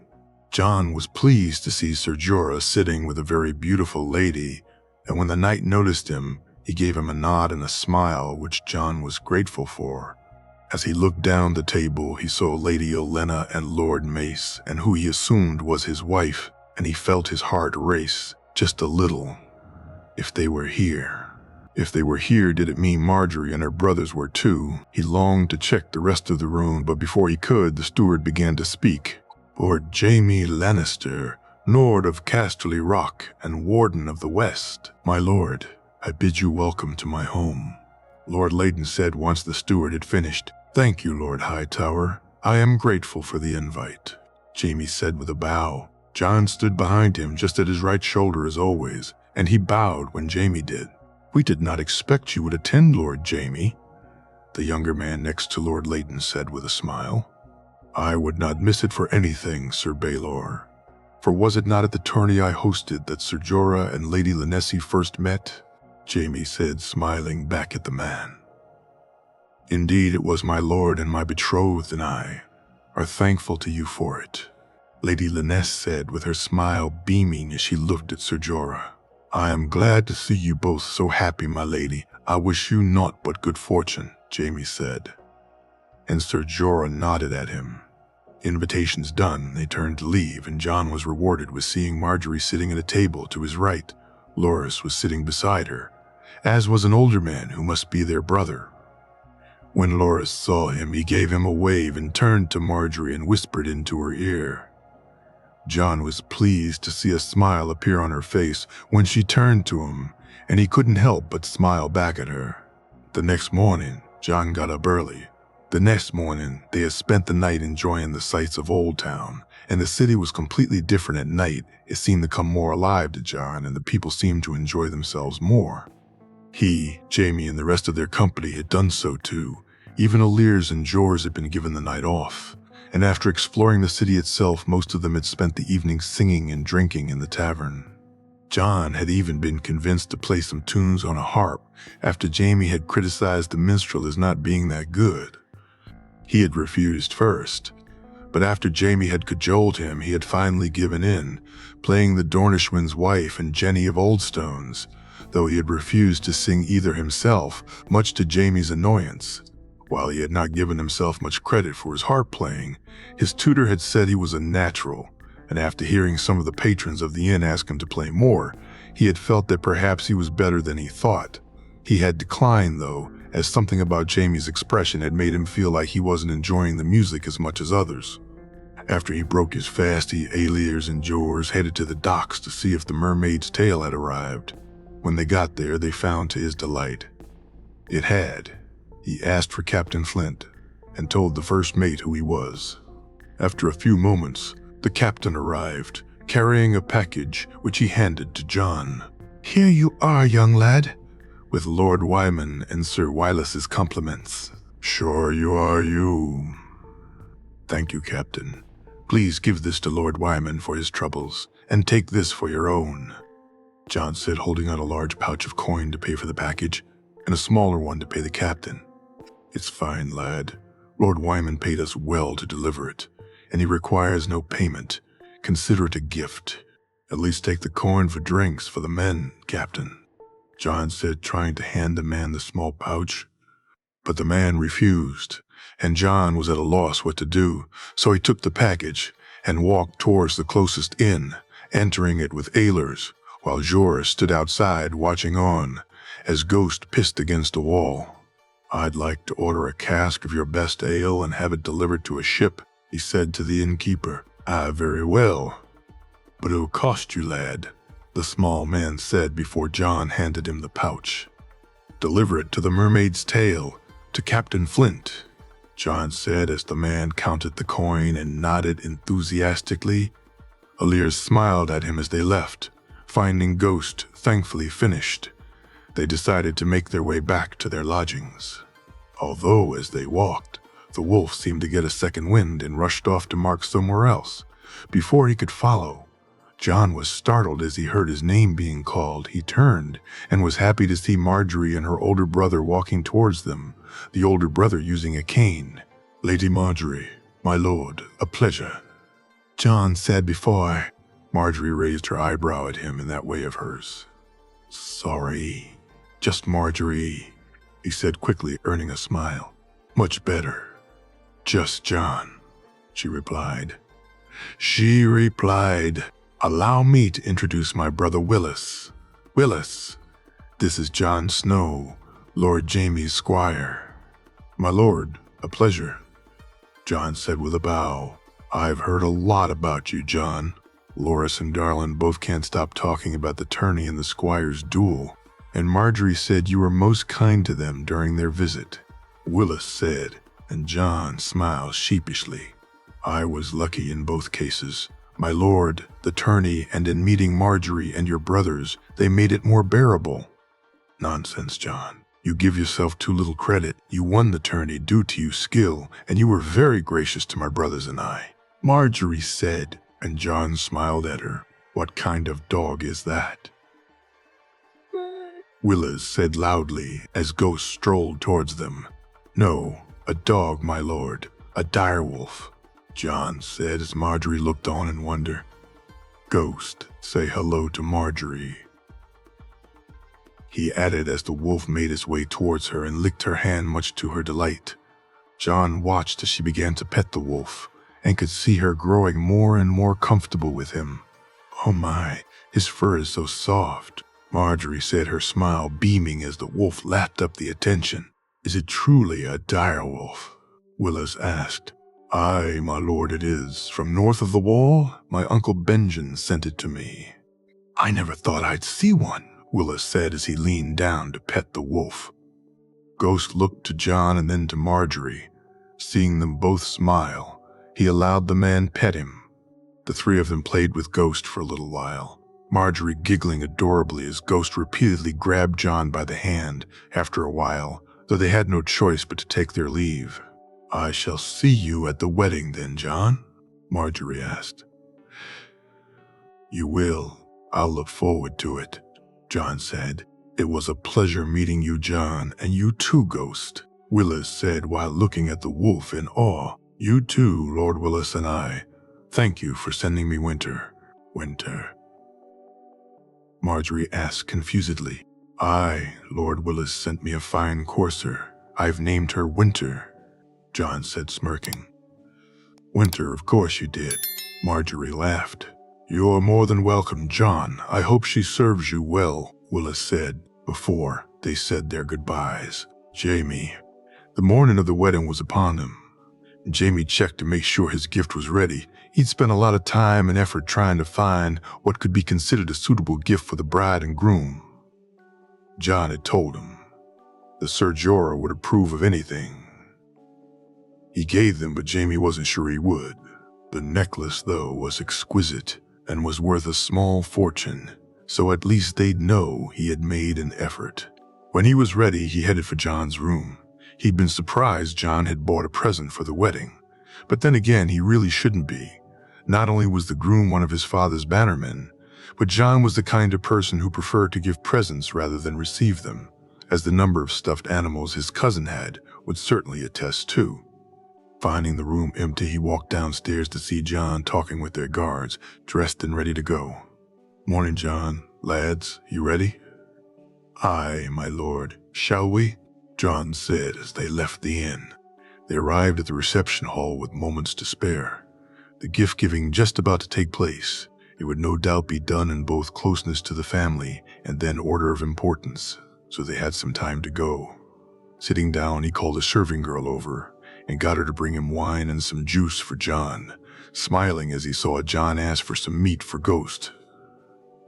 Jon was pleased to see Ser Jorah sitting with a very beautiful lady, and when the knight noticed him, he gave him a nod and a smile which Jon was grateful for. As he looked down the table, he saw Lady Olenna and Lord Mace, and who he assumed was his wife, and he felt his heart race just a little. If they were here, did it mean Marjorie and her brothers were too? He longed to check the rest of the room, but before he could, the steward began to speak. "Lord Jaime Lannister, Lord of Casterly Rock and Warden of the West. My lord, I bid you welcome to my home," Lord Leighton said once the steward had finished. "Thank you, Lord Hightower. I am grateful for the invite," Jaime said with a bow. Jon stood behind him just at his right shoulder as always, and he bowed when Jaime did. "We did not expect you would attend, Lord Jaime," the younger man next to Lord Leighton said with a smile. "I would not miss it for anything, Sir Baelor. For was it not at the tourney I hosted that Ser Jorah and Lady Lanesi first met?" Jaime said, smiling back at the man. "Indeed, it was my lord, and my betrothed and I are thankful to you for it," Lady Lanesi said with her smile beaming as she looked at Ser Jorah. "I am glad to see you both so happy, my lady. I wish you naught but good fortune," Jaime said. And Ser Jorah nodded at him. Invitations done, they turned to leave, and Jon was rewarded with seeing Marjorie sitting at a table to his right. Loras was sitting beside her, as was an older man who must be their brother. When Loras saw him, he gave him a wave and turned to Marjorie and whispered into her ear. Jon was pleased to see a smile appear on her face when she turned to him, and he couldn't help but smile back at her. The next morning, John got up early. The next morning, they had spent the night enjoying the sights of Old Town, and the city was completely different at night. It seemed to come more alive to John, and the people seemed to enjoy themselves more. He, Jamie, and the rest of their company had done so too. Even Aliers and Jors had been given the night off, and after exploring the city itself, most of them had spent the evening singing and drinking in the tavern. John had even been convinced to play some tunes on a harp after Jamie had criticized the minstrel as not being that good. He had refused first, but after Jamie had cajoled him, he had finally given in, playing the Dornishman's wife and Jenny of Oldstones, though he had refused to sing either himself, much to Jamie's annoyance. While he had not given himself much credit for his harp playing, his tutor had said he was a natural, and after hearing some of the patrons of the inn ask him to play more, he had felt that perhaps he was better than he thought. He had declined, though, as something about Jamie's expression had made him feel like he wasn't enjoying the music as much as others. After he broke his fast, he, Aliers, and Jors headed to the docks to see if the mermaid's tail had arrived. When they got there, they found to his delight it had. He asked for Captain Flint and told the first mate who he was. After a few moments, the captain arrived, carrying a package which he handed to John. "Here you are, young lad, with Lord Wyman and Sir Wylas's compliments." "Sure you are, you." "Thank you, Captain. Please give this to Lord Wyman for his troubles, and take this for your own," John said, holding out a large pouch of coin to pay for the package, and a smaller one to pay the captain. "It's fine, lad. Lord Wyman paid us well to deliver it, and he requires no payment. Consider it a gift. At least take the coin for drinks for the men, Captain," John said, trying to hand the man the small pouch. But the man refused, and John was at a loss what to do, so he took the package and walked towards the closest inn, entering it with Aliers, while Jors stood outside watching on, as Ghost pissed against a wall. "I'd like to order a cask of your best ale and have it delivered to a ship," he said to the innkeeper. "Ah, very well. But it'll cost you, lad," the small man said before John handed him the pouch. "Deliver it to the Mermaid's Tail, to Captain Flint," John said as the man counted the coin and nodded enthusiastically. Aliers smiled at him as they left, finding Ghost thankfully finished. They decided to make their way back to their lodgings. Although, as they walked, the wolf seemed to get a second wind and rushed off to mark somewhere else. Before he could follow, John was startled as he heard his name being called. He turned and was happy to see Marjorie and her older brother walking towards them, the older brother using a cane. "Lady Marjorie, my lord, a pleasure," John said before Marjorie raised her eyebrow at him in that way of hers. "Sorry, just Marjorie," he said quickly, earning a smile. "Much better. Just John," she replied. "Allow me to introduce my brother Willis. Willis, this is John Snow, Lord Jamie's squire." "My lord, a pleasure," John said with a bow. "I've heard a lot about you, John. Loris and Darlin both can't stop talking about the tourney and the squire's duel, and Marjorie said you were most kind to them during their visit," Willis said, and John smiled sheepishly. "I was lucky in both cases. My lord, the tourney, and in meeting Marjorie and your brothers, they made it more bearable." "Nonsense, John. You give yourself too little credit. You won the tourney due to your skill, and you were very gracious to my brothers and I," Marjorie said, and John smiled at her. "What kind of dog is that?" Willis said loudly as Ghost strolled towards them. "No, a dog, my lord, a direwolf," John said as Marjorie looked on in wonder. "Ghost, say hello to Marjorie," he added as the wolf made his way towards her and licked her hand much to her delight. John watched as she began to pet the wolf and could see her growing more and more comfortable with him. "Oh my, his fur is so soft," Marjorie said, her smile beaming as the wolf lapped up the attention. "Is it truly a direwolf?" Willis asked. "Aye, my lord, it is. From north of the wall, my uncle Benjamin sent it to me." "I never thought I'd see one," Willa said as he leaned down to pet the wolf. Ghost looked to John and then to Marjorie. Seeing them both smile, he allowed the man pet him. The three of them played with Ghost for a little while, Marjorie giggling adorably as Ghost repeatedly grabbed John by the hand. After a while, though they had no choice but to take their leave. "I shall see you at the wedding then, John?" Marjorie asked. "You will. I'll look forward to it," John said. "It was a pleasure meeting you, John, and you too, Ghost," Willis said while looking at the wolf in awe. "You too, Lord Willis and I. Thank you for sending me Winter." "Winter?" Marjorie asked confusedly. Lord Willis sent me a fine courser. I've named her Winter," John said, smirking. "Winter, of course you did." Marjorie laughed. "You're more than welcome, John. I hope she serves you well," Willis said, before they said their goodbyes. Jamie. The morning of the wedding was upon him. Jamie checked to make sure his gift was ready. He'd spent a lot of time and effort trying to find what could be considered a suitable gift for the bride and groom. John had told him the Sir Jorah would approve of anything he gave them, but Jamie wasn't sure he would. The necklace, though, was exquisite and was worth a small fortune, so at least they'd know he had made an effort. When he was ready, he headed for John's room. He'd been surprised John had bought a present for the wedding, but then again, he really shouldn't be. Not only was the groom one of his father's bannermen, but John was the kind of person who preferred to give presents rather than receive them, as the number of stuffed animals his cousin had would certainly attest to. Finding the room empty, he walked downstairs to see John talking with their guards, dressed and ready to go. "Morning, John. Lads, you ready?" "Aye, my lord. Shall we?" John said as they left the inn. They arrived at the reception hall with moments to spare. The gift-giving just about to take place. It would no doubt be done in both closeness to the family and then order of importance, so they had some time to go. Sitting down, he called a serving girl over and got her to bring him wine and some juice for John, smiling as he saw John ask for some meat for Ghost.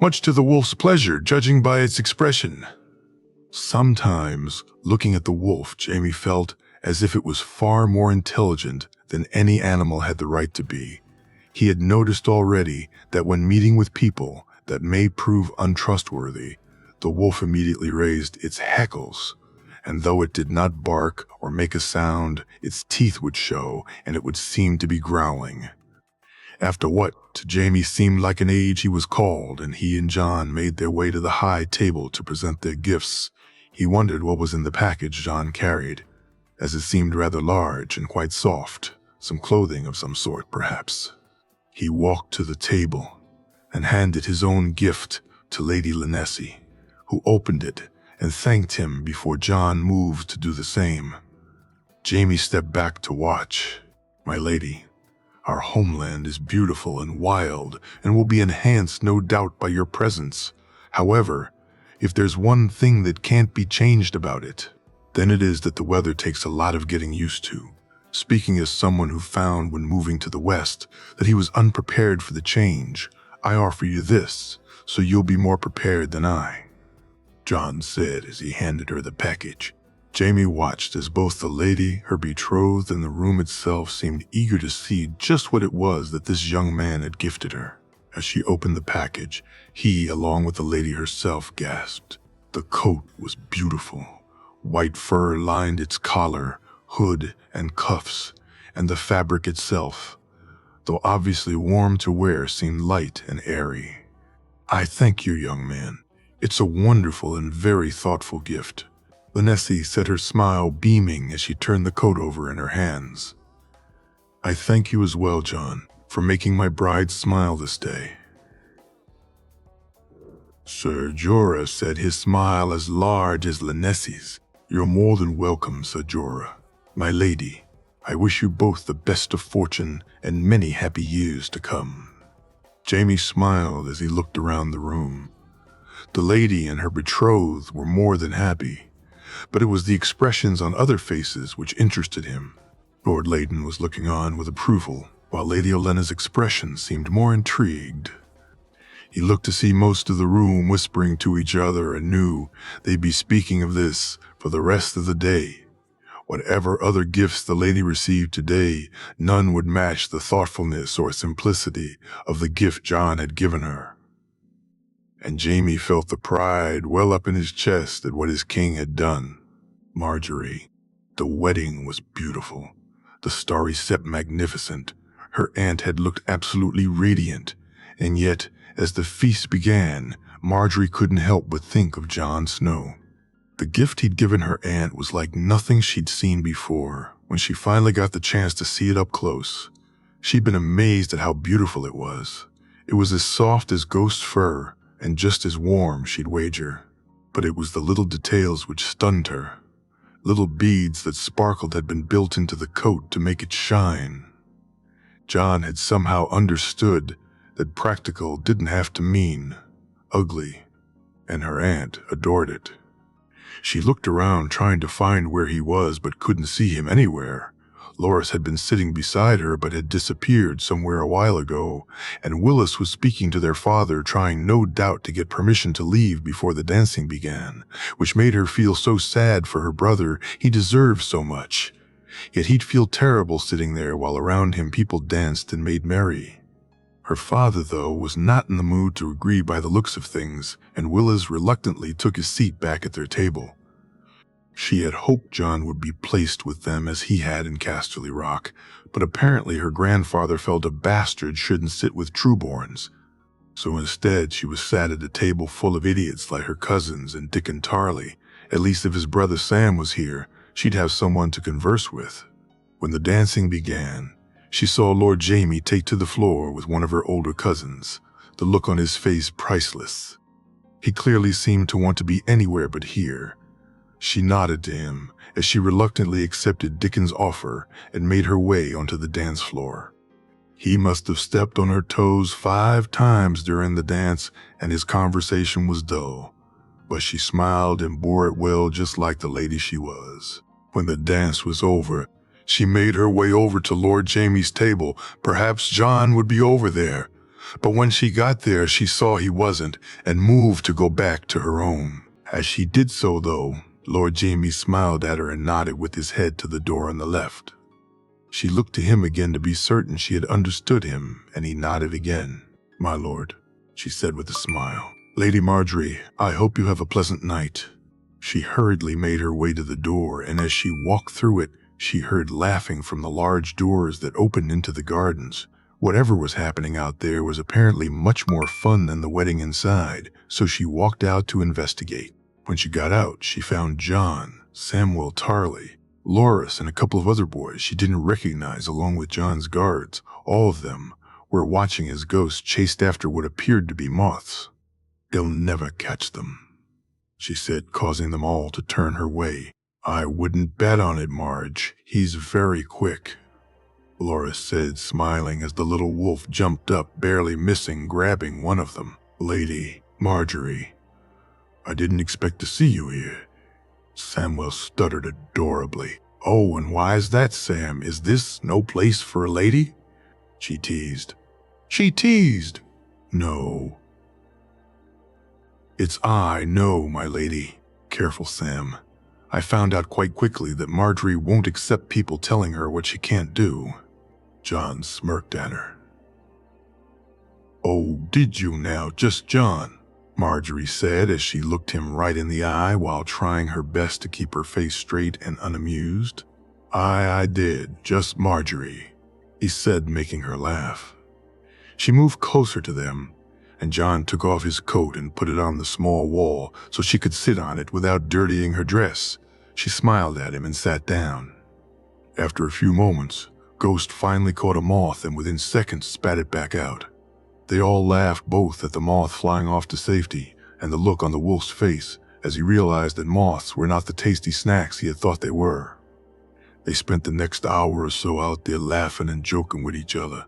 Much to the wolf's pleasure, judging by its expression. Sometimes, looking at the wolf, Jamie felt as if it was far more intelligent than any animal had the right to be. He had noticed already that when meeting with people that may prove untrustworthy, the wolf immediately raised its hackles, and though it did not bark or make a sound, its teeth would show, and it would seem to be growling. After what to Jamie seemed like an age, he was called, and he and John made their way to the high table to present their gifts. He wondered what was in the package John carried, as it seemed rather large and quite soft, some clothing of some sort, perhaps. He walked to the table and handed his own gift to Lady Linnessie, who opened it and thanked him before John moved to do the same. Jamie stepped back to watch. "My lady, our homeland is beautiful and wild and will be enhanced no doubt by your presence. However, if there's one thing that can't be changed about it, then it is that the weather takes a lot of getting used to. Speaking as someone who found when moving to the west that he was unprepared for the change, I offer you this, so you'll be more prepared than I," John said as he handed her the package. Jamie watched as both the lady, her betrothed, and the room itself seemed eager to see just what it was that this young man had gifted her. As she opened the package, he, along with the lady herself, gasped. The coat was beautiful. White fur lined its collar, hood, and cuffs, and the fabric itself, though obviously warm to wear, seemed light and airy. "I thank you, young man. It's a wonderful and very thoughtful gift." Linnessie said, her smile beaming as she turned the coat over in her hands. "I thank you as well, John, for making my bride smile this day." Sir Jorah said, his smile as large as Linessie's. "You're more than welcome, Sir Jorah. My lady, I wish you both the best of fortune and many happy years to come." Jamie smiled as he looked around the room. The lady and her betrothed were more than happy, but it was the expressions on other faces which interested him. Lord Layton was looking on with approval, while Lady Olenna's expression seemed more intrigued. He looked to see most of the room whispering to each other and knew they'd be speaking of this for the rest of the day. Whatever other gifts the lady received today, none would match the thoughtfulness or simplicity of the gift John had given her. And Jamie felt the pride well up in his chest at what his king had done. Marjorie, the wedding was beautiful, the starry set magnificent. Her aunt had looked absolutely radiant, and yet, as the feast began, Marjorie couldn't help but think of Jon Snow. The gift he'd given her aunt was like nothing she'd seen before. When she finally got the chance to see it up close, she'd been amazed at how beautiful it was. It was as soft as ghost fur, and just as warm, she'd wager. But it was the little details which stunned her. Little beads that sparkled had been built into the coat to make it shine. John had somehow understood that practical didn't have to mean ugly, and her aunt adored it. She looked around trying to find where he was but couldn't see him anywhere. Loris had been sitting beside her but had disappeared somewhere a while ago, and Willis was speaking to their father, trying no doubt to get permission to leave before the dancing began, which made her feel so sad for her brother. He deserved so much. Yet he'd feel terrible sitting there while around him people danced and made merry. Her father, though, was not in the mood to agree by the looks of things, and Willis reluctantly took his seat back at their table. She had hoped John would be placed with them as he had in Casterly Rock, but apparently her grandfather felt a bastard shouldn't sit with trueborns. So instead she was sat at a table full of idiots like her cousins and Dick and Tarley. At least if his brother Sam was here, she'd have someone to converse with. When the dancing began, she saw Lord Jamie take to the floor with one of her older cousins, the look on his face priceless. He clearly seemed to want to be anywhere but here. She nodded to him as she reluctantly accepted Dickon's offer and made her way onto the dance floor. He must have stepped on her toes 5 times during the dance, and his conversation was dull, but she smiled and bore it well, just like the lady she was. When the dance was over, she made her way over to Lord Jamie's table. Perhaps John would be over there. But when she got there, she saw he wasn't and moved to go back to her own. As she did so, though, Lord Jamie smiled at her and nodded with his head to the door on the left. She looked to him again to be certain she had understood him, and he nodded again. "My lord," she said with a smile. "Lady Marjorie, I hope you have a pleasant night." She hurriedly made her way to the door, and as she walked through it, she heard laughing from the large doors that opened into the gardens. Whatever was happening out there was apparently much more fun than the wedding inside, so she walked out to investigate. When she got out, she found John, Samuel Tarley, Loris, and a couple of other boys she didn't recognize along with John's guards. All of them were watching as ghosts chased after what appeared to be moths. "They'll never catch them," she said, causing them all to turn her way. "I wouldn't bet on it, Marge. He's very quick," Loris said, smiling as the little wolf jumped up, barely missing grabbing one of them. "Lady Marjorie, I didn't expect to see you here." Samuel stuttered adorably. "Oh, and why is that, Sam? Is this no place for a lady?" She teased. "No. It's I, no, my lady." "Careful, Sam. I found out quite quickly that Marjorie won't accept people telling her what she can't do." John smirked at her. "Oh, did you now, just John?" Marjorie said as she looked him right in the eye while trying her best to keep her face straight and unamused. I did, just Marjorie," he said, making her laugh. She moved closer to them, and John took off his coat and put it on the small wall so she could sit on it without dirtying her dress. She smiled at him and sat down. After a few moments, Ghost finally caught a moth and within seconds spat it back out. They all laughed, both at the moth flying off to safety and the look on the wolf's face as he realized that moths were not the tasty snacks he had thought they were. They spent the next hour or so out there laughing and joking with each other,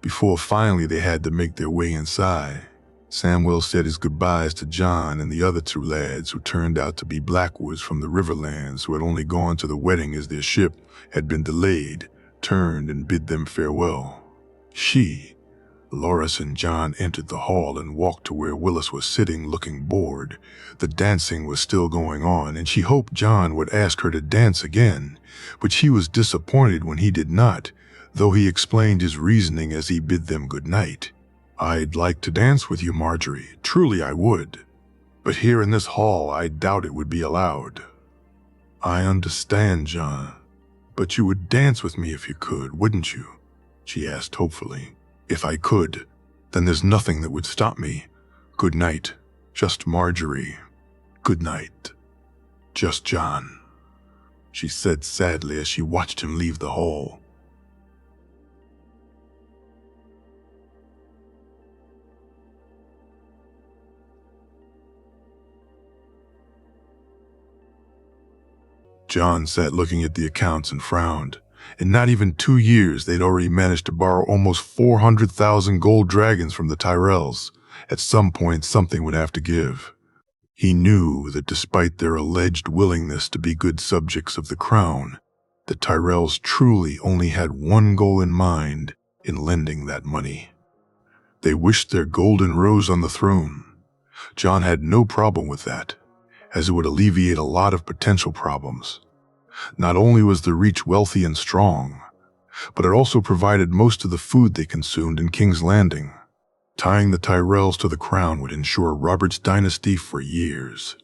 before finally they had to make their way inside. Samuel said his goodbyes to John and the other 2 lads, who turned out to be Blackwoods from the Riverlands, who had only gone to the wedding as their ship had been delayed, turned and bid them farewell. She, Loris and John entered the hall and walked to where Willis was sitting looking bored. The dancing was still going on, and she hoped John would ask her to dance again, but she was disappointed when he did not, though he explained his reasoning as he bid them good night. "I'd like to dance with you, Marjorie. Truly I would. But here in this hall, I doubt it would be allowed." "I understand, John. But you would dance with me if you could, wouldn't you?" she asked hopefully. "If I could, then there's nothing that would stop me. Good night. Just Marjorie. Good night. Just John," she said sadly as she watched him leave the hall. John sat looking at the accounts and frowned. In not even 2 years, they'd already managed to borrow almost 400,000 gold dragons from the Tyrells. At some point, something would have to give. He knew that despite their alleged willingness to be good subjects of the crown, the Tyrells truly only had one goal in mind in lending that money. They wished their golden rose on the throne. John had no problem with that, as it would alleviate a lot of potential problems. Not only was the Reach wealthy and strong, but it also provided most of the food they consumed in King's Landing. Tying the Tyrells to the crown would ensure Robert's dynasty for years.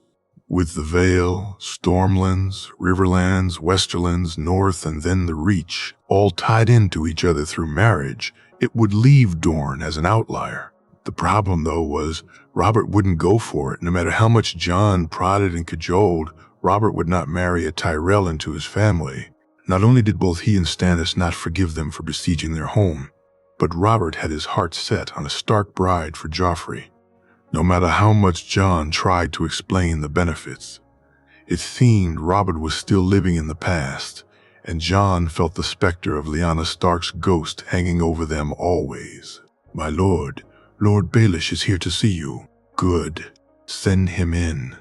With the Vale, Stormlands, Riverlands, Westerlands, North, and then the Reach, all tied into each other through marriage, it would leave Dorne as an outlier. The problem, though, was Robert wouldn't go for it. No matter how much John prodded and cajoled, Robert would not marry a Tyrell into his family. Not only did both he and Stannis not forgive them for besieging their home, but Robert had his heart set on a Stark bride for Joffrey. No matter how much John tried to explain the benefits, it seemed Robert was still living in the past, and John felt the specter of Lyanna Stark's ghost hanging over them always. "My lord, Lord Baelish is here to see you." "Good. Send him in."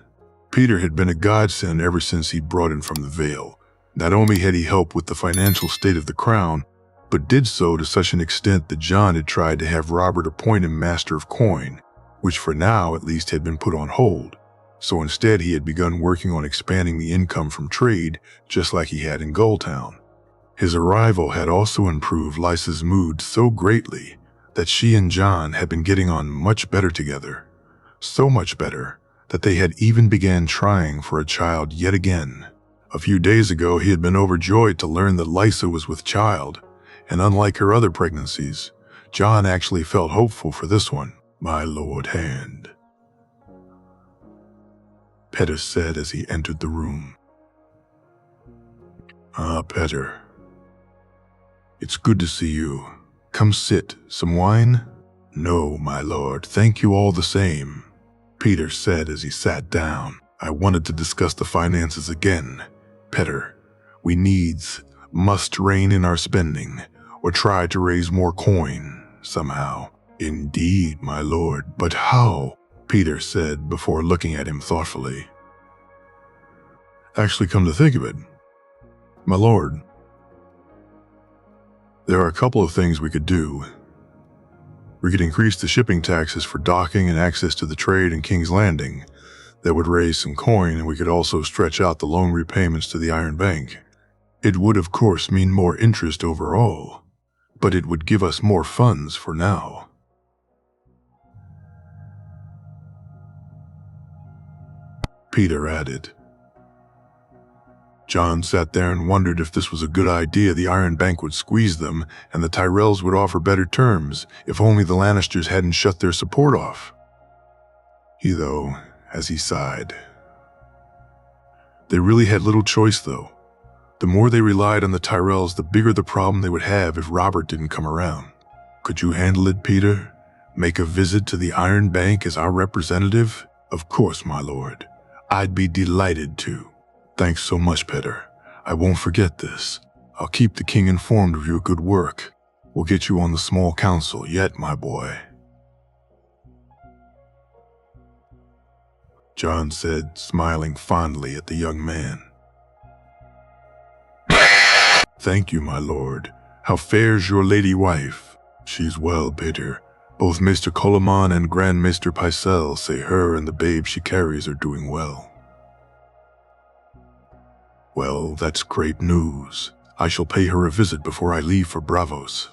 Peter had been a godsend ever since he'd brought him from the Vale. Not only had he helped with the financial state of the crown, but did so to such an extent that John had tried to have Robert appoint him Master of Coin, which for now at least had been put on hold. So instead he had begun working on expanding the income from trade, just like he had in Goldtown. His arrival had also improved Lysa's mood so greatly that she and John had been getting on much better together. So much better that they had even began trying for a child yet again. A few days ago, he had been overjoyed to learn that Lysa was with child, and unlike her other pregnancies, John actually felt hopeful for this one. "My Lord Hand," Petter said as he entered the room. "Ah, Petter. It's good to see you. Come sit. Some wine?" "No, my lord, thank you all the same," Peter said as he sat down. "I wanted to discuss the finances again. Petter, we must rein in our spending, or try to raise more coin, somehow." "Indeed, my lord, but how?" Peter said before looking at him thoughtfully. "Actually, come to think of it, my lord, there are a couple of things we could do. We could increase the shipping taxes for docking and access to the trade in King's Landing. That would raise some coin, and we could also stretch out the loan repayments to the Iron Bank. It would, of course, mean more interest overall, but it would give us more funds for now." Peter added. John sat there and wondered if this was a good idea. The Iron Bank would squeeze them, and the Tyrells would offer better terms, if only the Lannisters hadn't shut their support off. As he sighed. They really had little choice, though. The more they relied on the Tyrells, the bigger the problem they would have if Robert didn't come around. "Could you handle it, Peter? Make a visit to the Iron Bank as our representative?" "Of course, my lord. I'd be delighted to." "Thanks so much, Peter. I won't forget this. I'll keep the king informed of your good work. We'll get you on the small council yet, my boy." John said, smiling fondly at the young man. "Thank you, my lord. How fares your lady wife?" "She's well, Peter. Both Mr. Coleman and Grand Mr. Pycelle say her and the babe she carries are doing well. Well, that's great news. I shall pay her a visit before I leave for Bravos.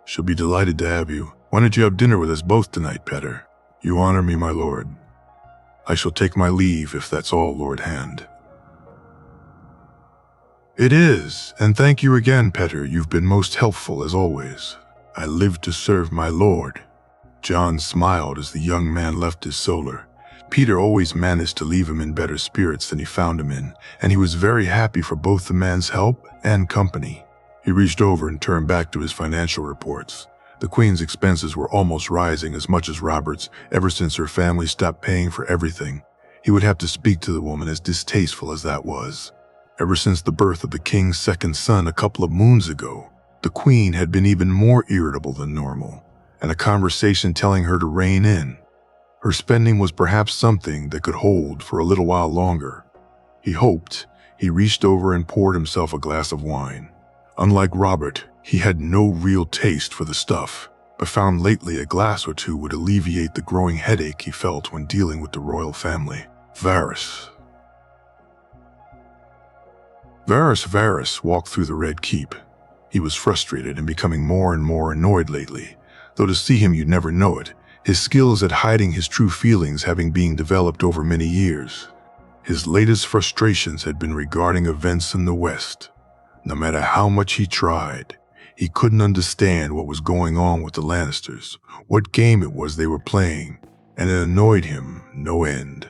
She'll be delighted to have you. Why don't you have dinner with us both tonight, Petter? You honor me, my lord. I shall take my leave if that's all, Lord Hand. It is, and thank you again, Petter. You've been most helpful as always. I live to serve my lord. John smiled as the young man left his solar. Peter always managed to leave him in better spirits than he found him in, and he was very happy for both the man's help and company. He reached over and turned back to his financial reports. The Queen's expenses were almost rising as much as Robert's ever since her family stopped paying for everything. He would have to speak to the woman, as distasteful as that was. Ever since the birth of the King's second son a couple of moons ago, the Queen had been even more irritable than normal, and a conversation telling her to rein in. Her spending was perhaps something that could hold for a little while longer. He hoped. He reached over and poured himself a glass of wine. Unlike Robert, he had no real taste for the stuff, but found lately a glass or two would alleviate the growing headache he felt when dealing with the royal family. Varys walked through the Red Keep. He was frustrated and becoming more and more annoyed lately, though to see him you'd never know it, his skills at hiding his true feelings having been developed over many years. His latest frustrations had been regarding events in the West. No matter how much he tried, he couldn't understand what was going on with the Lannisters, what game it was they were playing, and it annoyed him no end.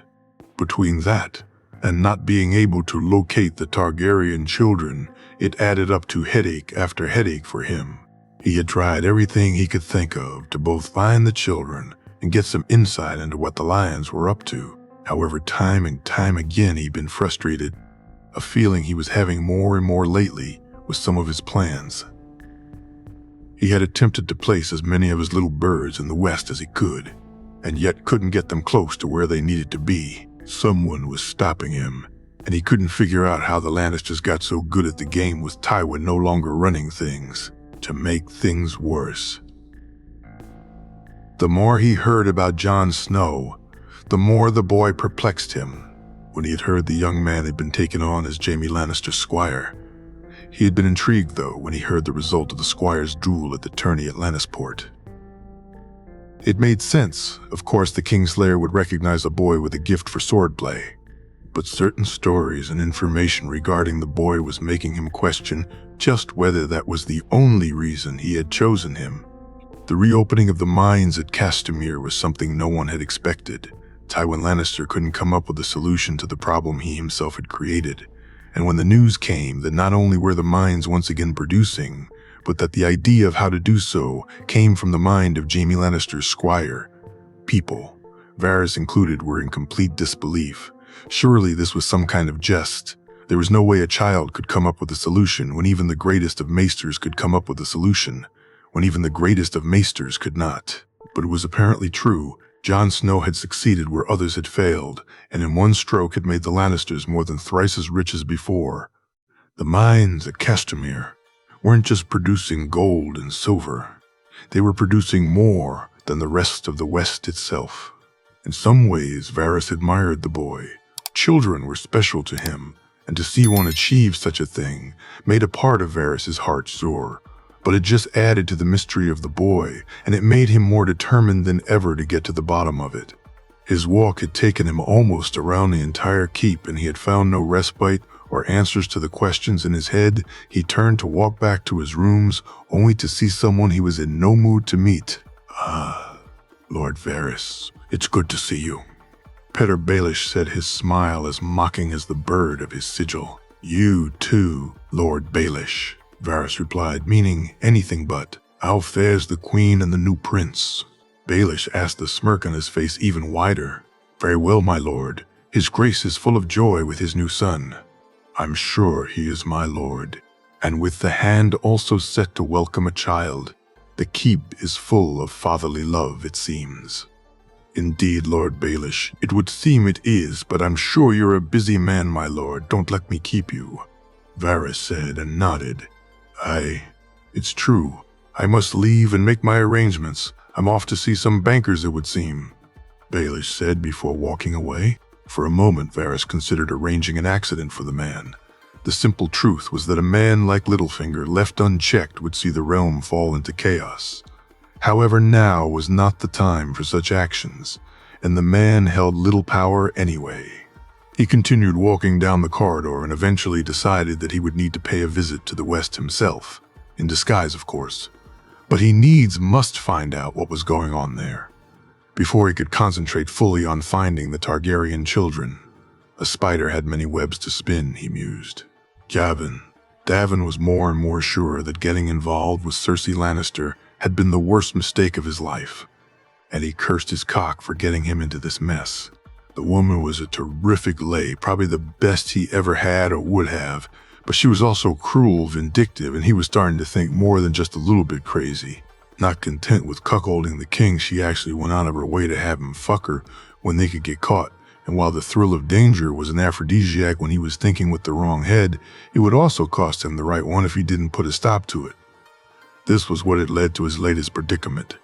Between that and not being able to locate the Targaryen children, it added up to headache after headache for him. He had tried everything he could think of to both find the children and get some insight into what the Lions were up to. However, time and time again he'd been frustrated. A feeling he was having more and more lately with some of his plans. He had attempted to place as many of his little birds in the West as he could, and yet couldn't get them close to where they needed to be. Someone was stopping him, and he couldn't figure out how the Lannisters got so good at the game with Tywin no longer running things, to make things worse. The more he heard about Jon Snow, the more the boy perplexed him. When he had heard the young man had been taken on as Jaime Lannister's squire, he had been intrigued, though, when he heard the result of the squire's duel at the tourney at Lannisport. It made sense. Of course, the Kingslayer would recognize a boy with a gift for swordplay, but certain stories and information regarding the boy was making him question just whether that was the only reason he had chosen him. The reopening of the mines at Castamere was something no one had expected. Tywin Lannister couldn't come up with a solution to the problem he himself had created, and when the news came that not only were the mines once again producing, but that the idea of how to do so came from the mind of Jaime Lannister's squire, people, Varys included, were in complete disbelief. Surely this was some kind of jest. There was no way a child could come up with a solution when even the greatest of maesters could come up with a solution, when even the greatest of maesters could not. But it was apparently true. Jon Snow had succeeded where others had failed, and in one stroke had made the Lannisters more than thrice as rich as before. The mines at Castamere weren't just producing gold and silver. They were producing more than the rest of the West itself. In some ways, Varys admired the boy. Children were special to him, and to see one achieve such a thing made a part of Varys' heart soar. But it just added to the mystery of the boy, and it made him more determined than ever to get to the bottom of it. His walk had taken him almost around the entire keep, and he had found no respite or answers to the questions in his head. He turned to walk back to his rooms, only to see someone he was in no mood to meet. "Ah, Lord Varys, it's good to see you." Petter Baelish said, his smile as mocking as the bird of his sigil. "You too, Lord Baelish," Varys replied, meaning anything but. "How fares the Queen and the new prince?" Baelish asked, the smirk on his face even wider. "Very well, my lord. His grace is full of joy with his new son." "I'm sure he is, my lord. And with the hand also set to welcome a child, the keep is full of fatherly love, it seems." "Indeed, Lord Baelish, it would seem it is, but I'm sure you're a busy man, my lord. Don't let me keep you," Varys said and nodded. It's true. I must leave and make my arrangements. I'm off to see some bankers, it would seem, Baelish said before walking away. For a moment, Varys considered arranging an accident for the man. The simple truth was that a man like Littlefinger, left unchecked, would see the realm fall into chaos. However, now was not the time for such actions, and the man held little power anyway. He continued walking down the corridor and eventually decided that he would need to pay a visit to the West himself, in disguise, of course. But he must find out what was going on there, before he could concentrate fully on finding the Targaryen children. A spider had many webs to spin, he mused. Davin was more and more sure that getting involved with Cersei Lannister had been the worst mistake of his life, and he cursed his cock for getting him into this mess. The woman was a terrific lay, probably the best he ever had or would have, but she was also cruel, vindictive, and he was starting to think more than just a little bit crazy. Not content with cuckolding the king, she actually went out of her way to have him fuck her when they could get caught. And while the thrill of danger was an aphrodisiac when he was thinking with the wrong head, it would also cost him the right one if he didn't put a stop to it. This was what had led to his latest predicament.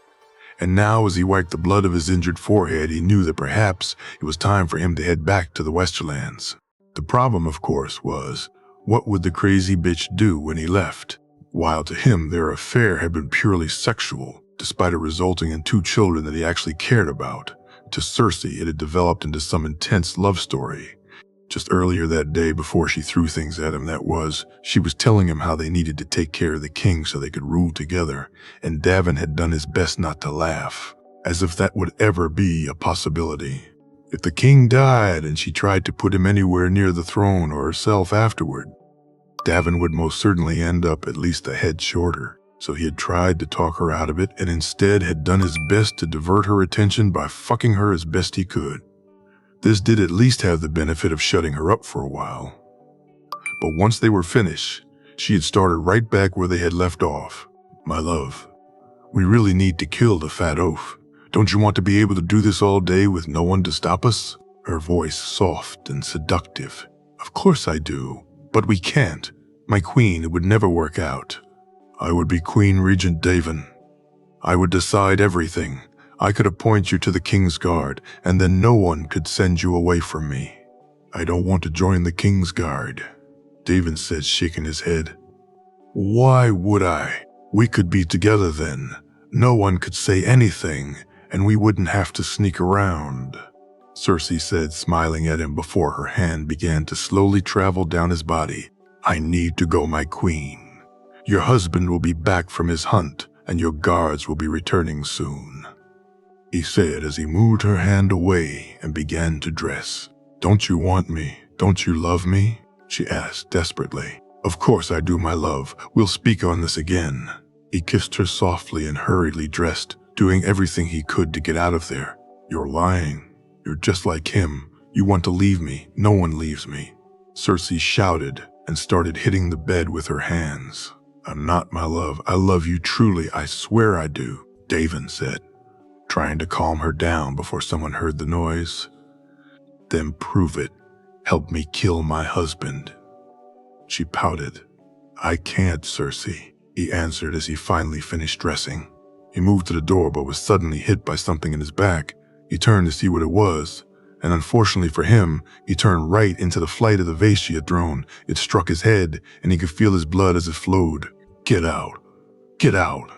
And now, as he wiped the blood of his injured forehead, he knew that perhaps it was time for him to head back to the Westerlands. The problem, of course, was, what would the crazy bitch do when he left? While to him their affair had been purely sexual, despite it resulting in 2 children that he actually cared about, to Cersei it had developed into some intense love story. Just earlier that day, before she threw things at him, she was telling him how they needed to take care of the king so they could rule together, and Davin had done his best not to laugh, as if that would ever be a possibility. If the king died and she tried to put him anywhere near the throne or herself afterward, Davin would most certainly end up at least a head shorter. So he had tried to talk her out of it and instead had done his best to divert her attention by fucking her as best he could. This did at least have the benefit of shutting her up for a while. But once they were finished, she had started right back where they had left off. My love, we really need to kill the fat oaf. Don't you want to be able to do this all day with no one to stop us? Her voice soft and seductive. Of course I do, but we can't. My queen, it would never work out. I would be Queen Regent Davin. I would decide everything. I could appoint you to the King's Guard, and then no one could send you away from me. I don't want to join the King's Guard, Davin said, shaking his head. Why would I? We could be together then. No one could say anything, and we wouldn't have to sneak around, Cersei said, smiling at him before her hand began to slowly travel down his body. I need to go, my queen. Your husband will be back from his hunt, and your guards will be returning soon, he said as he moved her hand away and began to dress. Don't you want me? Don't you love me? She asked desperately. Of course I do, my love. We'll speak on this again. He kissed her softly and hurriedly dressed, doing everything he could to get out of there. You're lying. You're just like him. You want to leave me. No one leaves me, Cersei shouted and started hitting the bed with her hands. I'm not, my love. I love you truly. I swear I do, Davin said, trying to calm her down before someone heard the noise. Then prove it. Help me kill my husband. She pouted. I can't, Cersei, he answered as he finally finished dressing. He moved to the door but was suddenly hit by something in his back. He turned to see what it was, and unfortunately for him, he turned right into the flight of the vase she had thrown. It struck his head, and he could feel his blood as it flowed. Get out,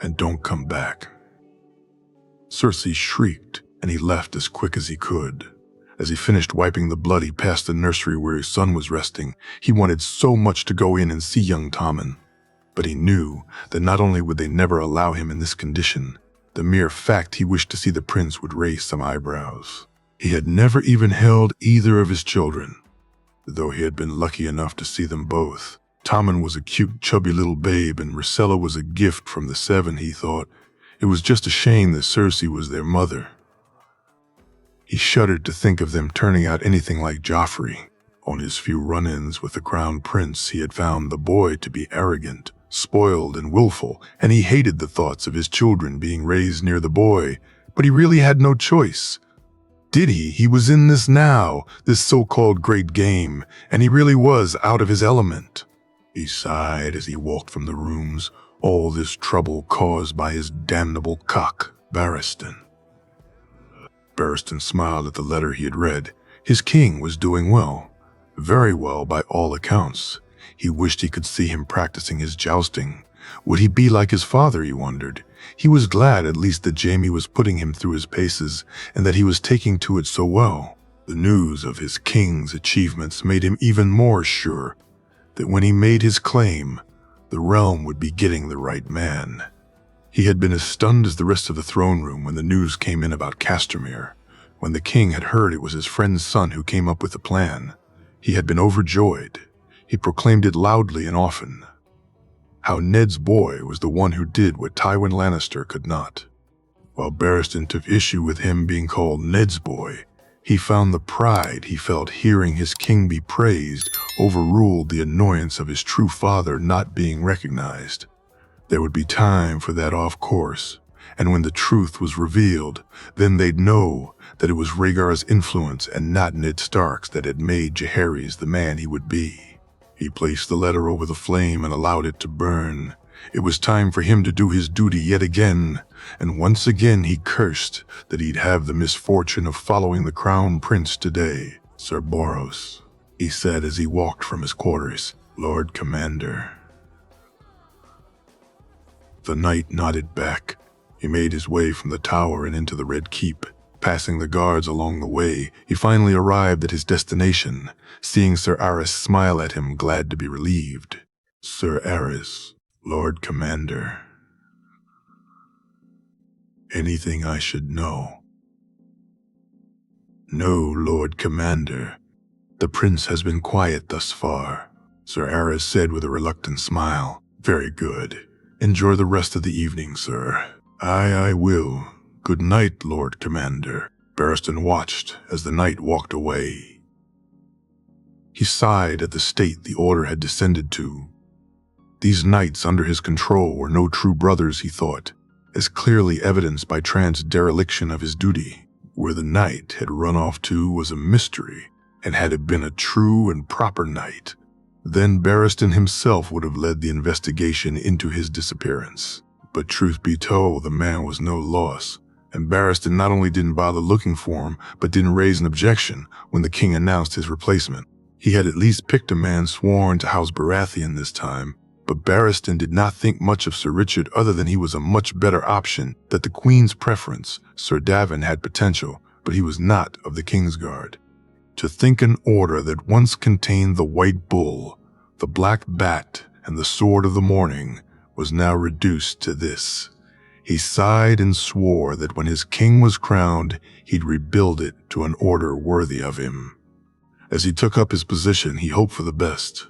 and don't come back. Cersei shrieked, and he left as quick as he could. As he finished wiping the blood, he passed the nursery where his son was resting. He wanted so much to go in and see young Tommen, but he knew that not only would they never allow him in this condition, the mere fact he wished to see the prince would raise some eyebrows. He had never even held either of his children, though he had been lucky enough to see them both. Tommen was a cute, chubby little babe, and Rysella was a gift from the 7, he thought. It was just a shame that Cersei was their mother. He shuddered to think of them turning out anything like Joffrey. On his few run-ins with the Crown Prince, he had found the boy to be arrogant, spoiled, and willful, and he hated the thoughts of his children being raised near the boy, but he really had no choice. Did he? He was in this now, this so-called great game, and he really was out of his element. He sighed as he walked from the rooms, All this trouble caused by his damnable cock, Barristan. Barristan smiled at the letter he had read. His king was doing well. Very well by all accounts. He wished he could see him practicing his jousting. Would he be like his father, he wondered. He was glad at least that Jaime was putting him through his paces and that he was taking to it so well. The news of his king's achievements made him even more sure that when he made his claim, the realm would be getting the right man. He had been as stunned as the rest of the throne room when the news came in about Castamere. When the king had heard it was his friend's son who came up with the plan, he had been overjoyed. He proclaimed it loudly and often. How Ned's boy was the one who did what Tywin Lannister could not. While Barristan took issue with him being called Ned's boy, he found the pride he felt hearing his king be praised overruled the annoyance of his true father not being recognized. There would be time for that off course, and when the truth was revealed, then they'd know that it was Rhaegar's influence and not Ned Stark's that had made Jaehaerys the man he would be. He placed the letter over the flame and allowed it to burn. It was time for him to do his duty yet again, and once again he cursed that he'd have the misfortune of following the crown prince today. "Sir Boros," he said as he walked from his quarters. "Lord Commander." The knight nodded back. He made his way from the tower and into the Red Keep. Passing the guards along the way, he finally arrived at his destination, seeing Sir Aris smile at him, glad to be relieved. "Sir Aris, Lord Commander. Anything I should know?" "No, Lord Commander. The prince has been quiet thus far," Sir Aris said with a reluctant smile. "Very good. Enjoy the rest of the evening, sir." I will. Good night, Lord Commander." Barristan watched as the knight walked away. He sighed at the state the order had descended to. These knights under his control were no true brothers, he thought, as clearly evidenced by Trant's dereliction of his duty. Where the knight had run off to was a mystery, and had it been a true and proper knight, then Barristan himself would have led the investigation into his disappearance. But truth be told, the man was no loss, and Barristan not only didn't bother looking for him, but didn't raise an objection when the king announced his replacement. He had at least picked a man sworn to House Baratheon this time, but Barristan did not think much of Sir Richard other than he was a much better option, that the Queen's preference. Sir Davin had potential, but he was not of the Kingsguard. To think an order that once contained the White Bull, the Black Bat, and the Sword of the Morning was now reduced to this. He sighed and swore that when his king was crowned, he'd rebuild it to an order worthy of him. As he took up his position, he hoped for the best.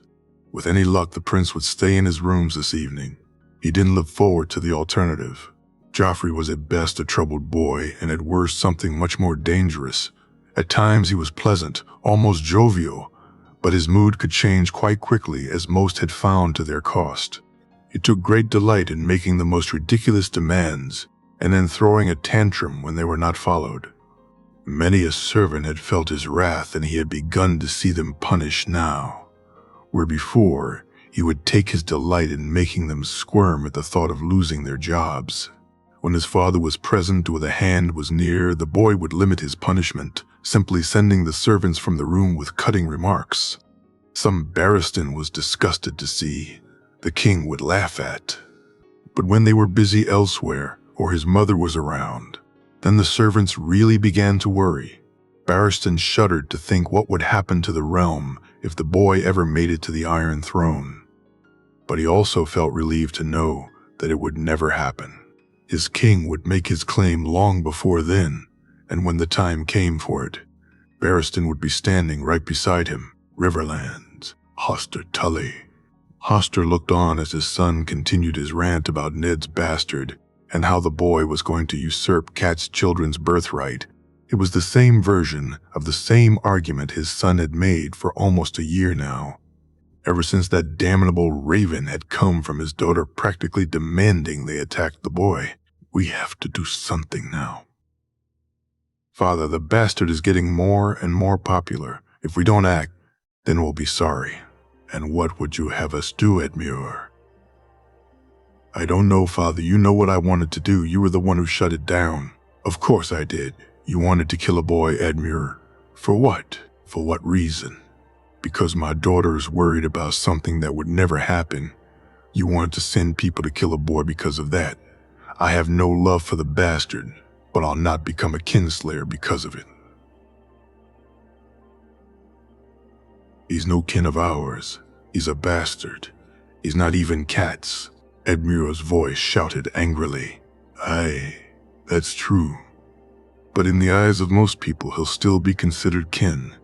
With any luck, the prince would stay in his rooms this evening. He didn't look forward to the alternative. Joffrey was at best a troubled boy, and at worst something much more dangerous. At times he was pleasant, almost jovial, but his mood could change quite quickly, as most had found to their cost. He took great delight in making the most ridiculous demands, and then throwing a tantrum when they were not followed. Many a servant had felt his wrath, and he had begun to see them punished now, where before he would take his delight in making them squirm at the thought of losing their jobs. When his father was present or the hand was near, the boy would limit his punishment, simply sending the servants from the room with cutting remarks. Some Barristan was disgusted to see, the king would laugh at. But when they were busy elsewhere, or his mother was around, then the servants really began to worry. Barristan shuddered to think what would happen to the realm if the boy ever made it to the Iron Throne. But he also felt relieved to know that it would never happen. His king would make his claim long before then, and when the time came for it, Barristan would be standing right beside him. Riverlands, Hoster Tully. Hoster looked on as his son continued his rant about Ned's bastard and how the boy was going to usurp Cat's children's birthright. It was the same version of the same argument his son had made for almost a year now, ever since that damnable raven had come from his daughter practically demanding they attack the boy. "We have to do something now. Father, the bastard is getting more and more popular. If we don't act, then we'll be sorry." "And what would you have us do, Edmure?" I don't know, Father. You know what I wanted to do. You were the one who shut it down. Of course I did. You wanted to kill a boy, Edmure. For what? For what reason? Because my daughter is worried about something that would never happen. You wanted to send people to kill a boy because of that. I have no love for the bastard, but I'll not become a kinslayer because of it. He's no kin of ours. He's a bastard. He's not even cats. Edmure's voice shouted angrily. Aye, that's true. But in the eyes of most people, he'll still be considered kin.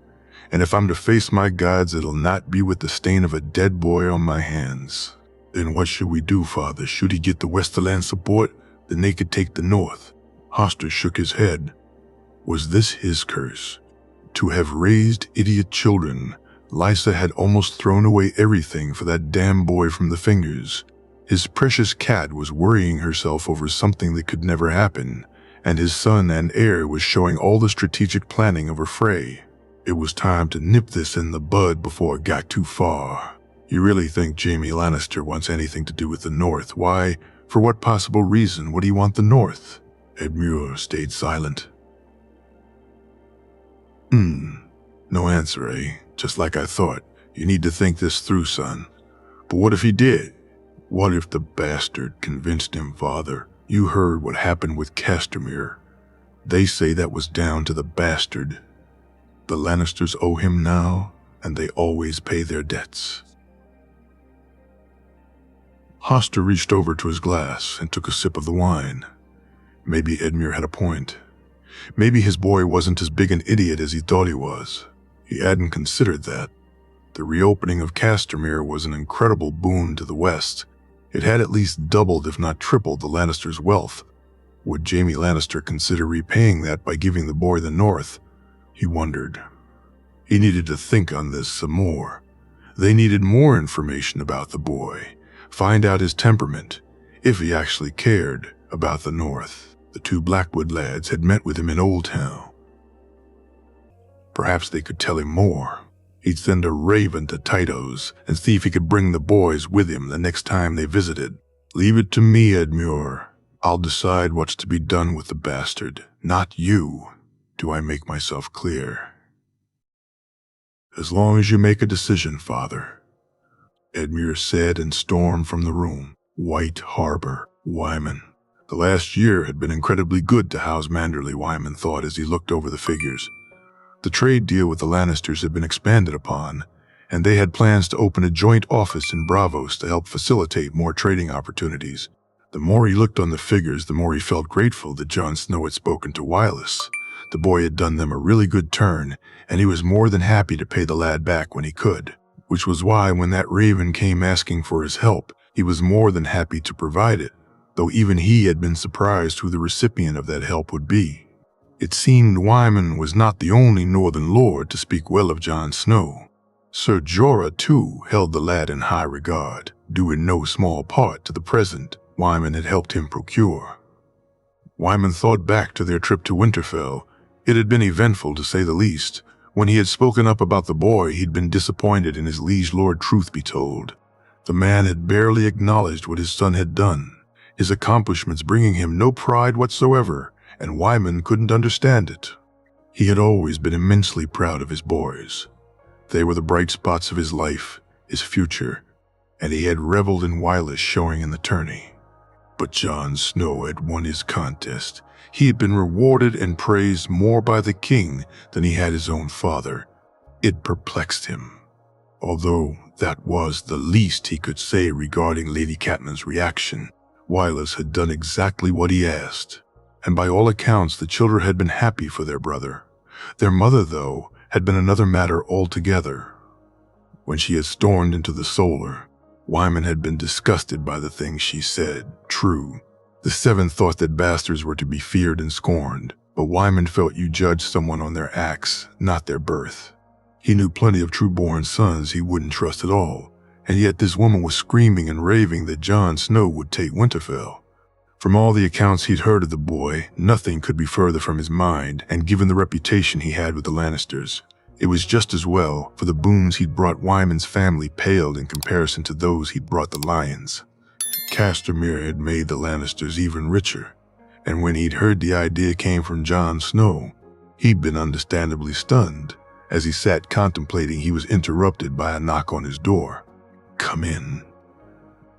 And if I'm to face my gods, it'll not be with the stain of a dead boy on my hands. Then what should we do, Father? Should he get the Westerland support? Then they could take the North. Hoster shook his head. Was this his curse? To have raised idiot children, Lysa had almost thrown away everything for that damn boy from the Fingers. His precious cat was worrying herself over something that could never happen, and his son and heir was showing all the strategic planning of her fray. It was time to nip this in the bud before it got too far. You really think Jaime Lannister wants anything to do with the North? Why, for what possible reason would he want the North? Edmure stayed silent. No answer, eh? Just like I thought. You need to think this through, son. But what if he did? What if the bastard convinced him, Father? You heard what happened with Castamere. They say that was down to the bastard. The Lannisters owe him now, and they always pay their debts. Hoster reached over to his glass and took a sip of the wine. Maybe Edmure had a point. Maybe his boy wasn't as big an idiot as he thought he was. He hadn't considered that. The reopening of Castamere was an incredible boon to the West. It had at least doubled, if not tripled, the Lannisters' wealth. Would Jaime Lannister consider repaying that by giving the boy the North? He wondered. He needed to think on this some more. They needed more information about the boy. Find out his temperament, if he actually cared about the North. The two Blackwood lads had met with him in Old Town. Perhaps they could tell him more. He'd send a raven to Tytos and see if he could bring the boys with him the next time they visited. Leave it to me, Edmure. I'll decide what's to be done with the bastard, not you. Do I make myself clear? As long as you make a decision, Father, Edmure said and stormed from the room. White Harbor, Wyman. The last year had been incredibly good to House Manderley, Wyman thought as he looked over the figures. The trade deal with the Lannisters had been expanded upon, and they had plans to open a joint office in Bravos to help facilitate more trading opportunities. The more he looked on the figures, the more he felt grateful that Jon Snow had spoken to Wireless. The boy had done them a really good turn, and he was more than happy to pay the lad back when he could, which was why when that raven came asking for his help, he was more than happy to provide it, though even he had been surprised who the recipient of that help would be. It seemed Wyman was not the only northern lord to speak well of Jon Snow. Ser Jorah, too, held the lad in high regard, due in no small part to the present Wyman had helped him procure. Wyman thought back to their trip to Winterfell. It had been eventful, to say the least. When he had spoken up about the boy, he'd been disappointed in his liege lord, truth be told. The man had barely acknowledged what his son had done, his accomplishments bringing him no pride whatsoever, and Wyman couldn't understand it. He had always been immensely proud of his boys. They were the bright spots of his life, his future, and he had reveled in Wireless showing in the tourney. But Jon Snow had won his contest. He had been rewarded and praised more by the king than he had his own father. It perplexed him, although that was the least he could say regarding Lady Catelyn's reaction. Wireless had done exactly what he asked, and by all accounts the children had been happy for their brother. Their mother, though, had been another matter altogether. When she had stormed into the Solar, Wyman had been disgusted by the things she said. True, the Seven thought that bastards were to be feared and scorned, but Wyman felt you judged someone on their acts, not their birth. He knew plenty of true-born sons he wouldn't trust at all, and yet this woman was screaming and raving that Jon Snow would take Winterfell. From all the accounts he'd heard of the boy, nothing could be further from his mind, and given the reputation he had with the Lannisters, it was just as well, for the boons he'd brought Wyman's family paled in comparison to those he'd brought the Lions. Castamere had made the Lannisters even richer, and when he'd heard the idea came from Jon Snow, he'd been understandably stunned. As he sat contemplating, he was interrupted by a knock on his door. "Come in,"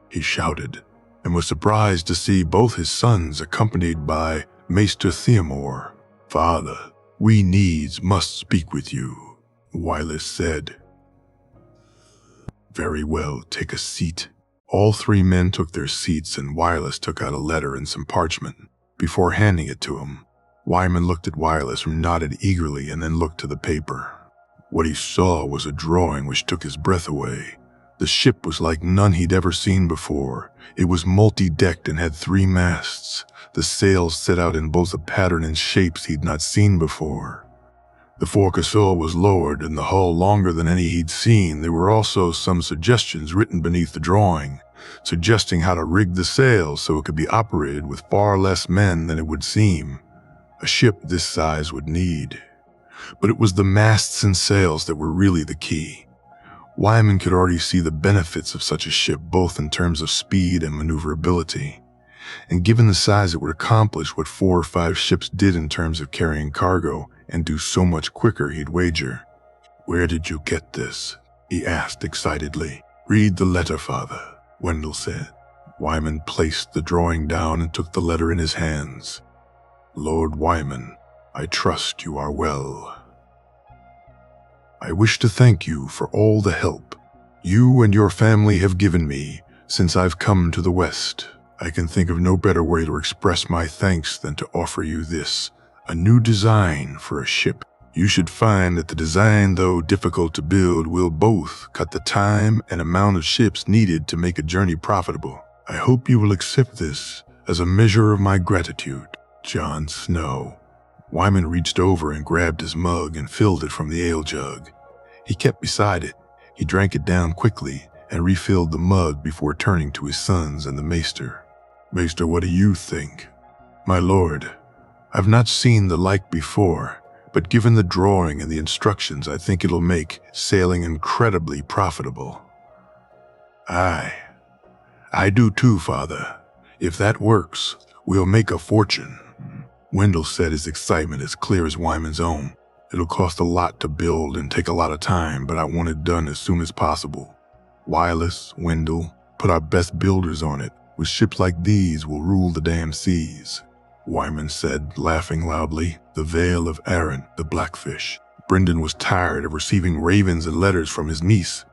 he shouted, and was surprised to see both his sons accompanied by Maester Theomore. "Father, we needs must speak with you," Wylus said. "Very well, take a seat." All three men took their seats, and Wylus took out a letter and some parchment. Before handing it to him, Wyman looked at Wylus, who nodded eagerly and then looked to the paper. What he saw was a drawing which took his breath away. The ship was like none he'd ever seen before. It was multi-decked and had 3 masts. The sails set out in both a pattern and shapes he'd not seen before. The forecastle was lowered and the hull longer than any he'd seen. There were also some suggestions written beneath the drawing, suggesting how to rig the sails so it could be operated with far less men than it would seem a ship this size would need. But it was the masts and sails that were really the key. Wyman could already see the benefits of such a ship, both in terms of speed and maneuverability. And given the size, it would accomplish what 4 or 5 ships did in terms of carrying cargo, and do so much quicker, he'd wager. "Where did you get this?" he asked excitedly. "Read the letter, Father," Wendell said. Wyman placed the drawing down and took the letter in his hands. "Lord Wyman, I trust you are well. I wish to thank you for all the help you and your family have given me since I've come to the West. I can think of no better way to express my thanks than to offer you this, a new design for a ship. You should find that the design, though difficult to build, will both cut the time and amount of ships needed to make a journey profitable. I hope you will accept this as a measure of my gratitude. Jon Snow." Wyman reached over and grabbed his mug and filled it from the ale jug. He kept beside it. He drank it down quickly and refilled the mug before turning to his sons and the maester. "Maester, what do you think?" "My lord, I've not seen the like before, but given the drawing and the instructions, I think it'll make sailing incredibly profitable." I do too, Father. If that works, we'll make a fortune." Wendell said, his excitement as clear as Wyman's own. "It'll cost a lot to build and take a lot of time, but I want it done as soon as possible. Wylus, Wendell, put our best builders on it. With ships like these, we'll rule the damn seas." Wyman said, laughing loudly. "The Vale of Arryn, the Blackfish." Brendan was tired of receiving ravens and letters from his niece.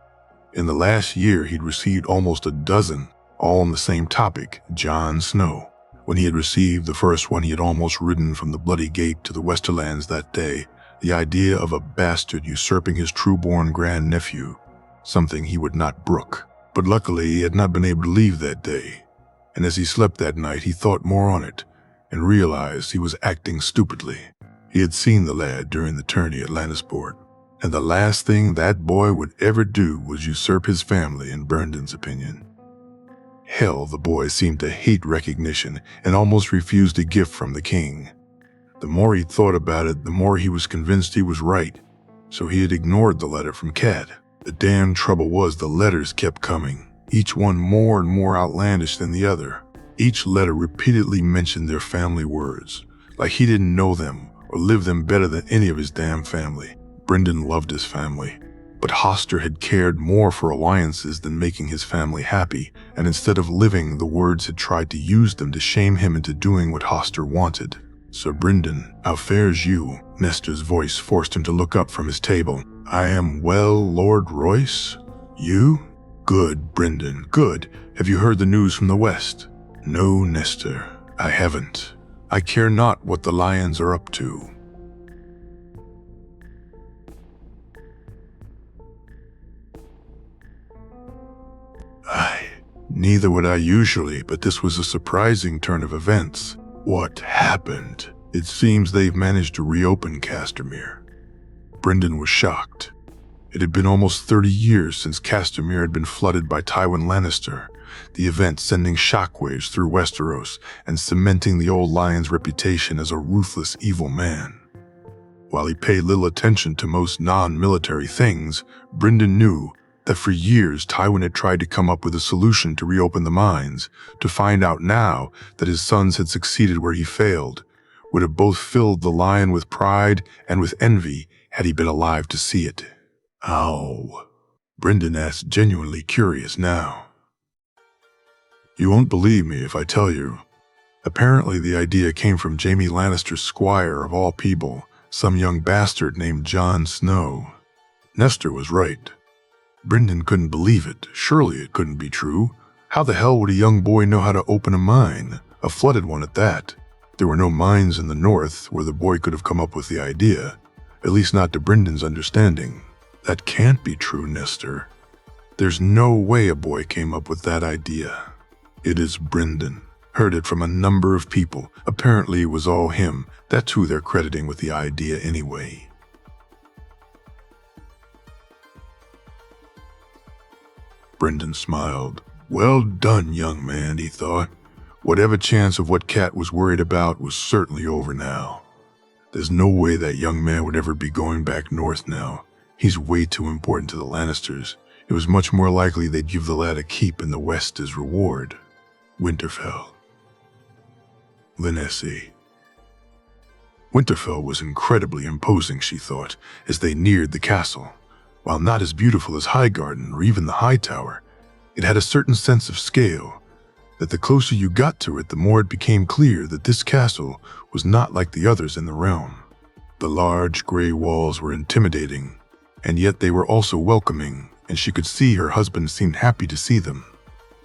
In the last year, he'd received almost a dozen, all on the same topic, Jon Snow. When he had received the first one, he had almost ridden from the Bloody Gate to the Westerlands that day, the idea of a bastard usurping his true-born grandnephew, something he would not brook. But luckily, he had not been able to leave that day, and as he slept that night, he thought more on it, and realized he was acting stupidly. He had seen the lad during the tourney at Lannisport, and the last thing that boy would ever do was usurp his family, in Brendan's opinion. Hell, the boy seemed to hate recognition and almost refused a gift from the king. The more he thought about it, the more he was convinced he was right, so he had ignored the letter from Cat. The damn trouble was the letters kept coming, each one more and more outlandish than the other. Each letter repeatedly mentioned their family words, like he didn't know them or live them better than any of his damn family. Brendan loved his family, but Hoster had cared more for alliances than making his family happy, and instead of living, the words had tried to use them to shame him into doing what Hoster wanted. "Sir Brendan, how fares you?" Nestor's voice forced him to look up from his table. "I am well, Lord Royce. You?" "Good, Brendan, good. Have you heard the news from the West?" "No, Nestor, I haven't. I care not what the lions are up to." Neither would I usually, but this was a surprising turn of events. "What happened?" "It seems they've managed to reopen Castamere." Brendan was shocked. It had been almost 30 years since Castamere had been flooded by Tywin Lannister, the event sending shockwaves through Westeros and cementing the old lion's reputation as a ruthless, evil man. While he paid little attention to most non-military things, Brendan knew that for years Tywin had tried to come up with a solution to reopen the mines. To find out now that his sons had succeeded where he failed would have both filled the lion with pride and with envy had he been alive to see it. How? Brynden asked, genuinely curious now. You won't believe me if I tell you. Apparently the idea came from Jaime Lannister's squire of all people, some young bastard named Jon Snow. Nestor was right. Brynden couldn't believe it. Surely it couldn't be true. How the hell would a young boy know how to open a mine? A flooded one at that. There were no mines in the north where the boy could have come up with the idea. At least not to Brynden's understanding. That can't be true, Nestor. There's no way a boy came up with that idea. It is Brynden. Heard it from a number of people. Apparently it was all him. That's who they're crediting with the idea anyway. Brynden smiled. Well done, young man, he thought. Whatever chance of what Cat was worried about was certainly over now. There's no way that young man would ever be going back north now. He's way too important to the Lannisters. It was much more likely they'd give the lad a keep in the west as reward. Winterfell. Lynesi. Winterfell was incredibly imposing, she thought, as they neared the castle. While not as beautiful as Highgarden or even the High Tower, it had a certain sense of scale, that the closer you got to it, the more it became clear that this castle was not like the others in the realm. The large gray walls were intimidating, and yet they were also welcoming, and she could see her husband seemed happy to see them.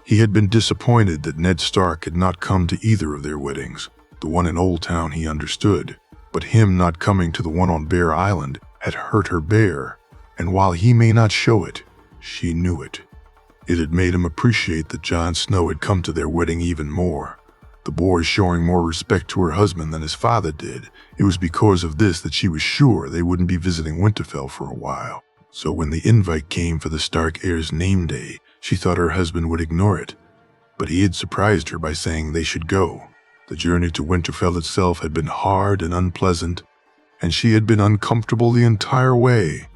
He had been disappointed that Ned Stark had not come to either of their weddings. The one in Old Town he understood, but him not coming to the one on Bear Island had hurt her bare, and while he may not show it, she knew it. It had made him appreciate that Jon Snow had come to their wedding even more. The boy showing more respect to her husband than his father did. It was because of this that she was sure they wouldn't be visiting Winterfell for a while. So when the invite came for the Stark heir's name day, she thought her husband would ignore it. But he had surprised her by saying they should go. The journey to Winterfell itself had been hard and unpleasant, and she had been uncomfortable the entire way,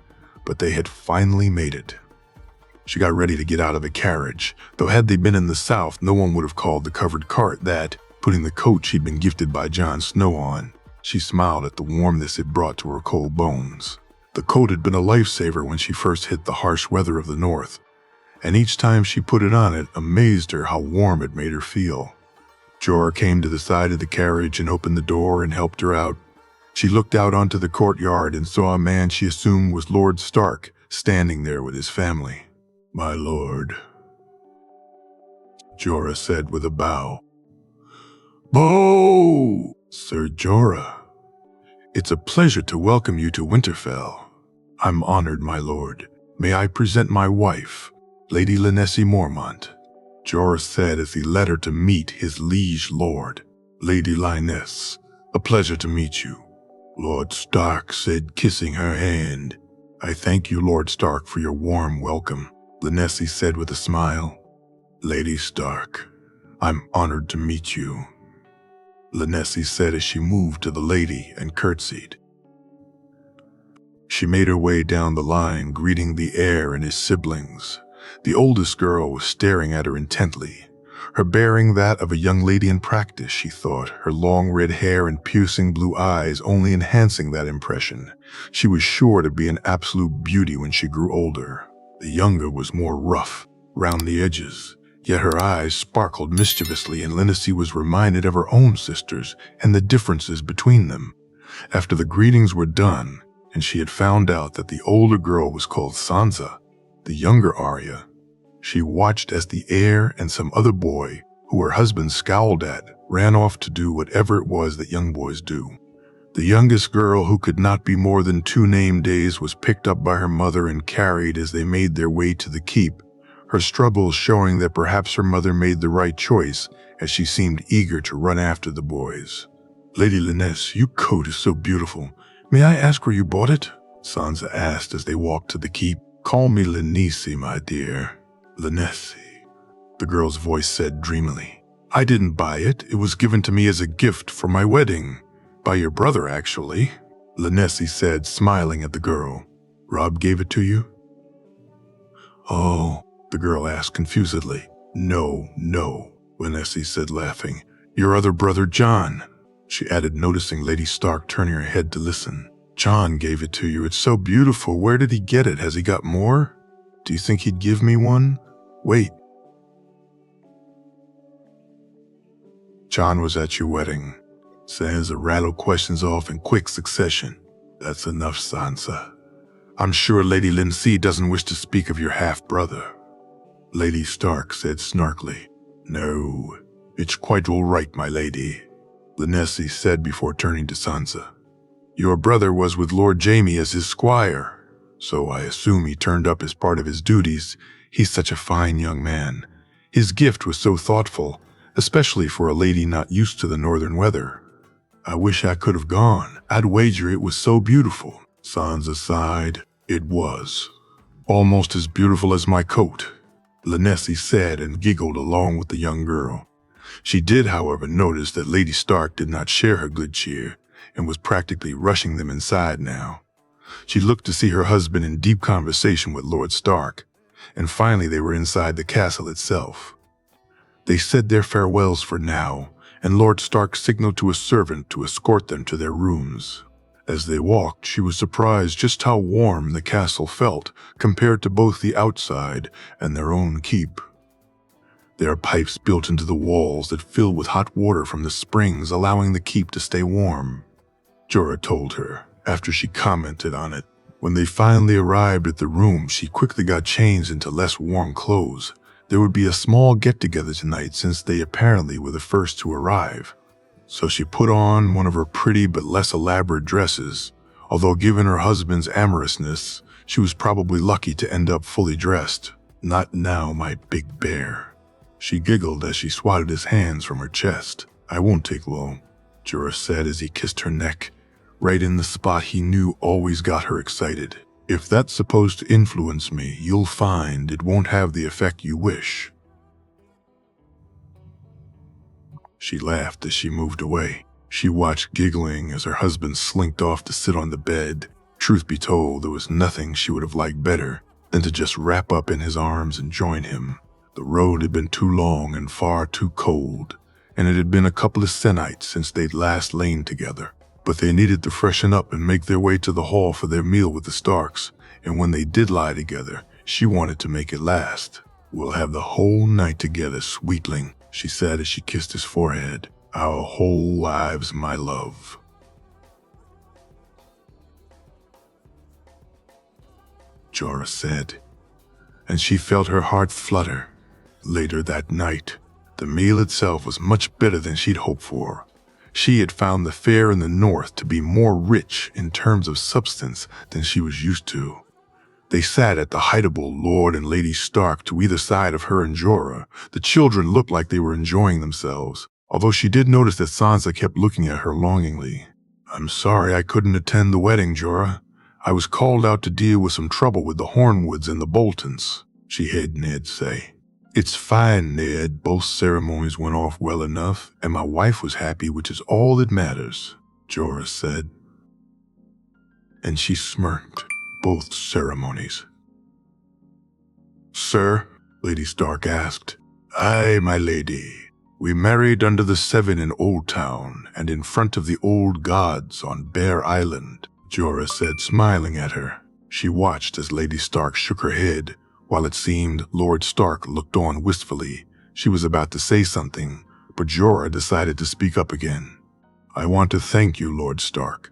but they had finally made it. She got ready to get out of the carriage, though had they been in the south, no one would have called the covered cart that, putting the coat she'd been gifted by Jon Snow on. She smiled at the warmness it brought to her cold bones. The coat had been a lifesaver when she first hit the harsh weather of the north, and each time she put it on, it amazed her how warm it made her feel. Jorah came to the side of the carriage and opened the door and helped her out. She looked out onto the courtyard and saw a man she assumed was Lord Stark standing there with his family. "My lord," Jorah said with a bow. "Bo! Sir Jorah. It's a pleasure to welcome you to Winterfell. I'm honored, my lord. May I present my wife, Lady Lynesi Mormont," Jorah said as he led her to meet his liege lord. "Lady Lyness, a pleasure to meet you," Lord Stark said, kissing her hand. "I thank you, Lord Stark, for your warm welcome," Lynesi said with a smile. "Lady Stark, I'm honored to meet you," Lynesi said as she moved to the lady and curtsied. She made her way down the line, greeting the heir and his siblings. The oldest girl was staring at her intently, her bearing that of a young lady in practice, she thought, her long red hair and piercing blue eyes only enhancing that impression. She was sure to be an absolute beauty when she grew older. The younger was more rough, round the edges, yet her eyes sparkled mischievously, and Lynesi was reminded of her own sisters and the differences between them. After the greetings were done, and she had found out that the older girl was called Sansa, the younger Arya, she watched as the heir and some other boy, who her husband scowled at, ran off to do whatever it was that young boys do. The youngest girl, who could not be more than 2 name days, was picked up by her mother and carried as they made their way to the keep, her struggles showing that perhaps her mother made the right choice, as she seemed eager to run after the boys. "Lady Lyness, your coat is so beautiful. May I ask where you bought it?" Sansa asked as they walked to the keep. "Call me Lynesi, my dear." "Lynesi," the girl's voice said dreamily. "I didn't buy it. It was given to me as a gift for my wedding. By your brother, actually," Lynesi said, smiling at the girl. "Rob gave it to you?" Oh, the girl asked confusedly. No, Linesi said, laughing. Your other brother, John, she added, noticing Lady Stark turning her head to listen. John gave it to you. It's so beautiful. Where did he get it? Has he got more? Do you think he'd give me one? Wait. John was at your wedding. Sansa rattled questions off in quick succession. That's enough, Sansa. I'm sure Lady Lindsay doesn't wish to speak of your half-brother. Lady Stark said snarkily. No, it's quite all right, my lady, Linesi said before turning to Sansa. Your brother was with Lord Jaime as his squire, so I assume he turned up as part of his duties. He's such a fine young man. His gift was so thoughtful, especially for a lady not used to the northern weather. I wish I could have gone. I'd wager it was so beautiful. Sansa sighed. It was. Almost as beautiful as my coat, Linesi said and giggled along with the young girl. She did, however, notice that Lady Stark did not share her good cheer and was practically rushing them inside now. She looked to see her husband in deep conversation with Lord Stark, and finally they were inside the castle itself. They said their farewells for now, and Lord Stark signaled to a servant to escort them to their rooms. As they walked, she was surprised just how warm the castle felt compared to both the outside and their own keep. There are pipes built into the walls that fill with hot water from the springs, allowing the keep to stay warm, Jorah told her, after she commented on it. When they finally arrived at the room, she quickly got changed into less warm clothes. There would be a small get-together tonight since they apparently were the first to arrive. So she put on one of her pretty but less elaborate dresses, although given her husband's amorousness, she was probably lucky to end up fully dressed. Not now, my big bear. She giggled as she swatted his hands from her chest. I won't take long, Jorah said as he kissed her neck, right in the spot he knew always got her excited. If that's supposed to influence me, you'll find it won't have the effect you wish. She laughed as she moved away. She watched giggling as her husband slinked off to sit on the bed. Truth be told, there was nothing she would have liked better than to just wrap up in his arms and join him. The road had been too long and far too cold, and it had been a couple of senites since they'd last lain together. But they needed to freshen up and make their way to the hall for their meal with the Starks, and when they did lie together, she wanted to make it last. We'll have the whole night together, sweetling, she said as she kissed his forehead. Our whole lives, my love. Jorah said, and she felt her heart flutter. Later that night, the meal itself was much better than she'd hoped for. She had found the fare in the north to be more rich in terms of substance than she was used to. They sat at the hideable Lord and Lady Stark to either side of her and Jorah. The children looked like they were enjoying themselves, although she did notice that Sansa kept looking at her longingly. I'm sorry I couldn't attend the wedding, Jorah. I was called out to deal with some trouble with the Hornwoods and the Boltons, she heard Ned say. It's fine, Ned. Both ceremonies went off well enough, and my wife was happy, which is all that matters, Jorah said. And she smirked. Both ceremonies. Sir, Lady Stark asked. Aye, my lady. We married under the Seven in Old Town and in front of the old gods on Bear Island, Jorah said, smiling at her. She watched as Lady Stark shook her head, while it seemed Lord Stark looked on wistfully. She was about to say something, but Jorah decided to speak up again. I want to thank you, Lord Stark.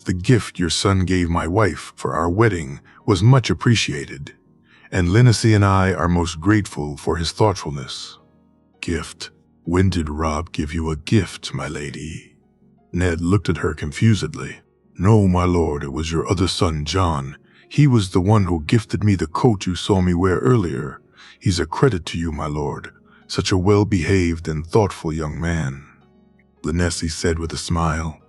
The gift your son gave my wife for our wedding was much appreciated, and Lindsay and I are most grateful for his thoughtfulness. Gift? When did Robb give you a gift, my lady? Ned looked at her confusedly. No, my lord, it was your other son, John. He was the one who gifted me the coat you saw me wear earlier. He's a credit to you, my lord. Such a well-behaved and thoughtful young man, Linesi said with a smile.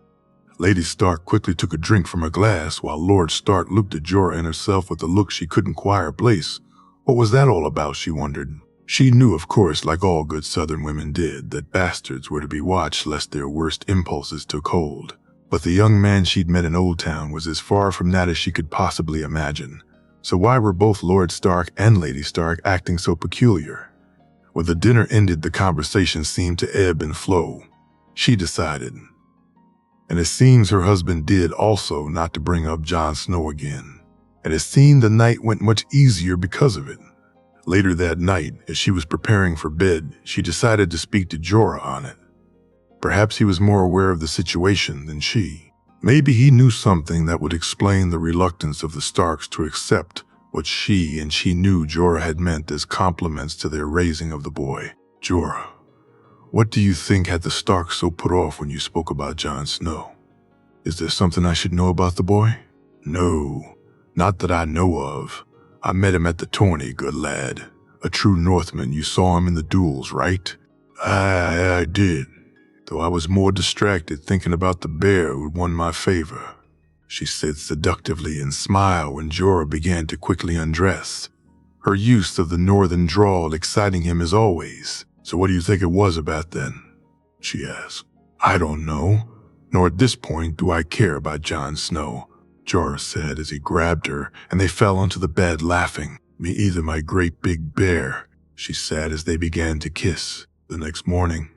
Lady Stark quickly took a drink from her glass while Lord Stark looked at Jorah and herself with a look she couldn't quite replace. What was that all about, she wondered. She knew, of course, like all good southern women did, that bastards were to be watched lest their worst impulses took hold. But the young man she'd met in Old Town was as far from that as she could possibly imagine. So why were both Lord Stark and Lady Stark acting so peculiar? When the dinner ended, the conversation seemed to ebb and flow. She decided, and it seems her husband did also, not to bring up Jon Snow again. And it seemed the night went much easier because of it. Later that night, as she was preparing for bed, she decided to speak to Jorah on it. Perhaps he was more aware of the situation than she. Maybe he knew something that would explain the reluctance of the Starks to accept what she knew Jorah had meant as compliments to their raising of the boy. Jorah, what do you think had the Starks so put off when you spoke about Jon Snow? Is there something I should know about the boy? No, not that I know of. I met him at the tourney, good lad. A true Northman. You saw him in the duels, right? I did, though I was more distracted thinking about the bear who'd won my favor, she said seductively and smiled when Jorah began to quickly undress. Her use of the northern drawl exciting him as always. So what do you think it was about then? She asked. I don't know, nor at this point do I care about Jon Snow, Jorah said as he grabbed her, and they fell onto the bed laughing. Me either, my great big bear, she said as they began to kiss. The next morning,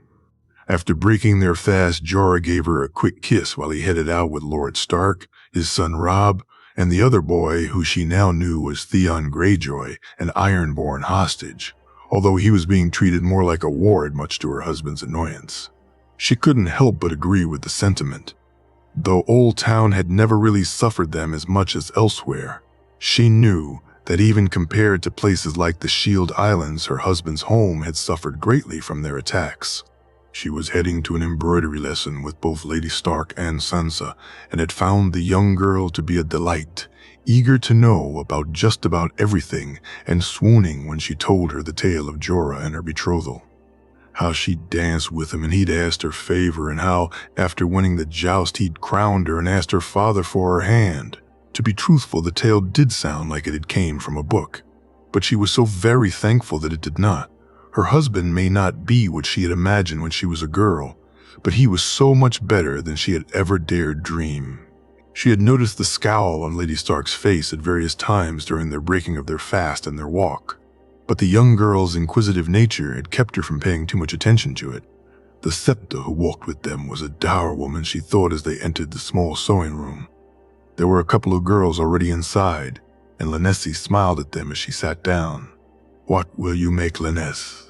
after breaking their fast, Jorah gave her a quick kiss while he headed out with Lord Stark, his son Robb, and the other boy who she now knew was Theon Greyjoy, an Ironborn hostage, although he was being treated more like a ward, much to her husband's annoyance. She couldn't help but agree with the sentiment. Though Old Town had never really suffered them as much as elsewhere, she knew that even compared to places like the Shield Islands, her husband's home had suffered greatly from their attacks. She was heading to an embroidery lesson with both Lady Stark and Sansa, and had found the young girl to be a delight, eager to know about just about everything and swooning when she told her the tale of Jorah and her betrothal. How she'd danced with him and he'd asked her favor, and how, after winning the joust, he'd crowned her and asked her father for her hand. To be truthful, the tale did sound like it had came from a book, but she was so very thankful that it did not. Her husband may not be what she had imagined when she was a girl, but he was so much better than she had ever dared dream. She had noticed the scowl on Lady Stark's face at various times during their breaking of their fast and their walk, but the young girl's inquisitive nature had kept her from paying too much attention to it. The Septa who walked with them was a dour woman, she thought as they entered the small sewing room. There were a couple of girls already inside, and Lenesi smiled at them as she sat down. What will you make, Leness?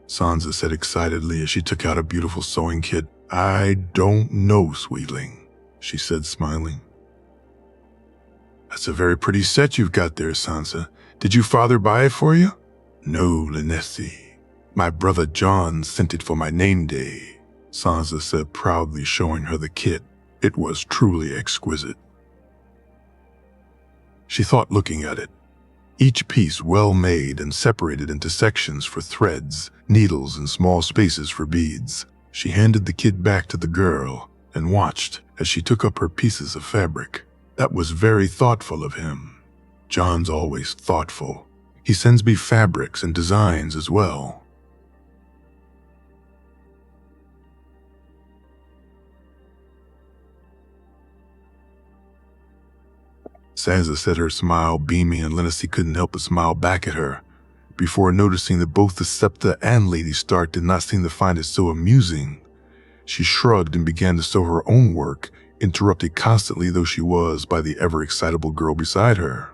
Sansa said excitedly as she took out a beautiful sewing kit. I don't know, sweetling, she said, smiling. That's a very pretty set you've got there, Sansa. Did your father buy it for you? No, Lenesi. My brother Jon sent it for my name day, Sansa said proudly, showing her the kit. It was truly exquisite. She thought, looking at it. Each piece well made and separated into sections for threads, needles, and small spaces for beads. She handed the kit back to the girl and watched as she took up her pieces of fabric. That was very thoughtful of him. Jon's always thoughtful. He sends me fabrics and designs as well. Sansa said, her smile beaming, and Lenesi couldn't help but smile back at her, before noticing that both the Septa and Lady Stark did not seem to find it so amusing. She shrugged and began to sew her own work, interrupted constantly though she was by the ever-excitable girl beside her.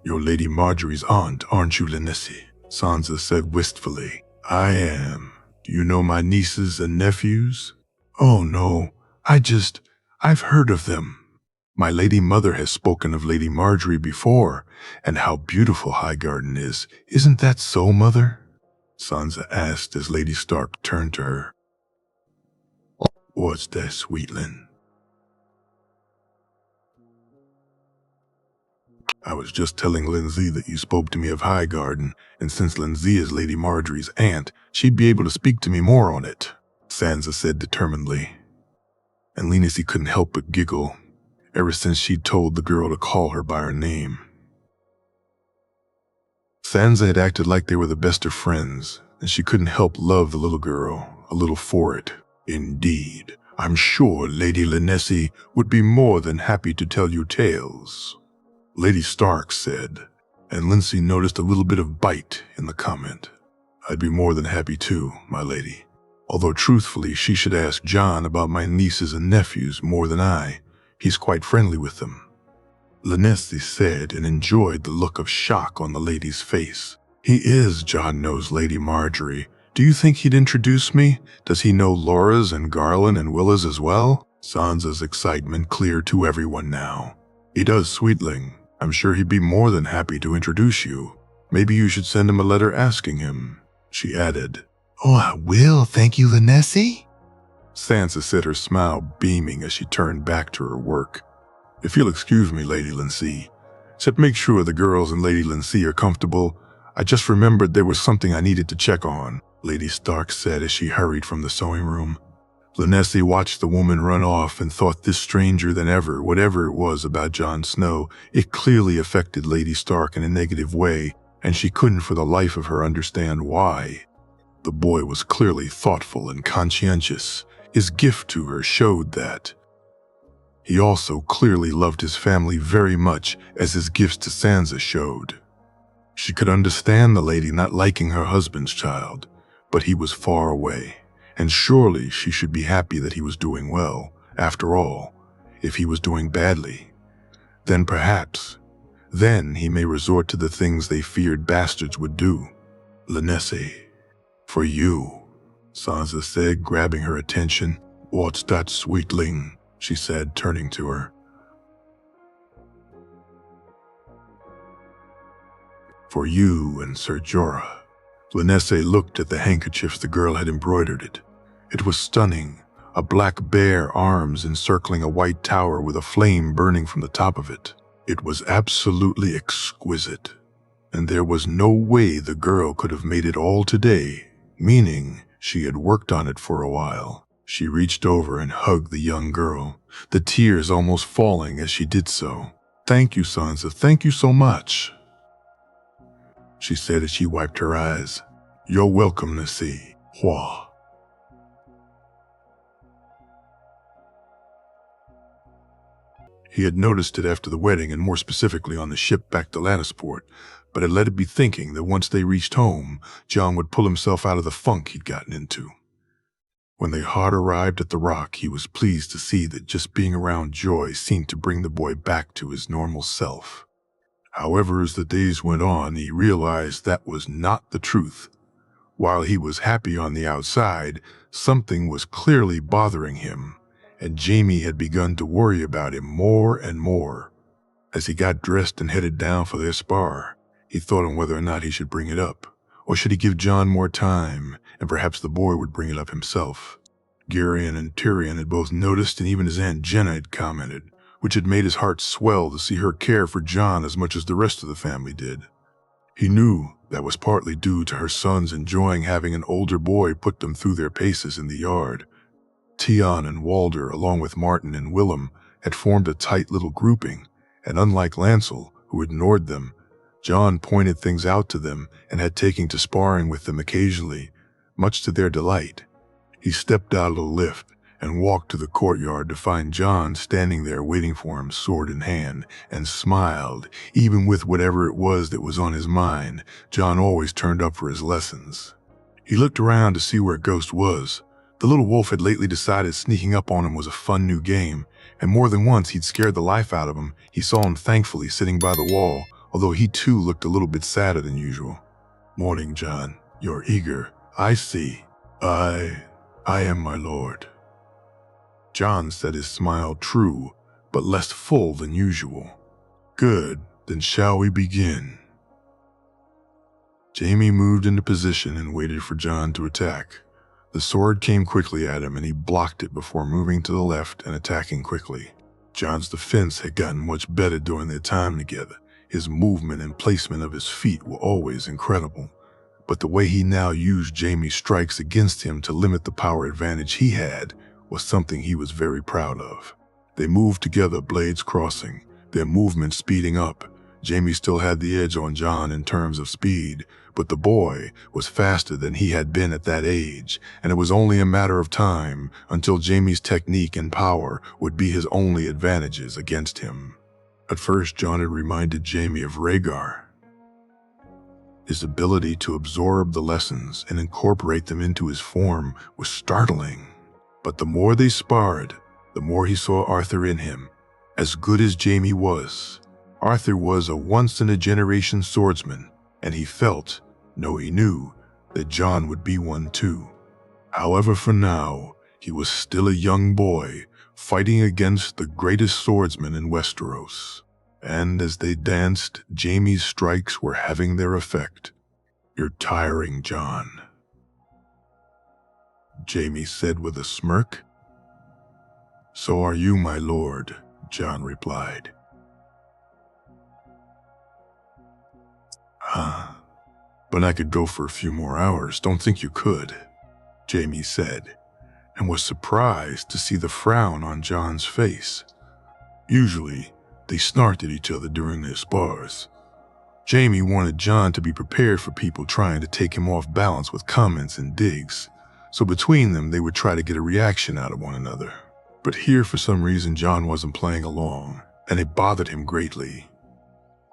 You're Lady Margaery's aunt, aren't you, Lenesi? Sansa said wistfully. I am. Do you know my nieces and nephews? Oh no, I've heard of them. My lady mother has spoken of Lady Margaery before, and how beautiful Highgarden is. Isn't that so, mother? Sansa asked as Lady Stark turned to her. What's that, sweetling? I was just telling Lindsay that you spoke to me of Highgarden, and since Lindsay is Lady Margaery's aunt, she'd be able to speak to me more on it, Sansa said determinedly. And Lenesi couldn't help but giggle, ever since she'd told the girl to call her by her name. Sansa had acted like they were the best of friends, and she couldn't help love the little girl a little for it. Indeed, I'm sure Lady Lenesi would be more than happy to tell you tales, Lady Stark said, And Lindsay noticed a little bit of bite in the comment. I'd be more than happy to, my lady. Although truthfully, she should ask John about my nieces and nephews more than I. He's quite friendly with them. Lindsay said and enjoyed the look of shock on the lady's face. He is, John knows, Lady Marjorie. Do you think he'd introduce me? Does he know Laura's and Garland and Willa's as well? Sansa's excitement clear to everyone now. He does, sweetling. I'm sure he'd be more than happy to introduce you. Maybe you should send him a letter asking him, she added. Oh, I will, thank you, Lindsay. Sansa said, her smile beaming as she turned back to her work. If you'll excuse me, Lady Lindsay, except make sure the girls and Lady Lindsay are comfortable. I just remembered there was something I needed to check on, Lady Stark said as she hurried from the sewing room. Lindsay watched the woman run off and thought this stranger than ever, whatever it was about Jon Snow, it clearly affected Lady Stark in a negative way, and she couldn't for the life of her understand why. The boy was clearly thoughtful and conscientious. His gift to her showed that. He also clearly loved his family very much, as his gifts to Sansa showed. She could understand the lady not liking her husband's child, but he was far away, and surely she should be happy that he was doing well. After all, if he was doing badly, then perhaps, then he may resort to the things they feared bastards would do. Lindsay, for you, Sansa said, grabbing her attention. What's that, sweetling? She said, turning to her. For you and Ser Jorah. Lindsay looked at the handkerchiefs the girl had embroidered it. It was stunning, a black bear arms encircling a white tower with a flame burning from the top of it. It was absolutely exquisite, and there was no way the girl could have made it all today, meaning she had worked on it for a while. She reached over and hugged the young girl, the tears almost falling as she did so. Thank you, Sansa, thank you so much, she said as she wiped her eyes. You're welcome, Nasi. Hua. He had noticed it after the wedding and more specifically on the ship back to Lannisport, but had let it be thinking that once they reached home, Jon would pull himself out of the funk he'd gotten into. When they had arrived at the Rock, he was pleased to see that just being around Joy seemed to bring the boy back to his normal self. However, as the days went on, he realized that was not the truth. While he was happy on the outside, something was clearly bothering him, and Jaime had begun to worry about him more and more. As he got dressed and headed down for their spar, he thought on whether or not he should bring it up, or should he give Jon more time, and perhaps the boy would bring it up himself. Gerion and Tyrion had both noticed, and even his Aunt Jenna had commented, which had made his heart swell to see her care for Jon as much as the rest of the family did. He knew that was partly due to her sons enjoying having an older boy put them through their paces in the yard. Tion and Walder, along with Martin and Willem, had formed a tight little grouping, and unlike Lancel, who ignored them, Jon pointed things out to them and had taken to sparring with them occasionally, much to their delight. He stepped out of the lift and walked to the courtyard to find Jon standing there waiting for him, sword in hand, and smiled. Even with whatever it was that was on his mind, Jon always turned up for his lessons. He looked around to see where Ghost was. The little wolf had lately decided sneaking up on him was a fun new game, and more than once he'd scared the life out of him. He saw him thankfully sitting by the wall, although he too looked a little bit sadder than usual. Morning, Jon. You're eager. I see. I am, my lord. Jon said, his smile true, but less full than usual. Good, then shall we begin? Jaime moved into position and waited for Jon to attack. The sword came quickly at him and he blocked it before moving to the left and attacking quickly. Jon's defense had gotten much better during their time together. His movement and placement of his feet were always incredible, but the way he now used Jaime's strikes against him to limit the power advantage he had was something he was very proud of. They moved together, blades crossing, their movement speeding up. Jaime still had the edge on Jon in terms of speed, but the boy was faster than he had been at that age, and it was only a matter of time until Jaime's technique and power would be his only advantages against him. At first, Jon had reminded Jaime of Rhaegar. His ability to absorb the lessons and incorporate them into his form was startling. But the more they sparred, the more he saw Arthur in him. As good as Jaime was, Arthur was a once-in-a-generation swordsman, and he felt, no he knew, that Jon would be one too. However, for now, he was still a young boy, fighting against the greatest swordsman in Westeros. And as they danced, Jaime's strikes were having their effect. "You're tiring, Jon," Jaime said with a smirk. "So are you, my lord," Jon replied. But I could go for a few more hours. Don't think you could," Jaime said, and was surprised to see the frown on Jon's face. Usually, they snarked at each other during their spars. Jaime wanted Jon to be prepared for people trying to take him off balance with comments and digs, so between them they would try to get a reaction out of one another. But here, for some reason, Jon wasn't playing along, and it bothered him greatly.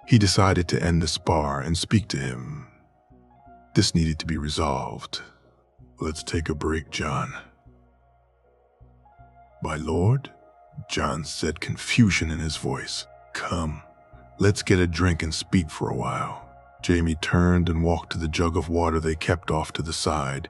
He decided to end the spar and speak to him. This needed to be resolved. "Let's take a break, Jon." "My lord?" Jon said, confusion in his voice. "Come, let's get a drink and speak for a while." Jaime turned and walked to the jug of water they kept off to the side.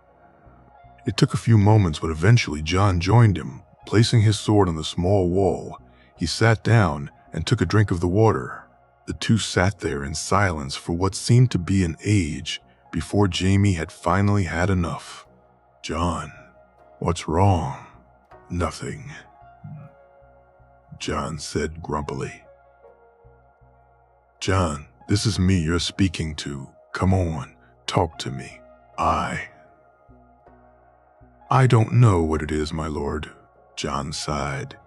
It took a few moments, but eventually Jon joined him. Placing his sword on the small wall, he sat down and took a drink of the water. The two sat there in silence for what seemed to be an age before Jaime had finally had enough. "Jon, what's wrong?" "Nothing," Jon said grumpily. "Jon, this is me you're speaking to. Come on, talk to me." I don't know what it is, my lord," Jon sighed.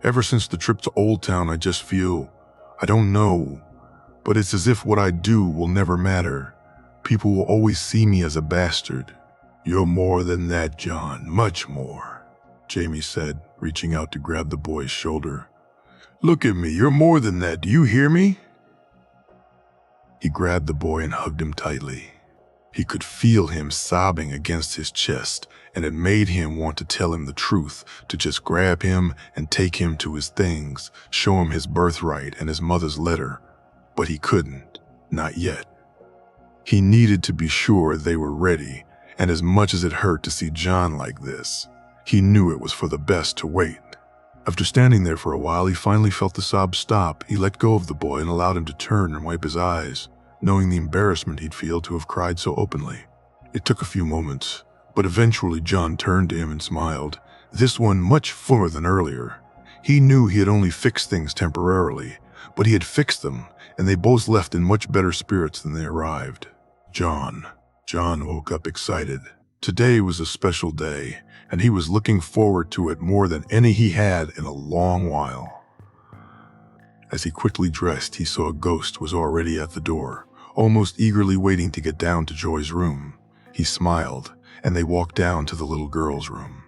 "Ever since the trip to Old Town, I just feel, I don't know, but it's as if what I do will never matter. People will always see me as a bastard." "You're more than that, Jon, much more," Jaime said, reaching out to grab the boy's shoulder. "Look at me, you're more than that, do you hear me?" He grabbed the boy and hugged him tightly. He could feel him sobbing against his chest, and it made him want to tell him the truth, to just grab him and take him to his things, show him his birthright and his mother's letter. But he couldn't, not yet. He needed to be sure they were ready, and as much as it hurt to see Jon like this, he knew it was for the best to wait. After standing there for a while, he finally felt the sobs stop. He let go of the boy and allowed him to turn and wipe his eyes, knowing the embarrassment he'd feel to have cried so openly. It took a few moments, but eventually Jon turned to him and smiled, this one much fuller than earlier. He knew he had only fixed things temporarily, but he had fixed them, and they both left in much better spirits than they arrived. Jon woke up excited. Today was a special day, and he was looking forward to it more than any he had in a long while. As he quickly dressed, he saw Ghost was already at the door, almost eagerly waiting to get down to Joy's room. He smiled, and they walked down to the little girl's room.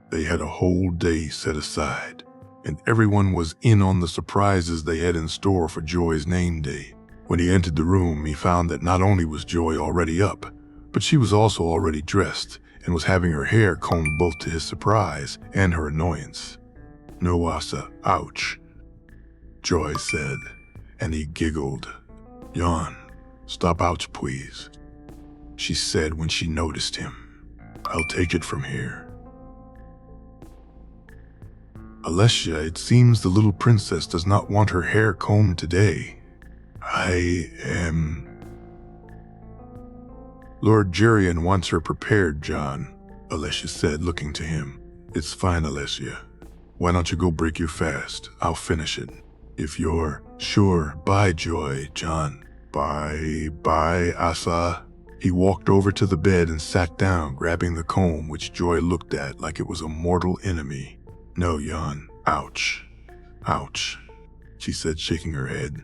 They had a whole day set aside, and everyone was in on the surprises they had in store for Joy's name day. When he entered the room, he found that not only was Joy already up, but she was also already dressed and was having her hair combed, both to his surprise and her annoyance. "No, Asa, ouch," Joy said, and he giggled. "Jon, stop ouch, please," she said when she noticed him. "I'll take it from here." "Alessia, it seems the little princess does not want her hair combed today." "Lord Jerian wants her prepared, Jon," Alessia said, looking to him. "It's fine, Alessia. Why don't you go break your fast? I'll finish it. If you're sure. Bye, Joy, Jon." Bye, Asa." He walked over to the bed and sat down, grabbing the comb, which Joy looked at like it was a mortal enemy. "No, Jon. Ouch. Ouch," she said, shaking her head.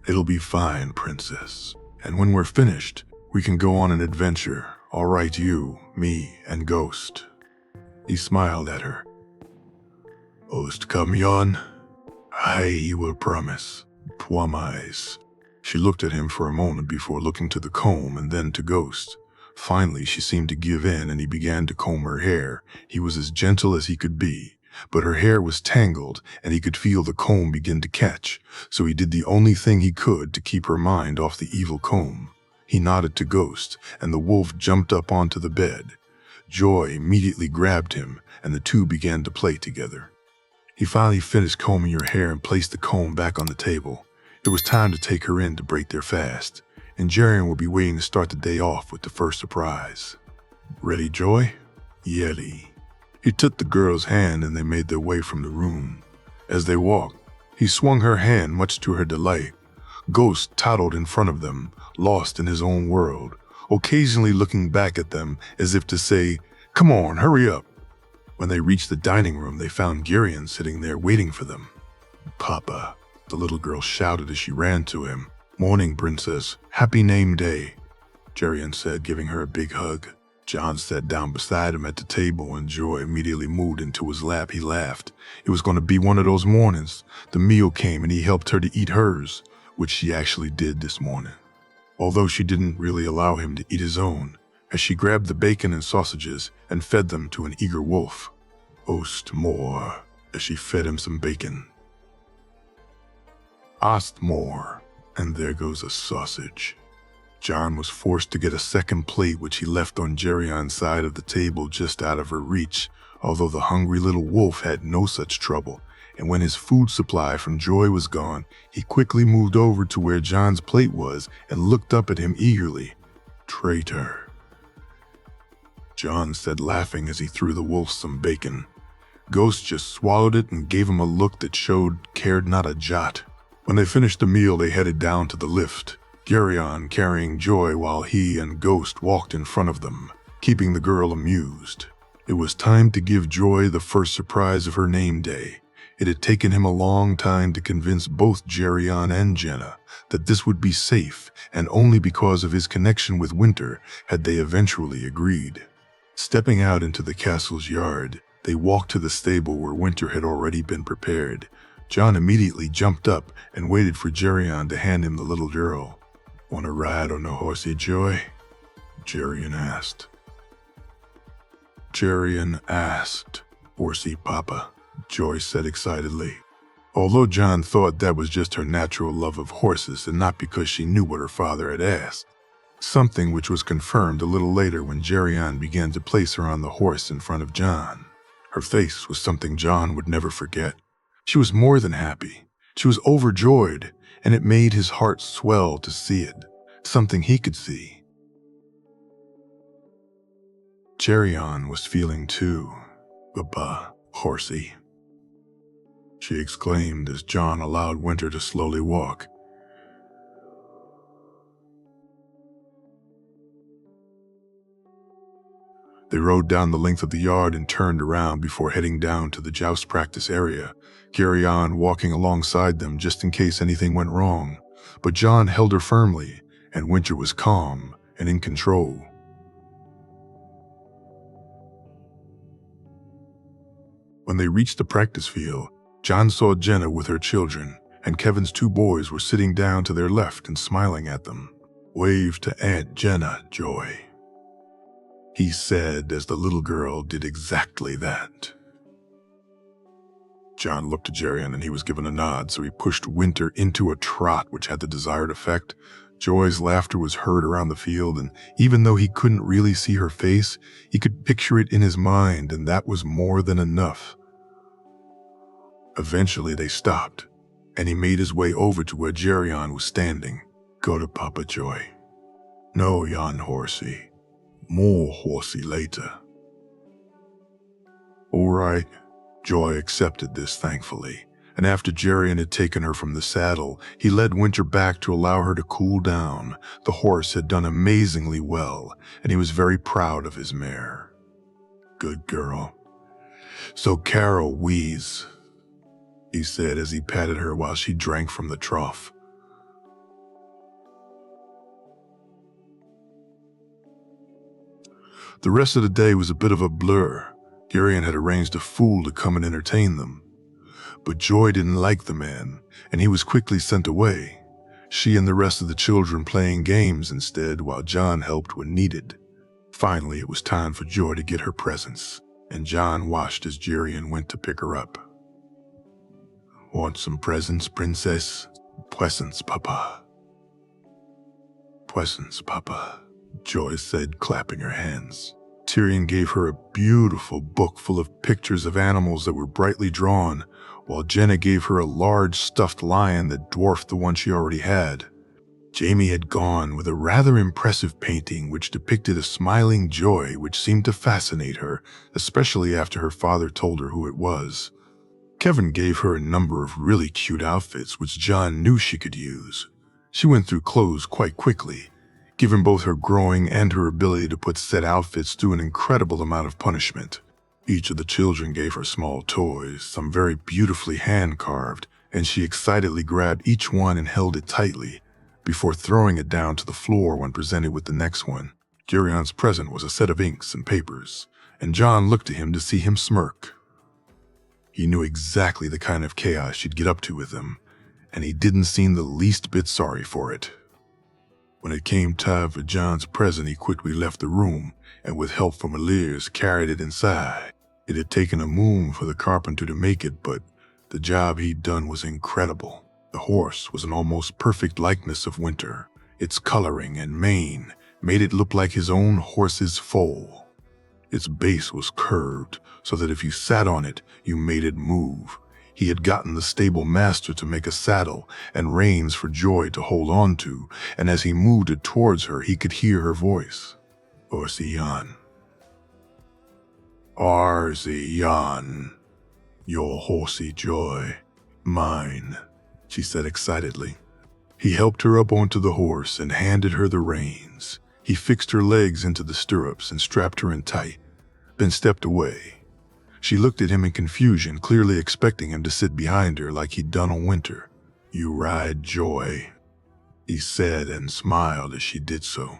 "It'll be fine, princess. And when we're finished, we can go on an adventure. All right, you, me, and Ghost." He smiled at her. "Ost come, Jon? I will promise. Promise," She looked at him for a moment before looking to the comb and then to Ghost. Finally, she seemed to give in and he began to comb her hair. He was as gentle as he could be, but her hair was tangled and he could feel the comb begin to catch, so he did the only thing he could to keep her mind off the evil comb. He nodded to Ghost, and the wolf jumped up onto the bed. Joy immediately grabbed him, and the two began to play together. He finally finished combing her hair and placed the comb back on the table. It was time to take her in to break their fast, and Jerian would be waiting to start the day off with the first surprise. "Ready, Joy?" "Yeti." He took the girl's hand and they made their way from the room. As they walked, he swung her hand much to her delight. Ghost toddled in front of them, lost in his own world, occasionally looking back at them as if to say, "Come on, hurry up." When they reached the dining room, they found Jerian sitting there waiting for them. "Papa," the little girl shouted as she ran to him. "Morning, princess. Happy name day," Jerian said, giving her a big hug. John sat down beside him at the table and Joy immediately moved into his lap. He laughed. It was going to be one of those mornings. The meal came and he helped her to eat hers, which she actually did this morning, although she didn't really allow him to eat his own, as she grabbed the bacon and sausages and fed them to an eager wolf. "Ost more," as she fed him some bacon. "Ost more," and there goes a sausage. John was forced to get a second plate, which he left on Jerian's side of the table just out of her reach, although the hungry little wolf had no such trouble, and when his food supply from Joy was gone, he quickly moved over to where John's plate was and looked up at him eagerly. "Traitor," John said, laughing as he threw the wolf some bacon. Ghost just swallowed it and gave him a look that showed cared not a jot. When they finished the meal, they headed down to the lift, Jerian carrying Joy while he and Ghost walked in front of them, keeping the girl amused. It was time to give Joy the first surprise of her name day. It had taken him a long time to convince both Jerian and Jenna that this would be safe, and only because of his connection with Winter had they eventually agreed. Stepping out into the castle's yard, they walked to the stable where Winter had already been prepared. John immediately jumped up and waited for Jerian to hand him the little girl. "Want to ride on the horsey, Joy?" Jerian asked. "Horsey, Papa," Joy said excitedly. Although John thought that was just her natural love of horses and not because she knew what her father had asked. Something which was confirmed a little later when Jerian began to place her on the horse in front of John. Her face was something John would never forget. She was more than happy. She was overjoyed, and it made his heart swell to see it, something he could see. Jerian was feeling too. "Papa, horsey," she exclaimed as John allowed Winter to slowly walk. They rode down the length of the yard and turned around before heading down to the joust practice area, Jerian walking alongside them just in case anything went wrong. But John held her firmly, and Winter was calm and in control. When they reached the practice field, John saw Jenna with her children, and Kevin's two boys were sitting down to their left and smiling at them. "Wave to Aunt Jenna, Joy," he said as the little girl did exactly that. John looked at Jerian and he was given a nod, so he pushed Winter into a trot, which had the desired effect. Joy's laughter was heard around the field, and even though he couldn't really see her face, he could picture it in his mind, and that was more than enough. Eventually they stopped, and he made his way over to where Jerian was standing. "Go to Papa, Joy." "No, yon horsey. More horsey later." "All right." Joy accepted this thankfully, and after Jerian had taken her from the saddle, he led Winter back to allow her to cool down. The horse had done amazingly well, and he was very proud of his mare. "Good girl. So Carol wheeze," he said as he patted her while she drank from the trough. The rest of the day was a bit of a blur. Jerian had arranged a fool to come and entertain them. But Joy didn't like the man, and he was quickly sent away. she and the rest of the children playing games instead while John helped when needed. Finally, it was time for Joy to get her presents, and John watched as Jerian went to pick her up. "Want some presents, princess?" "Presents, papa." "Presents, papa," Joy said, clapping her hands. Tyrion gave her a beautiful book full of pictures of animals that were brightly drawn, while Jenna gave her a large stuffed lion that dwarfed the one she already had. Jaime had gone with a rather impressive painting which depicted a smiling Joy which seemed to fascinate her, especially after her father told her who it was. Kevin gave her a number of really cute outfits which John knew she could use. She went through clothes quite quickly, given both her growing and her ability to put said outfits through an incredible amount of punishment. Each of the children gave her small toys, some very beautifully hand-carved, and she excitedly grabbed each one and held it tightly, before throwing it down to the floor when presented with the next one. Gerion's present was a set of inks and papers, and John looked to him to see him smirk. He knew exactly the kind of chaos she'd get up to with him, and he didn't seem the least bit sorry for it. When it came time for John's present, he quickly left the room, and with help from Aliers carried it inside. It had taken a moon for the carpenter to make it, but the job he'd done was incredible. The horse was an almost perfect likeness of Winter. Its coloring and mane made it look like his own horse's foal. Its base was curved, so that if you sat on it, you made it move. He had gotten the stable master to make a saddle and reins for Joy to hold on to, and as he moved it towards her, he could hear her voice. "Orsian. Arzian. Your horsey Joy. Mine," she said excitedly. He helped her up onto the horse and handed her the reins. He fixed her legs into the stirrups and strapped her in tight, then stepped away. She looked at him in confusion, clearly expecting him to sit behind her like he'd done on Winter. "You ride Joy," he said and smiled as she did so.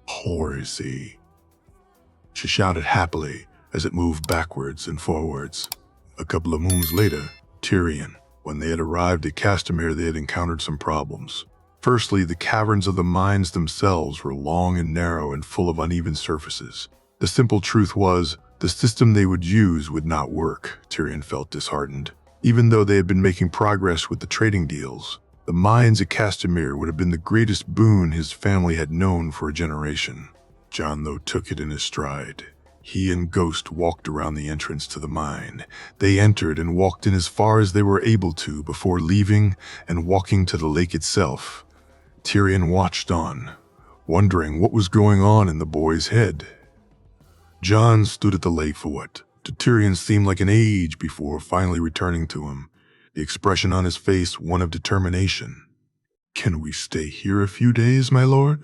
"Horsey," she shouted happily as it moved backwards and forwards. A couple of moons later, Tyrion. When they had arrived at Castamere, they had encountered some problems. Firstly, the caverns of the mines themselves were long and narrow and full of uneven surfaces. The simple truth was, the system they would use would not work. Tyrion felt disheartened. Even though they had been making progress with the trading deals, the mines at Castamere would have been the greatest boon his family had known for a generation. John, though, took it in his stride. He and Ghost walked around the entrance to the mine. They entered and walked in as far as they were able to before leaving and walking to the lake itself. Tyrion watched on, wondering what was going on in the boy's head. John stood at the lake for what to Tyrion seemed like an age before finally returning to him, the expression on his face one of determination. "Can we stay here a few days, my lord?"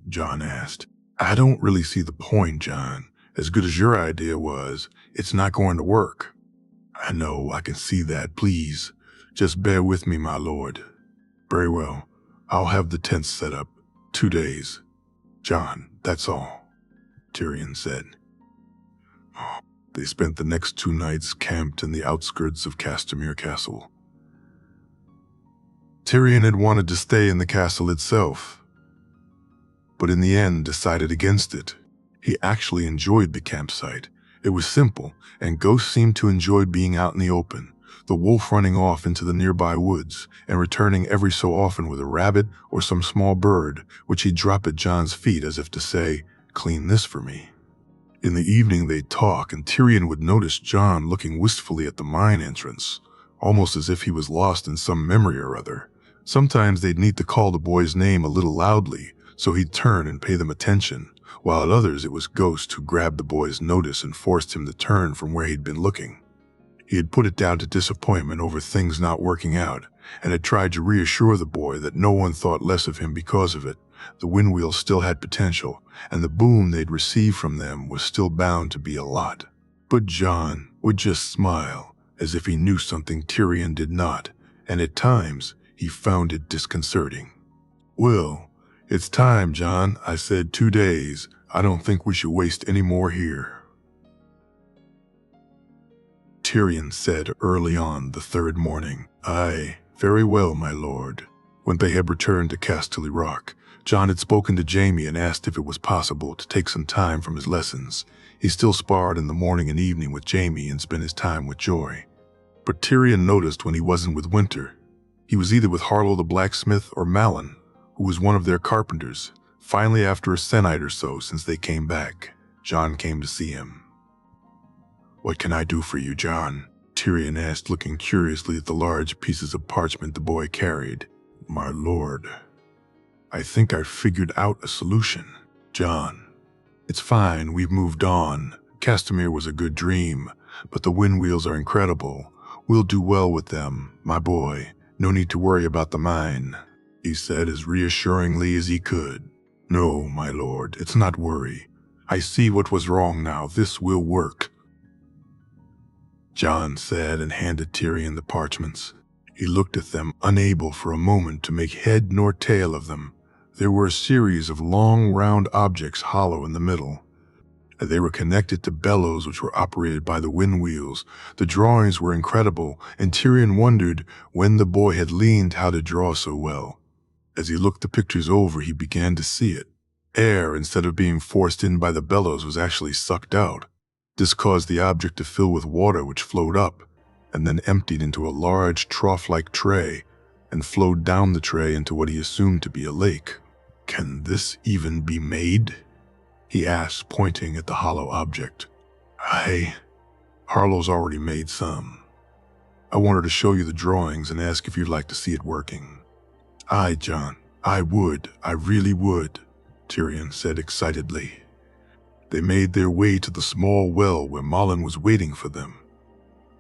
John asked. "I don't really see the point, John. As good as your idea was, it's not going to work." "I know, I can see that. Please, just bear with me, my lord." "Very well. I'll have the tents set up. 2 days. John, that's all," Tyrion said. They spent the next 2 nights camped in the outskirts of Castamere Castle. Tyrion had wanted to stay in the castle itself, but in the end decided against it. He actually enjoyed the campsite. It was simple, and Ghost seemed to enjoy being out in the open, the wolf running off into the nearby woods and returning every so often with a rabbit or some small bird, which he'd drop at John's feet as if to say, "Clean this for me." In the evening they'd talk, and Tyrion would notice John looking wistfully at the mine entrance, almost as if he was lost in some memory or other. Sometimes they'd need to call the boy's name a little loudly, so he'd turn and pay them attention, while at others it was Ghost who grabbed the boy's notice and forced him to turn from where he'd been looking. He had put it down to disappointment over things not working out, and had tried to reassure the boy that no one thought less of him because of it. The windwheels still had potential, and the boom they'd received from them was still bound to be a lot. But John would just smile, as if he knew something Tyrion did not, and at times he found it disconcerting. "Well, it's time, John," I said. 2 days. I don't think we should waste any more here." Tyrion said early on the third morning. "Aye, very well, my lord." When they had returned to Casterly Rock, Jon had spoken to Jaime and asked if it was possible to take some time from his lessons. He still sparred in the morning and evening with Jaime and spent his time with Joy. But Tyrion noticed when he wasn't with Winter, he was either with Harlow the blacksmith or Malin, who was one of their carpenters. Finally, after a sennight or so since they came back, Jon came to see him. "What can I do for you, Jon?" Tyrion asked, looking curiously at the large pieces of parchment the boy carried. "My lord, I think I've figured out a solution." "Jon, it's fine, we've moved on. Castamere was a good dream, but the wind wheels are incredible. We'll do well with them, my boy. No need to worry about the mine," he said as reassuringly as he could. "No, my lord, it's not worry. I see what was wrong now. This will work," Jon said and handed Tyrion the parchments. He looked at them, unable for a moment to make head nor tail of them. There were a series of long, round objects hollow in the middle. They were connected to bellows which were operated by the wind wheels. The drawings were incredible, and Tyrion wondered when the boy had learned how to draw so well. As he looked the pictures over, he began to see it. Air, instead of being forced in by the bellows, was actually sucked out. This caused the object to fill with water which flowed up, and then emptied into a large trough-like tray, and flowed down the tray into what he assumed to be a lake. "Can this even be made?" he asked, pointing at the hollow object. Harlow's already made some. I wanted to show you the drawings and ask if you'd like to see it working." "Aye, Jon, I would, I really would," Tyrion said excitedly. They made their way to the small well where Malin was waiting for them.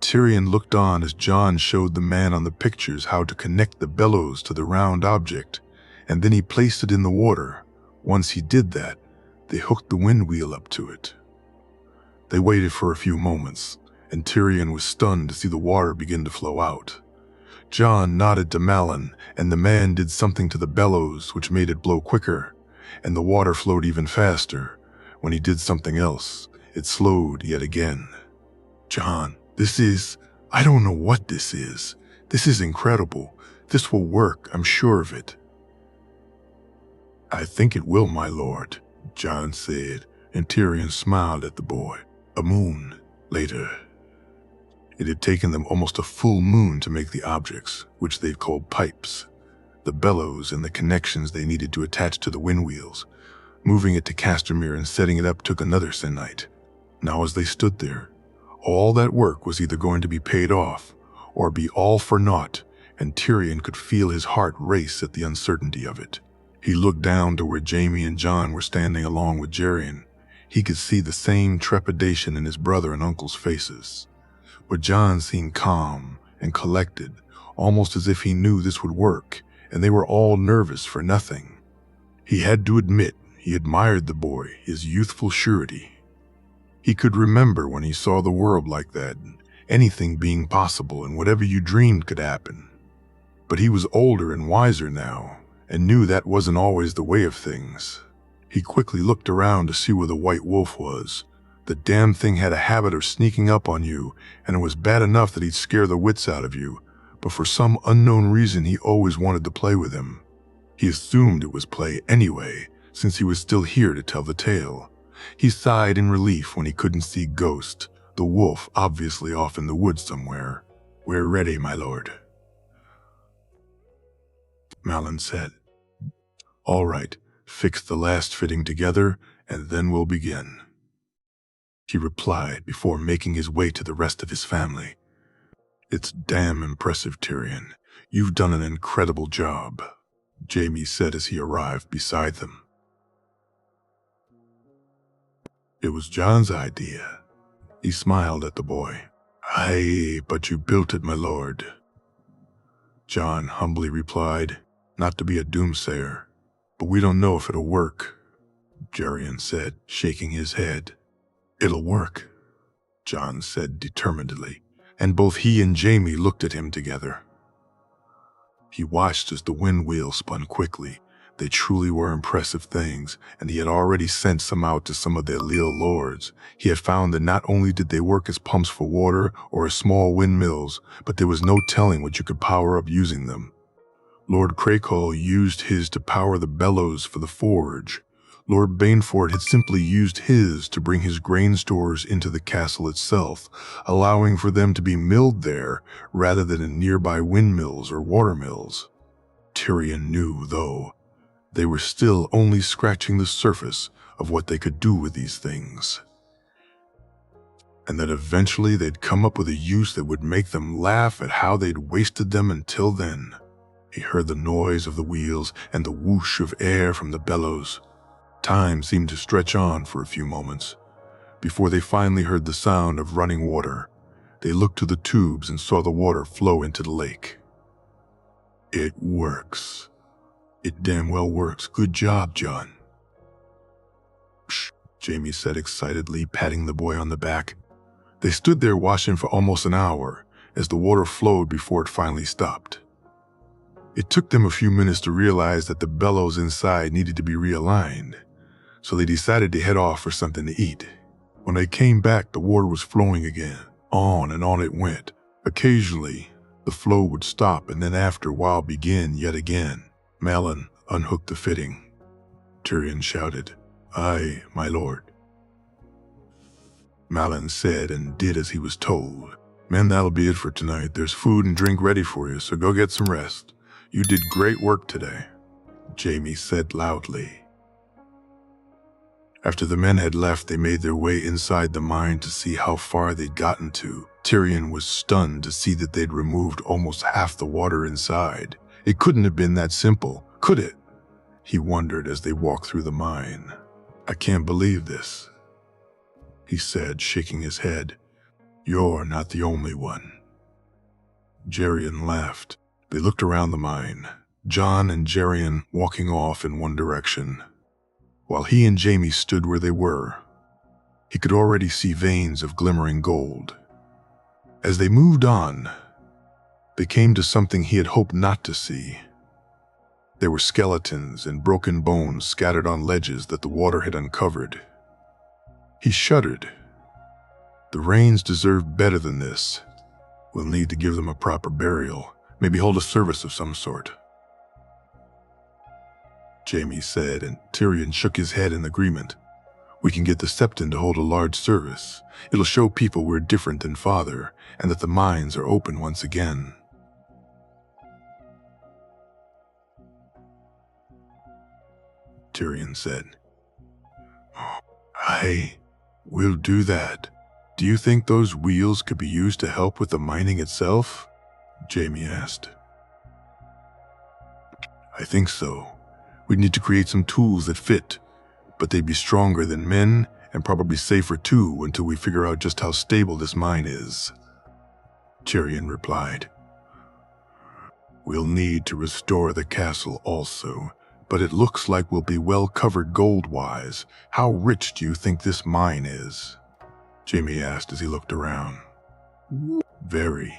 Tyrion looked on as Jon showed the man on the pictures how to connect the bellows to the round object, and then he placed it in the water. Once he did that, they hooked the wind wheel up to it. They waited for a few moments, and Tyrion was stunned to see the water begin to flow out. Jon nodded to Malin, and the man did something to the bellows which made it blow quicker, and the water flowed even faster. When he did something else, it slowed yet again. "Jon, I don't know what this is. This is incredible. This will work, I'm sure of it." "I think it will, my lord," Jon said, and Tyrion smiled at the boy. A moon later. It had taken them almost a full moon to make the objects, which they'd called pipes, the bellows and the connections they needed to attach to the wind wheels. Moving it to Castamere and setting it up took another sennight. Now as they stood there, all that work was either going to be paid off or be all for naught, and Tyrion could feel his heart race at the uncertainty of it. He looked down to where Jaime and Jon were standing along with Jerian. He could see the same trepidation in his brother and uncle's faces. But Jon seemed calm and collected, almost as if he knew this would work, and they were all nervous for nothing. He had to admit he admired the boy, his youthful surety. He could remember when he saw the world like that, anything being possible and whatever you dreamed could happen. But he was older and wiser now, and knew that wasn't always the way of things. He quickly looked around to see where the white wolf was. The damn thing had a habit of sneaking up on you, and it was bad enough that he'd scare the wits out of you, but for some unknown reason he always wanted to play with him. He assumed it was play anyway, since he was still here to tell the tale. He sighed in relief when he couldn't see Ghost, the wolf obviously off in the woods somewhere. "We're ready, my lord," Malin said. "All right, fix the last fitting together, and then we'll begin," he replied before making his way to the rest of his family. "It's damn impressive, Tyrion. You've done an incredible job," Jaime said as he arrived beside them. "It was Jon's idea." He smiled at the boy. "Aye, but you built it, my lord," Jon humbly replied. "Not to be a doomsayer, but we don't know if it'll work," Jerian said, shaking his head. "It'll work," Jon said determinedly, and both he and Jaime looked at him together. He watched as the wind wheel spun quickly, They truly were impressive things, and he had already sent some out to some of their Lille lords. He had found that not only did they work as pumps for water or as small windmills, but there was no telling what you could power up using them. Lord Crakehall used his to power the bellows for the forge. Lord Baneford had simply used his to bring his grain stores into the castle itself, allowing for them to be milled there rather than in nearby windmills or watermills. Tyrion knew, though, they were still only scratching the surface of what they could do with these things, and that eventually they'd come up with a use that would make them laugh at how they'd wasted them until then. He heard the noise of the wheels and the whoosh of air from the bellows. Time seemed to stretch on for a few moments. Before they finally heard the sound of running water, they looked to the tubes and saw the water flow into the lake. It works. It damn well works. Good job, John. Psh, Jamie said excitedly, patting the boy on the back. They stood there washing for almost an hour as the water flowed before it finally stopped. It took them a few minutes to realize that the bellows inside needed to be realigned, so they decided to head off for something to eat. When they came back, the water was flowing again. On and on it went. Occasionally, the flow would stop and then after a while begin yet again. Malin unhooked the fitting. Tyrion shouted, "Aye, my lord." Malin said and did as he was told. "Men, that'll be it for tonight. There's food and drink ready for you, so go get some rest. You did great work today," Jamie said loudly. After the men had left, they made their way inside the mine to see how far they'd gotten to. Tyrion was stunned to see that they'd removed almost half the water inside. It couldn't have been that simple, could it? He wondered as they walked through the mine. "I can't believe this," he said, shaking his head. "You're not the only one." Geryon laughed. They looked around the mine, John and Geryon walking off in one direction, while he and Jamie stood where they were. He could already see veins of glimmering gold. As they moved on, they came to something he had hoped not to see. There were skeletons and broken bones scattered on ledges that the water had uncovered. He shuddered. The Rains deserve better than this. We'll need to give them a proper burial, maybe hold a service of some sort, Jamie said, and Tyrion shook his head in agreement. "We can get the Septon to hold a large service. It'll show people we're different than Father, and that the mines are open once again." Tyrion said, "Aye, we'll do that. Do you think those wheels could be used to help with the mining itself?" Jamie asked. "I think so. We'd need to create some tools that fit, but they'd be stronger than men and probably safer too until we figure out just how stable this mine is," Tyrion replied. "We'll need to restore the castle also, but it looks like we'll be well covered gold-wise. How rich do you think this mine is?" Jamie asked as he looked around. "Very."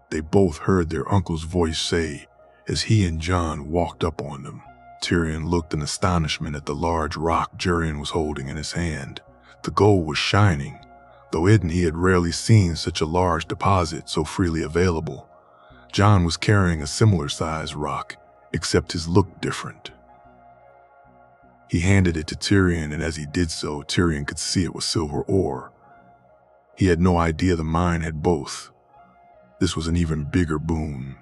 They both heard their uncle's voice say as he and John walked up on them. Tyrion looked in astonishment at the large rock Geryon was holding in his hand. The gold was shining, though he had rarely seen such a large deposit so freely available. John was carrying a similar sized rock, except his looked different. He handed it to Tyrion, and as he did so, Tyrion could see it was silver ore. He had no idea the mine had both. This was an even bigger boon,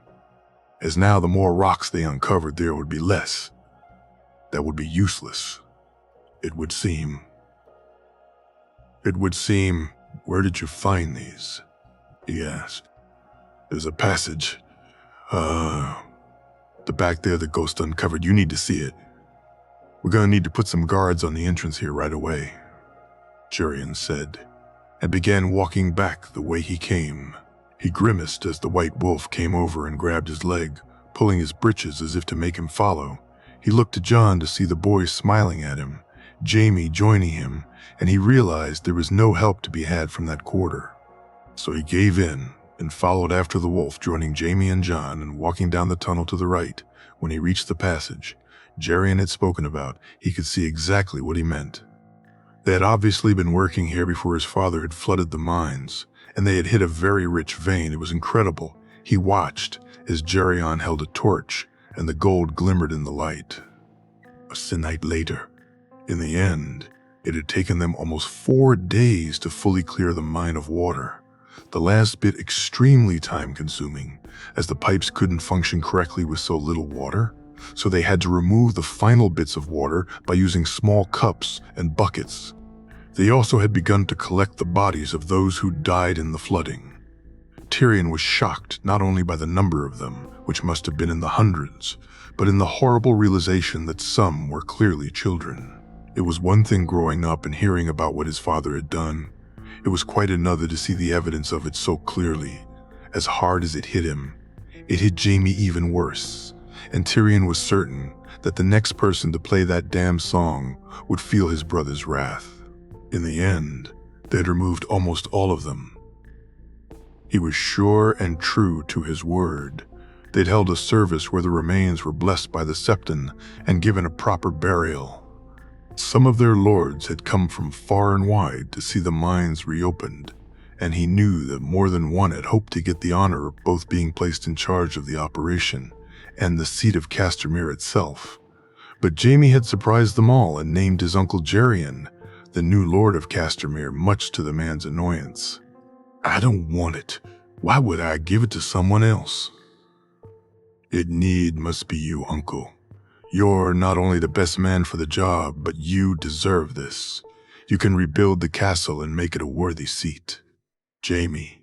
as now the more rocks they uncovered, there would be less that would be useless. It would seem. "Where did you find these?" he asked. "There's a passage. The back there the ghost uncovered. You need to see it. We're gonna need to put some guards on the entrance here right away," Geryon said, and began walking back the way he came. He grimaced as the white wolf came over and grabbed his leg, pulling his breeches as if to make him follow. He looked to John to see the boy smiling at him, Jamie joining him, and he realized there was no help to be had from that quarter. So he gave in and followed after the wolf, joining Jamie and John and walking down the tunnel to the right, When he reached the passage Jerian had spoken about, he could see exactly what he meant. They had obviously been working here before his father had flooded the mines, and they had hit a very rich vein. It was incredible. He watched as Jerian held a torch, and the gold glimmered in the light. A sennight later. In the end, it had taken them almost 4 days to fully clear the mine of water. The last bit extremely time-consuming, as the pipes couldn't function correctly with so little water, so they had to remove the final bits of water by using small cups and buckets. They also had begun to collect the bodies of those who died in the flooding. Tyrion was shocked not only by the number of them, which must have been in the hundreds, but in the horrible realization that some were clearly children. It was one thing growing up and hearing about what his father had done. It was quite another to see the evidence of it so clearly. As hard as it hit him, it hit Jaime even worse, and Tyrion was certain that the next person to play that damn song would feel his brother's wrath. In the end, they'd removed almost all of them. He was sure and true to his word. They'd held a service where the remains were blessed by the Septon and given a proper burial. Some of their lords had come from far and wide to see the mines reopened, and he knew that more than one had hoped to get the honor of both being placed in charge of the operation and the seat of Castamere itself. But Jaime had surprised them all and named his uncle Jerian, the new lord of Castamere, much to the man's annoyance. "I don't want it. Why would I give it to someone else?" "It must be you, uncle. You're not only the best man for the job, but you deserve this. You can rebuild the castle and make it a worthy seat." "Jaime,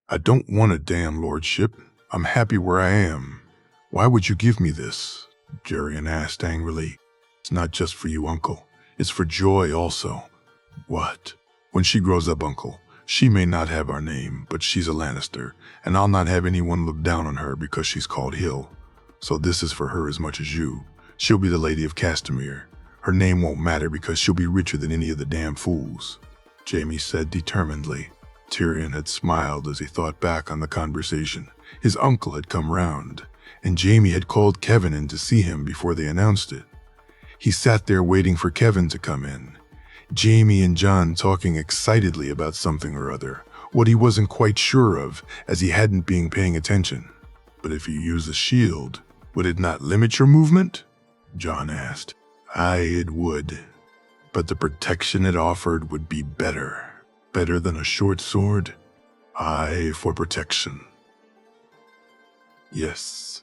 I don't want a damn lordship. I'm happy where I am. Why would you give me this?" Jerian asked angrily. "It's not just for you, uncle. It's for Joy also." "What?" "When she grows up, uncle, she may not have our name, but she's a Lannister, and I'll not have anyone look down on her because she's called Hill. So this is for her as much as you. She'll be the Lady of Castamere. Her name won't matter because she'll be richer than any of the damn fools," Jaime said determinedly. Tyrion had smiled as he thought back on the conversation. His uncle had come round, and Jaime had called Kevin in to see him before they announced it. He sat there waiting for Kevin to come in. Jaime and Jon talking excitedly about something or other, what he wasn't quite sure of as he hadn't been paying attention. "But if you use a shield, would it not limit your movement?" Jon asked. "Aye, it would. But the protection it offered would be better. Better than a short sword? Aye, for protection. Yes,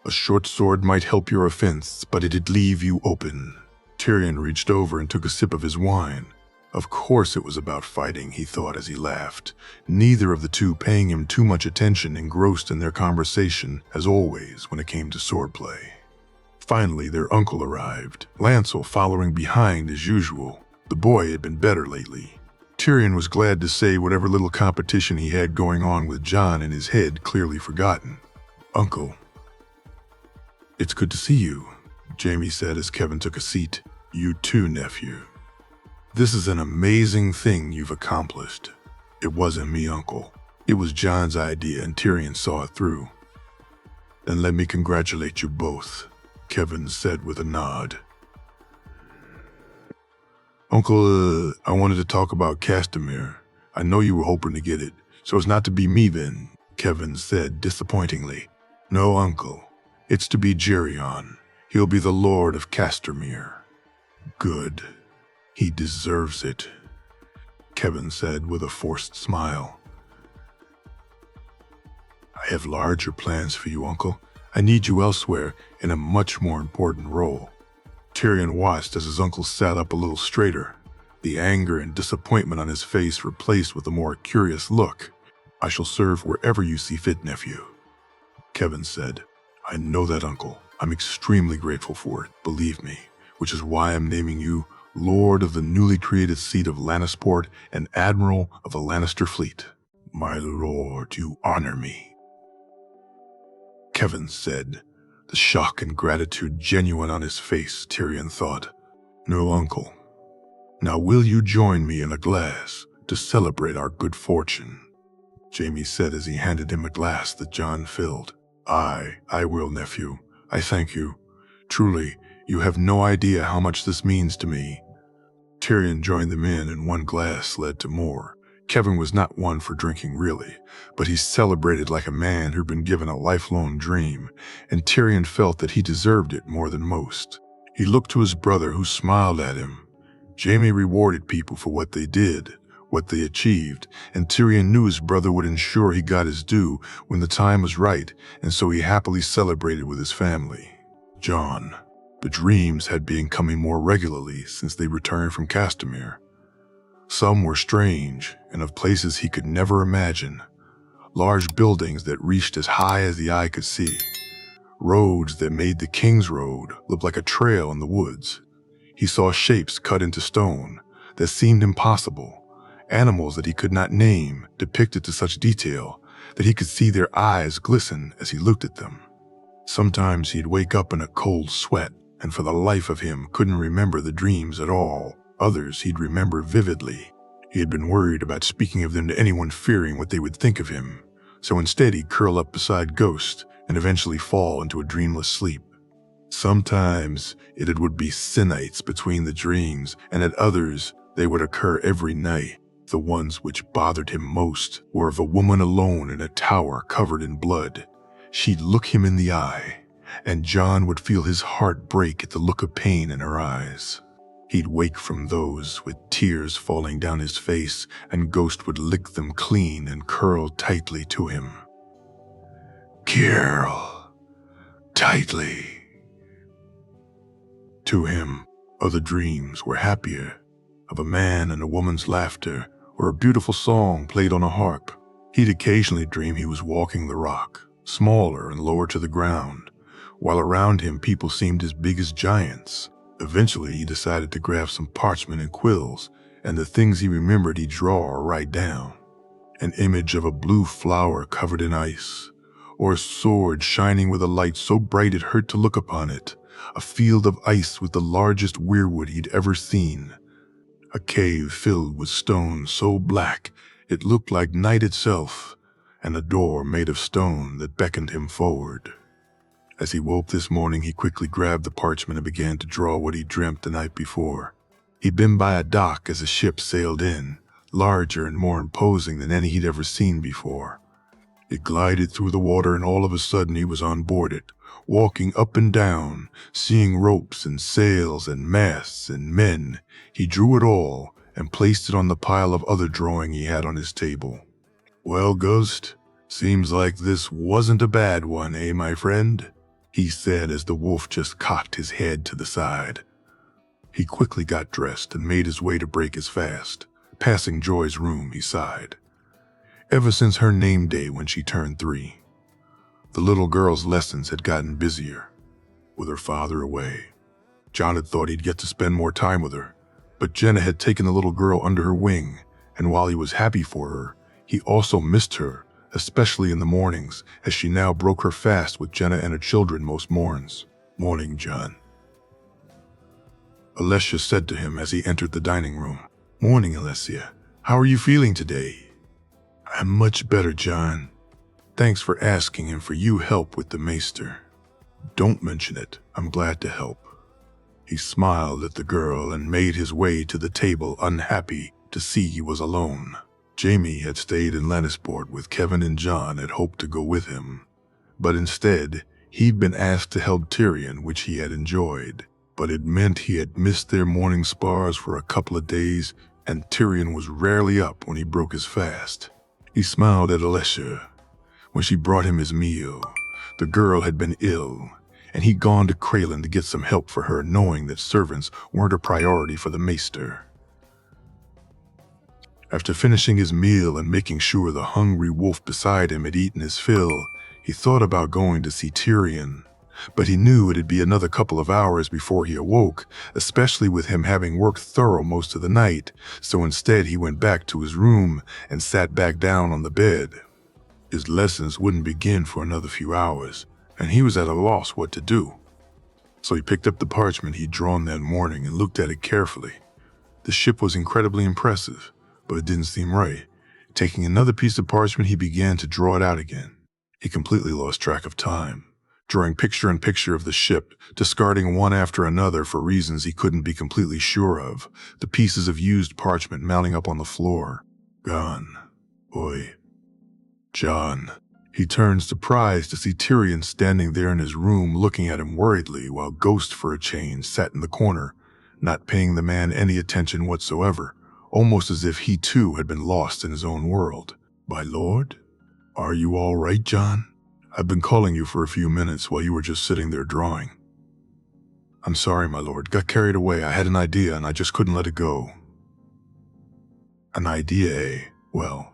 a short sword might help your offense, but it'd leave you open." Tyrion reached over and took a sip of his wine. Of course it was about fighting, he thought as he laughed, neither of the two paying him too much attention, engrossed in their conversation, as always when it came to swordplay. Finally, their uncle arrived, Lancel following behind as usual. The boy had been better lately. Tyrion was glad to say whatever little competition he had going on with Jon in his head clearly forgotten. "Uncle, it's good to see you," Jaime said as Kevin took a seat. "You too, nephew. This is an amazing thing you've accomplished." "It wasn't me, uncle. It was Jon's idea and Tyrion saw it through." "Then let me congratulate you both," Kevin said with a nod. "Uncle, I wanted to talk about Castamere. I know you were hoping to get it, so it's not to be me then," Kevin said disappointingly. "No, uncle. It's to be Jerian. He'll be the Lord of Castamere." "Good. He deserves it," Kevin said with a forced smile. "I have larger plans for you, uncle. I need you elsewhere in a much more important role." Tyrion watched as his uncle sat up a little straighter, the anger and disappointment on his face replaced with a more curious look. "I shall serve wherever you see fit, nephew," Kevin said. "I know that, uncle. I'm extremely grateful for it, believe me, which is why I'm naming you Lord of the newly created seat of Lannisport and Admiral of the Lannister fleet." "My lord, you honor me," Kevin said, the shock and gratitude genuine on his face, Tyrion thought. "No, uncle. Now will you join me in a glass to celebrate our good fortune?" Jaime said as he handed him a glass that Jon filled. I will, nephew. I thank you. Truly, you have no idea how much this means to me." Tyrion joined them in, and one glass led to more. Kevin was not one for drinking really, but he celebrated like a man who'd been given a lifelong dream, and Tyrion felt that he deserved it more than most. He looked to his brother, who smiled at him. Jaime rewarded people for what they did, what they achieved, and Tyrion knew his brother would ensure he got his due when the time was right, and so he happily celebrated with his family. Jon. The dreams had been coming more regularly since they returned from Castamere. Some were strange and of places he could never imagine. Large buildings that reached as high as the eye could see. Roads that made the King's Road look like a trail in the woods. He saw shapes cut into stone that seemed impossible. Animals that he could not name depicted to such detail that he could see their eyes glisten as he looked at them. Sometimes he'd wake up in a cold sweat and for the life of him couldn't remember the dreams at all. Others he'd remember vividly. He had been worried about speaking of them to anyone, fearing what they would think of him, so instead he'd curl up beside Ghost and eventually fall into a dreamless sleep. Sometimes it would be nights between the dreams, and at others they would occur every night. The ones which bothered him most were of a woman alone in a tower covered in blood. She'd look him in the eye, and Jon would feel his heart break at the look of pain in her eyes. He'd wake from those with tears falling down his face, and Ghost would lick them clean and curl tightly to him. "Curl tightly." To him, other dreams were happier, of a man and a woman's laughter, or a beautiful song played on a harp. He'd occasionally dream he was walking the rock, smaller and lower to the ground, while around him people seemed as big as giants. Eventually, he decided to grab some parchment and quills, and the things he remembered he'd draw or write down. An image of a blue flower covered in ice, or a sword shining with a light so bright it hurt to look upon it, a field of ice with the largest weirwood he'd ever seen, a cave filled with stones so black it looked like night itself, and a door made of stone that beckoned him forward. As he woke this morning, he quickly grabbed the parchment and began to draw what he dreamt the night before. He'd been by a dock as a ship sailed in, larger and more imposing than any he'd ever seen before. It glided through the water, and all of a sudden he was on board it, walking up and down, seeing ropes and sails and masts and men. He drew it all and placed it on the pile of other drawing he had on his table. "Well, Ghost, seems like this wasn't a bad one, eh, my friend?" he said as the wolf just cocked his head to the side. He quickly got dressed and made his way to break his fast. Passing Joy's room, he sighed. Ever since her name day when she turned 3, the little girl's lessons had gotten busier. With her father away, Jon had thought he'd get to spend more time with her, but Jenna had taken the little girl under her wing, and while he was happy for her, he also missed her, especially in the mornings, as she now broke her fast with Jenna and her children most morns. "Morning, Jon," Alessia said to him as he entered the dining room. "Morning, Alessia. How are you feeling today?" "I'm much better, Jon. Thanks for asking and for you help with the maester." "Don't mention it. I'm glad to help." He smiled at the girl and made his way to the table, unhappy to see he was alone. Jaime had stayed in Lannisport with Kevin and Jon, had hoped to go with him, but instead he'd been asked to help Tyrion, which he had enjoyed. But it meant he had missed their morning spars for a couple of days, and Tyrion was rarely up when he broke his fast. He smiled at Alessia when she brought him his meal. The girl had been ill, and he'd gone to Crayland to get some help for her, knowing that servants weren't a priority for the maester. After finishing his meal and making sure the hungry wolf beside him had eaten his fill, he thought about going to see Tyrion. But he knew it'd be another couple of hours before he awoke, especially with him having worked thorough most of the night, so instead he went back to his room and sat back down on the bed. His lessons wouldn't begin for another few hours, and he was at a loss what to do. So he picked up the parchment he'd drawn that morning and looked at it carefully. The ship was incredibly impressive, but it didn't seem right. Taking another piece of parchment, he began to draw it out again. He completely lost track of time, drawing picture in picture of the ship, discarding one after another for reasons he couldn't be completely sure of, the pieces of used parchment mounting up on the floor. Gone. Oi. John. He turned surprised to see Tyrion standing there in his room looking at him worriedly while Ghost for a change sat in the corner, not paying the man any attention whatsoever, almost as if he too had been lost in his own world. My lord? Are you all right, John? I've been calling you for a few minutes while you were just sitting there drawing. I'm sorry, my lord. Got carried away. I had an idea and I just couldn't let it go. An idea, eh? Well,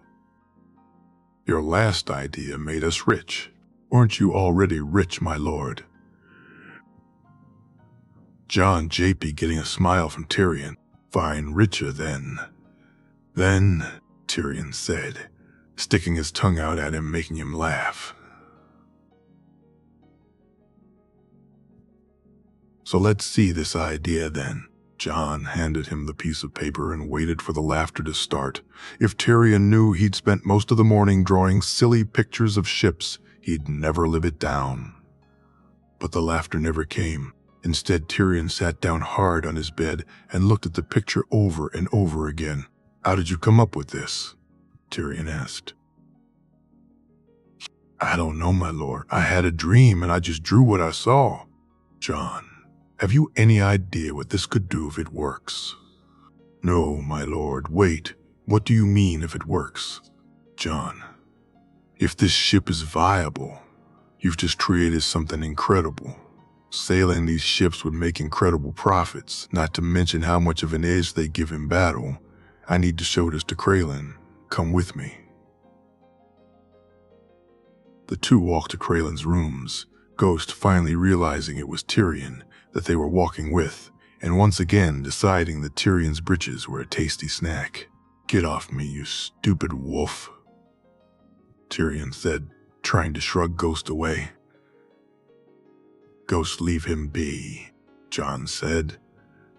your last idea made us rich. Weren't you already rich, my lord? John JP getting a smile from Tyrion. Fine, richer then. Then, Tyrion said, sticking his tongue out at him, making him laugh. So let's see this idea then. John handed him the piece of paper and waited for the laughter to start. If Tyrion knew he'd spent most of the morning drawing silly pictures of ships, he'd never live it down. But the laughter never came. Instead, Tyrion sat down hard on his bed and looked at the picture over and over again. How did you come up with this? Tyrion asked. I don't know, my lord. I had a dream and I just drew what I saw. John. Have you any idea what this could do if it works? No, my lord, wait. What do you mean if it works? John, if this ship is viable, you've just created something incredible. Sailing these ships would make incredible profits, not to mention how much of an edge they give in battle. I need to show this to Kraylin. Come with me. The two walked to Kraylin's rooms, Ghost finally realizing it was Tyrion that they were walking with, and once again deciding that Tyrion's britches were a tasty snack. Get off me, you stupid wolf, Tyrion said, trying to shrug Ghost away. Ghost, leave him be, John said,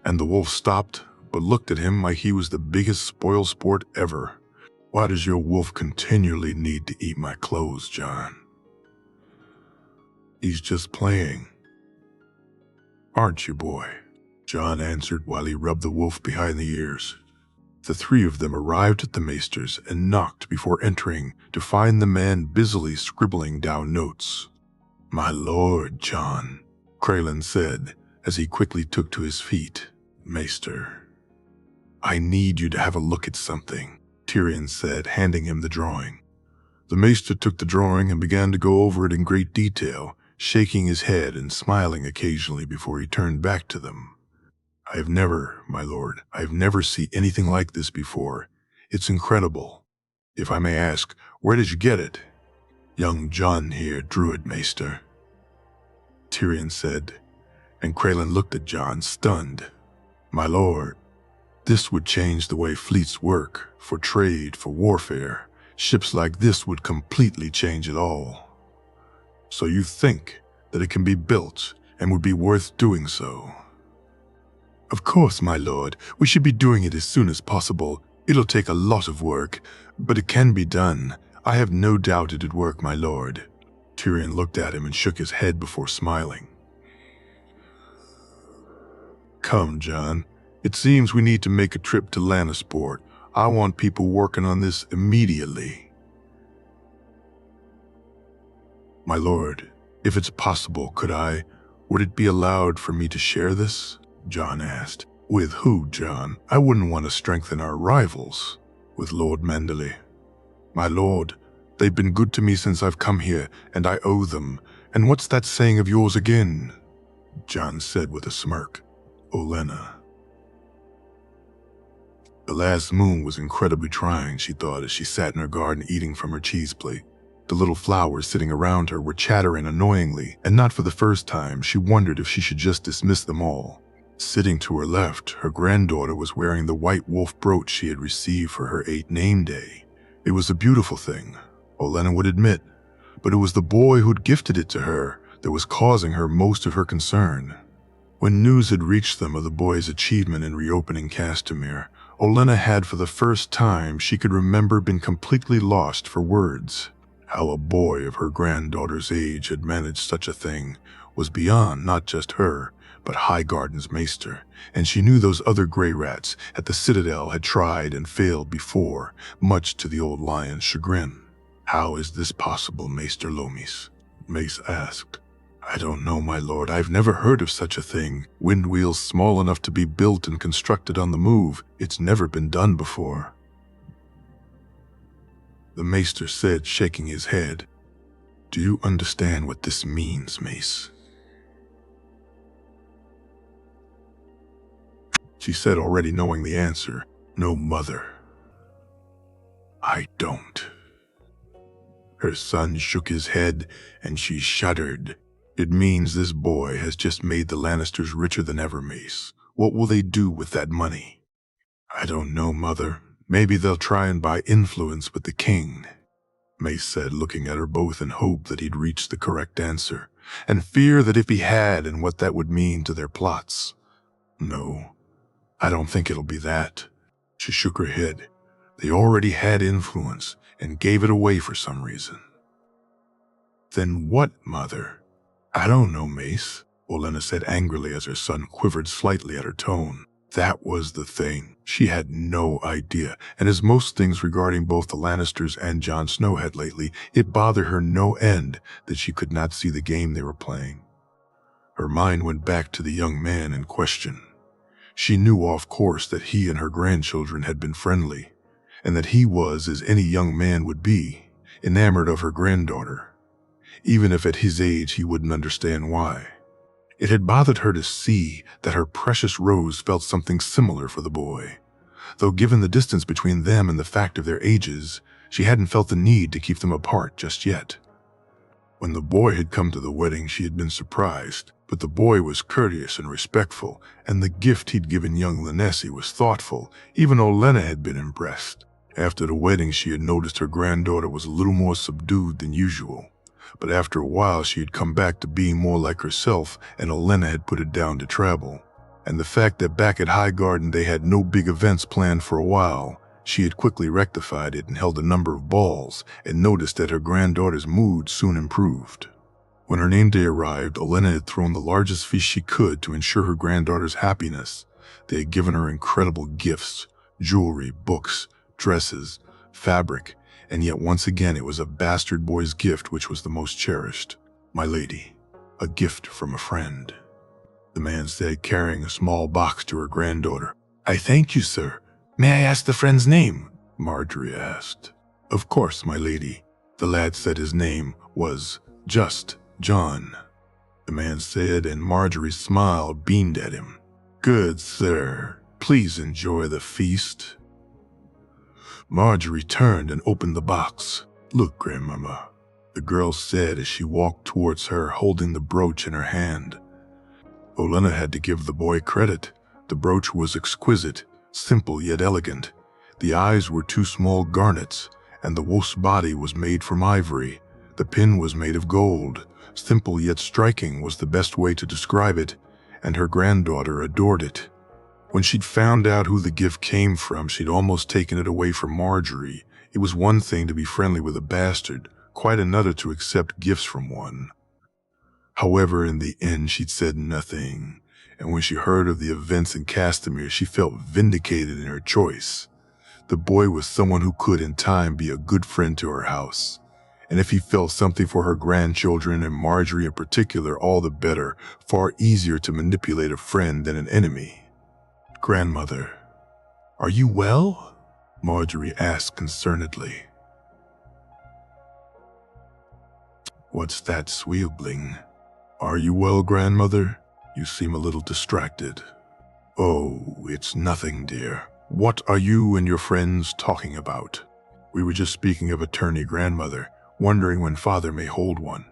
and the wolf stopped but looked at him like he was the biggest spoil sport ever. Why does your wolf continually need to eat my clothes, John? He's just playing. Aren't you, boy? John answered while he rubbed the wolf behind the ears. The three of them arrived at the maesters and knocked before entering to find the man busily scribbling down notes. My lord, John, Kraylin said as he quickly took to his feet. Maester, I need you to have a look at something, Tyrion said, handing him the drawing. The maester took the drawing and began to go over it in great detail, shaking his head and smiling occasionally before he turned back to them. I've never, my lord, I've never seen anything like this before. It's incredible. If I may ask, where did you get it? Young John here drew it, maester, Tyrion said, and Kraylin looked at John, stunned. My lord, this would change the way fleets work, for trade, for warfare. Ships like this would completely change it all. So you think that it can be built and would be worth doing so? Of course, my lord. We should be doing it as soon as possible. It'll take a lot of work, but it can be done. I have no doubt it'd work, my lord. Tyrion looked at him and shook his head before smiling. Come, John. It seems we need to make a trip to Lannisport. I want people working on this immediately. My lord, if it's possible, would it be allowed for me to share this? John asked. With who, John? I wouldn't want to strengthen our rivals. With Lord Manderley. My lord, they've been good to me since I've come here, and I owe them. And what's that saying of yours again? John said with a smirk. Olenna. The last moon was incredibly trying, she thought, as she sat in her garden eating from her cheese plate. The little flowers sitting around her were chattering annoyingly, and not for the first time she wondered if she should just dismiss them all. Sitting to her left, her granddaughter was wearing the white wolf brooch she had received for her 8th name day. It was a beautiful thing, Olenna would admit, but it was the boy who'd gifted it to her that was causing her most of her concern. When news had reached them of the boy's achievement in reopening Castamere, Olenna had for the first time she could remember been completely lost for words. How a boy of her granddaughter's age had managed such a thing was beyond not just her, but Highgarden's maester, and she knew those other grey rats at the Citadel had tried and failed before, much to the old lion's chagrin. "How is this possible, Maester Lomis?" Mace asked. "I don't know, my lord. I've never heard of such a thing. Wind wheels small enough to be built and constructed on the move. It's never been done before." The maester said, shaking his head. "Do you understand what this means, Mace?" She said, already knowing the answer. "No, mother. I don't." Her son shook his head, and she shuddered. "It means this boy has just made the Lannisters richer than ever, Mace. What will they do with that money?" "I don't know, mother. Maybe they'll try and buy influence with the king," Mace said, looking at her both in hope that he'd reached the correct answer, and fear that if he had, and what that would mean to their plots. "No, I don't think it'll be that." She shook her head. They already had influence and gave it away for some reason. "Then what, mother?" "I don't know, Mace," Olenna said angrily as her son quivered slightly at her tone. That was the thing. She had no idea, and as most things regarding both the Lannisters and Jon Snow had lately, it bothered her no end that she could not see the game they were playing. Her mind went back to the young man in question. She knew off course that he and her grandchildren had been friendly, and that he was, as any young man would be, enamored of her granddaughter, even if at his age he wouldn't understand why. It had bothered her to see that her precious Rose felt something similar for the boy, though given the distance between them and the fact of their ages, she hadn't felt the need to keep them apart just yet. When the boy had come to the wedding, she had been surprised, but the boy was courteous and respectful, and the gift he'd given young Lanesi was thoughtful. Even Olenna had been impressed. After the wedding, she had noticed her granddaughter was a little more subdued than usual, but after a while she had come back to being more like herself, and Olenna had put it down to travel. And the fact that back at Highgarden they had no big events planned for a while, she had quickly rectified it and held a number of balls, and noticed that her granddaughter's mood soon improved. When her name day arrived, Olenna had thrown the largest feast she could to ensure her granddaughter's happiness. They had given her incredible gifts, jewelry, books, dresses, fabric, and yet once again it was a bastard boy's gift which was the most cherished. "My lady, a gift from a friend," the man said, carrying a small box to her granddaughter. "I thank you, sir. May I ask the friend's name?" Marjorie asked. "Of course, my lady." The lad said his name was just John, the man said, and Marjorie's smile beamed at him. "Good, sir. Please enjoy the feast." Marjorie turned and opened the box. "Look, Grandmama," the girl said as she walked towards her, holding the brooch in her hand. Olenna had to give the boy credit. The brooch was exquisite, simple yet elegant. The eyes were two small garnets, and the wolf's body was made from ivory. The pin was made of gold. Simple yet striking was the best way to describe it, and her granddaughter adored it. When she'd found out who the gift came from, she'd almost taken it away from Marjorie. It was one thing to be friendly with a bastard, quite another to accept gifts from one. However, in the end, she'd said nothing, and when she heard of the events in Castamere, she felt vindicated in her choice. The boy was someone who could, in time, be a good friend to her house. And if he felt something for her grandchildren, and Marjorie in particular, all the better, far easier to manipulate a friend than an enemy. "Grandmother, are you well?" Marjorie asked concernedly. "What's that, Sweelbling? Are you well, Grandmother? You seem a little distracted." "Oh, it's nothing, dear. What are you and your friends talking about?" "We were just speaking of attorney, Grandmother, wondering when Father may hold one."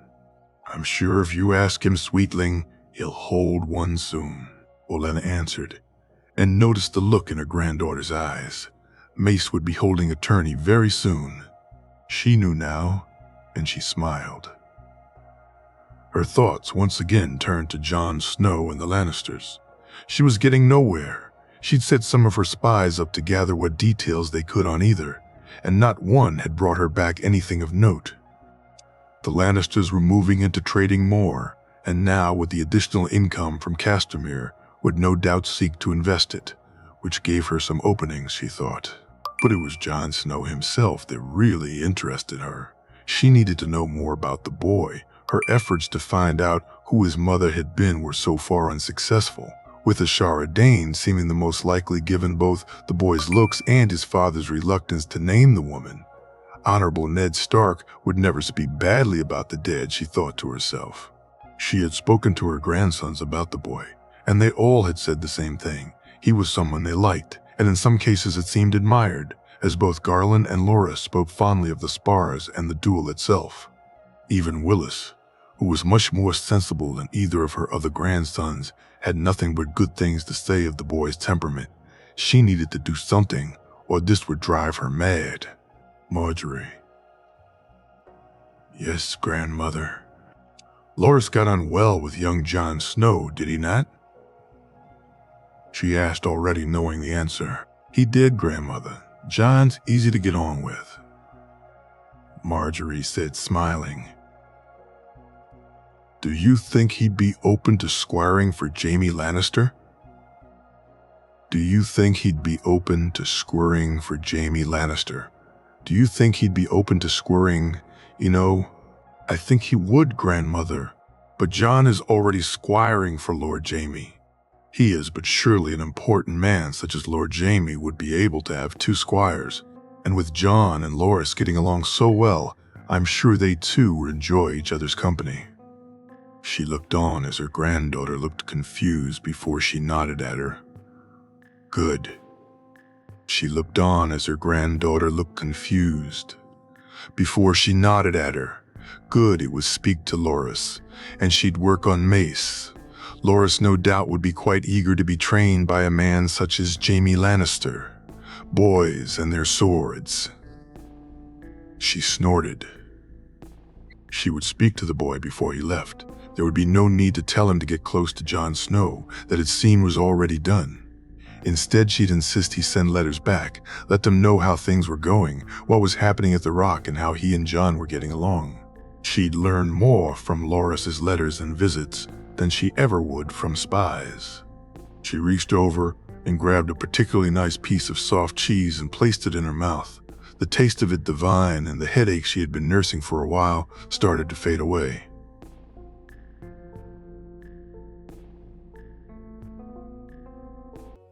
"I'm sure if you ask him, Sweetling, he'll hold one soon," Olenna answered, and noticed the look in her granddaughter's eyes. Mace would be holding attorney very soon. She knew now, and she smiled. Her thoughts once again turned to Jon Snow and the Lannisters. She was getting nowhere. She'd set some of her spies up to gather what details they could on either, and not one had brought her back anything of note. The Lannisters were moving into trading more, and now with the additional income from Castamere would no doubt seek to invest it, which gave her some openings, she thought. But it was Jon Snow himself that really interested her. She needed to know more about the boy. Her efforts to find out who his mother had been were so far unsuccessful, with Ashara Dane seeming the most likely given both the boy's looks and his father's reluctance to name the woman. Honorable Ned Stark would never speak badly about the dead, she thought to herself. She had spoken to her grandsons about the boy, and they all had said the same thing. He was someone they liked, and in some cases it seemed admired, as both Garland and Loras spoke fondly of the spars and the duel itself. Even Willis, who was much more sensible than either of her other grandsons, had nothing but good things to say of the boy's temperament. She needed to do something, or this would drive her mad. Marjorie. Yes, grandmother. Loras got on well with young Jon Snow, did he not? She asked, already knowing the answer. He did, grandmother. Jon's easy to get on with. Marjorie said, smiling. Do you think he'd be open to squiring for Jaime Lannister? Do you think he'd be open to squiring for Jaime Lannister? Do you think he'd be open to squiring? I think he would, grandmother. But Jon is already squiring for Lord Jaime. He is, but surely an important man such as Lord Jaime would be able to have 2 squires. And with Jon and Loras getting along so well, I'm sure they too would enjoy each other's company. She looked on as her granddaughter looked confused before she nodded at her. Good. She looked on as her granddaughter looked confused before she nodded at her. Good, it would speak to Loras, and she'd work on Mace. Loras no doubt would be quite eager to be trained by a man such as Jaime Lannister. Boys and their swords. She snorted. She would speak to the boy before he left. There would be no need to tell him to get close to Jon Snow, that it seemed was already done. Instead, she'd insist he send letters back, let them know how things were going, what was happening at the Rock, and how he and Jon were getting along. She'd learn more from Loras's letters and visits than she ever would from spies. She reached over and grabbed a particularly nice piece of soft cheese and placed it in her mouth. The taste of it divine, and the headache she had been nursing for a while started to fade away.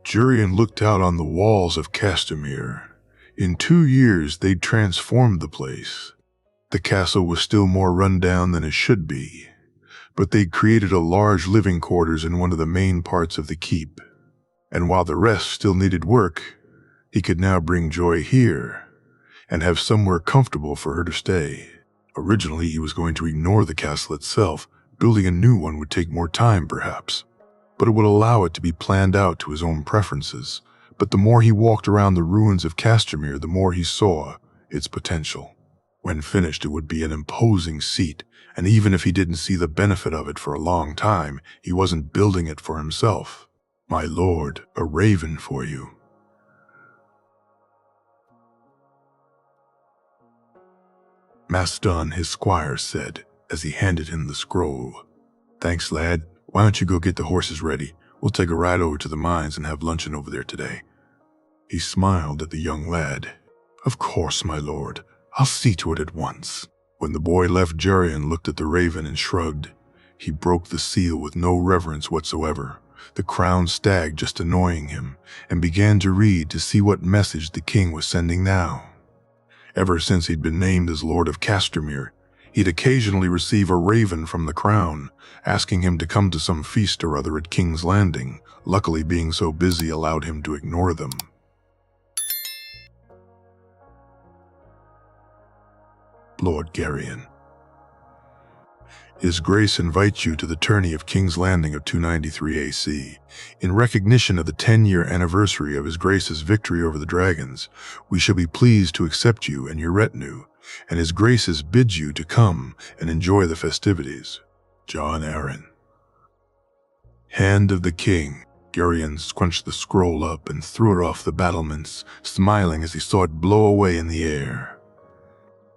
Jurian looked out on the walls of Castamere. In 2 years, they'd transformed the place. The castle was still more run down than it should be, but they'd created a large living quarters in one of the main parts of the keep. And while the rest still needed work, he could now bring Joy here and have somewhere comfortable for her to stay. Originally, he was going to ignore the castle itself. Building a new one would take more time, perhaps, but it would allow it to be planned out to his own preferences. But the more he walked around the ruins of Castamere, the more he saw its potential. When finished, it would be an imposing seat, and even if he didn't see the benefit of it for a long time, he wasn't building it for himself. My lord, a raven for you. Maston, his squire, said, as he handed him the scroll. Thanks, lad. Why don't you go get the horses ready? We'll take a ride over to the mines and have luncheon over there today. He smiled at the young lad. Of course, my lord. I'll see to it at once. When the boy left, Jurian looked at the raven and shrugged. He broke the seal with no reverence whatsoever, the crowned stag just annoying him, and began to read to see what message the king was sending now. Ever since he'd been named as Lord of Castamere, he'd occasionally receive a raven from the crown, asking him to come to some feast or other at King's Landing. Luckily, being so busy allowed him to ignore them. Lord Garyon. His Grace invites you to the tourney of King's Landing of 293 AC. In recognition of the 10-year anniversary of His Grace's victory over the dragons, we shall be pleased to accept you and your retinue, and His Grace's bids you to come and enjoy the festivities. Jon Arryn. Hand of the King. Garyon scrunched the scroll up and threw it off the battlements, smiling as he saw it blow away in the air.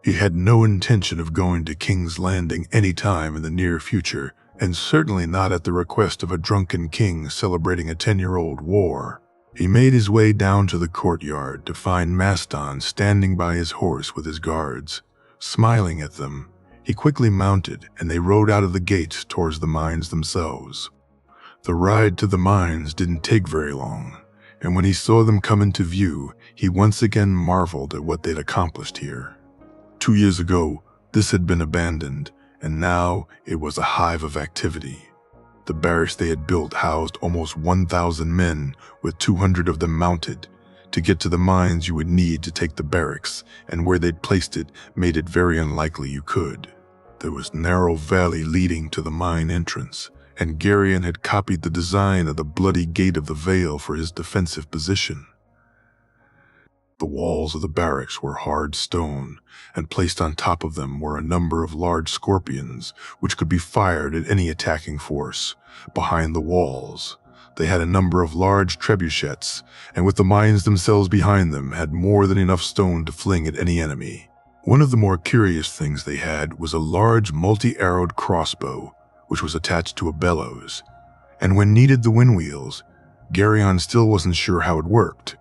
He had no intention of going to King's Landing any time in the near future, and certainly not at the request of a drunken king celebrating a 10-year-old war. He made his way down to the courtyard to find Maston standing by his horse with his guards. Smiling at them, he quickly mounted, and they rode out of the gates towards the mines themselves. The ride to the mines didn't take very long, and when he saw them come into view, he once again marveled at what they'd accomplished here. 2 years ago, this had been abandoned, and now it was a hive of activity. The barracks they had built housed almost 1,000 men, with 200 of them mounted. To get to the mines you would need to take the barracks, and where they'd placed it made it very unlikely you could. There was a narrow valley leading to the mine entrance, and Geryon had copied the design of the bloody gate of the Vale for his defensive position. The walls of the barracks were hard stone, and placed on top of them were a number of large scorpions, which could be fired at any attacking force. Behind the walls, they had a number of large trebuchets, and with the mines themselves behind them, had more than enough stone to fling at any enemy. One of the more curious things they had was a large multi-arrowed crossbow, which was attached to a bellows, and when needed the windwheels, Geryon still wasn't sure how it worked,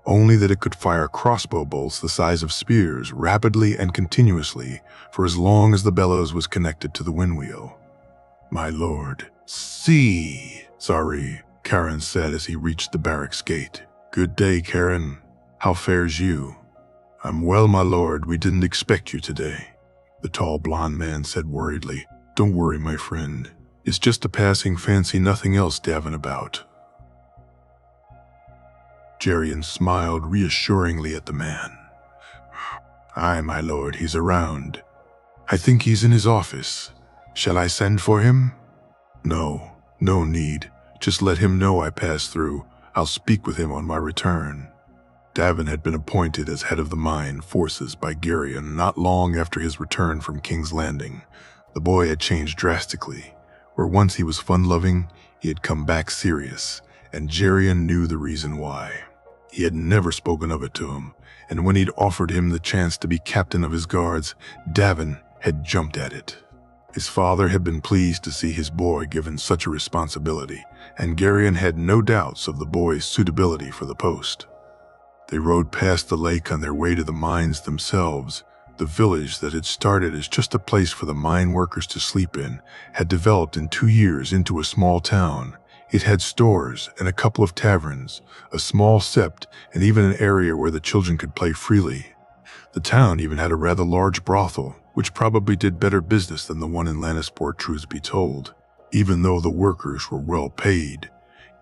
only that it could fire crossbow bolts the size of spears rapidly and continuously for as long as the bellows was connected to the windwheel. "My lord, see!" "Sorry," Karen said as he reached the barracks gate. "Good day, Karen. How fares you?" "I'm well, my lord. We didn't expect you today," the tall blond man said worriedly. "Don't worry, my friend. It's just a passing fancy, nothing else dabbing about." Geryon smiled reassuringly at the man. "Aye, my lord, he's around. I think he's in his office. Shall I send for him?" "No, no need. Just let him know I passed through. I'll speak with him on my return." Davin had been appointed as head of the mine forces by Geryon not long after his return from King's Landing. The boy had changed drastically. Where once he was fun-loving, he had come back serious, and Geryon knew the reason why. He had never spoken of it to him, and when he'd offered him the chance to be captain of his guards, Davin had jumped at it. His father had been pleased to see his boy given such a responsibility, and Geryon had no doubts of the boy's suitability for the post. They rode past the lake on their way to the mines themselves. The village that had started as just a place for the mine workers to sleep in had developed in 2 years into a small town. It had stores and a couple of taverns, a small sept, and even an area where the children could play freely. The town even had a rather large brothel, which probably did better business than the one in Lannisport, truth be told. Even though the workers were well paid,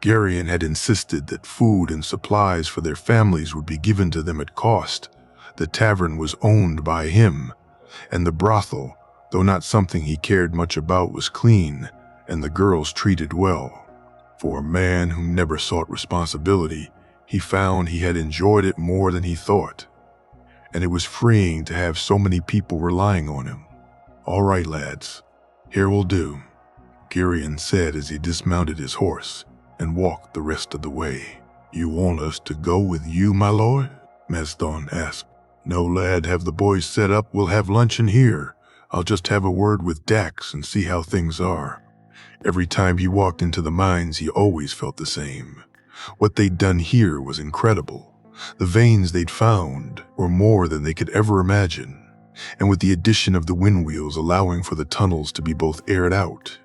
Geryon had insisted that food and supplies for their families would be given to them at cost. The tavern was owned by him, and the brothel, though not something he cared much about, was clean, and the girls treated well. For a man who never sought responsibility, he found he had enjoyed it more than he thought, and it was freeing to have so many people relying on him. "All right, lads, here will do," Geryon said as he dismounted his horse and walked the rest of the way. "You want us to go with you, my lord?" Maston asked. "No, lad, have the boys set up. We'll have luncheon here. I'll just have a word with Dax and see how things are." Every time he walked into the mines, he always felt the same. What they'd done here was incredible. The veins they'd found were more than they could ever imagine, and with the addition of the windwheels allowing for the tunnels to be both aired out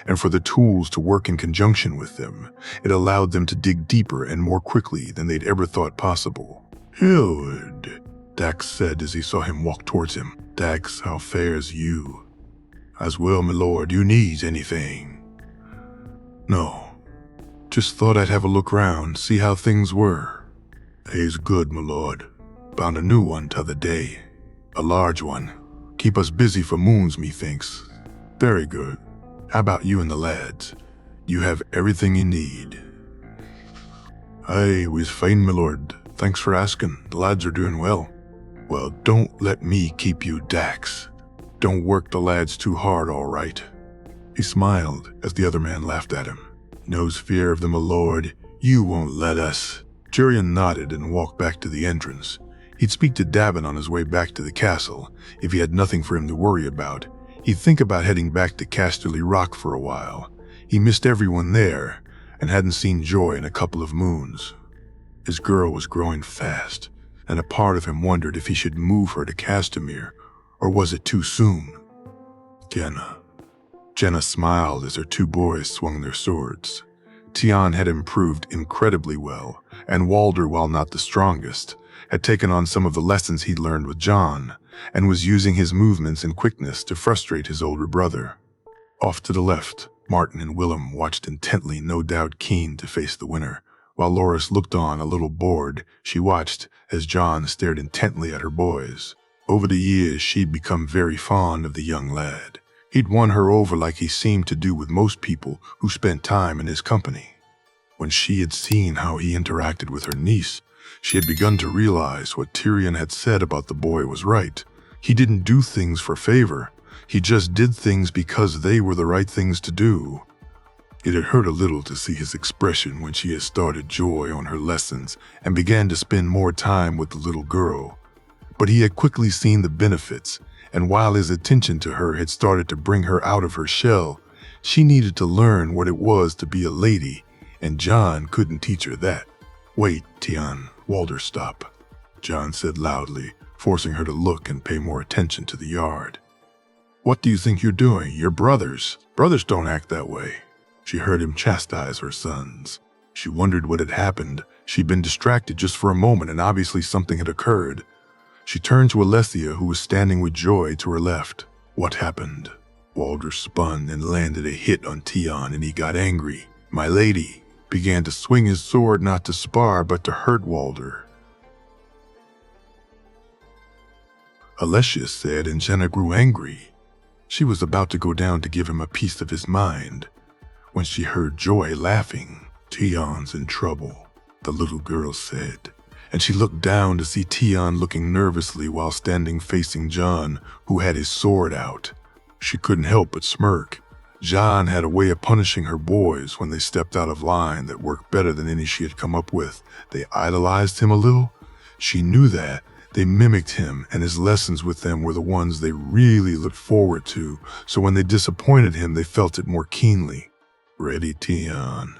and for the tools to work in conjunction with them, it allowed them to dig deeper and more quickly than they'd ever thought possible. "Hillard," Dax said as he saw him walk towards him. "Dax, how fares you?" "As well, my lord. You need anything?" "No. Just thought I'd have a look round, see how things were." "He's good, my lord. Found a new one t'other day. A large one. Keep us busy for moons, methinks." "Very good. How about you and the lads? You have everything you need." "Aye, we's fine, my lord. Thanks for asking. The lads are doing well." "Well, don't let me keep you, Dax. Don't work the lads too hard, all right." He smiled as the other man laughed at him. "Knows fear of them, my lord. You won't let us." Geryon nodded and walked back to the entrance. He'd speak to Davin on his way back to the castle. If he had nothing for him to worry about, he'd think about heading back to Casterly Rock for a while. He missed everyone there and hadn't seen Joy in a couple of moons. His girl was growing fast, and a part of him wondered if he should move her to Castamere, or was it too soon? Jenna smiled as her two boys swung their swords. Tion had improved incredibly well, and Walder, while not the strongest, had taken on some of the lessons he'd learned with John, and was using his movements and quickness to frustrate his older brother. Off to the left, Martin and Willem watched intently, no doubt keen to face the winner. While Loris looked on, a little bored, she watched as John stared intently at her boys. Over the years, she'd become very fond of the young lad. He'd won her over like he seemed to do with most people who spent time in his company. When she had seen how he interacted with her niece, she had begun to realize what Tyrion had said about the boy was right. He didn't do things for favor. He just did things because they were the right things to do. It had hurt a little to see his expression when she had started Joy on her lessons and began to spend more time with the little girl. But he had quickly seen the benefits, and while his attention to her had started to bring her out of her shell, she needed to learn what it was to be a lady, and John couldn't teach her that. "Wait, Tion, Walder, stop," John said loudly, forcing her to look and pay more attention to the yard. "What do you think you're doing? You're brothers. Brothers don't act that way." She heard him chastise her sons. She wondered what had happened. She'd been distracted just for a moment, and obviously something had occurred. She turned to Alessia, who was standing with Joy to her left. "What happened?" Walder spun and landed a hit on Tion, and he got angry. "My lady," began to swing his sword not to spar, but to hurt Walder. Alessia said, and Jenna grew angry. She was about to go down to give him a piece of his mind, when she heard Joy laughing. "Tion's in trouble," the little girl said, and she looked down to see Tion looking nervously while standing facing John, who had his sword out. She couldn't help but smirk. John had a way of punishing her boys when they stepped out of line that worked better than any she had come up with. They idolized him a little. She knew that. They mimicked him, and his lessons with them were the ones they really looked forward to, so when they disappointed him, they felt it more keenly. "Ready, Tion?"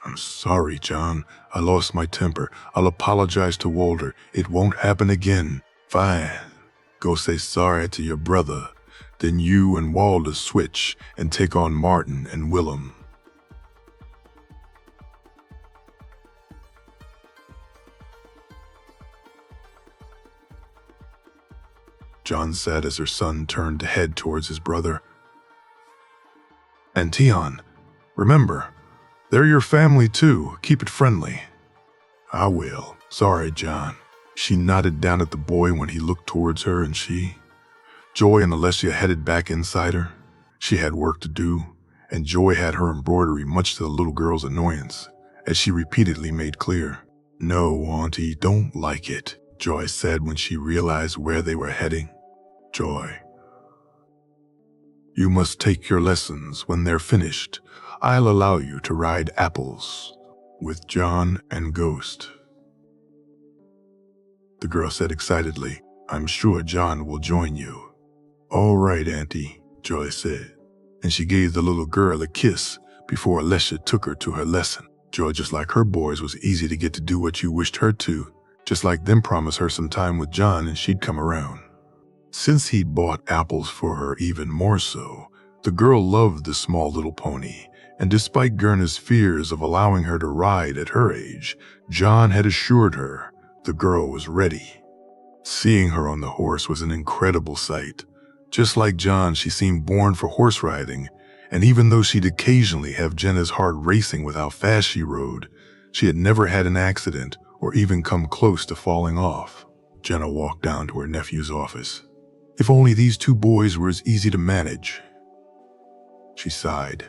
"I'm sorry, John. I lost my temper. I'll apologize to Walder. It won't happen again." "Fine. Go say sorry to your brother. Then you and Walder switch and take on Martin and Willem." John said as her son turned to head towards his brother. "And Tion, remember, they're your family too. Keep it friendly." "I will. Sorry, John." She nodded down at the boy when he looked towards her, and Joy and Alessia headed back inside her. She had work to do, and Joy had her embroidery, much to the little girl's annoyance, as she repeatedly made clear. "No, Auntie, don't like it," Joy said when she realized where they were heading. "Joy, you must take your lessons. When they're finished, I'll allow you to ride apples with John and Ghost." The girl said excitedly, "I'm sure John will join you." "All right, Auntie," Joy said, and she gave the little girl a kiss before Alessia took her to her lesson. Joy, just like her boys, was easy to get to do what you wished her to, just like them promise her some time with John and she'd come around. Since he'd bought apples for her even more so, the girl loved the small little pony, and despite Gurna's fears of allowing her to ride at her age, John had assured her the girl was ready. Seeing her on the horse was an incredible sight. Just like John, she seemed born for horse riding, and even though she'd occasionally have Jenna's heart racing with how fast she rode, she had never had an accident or even come close to falling off. Jenna walked down to her nephew's office. If only these two boys were as easy to manage. She sighed.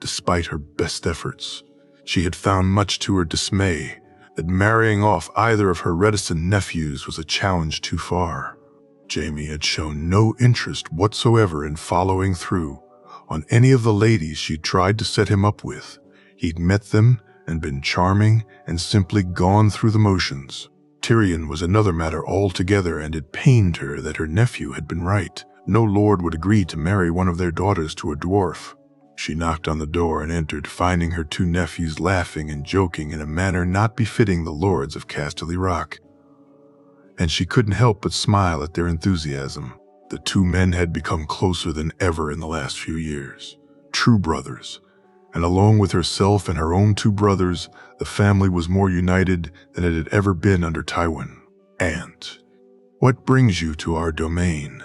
Despite her best efforts, she had found much to her dismay that marrying off either of her reticent nephews was a challenge too far. Jamie had shown no interest whatsoever in following through on any of the ladies she'd tried to set him up with. He'd met them and been charming and simply gone through the motions. Tyrion was another matter altogether, and it pained her that her nephew had been right. No lord would agree to marry one of their daughters to a dwarf. She knocked on the door and entered, finding her two nephews laughing and joking in a manner not befitting the lords of Casterly Rock. And she couldn't help but smile at their enthusiasm. The two men had become closer than ever in the last few years. True brothers. And along with herself and her own two brothers, the family was more united than it had ever been under Tywin. "Aunt, what brings you to our domain?"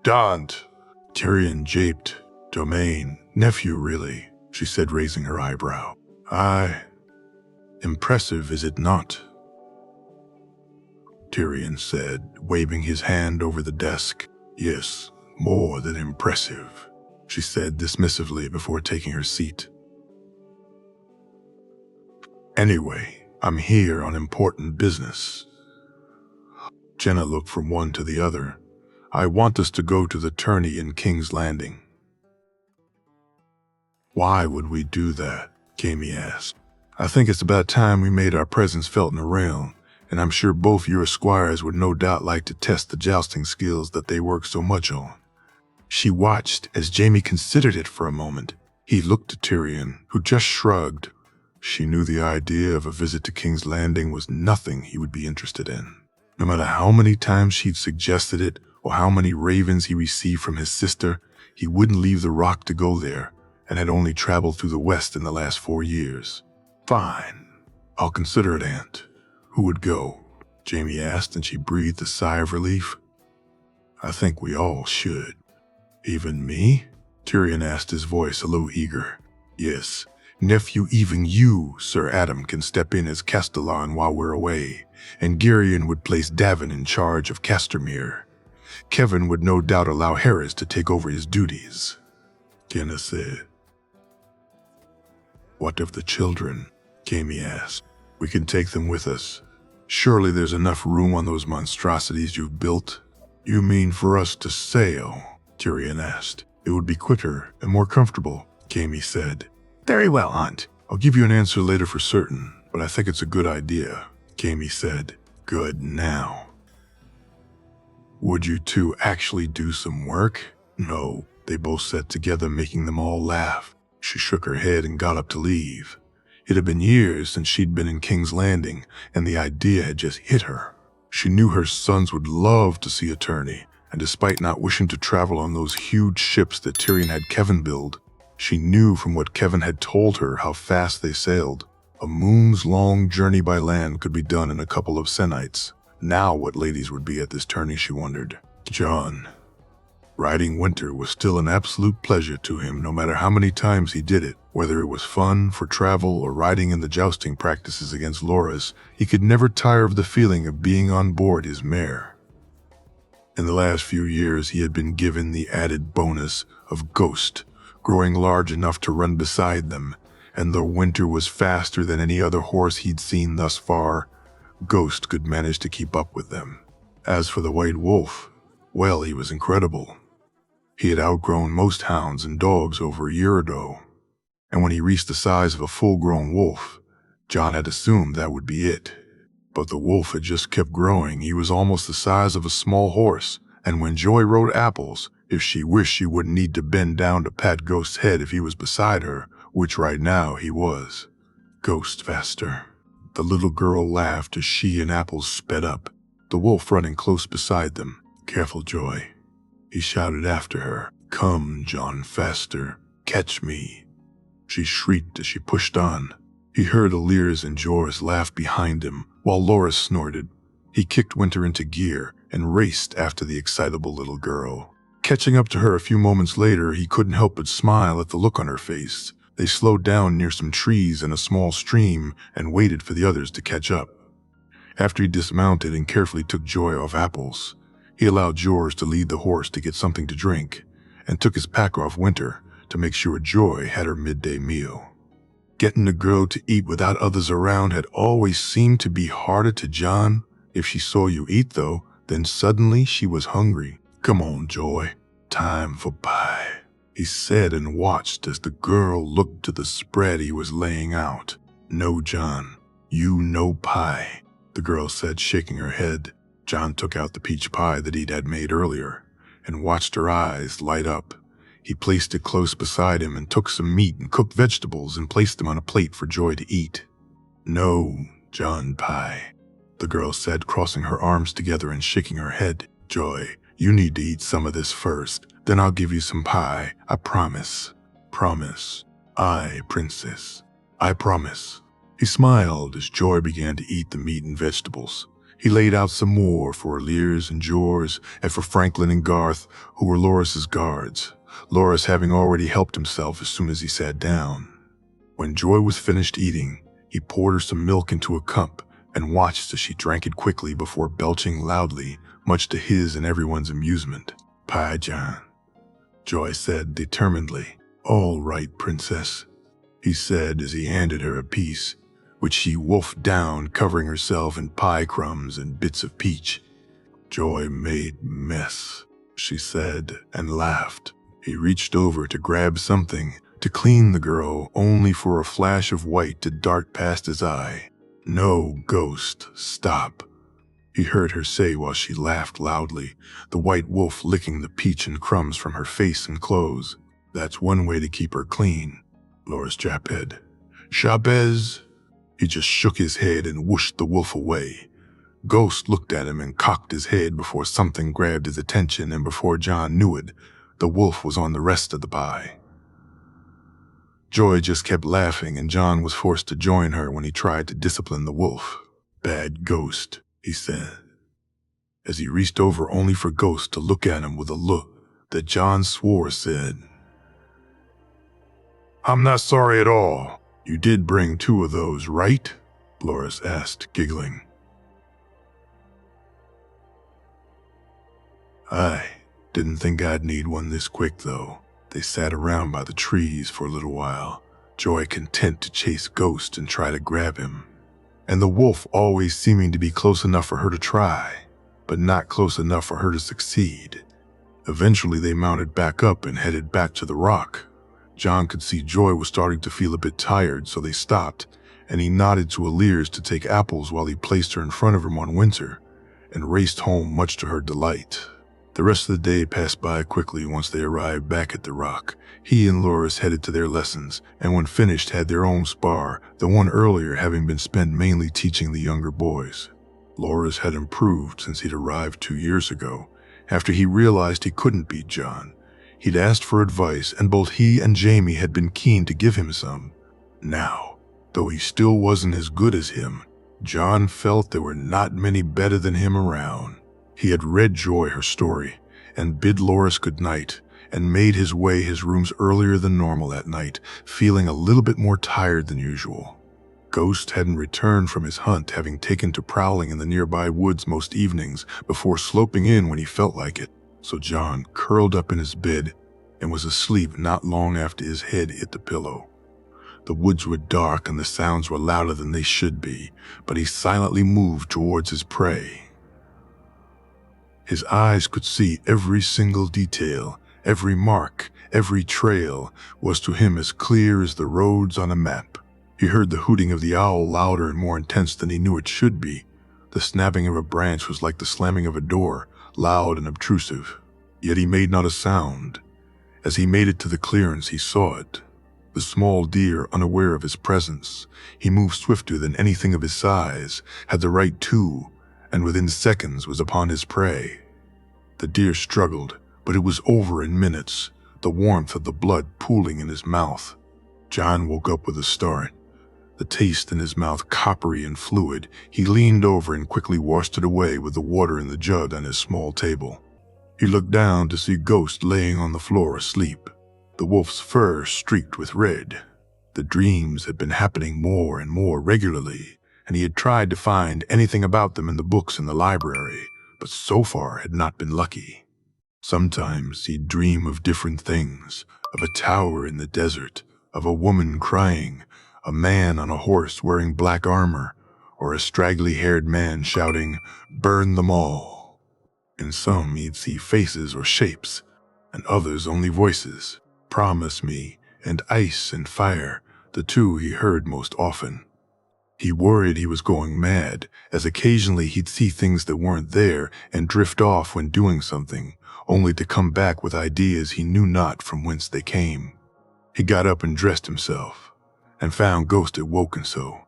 "Daunt," Tyrion japed. "Domain, nephew really," she said, raising her eyebrow. "Aye. Impressive, is it not?" Tyrion said, waving his hand over the desk. "Yes, more than impressive," she said dismissively before taking her seat. "Anyway, I'm here on important business." Jenna looked from one to the other. "I want us to go to the tourney in King's Landing." "Why would we do that?" Jamie asked. "I think it's about time we made our presence felt in the realm, and I'm sure both your squires would no doubt like to test the jousting skills that they work so much on." She watched as Jamie considered it for a moment. He looked at Tyrion, who just shrugged. She knew the idea of a visit to King's Landing was nothing he would be interested in. No matter how many times she'd suggested it, or how many ravens he received from his sister, he wouldn't leave the rock to go there, and had only traveled through the West in the last 4 years. "Fine. I'll consider it, Aunt. Who would go?" Jamie asked, and she breathed a sigh of relief. "I think we all should." "Even me?" Tyrion asked, his voice a little eager. "Yes, nephew, even you, Sir Adam, can step in as Castellan while we're away, and Girion would place Davin in charge of Castamere. Kevin would no doubt allow Harris to take over his duties," Jenna said. "What of the children?" Jamie asked. "We can take them with us. Surely there's enough room on those monstrosities you've built." "You mean for us to sail?" Tyrion asked. "It would be quicker and more comfortable," Jamie said. "Very well, Aunt. I'll give you an answer later for certain, but I think it's a good idea," Jamie said. "Good now. Would you two actually do some work?" "No," they both said together, making them all laugh. She shook her head and got up to leave. It had been years since she'd been in King's Landing, and the idea had just hit her. She knew her sons would love to see a tourney, and despite not wishing to travel on those huge ships that Tyrion had Kevin build, she knew from what Kevin had told her how fast they sailed. A moon's-long journey by land could be done in a couple of se'nights. Now what ladies would be at this tourney, she wondered. Jon. Riding Winter was still an absolute pleasure to him, no matter how many times he did it. Whether it was fun for travel or riding in the jousting practices against Loras, he could never tire of the feeling of being on board his mare. In the last few years, he had been given the added bonus of Ghost, growing large enough to run beside them, and though Winter was faster than any other horse he'd seen thus far, Ghost could manage to keep up with them. As for the White Wolf, well, he was incredible. He had outgrown most hounds and dogs over a year ago, and when he reached the size of a full-grown wolf, Jon had assumed that would be it. But the wolf had just kept growing. He was almost the size of a small horse, and when Joy rode Apples, if she wished she wouldn't need to bend down to pat Ghost's head if he was beside her, which right now he was. Ghost faster. The little girl laughed as she and Apples sped up, the wolf running close beside them. "Careful, Joy," he shouted after her. "Come, Jon, faster. Catch me." She shrieked as she pushed on. He heard Allyr's and Jorah's laugh behind him, while Loras snorted. He kicked Winter into gear and raced after the excitable little girl. Catching up to her a few moments later, he couldn't help but smile at the look on her face. They slowed down near some trees and a small stream and waited for the others to catch up. After he dismounted and carefully took Joy off Apples, he allowed Jorah to lead the horse to get something to drink, and took his pack off Winter to make sure Joy had her midday meal. Getting a girl to eat without others around had always seemed to be harder to Jon. If she saw you eat, though, then suddenly she was hungry. "Come on, Joy. Time for pie." he said, and watched as the girl looked to the spread he was laying out. "No, John, you no pie," the girl said, shaking her head. John took out the peach pie that he'd had made earlier and watched her eyes light up. He placed it close beside him and took some meat and cooked vegetables and placed them on a plate for Joy to eat. "No, John pie," the girl said, crossing her arms together and shaking her head. "Joy, you need to eat some of this first. Then I'll give you some pie. I promise. Promise. I, princess. I promise." He smiled as Joy began to eat the meat and vegetables. He laid out some more for Lears and Jors and for Franklin and Garth, who were Loris's guards, Loris having already helped himself as soon as he sat down. When Joy was finished eating, he poured her some milk into a cup and watched as she drank it quickly before belching loudly, much to his and everyone's amusement. "Pie, John," Joy said determinedly. "All right, princess," he said as he handed her a piece, which she wolfed down, covering herself in pie crumbs and bits of peach. "Joy made mess," she said, and laughed. He reached over to grab something to clean the girl, only for a flash of white to dart past his eye. "No, Ghost, stop," he heard her say while she laughed loudly, the white wolf licking the peach and crumbs from her face and clothes. "That's one way to keep her clean," Loris Japed. "Shabez." He just shook his head and whooshed the wolf away. Ghost looked at him and cocked his head before something grabbed his attention, and before John knew it, the wolf was on the rest of the pie. Joy just kept laughing, and John was forced to join her when he tried to discipline the wolf. "Bad Ghost," he said, as he reached over only for Ghost to look at him with a look that John swore said, "I'm not sorry at all. You did bring 2 of those, right?" Loris asked, giggling. "I didn't think I'd need one this quick, though." They sat around by the trees for a little while, Joy content to chase Ghost and try to grab him, and the wolf always seeming to be close enough for her to try, but not close enough for her to succeed. Eventually they mounted back up and headed back to the rock. John could see Joy was starting to feel a bit tired, so they stopped, and he nodded to Lears to take apples while he placed her in front of him on Winter, and raced home much to her delight. The rest of the day passed by quickly once they arrived back at the rock. He and Loris headed to their lessons, and when finished had their own spar, the one earlier having been spent mainly teaching the younger boys. Loris had improved since he'd arrived 2 years ago, after he realized he couldn't beat John. He'd asked for advice, and both he and Jamie had been keen to give him some. Now, though he still wasn't as good as him, John felt there were not many better than him around. He had read Joy her story, and bid Loris good night, and made his way his rooms earlier than normal that night, feeling a little bit more tired than usual. Ghost hadn't returned from his hunt, having taken to prowling in the nearby woods most evenings before sloping in when he felt like it. So John curled up in his bed and was asleep not long after his head hit the pillow. The woods were dark and the sounds were louder than they should be, but he silently moved towards his prey. His eyes could see every single detail, every mark, every trail was to him as clear as the roads on a map. He heard the hooting of the owl louder and more intense than he knew it should be. The snapping of a branch was like the slamming of a door, loud and obtrusive. Yet he made not a sound. As he made it to the clearance, he saw it. The small deer, unaware of his presence, he moved swifter than anything of his size, had the right to, and within seconds was upon his prey. The deer struggled, but it was over in minutes, the warmth of the blood pooling in his mouth. John woke up with a start. The taste in his mouth coppery and fluid, he leaned over and quickly washed it away with the water in the jug on his small table. He looked down to see Ghost laying on the floor asleep, the wolf's fur streaked with red. The dreams had been happening more and more regularly, and he had tried to find anything about them in the books in the library, but so far had not been lucky. Sometimes he'd dream of different things, of a tower in the desert, of a woman crying, a man on a horse wearing black armor, or a straggly-haired man shouting, "Burn them all." In some he'd see faces or shapes, and others only voices. promise me, and ice and fire, the two he heard most often. He worried he was going mad, as occasionally he'd see things that weren't there and drift off when doing something, only to come back with ideas he knew not from whence they came. He got up and dressed himself, and found Ghost had woken so,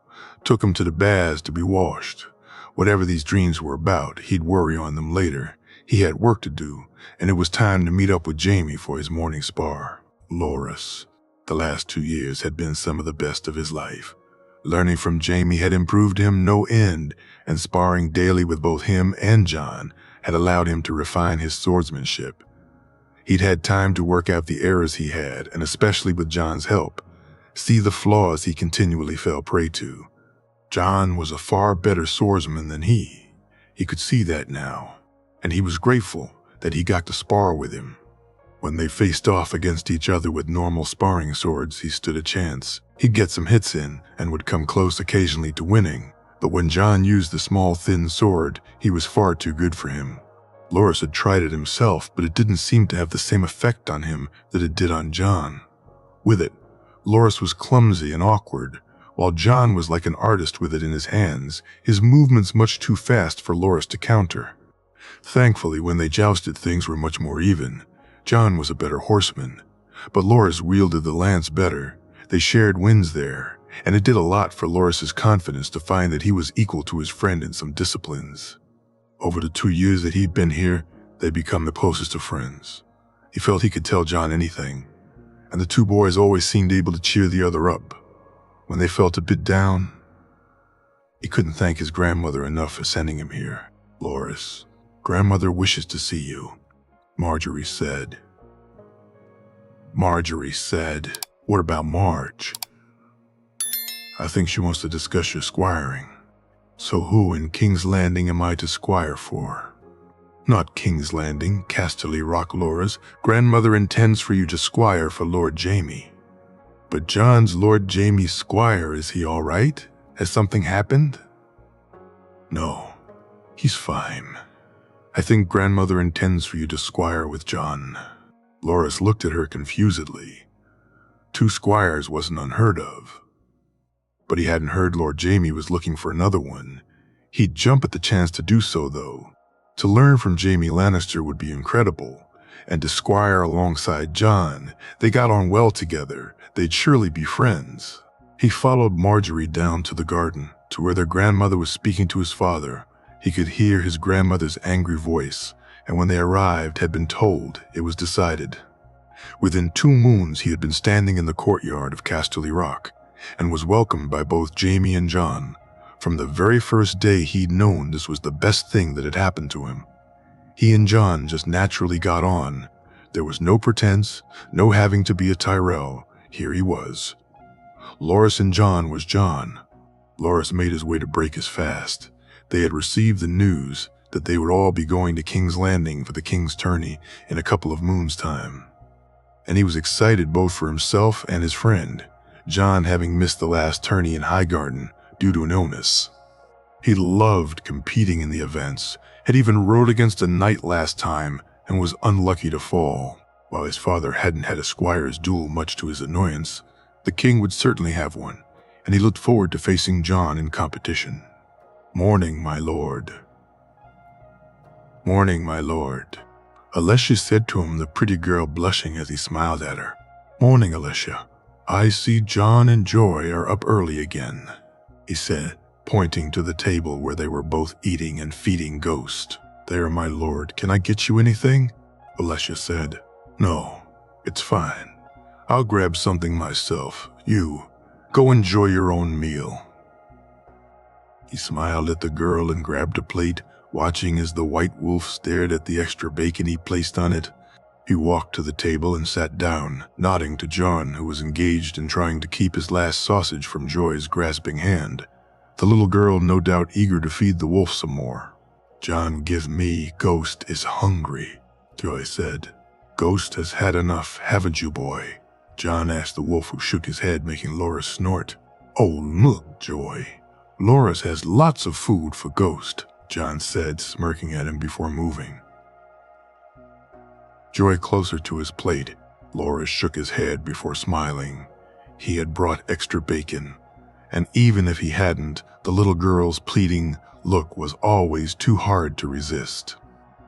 took him to the baths to be washed. Whatever these dreams were about, he'd worry on them later. He had work to do, and it was time to meet up with Jamie for his morning spar. Loras. The last 2 years had been some of the best of his life. Learning from Jamie had improved him no end, and sparring daily with both him and John had allowed him to refine his swordsmanship. He'd had time to work out the errors he had, and especially with John's help, see the flaws he continually fell prey to. John was a far better swordsman than he. He could see that now, and he was grateful that he got to spar with him. When they faced off against each other with normal sparring swords, he stood a chance. He'd get some hits in and would come close occasionally to winning, but when John used the small thin sword, he was far too good for him. Loras had tried it himself, but it didn't seem to have the same effect on him that it did on John. With it, Loras was clumsy and awkward, while John was like an artist with it in his hands, his movements much too fast for Loras to counter. Thankfully, when they jousted, things were much more even. John was a better horseman, but Loras wielded the lance better. They shared wins there, and it did a lot for Loras's confidence to find that he was equal to his friend in some disciplines. Over the 2 years that he'd been here, they'd become the closest of friends. He felt he could tell John anything, and the two boys always seemed able to cheer the other up. When they felt a bit down, he couldn't thank his grandmother enough for sending him here. "Loras, grandmother wishes to see you," Marjorie said. "What about Marge?" "I think she wants to discuss your squiring." "So who in King's Landing am I to squire for?" "Not King's Landing, Casterly Rock, Loras. Grandmother intends for you to squire for Lord Jamie." "But John's Lord Jamie's squire, is he all right? Has something happened?" "No, he's fine. I think grandmother intends for you to squire with John." Loras looked at her confusedly. 2 squires wasn't unheard of. But he hadn't heard Lord Jamie was looking for another one. He'd jump at the chance to do so, though. To learn from Jamie Lannister would be incredible, and to squire alongside John, they got on well together. They'd surely be friends. He followed Marjorie down to the garden, to where their grandmother was speaking to his father. He could hear his grandmother's angry voice, and when they arrived, had been told it was decided. Within 2 moons, he had been standing in the courtyard of Casterly Rock, and was welcomed by both Jamie and John. From the very first day, he'd known this was the best thing that had happened to him. He and John just naturally got on. There was no pretense, no having to be a Tyrell. Here he was. Loras and John was John. Loras made his way to break his fast. They had received the news that they would all be going to King's Landing for the King's tourney in a couple of moons' time. And he was excited both for himself and his friend, John having missed the last tourney in Highgarden due to an illness. He loved competing in the events, had even rode against a knight last time and was unlucky to fall. While his father hadn't had a squire's duel, much to his annoyance, the king would certainly have one, and he looked forward to facing John in competition. "Morning, my lord." "Morning, my lord," Alessia said to him, the pretty girl blushing as he smiled at her. "Morning, Alessia. I see John and Joy are up early again," he said, pointing to the table where they were both eating and feeding Ghost. "There, my lord, can I get you anything?" Alessia said. "No, it's fine. I'll grab something myself. You, go enjoy your own meal." He smiled at the girl and grabbed a plate, watching as the white wolf stared at the extra bacon he placed on it. He walked to the table and sat down, nodding to John, who was engaged in trying to keep his last sausage from Joy's grasping hand. The little girl no doubt eager to feed the wolf some more. "John, give me. Ghost is hungry," Joy said. "Ghost has had enough, haven't you, boy?" John asked the wolf, who shook his head, making Loras snort. "Oh, look, Joy. Loras has lots of food for Ghost," John said, smirking at him before moving. Joy closer to his plate. Loras shook his head before smiling. He had brought extra bacon, and even if he hadn't, the little girl's pleading look was always too hard to resist.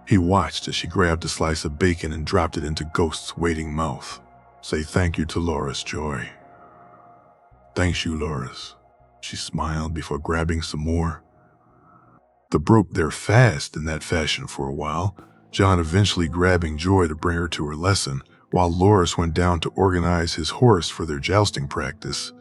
He watched as she grabbed a slice of bacon and dropped it into Ghost's waiting mouth. "Say thank you to Loras, Joy." "Thanks you, Loras." She smiled before grabbing some more. They broke their fast in that fashion for a while, John eventually grabbing Joy to bring her to her lesson, while Loras went down to organize his horse for their jousting practice.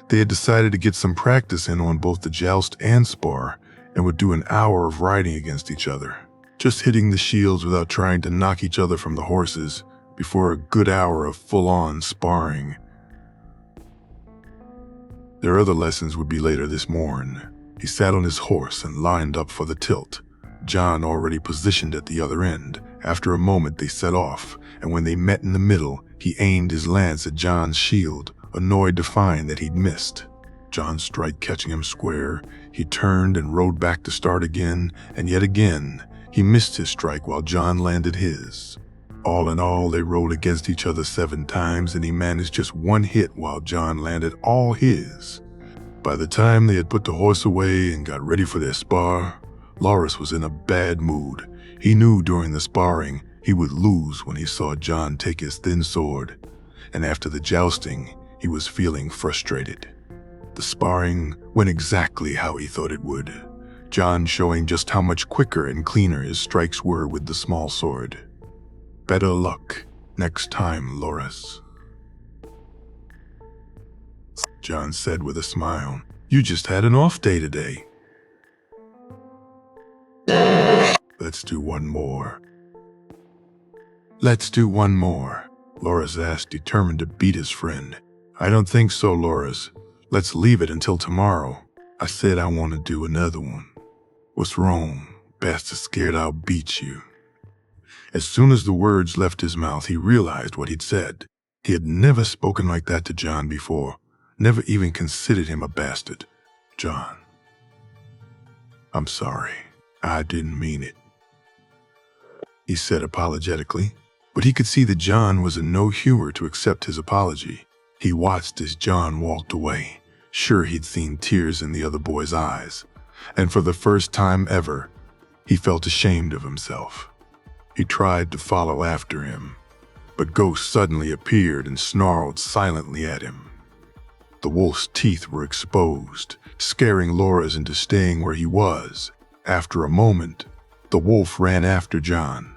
They had decided to get some practice in on both the joust and spar, and would do an hour of riding against each other, just hitting the shields without trying to knock each other from the horses, before a good hour of full-on sparring. Their other lessons would be later this morn. He sat on his horse and lined up for the tilt, John already positioned at the other end. After a moment they set off, and when they met in the middle, he aimed his lance at John's shield, annoyed to find that he'd missed. John's strike catching him square, he turned and rode back to start again, and yet again, he missed his strike while John landed his. All in all, they rode against each other 7 times, and he managed just 1 hit while John landed all his. By the time they had put the horse away and got ready for their spar, Loras was in a bad mood. He knew during the sparring he would lose when he saw John take his thin sword, and after the jousting, he was feeling frustrated. The sparring went exactly how he thought it would, John showing just how much quicker and cleaner his strikes were with the small sword. "Better luck next time, Loras," John said with a smile. "You just had an off day today." "Let's do one more." "Let's do one more," Loras asked, determined to beat his friend. "I don't think so, Loras. Let's leave it until tomorrow." "I said I want to do another one." "What's wrong? Bastard's scared I'll beat you." As soon as the words left his mouth, he realized what he'd said. He had never spoken like that to John before, never even considered him a bastard. "John, I'm sorry. I didn't mean it," he said apologetically, but he could see that John was in no humor to accept his apology. He watched as John walked away, sure he'd seen tears in the other boy's eyes, and for the first time ever, he felt ashamed of himself. He tried to follow after him, but Ghost suddenly appeared and snarled silently at him. The wolf's teeth were exposed, scaring Loras into staying where he was. After a moment, the wolf ran after John,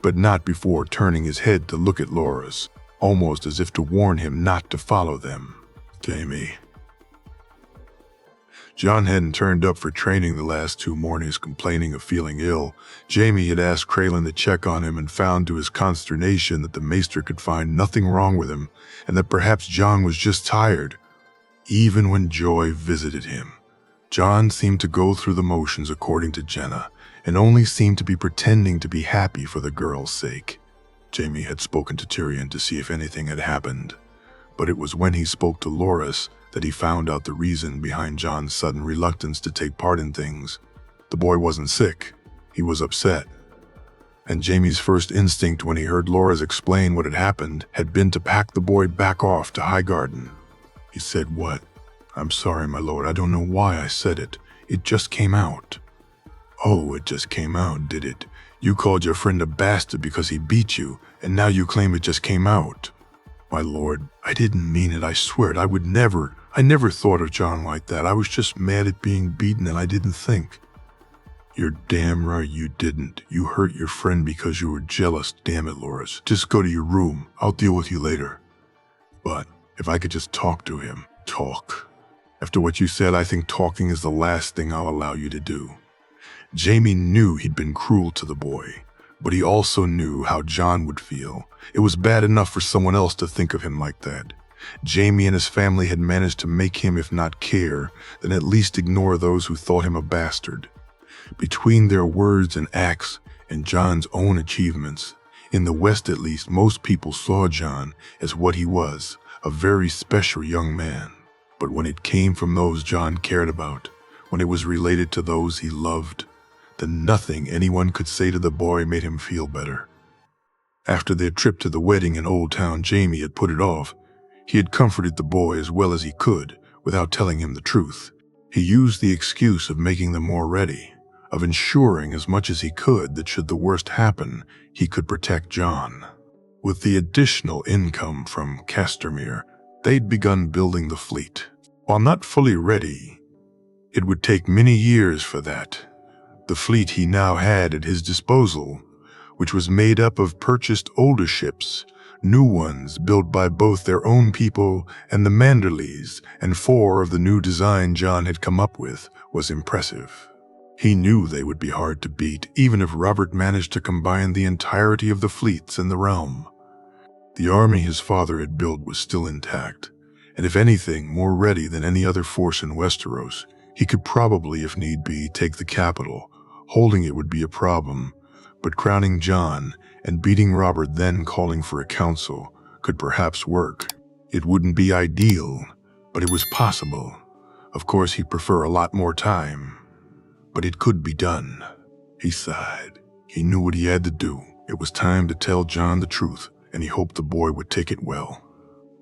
but not before turning his head to look at Loras, almost as if to warn him not to follow them. "Jamie." John hadn't turned up for training the last 2 mornings, complaining of feeling ill. Jamie had asked Kraylin to check on him and found to his consternation that the maester could find nothing wrong with him and that perhaps John was just tired. Even when Joy visited him, John seemed to go through the motions according to Jenna and only seemed to be pretending to be happy for the girl's sake. Jamie had spoken to Tyrion to see if anything had happened, but it was when he spoke to Loras that he found out the reason behind John's sudden reluctance to take part in things. The boy wasn't sick, he was upset. And Jamie's first instinct when he heard Loras explain what had happened had been to pack the boy back off to Highgarden. He said, "What? I'm sorry, my lord, I don't know why I said it. It just came out." "Oh, it just came out, did it? You called your friend a bastard because he beat you, and now you claim it just came out." "My lord, I didn't mean it, I swear it. I never thought of John like that. I was just mad at being beaten and I didn't think." "You're damn right you didn't. You hurt your friend because you were jealous. Damn it, Loras. Just go to your room. I'll deal with you later." "But if I could just talk to him." "Talk? After what you said, I think talking is the last thing I'll allow you to do." Jamie knew he'd been cruel to the boy, but he also knew how John would feel. It was bad enough for someone else to think of him like that. Jamie and his family had managed to make him, if not care, then at least ignore those who thought him a bastard. Between their words and acts and John's own achievements, in the West at least, most people saw John as what he was, a very special young man. But when it came from those John cared about, when it was related to those he loved, then nothing anyone could say to the boy made him feel better. After their trip to the wedding in Old Town, Jamie had put it off. He had comforted the boy as well as he could without telling him the truth. He used the excuse of making them more ready, of ensuring as much as he could that should the worst happen, he could protect John. With the additional income from Castamere, they'd begun building the fleet. While not fully ready, it would take many years for that. The fleet he now had at his disposal, which was made up of purchased older ships, new ones built by both their own people and the Manderleys, and 4 of the new design John had come up with, was impressive. He knew they would be hard to beat, even if Robert managed to combine the entirety of the fleets in the realm. The army his father had built was still intact, and if anything, more ready than any other force in Westeros. He could probably, if need be, take the capital. Holding it would be a problem, but crowning John and beating Robert, then calling for a council, could perhaps work. It wouldn't be ideal, but it was possible. Of course, he'd prefer a lot more time, but it could be done. He sighed. He knew what he had to do. It was time to tell John the truth, and he hoped the boy would take it well.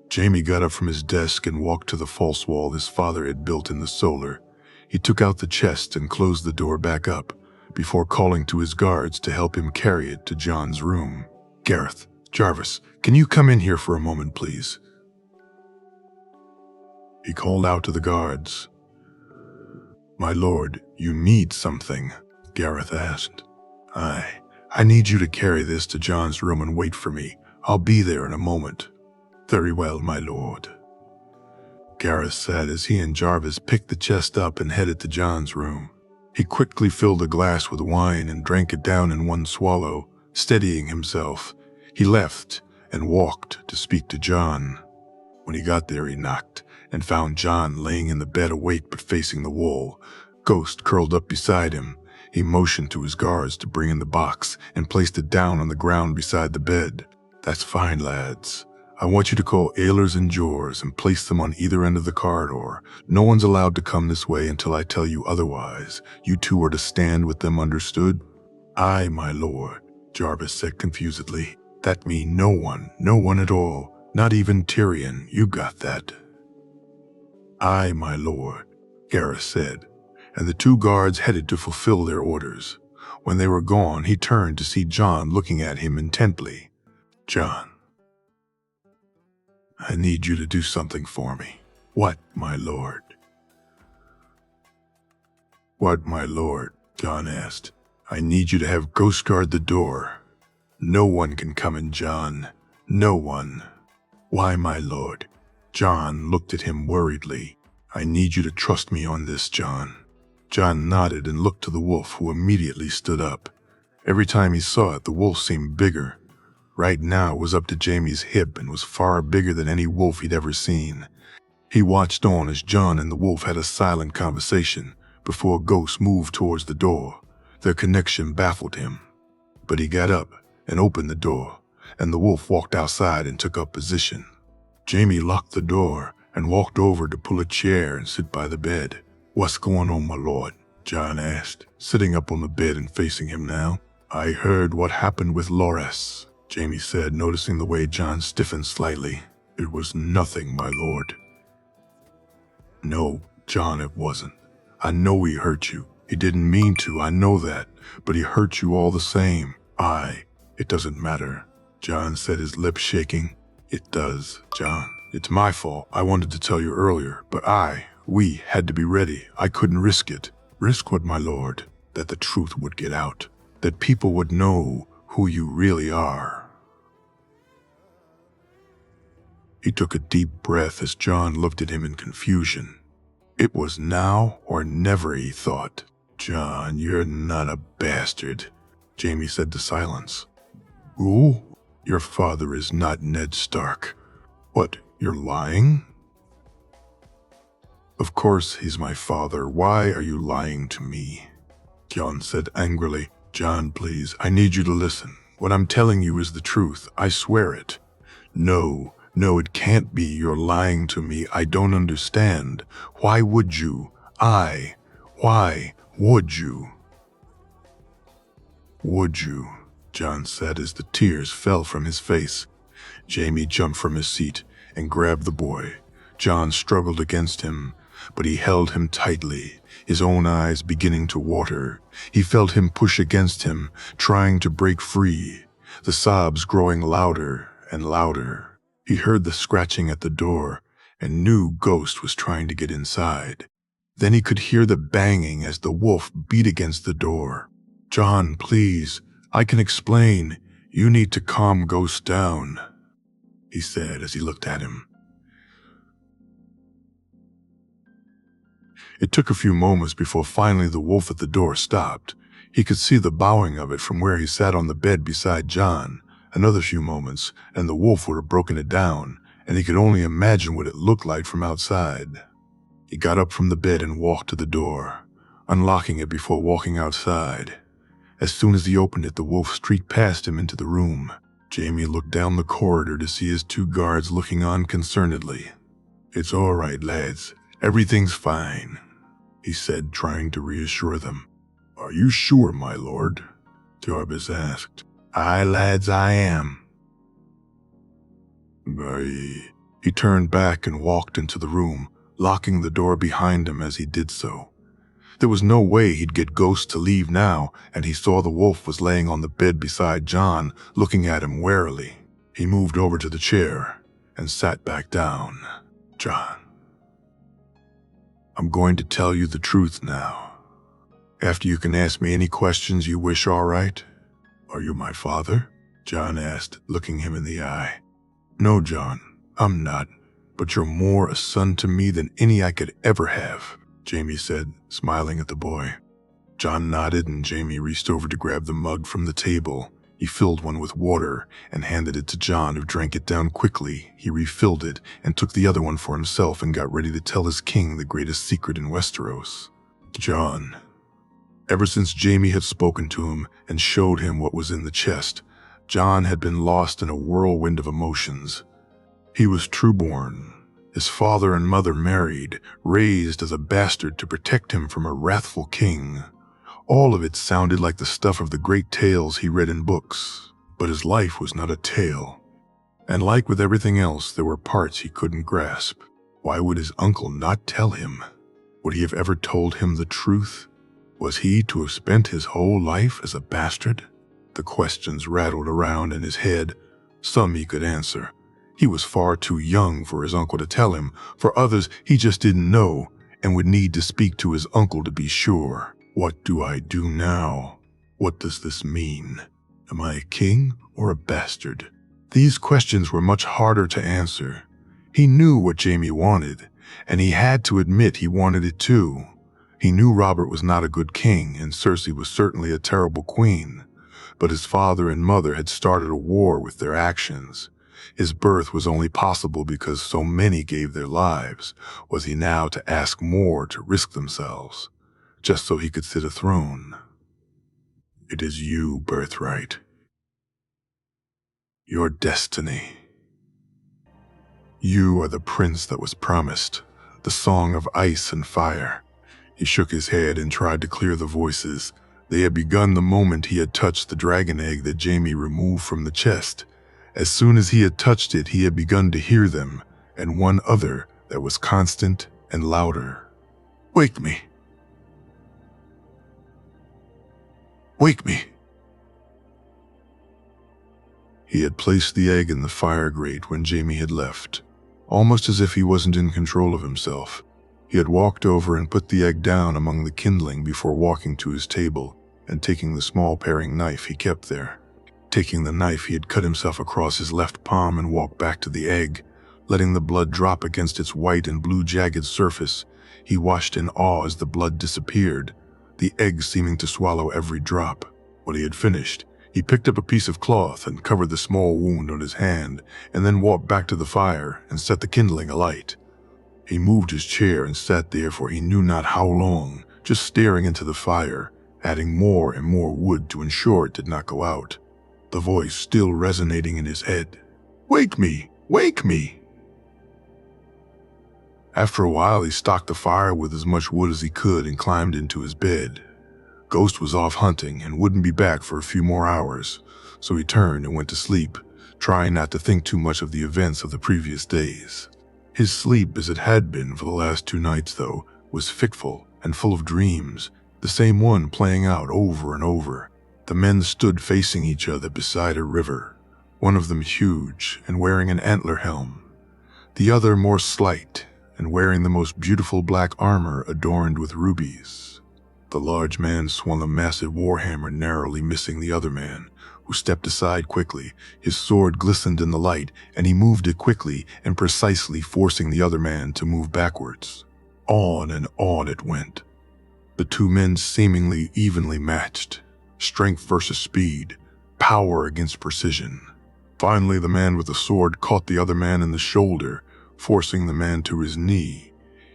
Jamie got up from his desk and walked to the false wall his father had built in the solar. He took out the chest and closed the door back up, before calling to his guards to help him carry it to John's room. "Gareth, Jarvis, can you come in here for a moment, please?" He called out to the guards. "My lord, you need something?" Gareth asked. I need you to carry this to John's room and wait for me. I'll be there in a moment." "Very well, my lord," Gareth said as he and Jarvis picked the chest up and headed to John's room. He quickly filled a glass with wine and drank it down in one swallow. Steadying himself, he left and walked to speak to John. When he got there, he knocked and found John laying in the bed awake but facing the wall. Ghost curled up beside him. He motioned to his guards to bring in the box and placed it down on the ground beside the bed. "That's fine, lads. I want you to call Ehlers and Jors and place them on either end of the corridor. No one's allowed to come this way until I tell you otherwise. You two are to stand with them, understood?" "Aye, my lord," Jarvis said confusedly. "That mean no one at all. Not even Tyrion. You got that?" "Aye, my lord," Gareth said, and the 2 guards headed to fulfill their orders. When they were gone, he turned to see John looking at him intently. "John, I need you to do something for me." "What, my lord?" "What, my lord?" John asked. "I need you to have Ghost guard the door. No one can come in, John. No one." "Why, my lord?" John looked at him worriedly. "I need you to trust me on this, John." John nodded and looked to the wolf, who immediately stood up. Every time he saw it, the wolf seemed bigger. Right now it was up to Jamie's hip and was far bigger than any wolf he'd ever seen. He watched on as John and the wolf had a silent conversation before Ghost moved towards the door. Their connection baffled him. But he got up and opened the door, and the wolf walked outside and took up position. Jamie locked the door and walked over to pull a chair and sit by the bed. "What's going on, my lord?" John asked, sitting up on the bed and facing him now. "I heard what happened with Loras," Jamie said, noticing the way John stiffened slightly. "It was nothing, my lord." "No, John, it wasn't. I know he hurt you. He didn't mean to, I know that, but he hurt you all the same." It doesn't matter," John said, his lips shaking. "It does, John. It's my fault. I wanted to tell you earlier, but we had to be ready. I couldn't risk it." "Risk what, my lord?" "That the truth would get out. That people would know who you really are." He took a deep breath as John looked at him in confusion. It was now or never, he thought. "John, you're not a bastard," Jamie said to silence. "Who? Your father is not Ned Stark." "What, you're lying?" "Of course he's my father. Why are you lying to me?" John said angrily. "John, please, I need you to listen. What I'm telling you is the truth. I swear it." No, it can't be. You're lying to me. I don't understand. Why would you? Why would you? Would you? John said as the tears fell from his face. Jamie jumped from his seat and grabbed the boy. John struggled against him, but he held him tightly, his own eyes beginning to water. He felt him push against him, trying to break free, the sobs growing louder and louder. He heard the scratching at the door and knew Ghost was trying to get inside. Then he could hear the banging as the wolf beat against the door. "John, please, I can explain. You need to calm Ghost down," he said as he looked at him. It took a few moments before finally the wolf at the door stopped. He could see the bowing of it from where he sat on the bed beside John. Another few moments, and the wolf would have broken it down, and he could only imagine what it looked like from outside. He got up from the bed and walked to the door, unlocking it before walking outside. As soon as he opened it, the wolf streaked past him into the room. Jamie looked down the corridor to see his 2 guards looking on concernedly. "It's all right, lads. Everything's fine," he said, trying to reassure them. "Are you sure, my lord?" Jarvis asked. "Aye, lads, I am." He turned back and walked into the room, locking the door behind him as he did so. There was no way he'd get Ghost to leave now, and he saw the wolf was laying on the bed beside John, looking at him warily. He moved over to the chair and sat back down. "John, I'm going to tell you the truth now. After you can ask me any questions you wish, all right?" "Are you my father?" John asked, looking him in the eye. "No, John, I'm not, but you're more a son to me than any I could ever have," Jamie said, smiling at the boy. John nodded, and Jamie reached over to grab the mug from the table. He filled one with water and handed it to John, who drank it down quickly. He refilled it and took the other one for himself and got ready to tell his king the greatest secret in Westeros. John. Ever since Jamie had spoken to him and showed him what was in the chest, John had been lost in a whirlwind of emotions. He was trueborn. His father and mother married, raised as a bastard to protect him from a wrathful king. All of it sounded like the stuff of the great tales he read in books, but his life was not a tale. And like with everything else, there were parts he couldn't grasp. Why would his uncle not tell him? Would he have ever told him the truth? Was he to have spent his whole life as a bastard? The questions rattled around in his head. Some he could answer. He was far too young for his uncle to tell him. For others, he just didn't know and would need to speak to his uncle to be sure. What do I do now? What does this mean? Am I a king or a bastard? These questions were much harder to answer. He knew what Jamie wanted, and he had to admit he wanted it too. He knew Robert was not a good king, and Cersei was certainly a terrible queen. But his father and mother had started a war with their actions. His birth was only possible because so many gave their lives. Was he now to ask more to risk themselves, just so he could sit a throne? It is you, birthright. Your destiny. You are the prince that was promised, the song of ice and fire. He shook his head and tried to clear the voices. They had begun the moment he had touched the dragon egg that Jamie removed from the chest. As soon as he had touched it, he had begun to hear them, and one other that was constant and louder. Wake me. Wake me. He had placed the egg in the fire grate when Jamie had left, almost as if he wasn't in control of himself. He had walked over and put the egg down among the kindling before walking to his table and taking the small paring knife he kept there. Taking the knife, he had cut himself across his left palm and walked back to the egg. Letting the blood drop against its white and blue jagged surface, he watched in awe as the blood disappeared, the egg seeming to swallow every drop. When he had finished, he picked up a piece of cloth and covered the small wound on his hand, and then walked back to the fire and set the kindling alight. He moved his chair and sat there for he knew not how long, just staring into the fire, adding more and more wood to ensure it did not go out. The voice still resonating in his head. Wake me! Wake me! After a while, he stocked the fire with as much wood as he could and climbed into his bed. Ghost was off hunting and wouldn't be back for a few more hours, so he turned and went to sleep, trying not to think too much of the events of the previous days. His sleep, as it had been for the last 2 nights though, was fitful and full of dreams, the same one playing out over and over. The men stood facing each other beside a river, one of them huge and wearing an antler helm, the other more slight and wearing the most beautiful black armor adorned with rubies. The large man swung a massive warhammer, narrowly missing the other man, who stepped aside quickly. His sword glistened in the light, and he moved it quickly and precisely, forcing the other man to move backwards. On and on it went. The 2 men seemingly evenly matched. Strength versus speed, power against precision. Finally, the man with the sword caught the other man in the shoulder, forcing the man to his knee.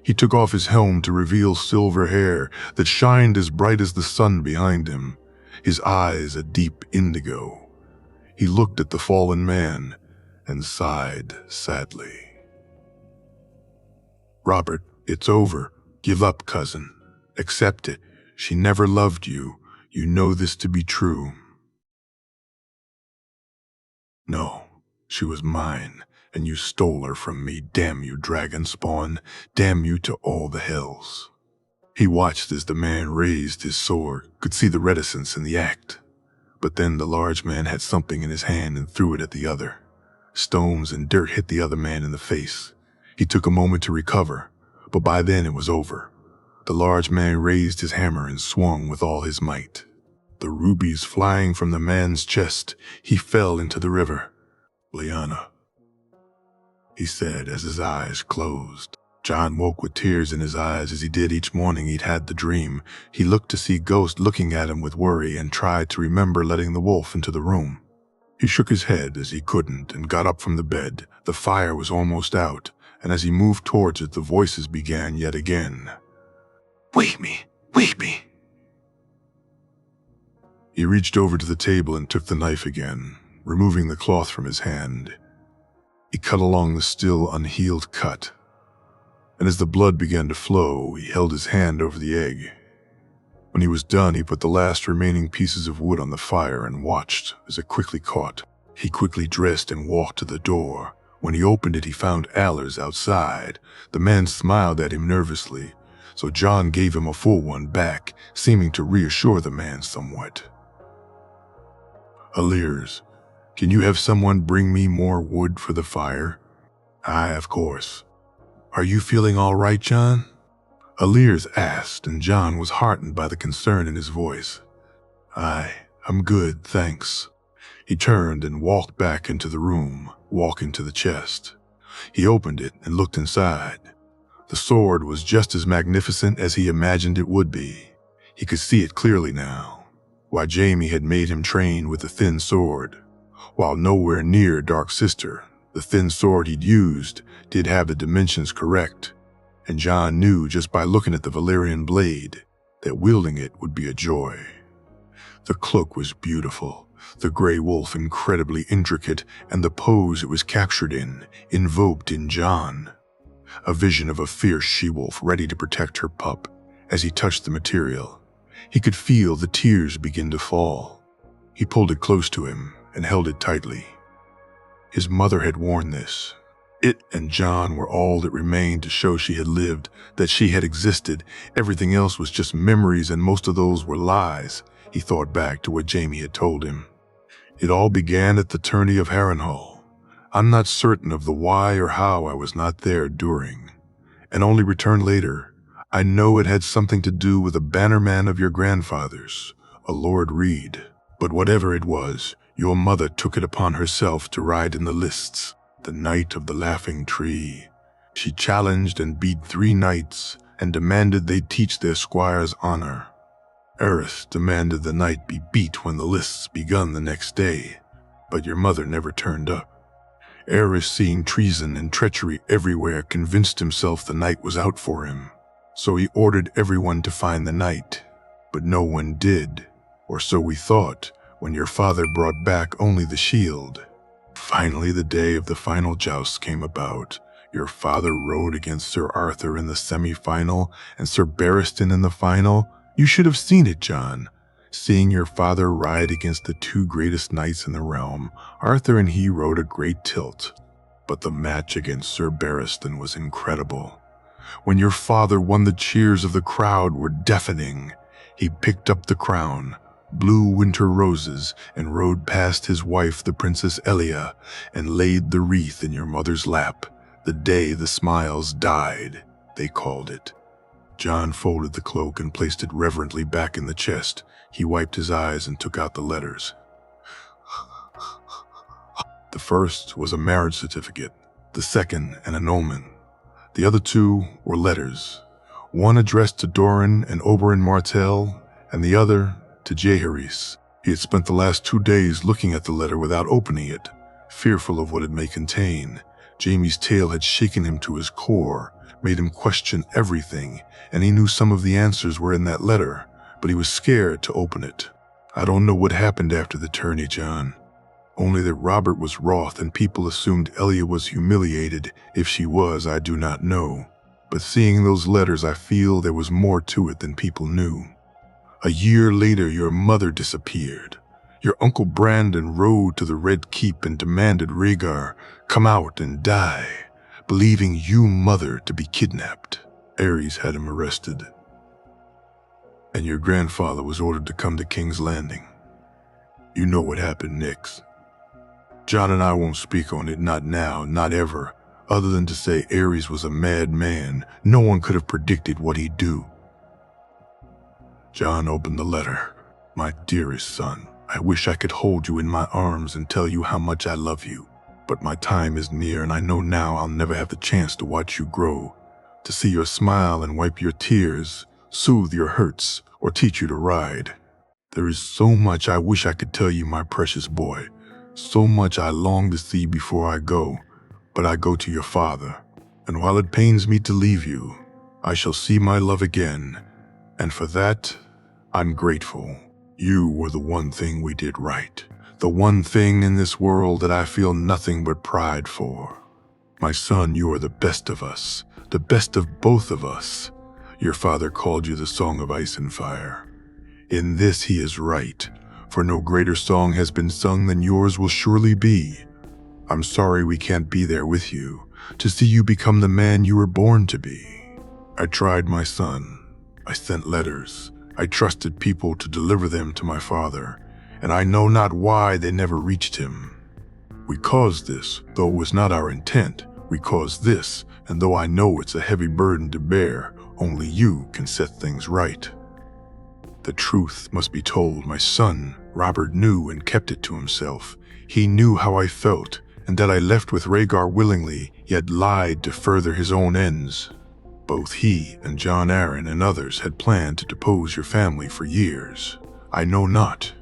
He took off his helm to reveal silver hair that shined as bright as the sun behind him, his eyes a deep indigo. He looked at the fallen man and sighed sadly. "Robert, it's over. Give up, cousin. Accept it. She never loved you. You know this to be true." "No, she was mine, and you stole her from me. Damn you, dragon spawn. Damn you to all the hells." He watched as the man raised his sword, could see the reticence in the act. But then the large man had something in his hand and threw it at the other. Stones and dirt hit the other man in the face. He took a moment to recover, but by then it was over. The large man raised his hammer and swung with all his might. The rubies flying from the man's chest, he fell into the river. "Liana," he said as his eyes closed. John woke with tears in his eyes as he did each morning he'd had the dream. He looked to see Ghost looking at him with worry and tried to remember letting the wolf into the room. He shook his head as he couldn't and got up from the bed. The fire was almost out, and as he moved towards it, the voices began yet again. "Wake me! Wake me!" He reached over to the table and took the knife again, removing the cloth from his hand. He cut along the still unhealed cut, and as the blood began to flow, he held his hand over the egg. When he was done, he put the last remaining pieces of wood on the fire and watched as it quickly caught. He quickly dressed and walked to the door. When he opened it, he found Allers outside. The man smiled at him nervously, so John gave him a full one back, seeming to reassure the man somewhat. "Allers, can you have someone bring me more wood for the fire?" "Aye, of course." "Are you feeling all right, John?" Allers asked, and John was heartened by the concern in his voice. "Aye, I'm good, thanks." He turned and walked back into the room, walking to the chest. He opened it and looked inside. The sword was just as magnificent as he imagined it would be. He could see it clearly now. Why Jamie had made him train with the thin sword. While nowhere near Dark Sister, the thin sword he'd used did have the dimensions correct, and John knew just by looking at the Valyrian blade that wielding it would be a joy. The cloak was beautiful, the gray wolf incredibly intricate, and the pose it was captured in invoked in John a vision of a fierce she-wolf ready to protect her pup. As he touched the material, he could feel the tears begin to fall. He pulled it close to him and held it tightly. His mother had worn this. It and John were all that remained to show she had lived, that she had existed. Everything else was just memories, and most of those were lies. He thought back to what Jamie had told him. It all began at the tourney of Harrenhal. I'm not certain of the why or how I was not there during, and only returned later. I know it had something to do with a bannerman of your grandfather's, a Lord Reed. But whatever it was, your mother took it upon herself to ride in the lists, the night of the Laughing Tree. She challenged and beat 3 knights and demanded they teach their squires honor. Eris demanded the knight be beat when the lists begun the next day, but your mother never turned up. Eris, seeing treason and treachery everywhere, convinced himself the knight was out for him. So he ordered everyone to find the knight, but no one did, or so we thought, when your father brought back only the shield. Finally, the day of the final joust came about. Your father rode against Sir Arthur in the semi-final and Sir Barristan in the final, You should have seen it, John. Seeing your father ride against the two greatest knights in the realm, Arthur and he rode a great tilt. But the match against Sir Barristan was incredible. When your father won, the cheers of the crowd were deafening. He picked up the crown, blew winter roses, and rode past his wife, the Princess Elia, and laid the wreath in your mother's lap. The day the smiles died, they called it. John folded the cloak and placed it reverently back in the chest. He wiped his eyes and took out the letters. The first was a marriage certificate, the second an annulment. The other two were letters, one addressed to Doran and Oberyn Martell, and the other to Jaehaerys. He had spent the last 2 days looking at the letter without opening it, fearful of what it may contain. Jaime's tale had shaken him to his core, made him question everything, and he knew some of the answers were in that letter, but he was scared to open it. I don't know what happened after the tourney, John. Only that Robert was wroth and people assumed Elia was humiliated. If she was, I do not know. But seeing those letters, I feel there was more to it than people knew. A year later, your mother disappeared. Your Uncle Brandon rode to the Red Keep and demanded Rhaegar come out and die, believing you, mother, to be kidnapped. Aerys had him arrested. And your grandfather was ordered to come to King's Landing. You know what happened next. John and I won't speak on it, not now, not ever, other than to say Aerys was a mad man. No one could have predicted what he'd do. John opened the letter. My dearest son, I wish I could hold you in my arms and tell you how much I love you. But my time is near, and I know now I'll never have the chance to watch you grow, to see your smile and wipe your tears, soothe your hurts, or teach you to ride. There is so much I wish I could tell you, my precious boy. So much I long to see before I go, but I go to your father, and while it pains me to leave you, I shall see my love again, and for that, I'm grateful. You were the one thing we did right, the one thing in this world that I feel nothing but pride for. My son, you are the best of us, the best of both of us. Your father called you the Song of Ice and Fire. In this he is right, for no greater song has been sung than yours will surely be. I'm sorry we can't be there with you, to see you become the man you were born to be. I tried, my son. I sent letters. I trusted people to deliver them to my father, and I know not why they never reached him. We caused this, though it was not our intent. We caused this, and though I know it's a heavy burden to bear, only you can set things right. The truth must be told, my son. Robert knew and kept it to himself. He knew how I felt, and that I left with Rhaegar willingly, yet lied to further his own ends. Both he and Jon Arryn and others had planned to depose your family for years. I know not.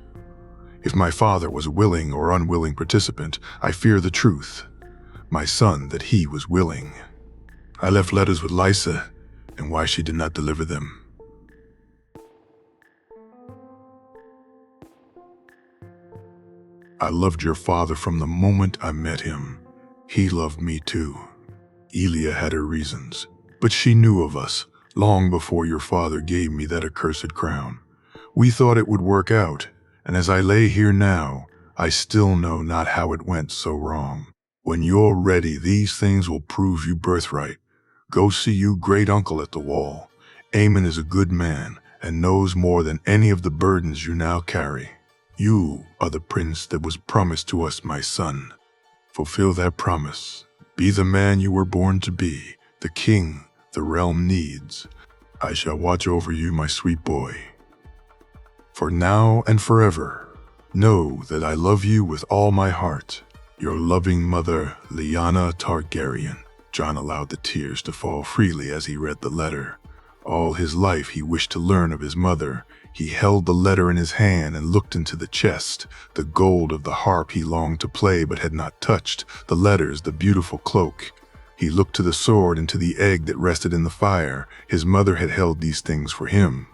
If my father was a willing or unwilling participant, I fear the truth. My son, that he was willing. I left letters with Lysa, and why she did not deliver them. I loved your father from the moment I met him. He loved me too. Elia had her reasons, but she knew of us long before your father gave me that accursed crown. We thought it would work out, and as I lay here now, I still know not how it went so wrong. When you're ready, these things will prove you birthright. Go see you great uncle at the wall. Aemon is a good man and knows more than any of the burdens you now carry. You are the prince that was promised to us, my son. Fulfill that promise. Be the man you were born to be, the king the realm needs. I shall watch over you, my sweet boy. For now and forever, know that I love you with all my heart. Your loving mother, Lyanna Targaryen. Jon allowed the tears to fall freely as he read the letter. All his life he wished to learn of his mother. He held the letter in his hand and looked into the chest, the gold of the harp he longed to play but had not touched, the letters, the beautiful cloak. He looked to the sword and to the egg that rested in the fire. His mother had held these things for him.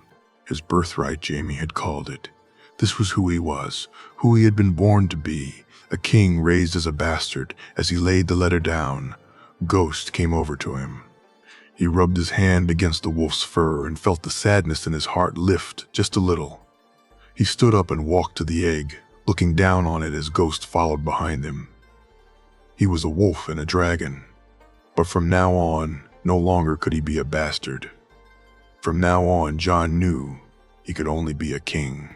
His birthright, Jaime had called it. This was who he was, who he had been born to be, a king raised as a bastard. As he laid the letter down, Ghost came over to him. He rubbed his hand against the wolf's fur and felt the sadness in his heart lift just a little. He stood up and walked to the egg, looking down on it as Ghost followed behind him. He was a wolf and a dragon, but from now on, no longer could he be a bastard. From now on, John knew he could only be a king.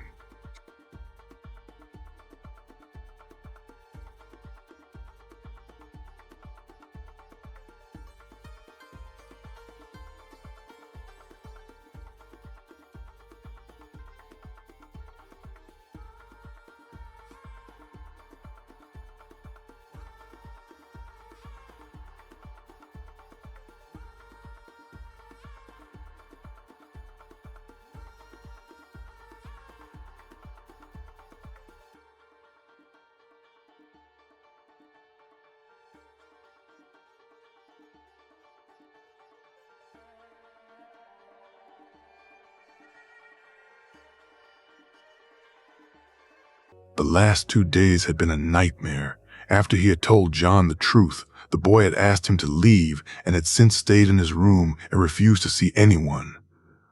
The last 2 days had been a nightmare. After he had told John the truth, the boy had asked him to leave and had since stayed in his room and refused to see anyone.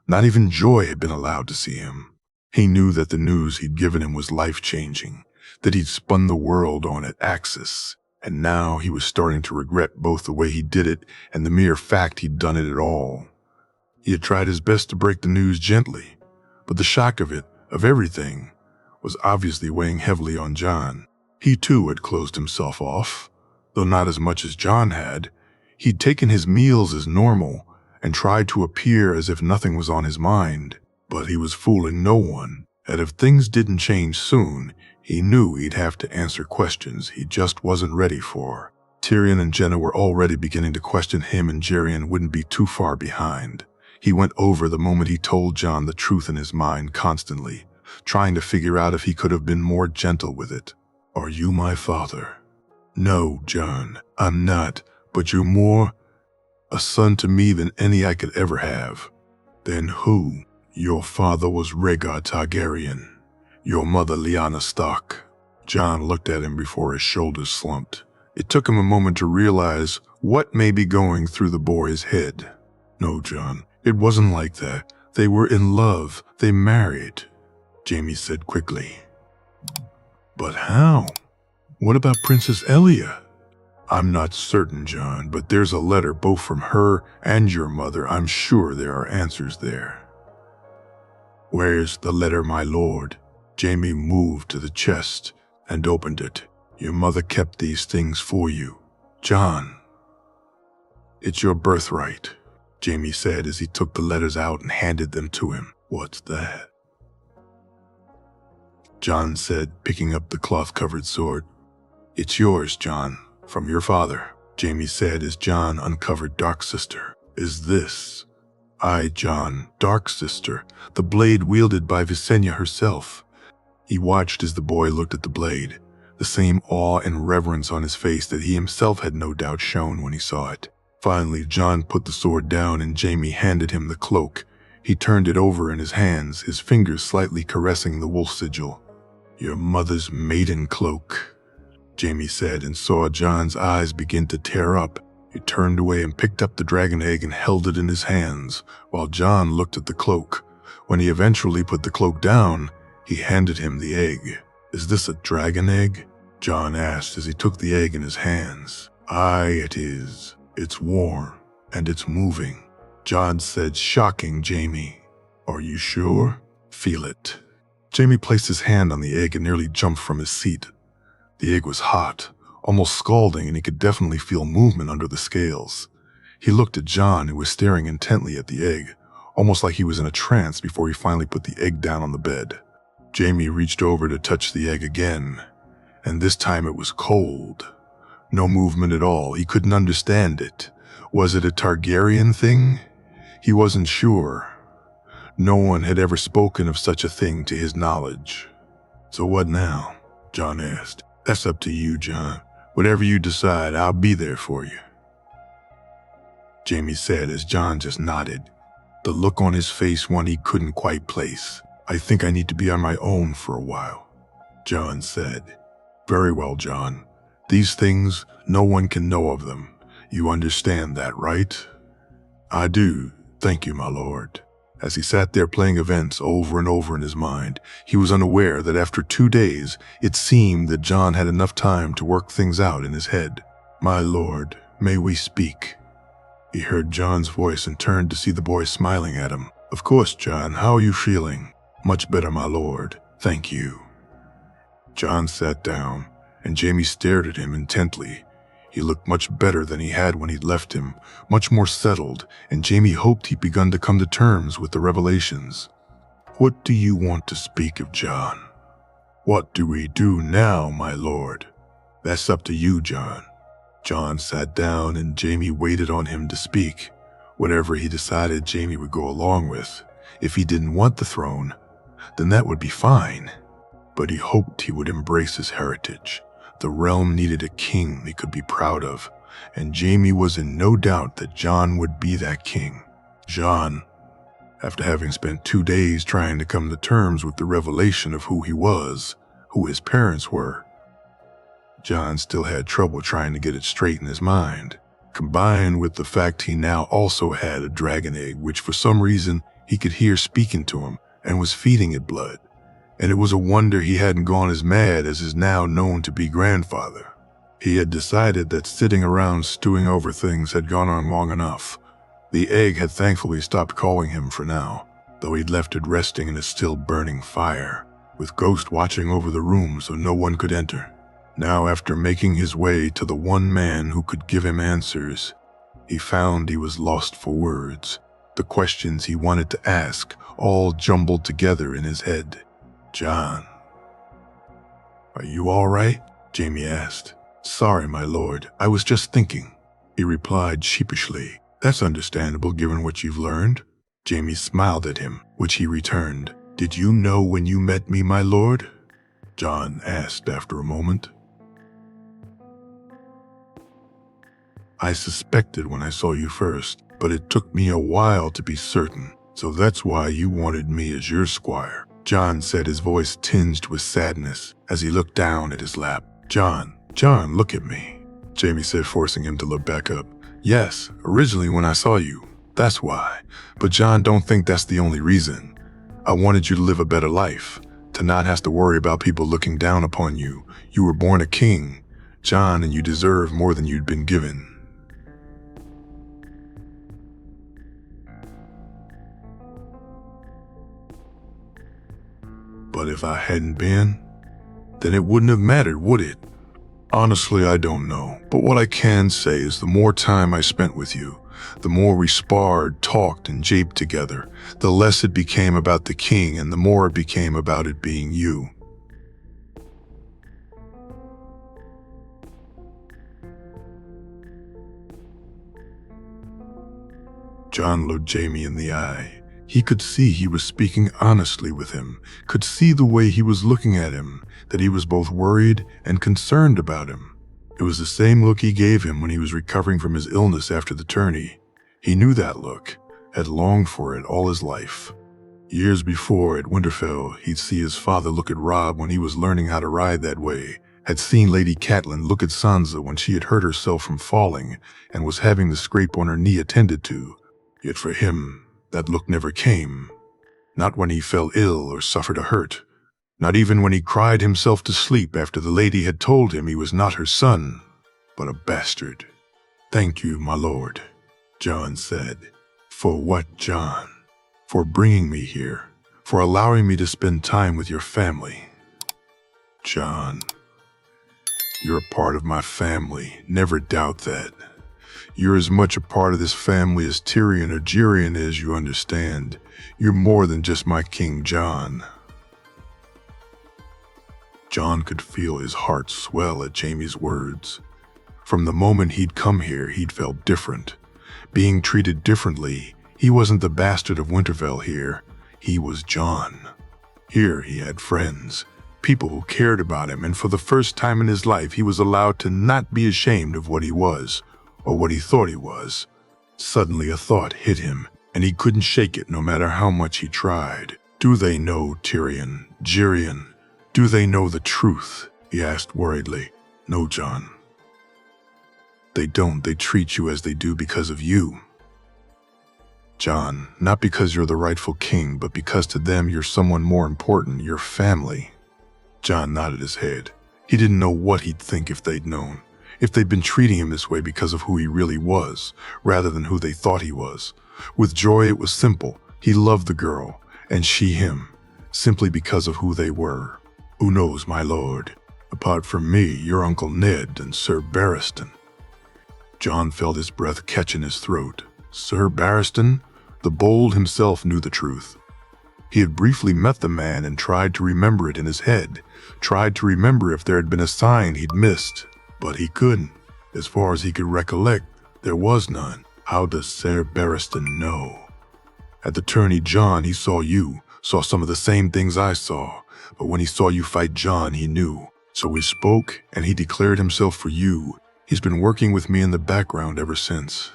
Not even Joy had been allowed to see him. He knew that the news he'd given him was life-changing, that he'd spun the world on its axis, and now he was starting to regret both the way he did it and the mere fact he'd done it at all. He had tried his best to break the news gently, but the shock of it, of everything, was obviously weighing heavily on John. He too had closed himself off, though not as much as John had. He'd taken his meals as normal and tried to appear as if nothing was on his mind, but he was fooling no one, and if things didn't change soon, he knew he'd have to answer questions he just wasn't ready for. Tyrion and Jenna were already beginning to question him, and Jerian wouldn't be too far behind. He went over the moment he told John the truth in his mind constantly, trying to figure out if he could have been more gentle with it. "Are you my father?" "No, John, I'm not, but you're more a son to me than any I could ever have." "Then who?" "Your father was Rhaegar Targaryen, your mother Lyanna Stark." John looked at him before his shoulders slumped. It took him a moment to realize what may be going through the boy's head. "No, John, it wasn't like that. They were in love. They married," Jaime said quickly. "But how? What about Princess Elia?" "I'm not certain, John, but there's a letter both from her and your mother. I'm sure there are answers there." "Where's the letter, my lord?" Jaime moved to the chest and opened it. "Your mother kept these things for you, John." "It's your birthright," Jaime said as he took the letters out and handed them to him. "What's that?" John said, picking up the cloth-covered sword. "It's yours, John, from your father," Jaime said as John uncovered Dark Sister. "Is this?" "Aye, John, Dark Sister, the blade wielded by Visenya herself." He watched as the boy looked at the blade, the same awe and reverence on his face that he himself had no doubt shown when he saw it. Finally, John put the sword down and Jaime handed him the cloak. He turned it over in his hands, his fingers slightly caressing the wolf sigil. "Your mother's maiden cloak," Jaime said, and saw John's eyes begin to tear up. He turned away and picked up the dragon egg and held it in his hands, while John looked at the cloak. When he eventually put the cloak down, he handed him the egg. "Is this a dragon egg?" John asked as he took the egg in his hands. "Aye, it is. It's warm, and it's moving," John said, shocking Jaime. "Are you sure?" "Feel it." Jaime placed his hand on the egg and nearly jumped from his seat. The egg was hot, almost scalding, and he could definitely feel movement under the scales. He looked at John, who was staring intently at the egg, almost like he was in a trance before he finally put the egg down on the bed. Jaime reached over to touch the egg again, and this time it was cold. No movement at all. He couldn't understand it. Was it a Targaryen thing? He wasn't sure. No one had ever spoken of such a thing to his knowledge. "So what now?" John asked. "That's up to you, John. Whatever you decide, I'll be there for you," Jaime said as John just nodded, the look on his face one he couldn't quite place. "I think I need to be on my own for a while," John said. "Very well, John. These things, no one can know of them. You understand that, right?" I do, thank you, my lord. As he sat there playing events over and over in his mind, he was unaware that after 2 days, it seemed that John had enough time to work things out in his head. My lord, may we speak? He heard John's voice and turned to see the boy smiling at him. Of course, John, how are you feeling? Much better, my lord, thank you. John sat down, and Jamie stared at him intently. He looked much better than he had when he'd left him, much more settled, and Jamie hoped he'd begun to come to terms with the revelations. What do you want to speak of, John? What do we do now, my lord? That's up to you, John. John sat down and Jamie waited on him to speak. Whatever he decided, Jamie would go along with. If he didn't want the throne, then that would be fine. But he hoped he would embrace his heritage. The realm needed a king they could be proud of, and Jamie was in no doubt that John would be that king. John, after having spent 2 days trying to come to terms with the revelation of who he was, who his parents were, John still had trouble trying to get it straight in his mind, combined with the fact he now also had a dragon egg which for some reason he could hear speaking to him and was feeding it blood. And it was a wonder he hadn't gone as mad as his now known-to-be grandfather. He had decided that sitting around stewing over things had gone on long enough. The egg had thankfully stopped calling him for now, though he'd left it resting in a still burning fire, with Ghost watching over the room so no one could enter. Now, after making his way to the one man who could give him answers, he found he was lost for words. The questions he wanted to ask all jumbled together in his head. John. Are you all right? Jamie asked. Sorry, my lord, I was just thinking, he replied sheepishly. That's understandable given what you've learned. Jamie smiled at him, which he returned. Did you know when you met me, my lord? John asked after a moment. I suspected when I saw you first, but it took me a while to be certain, so that's why you wanted me as your squire. John said, his voice tinged with sadness as he looked down at his lap. John, look at me, Jamie said, forcing him to look back up. Yes, originally when I saw you, that's why. But John, don't think that's the only reason. I wanted you to live a better life, to not have to worry about people looking down upon you. You were born a king, John, and you deserve more than you'd been given. But if I hadn't been, then it wouldn't have mattered, would it? Honestly, I don't know. But what I can say is the more time I spent with you, the more we sparred, talked, and japed together, the less it became about the king and the more it became about it being you. John looked Jamie in the eye. He could see he was speaking honestly with him, could see the way he was looking at him, that he was both worried and concerned about him. It was the same look he gave him when he was recovering from his illness after the tourney. He knew that look, had longed for it all his life. Years before, at Winterfell, he'd see his father look at Robb when he was learning how to ride that way, had seen Lady Catelyn look at Sansa when she had hurt herself from falling and was having the scrape on her knee attended to. Yet for him, that look never came. Not when he fell ill or suffered a hurt. Not even when he cried himself to sleep after the lady had told him he was not her son, but a bastard. Thank you, my lord, John said. For what, John? For bringing me here. For allowing me to spend time with your family. John, you're a part of my family. Never doubt that. You're as much a part of this family as Tyrion or Tyrion is, you understand. You're more than just my King John. John could feel his heart swell at Jamie's words. From the moment he'd come here, he'd felt different. Being treated differently, he wasn't the bastard of Winterfell here. He was John. Here he had friends, people who cared about him, and for the first time in his life, he was allowed to not be ashamed of what he was. Or what he thought he was. Suddenly a thought hit him, and he couldn't shake it no matter how much he tried. Do they know Tyrion, Tyrion? Do they know the truth? He asked worriedly. No, John. They don't. They treat you as they do because of you. John, not because you're the rightful king, but because to them you're someone more important, your family. John nodded his head. He didn't know what he'd think if they'd known. If they'd been treating him this way because of who he really was, rather than who they thought he was. With Joy, it was simple. He loved the girl, and she him, simply because of who they were. Who knows, my lord? Apart from me, your Uncle Ned and Sir Barristan. John felt his breath catch in his throat. Sir Barristan? The bold himself knew the truth. He had briefly met the man and tried to remember it in his head, tried to remember if there had been a sign he'd missed, but he couldn't. As far as he could recollect, there was none. How does Sir Barristan know? At the tourney, John, he saw you, saw some of the same things I saw, but when he saw you fight John, he knew. So he spoke, and he declared himself for you. He's been working with me in the background ever since.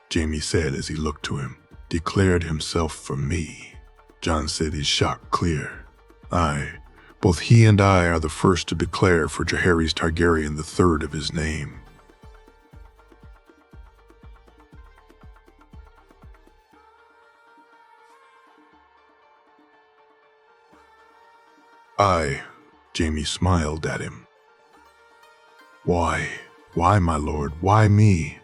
Jamie said as he looked to him. Declared himself for me. John said, his shock clear. Aye, both he and I are the first to declare for Jaehaerys Targaryen the third of his name. Aye, Jamie smiled at him. Why, my lord, why me?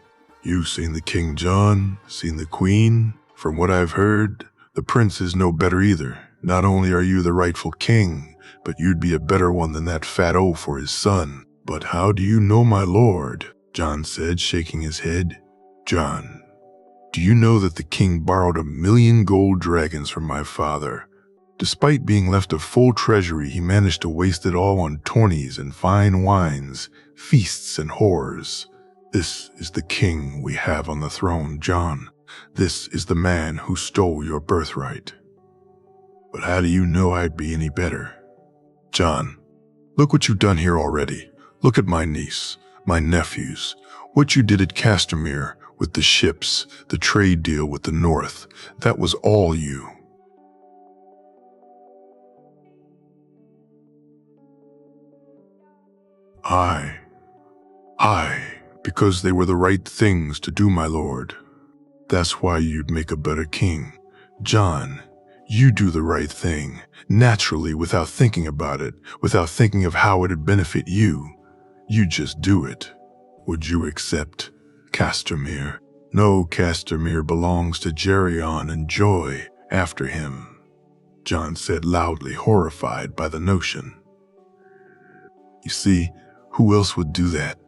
You've seen the King John, seen the Queen. From what I've heard, the prince is no better either. Not only are you the rightful king, but you'd be a better one than that fat O for his son. But how do you know, my lord? John said, shaking his head. John, do you know that the king borrowed 1,000,000 gold dragons from my father? Despite being left a full treasury, he managed to waste it all on tourneys and fine wines, feasts and whores. This is the king we have on the throne, John. This is the man who stole your birthright. But how do you know I'd be any better? John, look what you've done here already. Look at my niece, my nephews, what you did at Castamere with the ships, the trade deal with the North. That was all you. Aye, because they were the right things to do, my lord. That's why you'd make a better king. John, you do the right thing, naturally, without thinking about it, without thinking of how it'd benefit you. You just do it. Would you accept Castamere? No, Castamere belongs to Geryon and Joy after him, John said loudly, horrified by the notion. You see, who else would do that?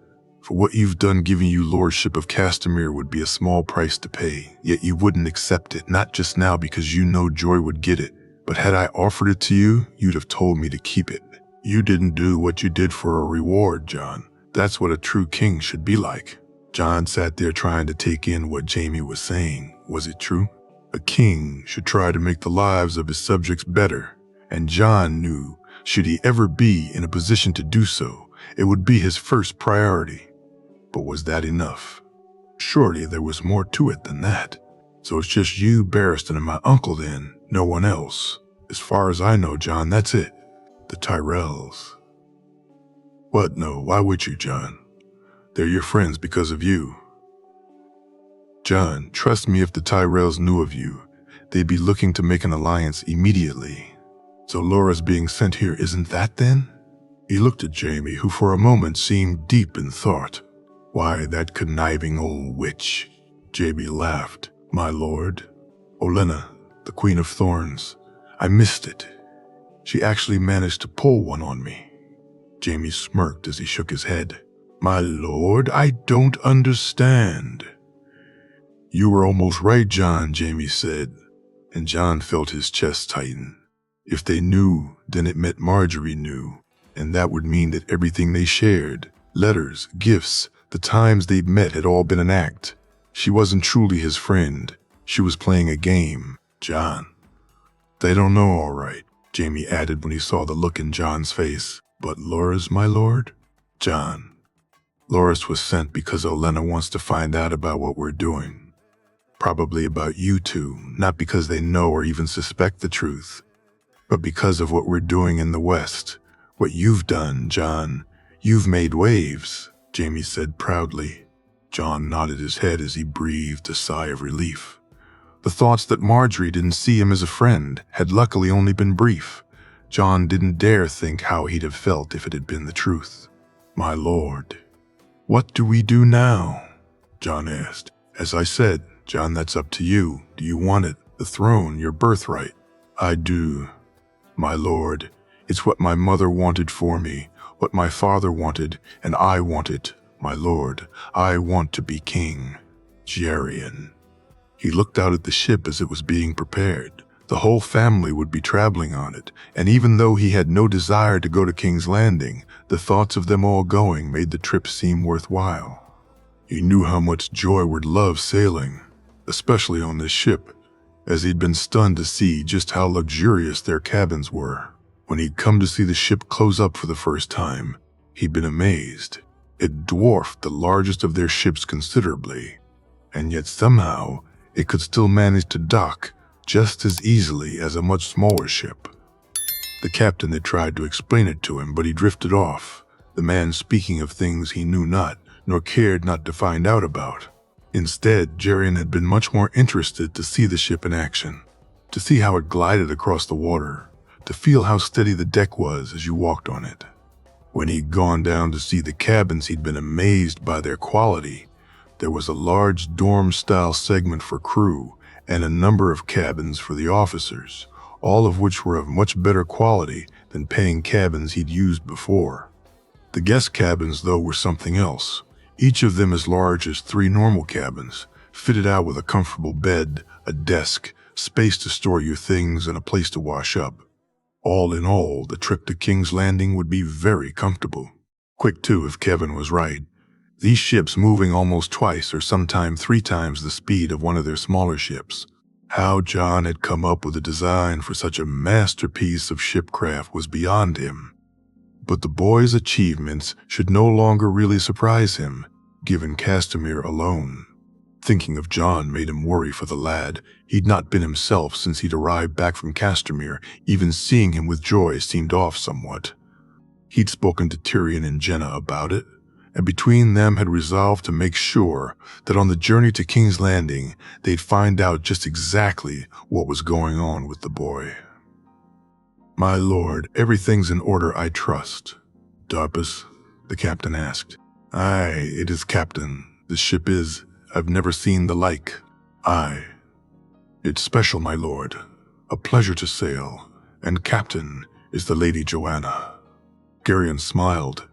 For what you've done, giving you lordship of Castamere would be a small price to pay, yet you wouldn't accept it, not just now because you know Joy would get it, but had I offered it to you, you'd have told me to keep it. You didn't do what you did for a reward, John. That's what a true king should be like. John sat there trying to take in what Jamie was saying. Was it true? A king should try to make the lives of his subjects better, and John knew, should he ever be in a position to do so, it would be his first priority. But was that enough? Surely there was more to it than that. So it's just you, Barristan, and my uncle then, no one else. As far as I know, John, that's it. The Tyrells. What? No, why would you, John? They're your friends because of you. John, trust me, if the Tyrells knew of you, they'd be looking to make an alliance immediately. So Laura's being sent here, isn't that then? He looked at Jamie, who for a moment seemed deep in thought. Why, that conniving old witch. Jamie laughed. My lord. Olenna, the Queen of Thorns. I missed it. She actually managed to pull one on me. Jamie smirked as he shook his head. My lord, I don't understand. You were almost right, John, Jamie said, and John felt his chest tighten. If they knew, then it meant Marjorie knew, and that would mean that everything they shared, letters, gifts, the times they'd met had all been an act. She wasn't truly his friend. She was playing a game. John. They don't know, all right, Jamie added when he saw the look in John's face. But Loras, my lord? John. Loras was sent because Olenna wants to find out about what we're doing. Probably about you two, not because they know or even suspect the truth, but because of what we're doing in the West. What you've done, John. You've made waves, Jamie said proudly. John nodded his head as he breathed a sigh of relief. The thoughts that Marjorie didn't see him as a friend had luckily only been brief. John didn't dare think how he'd have felt if it had been the truth. "My lord, what do we do now?" John asked. "As I said, John, that's up to you. Do you want it? The throne, your birthright?" "I do, my lord. It's what my mother wanted for me, what my father wanted, and I want it, my lord. I want to be king." Jerian. He looked out at the ship as it was being prepared. The whole family would be traveling on it, and even though he had no desire to go to King's Landing, the thoughts of them all going made the trip seem worthwhile. He knew how much Joy would love sailing, especially on this ship, as he'd been stunned to see just how luxurious their cabins were. When he'd come to see the ship close up for the first time, he'd been amazed. It dwarfed the largest of their ships considerably, and yet somehow it could still manage to dock just as easily as a much smaller ship. The captain had tried to explain it to him, but he drifted off, the man speaking of things he knew not, nor cared not to find out about. Instead, Jerian had been much more interested to see the ship in action, to see how it glided across the water, to feel how steady the deck was as you walked on it. When he'd gone down to see the cabins, he'd been amazed by their quality. There was a large dorm-style segment for crew and a number of cabins for the officers, all of which were of much better quality than paying cabins he'd used before. The guest cabins, though, were something else, each of them as large as 3 normal cabins, fitted out with a comfortable bed, a desk, space to store your things, and a place to wash up. All in all, the trip to King's Landing would be very comfortable. Quick, too, if Kevin was right. These ships moving almost twice or sometime 3 times the speed of one of their smaller ships. How John had come up with a design for such a masterpiece of shipcraft was beyond him. But the boy's achievements should no longer really surprise him, given Castamere alone. Thinking of John made him worry for the lad. He'd not been himself since he'd arrived back from Castamere. Even seeing him with Joy seemed off somewhat. He'd spoken to Tyrion and Jenna about it, and between them had resolved to make sure that on the journey to King's Landing, they'd find out just exactly what was going on with the boy. "My lord, everything's in order, I trust." "Darpus?" the captain asked. "Aye, it is, Captain. The ship is. I've never seen the like." "Aye. It's special, my lord. A pleasure to sail, and captain is the Lady Joanna." Gerion smiled.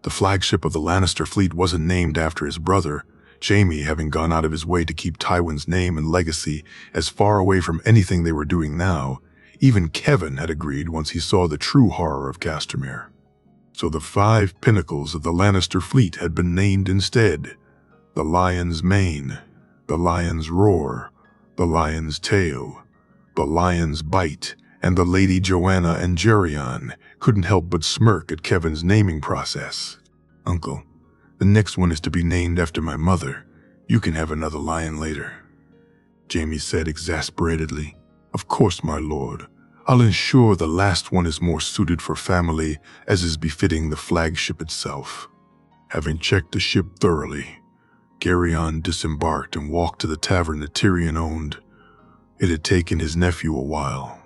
The flagship of the Lannister fleet wasn't named after his brother, Jaime having gone out of his way to keep Tywin's name and legacy as far away from anything they were doing now. Even Kevin had agreed once he saw the true horror of Castamere. So the 5 pinnacles of the Lannister fleet had been named instead: the Lion's Mane, the Lion's Roar, the Lion's Tail, the Lion's Bite, and the Lady Joanna and Jerion couldn't help but smirk at Kevin's naming process. "Uncle, the next one is to be named after my mother. You can have another lion later," Jaime said exasperatedly. "Of course, my lord. I'll ensure the last one is more suited for family, as is befitting the flagship itself." Having checked the ship thoroughly, Gerion disembarked and walked to the tavern that Tyrion owned. It had taken his nephew a while,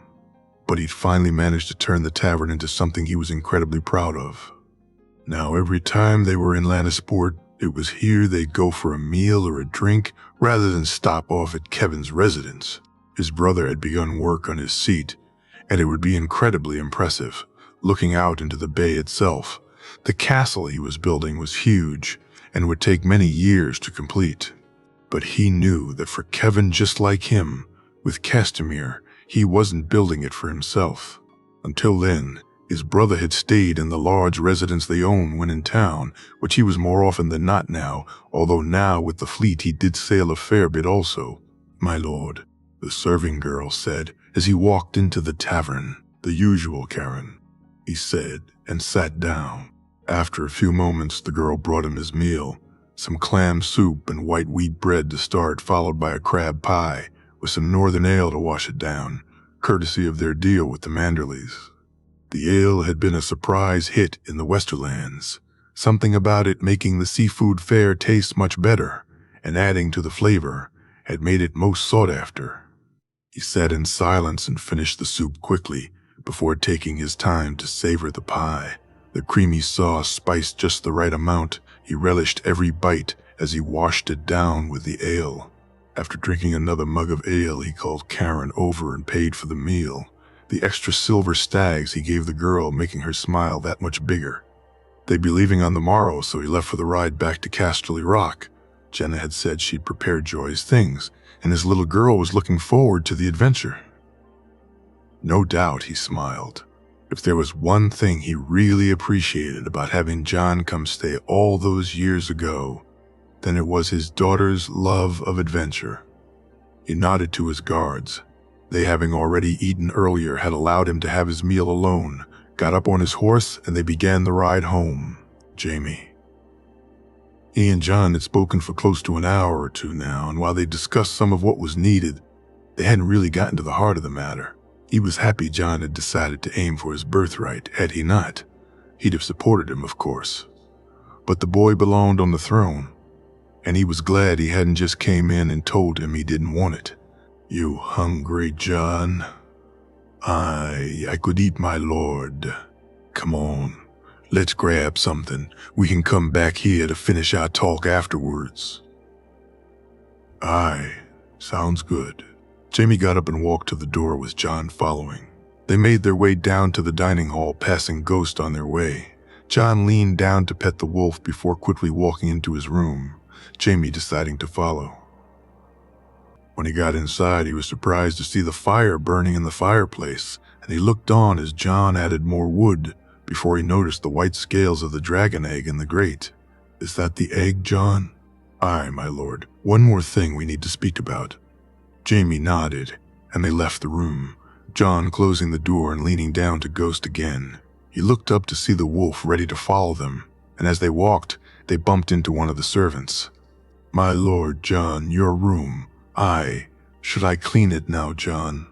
but he'd finally managed to turn the tavern into something he was incredibly proud of. Now every time they were in Lannisport, it was here they'd go for a meal or a drink rather than stop off at Kevin's residence. His brother had begun work on his seat, and it would be incredibly impressive, looking out into the bay itself. The castle he was building was huge and would take many years to complete. But he knew that for Kevin, just like him, with Castamere, he wasn't building it for himself. Until then, his brother had stayed in the large residence they owned when in town, which he was more often than not now, although now with the fleet he did sail a fair bit also. "My lord," the serving girl said as he walked into the tavern. "The usual, Karen," he said, and sat down. After a few moments, the girl brought him his meal, some clam soup and white wheat bread to start, followed by a crab pie, with some northern ale to wash it down, courtesy of their deal with the Manderleys. The ale had been a surprise hit in the Westerlands, something about it making the seafood fare taste much better, and adding to the flavor had made it most sought after. He sat in silence and finished the soup quickly before taking his time to savor the pie. The creamy sauce spiced just the right amount. He relished every bite as he washed it down with the ale. After drinking another mug of ale, he called Karen over and paid for the meal. The extra silver stags he gave the girl, making her smile that much bigger. They'd be leaving on the morrow, so he left for the ride back to Casterly Rock. Jenna had said she'd prepared Joy's things, and his little girl was looking forward to the adventure. No doubt, he smiled. If there was one thing he really appreciated about having John come stay all those years ago, then it was his daughter's love of adventure. He nodded to his guards. They, having already eaten earlier, had allowed him to have his meal alone, got up on his horse, and they began the ride home. Jamie. He and John had spoken for close to an hour or two now, and while they discussed some of what was needed, they hadn't really gotten to the heart of the matter. He was happy John had decided to aim for his birthright. Had he not, he'd have supported him, of course. But the boy belonged on the throne, and he was glad he hadn't just came in and told him he didn't want it. You hungry, John? I could eat, my lord. Come on, let's grab something. We can come back here to finish our talk afterwards. Aye, sounds good. Jamie got up and walked to the door with John following. They made their way down to the dining hall, passing Ghost on their way. John leaned down to pet the wolf before quickly walking into his room, Jamie deciding to follow. When he got inside, he was surprised to see the fire burning in the fireplace, and he looked on as John added more wood before he noticed the white scales of the dragon egg in the grate. Is that the egg, John? Aye, my lord. One more thing we need to speak about. Jamie nodded, and they left the room, John closing the door and leaning down to Ghost again. He looked up to see the wolf ready to follow them, and as they walked, they bumped into one of the servants. My lord, John, your room. Aye. Should I clean it now, John?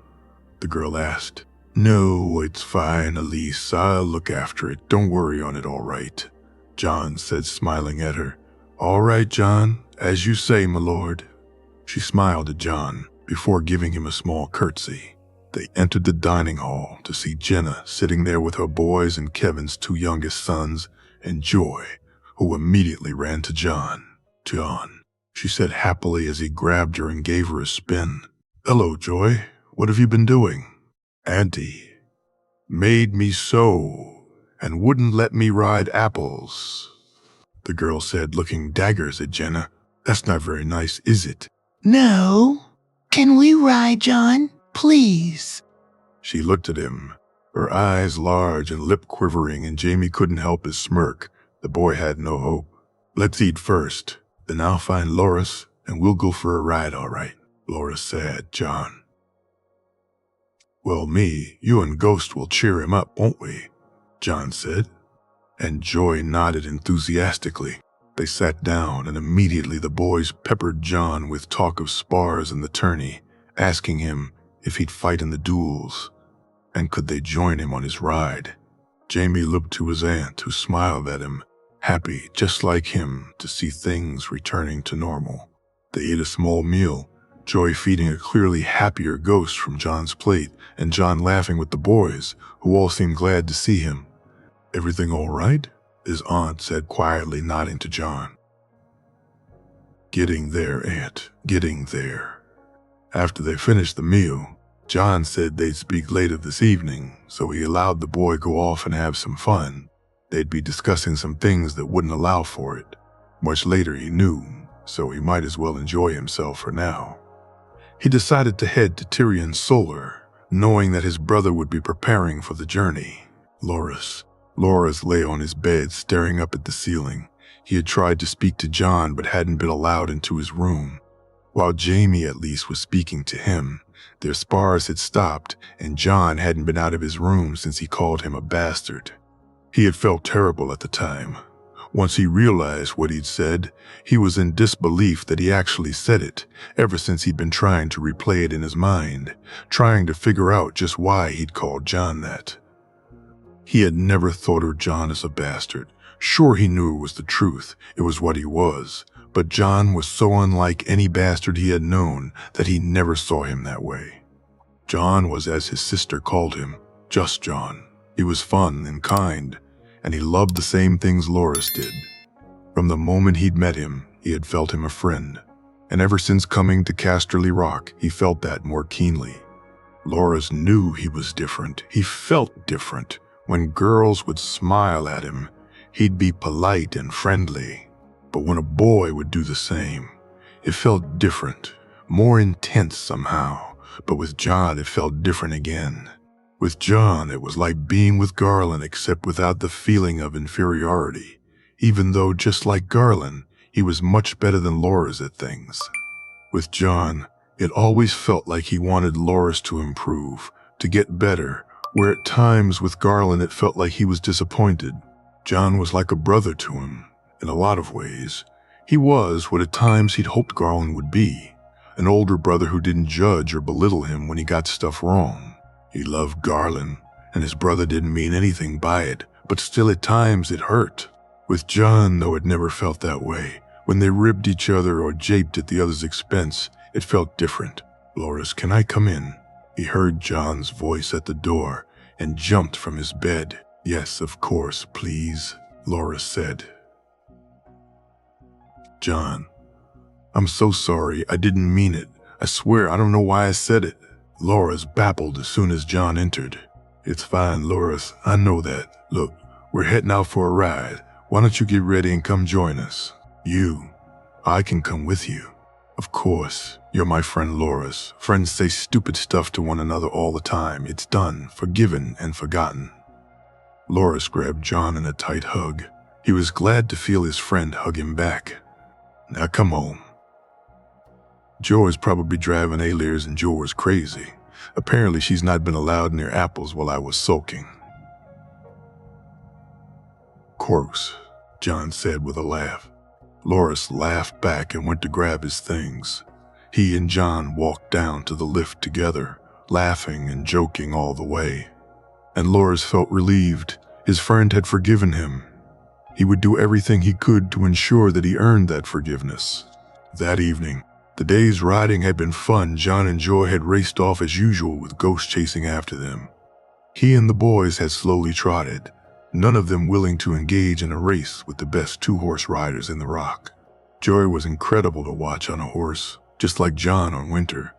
The girl asked. No, it's fine, Elise. I'll look after it. Don't worry on it, all right. John said, smiling at her. All right, John. As you say, my lord. She smiled at John before giving him a small curtsy. They entered the dining hall to see Jenna sitting there with her boys and Kevin's two youngest sons, and Joy, who immediately ran to John. John, she said happily as he grabbed her and gave her a spin. Hello, Joy. What have you been doing? Auntie made me sew and wouldn't let me ride apples, the girl said, looking daggers at Jenna. That's not very nice, is it? No. Can we ride, John? Please. She looked at him, her eyes large and lip quivering, and Jamie couldn't help his smirk. The boy had no hope. Let's eat first, then I'll find Loris, and we'll go for a ride, all right, Loris said, John. Well, you and Ghost will cheer him up, won't we? John said, and Joy nodded enthusiastically. They sat down, and immediately the boys peppered John with talk of spars and the tourney, asking him if he'd fight in the duels, and could they join him on his ride. Jamie looked to his aunt, who smiled at him, happy just like him to see things returning to normal. They ate a small meal, Joy feeding a clearly happier Ghost from John's plate, and John laughing with the boys, who all seemed glad to see him. Everything all right? His aunt said quietly, nodding to John. Getting there, Aunt, getting there. After they finished the meal, John said they'd speak later this evening, so he allowed the boy go off and have some fun. They'd be discussing some things that wouldn't allow for it. Much later, he knew, so he might as well enjoy himself for now. He decided to head to Tyrion's Solar, knowing that his brother would be preparing for the journey. Loris lay on his bed, staring up at the ceiling. He had tried to speak to John, but hadn't been allowed into his room. While Jamie, at least, was speaking to him, their spars had stopped, and John hadn't been out of his room since he called him a bastard. He had felt terrible at the time. Once he realized what he'd said, he was in disbelief that he actually said it, ever since he'd been trying to replay it in his mind, trying to figure out just why he'd called John that. He had never thought of John as a bastard. Sure, he knew it was the truth, it was what he was, but John was so unlike any bastard he had known that he never saw him that way. John was, as his sister called him, just John. He was fun and kind, and he loved the same things Loras did. From the moment he'd met him, he had felt him a friend, and ever since coming to Casterly Rock, he felt that more keenly. Loras knew he was different. He felt different. When girls would smile at him, he'd be polite and friendly. But when a boy would do the same, it felt different, more intense somehow. But with John, it felt different again. With John, it was like being with Garland, except without the feeling of inferiority, even though, just like Garland, he was much better than Loras at things. With John, it always felt like he wanted Loras to improve, to get better, where at times with Garland it felt like he was disappointed. John was like a brother to him, in a lot of ways. He was what at times he'd hoped Garland would be, an older brother who didn't judge or belittle him when he got stuff wrong. He loved Garland, and his brother didn't mean anything by it, but still at times it hurt. With John, though, it never felt that way. When they ribbed each other or japed at the other's expense, it felt different. "Loras, can I come in?" He heard John's voice at the door and jumped from his bed. "Yes, of course, please," Loras said. "John, I'm so sorry. I didn't mean it. I swear I don't know why I said it." Loras babbled as soon as John entered. "It's fine, Loras. I know that. Look, we're heading out for a ride. Why don't you get ready and come join us?" I can come with you." "Of course. You're my friend Loras. Friends say stupid stuff to one another all the time. It's done, forgiven, and forgotten." Loras grabbed John in a tight hug. He was glad to feel his friend hug him back. "Now come on." Joy's probably driving Aliers and Jor's crazy. Apparently she's not been allowed near apples while I was sulking. "Gross," John said with a laugh. Loras laughed back and went to grab his things. He and John walked down to the lift together, laughing and joking all the way. And Loras felt relieved. His friend had forgiven him. He would do everything he could to ensure that he earned that forgiveness. That evening, the day's riding had been fun. John and Joy had raced off as usual with Ghost chasing after them. He and the boys had slowly trotted, none of them willing to engage in a race with the best two-horse riders in the rock. Joy was incredible to watch on a horse, just like John on Winter.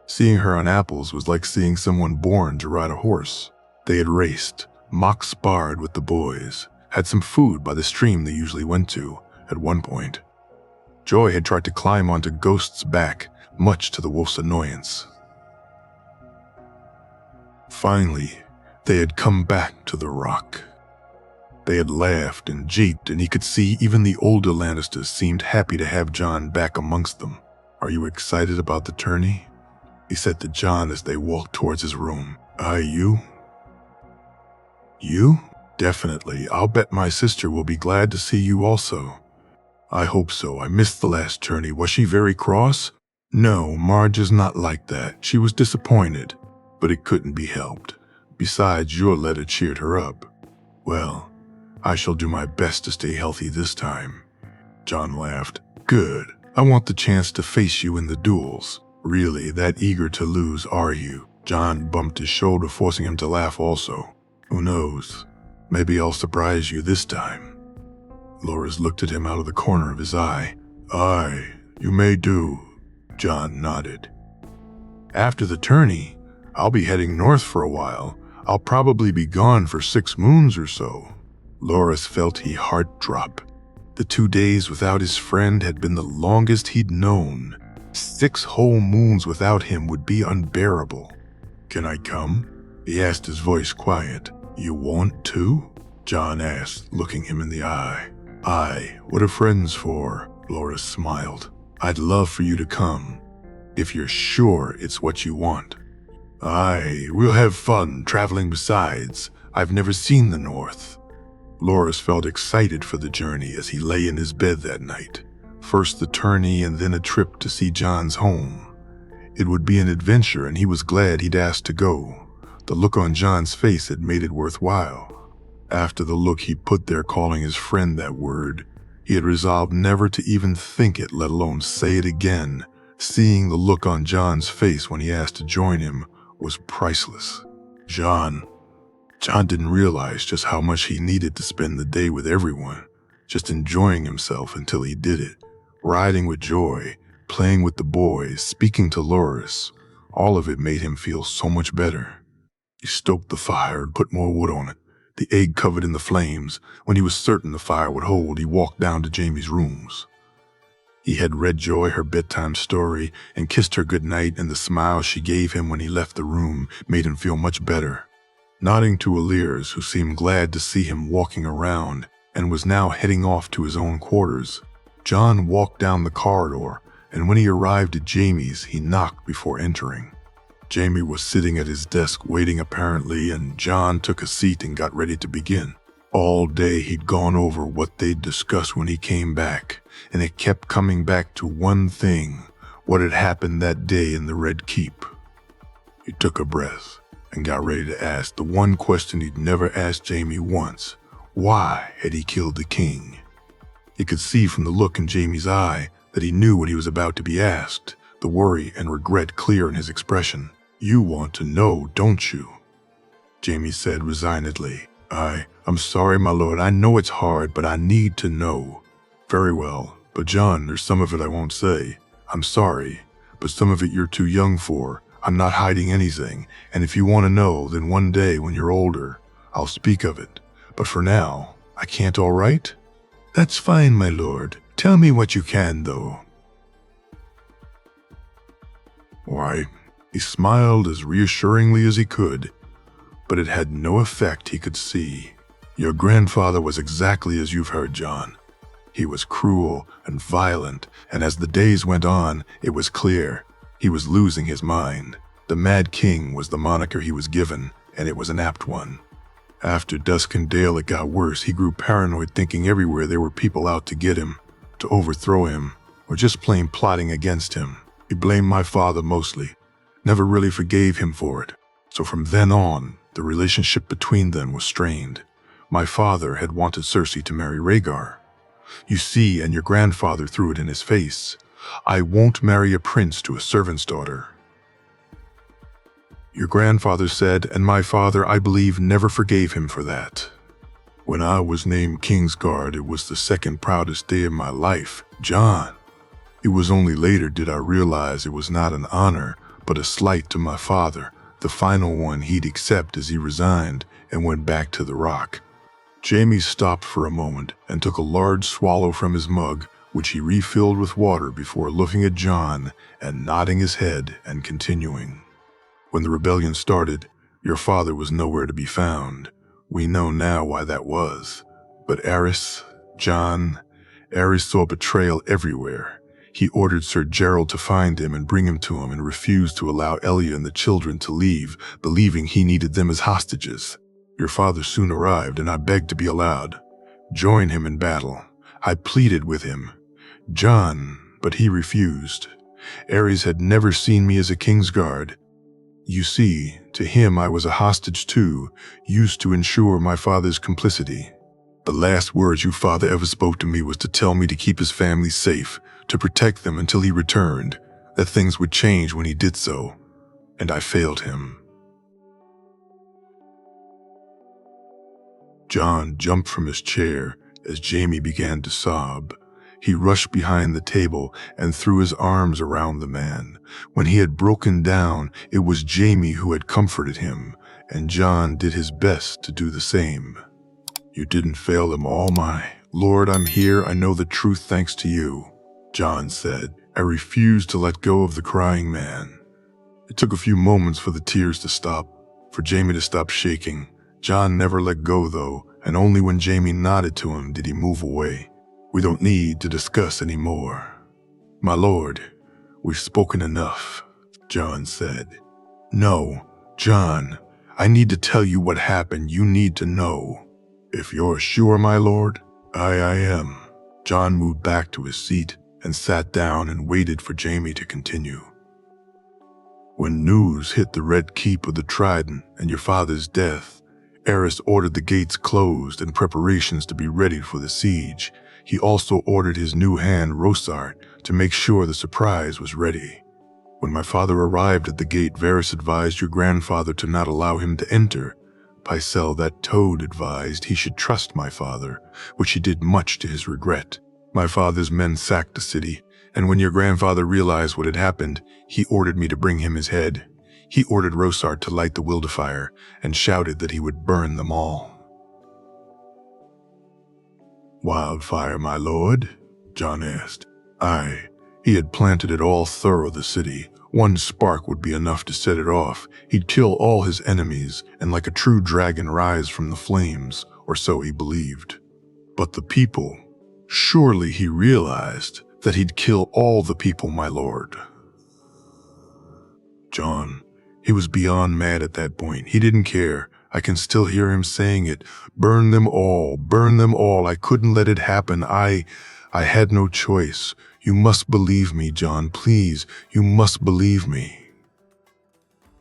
Seeing her on apples was like seeing someone born to ride a horse. They had raced, mock sparred with the boys, had some food by the stream they usually went to at one point. Joy had tried to climb onto Ghost's back, much to the wolf's annoyance. Finally, they had come back to the rock. They had laughed and jeeped, and he could see even the older Lannisters seemed happy to have John back amongst them. "Are you excited about the tourney?" he said to John as they walked towards his room. You? You? Definitely. I'll bet my sister will be glad to see you also." "I hope so. I missed the last tourney. Was she very cross?" "No, Marge is not like that. She was disappointed, but it couldn't be helped. Besides, your letter cheered her up." "Well, I shall do my best to stay healthy this time." John laughed. "Good. I want the chance to face you in the duels. Really that eager to lose, are you?" John bumped his shoulder, forcing him to laugh also. "Who knows? Maybe I'll surprise you this time." Loras looked at him out of the corner of his eye. "Aye, you may do." John nodded. "After the tourney, I'll be heading north for a while. I'll probably be gone for 6 moons or so." Loras felt his heart drop. The 2 days without his friend had been the longest he'd known. 6 whole moons without him would be unbearable. "Can I come?" he asked, his voice quiet. "You want to?" John asked, looking him in the eye. "Aye, what are friends for?" Loras smiled. "I'd love for you to come, if you're sure it's what you want." "Aye, we'll have fun traveling besides. I've never seen the North." Loras felt excited for the journey as he lay in his bed that night. First the tourney and then a trip to see John's home. It would be an adventure, and he was glad he'd asked to go. The look on John's face had made it worthwhile. After the look he put there calling his friend that word, He had resolved never to even think it, let alone say it again. Seeing the look on John's face when he asked to join him was priceless. John didn't realize just how much he needed to spend the day with everyone, just enjoying himself until he did it, riding with Joy, playing with the boys, speaking to Loris. All of it made him feel so much better. He stoked the fire and put more wood on it, the egg covered in the flames. When he was certain the fire would hold, he walked down to Jamie's rooms. He had read Joy her bedtime story and kissed her goodnight, and the smile she gave him when he left the room made him feel much better. Nodding to Aliers, who seemed glad to see him walking around and was now heading off to his own quarters, John walked down the corridor, and when he arrived at Jamie's, he knocked before entering. Jamie was sitting at his desk waiting apparently, and John took a seat and got ready to begin. All day he'd gone over what they'd discussed when he came back, and it kept coming back to one thing, what had happened that day in the Red Keep. He took a breath and got ready to ask the one question he'd never asked Jamie once. Why had he killed the king? He could see from the look in Jamie's eye that he knew what he was about to be asked, the worry and regret clear in his expression. "You want to know, don't you?" Jamie said resignedly. I'm sorry, my lord. I know it's hard, but I need to know." "Very well. But John, there's some of it I won't say. I'm sorry, but some of it you're too young for. I'm not hiding anything, and if you want to know, then one day when you're older, I'll speak of it. But for now, I can't, all right?" "That's fine, my lord. Tell me what you can, though." Why, he smiled as reassuringly as he could, but it had no effect he could see. "Your grandfather was exactly as you've heard, John. He was cruel and violent, and as the days went on, it was clear he was losing his mind. The Mad King was the moniker he was given, and it was an apt one. After Dusk and Dale, it got worse. He grew paranoid, thinking everywhere there were people out to get him, to overthrow him, or just plain plotting against him. He blamed my father mostly, never really forgave him for it. So from then on, the relationship between them was strained. My father had wanted Cersei to marry Rhaegar. You see, and your grandfather threw it in his face. I won't marry a prince to a servant's daughter. Your grandfather said, and my father, I believe, never forgave him for that. When I was named Kingsguard, it was the second proudest day of my life, John. It was only later did I realize it was not an honor, but a slight to my father, the final one he'd accept as he resigned and went back to the Rock. Jamie stopped for a moment and took a large swallow from his mug, which he refilled with water before looking at John and nodding his head and continuing. When the rebellion started, your father was nowhere to be found. We know now why that was. But Aerys saw betrayal everywhere. He ordered Sir Gerald to find him and bring him to him and refused to allow Elia and the children to leave, believing he needed them as hostages. Your father soon arrived, and I begged to be allowed. Join him in battle. I pleaded with him. But he refused. Aerys had never seen me as a Kingsguard. You see, to him I was a hostage too, used to ensure my father's complicity. The last words your father ever spoke to me was to tell me to keep his family safe, to protect them until he returned, that things would change when he did so, and I failed him. John jumped from his chair as Jamie began to sob. He rushed behind the table and threw his arms around the man. When he had broken down, it was Jamie who had comforted him, and John did his best to do the same. You didn't fail them all, my lord. I'm here. I know the truth thanks to you, John said. I refused to let go of the crying man. It took a few moments for the tears to stop, for Jamie to stop shaking. John never let go, though, and only when Jamie nodded to him did he move away. We don't need to discuss any more. My lord, we've spoken enough, John said. No, John, I need to tell you what happened. You need to know. If you're sure, my lord, I am. John moved back to his seat and sat down and waited for Jamie to continue. When news hit the Red Keep of the Trident and your father's death, Aerys ordered the gates closed and preparations to be ready for the siege. He also ordered his new hand, Rosart, to make sure the surprise was ready. When my father arrived at the gate, Varys advised your grandfather to not allow him to enter. Pycelle, that toad, advised he should trust my father, which he did much to his regret. My father's men sacked the city, and when your grandfather realized what had happened, he ordered me to bring him his head. He ordered Rosart to light the Wildfire and shouted that he would burn them all. Wildfire, my lord? Jon asked. Aye. He had planted it all through the city. One spark would be enough to set it off. He'd kill all his enemies and like a true dragon rise from the flames, or so he believed. But the people, surely he realized that he'd kill all the people, my lord. Jon, he was beyond mad at that point. He didn't care. I can still hear him saying it. Burn them all, burn them all. I couldn't let it happen. I had no choice. You must believe me, Jon, please. You must believe me.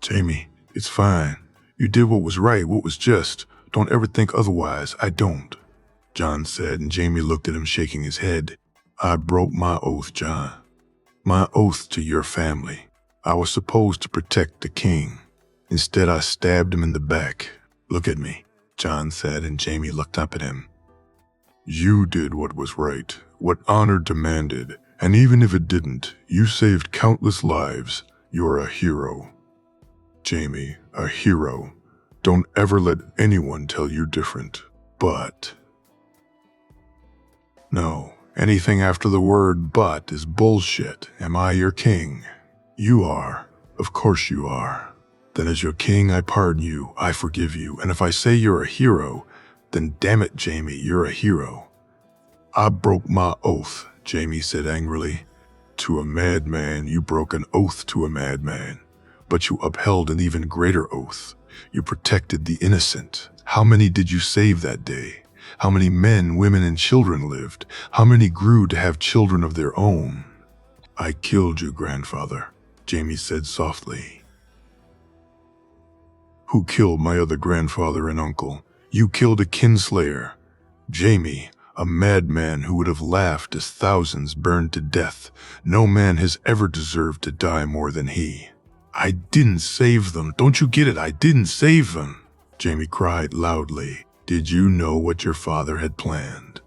Jaime, it's fine. You did what was right, what was just. Don't ever think otherwise. I don't, Jon said, and Jaime looked at him, shaking his head. I broke my oath, Jon. My oath to your family. I was supposed to protect the king. Instead, I stabbed him in the back. Look at me, Jon said, and Jaime looked up at him. You did what was right, what honor demanded, and even if it didn't, you saved countless lives. You're a hero. Jaime, a hero. Don't ever let anyone tell you different. But... no, anything after the word but is bullshit. Am I your king? You are. Of course you are. Then as your king, I pardon you, I forgive you, and if I say you're a hero, then damn it, Jaime, you're a hero. I broke my oath, Jaime said angrily. To a madman, you broke an oath to a madman, but you upheld an even greater oath. You protected the innocent. How many did you save that day? How many men, women, and children lived? How many grew to have children of their own? I killed you, grandfather, Jaime said softly. Who killed my other grandfather and uncle? You killed a kinslayer. Jaime, a madman who would have laughed as thousands burned to death. No man has ever deserved to die more than he. I didn't save them. Don't you get it? I didn't save them, Jaime cried loudly. Did you know what your father had planned?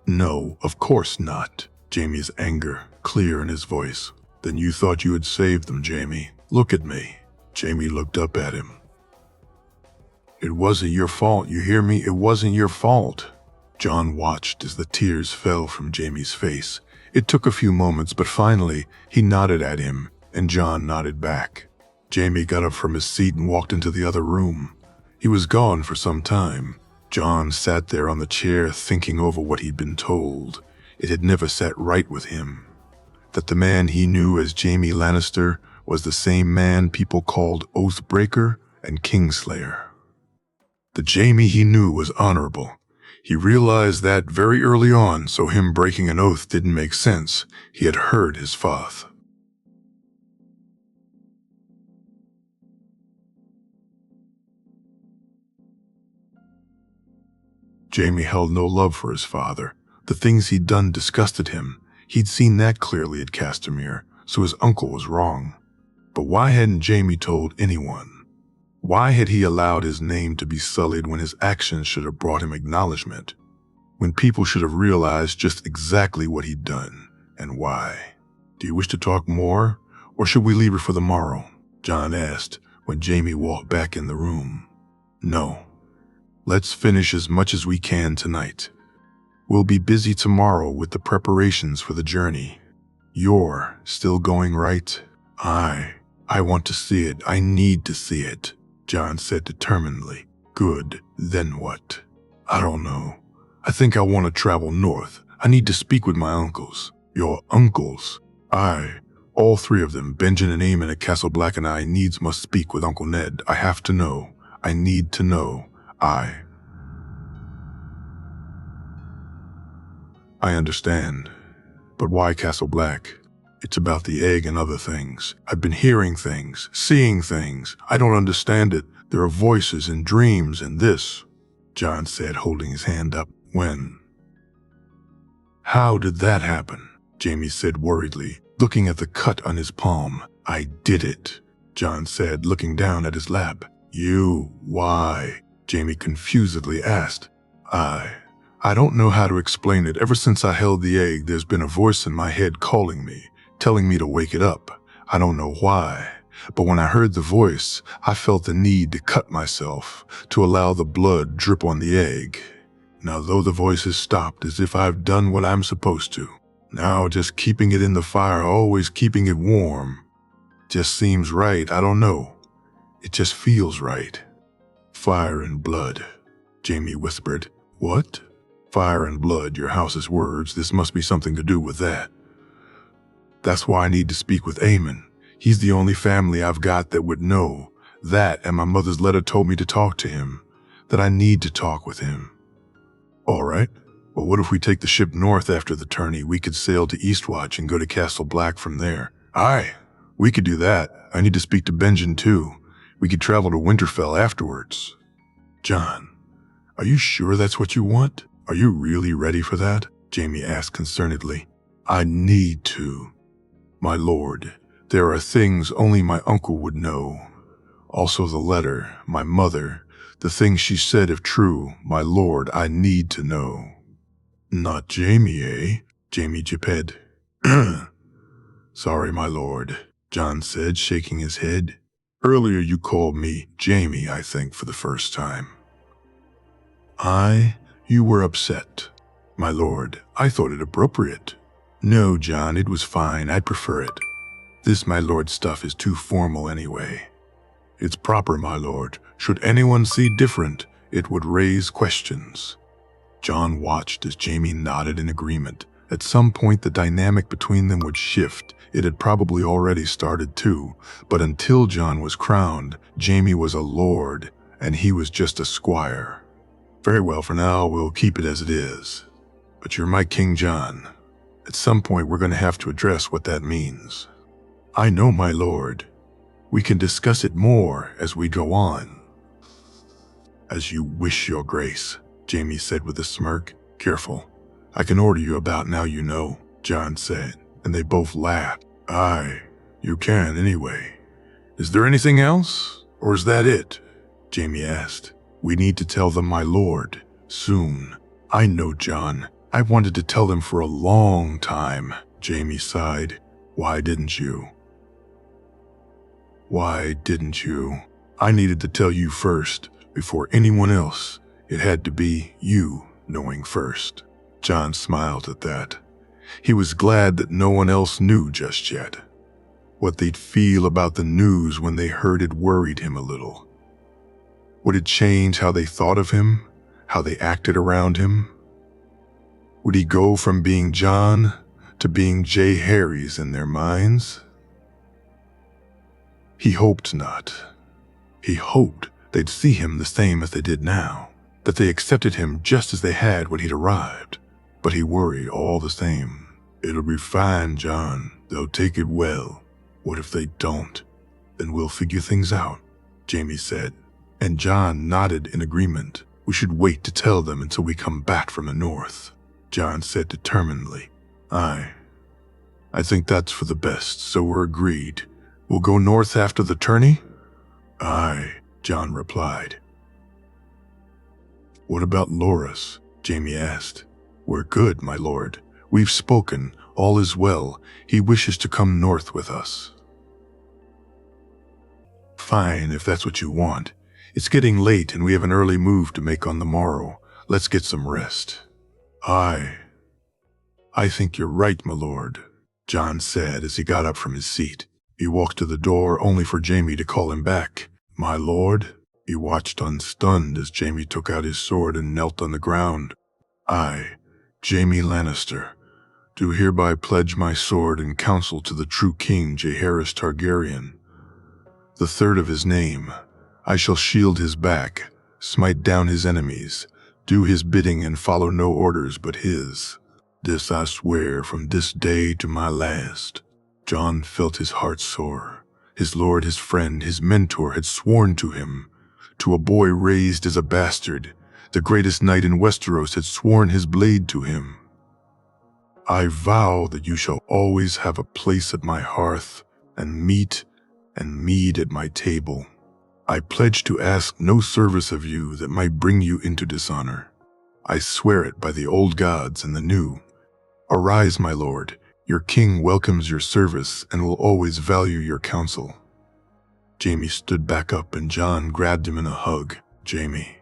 No, of course not, Jaime's anger clear in his voice. Then you thought you had saved them, Jaime. Look at me. Jaime looked up at him. It wasn't your fault, you hear me? It wasn't your fault. Jon watched as the tears fell from Jaime's face. It took a few moments, but finally he nodded at him, and Jon nodded back. Jaime got up from his seat and walked into the other room. He was gone for some time. Jon sat there on the chair thinking over what he'd been told. It had never sat right with him. That the man he knew as Jaime Lannister was the same man people called Oathbreaker and Kingslayer. The Jaime he knew was honorable. He realized that very early on, so him breaking an oath didn't make sense. He had heard his father. Jaime held no love for his father. The things he'd done disgusted him. He'd seen that clearly at Castamere, so his uncle was wrong. But why hadn't Jaime told anyone? Why had he allowed his name to be sullied when his actions should have brought him acknowledgement? When people should have realized just exactly what he'd done, and why? Do you wish to talk more, or should we leave it for the morrow? Jon asked when Jaime walked back in the room. No. Let's finish as much as we can tonight. We'll be busy tomorrow with the preparations for the journey. You're still going, right? I want to see it. I need to see it, Jon said determinedly. Good. Then what? I don't know. I think I want to travel north. I need to speak with my uncles. Your uncles? Aye. All three of them, Benjen and Aemon at Castle Black, and I needs must speak with Uncle Ned. I have to know. I need to know. I understand. But why Castle Black? It's about the egg and other things. I've been hearing things, seeing things. I don't understand it. There are voices and dreams and this, Jon said, holding his hand up. When? How did that happen? Jamie said worriedly, looking at the cut on his palm. I did it, John said, looking down at his lap. You, why? Jamie confusedly asked. I don't know how to explain it. Ever since I held the egg, there's been a voice in my head calling me, telling me to wake it up. I don't know why, but when I heard the voice, I felt the need to cut myself, to allow the blood drip on the egg. Now, though the voice has stopped, as if I've done what I'm supposed to, now just keeping it in the fire, always keeping it warm, just seems right. I don't know. It just feels right. Fire and blood, Jamie whispered. What? Fire and blood, your house's words. This must be something to do with that. That's why I need to speak with Eamon. He's the only family I've got that would know. That and my mother's letter told me to talk to him, that I need to talk with him. All right. Well, what if we take the ship north after the tourney? We could sail to Eastwatch and go to Castle Black from there. Aye, we could do that. I need to speak to Benjen too. We could travel to Winterfell afterwards. John, are you sure that's what you want? Are you really ready for that? Jamie asked concernedly. I need to. My lord, there are things only my uncle would know. Also the letter, my mother, the things she said if true, my lord, I need to know. Not Jamie, eh? Jamie jipped. Sorry, my lord, John said, shaking his head. Earlier you called me Jamie, I think, for the first time. You were upset. My lord, I thought it appropriate. No, John, it was fine. I'd prefer it. This, my lord, stuff is too formal anyway. It's proper, my lord. Should anyone see different, it would raise questions. John watched as Jamie nodded in agreement. At some point, the dynamic between them would shift. It had probably already started too, but until John was crowned, Jamie was a lord, and he was just a squire. Very well, for now, we'll keep it as it is. But you're my King John. At some point, we're going to have to address what that means. I know, my lord. We can discuss it more as we go on. As you wish, your grace, Jamie said with a smirk. Careful. I can order you about now, you know, John said, and they both laughed. Aye, you can anyway. Is there anything else, or is that it? Jamie asked. We need to tell them, my lord, soon. I know, John. I wanted to tell them for a long time, Jamie sighed. Why didn't you? Why didn't you? I needed to tell you first, before anyone else. It had to be you knowing first. John smiled at that. He was glad that no one else knew just yet. What they'd feel about the news when they heard it worried him a little. Would it change how they thought of him, how they acted around him? Would he go from being John to being J. Harry's in their minds? He hoped not. He hoped they'd see him the same as they did now, that they accepted him just as they had when he'd arrived. But he worried all the same. It'll be fine, John. They'll take it well. What if they don't? Then we'll figure things out, Jamie said. And John nodded in agreement. We should wait to tell them until we come back from the north, John said determinedly. Aye. I think that's for the best, so we're agreed. We'll go north after the tourney? Aye, John replied. What about Loras? Jamie asked. We're good, my lord. We've spoken. All is well. He wishes to come north with us. Fine, if that's what you want. It's getting late and we have an early move to make on the morrow. Let's get some rest. Aye. I think you're right, my lord, John said as he got up from his seat. He walked to the door only for Jamie to call him back. My lord? He watched unstunned as Jamie took out his sword and knelt on the ground. I, Jamie Lannister, do hereby pledge my sword and counsel to the true king Jaehaerys Targaryen, the third of his name. I shall shield his back, smite down his enemies, do his bidding and follow no orders but his. This I swear from this day to my last. John felt his heart soar. His lord, his friend, his mentor had sworn to him, to a boy raised as a bastard, The greatest knight in Westeros had sworn his blade to him. I vow that you shall always have a place at my hearth, and meat and mead at my table. I pledge to ask no service of you that might bring you into dishonor. I swear it by the old gods and the new. Arise, my lord. Your king welcomes your service and will always value your counsel. Jaime stood back up and Jon grabbed him in a hug. Jaime.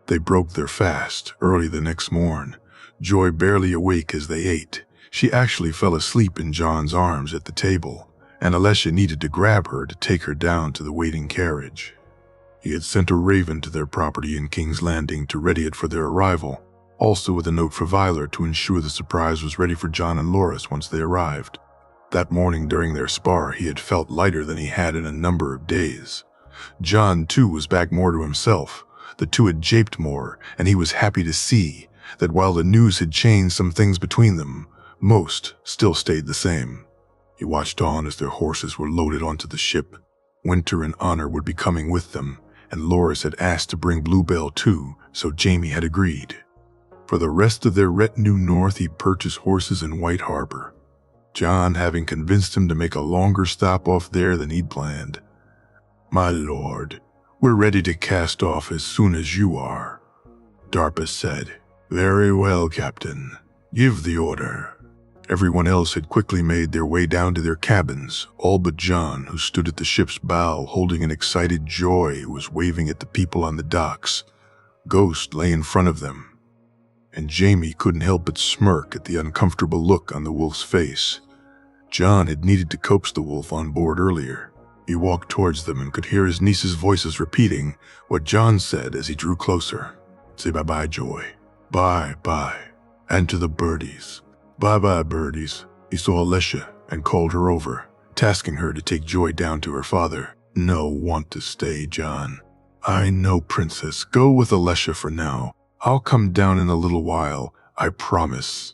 They broke their fast early the next morn, Joy barely awake as they ate. She actually fell asleep in Jon's arms at the table, and Alessia needed to grab her to take her down to the waiting carriage. He had sent a raven to their property in King's Landing to ready it for their arrival, also with a note for Vyler to ensure the surprise was ready for Jon and Loras once they arrived. That morning during their spar, he had felt lighter than he had in a number of days. Jon, too, was back more to himself. The two had japed more, and he was happy to see that while the news had changed some things between them, most still stayed the same. He watched on as their horses were loaded onto the ship. Winter and Honor would be coming with them, and Loras had asked to bring Bluebell too, so Jaime had agreed. For the rest of their retinue north, he purchased horses in White Harbor, Jon having convinced him to make a longer stop off there than he'd planned. My lord, we're ready to cast off as soon as you are, Darpa said. Very well, Captain. Give the order. Everyone else had quickly made their way down to their cabins, all but Jon, who stood at the ship's bow holding an excited Joy who was waving at the people on the docks. Ghost lay in front of them, and Jaime couldn't help but smirk at the uncomfortable look on the wolf's face. Jon had needed to coax the wolf on board earlier. He walked towards them and could hear his niece's voices repeating what Jon said as he drew closer. Say bye-bye, Joy. Bye-bye. And to the birdies. Bye-bye, birdies. He saw Alessia and called her over, tasking her to take Joy down to her father. No, want to stay, Jon. I know, Princess. Go with Alessia for now. I'll come down in a little while. I promise.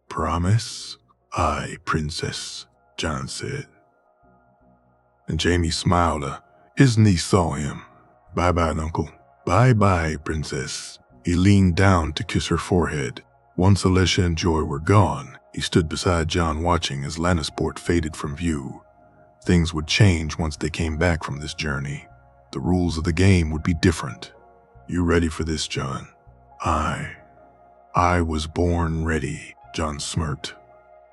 Promise? Aye, Princess, Jon said. And Jaime smiled. His niece saw him. Bye-bye, Uncle. Bye-bye, Princess. He leaned down to kiss her forehead. Once Alessia and Joy were gone, he stood beside Jon watching as Lannisport faded from view. Things would change once they came back from this journey. The rules of the game would be different. You ready for this, Jon? I was born ready, Jon smirked.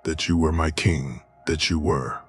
That you were my king, that you were.